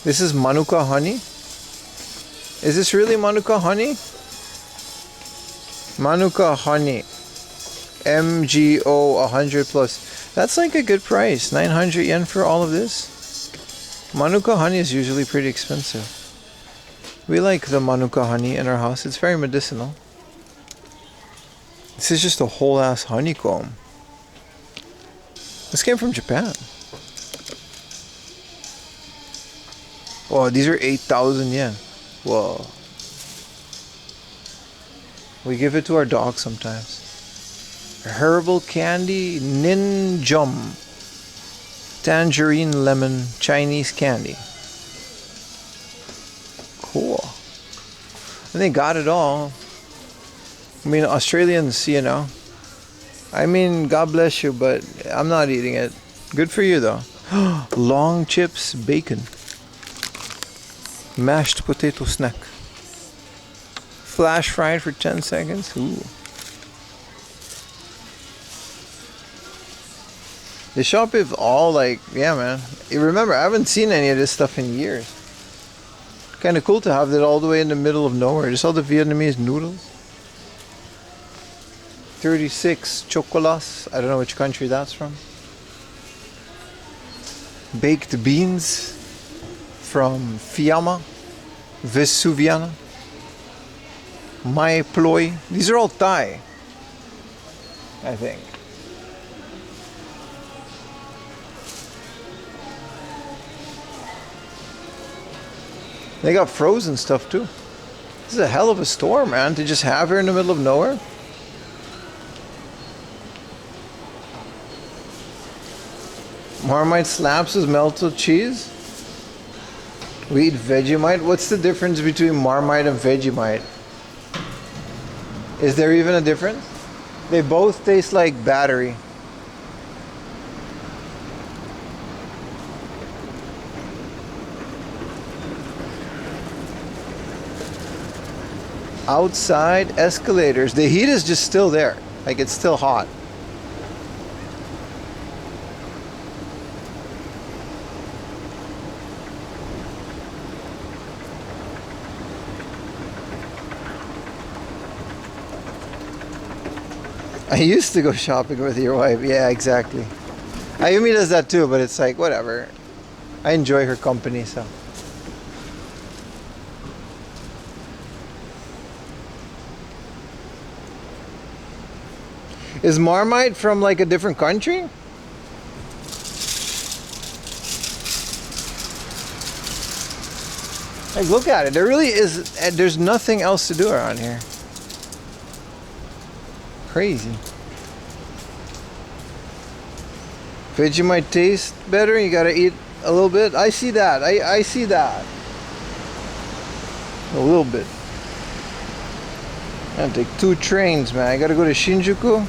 This is Manuka honey? Is this really Manuka honey? Manuka honey. MGO 100 plus. That's like a good price. 900 yen for all of this. Manuka honey is usually pretty expensive. We like the Manuka honey in our house. It's very medicinal. This is just a whole ass honeycomb. This came from Japan. Oh, these are 8,000 yen. Whoa. We give it to our dog sometimes. Herbal candy, Ninjum. Tangerine lemon Chinese candy. Cool. And they got it all. I mean, Australians, you know. I mean, God bless you, but I'm not eating it. Good for you, though. Long chips bacon. Mashed potato snack. Flash fried for 10 seconds. Ooh. The shop is all like, yeah, man. You remember, I haven't seen any of this stuff in years. Kind of cool to have it all the way in the middle of nowhere. Just all the Vietnamese noodles. 36 chocolats. I don't know which country that's from. Baked beans from Fiamma, Vesuviana, Mai Ploy. These are all Thai, I think. They got frozen stuff too. This is a hell of a store, man, to just have here in the middle of nowhere. Marmite slaps with melted cheese. We eat Vegemite. What's the difference between Marmite and Vegemite? Is there even a difference? They both taste like battery. Outside escalators. The heat is just still there. Like it's still hot. I used to go shopping with your wife. Yeah, exactly. Ayumi does that too, but it's like, whatever. I enjoy her company, so. Is Marmite from like a different country? Like, look at it. There really is, there's nothing else to do around here. Crazy. Vegemite taste better. You gotta eat a little bit. I see that. I see that. A little bit. I gotta take 2 trains, man. I gotta go to Shinjuku.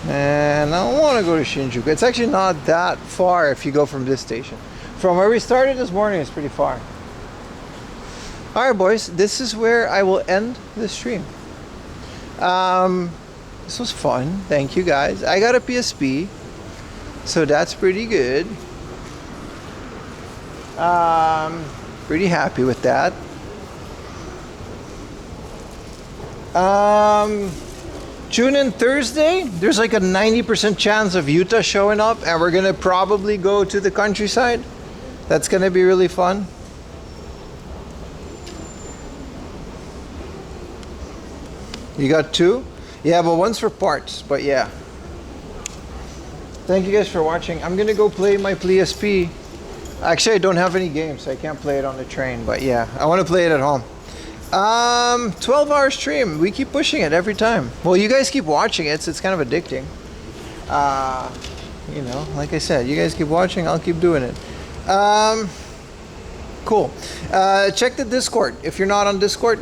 And I don't want to go to Shinjuku. It's actually not that far if you go from this station. From where we started this morning, it's pretty far. Alright, boys. This is where I will end the stream. This was fun. Thank you, guys. I got a PSP, so that's pretty good. Pretty happy with that. Tune in Thursday. There's like a 90% chance of Utah showing up, and we're gonna probably go to the countryside. That's gonna be really fun. You got 2? Yeah, but one's for parts, but yeah. Thank you guys for watching. I'm gonna go play my PSP. Actually, I don't have any games, so I can't play it on the train, but yeah, I want to play it at home. 12-hour stream. We keep pushing it every time. Well, you guys keep watching it, so it's kind of addicting. You know, like I said, you guys keep watching, I'll keep doing it. Cool. Check the Discord if you're not on Discord.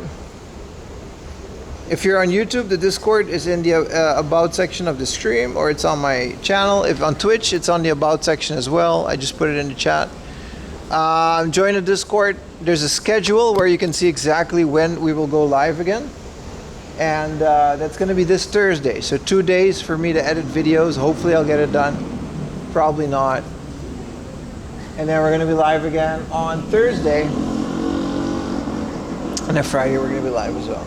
If you're on YouTube, the Discord is in the About section of the stream, or it's on my channel. If on Twitch, it's on the About section as well. I just put it in the chat. Join the Discord. There's a schedule where you can see exactly when we will go live again. And that's going to be this Thursday. So 2 days for me to edit videos. Hopefully I'll get it done. Probably not. And then we're going to be live again on Thursday. And then Friday we're going to be live as well.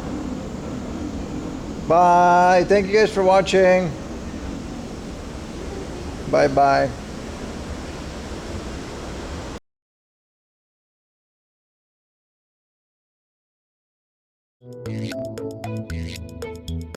Bye. Thank you guys for watching. Bye bye.